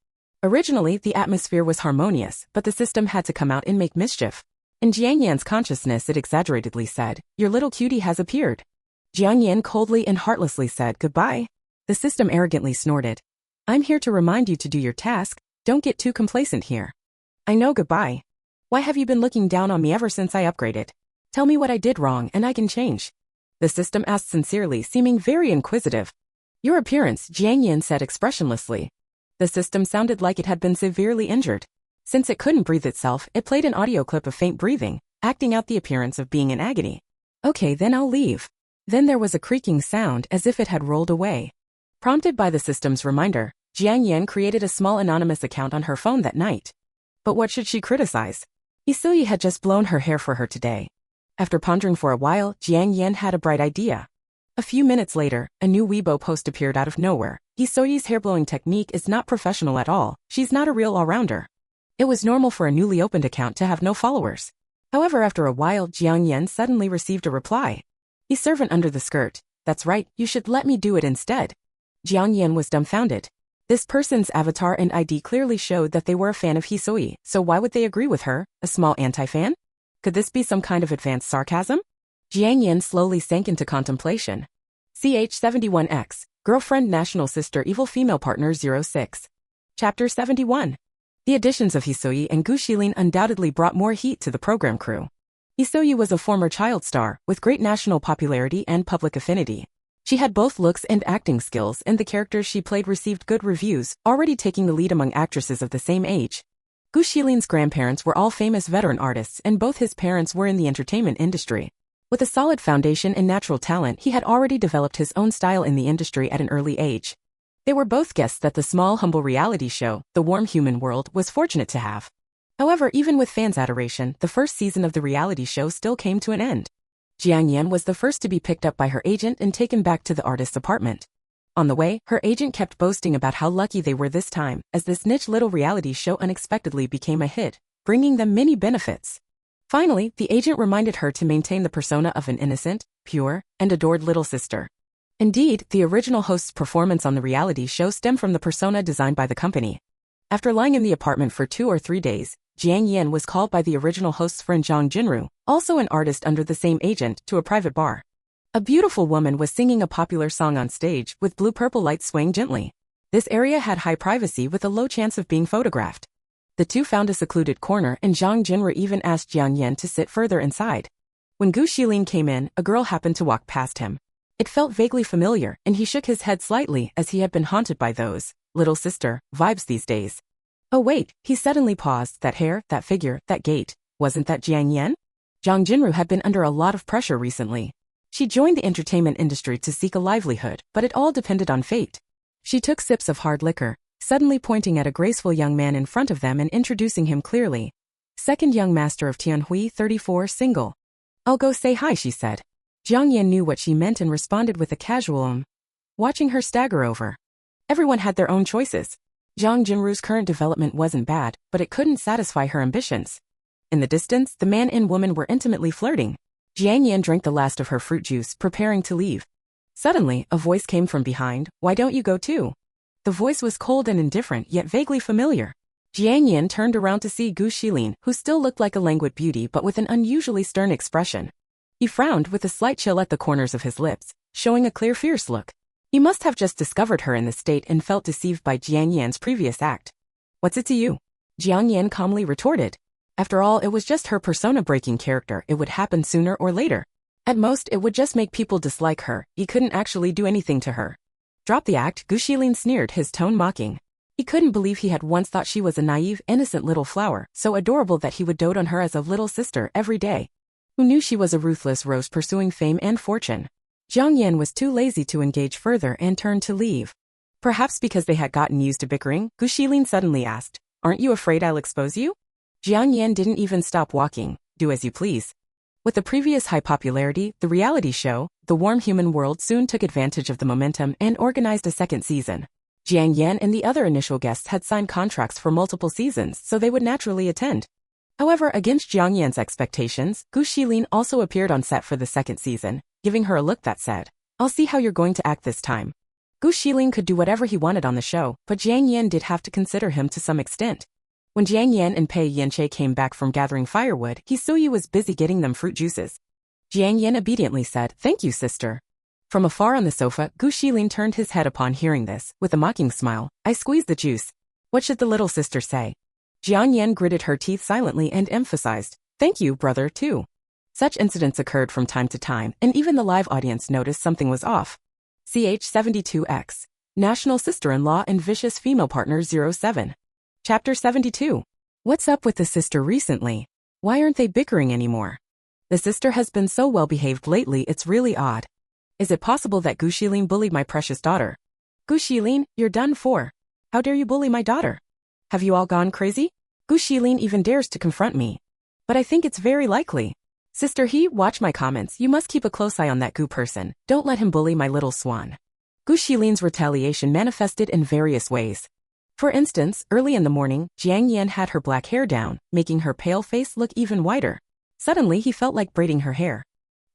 Originally, the atmosphere was harmonious, but the system had to come out and make mischief. In Jiang Yan's consciousness, it exaggeratedly said, "Your little cutie has appeared." Jiang Yan coldly and heartlessly said, "Goodbye." The system arrogantly snorted. "I'm here to remind you to do your task, don't get too complacent here." "I know, goodbye. Why have you been looking down on me ever since I upgraded? Tell me what I did wrong and I can change." The system asked sincerely, seeming very inquisitive. Your appearance, Jiang Yan said expressionlessly. The system sounded like it had been severely injured. Since it couldn't breathe itself, it played an audio clip of faint breathing, acting out the appearance of being in agony. Okay, then I'll leave. Then there was a creaking sound as if it had rolled away. Prompted by the system's reminder, Jiang Yan created a small anonymous account on her phone that night. But what should she criticize? Hisui had just blown her hair for her today. After pondering for a while, Jiang Yan had a bright idea. A few minutes later, a new Weibo post appeared out of nowhere. Hisoyi's hair-blowing technique is not professional at all. She's not a real all-rounder. It was normal for a newly opened account to have no followers. However, after a while, Jiang Yan suddenly received a reply. "A servant under the skirt. That's right, you should let me do it instead." Jiang Yan was dumbfounded. This person's avatar and ID clearly showed that they were a fan of Hisoi, so why would they agree with her, a small anti-fan? Could this be some kind of advanced sarcasm? Jiang Yan slowly sank into contemplation. CH71X, Girlfriend National Sister Evil Female Partner 06. Chapter 71. The additions of Hisoi and Gu Shilin undoubtedly brought more heat to the program crew. Hisoi was a former child star, with great national popularity and public affinity. She had both looks and acting skills, and the characters she played received good reviews, already taking the lead among actresses of the same age. Gu Shilin's grandparents were all famous veteran artists, and both his parents were in the entertainment industry. With a solid foundation and natural talent, he had already developed his own style in the industry at an early age. They were both guests at the small, humble reality show, The Warm Human World was fortunate to have. However, even with fans' adoration, the first season of the reality show still came to an end. Jiang Yan was the first to be picked up by her agent and taken back to the artist's apartment. On the way, her agent kept boasting about how lucky they were this time, as this niche little reality show unexpectedly became a hit, bringing them many benefits. Finally, the agent reminded her to maintain the persona of an innocent, pure, and adored little sister. Indeed, the original host's performance on the reality show stemmed from the persona designed by the company. After lying in the apartment for 2 or 3 days, Jiang Yan was called by the original host's friend Zhang Jinru, also an artist under the same agent, to a private bar. A beautiful woman was singing a popular song on stage, with blue-purple lights swaying gently. This area had high privacy with a low chance of being photographed. The two found a secluded corner, and Zhang Jinru even asked Jiang Yan to sit further inside. When Gu Shilin came in, a girl happened to walk past him. It felt vaguely familiar, and he shook his head slightly as he had been haunted by those little sister vibes these days. Oh wait, he suddenly paused. That hair, that figure, that gait, wasn't that Jiang Yan? Zhang Jinru had been under a lot of pressure recently. She joined the entertainment industry to seek a livelihood, but it all depended on fate. She took sips of hard liquor, suddenly pointing at a graceful young man in front of them and introducing him clearly. Second young master of Tianhui 34 single. I'll go say hi, she said. Jiang Yan knew what she meant and responded with a casual watching her stagger over. Everyone had their own choices. Zhang Jinru's current development wasn't bad, but it couldn't satisfy her ambitions. In the distance, the man and woman were intimately flirting. Jiang Yan drank the last of her fruit juice, preparing to leave. Suddenly, a voice came from behind. Why don't you go too? The voice was cold and indifferent, yet vaguely familiar. Jiang Yan turned around to see Gu Shilin, who still looked like a languid beauty but with an unusually stern expression. He frowned with a slight chill at the corners of his lips, showing a clear fierce look. He must have just discovered her in this state and felt deceived by Jiang Yan's previous act. What's it to you? Jiang Yan calmly retorted. After all, it was just her persona-breaking character. It would happen sooner or later. At most, it would just make people dislike her. He couldn't actually do anything to her. Drop the act, Gu Shilin sneered, his tone mocking. He couldn't believe he had once thought she was a naive, innocent little flower, so adorable that he would dote on her as a little sister every day. Who knew she was a ruthless rose pursuing fame and fortune? Jiang Yan was too lazy to engage further and turned to leave. Perhaps because they had gotten used to bickering, Gu Shilin suddenly asked, "Aren't you afraid I'll expose you?" Jiang Yan didn't even stop walking. Do as you please. With the previous high popularity, the reality show, The Warm Human World, soon took advantage of the momentum and organized a second season. Jiang Yan and the other initial guests had signed contracts for multiple seasons, so they would naturally attend. However, against Jiang Yan's expectations, Gu Shilin also appeared on set for the second season, giving her a look that said, "I'll see how you're going to act this time." Gu Shilin could do whatever he wanted on the show, but Jiang Yan did have to consider him to some extent. When Jiang Yan and Pei Yanche came back from gathering firewood, Hisui was busy getting them fruit juices. Jiang Yan obediently said, "Thank you, sister." From afar on the sofa, Gu Shilin turned his head upon hearing this, with a mocking smile. "I squeezed the juice. What should the little sister say?" Jiang Yan gritted her teeth silently and emphasized, "Thank you, brother, too." Such incidents occurred from time to time, and even the live audience noticed something was off. CH72X. National Sister-in-Law and Vicious Female Partner 07. Chapter 72. What's up with the sister recently? Why aren't they bickering anymore? The sister has been so well-behaved lately it's really odd. Is it possible that Gu Shilin bullied my precious daughter? Gu Shilin, you're done for. How dare you bully my daughter? Have you all gone crazy? Gu Shilin even dares to confront me. But I think it's very likely. Sister He, watch my comments. You must keep a close eye on that Gu person. Don't let him bully my little swan. Gu Shilin's retaliation manifested in various ways. For instance, early in the morning, Jiang Yan had her black hair down, making her pale face look even whiter. Suddenly he felt like braiding her hair.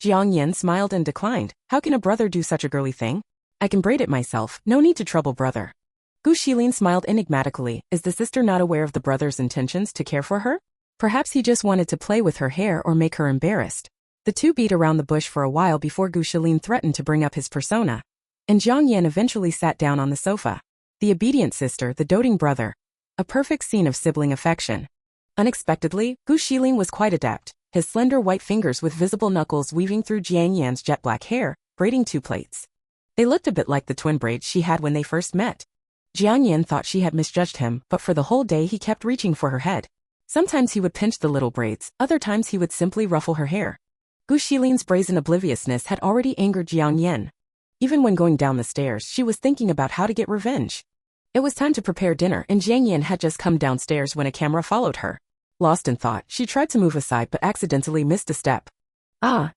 Jiang Yan smiled and declined. How can a brother do such a girly thing? I can braid it myself, no need to trouble brother. Gu Shilin smiled enigmatically. Is the sister not aware of the brother's intentions to care for her? Perhaps he just wanted to play with her hair or make her embarrassed. The two beat around the bush for a while before Gu Shilin threatened to bring up his persona. And Jiang Yan eventually sat down on the sofa. The obedient sister, the doting brother. A perfect scene of sibling affection. Unexpectedly, Gu Shilin was quite adept, his slender white fingers with visible knuckles weaving through Jiang Yan's jet black hair, braiding two plaits. They looked a bit like the twin braids she had when they first met. Jiang Yan thought she had misjudged him, but for the whole day he kept reaching for her head. Sometimes he would pinch the little braids, other times he would simply ruffle her hair. Gu Shilin's brazen obliviousness had already angered Jiang Yan. Even when going down the stairs, she was thinking about how to get revenge. It was time to prepare dinner, and Jiang Yan had just come downstairs when a camera followed her. Lost in thought, she tried to move aside but accidentally missed a step. Ah!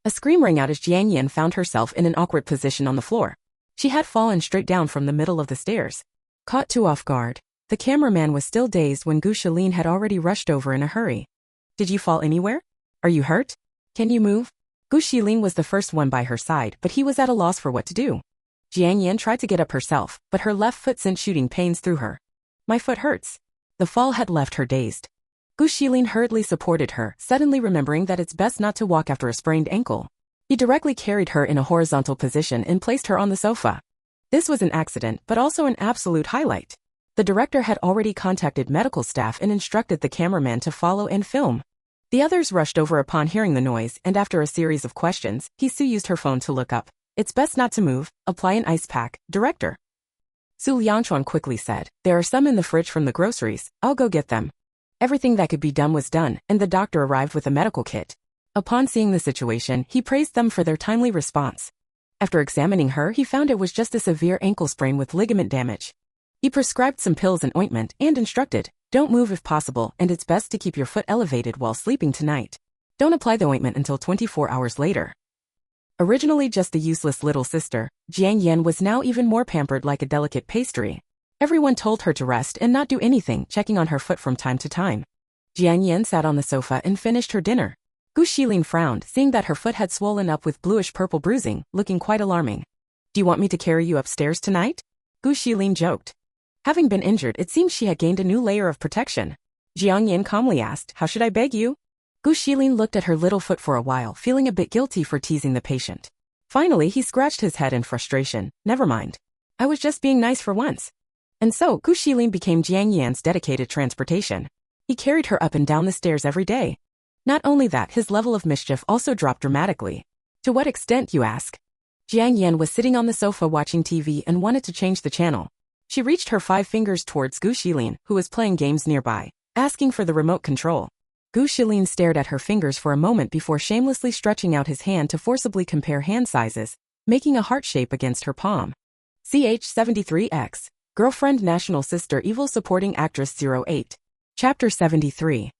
A scream rang out as Jiang Yan found herself in an awkward position on the floor. She had fallen straight down from the middle of the stairs. Caught too off guard, the cameraman was still dazed when Gu Shilin had already rushed over in a hurry. Did you fall anywhere? Are you hurt? Can you move? Gu Shilin was the first one by her side, but he was at a loss for what to do. Jiang Yan tried to get up herself, but her left foot sent shooting pains through her. My foot hurts. The fall had left her dazed. Gu Shilin hurriedly supported her, suddenly remembering that it's best not to walk after a sprained ankle. He directly carried her in a horizontal position and placed her on the sofa. This was an accident, but also an absolute highlight. The director had already contacted medical staff and instructed the cameraman to follow and film. The others rushed over upon hearing the noise, and after a series of questions, Su used her phone to look up. It's best not to move, apply an ice pack, director. Su Liangchuan quickly said, there are some in the fridge from the groceries, I'll go get them. Everything that could be done was done, and the doctor arrived with a medical kit. Upon seeing the situation, he praised them for their timely response. After examining her, he found it was just a severe ankle sprain with ligament damage. He prescribed some pills and ointment and instructed, don't move if possible, and it's best to keep your foot elevated while sleeping tonight. Don't apply the ointment until 24 hours later. Originally just a useless little sister, Jiang Yan was now even more pampered like a delicate pastry. Everyone told her to rest and not do anything, checking on her foot from time to time. Jiang Yan sat on the sofa and finished her dinner. Gu Shilin frowned, seeing that her foot had swollen up with bluish-purple bruising, looking quite alarming. Do you want me to carry you upstairs tonight? Gu Shilin joked. Having been injured, it seems she had gained a new layer of protection. Jiang Yan calmly asked, how should I beg you? Gu Shilin looked at her little foot for a while, feeling a bit guilty for teasing the patient. Finally, he scratched his head in frustration. Never mind. I was just being nice for once. And so, Gu Shilin became Jiang Yan's dedicated transportation. He carried her up and down the stairs every day. Not only that, his level of mischief also dropped dramatically. To what extent, you ask? Jiang Yan was sitting on the sofa watching TV and wanted to change the channel. She reached her 5 fingers towards Gu Shilin, who was playing games nearby, asking for the remote control. Gu Shilin stared at her fingers for a moment before shamelessly stretching out his hand to forcibly compare hand sizes, making a heart shape against her palm. CH73X. Girlfriend National Sister Evil Supporting Actress 08. Chapter 73.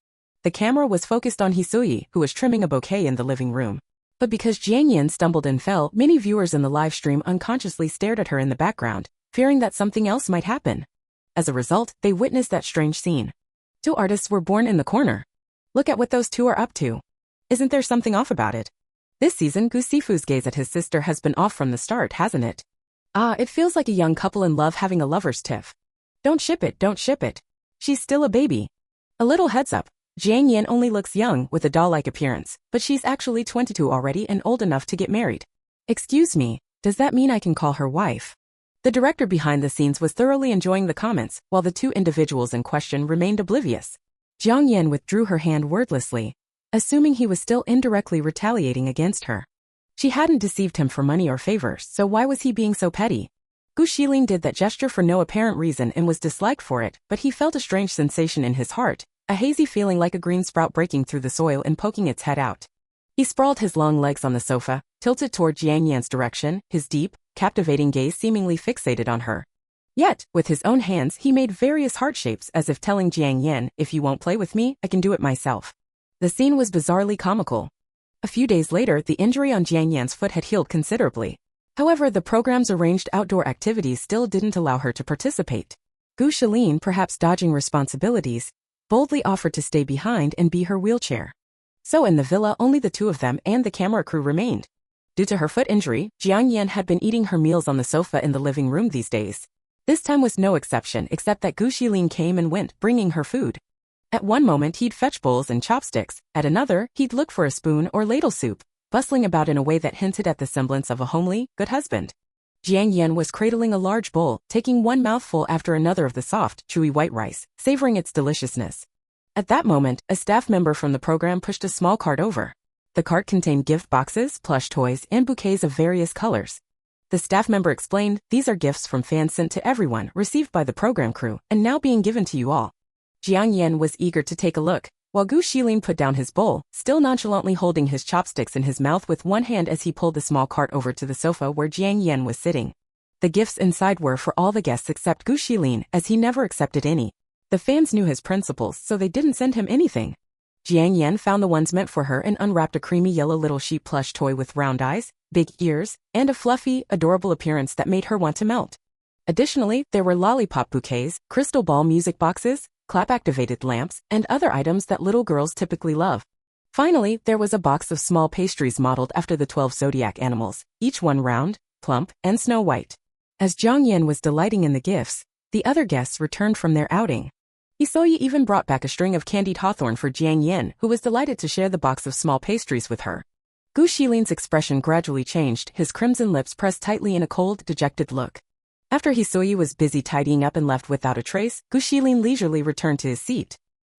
The camera was focused on Hisui, who was trimming a bouquet in the living room. But because Jiang Yan stumbled and fell, many viewers in the live stream unconsciously stared at her in the background, fearing that something else might happen. As a result, they witnessed that strange scene. 2 artists were born in the corner. Look at what those two are up to. Isn't there something off about it? This season, Gu Sifu's gaze at his sister has been off from the start, hasn't it? Ah, it feels like a young couple in love having a lover's tiff. Don't ship it, don't ship it. She's still a baby. A little heads up, Jiang Yan only looks young with a doll-like appearance, but she's actually 22 already and old enough to get married. Excuse me, does that mean I can call her wife? The director behind the scenes was thoroughly enjoying the comments, while the 2 individuals in question remained oblivious. Jiang Yan withdrew her hand wordlessly. assuming he was still indirectly retaliating against her. She hadn't deceived him for money or favors, so why was he being so petty? Gu Shilin did that gesture for no apparent reason and was disliked for it, but he felt a strange sensation in his heart, a hazy feeling like a green sprout breaking through the soil and poking its head out. He sprawled his long legs on the sofa, tilted toward Jiang Yan's direction, his deep, captivating gaze seemingly fixated on her. Yet, with his own hands he made various heart shapes as if telling Jiang Yan, if you won't play with me, I can do it myself. The scene was bizarrely comical. A few days later, the injury on Jiang Yan's foot had healed considerably. However, the program's arranged outdoor activities still didn't allow her to participate. Gu Shilin, perhaps dodging responsibilities, boldly offered to stay behind and be her wheelchair. So in the villa, only the two of them and the camera crew remained. Due to her foot injury, Jiang Yan had been eating her meals on the sofa in the living room these days. This time was no exception, except that Gu Shilin came and went, bringing her food. At one moment he'd fetch bowls and chopsticks, at another he'd look for a spoon or ladle soup, bustling about in a way that hinted at the semblance of a homely, good husband. Jiang Yan was cradling a large bowl, taking one mouthful after another of the soft, chewy white rice, savoring its deliciousness. At that moment, a staff member from the program pushed a small cart over. The cart contained gift boxes, plush toys, and bouquets of various colors. The staff member explained, these are gifts from fans sent to everyone, received by the program crew, and now being given to you all. Jiang Yan was eager to take a look, while Gu Shilin put down his bowl, still nonchalantly holding his chopsticks in his mouth with one hand as he pulled the small cart over to the sofa where Jiang Yan was sitting. The gifts inside were for all the guests except Gu Shilin, as he never accepted any. The fans knew his principles, so they didn't send him anything. Jiang Yan found the ones meant for her and unwrapped a creamy yellow little sheep plush toy with round eyes, big ears, and a fluffy, adorable appearance that made her want to melt. Additionally, there were lollipop bouquets, crystal ball music boxes, clap-activated lamps, and other items that little girls typically love. Finally, there was a box of small pastries modeled after the 12 zodiac animals, each one round, plump, and snow white. As Jiang Yan was delighting in the gifts, the other guests returned from their outing. Isoyi even brought back a string of candied hawthorn for Jiang Yan, who was delighted to share the box of small pastries with her. Gu Shilin's expression gradually changed, his crimson lips pressed tightly in a cold, dejected look. After Isoyi was busy tidying up and left without a trace, Gu Shilin leisurely returned to his seat.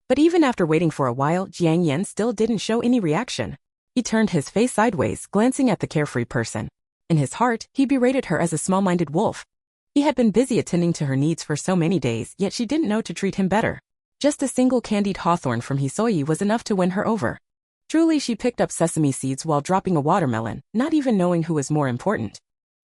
But even after waiting for a while, Jiang Yan still didn't show any reaction. He turned his face sideways, glancing at the carefree person. In his heart, he berated her as a small-minded wolf. He had been busy attending to her needs for so many days, yet she didn't know to treat him better. Just a single candied hawthorn from Hisoyi was enough to win her over. Truly, she picked up sesame seeds while dropping a watermelon, not even knowing who was more important.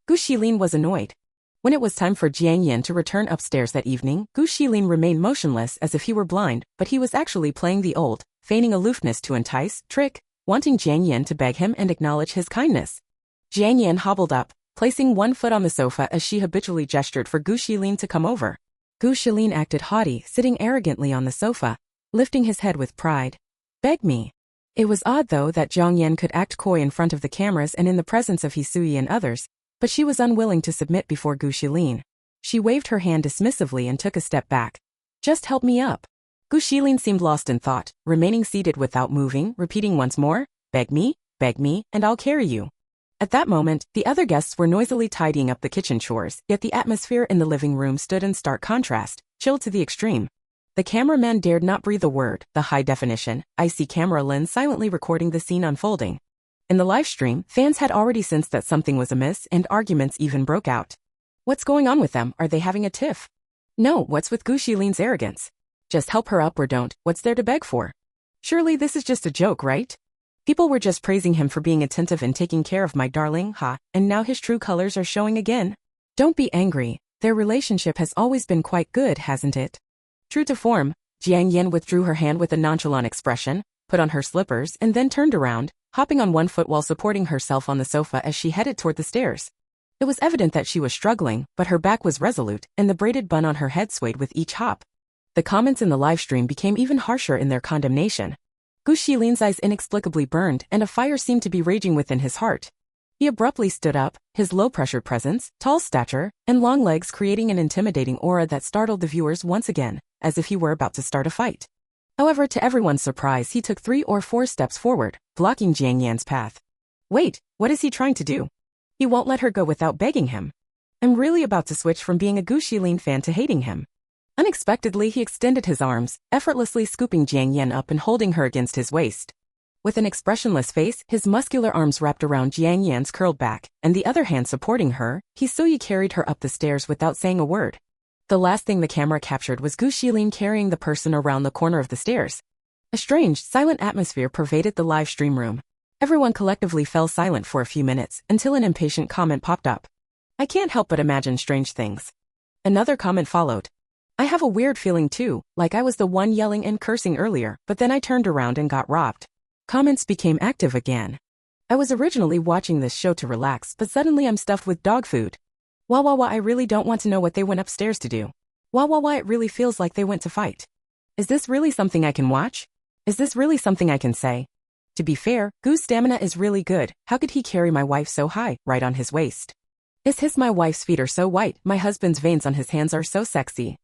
Gu Shilin was annoyed. When it was time for Jiang Yan to return upstairs that evening, Gu Shilin remained motionless as if he were blind, but he was actually playing the old, feigning aloofness to entice, trick, wanting Jiang Yan to beg him and acknowledge his kindness. Jiang Yan hobbled up, placing one foot on the sofa as she habitually gestured for Gu Shilin to come over. Gu Shilin acted haughty, sitting arrogantly on the sofa, lifting his head with pride. Beg me. It was odd though that Jiang Yan could act coy in front of the cameras and in the presence of Hisui and others, but she was unwilling to submit before Gu Shilin. She waved her hand dismissively and took a step back. Just help me up. Gu Shilin seemed lost in thought, remaining seated without moving, repeating once more, beg me, and I'll carry you. At that moment, the other guests were noisily tidying up the kitchen chores, yet the atmosphere in the living room stood in stark contrast, chilled to the extreme. The cameraman dared not breathe a word, the high-definition, icy camera lens silently recording the scene unfolding. In the live stream, fans had already sensed that something was amiss and arguments even broke out. What's going on with them? Are they having a tiff? No, what's with Gu Shilin's arrogance? Just help her up or don't, what's there to beg for? Surely this is just a joke, right? People were just praising him for being attentive and taking care of my darling, and now his true colors are showing again. Don't be angry, their relationship has always been quite good, hasn't it? True to form, Jiang Yan withdrew her hand with a nonchalant expression, put on her slippers and then turned around, hopping on one foot while supporting herself on the sofa as she headed toward the stairs. It was evident that she was struggling, but her back was resolute and the braided bun on her head swayed with each hop. The comments in the livestream became even harsher in their condemnation. Gu Shilin's eyes inexplicably burned and a fire seemed to be raging within his heart. He abruptly stood up, his low-pressure presence, tall stature, and long legs creating an intimidating aura that startled the viewers once again, as if he were about to start a fight. However, to everyone's surprise, he took 3 or 4 steps forward, blocking Jiang Yan's path. Wait, what is he trying to do? He won't let her go without begging him. I'm really about to switch from being a Gu Shilin fan to hating him. Unexpectedly, he extended his arms, effortlessly scooping Jiang Yan up and holding her against his waist. With an expressionless face, his muscular arms wrapped around Jiang Yan's curled back, and the other hand supporting her, Hisoyi carried her up the stairs without saying a word. The last thing the camera captured was Gu Shilin carrying the person around the corner of the stairs. A strange, silent atmosphere pervaded the live stream room. Everyone collectively fell silent for a few minutes until an impatient comment popped up. "I can't help but imagine strange things." Another comment followed. "I have a weird feeling too, like I was the one yelling and cursing earlier, but then I turned around and got robbed." Comments became active again. "I was originally watching this show to relax, but suddenly I'm stuffed with dog food. Wah, I really don't want to know what they went upstairs to do. Wah, it really feels like they went to fight. Is this really something I can watch? Is this really something I can say? To be fair, Gu's stamina is really good. How could he carry my wife so high, right on his waist? My wife's feet are so white, my husband's veins on his hands are so sexy.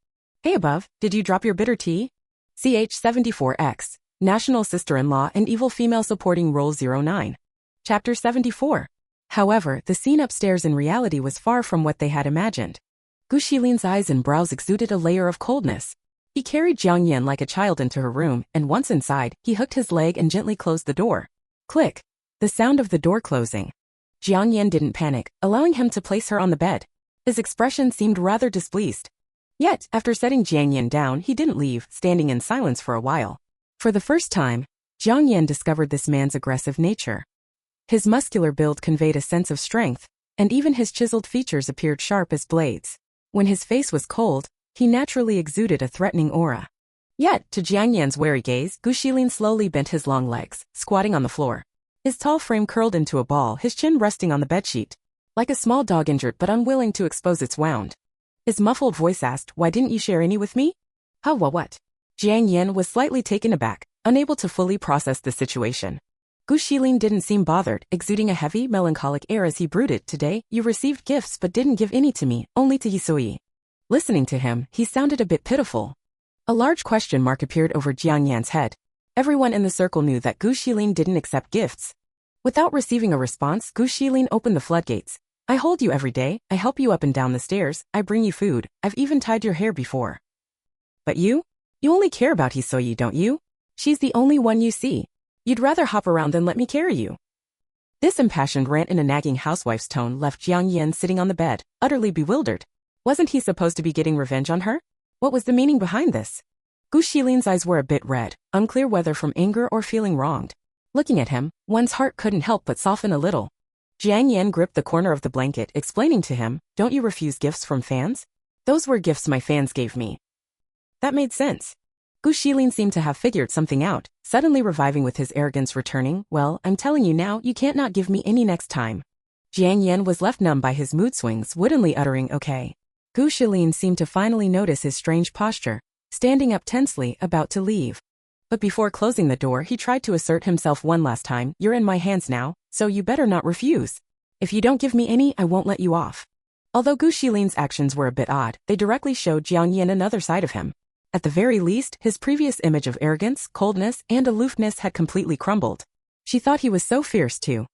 Hey above, did you drop your bitter tea? CH74X, National Sister-in-Law and Evil Female Supporting Role 09. Chapter 74. However, the scene upstairs in reality was far from what they had imagined. Gu Shilin's eyes and brows exuded a layer of coldness. He carried Jiang Yan like a child into her room, and once inside, he hooked his leg and gently closed the door. Click. The sound of the door closing. Jiang Yan didn't panic, allowing him to place her on the bed. His expression seemed rather displeased. Yet, after setting Jiang Yan down, he didn't leave, standing in silence for a while. For the first time, Jiang Yan discovered this man's aggressive nature. His muscular build conveyed a sense of strength, and even his chiseled features appeared sharp as blades. When his face was cold, he naturally exuded a threatening aura. Yet, to Jiang Yan's wary gaze, Gu Shilin slowly bent his long legs, squatting on the floor. His tall frame curled into a ball, his chin resting on the bedsheet. Like a small dog injured but unwilling to expose its wound. His muffled voice asked, "Why didn't you share any with me?" "How, what?" Jiang Yan was slightly taken aback, unable to fully process the situation. Gu Shilin didn't seem bothered, exuding a heavy, melancholic air as he brooded, "Today, you received gifts but didn't give any to me, only to Hisoyi." Listening to him, he sounded a bit pitiful. A large question mark appeared over Jiang Yan's head. Everyone in the circle knew that Gu Shilin didn't accept gifts. Without receiving a response, Gu Shilin opened the floodgates. "I hold you every day, I help you up and down the stairs, I bring you food, I've even tied your hair before. But you? You only care about Hisoyi, don't you? She's the only one you see. You'd rather hop around than let me carry you." This impassioned rant in a nagging housewife's tone left Jiang Yan sitting on the bed, utterly bewildered. Wasn't he supposed to be getting revenge on her? What was the meaning behind this? Gu Shilin's eyes were a bit red, unclear whether from anger or feeling wronged. Looking at him, one's heart couldn't help but soften a little. Jiang Yan gripped the corner of the blanket, explaining to him, "Don't you refuse gifts from fans? Those were gifts my fans gave me." That made sense. Gu Shilin seemed to have figured something out, suddenly reviving with his arrogance returning, "Well, I'm telling you now, you can't not give me any next time." Jiang Yan was left numb by his mood swings, woodenly uttering, "Okay." Gu Shilin seemed to finally notice his strange posture, standing up tensely, about to leave. But before closing the door, he tried to assert himself one last time, "You're in my hands now, so you better not refuse. If you don't give me any, I won't let you off." Although Gu Shilin's actions were a bit odd, they directly showed Jiang Yan another side of him. At the very least, his previous image of arrogance, coldness, and aloofness had completely crumbled. She thought he was so fierce too.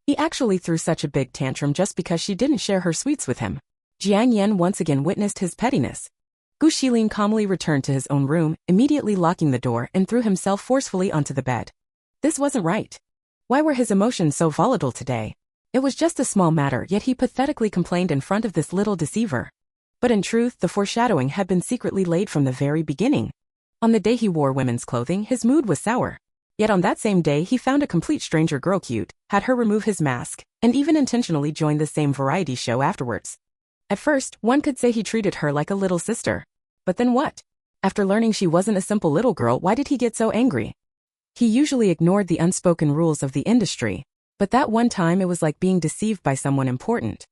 He actually threw such a big tantrum just because she didn't share her sweets with him. Jiang Yan once again witnessed his pettiness. Gu Shilin calmly returned to his own room, immediately locking the door and threw himself forcefully onto the bed. This wasn't right. Why were his emotions so volatile today? It was just a small matter, yet he pathetically complained in front of this little deceiver. But in truth, the foreshadowing had been secretly laid from the very beginning. On the day he wore women's clothing, his mood was sour. Yet on that same day, he found a complete stranger girl cute, had her remove his mask, and even intentionally joined the same variety show afterwards. At first, one could say he treated her like a little sister. But then what? After learning she wasn't a simple little girl, why did he get so angry? He usually ignored the unspoken rules of the industry, but that one time it was like being deceived by someone important.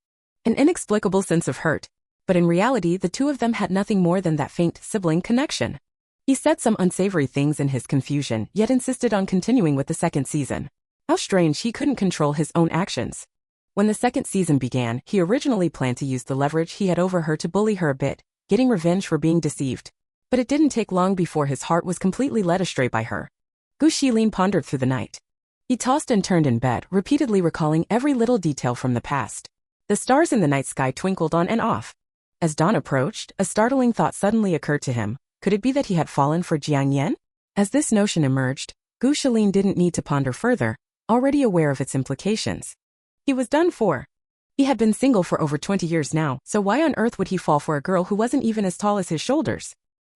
An inexplicable sense of hurt, but in reality the two of them had nothing more than that faint sibling connection. He said some unsavory things in his confusion, yet insisted on continuing with the second season. How strange he couldn't control his own actions. When the second season began, he originally planned to use the leverage he had over her to bully her a bit, getting revenge for being deceived. But it didn't take long before his heart was completely led astray by her. Gu Shilin pondered through the night. He tossed and turned in bed, repeatedly recalling every little detail from the past. The stars in the night sky twinkled on and off. As dawn approached, a startling thought suddenly occurred to him. Could it be that he had fallen for Jiang Yan? As this notion emerged, Gu Shilin didn't need to ponder further, already aware of its implications. He was done for. He had been single for over 20 years now, so why on earth would he fall for a girl who wasn't even as tall as his shoulders?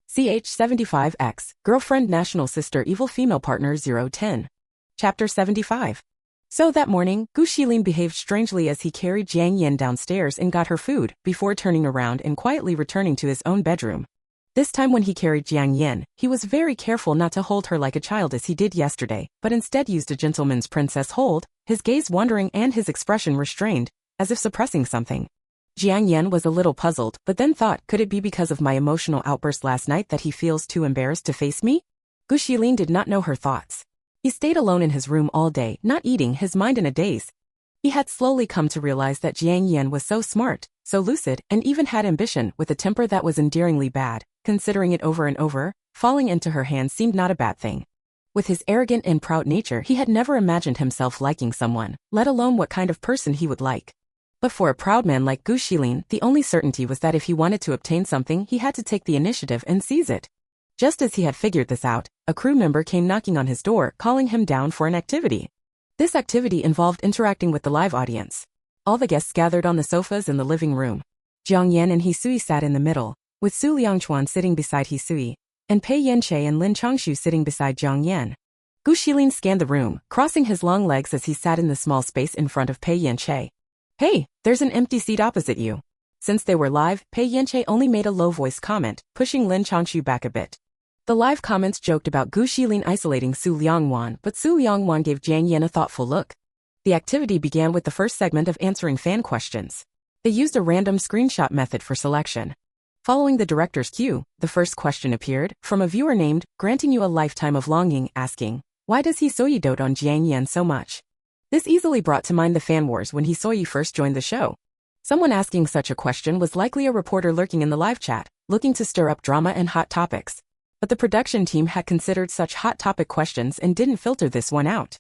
CH75X, Girlfriend National Sister Evil Female Partner 010. Chapter 75. So that morning, Gu Shilin behaved strangely as he carried Jiang Yan downstairs and got her food, before turning around and quietly returning to his own bedroom. This time when he carried Jiang Yan, he was very careful not to hold her like a child as he did yesterday, but instead used a gentleman's princess hold, his gaze wandering and his expression restrained, as if suppressing something. Jiang Yan was a little puzzled, but then thought, could it be because of my emotional outburst last night that he feels too embarrassed to face me? Gu Shilin did not know her thoughts. He stayed alone in his room all day, not eating, his mind in a daze. He had slowly come to realize that Jiang Yan was so smart, so lucid, and even had ambition, with a temper that was endearingly bad. Considering it over and over, falling into her hands seemed not a bad thing. With his arrogant and proud nature, he had never imagined himself liking someone, let alone what kind of person he would like. But for a proud man like Gu Shilin, the only certainty was that if he wanted to obtain something, he had to take the initiative and seize it. Just as he had figured this out, a crew member came knocking on his door, calling him down for an activity. This activity involved interacting with the live audience. All the guests gathered on the sofas in the living room. Jiang Yan and Hisui sat in the middle, with Su Liangchuan sitting beside Hisui, and Pei Yanche and Lin Changshu sitting beside Jiang Yan. Gu Shilin scanned the room, crossing his long legs as he sat in the small space in front of Pei Yanche. Hey, there's an empty seat opposite you. Since they were live, Pei Yanche only made a low-voiced comment, pushing Lin Changshu back a bit. The live comments joked about Gu Shilin isolating Su Liangwan, but Su Liangwan gave Jiang Yan a thoughtful look. The activity began with the first segment of answering fan questions. They used a random screenshot method for selection. Following the director's cue, the first question appeared, from a viewer named, Granting You a Lifetime of Longing, asking, why does Hisoyi dote on Jiang Yan so much? This easily brought to mind the fan wars when Hisoyi first joined the show. Someone asking such a question was likely a reporter lurking in the live chat, looking to stir up drama and hot topics. But the production team had considered such hot topic questions and didn't filter this one out.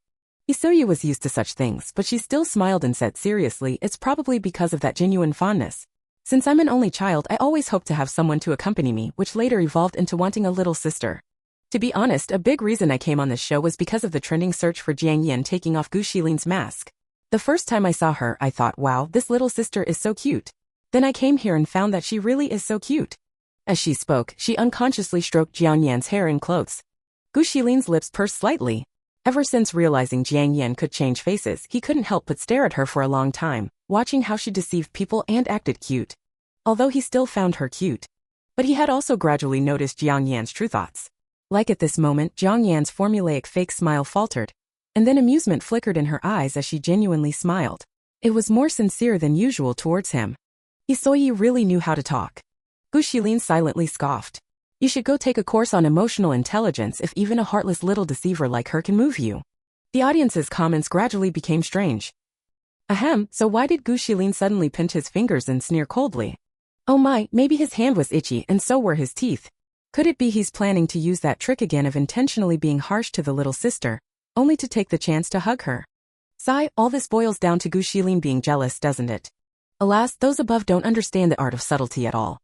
Hisoyi was used to such things, but she still smiled and said seriously, it's probably because of that genuine fondness. Since I'm an only child, I always hoped to have someone to accompany me, which later evolved into wanting a little sister. To be honest, a big reason I came on this show was because of the trending search for Jiang Yan taking off Gu Shilin's mask. The first time I saw her, I thought, wow, this little sister is so cute. Then I came here and found that she really is so cute. As she spoke, she unconsciously stroked Jiang Yan's hair and clothes. Gu Shilin's lips pursed slightly. Ever since realizing Jiang Yan could change faces, he couldn't help but stare at her for a long time, watching how she deceived people and acted cute. Although he still found her cute. But he had also gradually noticed Jiang Yan's true thoughts. Like at this moment, Jiang Yan's formulaic fake smile faltered. And then amusement flickered in her eyes as she genuinely smiled. It was more sincere than usual towards him. Hisoyi really knew how to talk. Gu Shilin silently scoffed. You should go take a course on emotional intelligence if even a heartless little deceiver like her can move you. The audience's comments gradually became strange. Ahem, so why did Gu Shilin suddenly pinch his fingers and sneer coldly? Oh my, maybe his hand was itchy and so were his teeth. Could it be he's planning to use that trick again of intentionally being harsh to the little sister, only to take the chance to hug her? Sigh, all this boils down to Gu Shilin being jealous, doesn't it? Alas, those above don't understand the art of subtlety at all.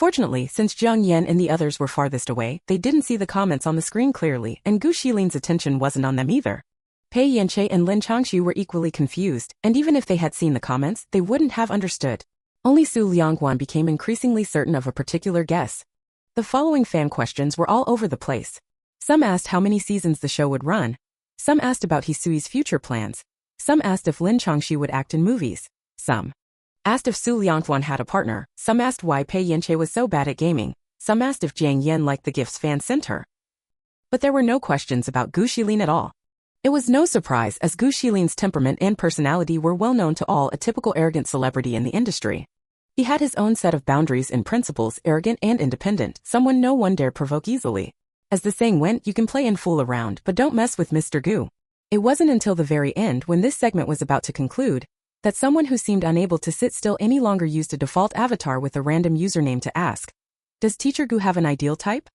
Fortunately, since Jiang Yan and the others were farthest away, they didn't see the comments on the screen clearly, and Gu Shilin's attention wasn't on them either. Pei Yanche and Lin Changshu were equally confused, and even if they had seen the comments, they wouldn't have understood. Only Su Liangwan became increasingly certain of a particular guess. The following fan questions were all over the place. Some asked how many seasons the show would run. Some asked about Hisui's future plans. Some asked if Lin Changshu would act in movies. Some asked if Su Liangwan had a partner. Some asked why Pei Yanche was so bad at gaming. Some asked if Jiang Yan liked the gifts fans sent her. But there were no questions about Gu Shilin at all. It was no surprise, as Gu Shilin's temperament and personality were well known to all, a typical arrogant celebrity in the industry. He had his own set of boundaries and principles, arrogant and independent, someone no one dared provoke easily. As the saying went, you can play and fool around, but don't mess with Mr. Gu. It wasn't until the very end, when this segment was about to conclude, that someone who seemed unable to sit still any longer used a default avatar with a random username to ask, does Teacher Gu have an ideal type?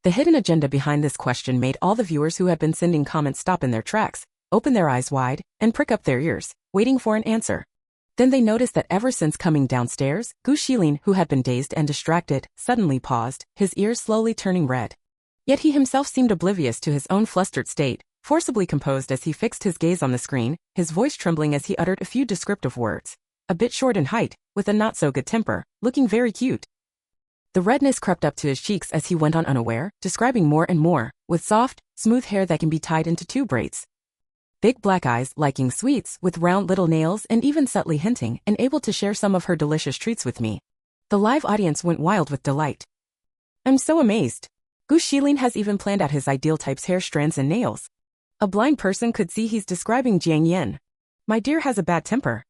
The hidden agenda behind this question made all the viewers who had been sending comments stop in their tracks, open their eyes wide, and prick up their ears, waiting for an answer. Then they noticed that ever since coming downstairs, Gu Shilin, who had been dazed and distracted, suddenly paused, his ears slowly turning red. Yet he himself seemed oblivious to his own flustered state, forcibly composed as he fixed his gaze on the screen, his voice trembling as he uttered a few descriptive words. A bit short in height, with a not-so-good temper, looking very cute. The redness crept up to his cheeks as he went on unaware, describing more and more, with soft, smooth hair that can be tied into 2 braids. Big black eyes, liking sweets, with round little nails and even subtly hinting and able to share some of her delicious treats with me. The live audience went wild with delight. I'm so amazed. Gu Shilin has even planned out his ideal type's hair strands and nails. A blind person could see he's describing Jiang Yan. My dear has a bad temper.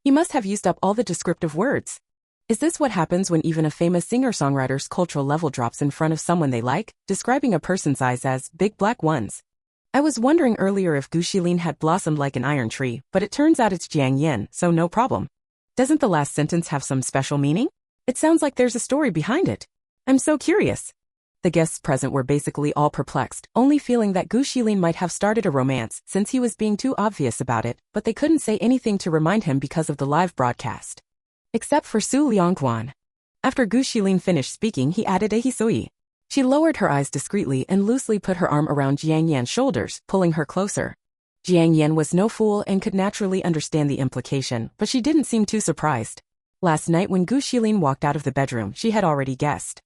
He must have used up all the descriptive words. Is this what happens when even a famous singer-songwriter's cultural level drops in front of someone they like, describing a person's eyes as big black ones? I was wondering earlier if Gu Shilin had blossomed like an iron tree, but it turns out it's Jiang Yan, so no problem. Doesn't the last sentence have some special meaning? It sounds like there's a story behind it. I'm so curious. The guests present were basically all perplexed, only feeling that Gu Shilin might have started a romance since he was being too obvious about it, but they couldn't say anything to remind him because of the live broadcast. Except for Su Liangquan. After Gu Shilin finished speaking, he added a hisui. She lowered her eyes discreetly and loosely put her arm around Jiang Yan's shoulders, pulling her closer. Jiang Yan was no fool and could naturally understand the implication, but she didn't seem too surprised. Last night when Gu Shilin walked out of the bedroom, she had already guessed.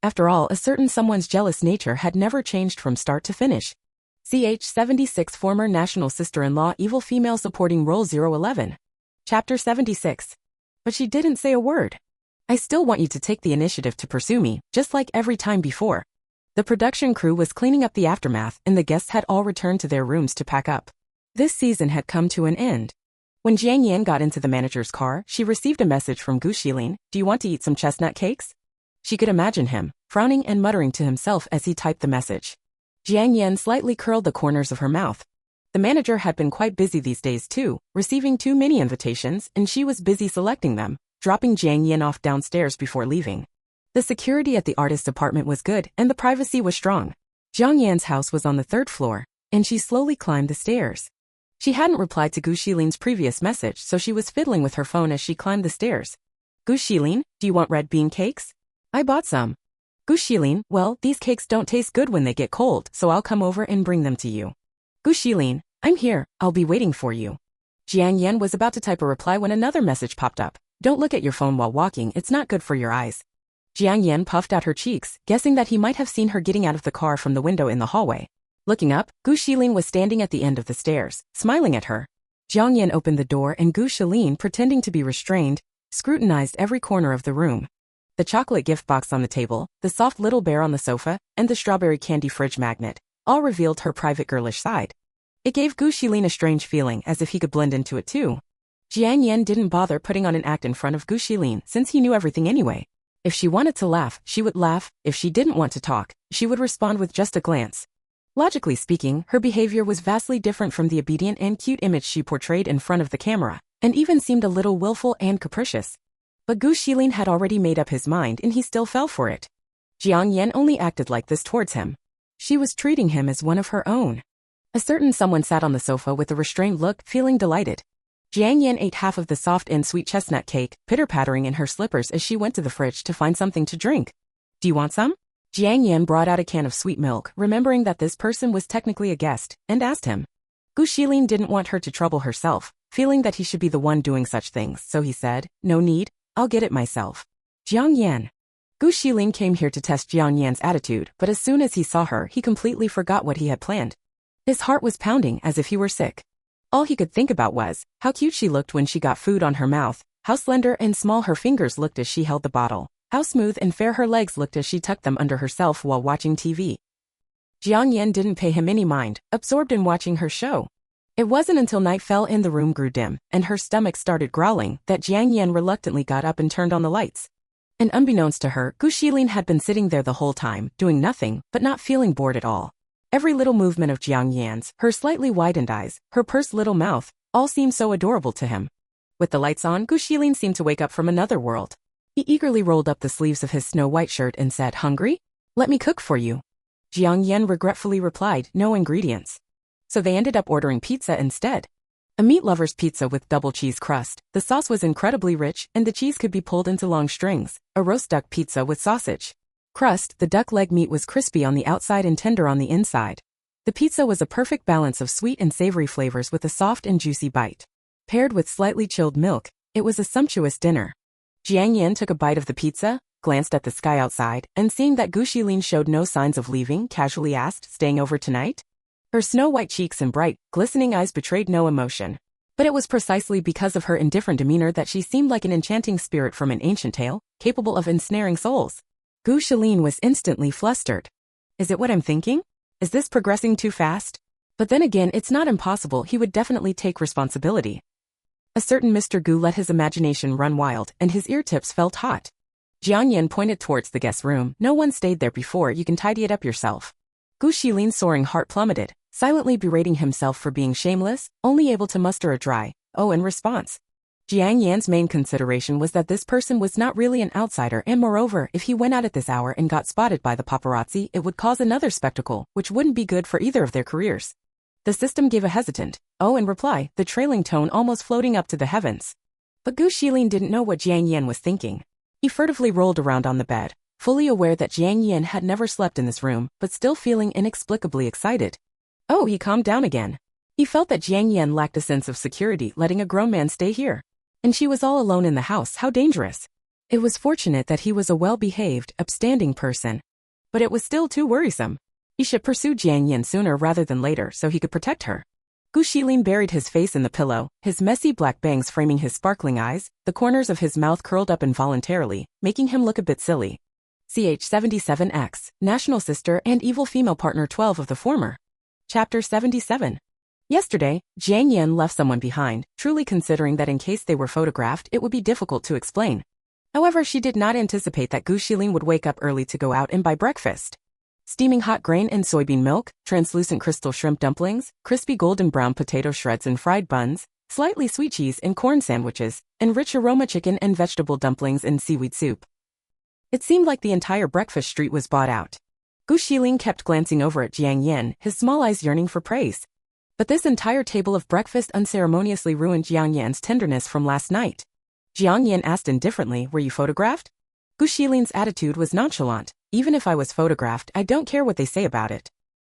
After all, a certain someone's jealous nature had never changed from start to finish. CH-76 Former National Sister-in-Law Evil Female Supporting Role 011. Chapter 76. But she didn't say a word. I still want you to take the initiative to pursue me, just like every time before. The production crew was cleaning up the aftermath and the guests had all returned to their rooms to pack up. This season had come to an end. When Jiang Yan got into the manager's car, she received a message from Gu Shilin. Do you want to eat some chestnut cakes? She could imagine him, frowning and muttering to himself as he typed the message. Jiang Yan slightly curled the corners of her mouth. The manager had been quite busy these days too, receiving too many invitations, and she was busy selecting them, dropping Jiang Yan off downstairs before leaving. The security at the artist's apartment was good, and the privacy was strong. Jiang Yan's house was on the 3rd floor, and she slowly climbed the stairs. She hadn't replied to Gu Shilin's previous message, so she was fiddling with her phone as she climbed the stairs. Gu Shilin, do you want red bean cakes? I bought some. Gu Shilin, well, these cakes don't taste good when they get cold, so I'll come over and bring them to you. Gu Shilin, I'm here, I'll be waiting for you. Jiang Yan was about to type a reply when another message popped up. Don't look at your phone while walking, it's not good for your eyes. Jiang Yan puffed out her cheeks, guessing that he might have seen her getting out of the car from the window in the hallway. Looking up, Gu Shilin was standing at the end of the stairs, smiling at her. Jiang Yan opened the door and Gu Shilin, pretending to be restrained, scrutinized every corner of the room. The chocolate gift box on the table, the soft little bear on the sofa, and the strawberry candy fridge magnet, all revealed her private girlish side. It gave Gu Shilin a strange feeling, as if he could blend into it too. Jiang Yan didn't bother putting on an act in front of Gu Shilin since he knew everything anyway. If she wanted to laugh, she would laugh. If she didn't want to talk, she would respond with just a glance. Logically speaking, her behavior was vastly different from the obedient and cute image she portrayed in front of the camera, and even seemed a little willful and capricious. But Gu Shilin had already made up his mind and he still fell for it. Jiang Yan only acted like this towards him. She was treating him as one of her own. A certain someone sat on the sofa with a restrained look, feeling delighted. Jiang Yan ate half of the soft and sweet chestnut cake, pitter-pattering in her slippers as she went to the fridge to find something to drink. Do you want some? Jiang Yan brought out a can of sweet milk, remembering that this person was technically a guest, and asked him. Gu Shilin didn't want her to trouble herself, feeling that he should be the one doing such things, so he said, no need, I'll get it myself. Jiang Yan. Gu Shilin came here to test Jiang Yan's attitude, but as soon as he saw her, he completely forgot what he had planned. His heart was pounding as if he were sick. All he could think about was how cute she looked when she got food on her mouth, how slender and small her fingers looked as she held the bottle, how smooth and fair her legs looked as she tucked them under herself while watching TV. Jiang Yan didn't pay him any mind, absorbed in watching her show. It wasn't until night fell and the room grew dim, and her stomach started growling, that Jiang Yan reluctantly got up and turned on the lights. And unbeknownst to her, Gu Shilin had been sitting there the whole time, doing nothing, but not feeling bored at all. Every little movement of Jiang Yan's, her slightly widened eyes, her pursed little mouth, all seemed so adorable to him. With the lights on, Gu Shilin seemed to wake up from another world. He eagerly rolled up the sleeves of his snow-white shirt and said, hungry? Let me cook for you. Jiang Yan regretfully replied, no ingredients. So they ended up ordering pizza instead. A meat lover's pizza with double cheese crust, the sauce was incredibly rich and the cheese could be pulled into long strings, a roast duck pizza with sausage crust, the duck leg meat was crispy on the outside and tender on the inside. The pizza was a perfect balance of sweet and savory flavors with a soft and juicy bite. Paired with slightly chilled milk, it was a sumptuous dinner. Jiang Yan took a bite of the pizza, glanced at the sky outside, and seeing that Gu Shilin showed no signs of leaving, casually asked, "Staying over tonight?" Her snow-white cheeks and bright, glistening eyes betrayed no emotion. But it was precisely because of her indifferent demeanor that she seemed like an enchanting spirit from an ancient tale, capable of ensnaring souls. Gu Shilin was instantly flustered. Is it what I'm thinking? Is this progressing too fast? But then again, it's not impossible. He would definitely take responsibility. A certain Mr. Gu let his imagination run wild, and his ear tips felt hot. Jiang Yan pointed towards the guest room. "No one stayed there before, you can tidy it up yourself." Gu Shilin's soaring heart plummeted, silently berating himself for being shameless, only able to muster a dry "oh" in response. Jiang Yan's main consideration was that this person was not really an outsider, and moreover, if he went out at this hour and got spotted by the paparazzi, it would cause another spectacle, which wouldn't be good for either of their careers. The system gave a hesitant "oh" in reply, the trailing tone almost floating up to the heavens. But Gu Shilin didn't know what Jiang Yan was thinking. He furtively rolled around on the bed, fully aware that Jiang Yan had never slept in this room, but still feeling inexplicably excited. Oh, he calmed down again. He felt that Jiang Yan lacked a sense of security letting a grown man stay here. And she was all alone in the house, how dangerous. It was fortunate that he was a well-behaved, upstanding person. But it was still too worrisome. He should pursue Jiang Yan sooner rather than later so he could protect her. Gu Shilin buried his face in the pillow, his messy black bangs framing his sparkling eyes, the corners of his mouth curled up involuntarily, making him look a bit silly. CH-77X, National Sister and Evil Female Partner 12 of the former. Chapter 77. Yesterday, Jiang Yan left someone behind, truly considering that in case they were photographed it would be difficult to explain. However, she did not anticipate that Gu Shilin would wake up early to go out and buy breakfast. Steaming hot grain and soybean milk, translucent crystal shrimp dumplings, crispy golden brown potato shreds and fried buns, slightly sweet cheese and corn sandwiches, and rich aroma chicken and vegetable dumplings and seaweed soup. It seemed like the entire breakfast street was bought out. Gu Shilin kept glancing over at Jiang Yan, his small eyes yearning for praise. But this entire table of breakfast unceremoniously ruined Jiang Yan's tenderness from last night. Jiang Yan asked indifferently, "Were you photographed?" Gu Shilin's attitude was nonchalant. "Even if I was photographed, I don't care what they say about it."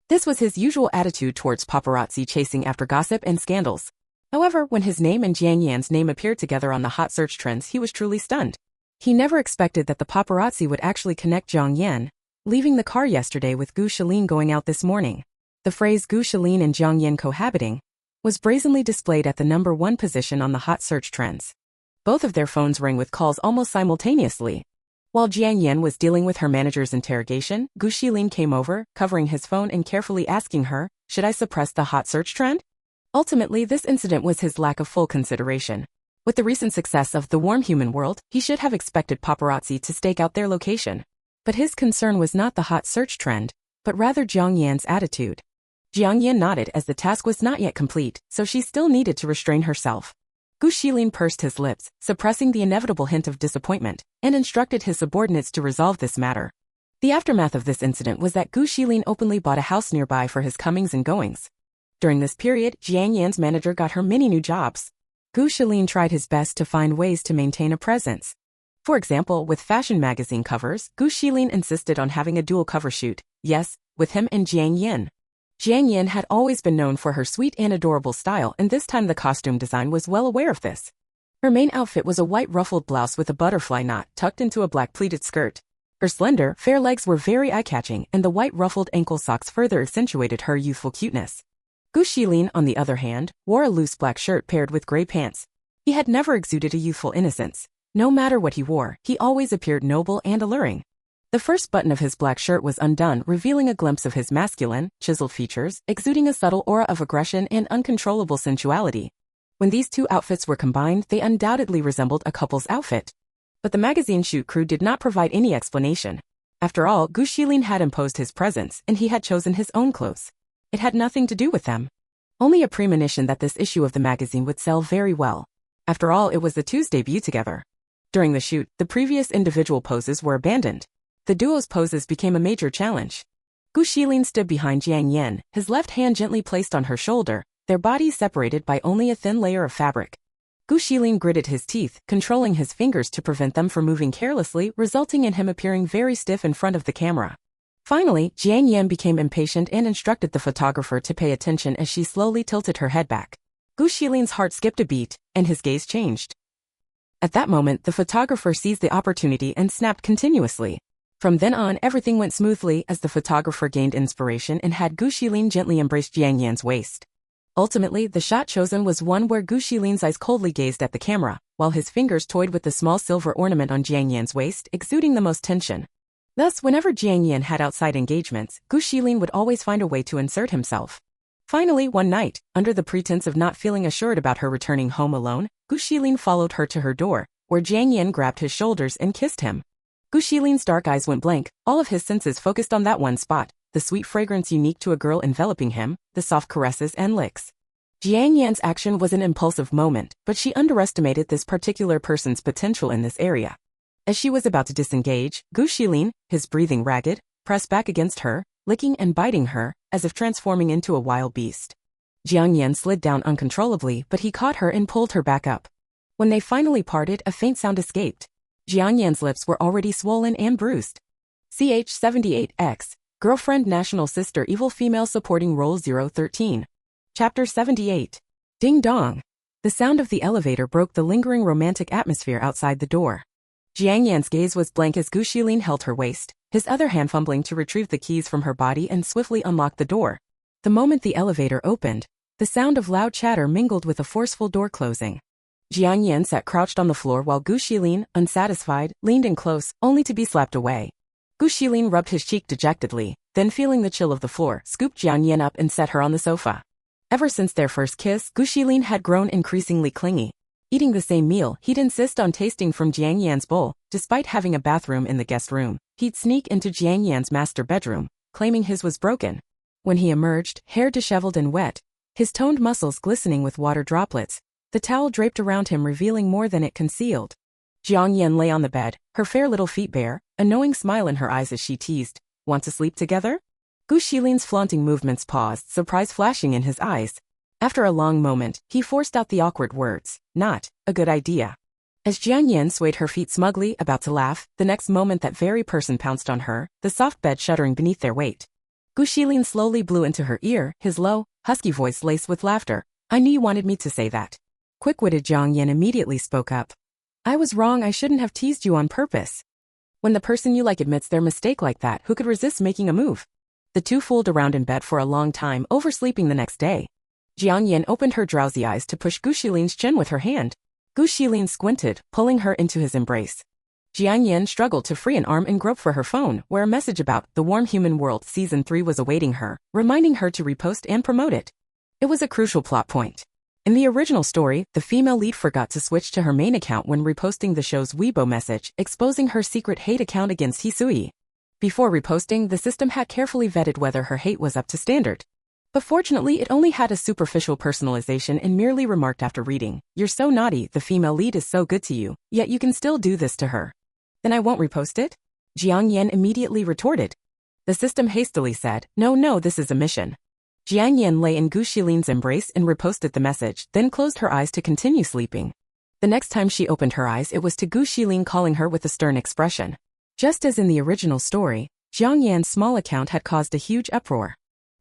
This was his usual attitude towards paparazzi chasing after gossip and scandals. However, when his name and Jiang Yan's name appeared together on the hot search trends, he was truly stunned. He never expected that the paparazzi would actually connect Jiang Yan, leaving the car yesterday with Gu Shilin going out this morning. The phrase Gu Shilin and Jiang Yan cohabiting was brazenly displayed at the #1 position on the hot search trends. Both of their phones rang with calls almost simultaneously. While Jiang Yan was dealing with her manager's interrogation, Gu Shilin came over, covering his phone and carefully asking her, "Should I suppress the hot search trend?" Ultimately, this incident was his lack of full consideration. With the recent success of The Warm Human World, he should have expected paparazzi to stake out their location. But his concern was not the hot search trend, but rather Jiang Yan's attitude. Jiang Yan nodded as the task was not yet complete, so she still needed to restrain herself. Gu Shilin pursed his lips, suppressing the inevitable hint of disappointment, and instructed his subordinates to resolve this matter. The aftermath of this incident was that Gu Shilin openly bought a house nearby for his comings and goings. During this period, Jiang Yan's manager got her many new jobs. Gu Shilin tried his best to find ways to maintain a presence. For example, with fashion magazine covers, Gu Shilin insisted on having a dual cover shoot, yes, with him and Jiang Yan. Jiang Yan had always been known for her sweet and adorable style, and this time the costume design was well aware of this. Her main outfit was a white ruffled blouse with a butterfly knot tucked into a black pleated skirt. Her slender, fair legs were very eye-catching, and the white ruffled ankle socks further accentuated her youthful cuteness. Gu Shilin, on the other hand, wore a loose black shirt paired with gray pants. He had never exuded a youthful innocence. No matter what he wore, he always appeared noble and alluring. The first button of his black shirt was undone, revealing a glimpse of his masculine, chiseled features, exuding a subtle aura of aggression and uncontrollable sensuality. When these two outfits were combined, they undoubtedly resembled a couple's outfit. But the magazine shoot crew did not provide any explanation. After all, Gu Shilin had imposed his presence, and he had chosen his own clothes. It had nothing to do with them. Only a premonition that this issue of the magazine would sell very well. After all, it was the two's debut together. During the shoot, the previous individual poses were abandoned. The duo's poses became a major challenge. Gu Shilin stood behind Jiang Yan, his left hand gently placed on her shoulder, their bodies separated by only a thin layer of fabric. Gu Shilin gritted his teeth, controlling his fingers to prevent them from moving carelessly, resulting in him appearing very stiff in front of the camera. Finally, Jiang Yan became impatient and instructed the photographer to pay attention as she slowly tilted her head back. Gu Xilin's heart skipped a beat, and his gaze changed. At that moment, the photographer seized the opportunity and snapped continuously. From then on, everything went smoothly as the photographer gained inspiration and had Gu Xilin gently embrace Jiang Yan's waist. Ultimately, the shot chosen was one where Gu Xilin's eyes coldly gazed at the camera, while his fingers toyed with the small silver ornament on Jiang Yan's waist, exuding the most tension. Thus, whenever Jiang Yan had outside engagements, Gu Xilin would always find a way to insert himself. Finally, one night, under the pretense of not feeling assured about her returning home alone, Gu Xilin followed her to her door, where Jiang Yan grabbed his shoulders and kissed him. Gu Xilin's dark eyes went blank, all of his senses focused on that one spot, the sweet fragrance unique to a girl enveloping him, the soft caresses and licks. Jiang Yan's action was an impulsive moment, but she underestimated this particular person's potential in this area. As she was about to disengage, Gu Xilin, his breathing ragged, pressed back against her, licking and biting her, as if transforming into a wild beast. Jiang Yan slid down uncontrollably, but he caught her and pulled her back up. When they finally parted, a faint sound escaped. Jiang Yan's lips were already swollen and bruised. CH-78X, Girlfriend National Sister Evil Female Supporting Role 013. Chapter 78. Ding dong. The sound of the elevator broke the lingering romantic atmosphere outside the door. Jiang Yan's gaze was blank as Gu Xilin held her waist, his other hand fumbling to retrieve the keys from her body and swiftly unlock the door. The moment the elevator opened, the sound of loud chatter mingled with a forceful door closing. Jiang Yan sat crouched on the floor while Gu Xilin, unsatisfied, leaned in close, only to be slapped away. Gu Xilin rubbed his cheek dejectedly, then feeling the chill of the floor, scooped Jiang Yan up and set her on the sofa. Ever since their first kiss, Gu Xilin had grown increasingly clingy. Eating the same meal, he'd insist on tasting from Jiang Yan's bowl. Despite having a bathroom in the guest room, he'd sneak into Jiang Yan's master bedroom, claiming his was broken. When he emerged, hair disheveled and wet, his toned muscles glistening with water droplets, the towel draped around him revealing more than it concealed. Jiang Yan lay on the bed, her fair little feet bare, a knowing smile in her eyes as she teased, "Want to sleep together?" Gu Xilin's flaunting movements paused, surprise flashing in his eyes. After a long moment, he forced out the awkward words, "Not a good idea." As Jiang Yan swayed her feet smugly, about to laugh, the next moment that very person pounced on her, the soft bed shuddering beneath their weight. Gu Xilin slowly blew into her ear, his low, husky voice laced with laughter. "I knew you wanted me to say that." Quick-witted Jiang Yan immediately spoke up. "I was wrong, I shouldn't have teased you on purpose." When the person you like admits their mistake like that, who could resist making a move? The two fooled around in bed for a long time, oversleeping the next day. Jiang Yan opened her drowsy eyes to push Gu Xilin's chin with her hand. Gu Xilin squinted, pulling her into his embrace. Jiang Yan struggled to free an arm and grope for her phone, where a message about The Warm Human World Season 3 was awaiting her, reminding her to repost and promote it. It was a crucial plot point. In the original story, the female lead forgot to switch to her main account when reposting the show's Weibo message, exposing her secret hate account against Hisui. Before reposting, the system had carefully vetted whether her hate was up to standard. But fortunately, it only had a superficial personalization and merely remarked after reading, "You're so naughty, the female lead is so good to you, yet you can still do this to her." "Then I won't repost it?" Jiang Yan immediately retorted. The system hastily said, No, this is a mission." Jiang Yan lay in Gu Xilin's embrace and reposted the message, then closed her eyes to continue sleeping. The next time she opened her eyes, it was to Gu Xilin calling her with a stern expression. Just as in the original story, Jiang Yan's small account had caused a huge uproar.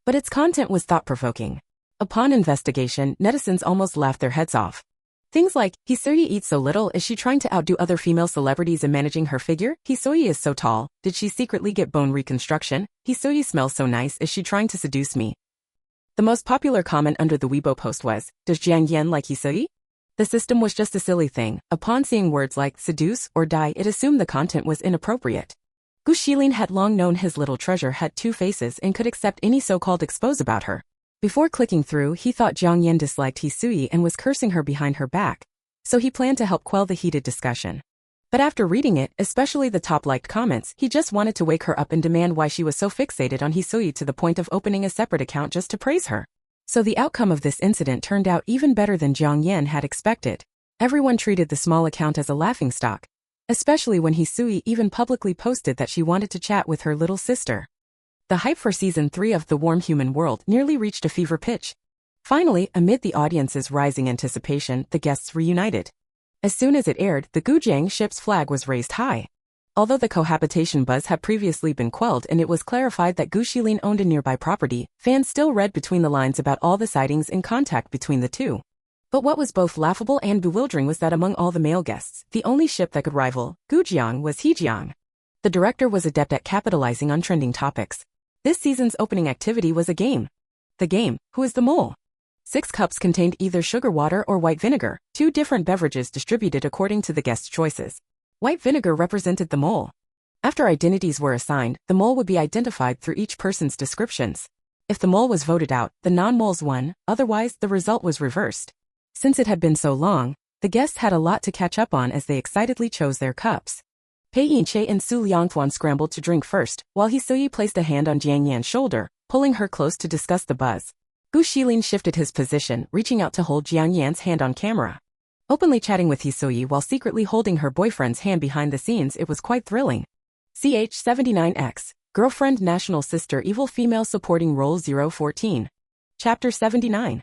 But its content was thought-provoking. Upon investigation, netizens almost laughed their heads off. Things like, "Hisui eats so little, is she trying to outdo other female celebrities in managing her figure? Hisui is so tall, did she secretly get bone reconstruction? Hisui smells so nice, is she trying to seduce me?" The most popular comment under the Weibo post was, "Does Jiang Yan like Hisui?" The system was just a silly thing. Upon seeing words like seduce or die, it assumed the content was inappropriate. Gu Xilin had long known his little treasure had two faces and could accept any so-called expose about her. Before clicking through, he thought Jiang Yan disliked Hisui and was cursing her behind her back, so he planned to help quell the heated discussion. But after reading it, especially the top-liked comments, he just wanted to wake her up and demand why she was so fixated on Hisui to the point of opening a separate account just to praise her. So the outcome of this incident turned out even better than Jiang Yan had expected. Everyone treated the small account as a laughingstock, especially when Hisui even publicly posted that she wanted to chat with her little sister. The hype for Season 3 of The Warm Human World nearly reached a fever pitch. Finally, amid the audience's rising anticipation, the guests reunited. As soon as it aired, the Gujang ship's flag was raised high. Although the cohabitation buzz had previously been quelled and it was clarified that Gu Xilin owned a nearby property, fans still read between the lines about all the sightings and contact between the two. But what was both laughable and bewildering was that among all the male guests, the only ship that could rival Gu Jiang was He Jiang. The director was adept at capitalizing on trending topics. This season's opening activity was a game. The game, Who is the Mole? 6 cups contained either sugar water or white vinegar, 2 different beverages distributed according to the guest's choices. White vinegar represented the mole. After identities were assigned, the mole would be identified through each person's descriptions. If the mole was voted out, the non-moles won, otherwise the result was reversed. Since it had been so long, the guests had a lot to catch up on as they excitedly chose their cups. Pei Yinche and Su Liangtuan scrambled to drink first, while Hisoyi placed a hand on Jiang Yan's shoulder, pulling her close to discuss the buzz. Gu Xilin shifted his position, reaching out to hold Jiang Yan's hand on camera. Openly chatting with Hisoyi while secretly holding her boyfriend's hand behind the scenes, it was quite thrilling. CH79X, Girlfriend National Sister Evil Female Supporting Role 014. Chapter 79.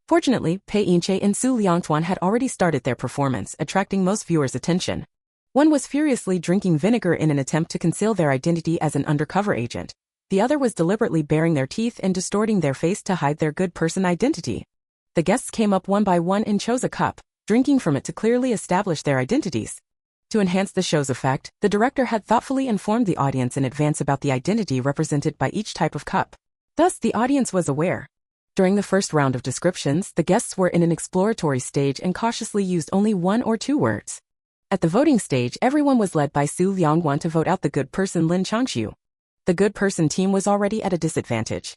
Fortunately, Pei Yinche and Su Liangtuan had already started their performance, attracting most viewers' attention. One was furiously drinking vinegar in an attempt to conceal their identity as an undercover agent. The other was deliberately baring their teeth and distorting their face to hide their good person identity. The guests came up one by one and chose a cup, drinking from it to clearly establish their identities. To enhance the show's effect, the director had thoughtfully informed the audience in advance about the identity represented by each type of cup. Thus, the audience was aware. During the first round of descriptions, the guests were in an exploratory stage and cautiously used only 1 or 2 words. At the voting stage, everyone was led by Su Liangwan to vote out the good person Lin Changxiu. The good person team was already at a disadvantage.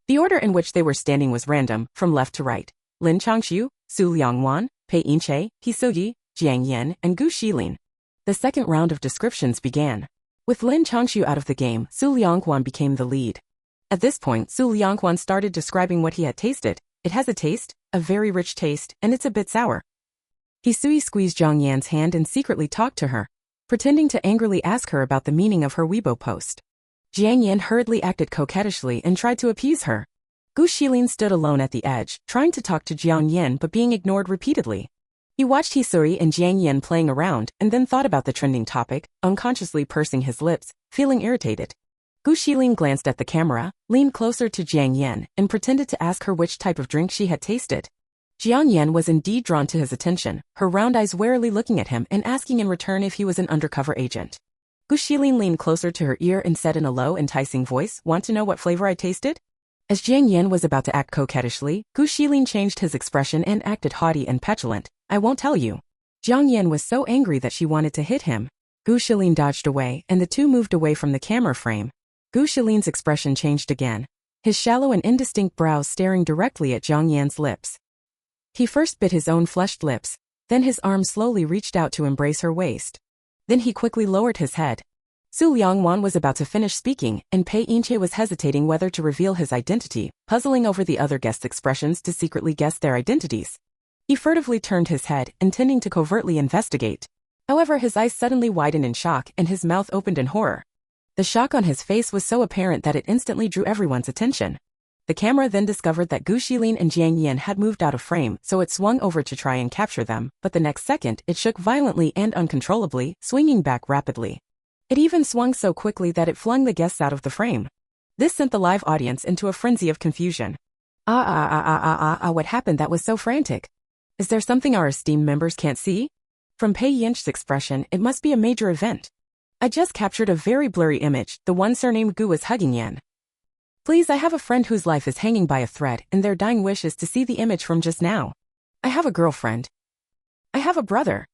The order in which they were standing was random, from left to right. Lin Changxiu, Su Liangwan, Pei Yinche, Hisoyi, Jiang Yan, and Gu Xilin. The second round of descriptions began. With Lin Changxiu out of the game, Su Liangwan became the lead. At this point, Su Liangwan started describing what he had tasted. It has a taste, a very rich taste, and it's a bit sour. Hisoyi squeezed Jiang Yan's hand and secretly talked to her, pretending to angrily ask her about the meaning of her Weibo post. Jiang Yan hurriedly acted coquettishly and tried to appease her. Gu Xilin stood alone at the edge, trying to talk to Jiang Yan but being ignored repeatedly. He watched Hisoyi and Jiang Yan playing around and then thought about the trending topic, unconsciously pursing his lips, feeling irritated. Gu Xilin glanced at the camera, leaned closer to Jiang Yan, and pretended to ask her which type of drink she had tasted. Jiang Yan was indeed drawn to his attention, her round eyes warily looking at him and asking in return if he was an undercover agent. Gu Xilin leaned closer to her ear and said in a low, enticing voice, "Want to know what flavor I tasted?" As Jiang Yan was about to act coquettishly, Gu Xilin changed his expression and acted haughty and petulant. "I won't tell you." Jiang Yan was so angry that she wanted to hit him. Gu Xilin dodged away and the two moved away from the camera frame. Gu Xilin's expression changed again, his shallow and indistinct brows staring directly at Jiang Yan's lips. He first bit his own flushed lips, then his arm slowly reached out to embrace her waist. Then he quickly lowered his head. Su Liangwan was about to finish speaking, and Pei Yinche was hesitating whether to reveal his identity, puzzling over the other guests' expressions to secretly guess their identities. He furtively turned his head, intending to covertly investigate. However, his eyes suddenly widened in shock and his mouth opened in horror. The shock on his face was so apparent that it instantly drew everyone's attention. The camera then discovered that Gu Xilin and Jiang Yan had moved out of frame, so it swung over to try and capture them, but the next second, it shook violently and uncontrollably, swinging back rapidly. It even swung so quickly that it flung the guests out of the frame. This sent the live audience into a frenzy of confusion. What happened that was so frantic? Is there something our esteemed members can't see? From Pei Yinche's expression, it must be a major event. I just captured a very blurry image, the one surnamed Gu was hugging Yan. Please, I have a friend whose life is hanging by a thread, and their dying wish is to see the image from just now. I have a girlfriend. I have a brother.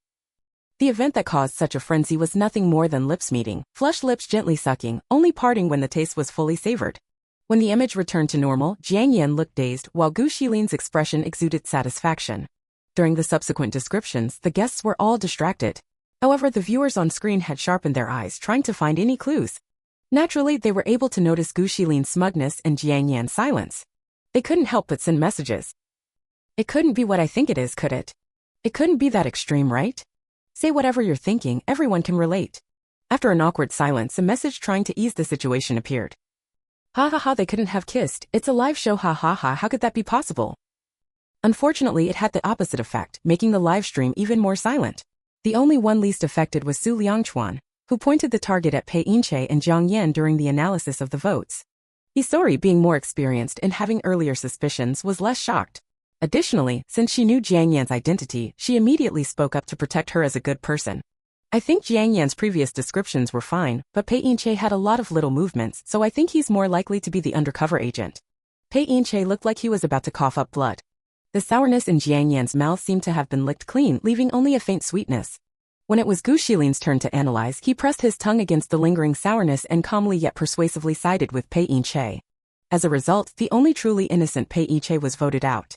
The event that caused such a frenzy was nothing more than lips meeting, flushed lips gently sucking, only parting when the taste was fully savored. When the image returned to normal, Jiang Yan looked dazed, while Gu Xilin's expression exuded satisfaction. During the subsequent descriptions, the guests were all distracted. However, the viewers on screen had sharpened their eyes trying to find any clues. Naturally, they were able to notice Gu Xilin's smugness and Jiang Yan's silence. They couldn't help but send messages. It couldn't be what I think it is, could it? It couldn't be that extreme, right? Say whatever you're thinking, everyone can relate. After an awkward silence, a message trying to ease the situation appeared. Ha ha ha, they couldn't have kissed. It's a live show, ha ha ha, how could that be possible? Unfortunately, it had the opposite effect, making the live stream even more silent. The only one least affected was Su Liangchuan. who pointed the target at Pei Yinche and Jiang Yan during the analysis of the votes. Isori, being more experienced and having earlier suspicions, was less shocked. Additionally, since she knew Jiang Yan's identity, she immediately spoke up to protect her as a good person. I think Jiang Yan's previous descriptions were fine, but Pei Yinche had a lot of little movements, so I think he's more likely to be the undercover agent. Pei Yinche looked like he was about to cough up blood. The sourness in Jiang Yan's mouth seemed to have been licked clean, leaving only a faint sweetness. When it was Gu Xilin's turn to analyze, he pressed his tongue against the lingering sourness and calmly yet persuasively sided with Pei Yinche. As a result, the only truly innocent Pei Yinche was voted out.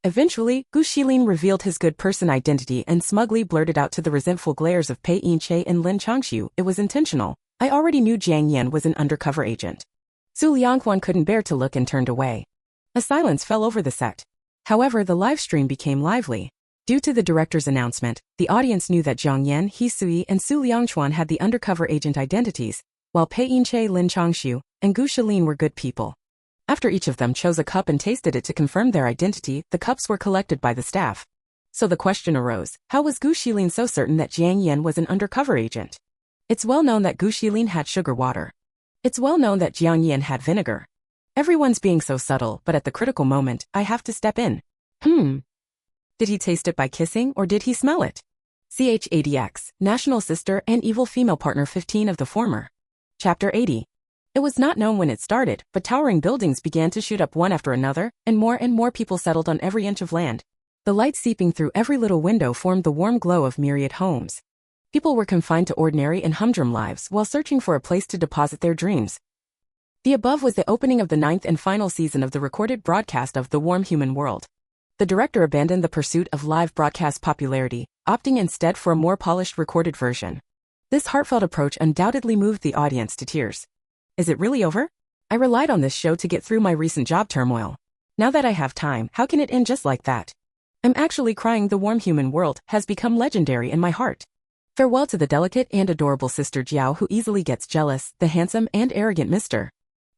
Eventually, Gu Xilin revealed his good person identity and smugly blurted out to the resentful glares of Pei Yinche and Lin Changxiu, "It was intentional. I already knew Jiang Yan was an undercover agent." Su Lianghuan couldn't bear to look and turned away. A silence fell over the set. However, the live stream became lively. Due to the director's announcement, the audience knew that Jiang Yan, He Sui, and Su Liangchuan had the undercover agent identities, while Pei Yinche, Lin Changxiu, and Gu Shilin were good people. After each of them chose a cup and tasted it to confirm their identity, the cups were collected by the staff. So the question arose, how was Gu Shilin so certain that Jiang Yan was an undercover agent? It's well known that Gu Shilin had sugar water. It's well known that Jiang Yan had vinegar. Everyone's being so subtle, but at the critical moment, I have to step in. Did he taste it by kissing or did he smell it? CHADX, National Sister and Evil Female Partner 15 of the former. Chapter 80. It was not known when it started, but towering buildings began to shoot up one after another, and more people settled on every inch of land. The light seeping through every little window formed the warm glow of myriad homes. People were confined to ordinary and humdrum lives while searching for a place to deposit their dreams. The above was the opening of the 9th and final season of the recorded broadcast of The Warm Human World. The director abandoned the pursuit of live broadcast popularity, opting instead for a more polished recorded version. This heartfelt approach undoubtedly moved the audience to tears. Is it really over? I relied on this show to get through my recent job turmoil. Now that I have time, how can it end just like that? I'm actually crying. The Warm Human World has become legendary in my heart. Farewell to the delicate and adorable Sister Jiao who easily gets jealous, the handsome and arrogant Mr.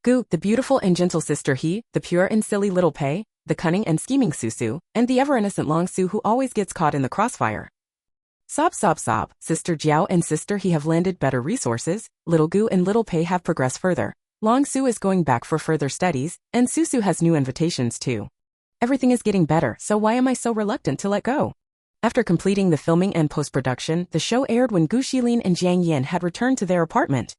Gu, the beautiful and gentle Sister He, the pure and silly little Pei, the cunning and scheming Susu, and the ever-innocent Long Su who always gets caught in the crossfire. Sob sob sob, Sister Jiao and Sister He have landed better resources, little Gu and little Pei have progressed further, Long Su is going back for further studies, and Susu has new invitations too. Everything is getting better, so why am I so reluctant to let go? After completing the filming and post-production, the show aired when Gu Xilin and Jiang Yan had returned to their apartment.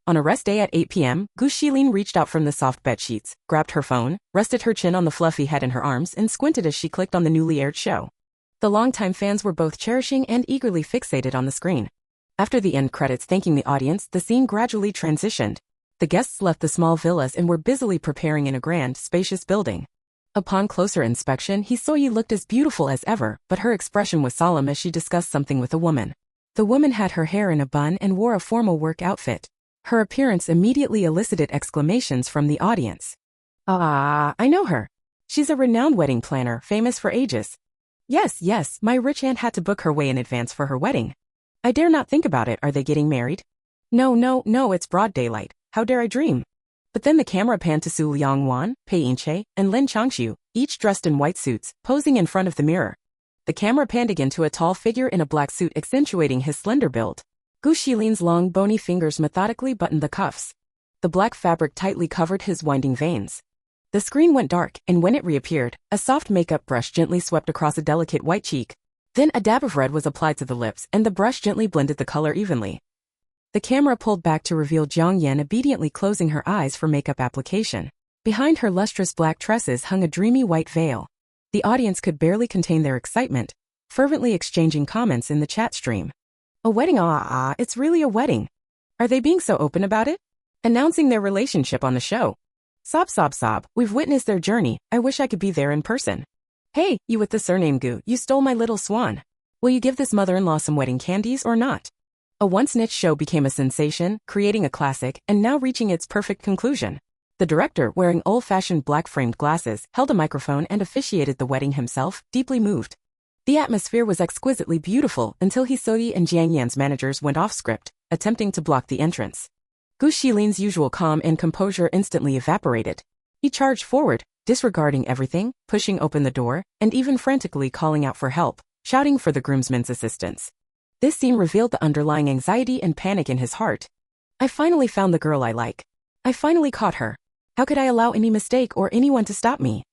On a rest day at 8 p.m., Gu Xilin reached out from the soft bed sheets, grabbed her phone, rested her chin on the fluffy head in her arms, and squinted as she clicked on the newly aired show. The longtime fans were both cherishing and eagerly fixated on the screen. After the end credits thanking the audience, the scene gradually transitioned. The guests left the small villas and were busily preparing in a grand, spacious building. Upon closer inspection, Hisoyi looked as beautiful as ever, but her expression was solemn as she discussed something with a woman. The woman had her hair in a bun and wore a formal work outfit. Her appearance immediately elicited exclamations from the audience. "Ah, I know her. She's a renowned wedding planner, famous for ages. Yes, my rich aunt had to book her way in advance for her wedding. I dare not think about it. Are they getting married? No, it's broad daylight. How dare I dream?" But then the camera panned to Su Lianghuan, Pei Yinche, and Lin Changxiu, each dressed in white suits, posing in front of the mirror. The camera panned again to a tall figure in a black suit accentuating his slender build. Gu Xilin's long, bony fingers methodically buttoned the cuffs. The black fabric tightly covered his winding veins. The screen went dark, and when it reappeared, a soft makeup brush gently swept across a delicate white cheek. Then a dab of red was applied to the lips, and the brush gently blended the color evenly. The camera pulled back to reveal Jiang Yan obediently closing her eyes for makeup application. Behind her lustrous black tresses hung a dreamy white veil. The audience could barely contain their excitement, fervently exchanging comments in the chat stream. "A wedding, it's really a wedding. Are they being so open about it? Announcing their relationship on the show. Sob, we've witnessed their journey, I wish I could be there in person. Hey, you with the surname Gu, you stole my little swan. Will you give this mother-in-law some wedding candies or not?" A once niche show became a sensation, creating a classic, and now reaching its perfect conclusion. The director, wearing old-fashioned black-framed glasses, held a microphone and officiated the wedding himself, deeply moved. The atmosphere was exquisitely beautiful until Hisoyi and Jiang Yan's managers went off script, attempting to block the entrance. Gu Xilin's usual calm and composure instantly evaporated. He charged forward, disregarding everything, pushing open the door, and even frantically calling out for help, shouting for the groomsmen's assistance. This scene revealed the underlying anxiety and panic in his heart. I finally found the girl I like. I finally caught her. How could I allow any mistake or anyone to stop me?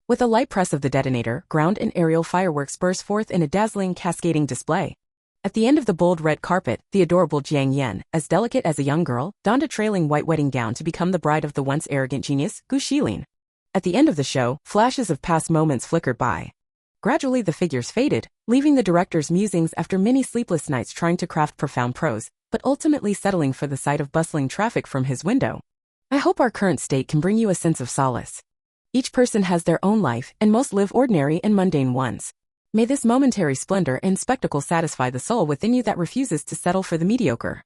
With a light press of the detonator, ground and aerial fireworks burst forth in a dazzling, cascading display. At the end of the bold red carpet, the adorable Jiang Yan, as delicate as a young girl, donned a trailing white wedding gown to become the bride of the once arrogant genius, Gu Shilin. At the end of the show, flashes of past moments flickered by. Gradually the figures faded, leaving the director's musings after many sleepless nights trying to craft profound prose, but ultimately settling for the sight of bustling traffic from his window. I hope our current state can bring you a sense of solace. Each person has their own life, and most live ordinary and mundane ones. May this momentary splendor and spectacle satisfy the soul within you that refuses to settle for the mediocre.